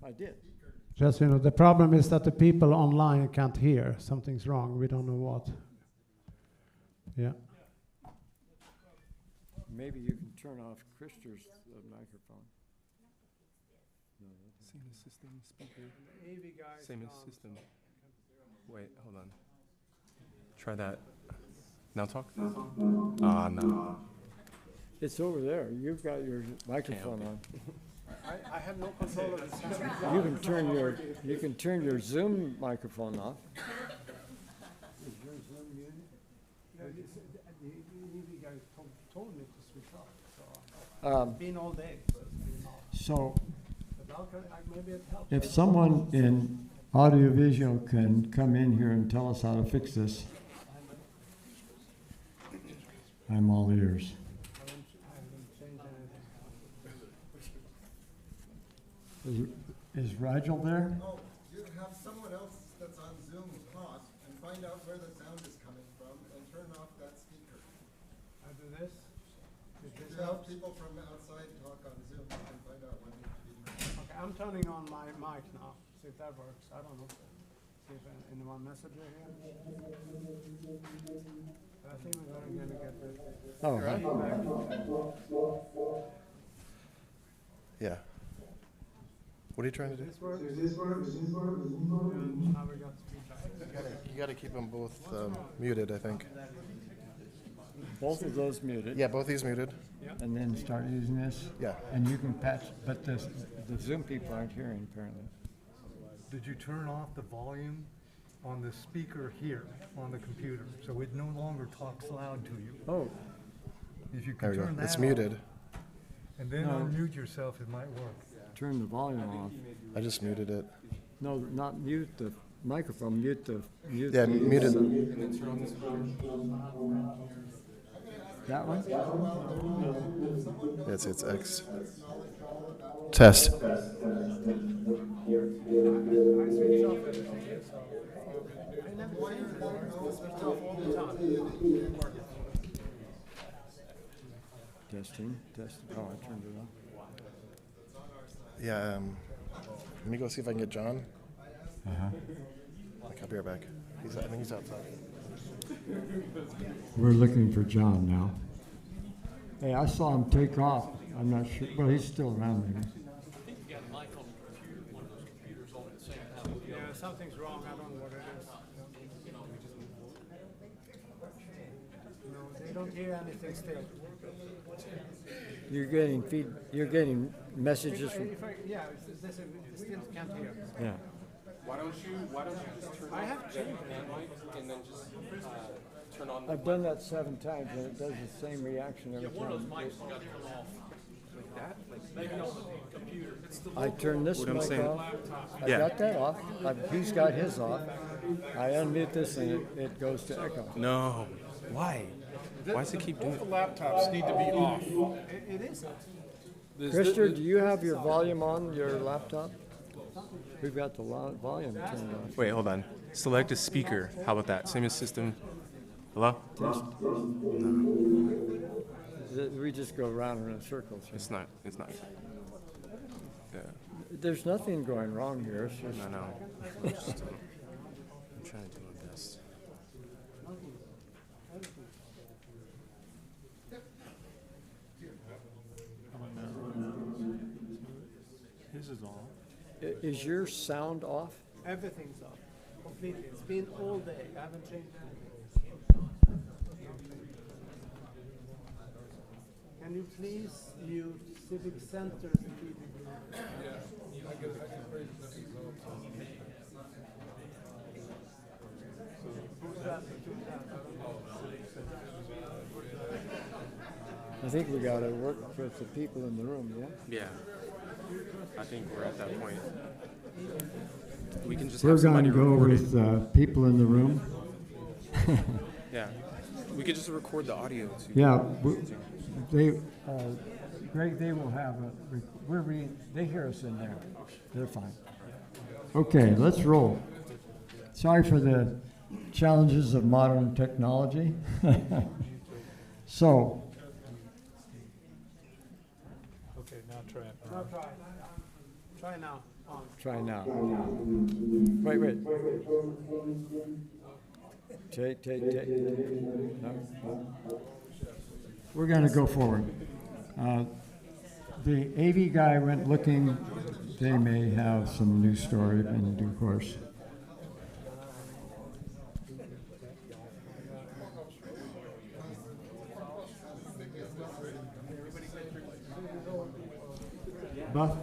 I did. Just, the problem is that the people online can't hear. Something's wrong. We don't know what. Yeah. Maybe you can turn off Christopher's microphone. Same system speaker. Same system. Wait, hold on. Try that. Now talk? No. It's over there. You've got your microphone on. I have no control of the sound. You can turn your Zoom microphone off. Is your Zoom muted? No, the guy told me to switch off, so it's been all day. So it's been off. So But maybe it helps. if someone in audiovisual can come in here and tell us how to fix this, I'm all ears. I haven't changed anything. Is Rigel there? Oh, you have someone else that's on Zoom talk and find out where the sound is coming from and turn off that speaker. I do this. If this You have helps. people from outside talk on Zoom and find out when they should be. Okay, I'm turning on my mic now. See if that works. I don't know. See if anyone messenger here. I think we're going to get rid of Oh, right. Yeah. What are you trying to do? This works. And now we got feedback. You gotta keep them both muted, I think. Both of those muted. Yeah, both these muted. And then start using this? Yeah. And you can patch, but the Zoom people aren't hearing apparently. Did you turn off the volume on the speaker here on the computer, so it no longer talks loud to you? Oh. If you There can we go. turn that It's off, muted. and then No. unmute yourself, it might work. Turn the volume off. I just muted it. No, not mute the microphone, mute the. Yeah, muted. That one? Yeah, it's X. Test. Testing, testing. Oh, I turned it off. Yeah, let me go see if I can get John. Uh-huh. I'll be right back. I think he's outside. We're looking for John now. Hey, I saw him take off. I'm not sure. Well, he's still around maybe. Yeah, something's wrong. I don't know what it is. No, they don't hear anything still. You're getting messages from. Yeah, they still can't hear. Yeah. Why don't you just turn I off have the changed hand mic and then just turn on the I've done that 7 times and it does the same reaction every one of those time. mics you gotta turn off like that, like maybe not the computer. It's the I turn this What I'm mic saying. off. I Yeah. got that off. He's got his off. I unmute this and it goes to echo. No. Why? Why does it keep doing Both it? laptops need to be off. It isn't. Christian, do you have your volume on your laptop? We've got the volume turned off. Wait, hold on. Select a speaker. How about that? Same as system. Hello? Test. We just go around in circles. Here. It's not. It's not. Yeah. There's nothing going wrong here. It's just. I know. I'm trying to do my best. His is on. Is your sound off? Everything's off. Completely. It's been all day. I haven't changed anything. Can you please mute Civic Center's TV group? Who's that? I think we got to work with the people in the room, yeah? Yeah. I think we're at that point. We can just We're have going somebody to go record with it. people in the room. Yeah. We could just record the audio too. Yeah, they, Greg, they will have they hear us in there. They're fine. Okay, let's roll. Sorry for the challenges of modern technology. So. Okay, now try it. No, try. Try now. On. Try now. Wait. Take. No. We're going to go forward. The AV guy went looking. They may have some new story in due course. Buff?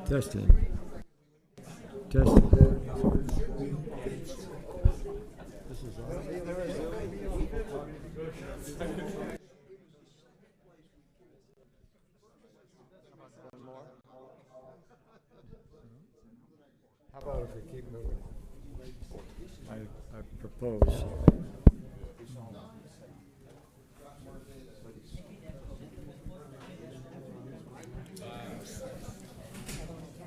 Testing. Testing. This is How about if we keep moving? I propose.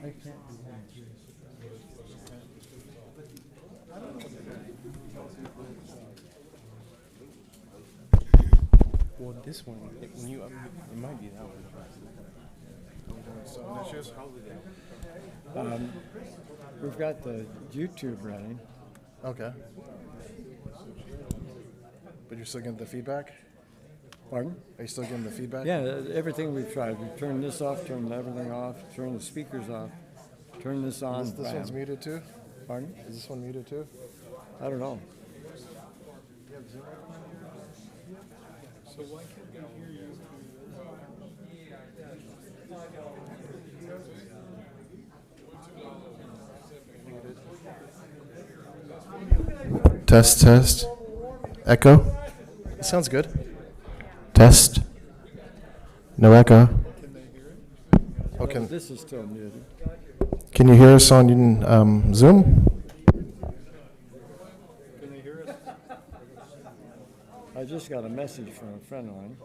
I can't do Well, this one, when you, it might be that one. We've got the YouTube running. Okay. But you're still getting the feedback? Pardon? Are you still getting the feedback? Yeah, everything we've tried. We've turned this off, turned everything off, turned the speakers off, turned this on. This bam. one's muted too? Pardon? Is this one muted too? I don't know. So why can't they hear you? Test, test. Echo. It sounds good. Test. No echo. Okay. Well, this is still muted. Can you hear us on Zoom? Can they hear us? I just got a message from a friend of mine.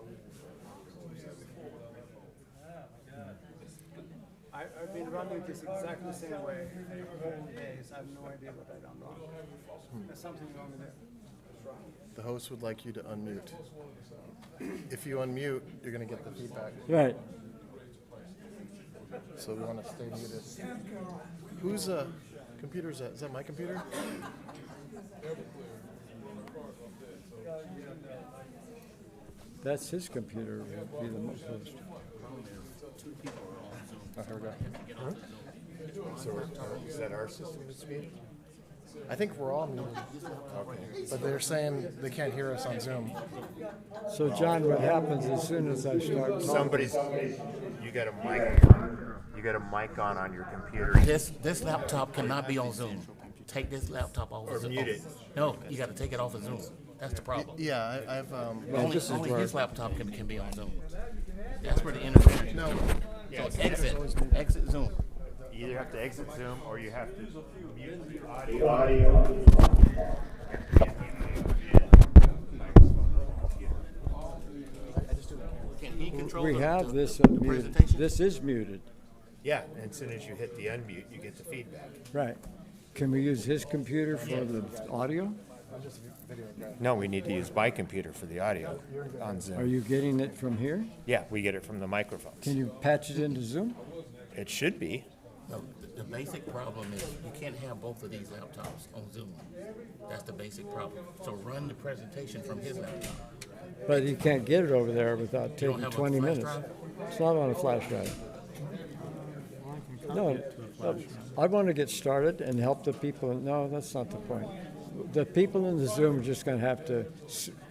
I've been running this exactly the same way for whole days. I have no idea what I done wrong. There's something wrong with it. The host would like you to unmute. If you unmute, you're going to get the feedback. Right. So we want to stay muted. Whose computer is that? Is that my computer? That's his computer. Would be the most host. Oh, here we go. So is that our system to speed? I think we're all muted. Okay. But they're saying they can't hear us on Zoom. So, John, what happens as soon as I start talking? Somebody's, you got a mic. You got a mic on your computer. This laptop cannot be on Zoom. Take this laptop off of Zoom. mute it. No, you got to take it off of Zoom. That's the problem. Yeah, I've only his laptop can be on Zoom. That's where the interference. No. So exit Zoom. You either have to exit Zoom or you have to mute the audio. We have this muted. This is muted. Yeah, and as soon as you hit the unmute, you get the feedback. Right. Can we use his computer for the audio? No, we need to use my computer for the audio on Zoom. Are you getting it from here? Yeah, we get it from the microphones. Can you patch it into Zoom? It should be. No, the basic problem is you can't have both of these laptops on Zoom. That's the basic problem. So run the presentation from his laptop. But you can't get it over there without You don't taking have a 20 flash minutes. drive? It's not on a flash drive. No, I want to get started and help the people. No, that's not the point. The people in the Zoom are just going to have to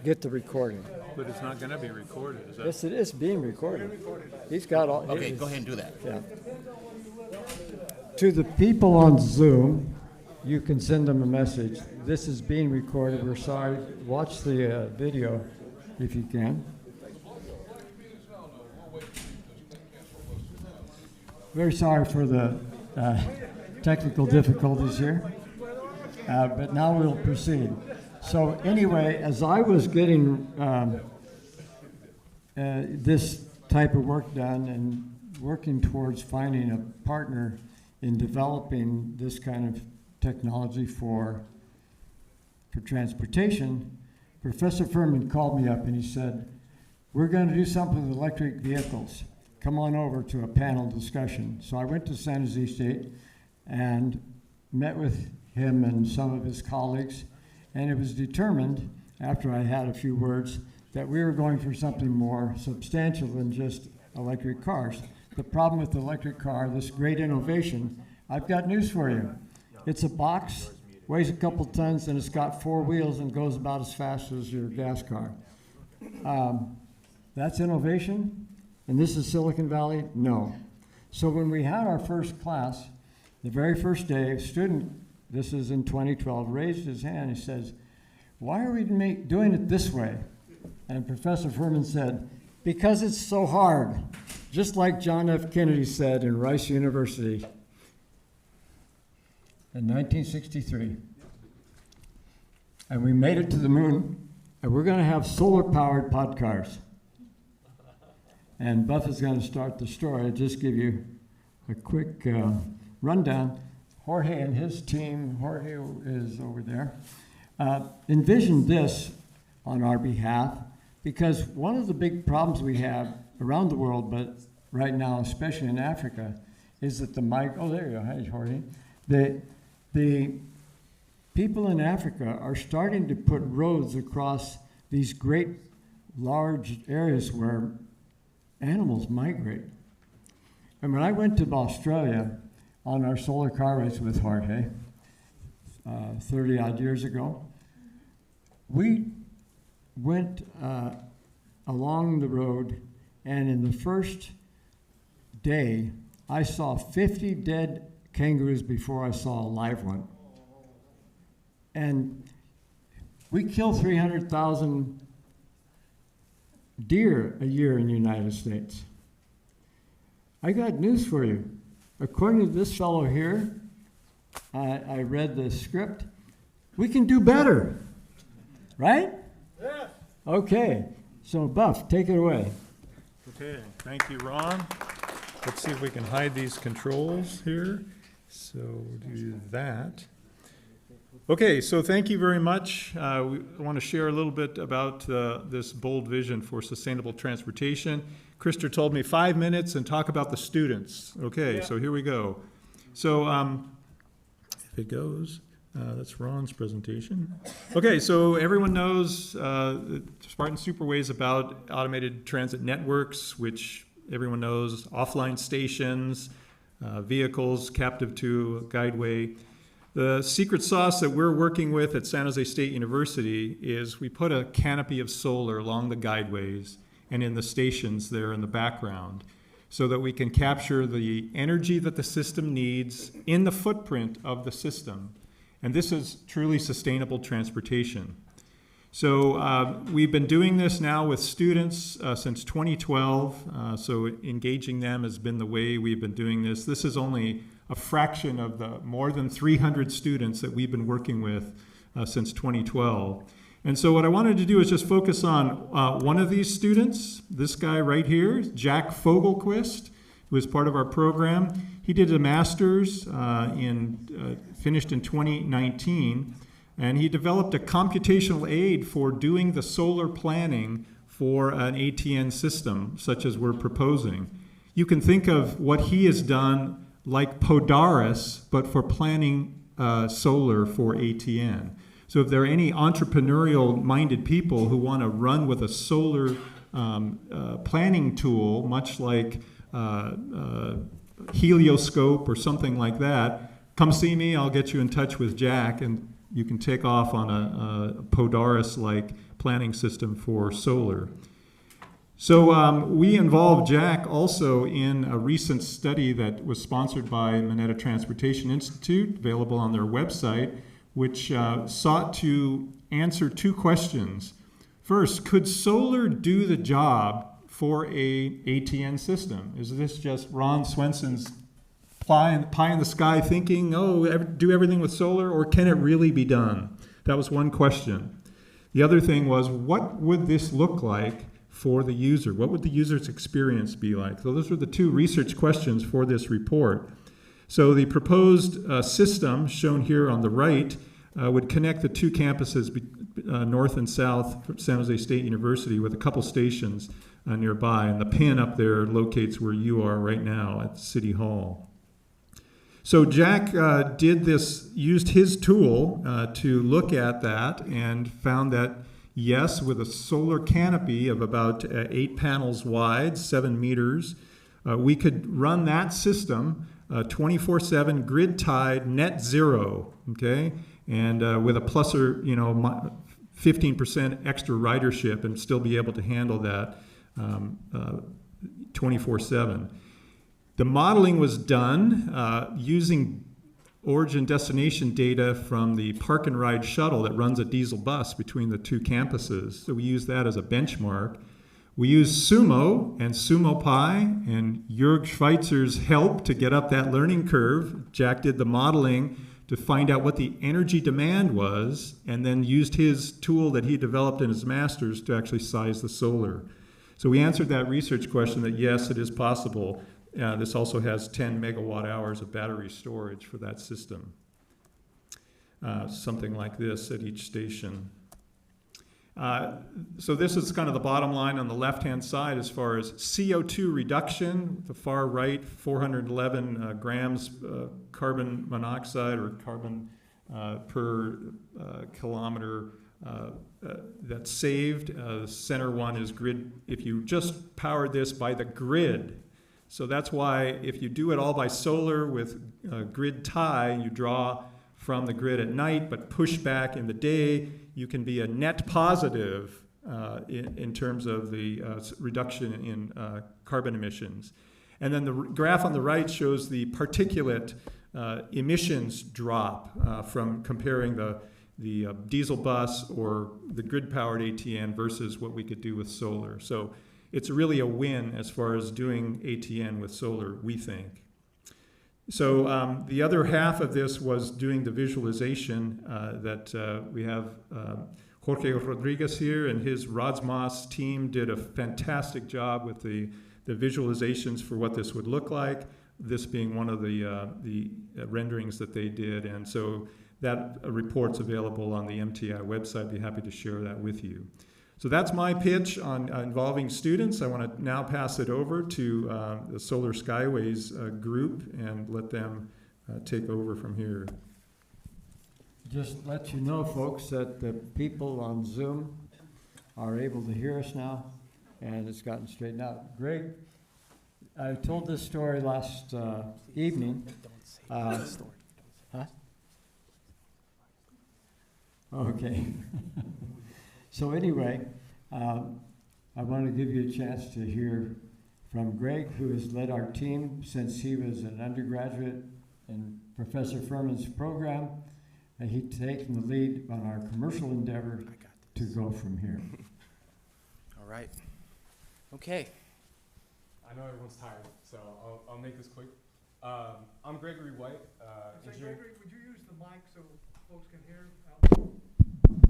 get the recording. But it's not going to be recorded, is that? Yes, it is being recorded. He's got all. Okay, go ahead and do that. Yeah. To the people on Zoom, you can send them a message. This is being recorded. We're sorry. Watch the video if you can. Very sorry for the technical difficulties here, but now we'll proceed. So anyway, as I was getting this type of work done and working towards finding a partner in developing this kind of technology for transportation, Professor Furman called me up and he said, "We're going to do something with electric vehicles. Come on over to a panel discussion." So I went to San Jose State and met with him and some of his colleagues, and it was determined, after I had a few words, that we were going for something more substantial than just electric cars. The problem with the electric car, this great innovation, I've got news for you. It's a box, weighs a couple tons, and it's got 4 wheels and goes about as fast as your gas car. That's innovation? And this is Silicon Valley? No. So when we had our first class, the very first day, a student, this is in 2012, raised his hand. He says, "Why are we doing it this way?" And Professor Furman said, "Because it's so hard." Just like John F. Kennedy said in Rice University in 1963. And we made it to the moon, and we're going to have solar-powered Podcars. And Buff is going to start the story. I'll just give you a quick rundown. Jorge and his team, Jorge is over there, envisioned this on our behalf because one of the big problems we have around the world, but right now, especially in Africa, is that there you go, hi Jorge. The people in Africa are starting to put roads across these great large areas where animals migrate. And when I went to Australia on our solar car race with Jorge 30 odd years ago, we went along the road, and in the first day, I saw 50 dead kangaroos before I saw a live one. And we kill 300,000 deer a year in the United States. I got news for you. According to this fellow here, I read the script, we can do better, right? Yeah. Okay, so Buff, take it away. Okay, thank you, Ron. Let's see if we can hide these controls here. So do that. Okay, so thank you very much. We want to share a little bit about this bold vision for sustainable transportation. Krister told me 5 minutes and talk about the students. Okay, so here we go. So if it goes, that's Ron's presentation. Okay, so everyone knows Spartan Superway is about automated transit networks, which everyone knows, offline stations, vehicles captive to a guideway. The secret sauce that we're working with at San Jose State University is we put a canopy of solar along the guideways and in the stations there in the background so that we can capture the energy that the system needs in the footprint of the system. And this is truly sustainable transportation. So we've been doing this now with students since 2012. So engaging them has been the way we've been doing this. This is only a fraction of the more than 300 students that we've been working with since 2012. And so what I wanted to do is just focus on one of these students, this guy right here, Jack Fogelquist, who is part of our program. He did a master's finished in 2019, and he developed a computational aid for doing the solar planning for an ATN system, such as we're proposing. You can think of what he has done like Podcar, but for planning solar for ATN. So if there are any entrepreneurial-minded people who want to run with a solar planning tool, much like helioscope or something like that, come see me. I'll get you in touch with Jack, and you can take off on a Podcar-like planning system for solar. So we involved Jack also in a recent study that was sponsored by Mineta Transportation Institute, available on their website, which sought to answer 2 questions. First, could solar do the job for a ATN system? Is this just Ron Swenson's pie in the sky thinking, oh, do everything with solar, or can it really be done? That was one question. The other thing was, what would this look like for the user? What would the user's experience be like? So those were the 2 research questions for this report. So the proposed system, shown here on the right, would connect the 2 campuses, north and south, from San Jose State University, with a couple stations nearby. And the pin up there locates where you are right now at City Hall. So Jack used his tool to look at that and found that Yes, with a solar canopy of about 8 panels wide, 7 meters, we could run that system 24/7, grid tied, net zero, okay? And with a plus or, 15% extra ridership and still be able to handle that 24/7. The modeling was done using origin destination data from the Park and Ride shuttle that runs a diesel bus between the two campuses. So we use that as a benchmark. We use Sumo and Sumo Pi and Jörg Schweitzer's help to get up that learning curve. Jack did the modeling to find out what the energy demand was, and then used his tool that he developed in his master's to actually size the solar. So we answered that research question that yes, it is possible. This also has 10 megawatt hours of battery storage for that system. Something like this at each station. So this is kind of the bottom line on the left-hand side as far as CO2 reduction. The far right, 411 grams carbon monoxide or carbon per kilometer that's saved. The center one is grid. If you just powered this by the grid, so that's why if you do it all by solar with grid tie, you draw from the grid at night, but push back in the day, you can be a net positive in terms of the reduction in carbon emissions. And then the graph on the right shows the particulate emissions drop from comparing the diesel bus or the grid-powered ATN versus what we could do with solar. So it's really a win as far as doing ATN with solar, we think. So the other half of this was doing the visualization that we have Jorge Rodriguez here and his Rodsmos team did a fantastic job with the visualizations for what this would look like, this being one of the renderings that they did. And so that report's available on the MTI website. I'd be happy to share that with you. So that's my pitch on involving students. I want to now pass it over to the Solar Skyways group and let them take over from here. Just let you know, folks, that the people on Zoom are able to hear us now, and it's gotten straightened out. Greg, I told this story last evening. Huh? Okay. So anyway, I want to give you a chance to hear from Greg, who has led our team since he was an undergraduate in Professor Furman's program, and he's taken the lead on our commercial endeavor to go from here. All right. Okay. I know everyone's tired, so I'll make this quick. I'm Gregory White. Gregory, would you use the mic so folks can hear?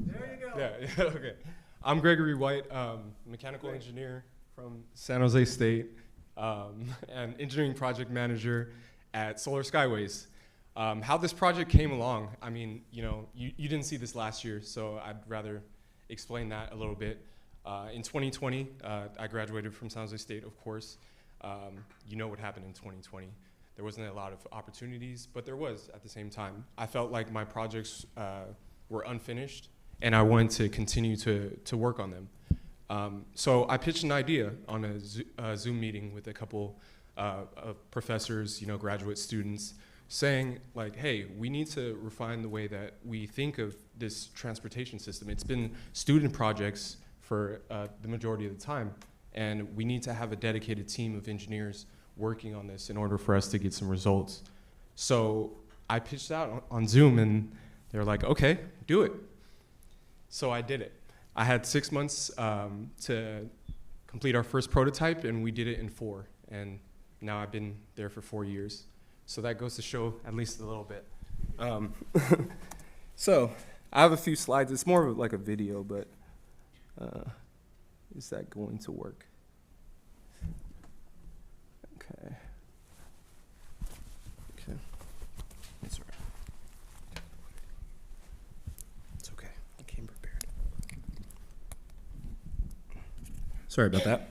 There you go. Yeah, okay. I'm Gregory White, mechanical engineer from San Jose State, and engineering project manager at Solar Skyways. How this project came along, I mean, you didn't see this last year, so I'd rather explain that a little bit. In 2020, I graduated from San Jose State, of course. You know what happened in 2020. There wasn't a lot of opportunities, but there was at the same time. I felt like my projects were unfinished, and I wanted to continue to work on them. So I pitched an idea on a Zoom meeting with a couple of professors, graduate students, saying like, hey, we need to refine the way that we think of this transportation system. It's been student projects for the majority of the time, and we need to have a dedicated team of engineers working on this in order for us to get some results. So I pitched out on Zoom, and they were like, okay, do it. So I did it. I had 6 months to complete our first prototype, and we did it in 4. And now I've been there for 4 years. So that goes to show at least a little bit. So I have a few slides. It's more of like a video, but is that going to work? Okay. Okay. It's all right. It's okay. I came prepared. Sorry about that.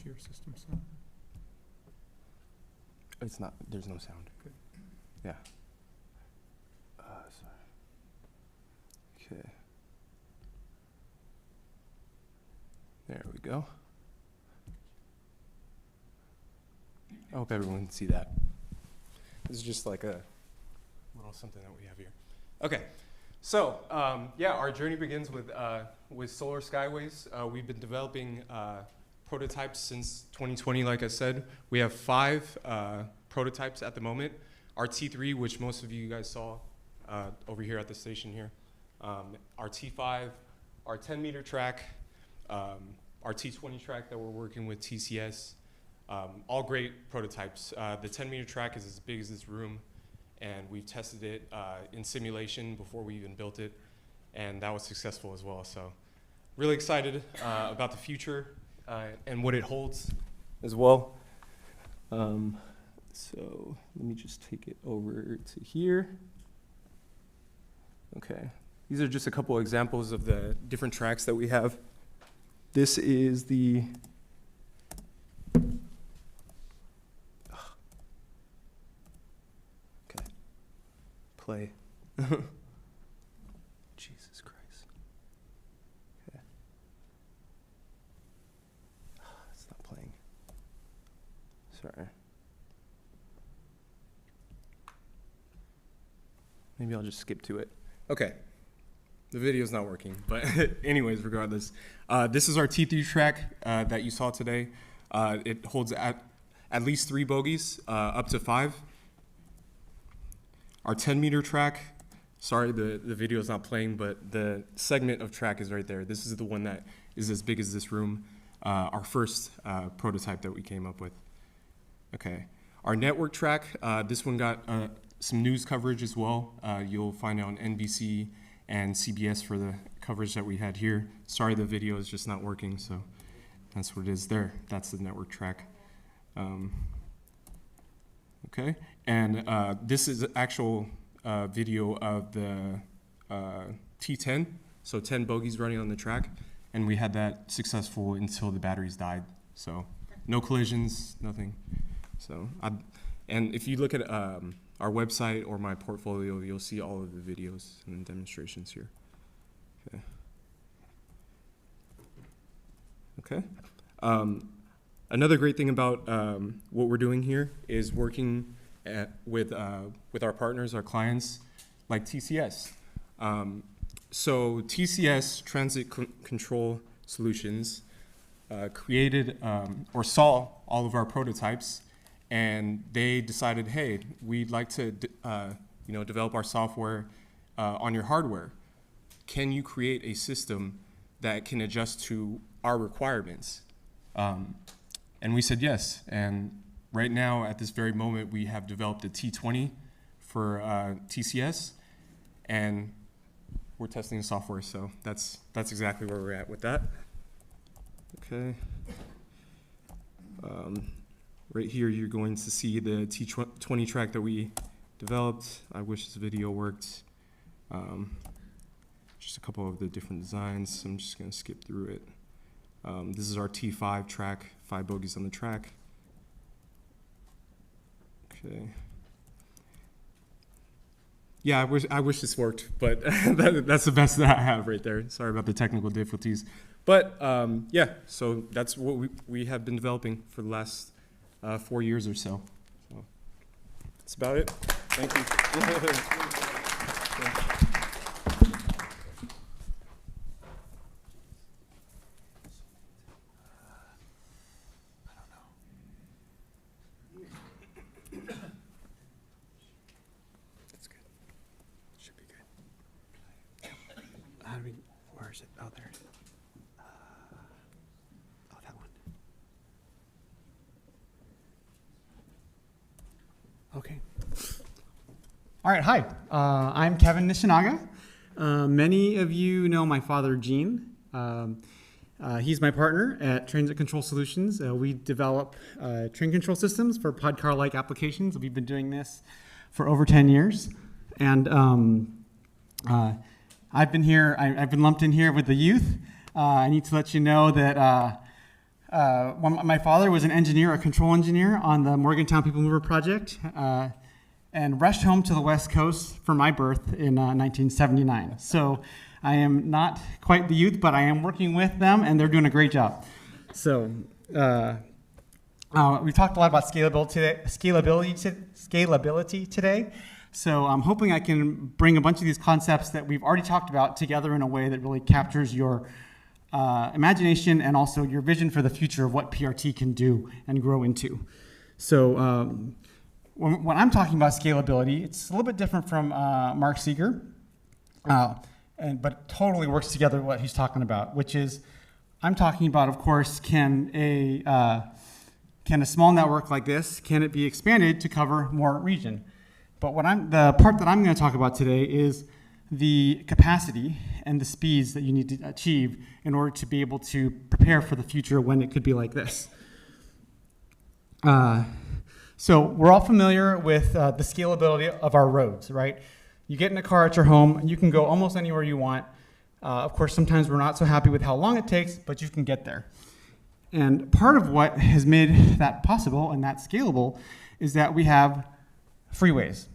hear system sound? It's not. There's no sound. Good. Yeah. Sorry. Okay. There we go. I hope everyone can see that. This is just like a little something that we have here. Okay. So, yeah, our journey begins with Solar Skyways. We've been developing prototypes since 2020, like I said. We have 5 prototypes at the moment. Our T3, which most of you guys saw over here at the station here. Our T5, our 10-meter track, our T20 track that we're working with TCS. All great prototypes. The 10-meter track is as big as this room, and we've tested it in simulation before we even built it, and that was successful as well. So really excited about the future and what it holds as well. So let me just take it over to here. Okay, these are just a couple examples of the different tracks that we have. This is the play. Jesus Christ. Okay. It's not playing. Sorry. Maybe I'll just skip to it. Okay. The video's not working, but anyways, regardless. This is our T3 track that you saw today. It holds at least 3 bogies, up to 5. Our 10-meter track, sorry the video is not playing, but the segment of track is right there. This is the one that is as big as this room, our first prototype that we came up with. Okay, our network track, this one got some news coverage as well. You'll find it on NBC and CBS for the coverage that we had here. Sorry the video is just not working, so that's what it is there. That's the network track. Okay, and this is an actual video of the T10, so 10 bogies running on the track, and we had that successful until the batteries died. So no collisions, nothing. So and if you look at our website or my portfolio, you'll see all of the videos and demonstrations here. Okay. Another great thing about what we're doing here is working with our partners, our clients, like TCS. So TCS, Transit Control Solutions, created or saw all of our prototypes, and they decided, hey, we'd like to develop our software on your hardware. Can you create a system that can adjust to our requirements? And we said yes, and right now, at this very moment, we have developed a T20 for TCS, and we're testing the software, so that's exactly where we're at with that. Okay. Right here, you're going to see the T20 track that we developed. I wish this video worked. Just a couple of the different designs. I'm just going to skip through it. This is our T5 track, 5 bogies on the track. Okay. Yeah, I wish this worked, but that's the best that I have right there. Sorry about the technical difficulties. But yeah, so that's what we have been developing for the last 4 years or so. So that's about it. Thank you. Where is it? Oh, there. Oh, that one. Okay. All right, hi. I'm Kevin Nishinaga. Many of you know my father, Gene. He's my partner at Transit Control Solutions. We develop train control systems for Podcar-like applications. We've been doing this for over 10 years. And I've been lumped in here with the youth. I need to let you know that My father was an engineer, a control engineer on the Morgantown People Mover project, and rushed home to the West Coast for my birth in 1979. So I am not quite the youth, but I am working with them, and they're doing a great job. So we talked a lot about scalability today. So I'm hoping I can bring a bunch of these concepts that we've already talked about together in a way that really captures your imagination and also your vision for the future of what PRT can do and grow into. So when I'm talking about scalability, it's a little bit different from Mark Seeger, but totally works together with what he's talking about, which is I'm talking about, of course, can a small network like this, can it be expanded to cover more region? But the part that I'm going to talk about today is the capacity and the speeds that you need to achieve in order to be able to prepare for the future when it could be like this. So we're all familiar with the scalability of our roads, right? You get in a car at your home, and you can go almost anywhere you want. Of course, sometimes we're not so happy with how long it takes, but you can get there. And part of what has made that possible and that scalable is that we have freeways.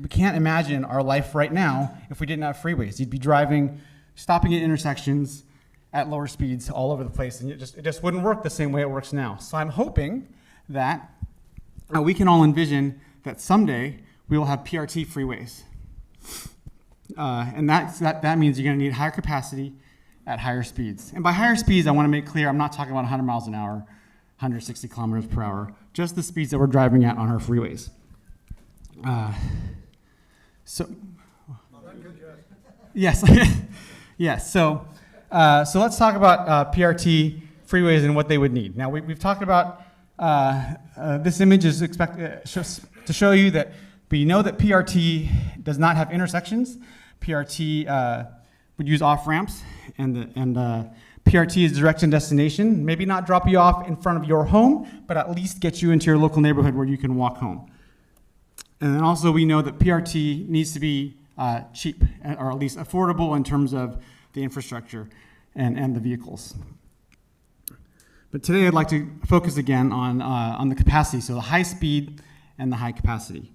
We can't imagine our life right now if we didn't have freeways. You'd be driving, stopping at intersections at lower speeds all over the place, and it just wouldn't work the same way it works now. So I'm hoping that we can all envision that someday we will have PRT freeways. And that means you're going to need higher capacity at higher speeds. And by higher speeds, I want to make clear I'm not talking about 100 miles an hour, 160 kilometers per hour, just the speeds that we're driving at on our freeways. Yes, yes. So let's talk about PRT freeways and what they would need. Now we've talked about this image is expected to show you that we know that PRT does not have intersections. PRT would use off ramps, and PRT is direct and destination. Maybe not drop you off in front of your home, but at least get you into your local neighborhood where you can walk home. And then also we know that PRT needs to be cheap, or at least affordable in terms of the infrastructure and the vehicles. But today I'd like to focus again on the capacity, so the high speed and the high capacity.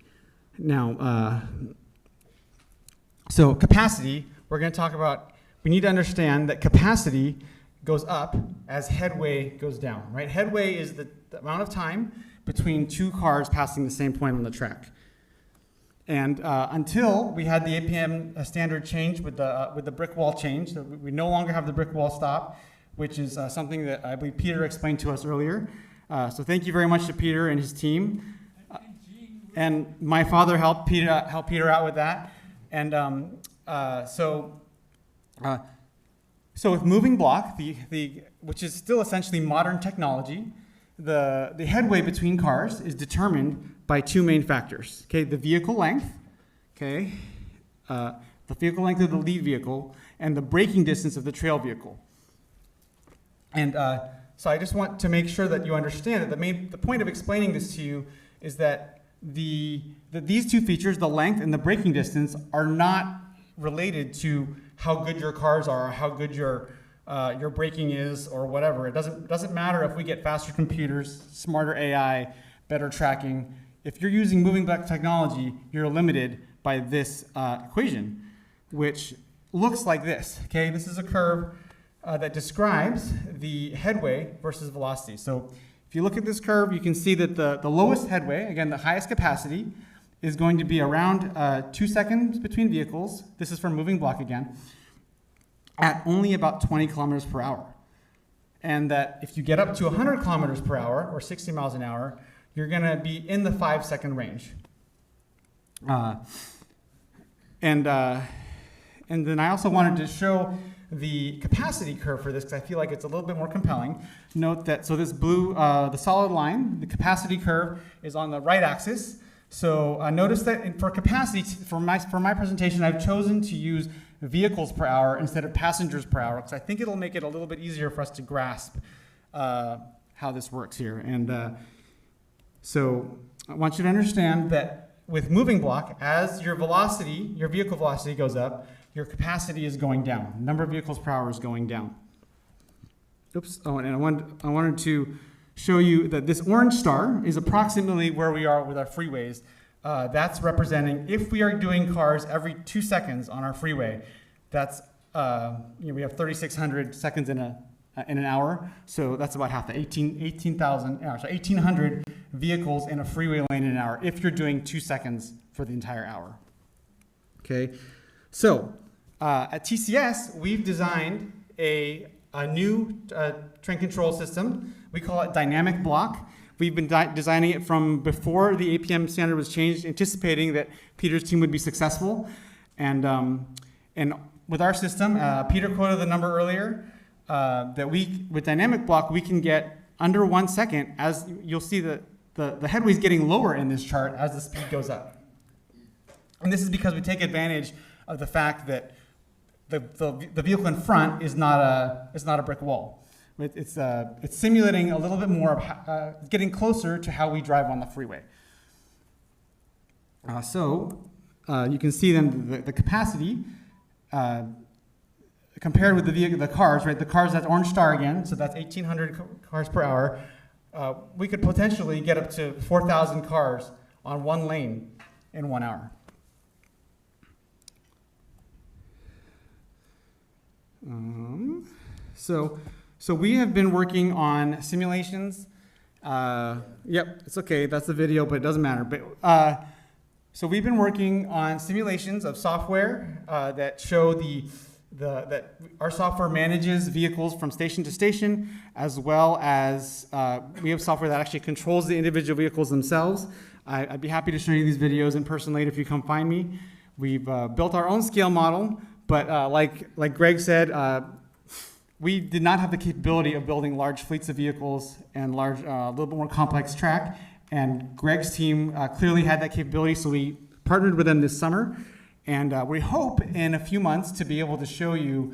Now, so capacity, we're going to talk about, we need to understand that capacity goes up as headway goes down, right? Headway is the amount of time between two cars passing the same point on the track. And until we had the APM standard change with the brick wall change, so we no longer have the brick wall stop, which is something that I believe Peter explained to us earlier. So thank you very much to Peter and his team. And my father helped Peter out with that. And so with moving block, which is still essentially modern technology, the headway between cars is determined by two main factors. Okay, the vehicle length, okay, the vehicle length of the lead vehicle, and the braking distance of the trail vehicle. And so I just want to make sure that you understand that the point of explaining this to you is that these two features, the length and the braking distance, are not related to how good your cars are, or how good your braking is, or whatever. It doesn't matter if we get faster computers, smarter AI, better tracking. If you're using moving block technology, you're limited by this equation, which looks like this. Okay, this is a curve that describes the headway versus velocity. So if you look at this curve, you can see that the lowest headway, again, the highest capacity, is going to be around 2 seconds between vehicles. This is for moving block again, at only about 20 kilometers per hour. And that if you get up to 100 kilometers per hour, or 60 miles an hour, you're going to be in the 5-second range. And then I also wanted to show the capacity curve for this because I feel like it's a little bit more compelling. Note that, so this blue, the solid line, the capacity curve is on the right axis. So notice that for capacity, for my presentation, I've chosen to use vehicles per hour instead of passengers per hour because I think it'll make it a little bit easier for us to grasp how this works here. And so I want you to understand that with moving block, as your velocity, your vehicle velocity goes up, your capacity is going down. The number of vehicles per hour is going down. oops, oh, and I wanted to show you that this orange star is approximately where we are with our freeways. That's representing if we are doing cars every 2 seconds on our freeway. That's we have 3,600 seconds in an hour, so that's about half the 1,800 vehicles in a freeway lane in an hour if you're doing 2 seconds for the entire hour. Okay, so at TCS we've designed a new train control system. We call it dynamic block. We've been designing it from before the APM standard was changed, anticipating that Peter's team would be successful. And with our system, Peter quoted the number earlier, that with dynamic block, we can get under 1 second, as you'll see the headway is getting lower in this chart as the speed goes up. And this is because we take advantage of the fact that the vehicle in front is not a brick wall. It's simulating a little bit more of getting closer to how we drive on the freeway. So you can see then the capacity compared with the cars, right? The cars, that's orange star again, so that's 1,800 cars per hour. We could potentially get up to 4,000 cars on one lane in 1 hour. So we have been working on simulations. Yep, it's okay. That's the video, but it doesn't matter. But so we've been working on simulations of software that show that our software manages vehicles from station to station, as well as we have software that actually controls the individual vehicles themselves. I'd be happy to show you these videos in person later if you come find me. We've built our own scale model, but like Greg said, we did not have the capability of building large fleets of vehicles and large, a little bit more complex track. And Greg's team clearly had that capability, so we partnered with them this summer. And we hope in a few months to be able to show you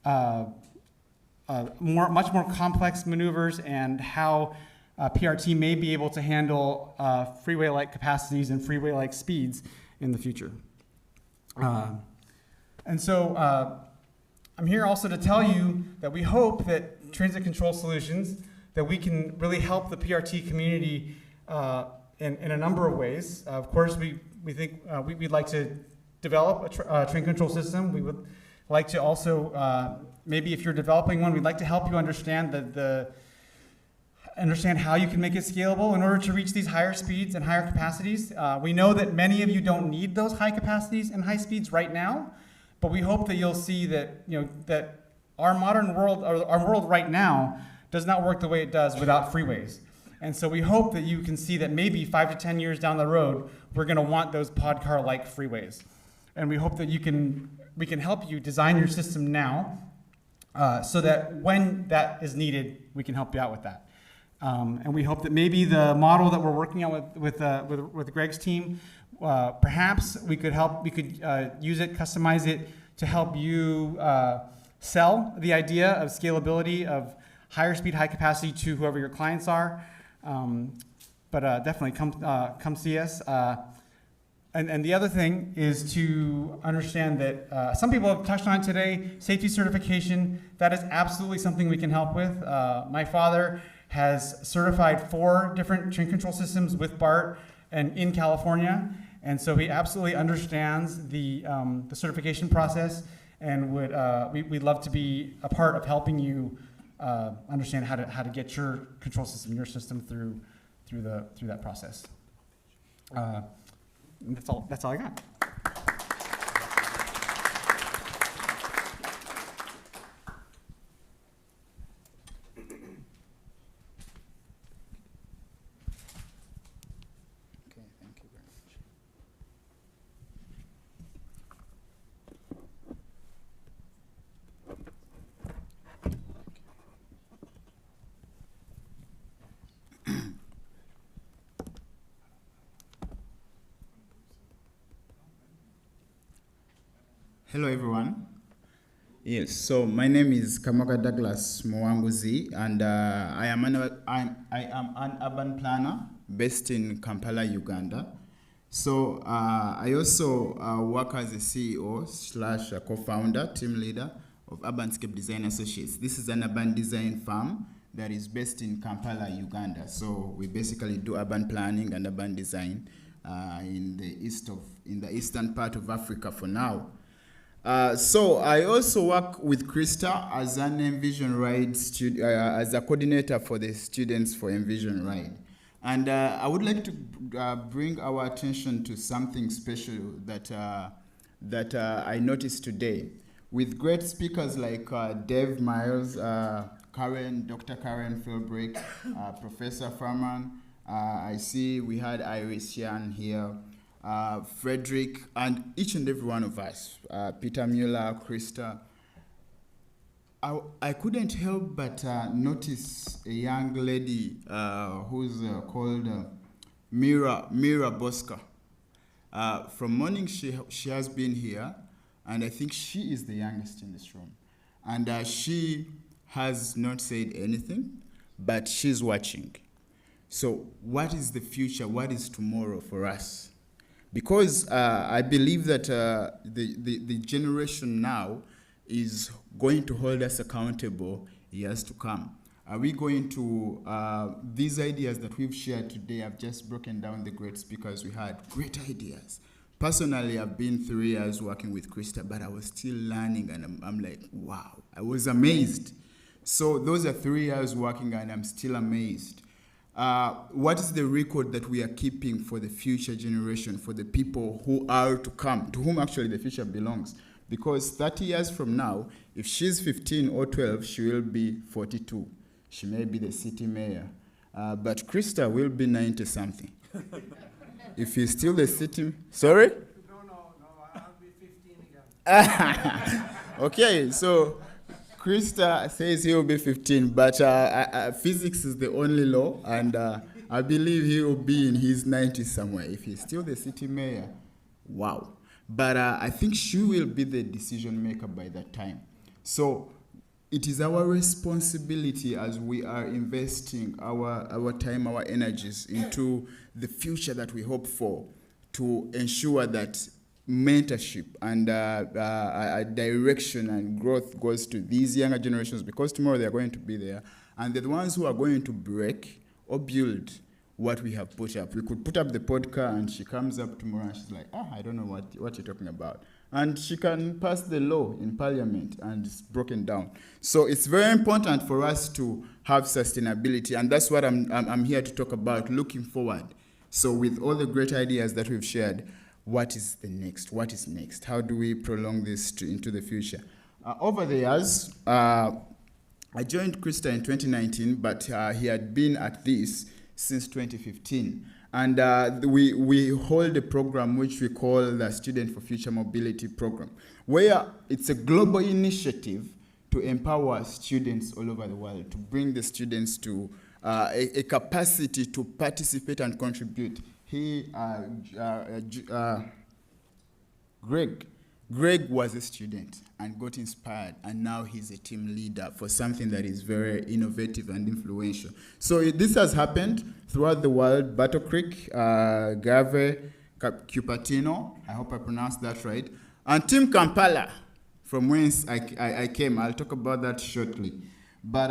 much more complex maneuvers and how PRT may be able to handle freeway-like capacities and freeway-like speeds in the future. And so I'm here also to tell you that we hope that Transit Control Solutions, that we can really help the PRT community in a number of ways. Of course, we think we'd like to develop a train control system. We would like to also, maybe if you're developing one, we'd like to help you understand understand how you can make it scalable in order to reach these higher speeds and higher capacities. We know that many of you don't need those high capacities and high speeds right now, but we hope that you'll see that that our modern world, or our world right now, does not work the way it does without freeways. And so we hope that you can see that maybe 5 to 10 years down the road, we're going to want those Podcar-like freeways. And we hope that we can help you design your system now, so that when that is needed, we can help you out with that. And we hope that maybe the model that we're working on with Greg's team, perhaps we could use it, customize it to help you sell the idea of scalability of higher speed, high capacity to whoever your clients are. But definitely come see us. And the other thing is to understand that some people have touched on it today, safety certification. That is absolutely something we can help with. My father has certified 4 different train control systems with BART and in California. And so he absolutely understands the certification process, and we'd love to be a part of helping you understand how to get your control system, your system through that process. That's all I got. Hello, everyone. Yes, so my name is Kamoga Douglas Mwanguzi, and I am an urban planner based in Kampala, Uganda. So I also work as a CEO / co-founder, team leader of Urbanscape Design Associates. This is an urban design firm that is based in Kampala, Uganda. So we basically do urban planning and urban design in the eastern part of Africa for now. So I also work with Krista as an Envision Ride as a coordinator for the students for Envision Ride. And I would like to bring our attention to something special that I noticed today. With great speakers like Dave Miles, Dr. Karen Philbrick, Professor Furman, I see we had Iris Yan here, Frederick, and each and every one of us, Peter Mueller, Krista. I couldn't help but notice a young lady who's called Mira Bosca. From morning she has been here, and I think she is the youngest in this room. And she has not said anything, but she's watching. So what is the future? What is tomorrow for us? Because I believe that the generation now is going to hold us accountable years to come. Are we going to, these ideas that we've shared today, I've just broken down the great speakers we had, great ideas. Personally, I've been 3 years working with Krista, but I was still learning, and I'm like, wow, I was amazed. So those are 3 years working, and I'm still amazed. What is the record that we are keeping for the future generation, for the people who are to come, to whom actually the future belongs? Because 30 years from now, if she's 15 or 12, she will be 42. She may be the city mayor. But Krista will be 90-something. If he's still the city... Sorry? No, I'll be 15 again. Okay, so Krista says he will be 15, but physics is the only law, and I believe he will be in his 90s somewhere. If he's still the city mayor, wow. But I think she will be the decision maker by that time. So it is our responsibility as we are investing our time, our energies into the future that we hope for, to ensure that mentorship and direction and growth goes to these younger generations, because tomorrow they're going to be there, and they're the ones who are going to break or build what we have put up. We could put up the Podcar, and she comes up tomorrow and she's like, I don't know what you're talking about. And she can pass the law in parliament, and it's broken down. So it's very important for us to have sustainability, and that's what I'm here to talk about, looking forward. So with all the great ideas that we've shared, what is the next? What is next? How do we prolong this into the future? Over the years, I joined Krista in 2019, but he had been at this since 2015. And we hold a program which we call the Student for Future Mobility Program, where it's a global initiative to empower students all over the world, to bring the students to a capacity to participate and contribute. Greg was a student and got inspired, and now he's a team leader for something that is very innovative and influential. So this has happened throughout the world. Battle Creek, Gave, Cupertino, I hope I pronounced that right, and Team Kampala, from whence I came. I'll talk about that shortly. But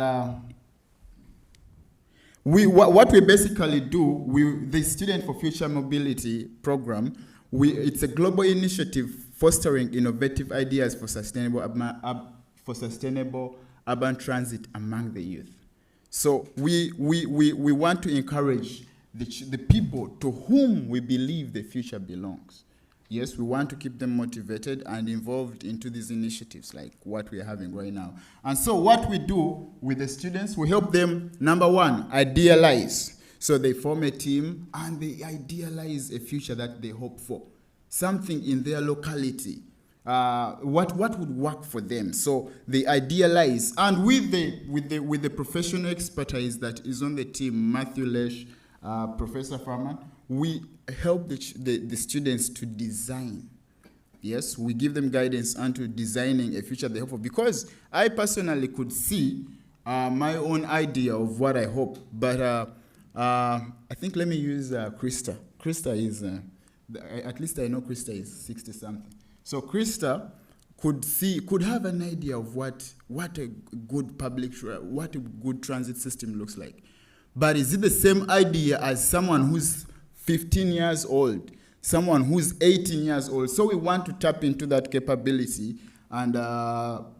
what we basically do, the Student for Future Mobility program, it's a global initiative fostering innovative ideas for sustainable urban transit among the youth. So we want to encourage the people to whom we believe the future belongs. Yes, we want to keep them motivated and involved into these initiatives like what we are having right now. And so what we do with the students, we help them, number one, idealize. So they form a team and they idealize a future that they hope for, something in their locality, what would work for them. So they idealize, and with the professional expertise that is on the team, Matthew Lesh, Professor Furman, we help the students to design. Yes, we give them guidance onto designing a future they hope for. Because I personally could see my own idea of what I hope, but I think let me use Krista. Krista is, at least I know Krista is 60-something. So Krista could have an idea of what a good what a good transit system looks like. But is it the same idea as someone who's 15 years old, someone who's 18 years old? So we want to tap into that capability and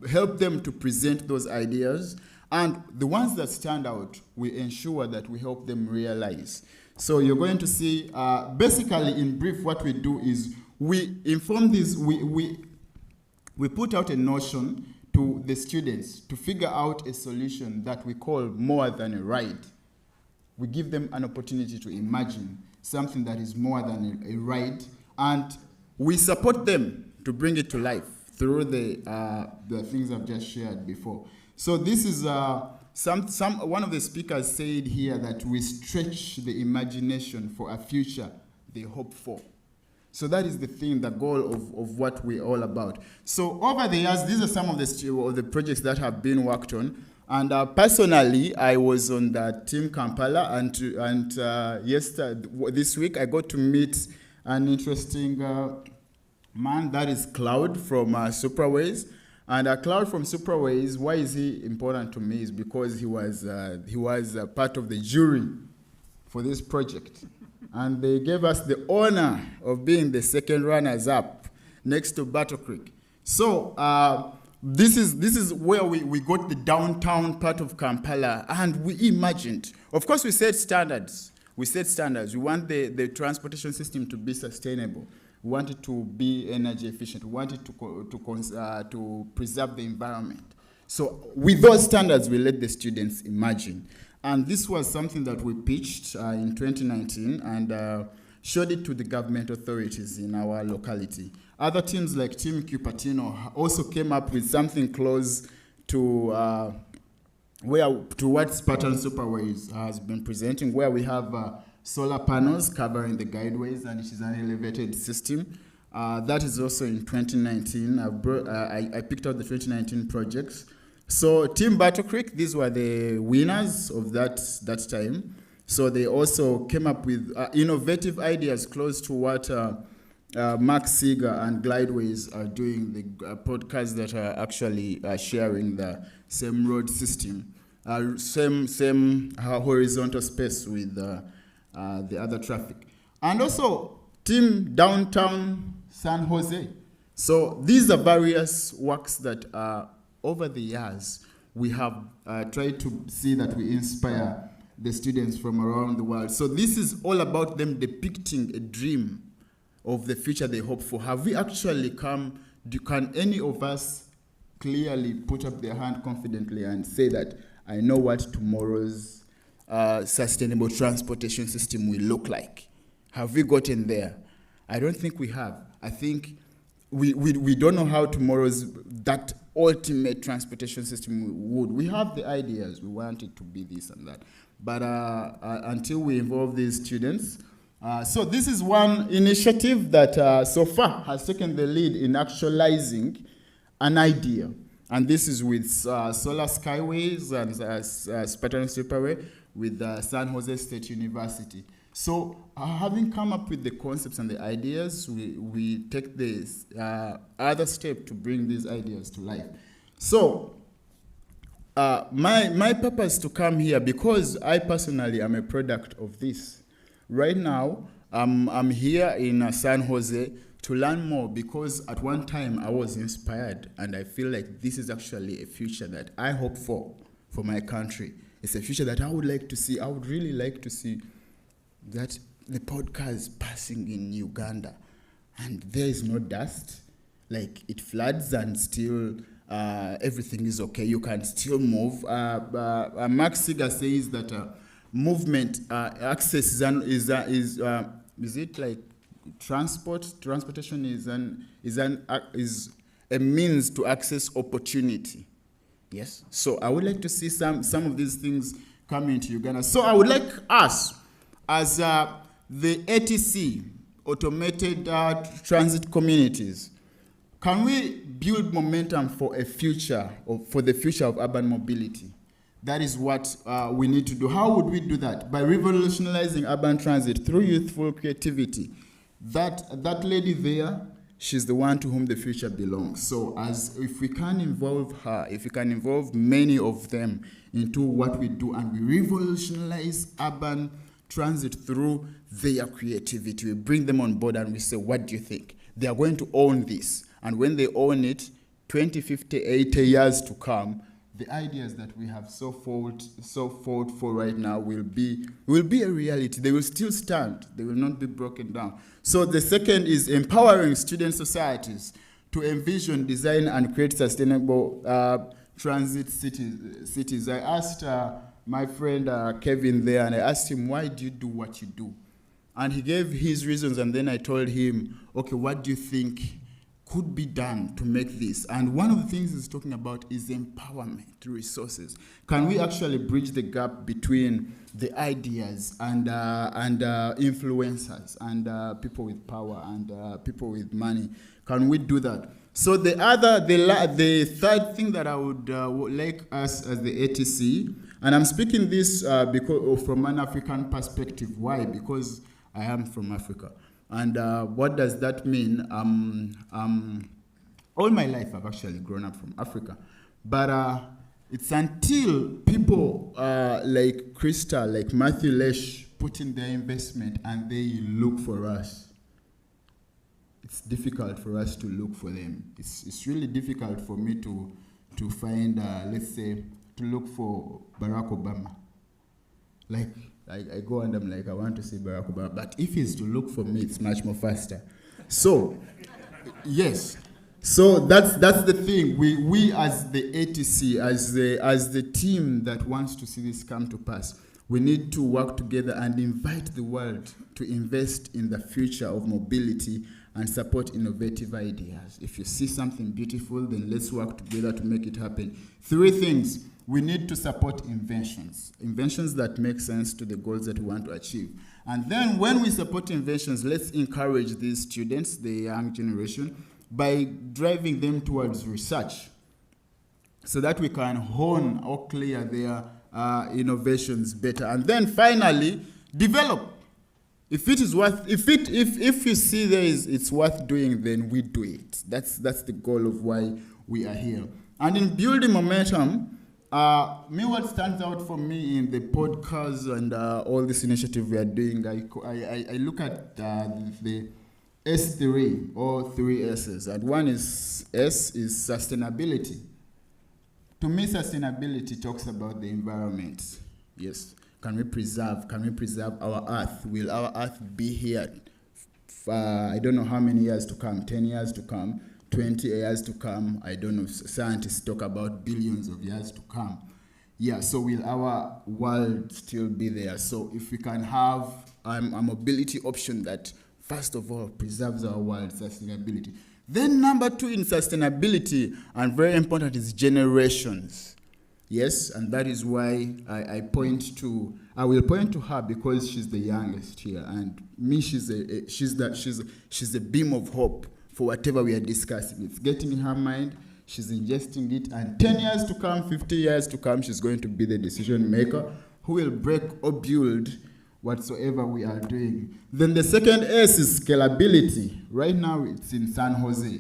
help them to present those ideas. And the ones that stand out, we ensure that we help them realize. So you're going to see, basically in brief, what we do is we inform these, we put out a notion to the students to figure out a solution that we call more than a ride. We give them an opportunity to imagine something that is more than a ride, and we support them to bring it to life through the things I've just shared before. So this is one of the speakers said here that we stretch the imagination for a future they hope for. So that is the thing, the goal of what we're all about. So over the years, these are some of the projects that have been worked on. And personally, I was on the Team Kampala, and this week I got to meet an interesting man, that is Cloud from Supraways. And Cloud from Supraways, why is he important to me? Is because he was part of the jury for this project. And they gave us the honor of being the second runners-up next to Battle Creek. So this is where we got the downtown part of Kampala, and we imagined. Of course, we set standards. We want the transportation system to be sustainable. We want it to be energy efficient. We want it to preserve the environment. So with those standards, we let the students imagine. And this was something that we pitched in 2019 and showed it to the government authorities in our locality. Other teams like Team Cupertino also came up with something close to what Spartan Superways has been presenting, where we have solar panels covering the guideways, and it is an elevated system. That is also in 2019. I picked out the 2019 projects. So Team Battle Creek, these were the winners of that time. So they also came up with innovative ideas close to what Mark Seeger and Glideways are doing, the podcasts that are actually sharing the same road system, same horizontal space with the other traffic. And also Team Downtown San Jose. So these are various works that over the years, we have tried to see that we inspire the students from around the world. So this is all about them depicting a dream of the future they hope for. Have we actually can any of us clearly put up their hand confidently and say that I know what tomorrow's sustainable transportation system will look like? Have we gotten there? I don't think we have. I think we don't know how that ultimate transportation system would. We have the ideas. We want it to be this and that. But until we involve these students. So this is one initiative that so far has taken the lead in actualizing an idea. And this is with Solar Skyways and Spartan Superway with San Jose State University. So having come up with the concepts and the ideas, we take this other step to bring these ideas to life. So my purpose to come here, because I personally am a product of this. Right now, I'm here in San Jose to learn more, because at one time I was inspired, and I feel like this is actually a future that I hope for my country. It's a future that I would like to see. I would really like to see that the Podcar is passing in Uganda, and there is no dust. Like, it floods and still everything is okay. You can still move. Mark Seeger says that movement access is it like transportation is a means to access opportunity. Yes. So I would like to see some of these things coming to Uganda. So I would like us, as the ATC, automated transit communities, can we build momentum for the future of urban mobility? That is what we need to do. How would we do that? By revolutionizing urban transit through youthful creativity. That lady there, she's the one to whom the future belongs. So as if we can involve her, if we can involve many of them into what we do, and we revolutionize urban transit through their creativity, we bring them on board and we say, what do you think? They are going to own this. And when they own it, 20, 50, 80 years to come, the ideas that we have so fought for right now will be a reality. They will still stand. They will not be broken down. So the second is empowering student societies to envision, design, and create sustainable transit cities. I asked my friend Kevin there, and I asked him, why do you do what you do? And he gave his reasons, and then I told him, okay, what do you think could be done to make this? And one of the things he's talking about is empowerment, resources. Can we actually bridge the gap between the ideas and influencers and people with power and people with money? Can we do that? So the third thing that I would like us as the ATC, and I'm speaking this because from an African perspective. Why? Because I am from Africa. And what does that mean? All my life I've actually grown up from Africa. But it's until people like Krista, like Matthew Lesh, put in their investment and they look for us. It's difficult for us to look for them. It's really difficult for me to find, let's say, to look for Barack Obama. Like, I go and I'm like, I want to see Barack Obama. But if he's to look for me, it's much more faster. So, yes. So that's the thing. We as the ATC, as the team that wants to see this come to pass, we need to work together and invite the world to invest in the future of mobility and support innovative ideas. If you see something beautiful, then let's work together to make it happen. 3 things. We need to support inventions that make sense to the goals that we want to achieve. And then when we support inventions, let's encourage these students, the young generation, by driving them towards research so that we can hone or clear their innovations better. And then finally, develop. If it is worth, if you see it's worth doing, then we do it. That's the goal of why we are here. And in building momentum, what stands out for me in the podcasts and all this initiative we are doing, I look at the S3 or 3 S's. And one is sustainability. To me, sustainability talks about the environment. Yes. Can we preserve our earth? Will our earth be here? I don't know how many years to come, 10 years to come, 20 years to come. I don't know, scientists talk about billions of years to come. Yeah, so will our world still be there? So if we can have a mobility option that, first of all, preserves our world, sustainability. Then number 2 in sustainability, and very important, is generations. Yes, and that is why I will point to her because she's the youngest here, and me, she's a beam of hope for whatever we are discussing. It's getting in her mind, she's ingesting it, and 10 years to come, 50 years to come, she's going to be the decision maker who will break or build whatsoever we are doing. Then the second S is scalability. Right now it's in San Jose.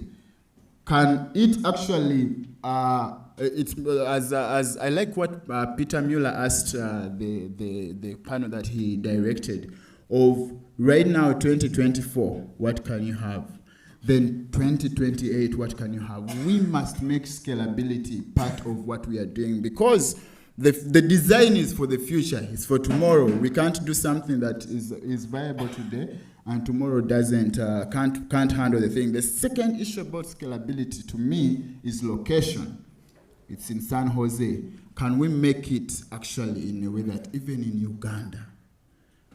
Can it actually, as I like what Peter Mueller asked the panel that he directed, of right now 2024, what can you have? Then 2028, what can you have? We must make scalability part of what we are doing, because the design is for the future, it's for tomorrow. We can't do something that is viable today and tomorrow can't handle the thing. The second issue about scalability to me is location. It's in San Jose. Can we make it actually in a way that even in Uganda,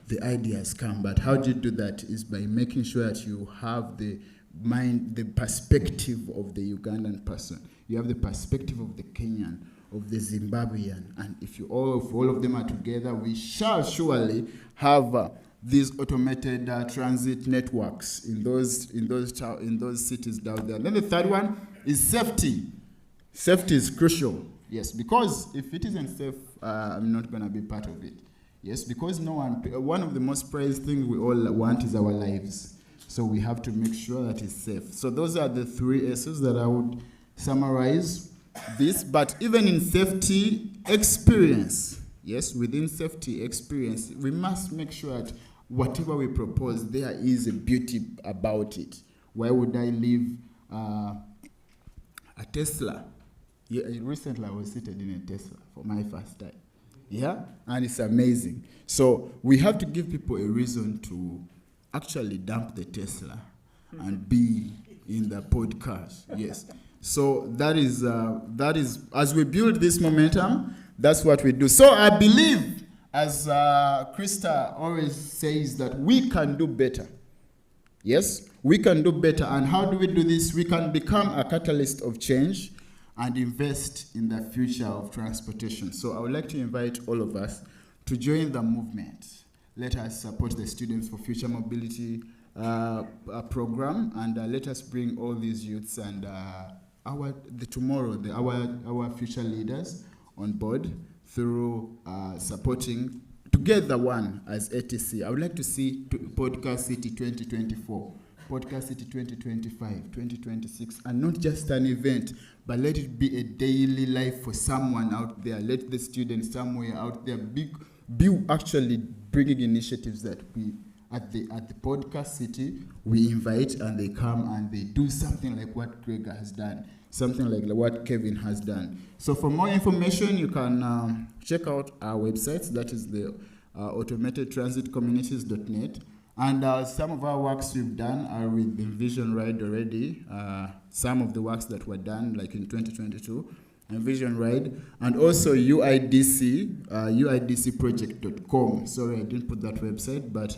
the ideas come? But how do you do that? Is by making sure that you have the perspective of the Ugandan person. You have the perspective of the Kenyan, of the Zimbabwean, and if all of them are together, we shall surely have these automated transit networks in those cities down there. And then the third one is safety. Safety is crucial. Yes, because if it isn't safe, I'm not going to be part of it. Yes, because one of the most prized things we all want is our lives. So we have to make sure that it's safe. So those are the 3 S's that I would summarize this. But even in safety experience, yes, within safety experience, we must make sure that whatever we propose, there is a beauty about it. Why would I leave a Tesla? Yeah, recently I was seated in a Tesla for my first time. Yeah, and it's amazing. So we have to give people a reason to actually dump the Tesla and be in the Podcar. Yes. So that is as we build this momentum, that's what we do. So I believe, as Krista always says, that we can do better. Yes, we can do better. And how do we do this? We can become a catalyst of change and invest in the future of transportation. So I would like to invite all of us to join the movement. Let us support the Students for Future Mobility program, and let us bring all these youths and our future leaders on board through supporting Together One as ATC. I would like to see Podcar City 2024, Podcar City 2025, 2026, and not just an event, but let it be a daily life for someone out there. Let the students somewhere out there be actually bringing initiatives that we, at the Podcar City, we invite and they come and they do something like what Greg has done, something like what Kevin has done. So for more information, you can check out our websites. That is the automatedtransitcommunities.net. And some of our works we've done are with Envision Ride already. Some of the works that were done, like in 2022, Envision Ride, and also UIDC, UIDCproject.com. Sorry, I didn't put that website, but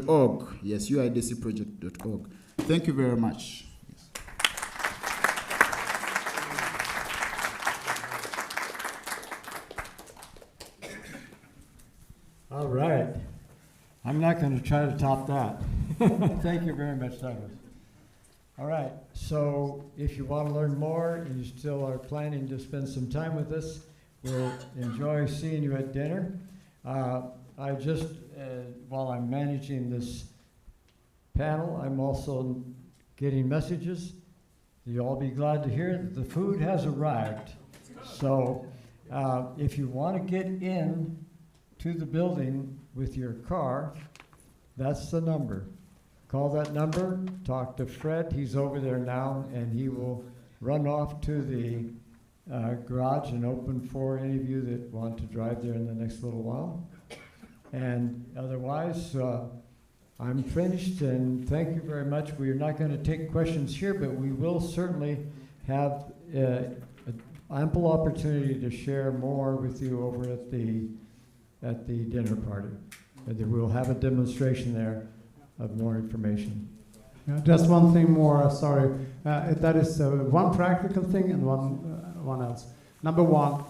.org. Yes, UIDCproject.org. Thank you very much. All right. I'm not going to try to top that. Thank you very much, Douglas. All right. So if you want to learn more and you still are planning to spend some time with us, we'll enjoy seeing you at dinner. I just, while I'm managing this panel, I'm also getting messages. You'll all be glad to hear that the food has arrived. So if you want to get in to the building with your car, that's the number. Call that number, talk to Fred, he's over there now, and he will run off to the garage and open for any of you that want to drive there in the next little while. And otherwise, I'm finished, and thank you very much. We're not going to take questions here, but we will certainly have an ample opportunity to share more with you over at the dinner party. And we'll have a demonstration there of more information. Yeah, just one thing more, sorry. That is one practical thing and one else. Number one,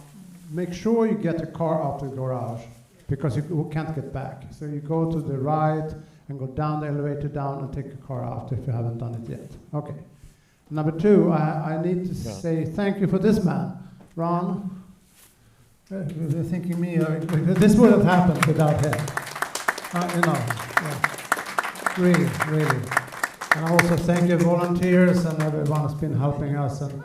make sure you get the car out of the garage, because you can't get back. So you go to the right and go down the elevator down and take the car out if you haven't done it yet. Okay. Number two, I need to say thank you for this man, Ron. They're thinking me, this would have happened without him. Really, really. And also thank you volunteers and everyone who's been helping us, and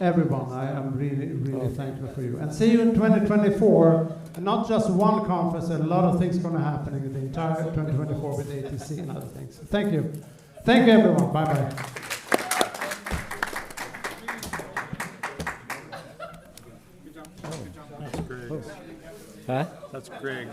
everyone. I am really, really thankful for you. And see you in 2024. And not just one conference, a lot of things going to happen in the entire 2024 with ATC and other things. Thank you. Thank you, everyone. Bye-bye. That's Greg. Huh? That's Greg.